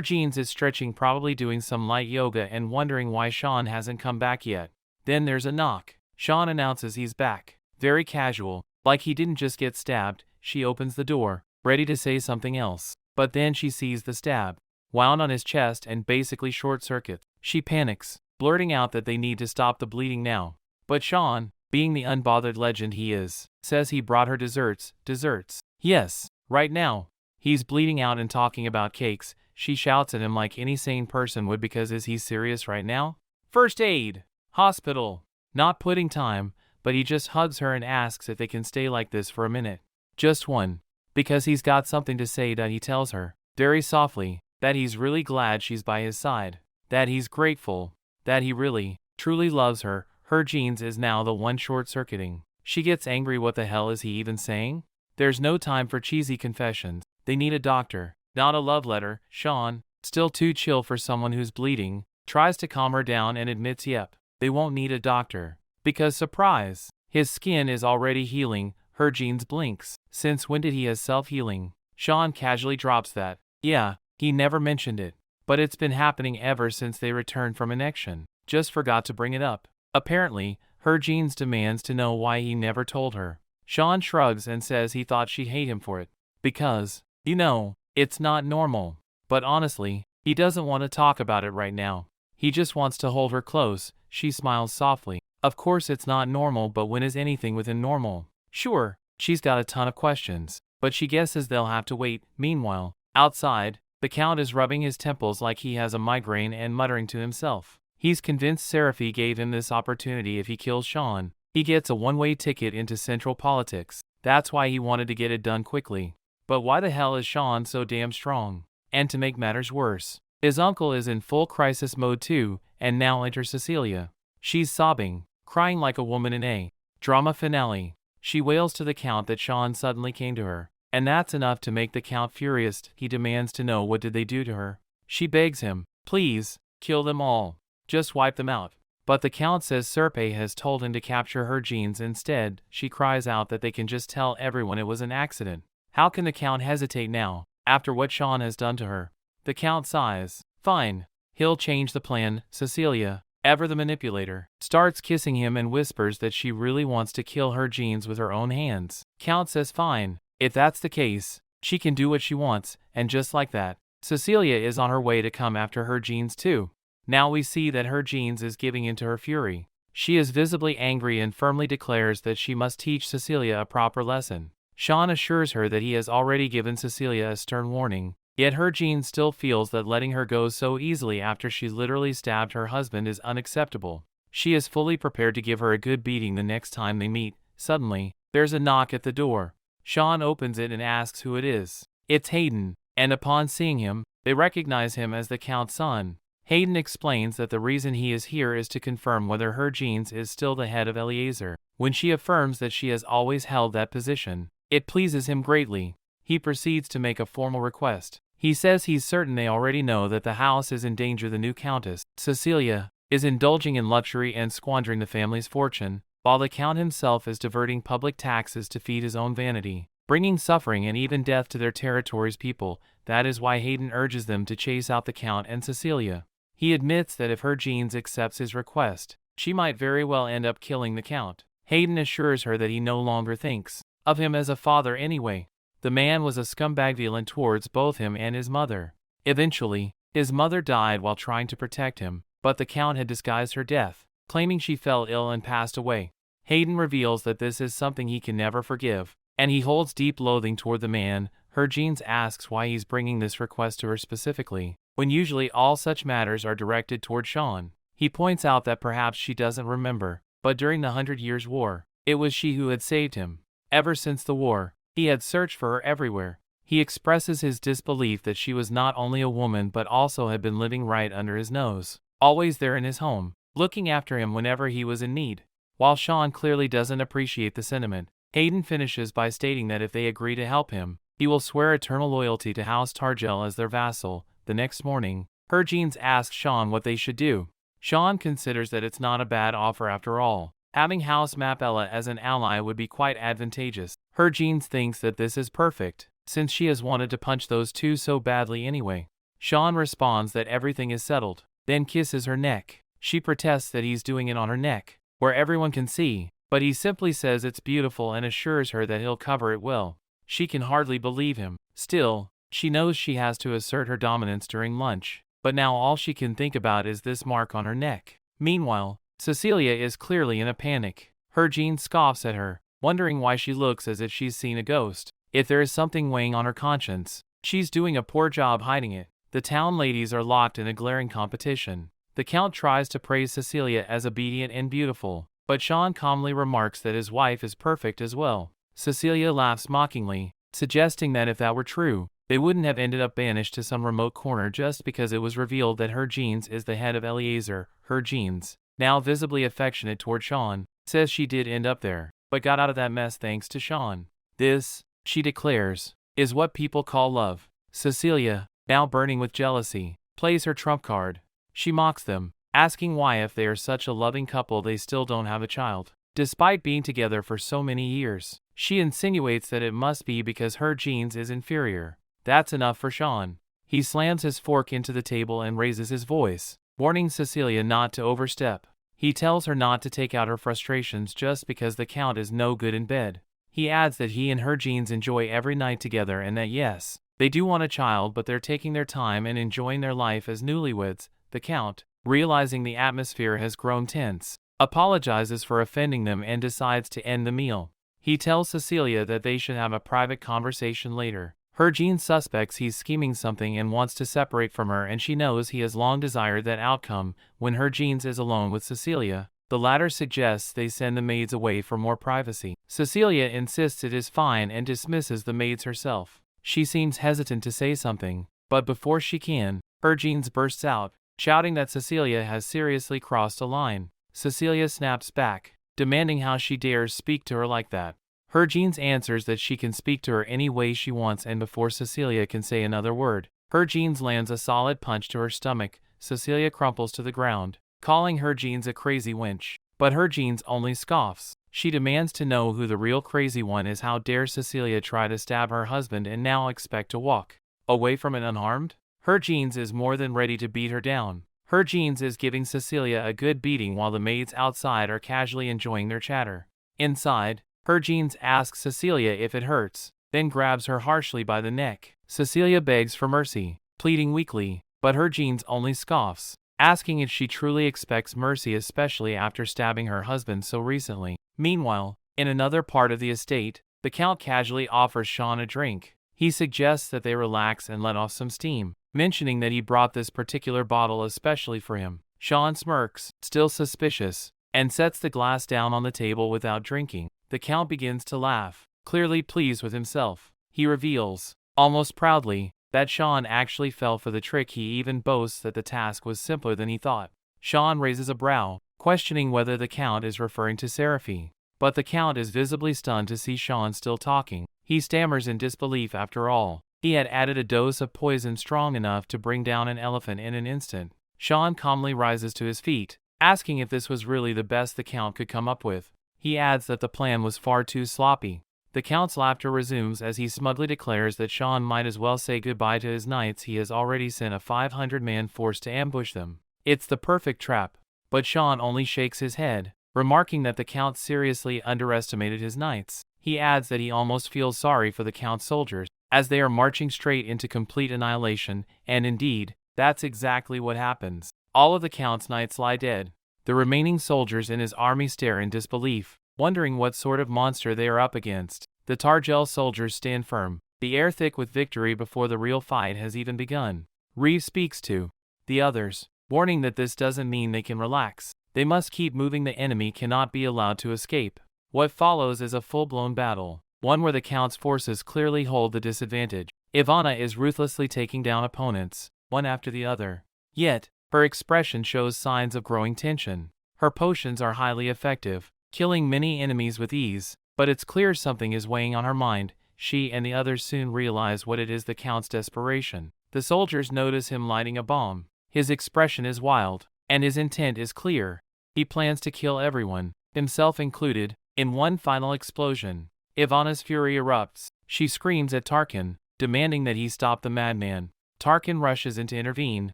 genes is stretching, probably doing some light yoga and wondering why Shaun hasn't come back yet. Then there's a knock. Shaun announces he's back. Very casual, like he didn't just get stabbed. She opens the door, ready to say something else. But then she sees the stab wound on his chest and basically short-circuits. She panics, blurting out that they need to stop the bleeding now. But Shaun, being the unbothered legend he is, says he brought her desserts. Desserts? Yes, right now. He's bleeding out and talking about cakes. She shouts at him like any sane person would, because is he serious right now? First aid. Hospital. Not putting time, but he just hugs her and asks if they can stay like this for a minute. Just one. Because he's got something to say. That he tells her, very softly, that he's really glad she's by his side. That he's grateful. That he really, truly loves her. Her genes is now the one short-circuiting. She gets angry. What the hell is he even saying? There's no time for cheesy confessions. They need a doctor, not a love letter. Shaun, still too chill for someone who's bleeding, tries to calm her down and admits yep, they won't need a doctor. Because surprise, his skin is already healing. Her genes blinks. Since when did he has self-healing? Shaun casually drops that. Yeah, he never mentioned it. But it's been happening ever since they returned from Annexion. Just forgot to bring it up. Apparently, her genes demands to know why he never told her. Shaun shrugs and says he thought she'd hate him for it. Because, you know, it's not normal. But honestly, he doesn't want to talk about it right now. He just wants to hold her close. She smiles softly. Of course it's not normal, but when is anything within normal? Sure, she's got a ton of questions, but she guesses they'll have to wait. Meanwhile, outside, the Count is rubbing his temples like he has a migraine and muttering to himself. He's convinced Seraphi gave him this opportunity. If he kills Shaun, he gets a one-way ticket into central politics. That's why he wanted to get it done quickly. But why the hell is Shaun so damn strong? And to make matters worse, his uncle is in full crisis mode too, and now enters Cecilia. She's sobbing, crying like a woman in a drama finale. She wails to the Count that Shaun suddenly came to her, and that's enough to make the Count furious. He demands to know what did they do to her. She begs him, please, kill them all. Just wipe them out. But the Count says Serpe has told him to capture her genes instead. She cries out that they can just tell everyone it was an accident. How can the Count hesitate now, after what Shaun has done to her? The Count sighs. Fine. He'll change the plan. Cecilia, ever the manipulator, starts kissing him and whispers that she really wants to kill her genes with her own hands. Count says fine. If that's the case, she can do what she wants, and just like that, Cecilia is on her way to come after her genes too. Now we see that her genes is giving into her fury. She is visibly angry and firmly declares that she must teach Cecilia a proper lesson. Shaun assures her that he has already given Cecilia a stern warning, yet her genes still feels that letting her go so easily after she literally stabbed her husband is unacceptable. She is fully prepared to give her a good beating the next time they meet. Suddenly, there's a knock at the door. Shaun opens it and asks who it is. It's Hayden, and upon seeing him, they recognize him as the Count's son. Hayden explains that the reason he is here is to confirm whether her genes is still the head of Elizer. When she affirms that she has always held that position, it pleases him greatly. He proceeds to make a formal request. He says he's certain they already know that the house is in danger. The new Countess, Cecilia, is indulging in luxury and squandering the family's fortune, while the Count himself is diverting public taxes to feed his own vanity, bringing suffering and even death to their territory's people. That is why Hayden urges them to chase out the Count and Cecilia. He admits that if her genes accepts his request, she might very well end up killing the Count. Hayden assures her that he no longer thinks of him as a father anyway. The man was a scumbag villain towards both him and his mother. Eventually, his mother died while trying to protect him, but the Count had disguised her death, claiming she fell ill and passed away. Hayden reveals that this is something he can never forgive, and he holds deep loathing toward the man. Her genes asks why he's bringing this request to her specifically, when usually all such matters are directed toward Shaun. He points out that perhaps she doesn't remember, but during the 100 Years' War, it was she who had saved him. Ever since the war, he had searched for her everywhere. He expresses his disbelief that she was not only a woman but also had been living right under his nose, always there in his home, looking after him whenever he was in need. While Shaun clearly doesn't appreciate the sentiment, Hayden finishes by stating that if they agree to help him, he will swear eternal loyalty to House Targel as their vassal. The next morning, her genes ask Shaun what they should do. Shaun considers that it's not a bad offer after all. Having House Mapella as an ally would be quite advantageous. Her genes thinks that this is perfect, since she has wanted to punch those two so badly anyway. Shaun responds that everything is settled, then kisses her neck. She protests that he's doing it on her neck, where everyone can see, but he simply says it's beautiful and assures her that he'll cover it well. She can hardly believe him. Still, she knows she has to assert her dominance during lunch, but now all she can think about is this mark on her neck. Meanwhile, Cecilia is clearly in a panic. Her Jean scoffs at her, wondering why she looks as if she's seen a ghost. If there is something weighing on her conscience, she's doing a poor job hiding it. The town ladies are locked in a glaring competition. The Count tries to praise Cecilia as obedient and beautiful, but Shaun calmly remarks that his wife is perfect as well. Cecilia laughs mockingly, suggesting that if that were true, they wouldn't have ended up banished to some remote corner just because it was revealed that her genes is the head of Elizer. Her genes, now visibly affectionate toward Shaun, says she did end up there, but got out of that mess thanks to Shaun. This, she declares, is what people call love. Cecilia, now burning with jealousy, plays her trump card. She mocks them, asking why if they are such a loving couple they still don't have a child, despite being together for so many years. She insinuates that it must be because her genes is inferior. That's enough for Shaun. He slams his fork into the table and raises his voice, warning Cecilia not to overstep. He tells her not to take out her frustrations just because the Count is no good in bed. He adds that he and her genes enjoy every night together and that yes, they do want a child but they're taking their time and enjoying their life as newlyweds. The Count, realizing the atmosphere has grown tense, apologizes for offending them and decides to end the meal. He tells Cecilia that they should have a private conversation later. Harvin suspects he's scheming something and wants to separate from her, and she knows he has long desired that outcome. When Harvin is alone with Cecilia, the latter suggests they send the maids away for more privacy. Cecilia insists it is fine and dismisses the maids herself. She seems hesitant to say something, but before she can, Harvin bursts out, shouting that Cecilia has seriously crossed a line. Cecilia snaps back, demanding how she dares speak to her like that. Harvin answers that she can speak to her any way she wants, and before Cecilia can say another word, Harvin lands a solid punch to her stomach. Cecilia crumples to the ground, calling Harvin a crazy wench. But Harvin only scoffs. She demands to know who the real crazy one is. How dare Cecilia try to stab her husband and now expect to walk away from it unharmed? Harvin is more than ready to beat her down. Harvin is giving Cecilia a good beating while the maids outside are casually enjoying their chatter. Inside, Harvin asks Cecilia if it hurts, then grabs her harshly by the neck. Cecilia begs for mercy, pleading weakly, but Harvin only scoffs, asking if she truly expects mercy, especially after stabbing her husband so recently. Meanwhile, in another part of the estate, the Count casually offers Shaun a drink. He suggests that they relax and let off some steam, mentioning that he brought this particular bottle especially for him. Shaun smirks, still suspicious, and sets the glass down on the table without drinking. The Count begins to laugh, clearly pleased with himself. He reveals, almost proudly, that Shaun actually fell for the trick. He even boasts that the task was simpler than he thought. Shaun raises a brow, questioning whether the Count is referring to Seraphi. But the Count is visibly stunned to see Shaun still talking. He stammers in disbelief. After all, he had added a dose of poison strong enough to bring down an elephant in an instant. Shaun calmly rises to his feet, asking if this was really the best the Count could come up with. He adds that the plan was far too sloppy. The Count's laughter resumes as he smugly declares that Shaun might as well say goodbye to his knights. He has already sent a 500-man force to ambush them. It's the perfect trap. But Shaun only shakes his head, remarking that the Count seriously underestimated his knights. He adds that he almost feels sorry for the Count's soldiers, as they are marching straight into complete annihilation, and indeed, that's exactly what happens. All of the Count's knights lie dead. The remaining soldiers in his army stare in disbelief, wondering what sort of monster they are up against. The Targel soldiers stand firm, the air thick with victory before the real fight has even begun. Reeve speaks to the others, warning that this doesn't mean they can relax. They must keep moving. The enemy cannot be allowed to escape. What follows is a full-blown battle, one where the Count's forces clearly hold the disadvantage. Ivana is ruthlessly taking down opponents, one after the other. Yet, her expression shows signs of growing tension. Her potions are highly effective, killing many enemies with ease, but it's clear something is weighing on her mind. She and the others soon realize what it is. The Count's desperation. The soldiers notice him lighting a bomb. His expression is wild, and his intent is clear. He plans to kill everyone, himself included, in one final explosion. Ivana's fury erupts. She screams at Tarkin, demanding that he stop the madman. Tarkin rushes in to intervene,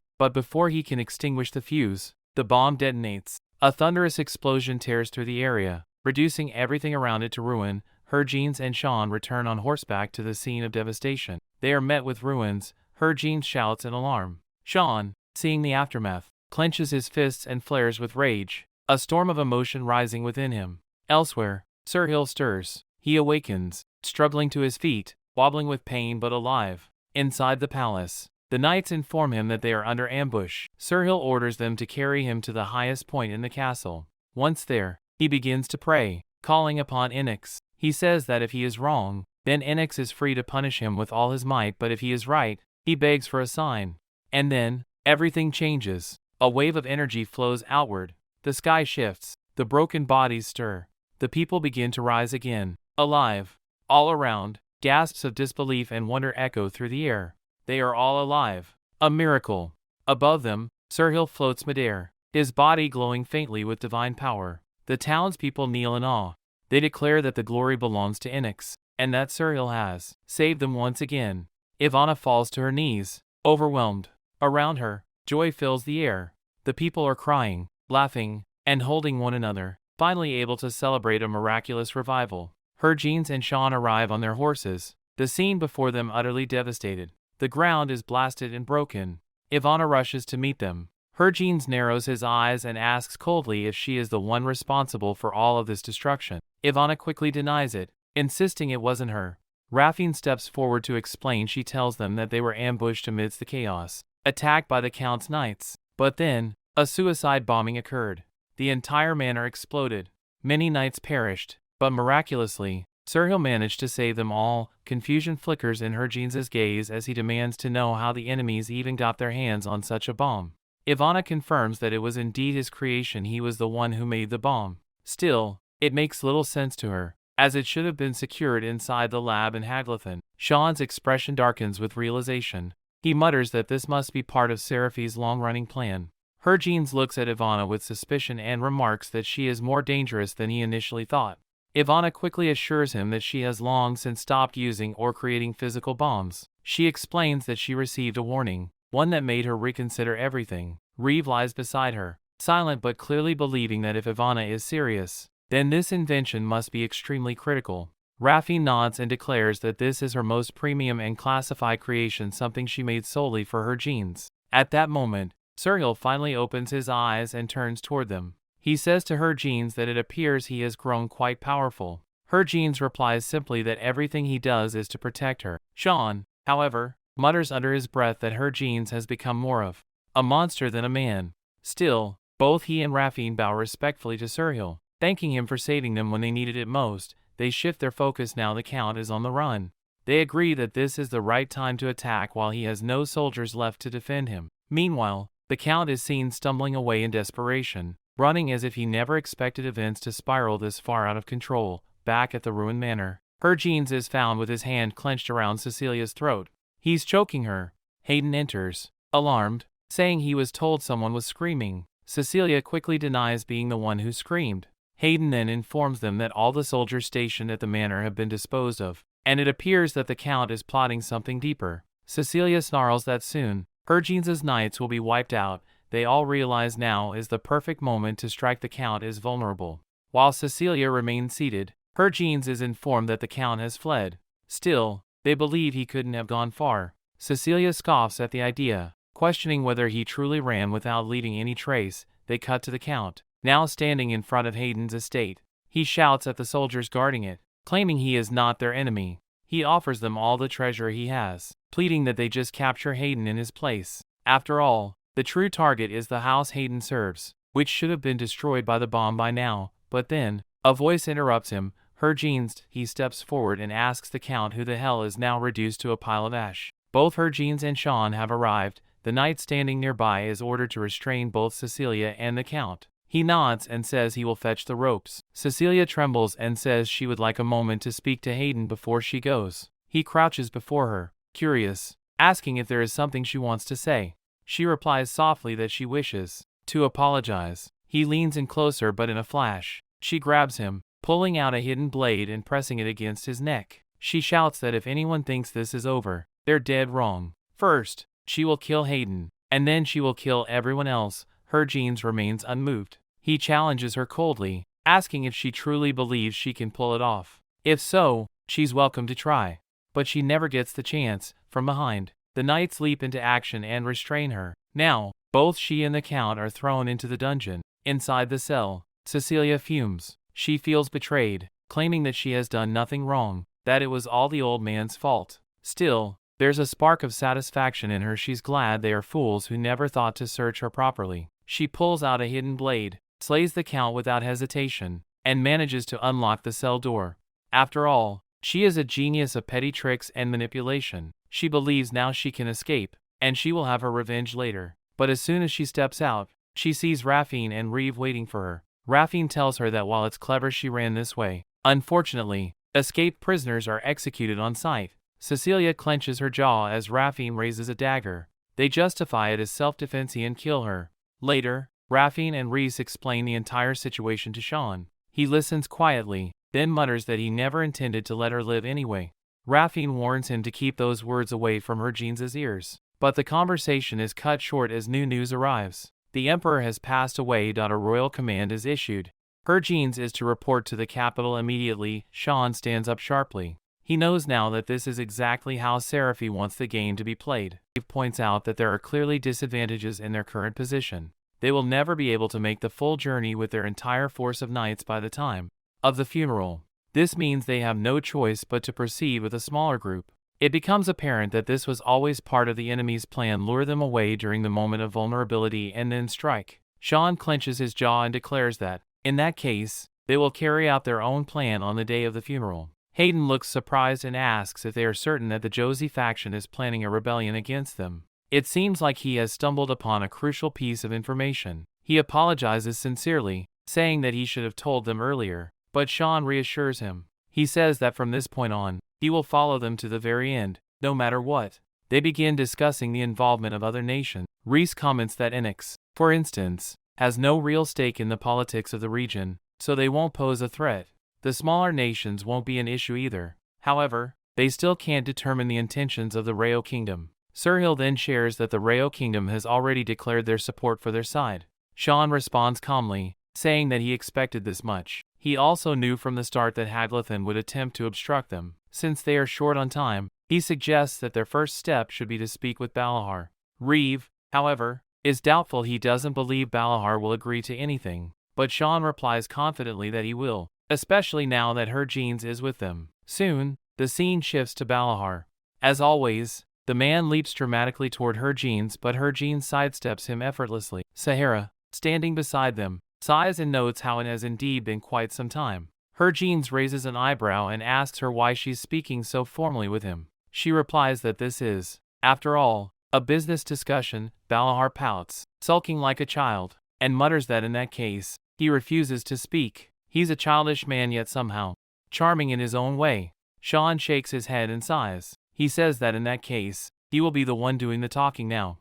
but before he can extinguish the fuse, the bomb detonates. A thunderous explosion tears through the area, reducing everything around it to ruin. Harvin and Shaun return on horseback to the scene of devastation. They are met with ruins. Harvin shouts in alarm. Shaun, seeing the aftermath, clenches his fists and flares with rage, a storm of emotion rising within him. Elsewhere, Sirhill stirs. He awakens, struggling to his feet, wobbling with pain but alive. Inside the palace, the knights inform him that they are under ambush. Sirhill orders them to carry him to the highest point in the castle. Once there, he begins to pray, calling upon Annex. He says that if he is wrong, then Annex is free to punish him with all his might, but if he is right, he begs for a sign. And then, everything changes. A wave of energy flows outward. The sky shifts. The broken bodies stir. The people begin to rise again, alive. All around, gasps of disbelief and wonder echo through the air. They are all alive. A miracle. Above them, Sirhill floats midair, his body glowing faintly with divine power. The townspeople kneel in awe. They declare that the glory belongs to Annex, and that Sirhill has saved them once again. Ivana falls to her knees, overwhelmed. Around her, joy fills the air. The people are crying, laughing, and holding one another, finally able to celebrate a miraculous revival. Harvin and Shaun arrive on their horses, the scene before them utterly devastated. The ground is blasted and broken. Ivana rushes to meet them. Herjeans narrows his eyes and asks coldly if she is the one responsible for all of this destruction. Ivana quickly denies it, insisting it wasn't her. Raffine steps forward to explain. She tells them that they were ambushed amidst the chaos, attacked by the Count's knights. But then, a suicide bombing occurred. The entire manor exploded. Many knights perished, but miraculously, Serhil managed to save them all. Confusion flickers in Herjeans' gaze as he demands to know how the enemies even got their hands on such a bomb. Ivana confirms that it was indeed his creation. He was the one who made the bomb. Still, it makes little sense to her, as it should have been secured inside the lab in Haglathan. Shaun's expression darkens with realization. He mutters that this must be part of Seraphi's long-running plan. Herjeans looks at Ivana with suspicion and remarks that she is more dangerous than he initially thought. Ivana quickly assures him that she has long since stopped using or creating physical bombs. She explains that she received a warning, one that made her reconsider everything. Reeve lies beside her, silent but clearly believing that if Ivana is serious, then this invention must be extremely critical. Raffine nods and declares that this is her most premium and classified creation, something she made solely for Herjeans. At that moment, Serhil finally opens his eyes and turns toward them. He says to Herjeans that it appears he has grown quite powerful. Herjeans replies simply that everything he does is to protect her. Shaun, however, mutters under his breath that Herjeans has become more of a monster than a man. Still, both he and Raffine bow respectfully to Serhil, thanking him for saving them when they needed it most. They shift their focus now the Count is on the run. They agree that this is the right time to attack while he has no soldiers left to defend him. Meanwhile, the Count is seen stumbling away in desperation, running as if he never expected events to spiral this far out of control. Back at the ruined manor, Herjeans is found with his hand clenched around Cecilia's throat. He's choking her. Hayden enters, alarmed, saying he was told someone was screaming. Cecilia quickly denies being the one who screamed. Hayden then informs them that all the soldiers stationed at the manor have been disposed of, and it appears that the Count is plotting something deeper. Cecilia snarls that soon, Herjeans' knights will be wiped out. They all realize now is the perfect moment to strike. The Count is vulnerable. While Cecilia remains seated, Herjeans is informed that the Count has fled. Still, they believe he couldn't have gone far. Cecilia scoffs at the idea, questioning whether he truly ran without leaving any trace. They cut to the Count, now standing in front of Hayden's estate. He shouts at the soldiers guarding it, claiming he is not their enemy. He offers them all the treasure he has, pleading that they just capture Hayden in his place. After all, the true target is the house Hayden serves, which should have been destroyed by the bomb by now. But then, a voice interrupts him. Herjeans. He steps forward and asks the Count who the hell is now reduced to a pile of ash. Both Herjeans and Shaun have arrived. The knight standing nearby is ordered to restrain both Cecilia and the Count. He nods and says he will fetch the ropes. Cecilia trembles and says she would like a moment to speak to Hayden before she goes. He crouches before her, curious, asking if there is something she wants to say. She replies softly that she wishes to apologize. He leans in closer, but in a flash, she grabs him, pulling out a hidden blade and pressing it against his neck. She shouts that if anyone thinks this is over, they're dead wrong. First, she will kill Hayden, and then she will kill everyone else. Herjeans remains unmoved. He challenges her coldly, asking if she truly believes she can pull it off. If so, she's welcome to try. But she never gets the chance. From behind, the knights leap into action and restrain her. Now, both she and the Count are thrown into the dungeon. Inside the cell, Cecilia fumes. She feels betrayed, claiming that she has done nothing wrong, that it was all the old man's fault. Still, there's a spark of satisfaction in her. She's glad they are fools who never thought to search her properly. She pulls out a hidden blade, slays the Count without hesitation, and manages to unlock the cell door. After all, she is a genius of petty tricks and manipulation. She believes now she can escape, and she will have her revenge later. But as soon as she steps out, she sees Raffine and Reeve waiting for her. Raffine tells her that while it's clever she ran this way, unfortunately, escaped prisoners are executed on sight. Cecilia clenches her jaw as Raffine raises a dagger. They justify it as self-defense and kill her. Later, Raffine and Reese explain the entire situation to Shaun. He listens quietly, then mutters that he never intended to let her live anyway. Raffine warns him to keep those words away from Herjeans' ears. But the conversation is cut short as new news arrives. The Emperor has passed away. A royal command is issued. Herjeans is to report to the capital immediately. Shaun stands up sharply. He knows now that this is exactly how Seraphi wants the game to be played. He points out that there are clearly disadvantages in their current position. They will never be able to make the full journey with their entire force of knights by the time of the funeral. This means they have no choice but to proceed with a smaller group. It becomes apparent that this was always part of the enemy's plan: lure them away during the moment of vulnerability and then strike. Shaun clenches his jaw and declares that, in that case, they will carry out their own plan on the day of the funeral. Hayden looks surprised and asks if they are certain that the Josie faction is planning a rebellion against them. It seems like he has stumbled upon a crucial piece of information. He apologizes sincerely, saying that he should have told them earlier, but Shaun reassures him. He says that from this point on, he will follow them to the very end, no matter what. They begin discussing the involvement of other nations. Rhys comments that Annex, for instance, has no real stake in the politics of the region, so they won't pose a threat. The smaller nations won't be an issue either. However, they still can't determine the intentions of the Rayo Kingdom. Sirhill then shares that the Rayo Kingdom has already declared their support for their side. Shaun responds calmly, saying that he expected this much. He also knew from the start that Haglathan would attempt to obstruct them. Since they are short on time, he suggests that their first step should be to speak with Balahar. Reeve, however, is doubtful. He doesn't believe Balahar will agree to anything, but Shaun replies confidently that he will, especially now that Herjeans is with them. Soon, the scene shifts to Balahar. As always, the man leaps dramatically toward Herjeans, but Herjeans sidesteps him effortlessly. Sahara, standing beside them, sighs and notes how it has indeed been quite some time. Herjeans raises an eyebrow and asks her why she's speaking so formally with him. She replies that this is, after all, a business discussion. Balahar pouts, sulking like a child, and mutters that in that case, he refuses to speak. He's a childish man, yet somehow charming in his own way. Shaun shakes his head and sighs. He says that in that case, he will be the one doing the talking now.